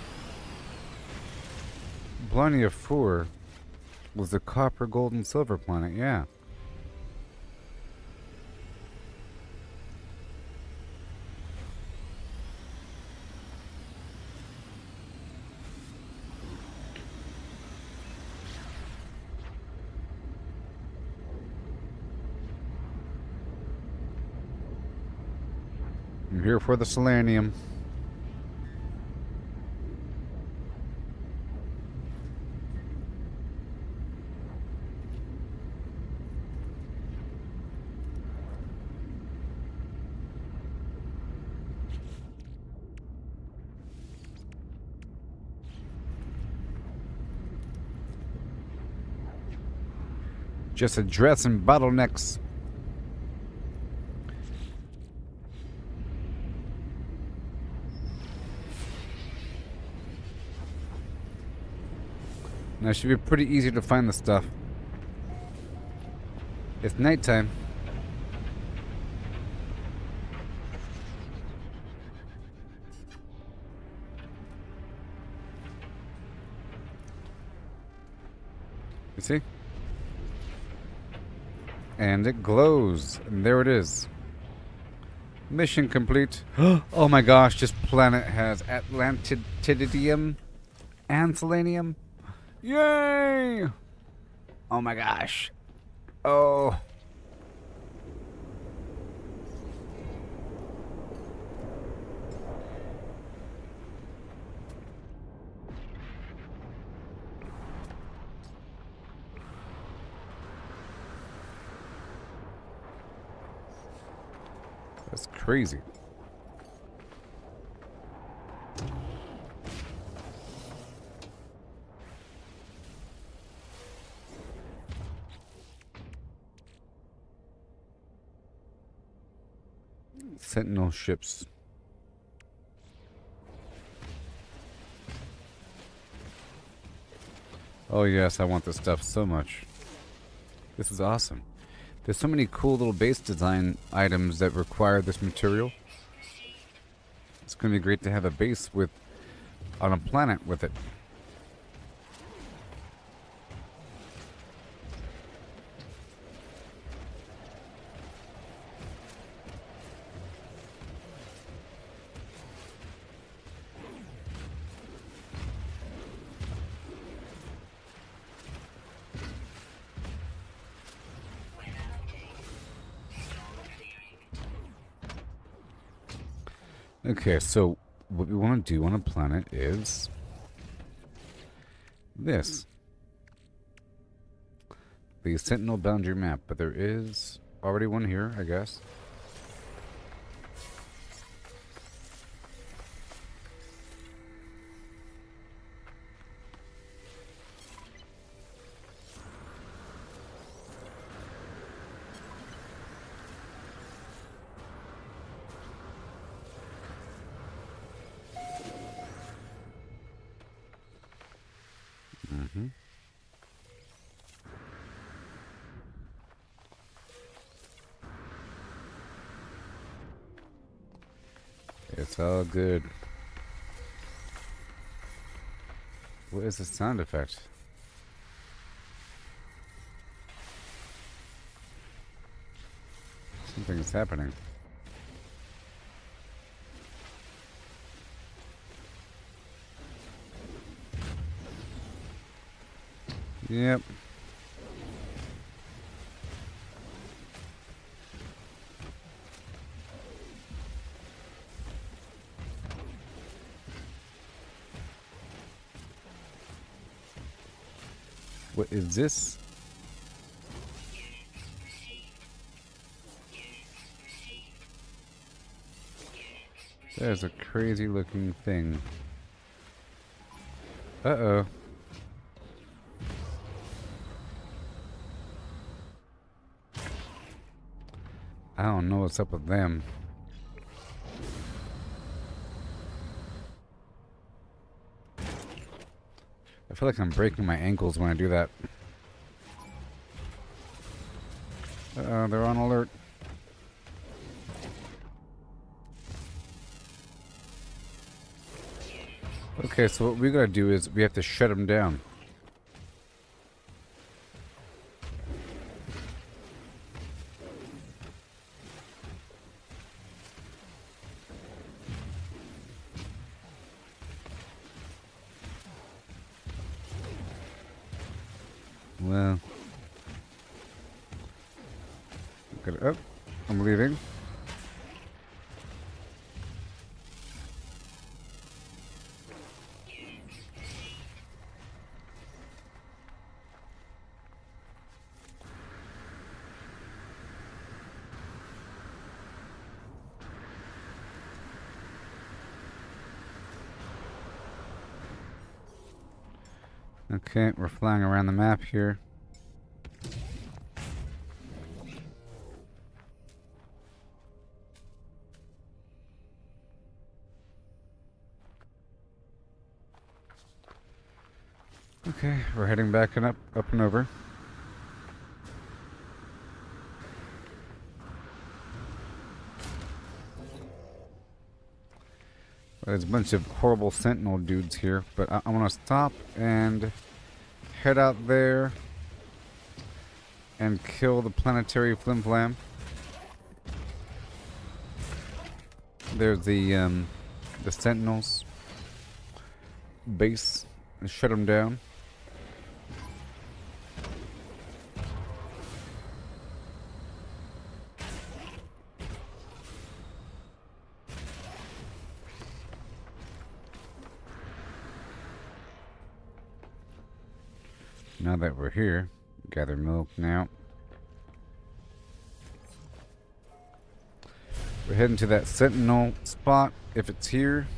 Blania 4 was the copper, gold, and silver planet, yeah. I'm here for the selenium. Just addressing bottlenecks. Now it should be pretty easy to find the stuff. It's nighttime. You see? And it glows. And there it is. Mission complete. Oh my gosh, this planet has Atlantidium and selenium. Yay! Oh my gosh. Oh. That's crazy. Sentinel ships. Oh yes, I want this stuff so much. This is awesome. There's so many cool little base design items that require this material. It's going to be great to have a base with on a planet with it. Okay, so what we want to do on a planet is this. The Sentinel boundary map, but there is already one here, I guess. It's all good. What is the sound effect? Something is happening. Yep. What is this? There's a crazy looking thing. Uh-oh. I don't know what's up with them. I feel like I'm breaking my ankles when I do that. Uh-oh, they're on alert. Okay, so what we gotta do is we have to shut them down. Well, get it up. I'm leaving. Okay, we're flying around the map here. Okay, we're heading back and up and over. There's a bunch of horrible sentinel dudes here, but I want to stop and head out there and kill the planetary flimflam. There's the sentinels base and shut them down. Now that we're here, gather milk now. We're heading to that sentinel spot, if it's here.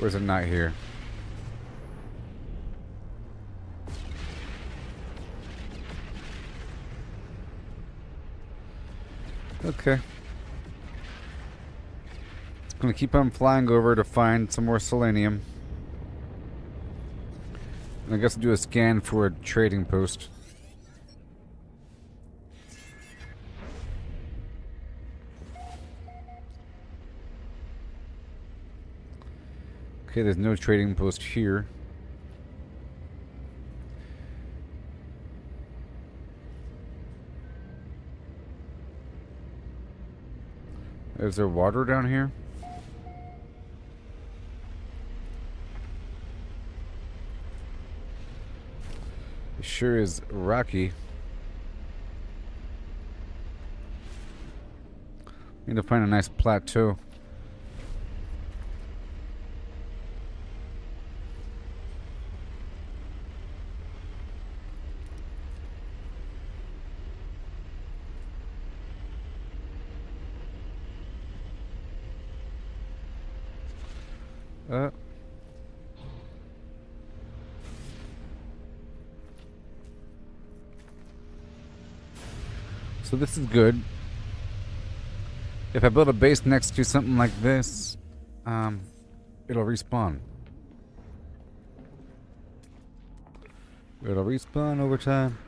Or is it not here? Okay. Gonna keep on flying over to find some more selenium. And I guess I'll do a scan for a trading post. Okay, there's no trading post here. Is there water down here? It sure is rocky. Need to find a nice plateau. So this is good. If I build a base next to something like this, it'll respawn. It'll respawn over time.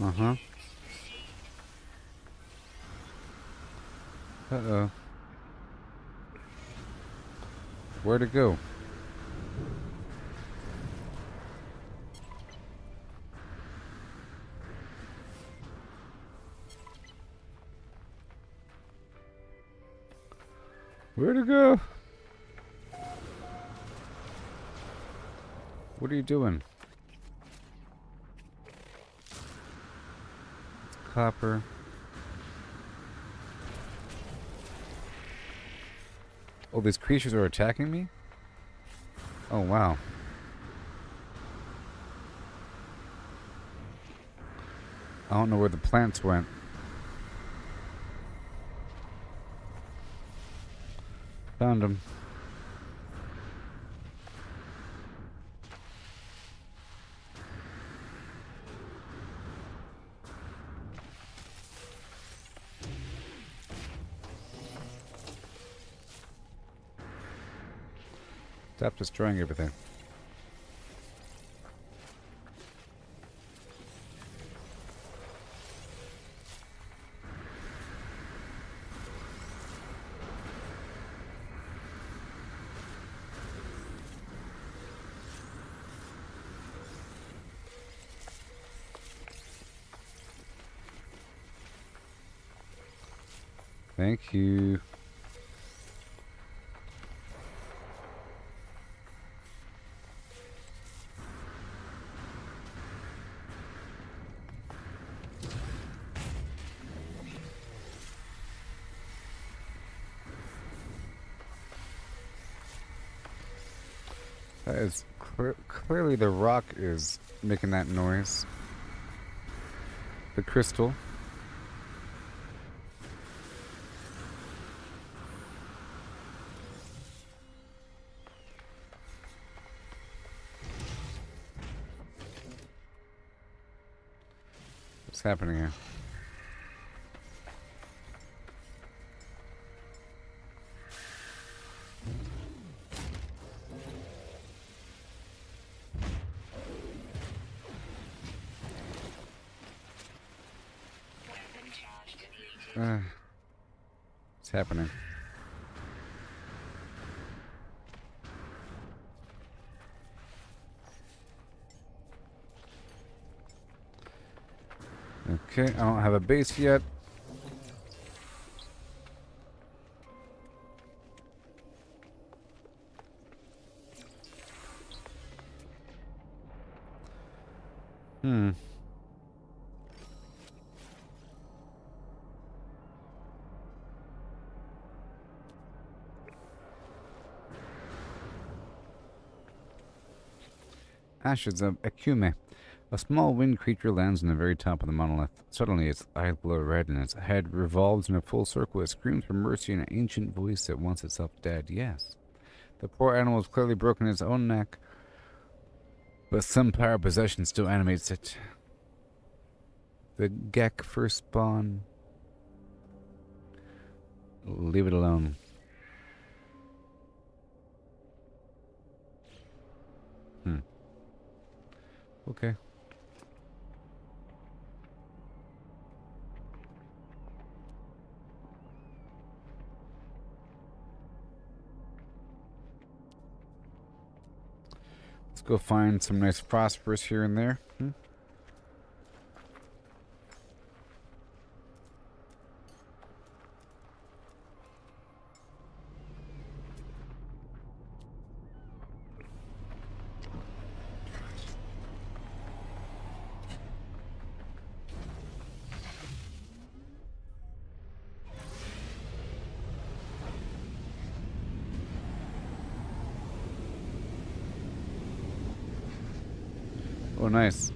Uh-huh. Uh-oh. Where'd it go? Where'd it go? What are you doing? It's copper. Oh, these creatures are attacking me? Oh, wow. I don't know where the plants went. Found them. Stop destroying everything. Thank you. That is clearly the rock is making that noise. The crystal. What's happening here? What's happening? Okay, I don't have a base yet. Ashes of Ekume. A small winged creature lands on the very top of the monolith. Suddenly, its eyes glow red and its head revolves in a full circle. It screams for mercy in an ancient voice that wants itself dead. Yes. The poor animal has clearly broken its own neck, but some power of possession still animates it. The Gek first spawn. Leave it alone. Okay. Let's go find some nice phosphorus here and there. Oh, nice.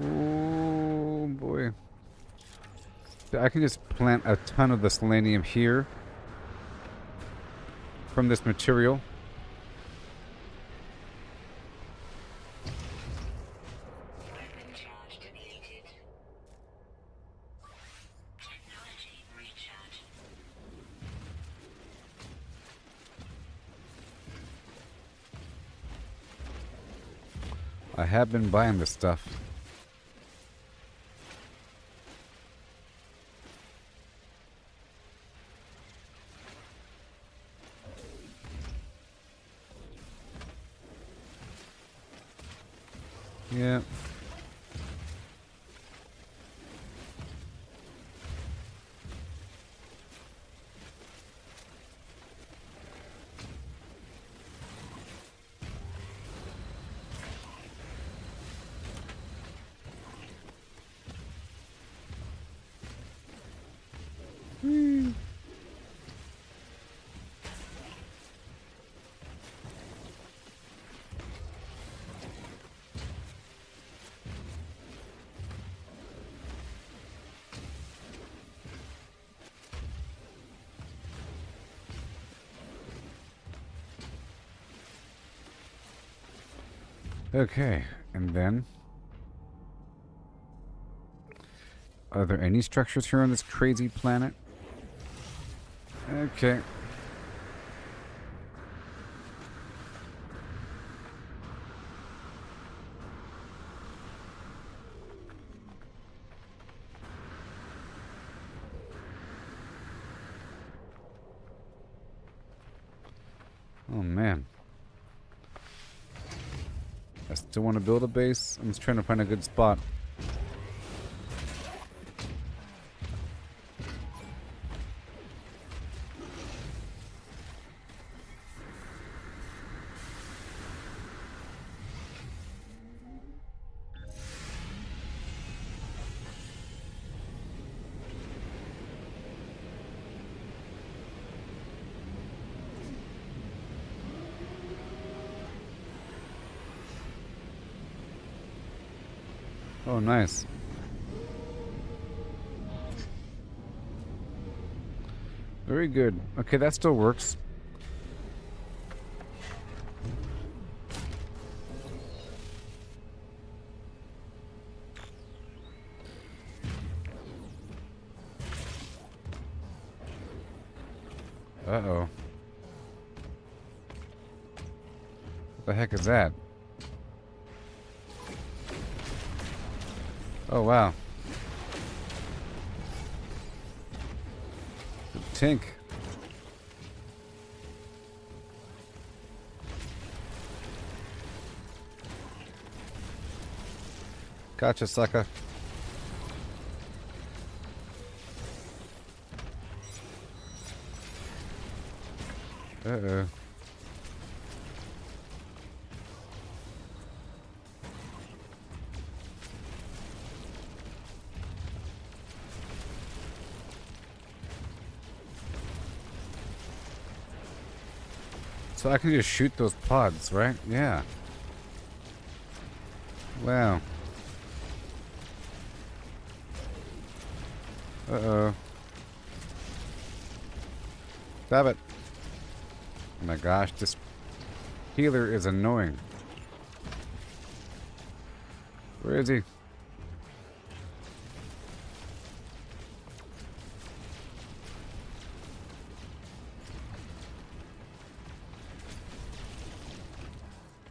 Oh boy. I can just plant a ton of the selenium here from this material. Weapon charge depleted. Technology recharge. I have been buying this stuff. Yeah. Okay, and then are there any structures here on this crazy planet? Okay. Oh man. I still want to build a base. I'm just trying to find a good spot. Oh, nice. Very good. Okay, that still works. Uh-oh. What the heck is that? Oh, wow. Tink. Gotcha, sucker. Uh-oh. So I can just shoot those pods, right? Yeah. Wow. Uh-oh. Stop it. Oh my gosh, this healer is annoying. Where is he?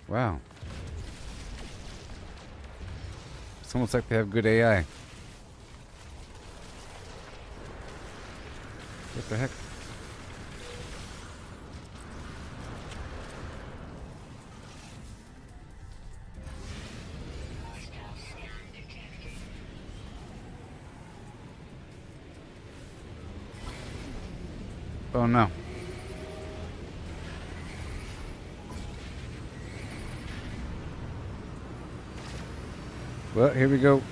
Wow. It's almost like they have good AI. What the heck? Oh no. Well, here we go.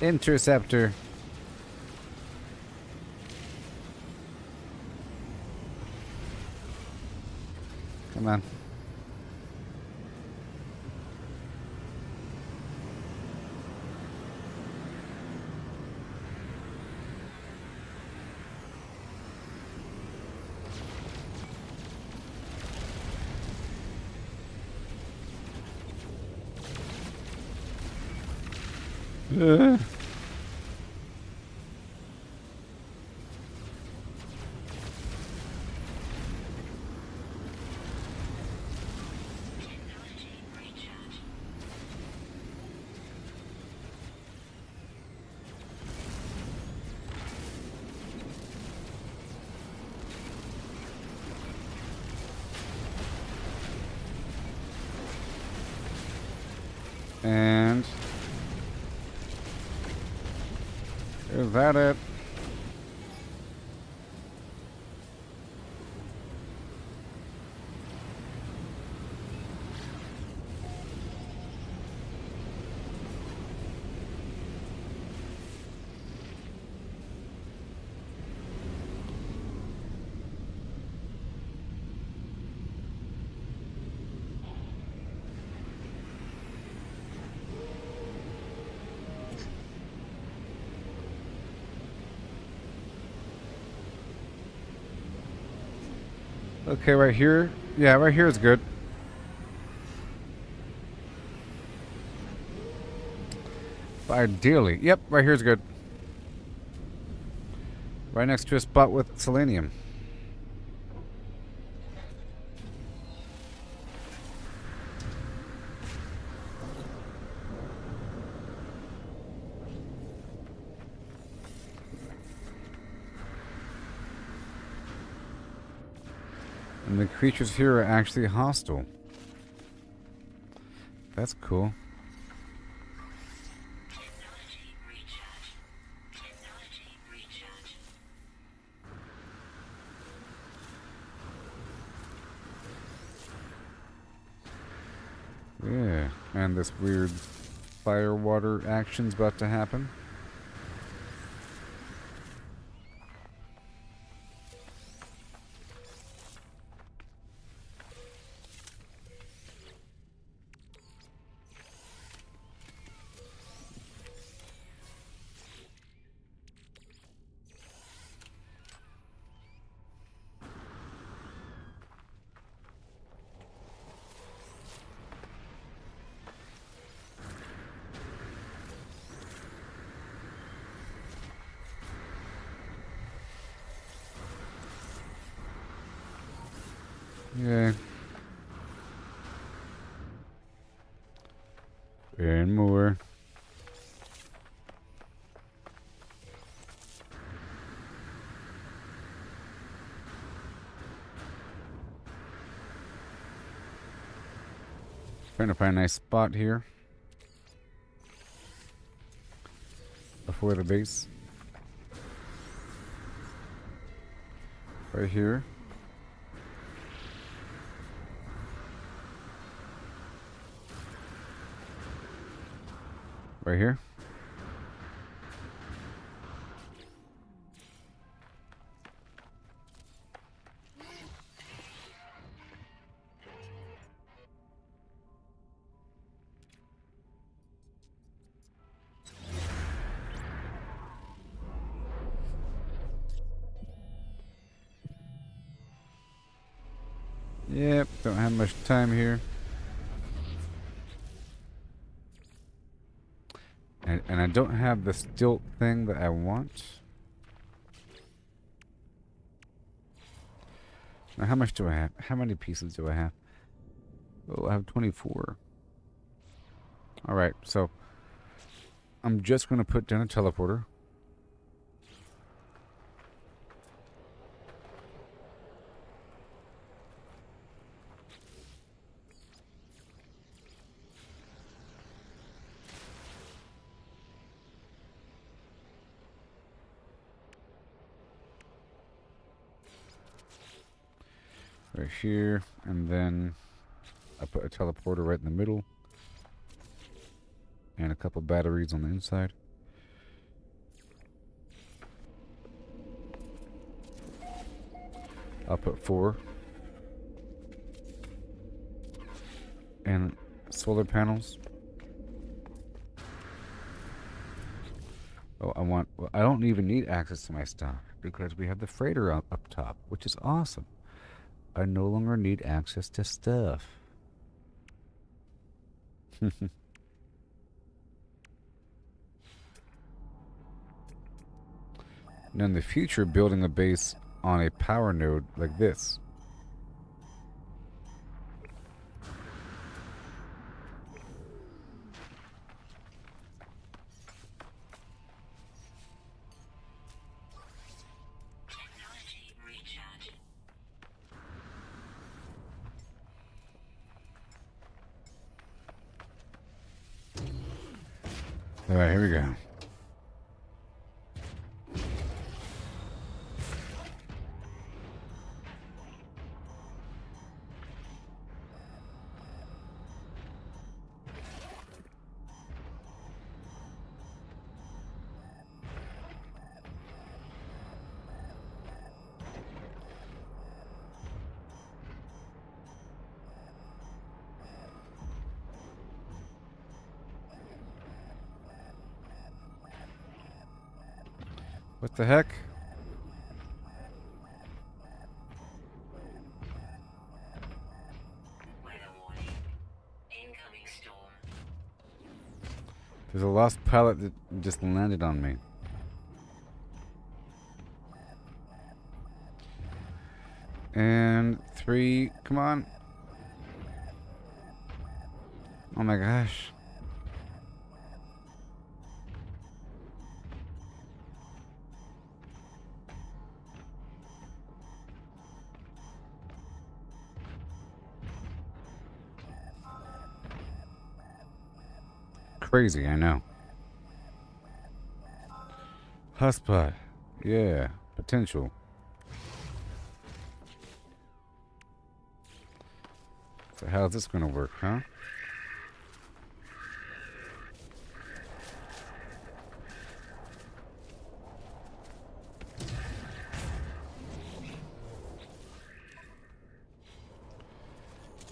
Interceptor. Come on. Uh. And is that it? Okay, right here. Yeah, right here is good. But ideally, yep, right here is good. Right next to a spot with selenium. And the creatures here are actually hostile. That's cool. Technology recharge. Technology recharge. Yeah, and this weird fire water action's about to happen. Yeah. And more. Trying to find a nice spot here before the base. Right here. Right here. Yep, don't have much time here. And I don't have the stilt thing that I want. Now, how much do I have? How many pieces do I have? Oh, I have 24. Alright, so I'm just going to put down a teleporter. right here, and then I put a teleporter right in the middle, and a couple batteries on the inside. I'll put 4. And solar panels. Oh, well, I don't even need access to my stuff because we have the freighter up top, which is awesome. I no longer need access to stuff. And in the future, building a base on a power node like this. Technology recharge. All right, here we go. What the heck? Weather warning. Incoming storm. There's a lost pilot that just landed on me. And 3, come on. Oh my gosh. Crazy, I know. Hotspot. Yeah, potential. So how's this gonna work, huh?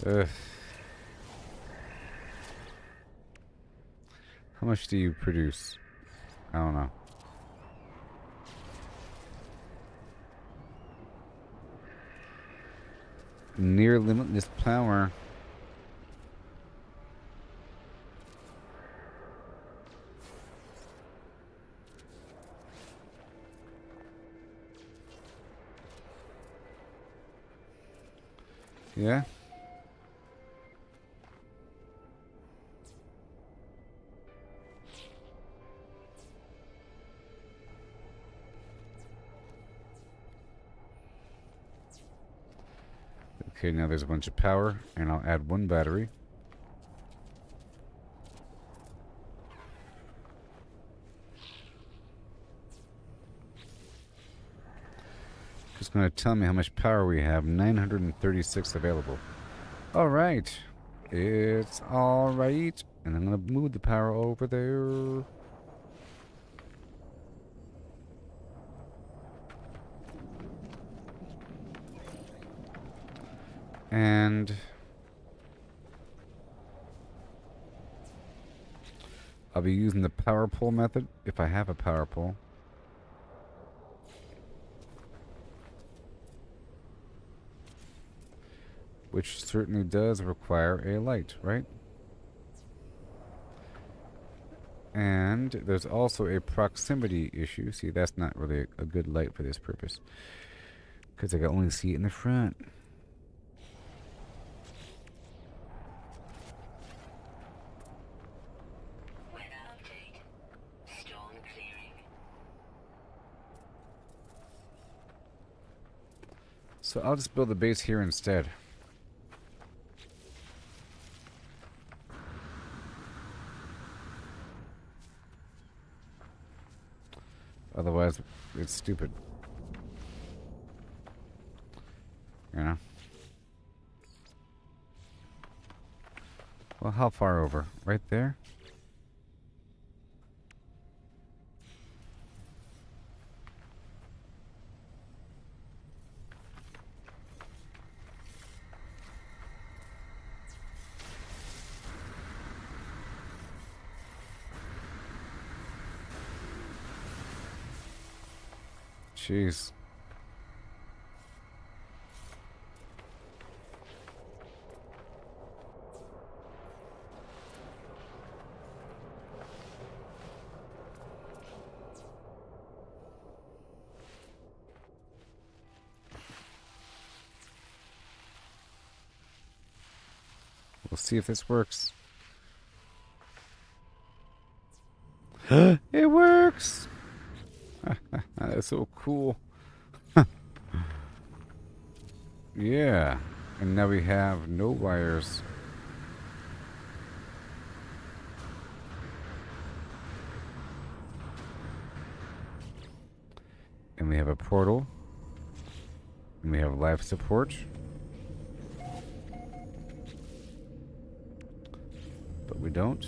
Ugh. How much do you produce? I don't know. Near limitless power. Yeah. Okay, now there's a bunch of power, and I'll add 1 battery. Just going to tell me how much power we have. 936 available. All right. It's all right. And I'm going to move the power over there. And I'll be using the power pole method if I have a power pole. Which certainly does require a light, right? And there's also a proximity issue. See, that's not really a good light for this purpose, because I can only see it in the front. So I'll just build a base here instead. Otherwise, it's stupid. You know? Well, how far over? Right there? Jeez. We'll see if this works. It works! That's so cool. Yeah. And now we have no wires. And we have a portal. And we have life support. But we don't.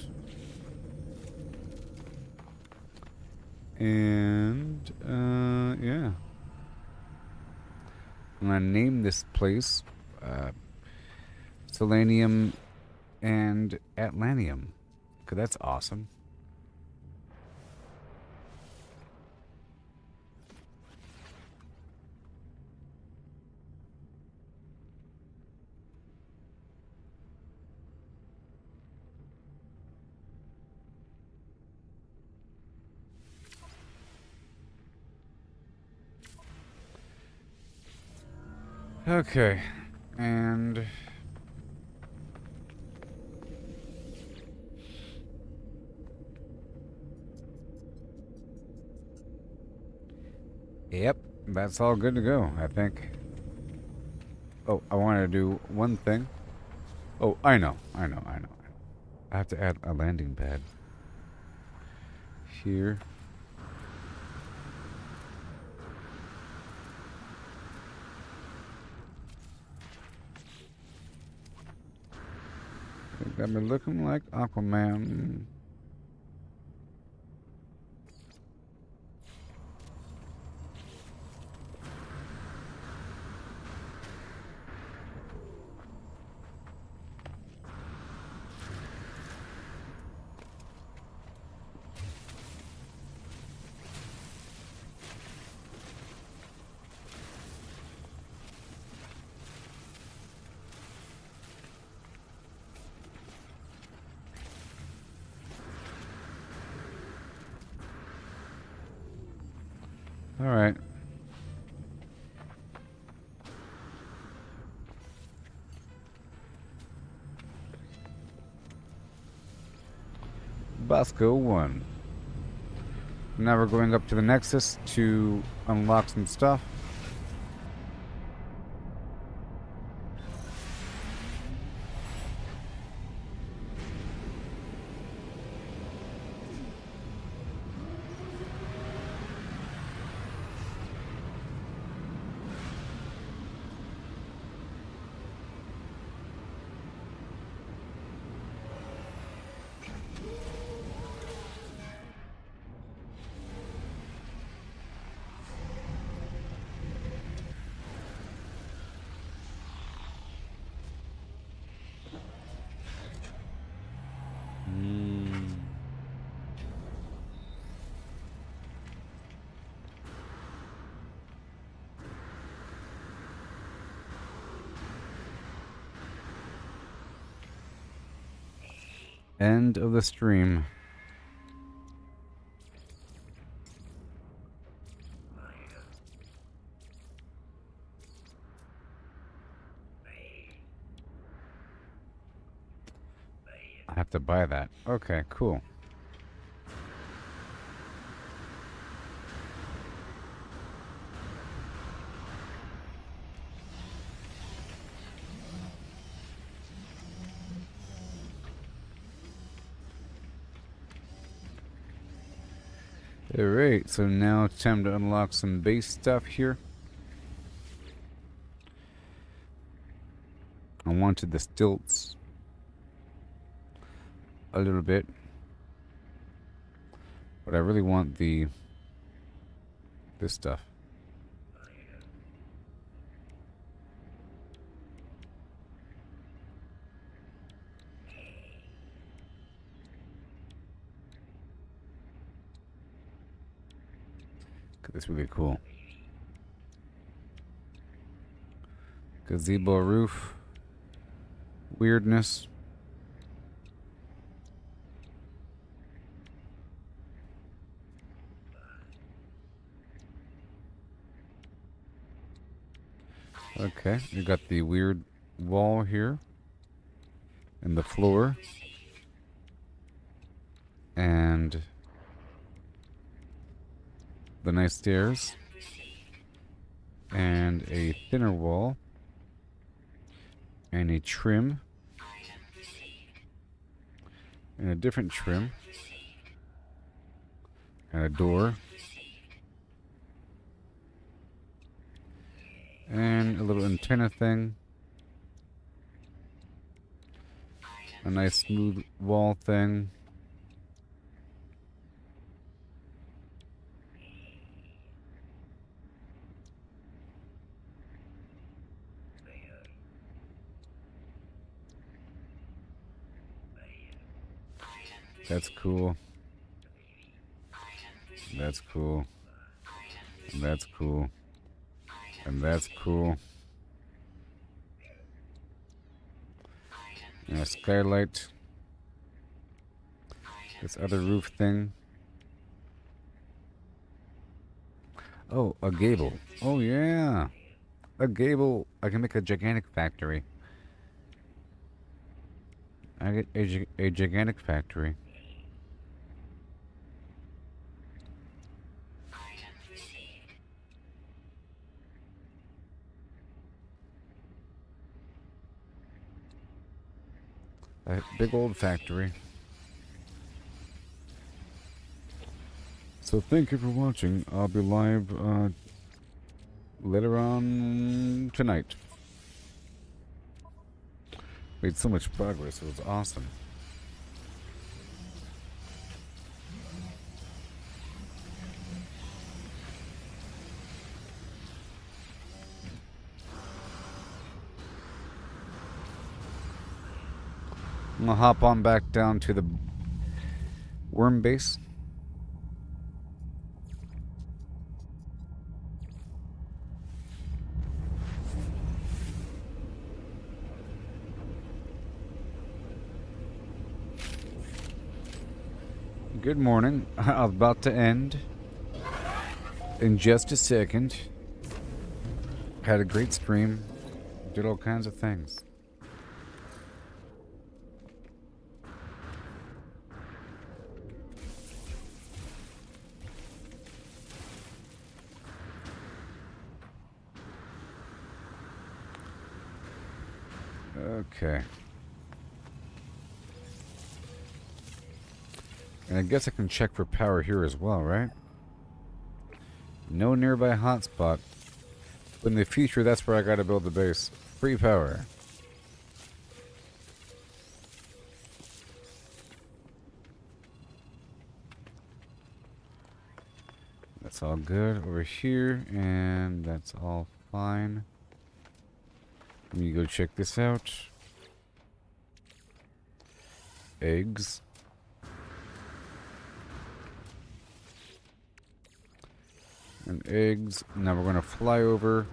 And, yeah. I'm gonna name this place, Selenium and Atlantium. 'Cause that's awesome. Okay, and yep, that's all good to go, I think. Oh, I want to do one thing. Oh, I know. I have to add a landing pad here. Got me looking like Aquaman. All right. Bosco 1. Now we're going up to the Nexus to unlock some stuff. End of the stream. I have to buy that. Okay, cool. Alright, so now it's time to unlock some base stuff here. I wanted the stilts. a little bit. But I really want this stuff. That's really cool. Gazebo roof. Weirdness. Okay, you got the weird wall here. And the floor. And the nice stairs. And a thinner wall. And a trim. And a different trim. And a door. And a little antenna thing. A nice smooth wall thing. That's cool. That's cool. And that's cool. And that's cool. And a skylight. This other roof thing. Oh, a gable. Oh, yeah. A gable. I can make a gigantic factory. I get a gigantic factory. A big old factory. So thank you for watching. I'll be live later on tonight. Made so much progress. It was awesome. I'm gonna hop on back down to the worm base. Good morning. I'm about to end in just a second. Had a great stream. Did all kinds of things. Okay. And I guess I can check for power here as well, right? No nearby hotspot. But in the future, that's where I gotta build the base. Free power. That's all good over here, and that's all fine. Let me go check this out. Eggs. And eggs. Now we're going to fly over.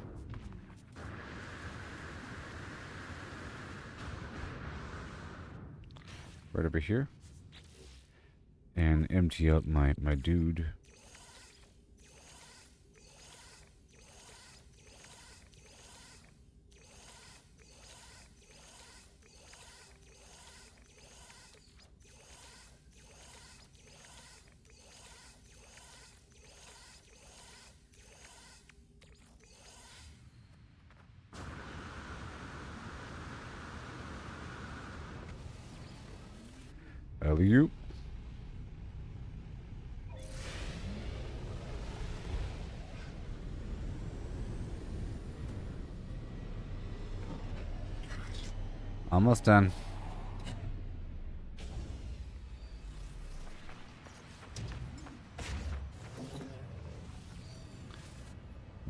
Right over here. And empty out my dude. Alley-oop. Almost done.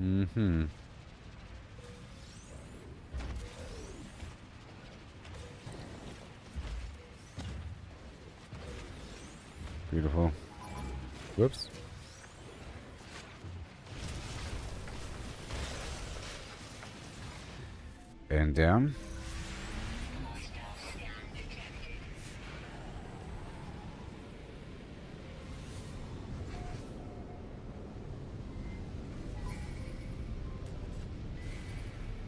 Mm-hmm. Beautiful. Whoops. And down.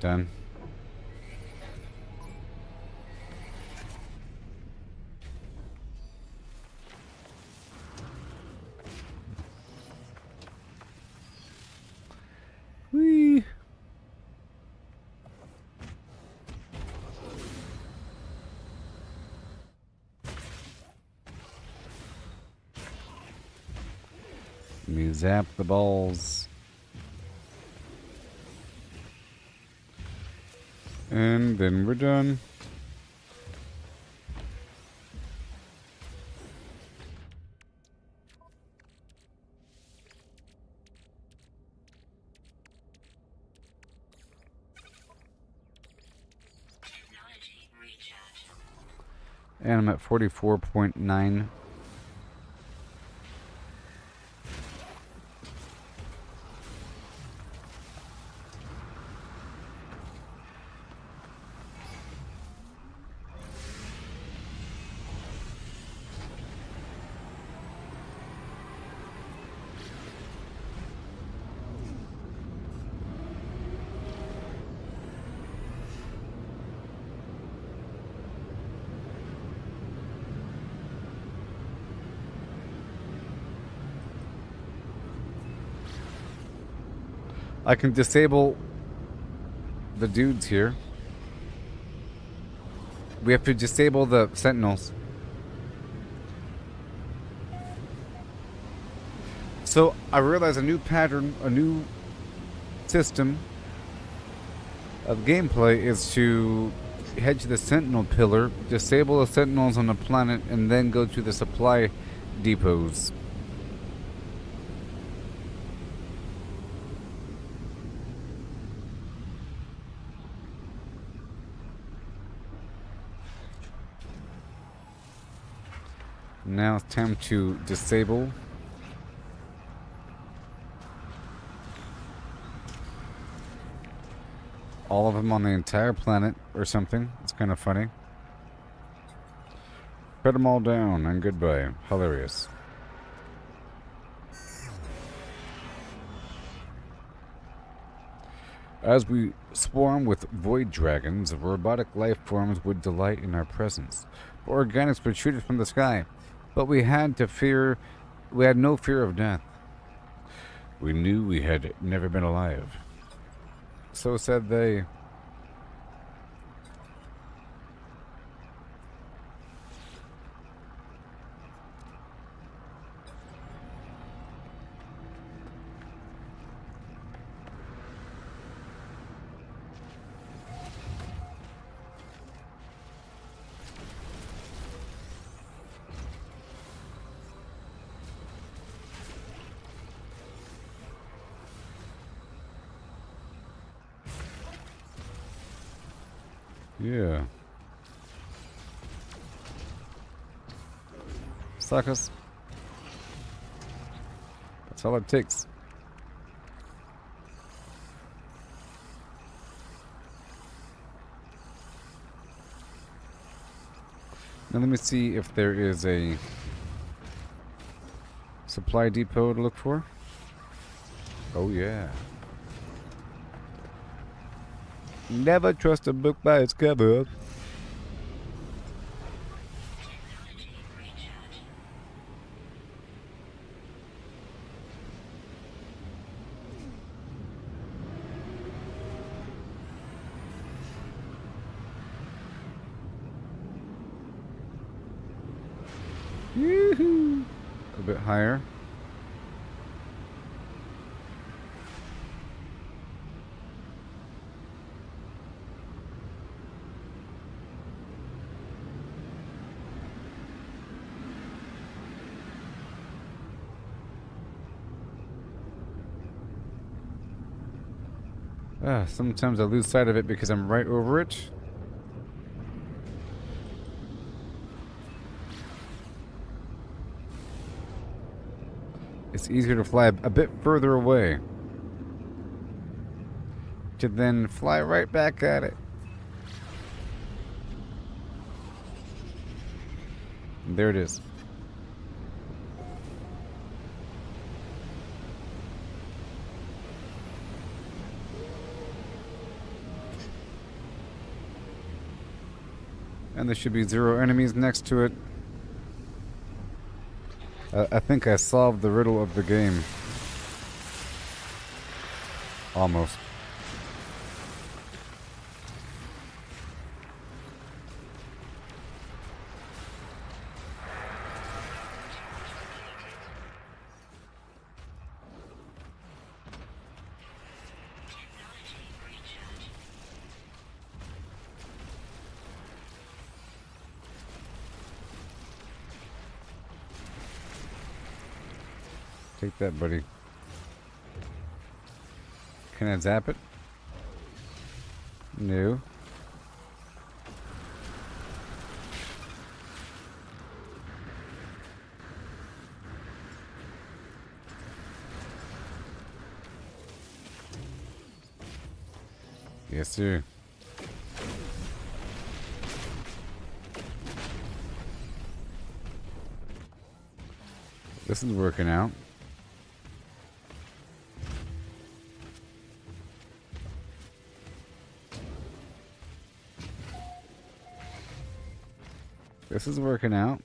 Done. Whee! Let me zap the balls. And then we're done. Technology recharge. And I'm at 44.9. I can disable the dudes here. We have to disable the sentinels. So I realized a new pattern, a new system of gameplay is to head to the sentinel pillar, disable the sentinels on the planet, and then go to the supply depots. Now it's time to disable all of them on the entire planet or something. It's kind of funny. Put them all down and goodbye. Hilarious. As we swarm with void dragons, robotic life forms would delight in our presence. Organics protruded from the sky, but we had no fear of death. We knew we had never been alive. So said they. Yeah. Suckers. That's all it takes. Now let me see if there is a supply depot to look for. Oh yeah. Never trust a book by its cover. Yoo-hoo. A bit higher. Sometimes I lose sight of it because I'm right over it. It's easier to fly a bit further away to then fly right back at it. And there it is. And there should be 0 enemies next to it. I think I solved the riddle of the game. Almost. Take that, buddy. Can I zap it? No. Yes, sir. This is working out. This is working out.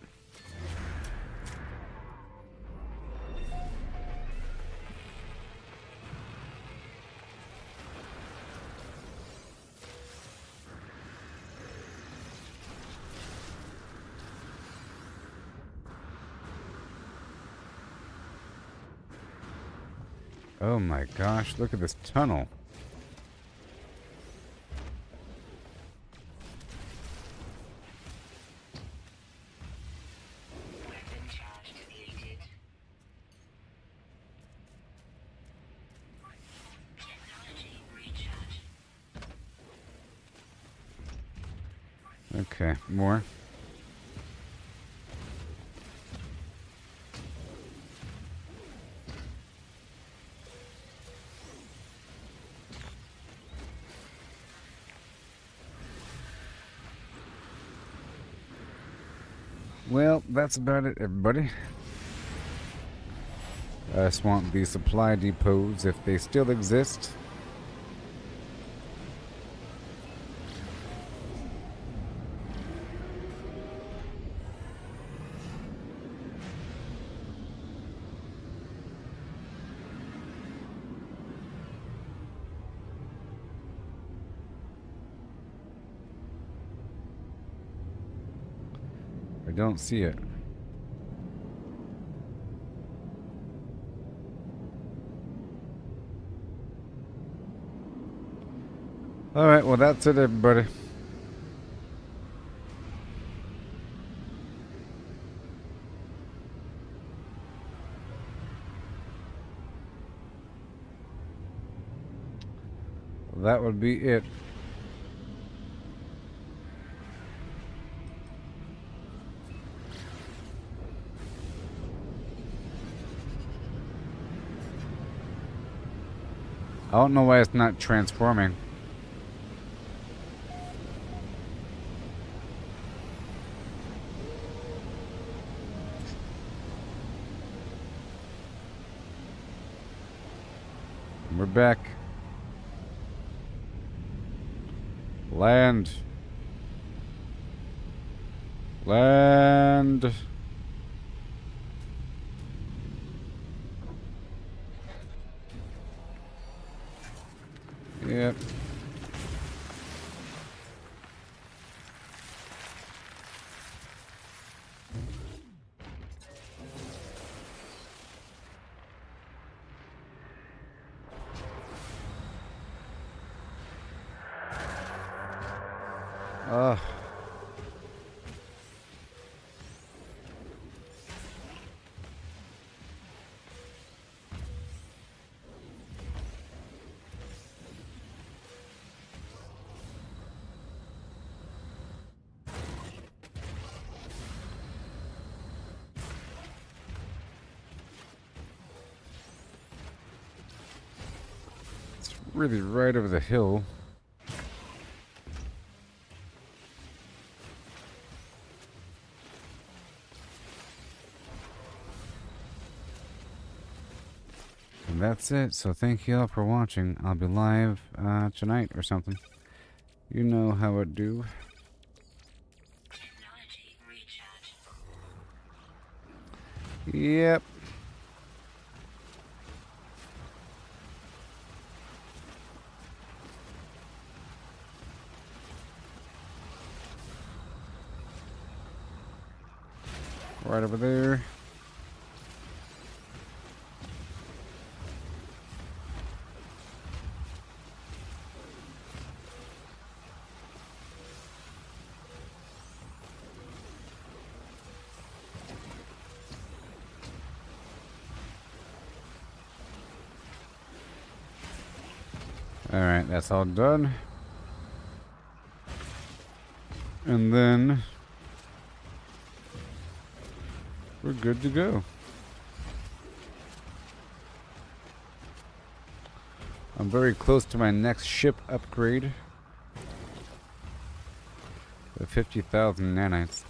Oh my gosh, look at this tunnel. Weapon charge depleted. Technology recharge. Okay, more. Well, that's about it, everybody. I just want the supply depots, if they still exist. I don't see it. Alright, well that's it, everybody. That would be it. I don't know why it's not transforming. We're back. Land. Land. Yep. Ugh. really right over the hill. And that's it. So thank you all for watching. I'll be live tonight or something. You know how it do. Technology recharge. Yep. Right over there. Alright, that's all done. And then we're good to go. I'm very close to my next ship upgrade. The 50,000 nanites.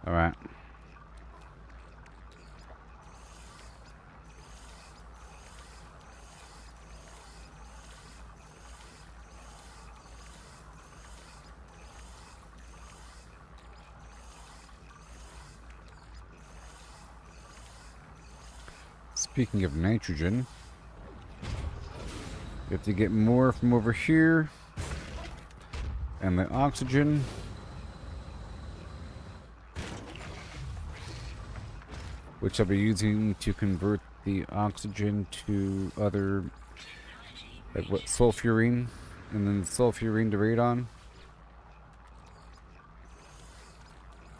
All right. Speaking of nitrogen, you have to get more from over here, and the oxygen. Which I'll be using to convert the oxygen to other, like what, sulfurine, and then sulfurine to radon.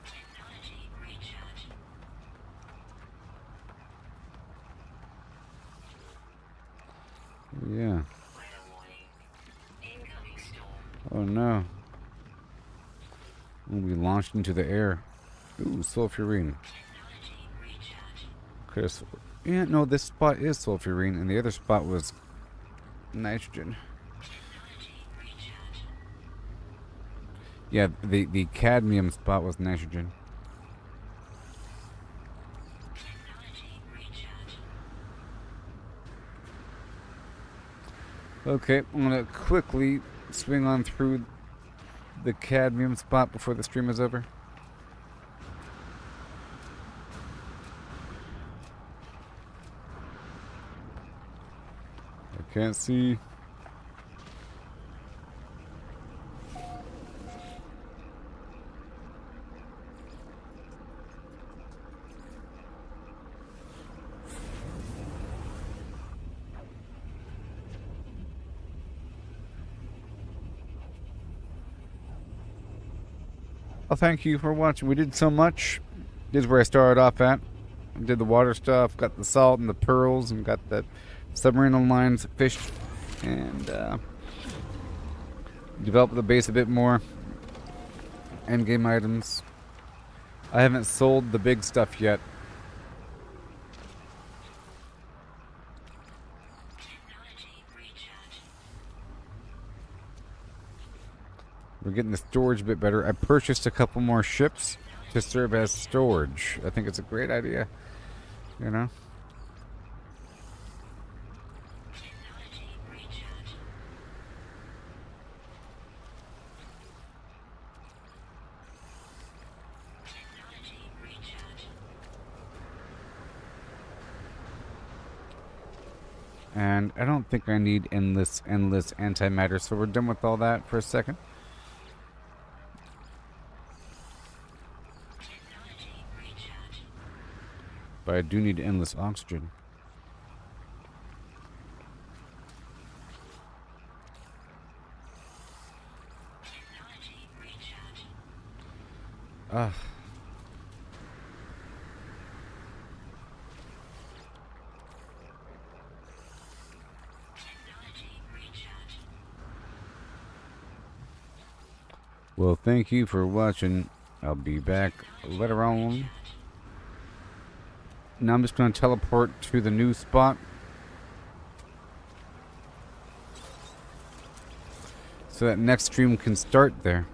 Technology recharge. Yeah. Weather warning. Incoming storm. Oh no. We'll be launched into the air. Ooh, sulfurine. Technology recharge. Chris. Yeah, no, this spot is sulfurine, and the other spot was nitrogen. Technology recharge. Yeah, the cadmium spot was nitrogen. Technology recharge. Okay, I'm gonna quickly swing on through the cadmium spot before the stream is over. I can't see. Well, thank you for watching. We did so much. This is where I started off at. Did the water stuff, got the salt and the pearls, and got the submarine lines fished, and developed the base a bit more. Endgame items. I haven't sold the big stuff yet. Technology recharge. We're getting the storage a bit better. I purchased a couple more ships to serve as storage. I think it's a great idea. You know? Technology recharge. Technology recharge. And I don't think I need endless antimatter, so we're done with all that for a second. Technology recharge. But I do need endless oxygen. Technology recharge. Ah. Technology recharge. Well, thank you for watching. I'll be back later on. Now I'm just going to teleport to the new spot. So that next stream can start there.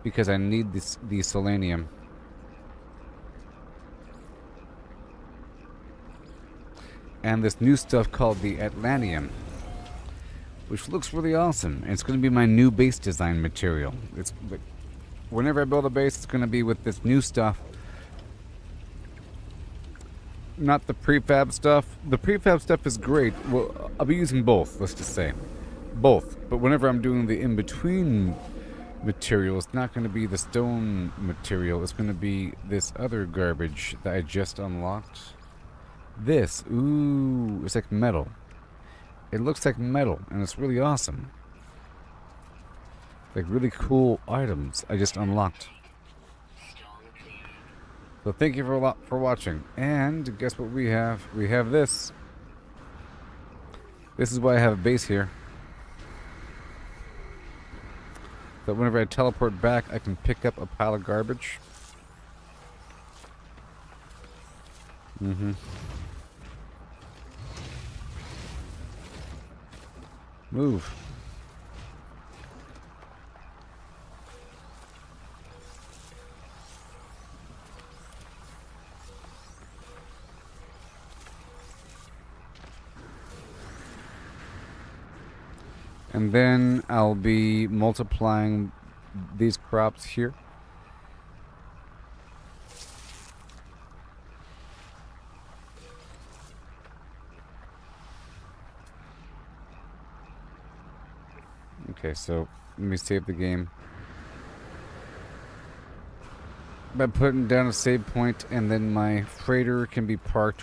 Because I need the selenium. And this new stuff called the Atlantium. Which looks really awesome. And it's going to be my new base design material. Whenever I build a base, it's going to be with this new stuff. Not the prefab stuff. The prefab stuff is great. Well, I'll be using both, let's just say. Both. But whenever I'm doing the in-between material, it's not going to be the stone material. It's going to be this other garbage that I just unlocked. This. Ooh, it's like metal. It looks like metal, and it's really awesome. Like really cool items I just unlocked. So thank you for watching. And guess what we have? We have this. This is why I have a base here. So whenever I teleport back, I can pick up a pile of garbage. Move. And then I'll be multiplying these crops here. Okay, so let me save the game by putting down a save point, and then my freighter can be parked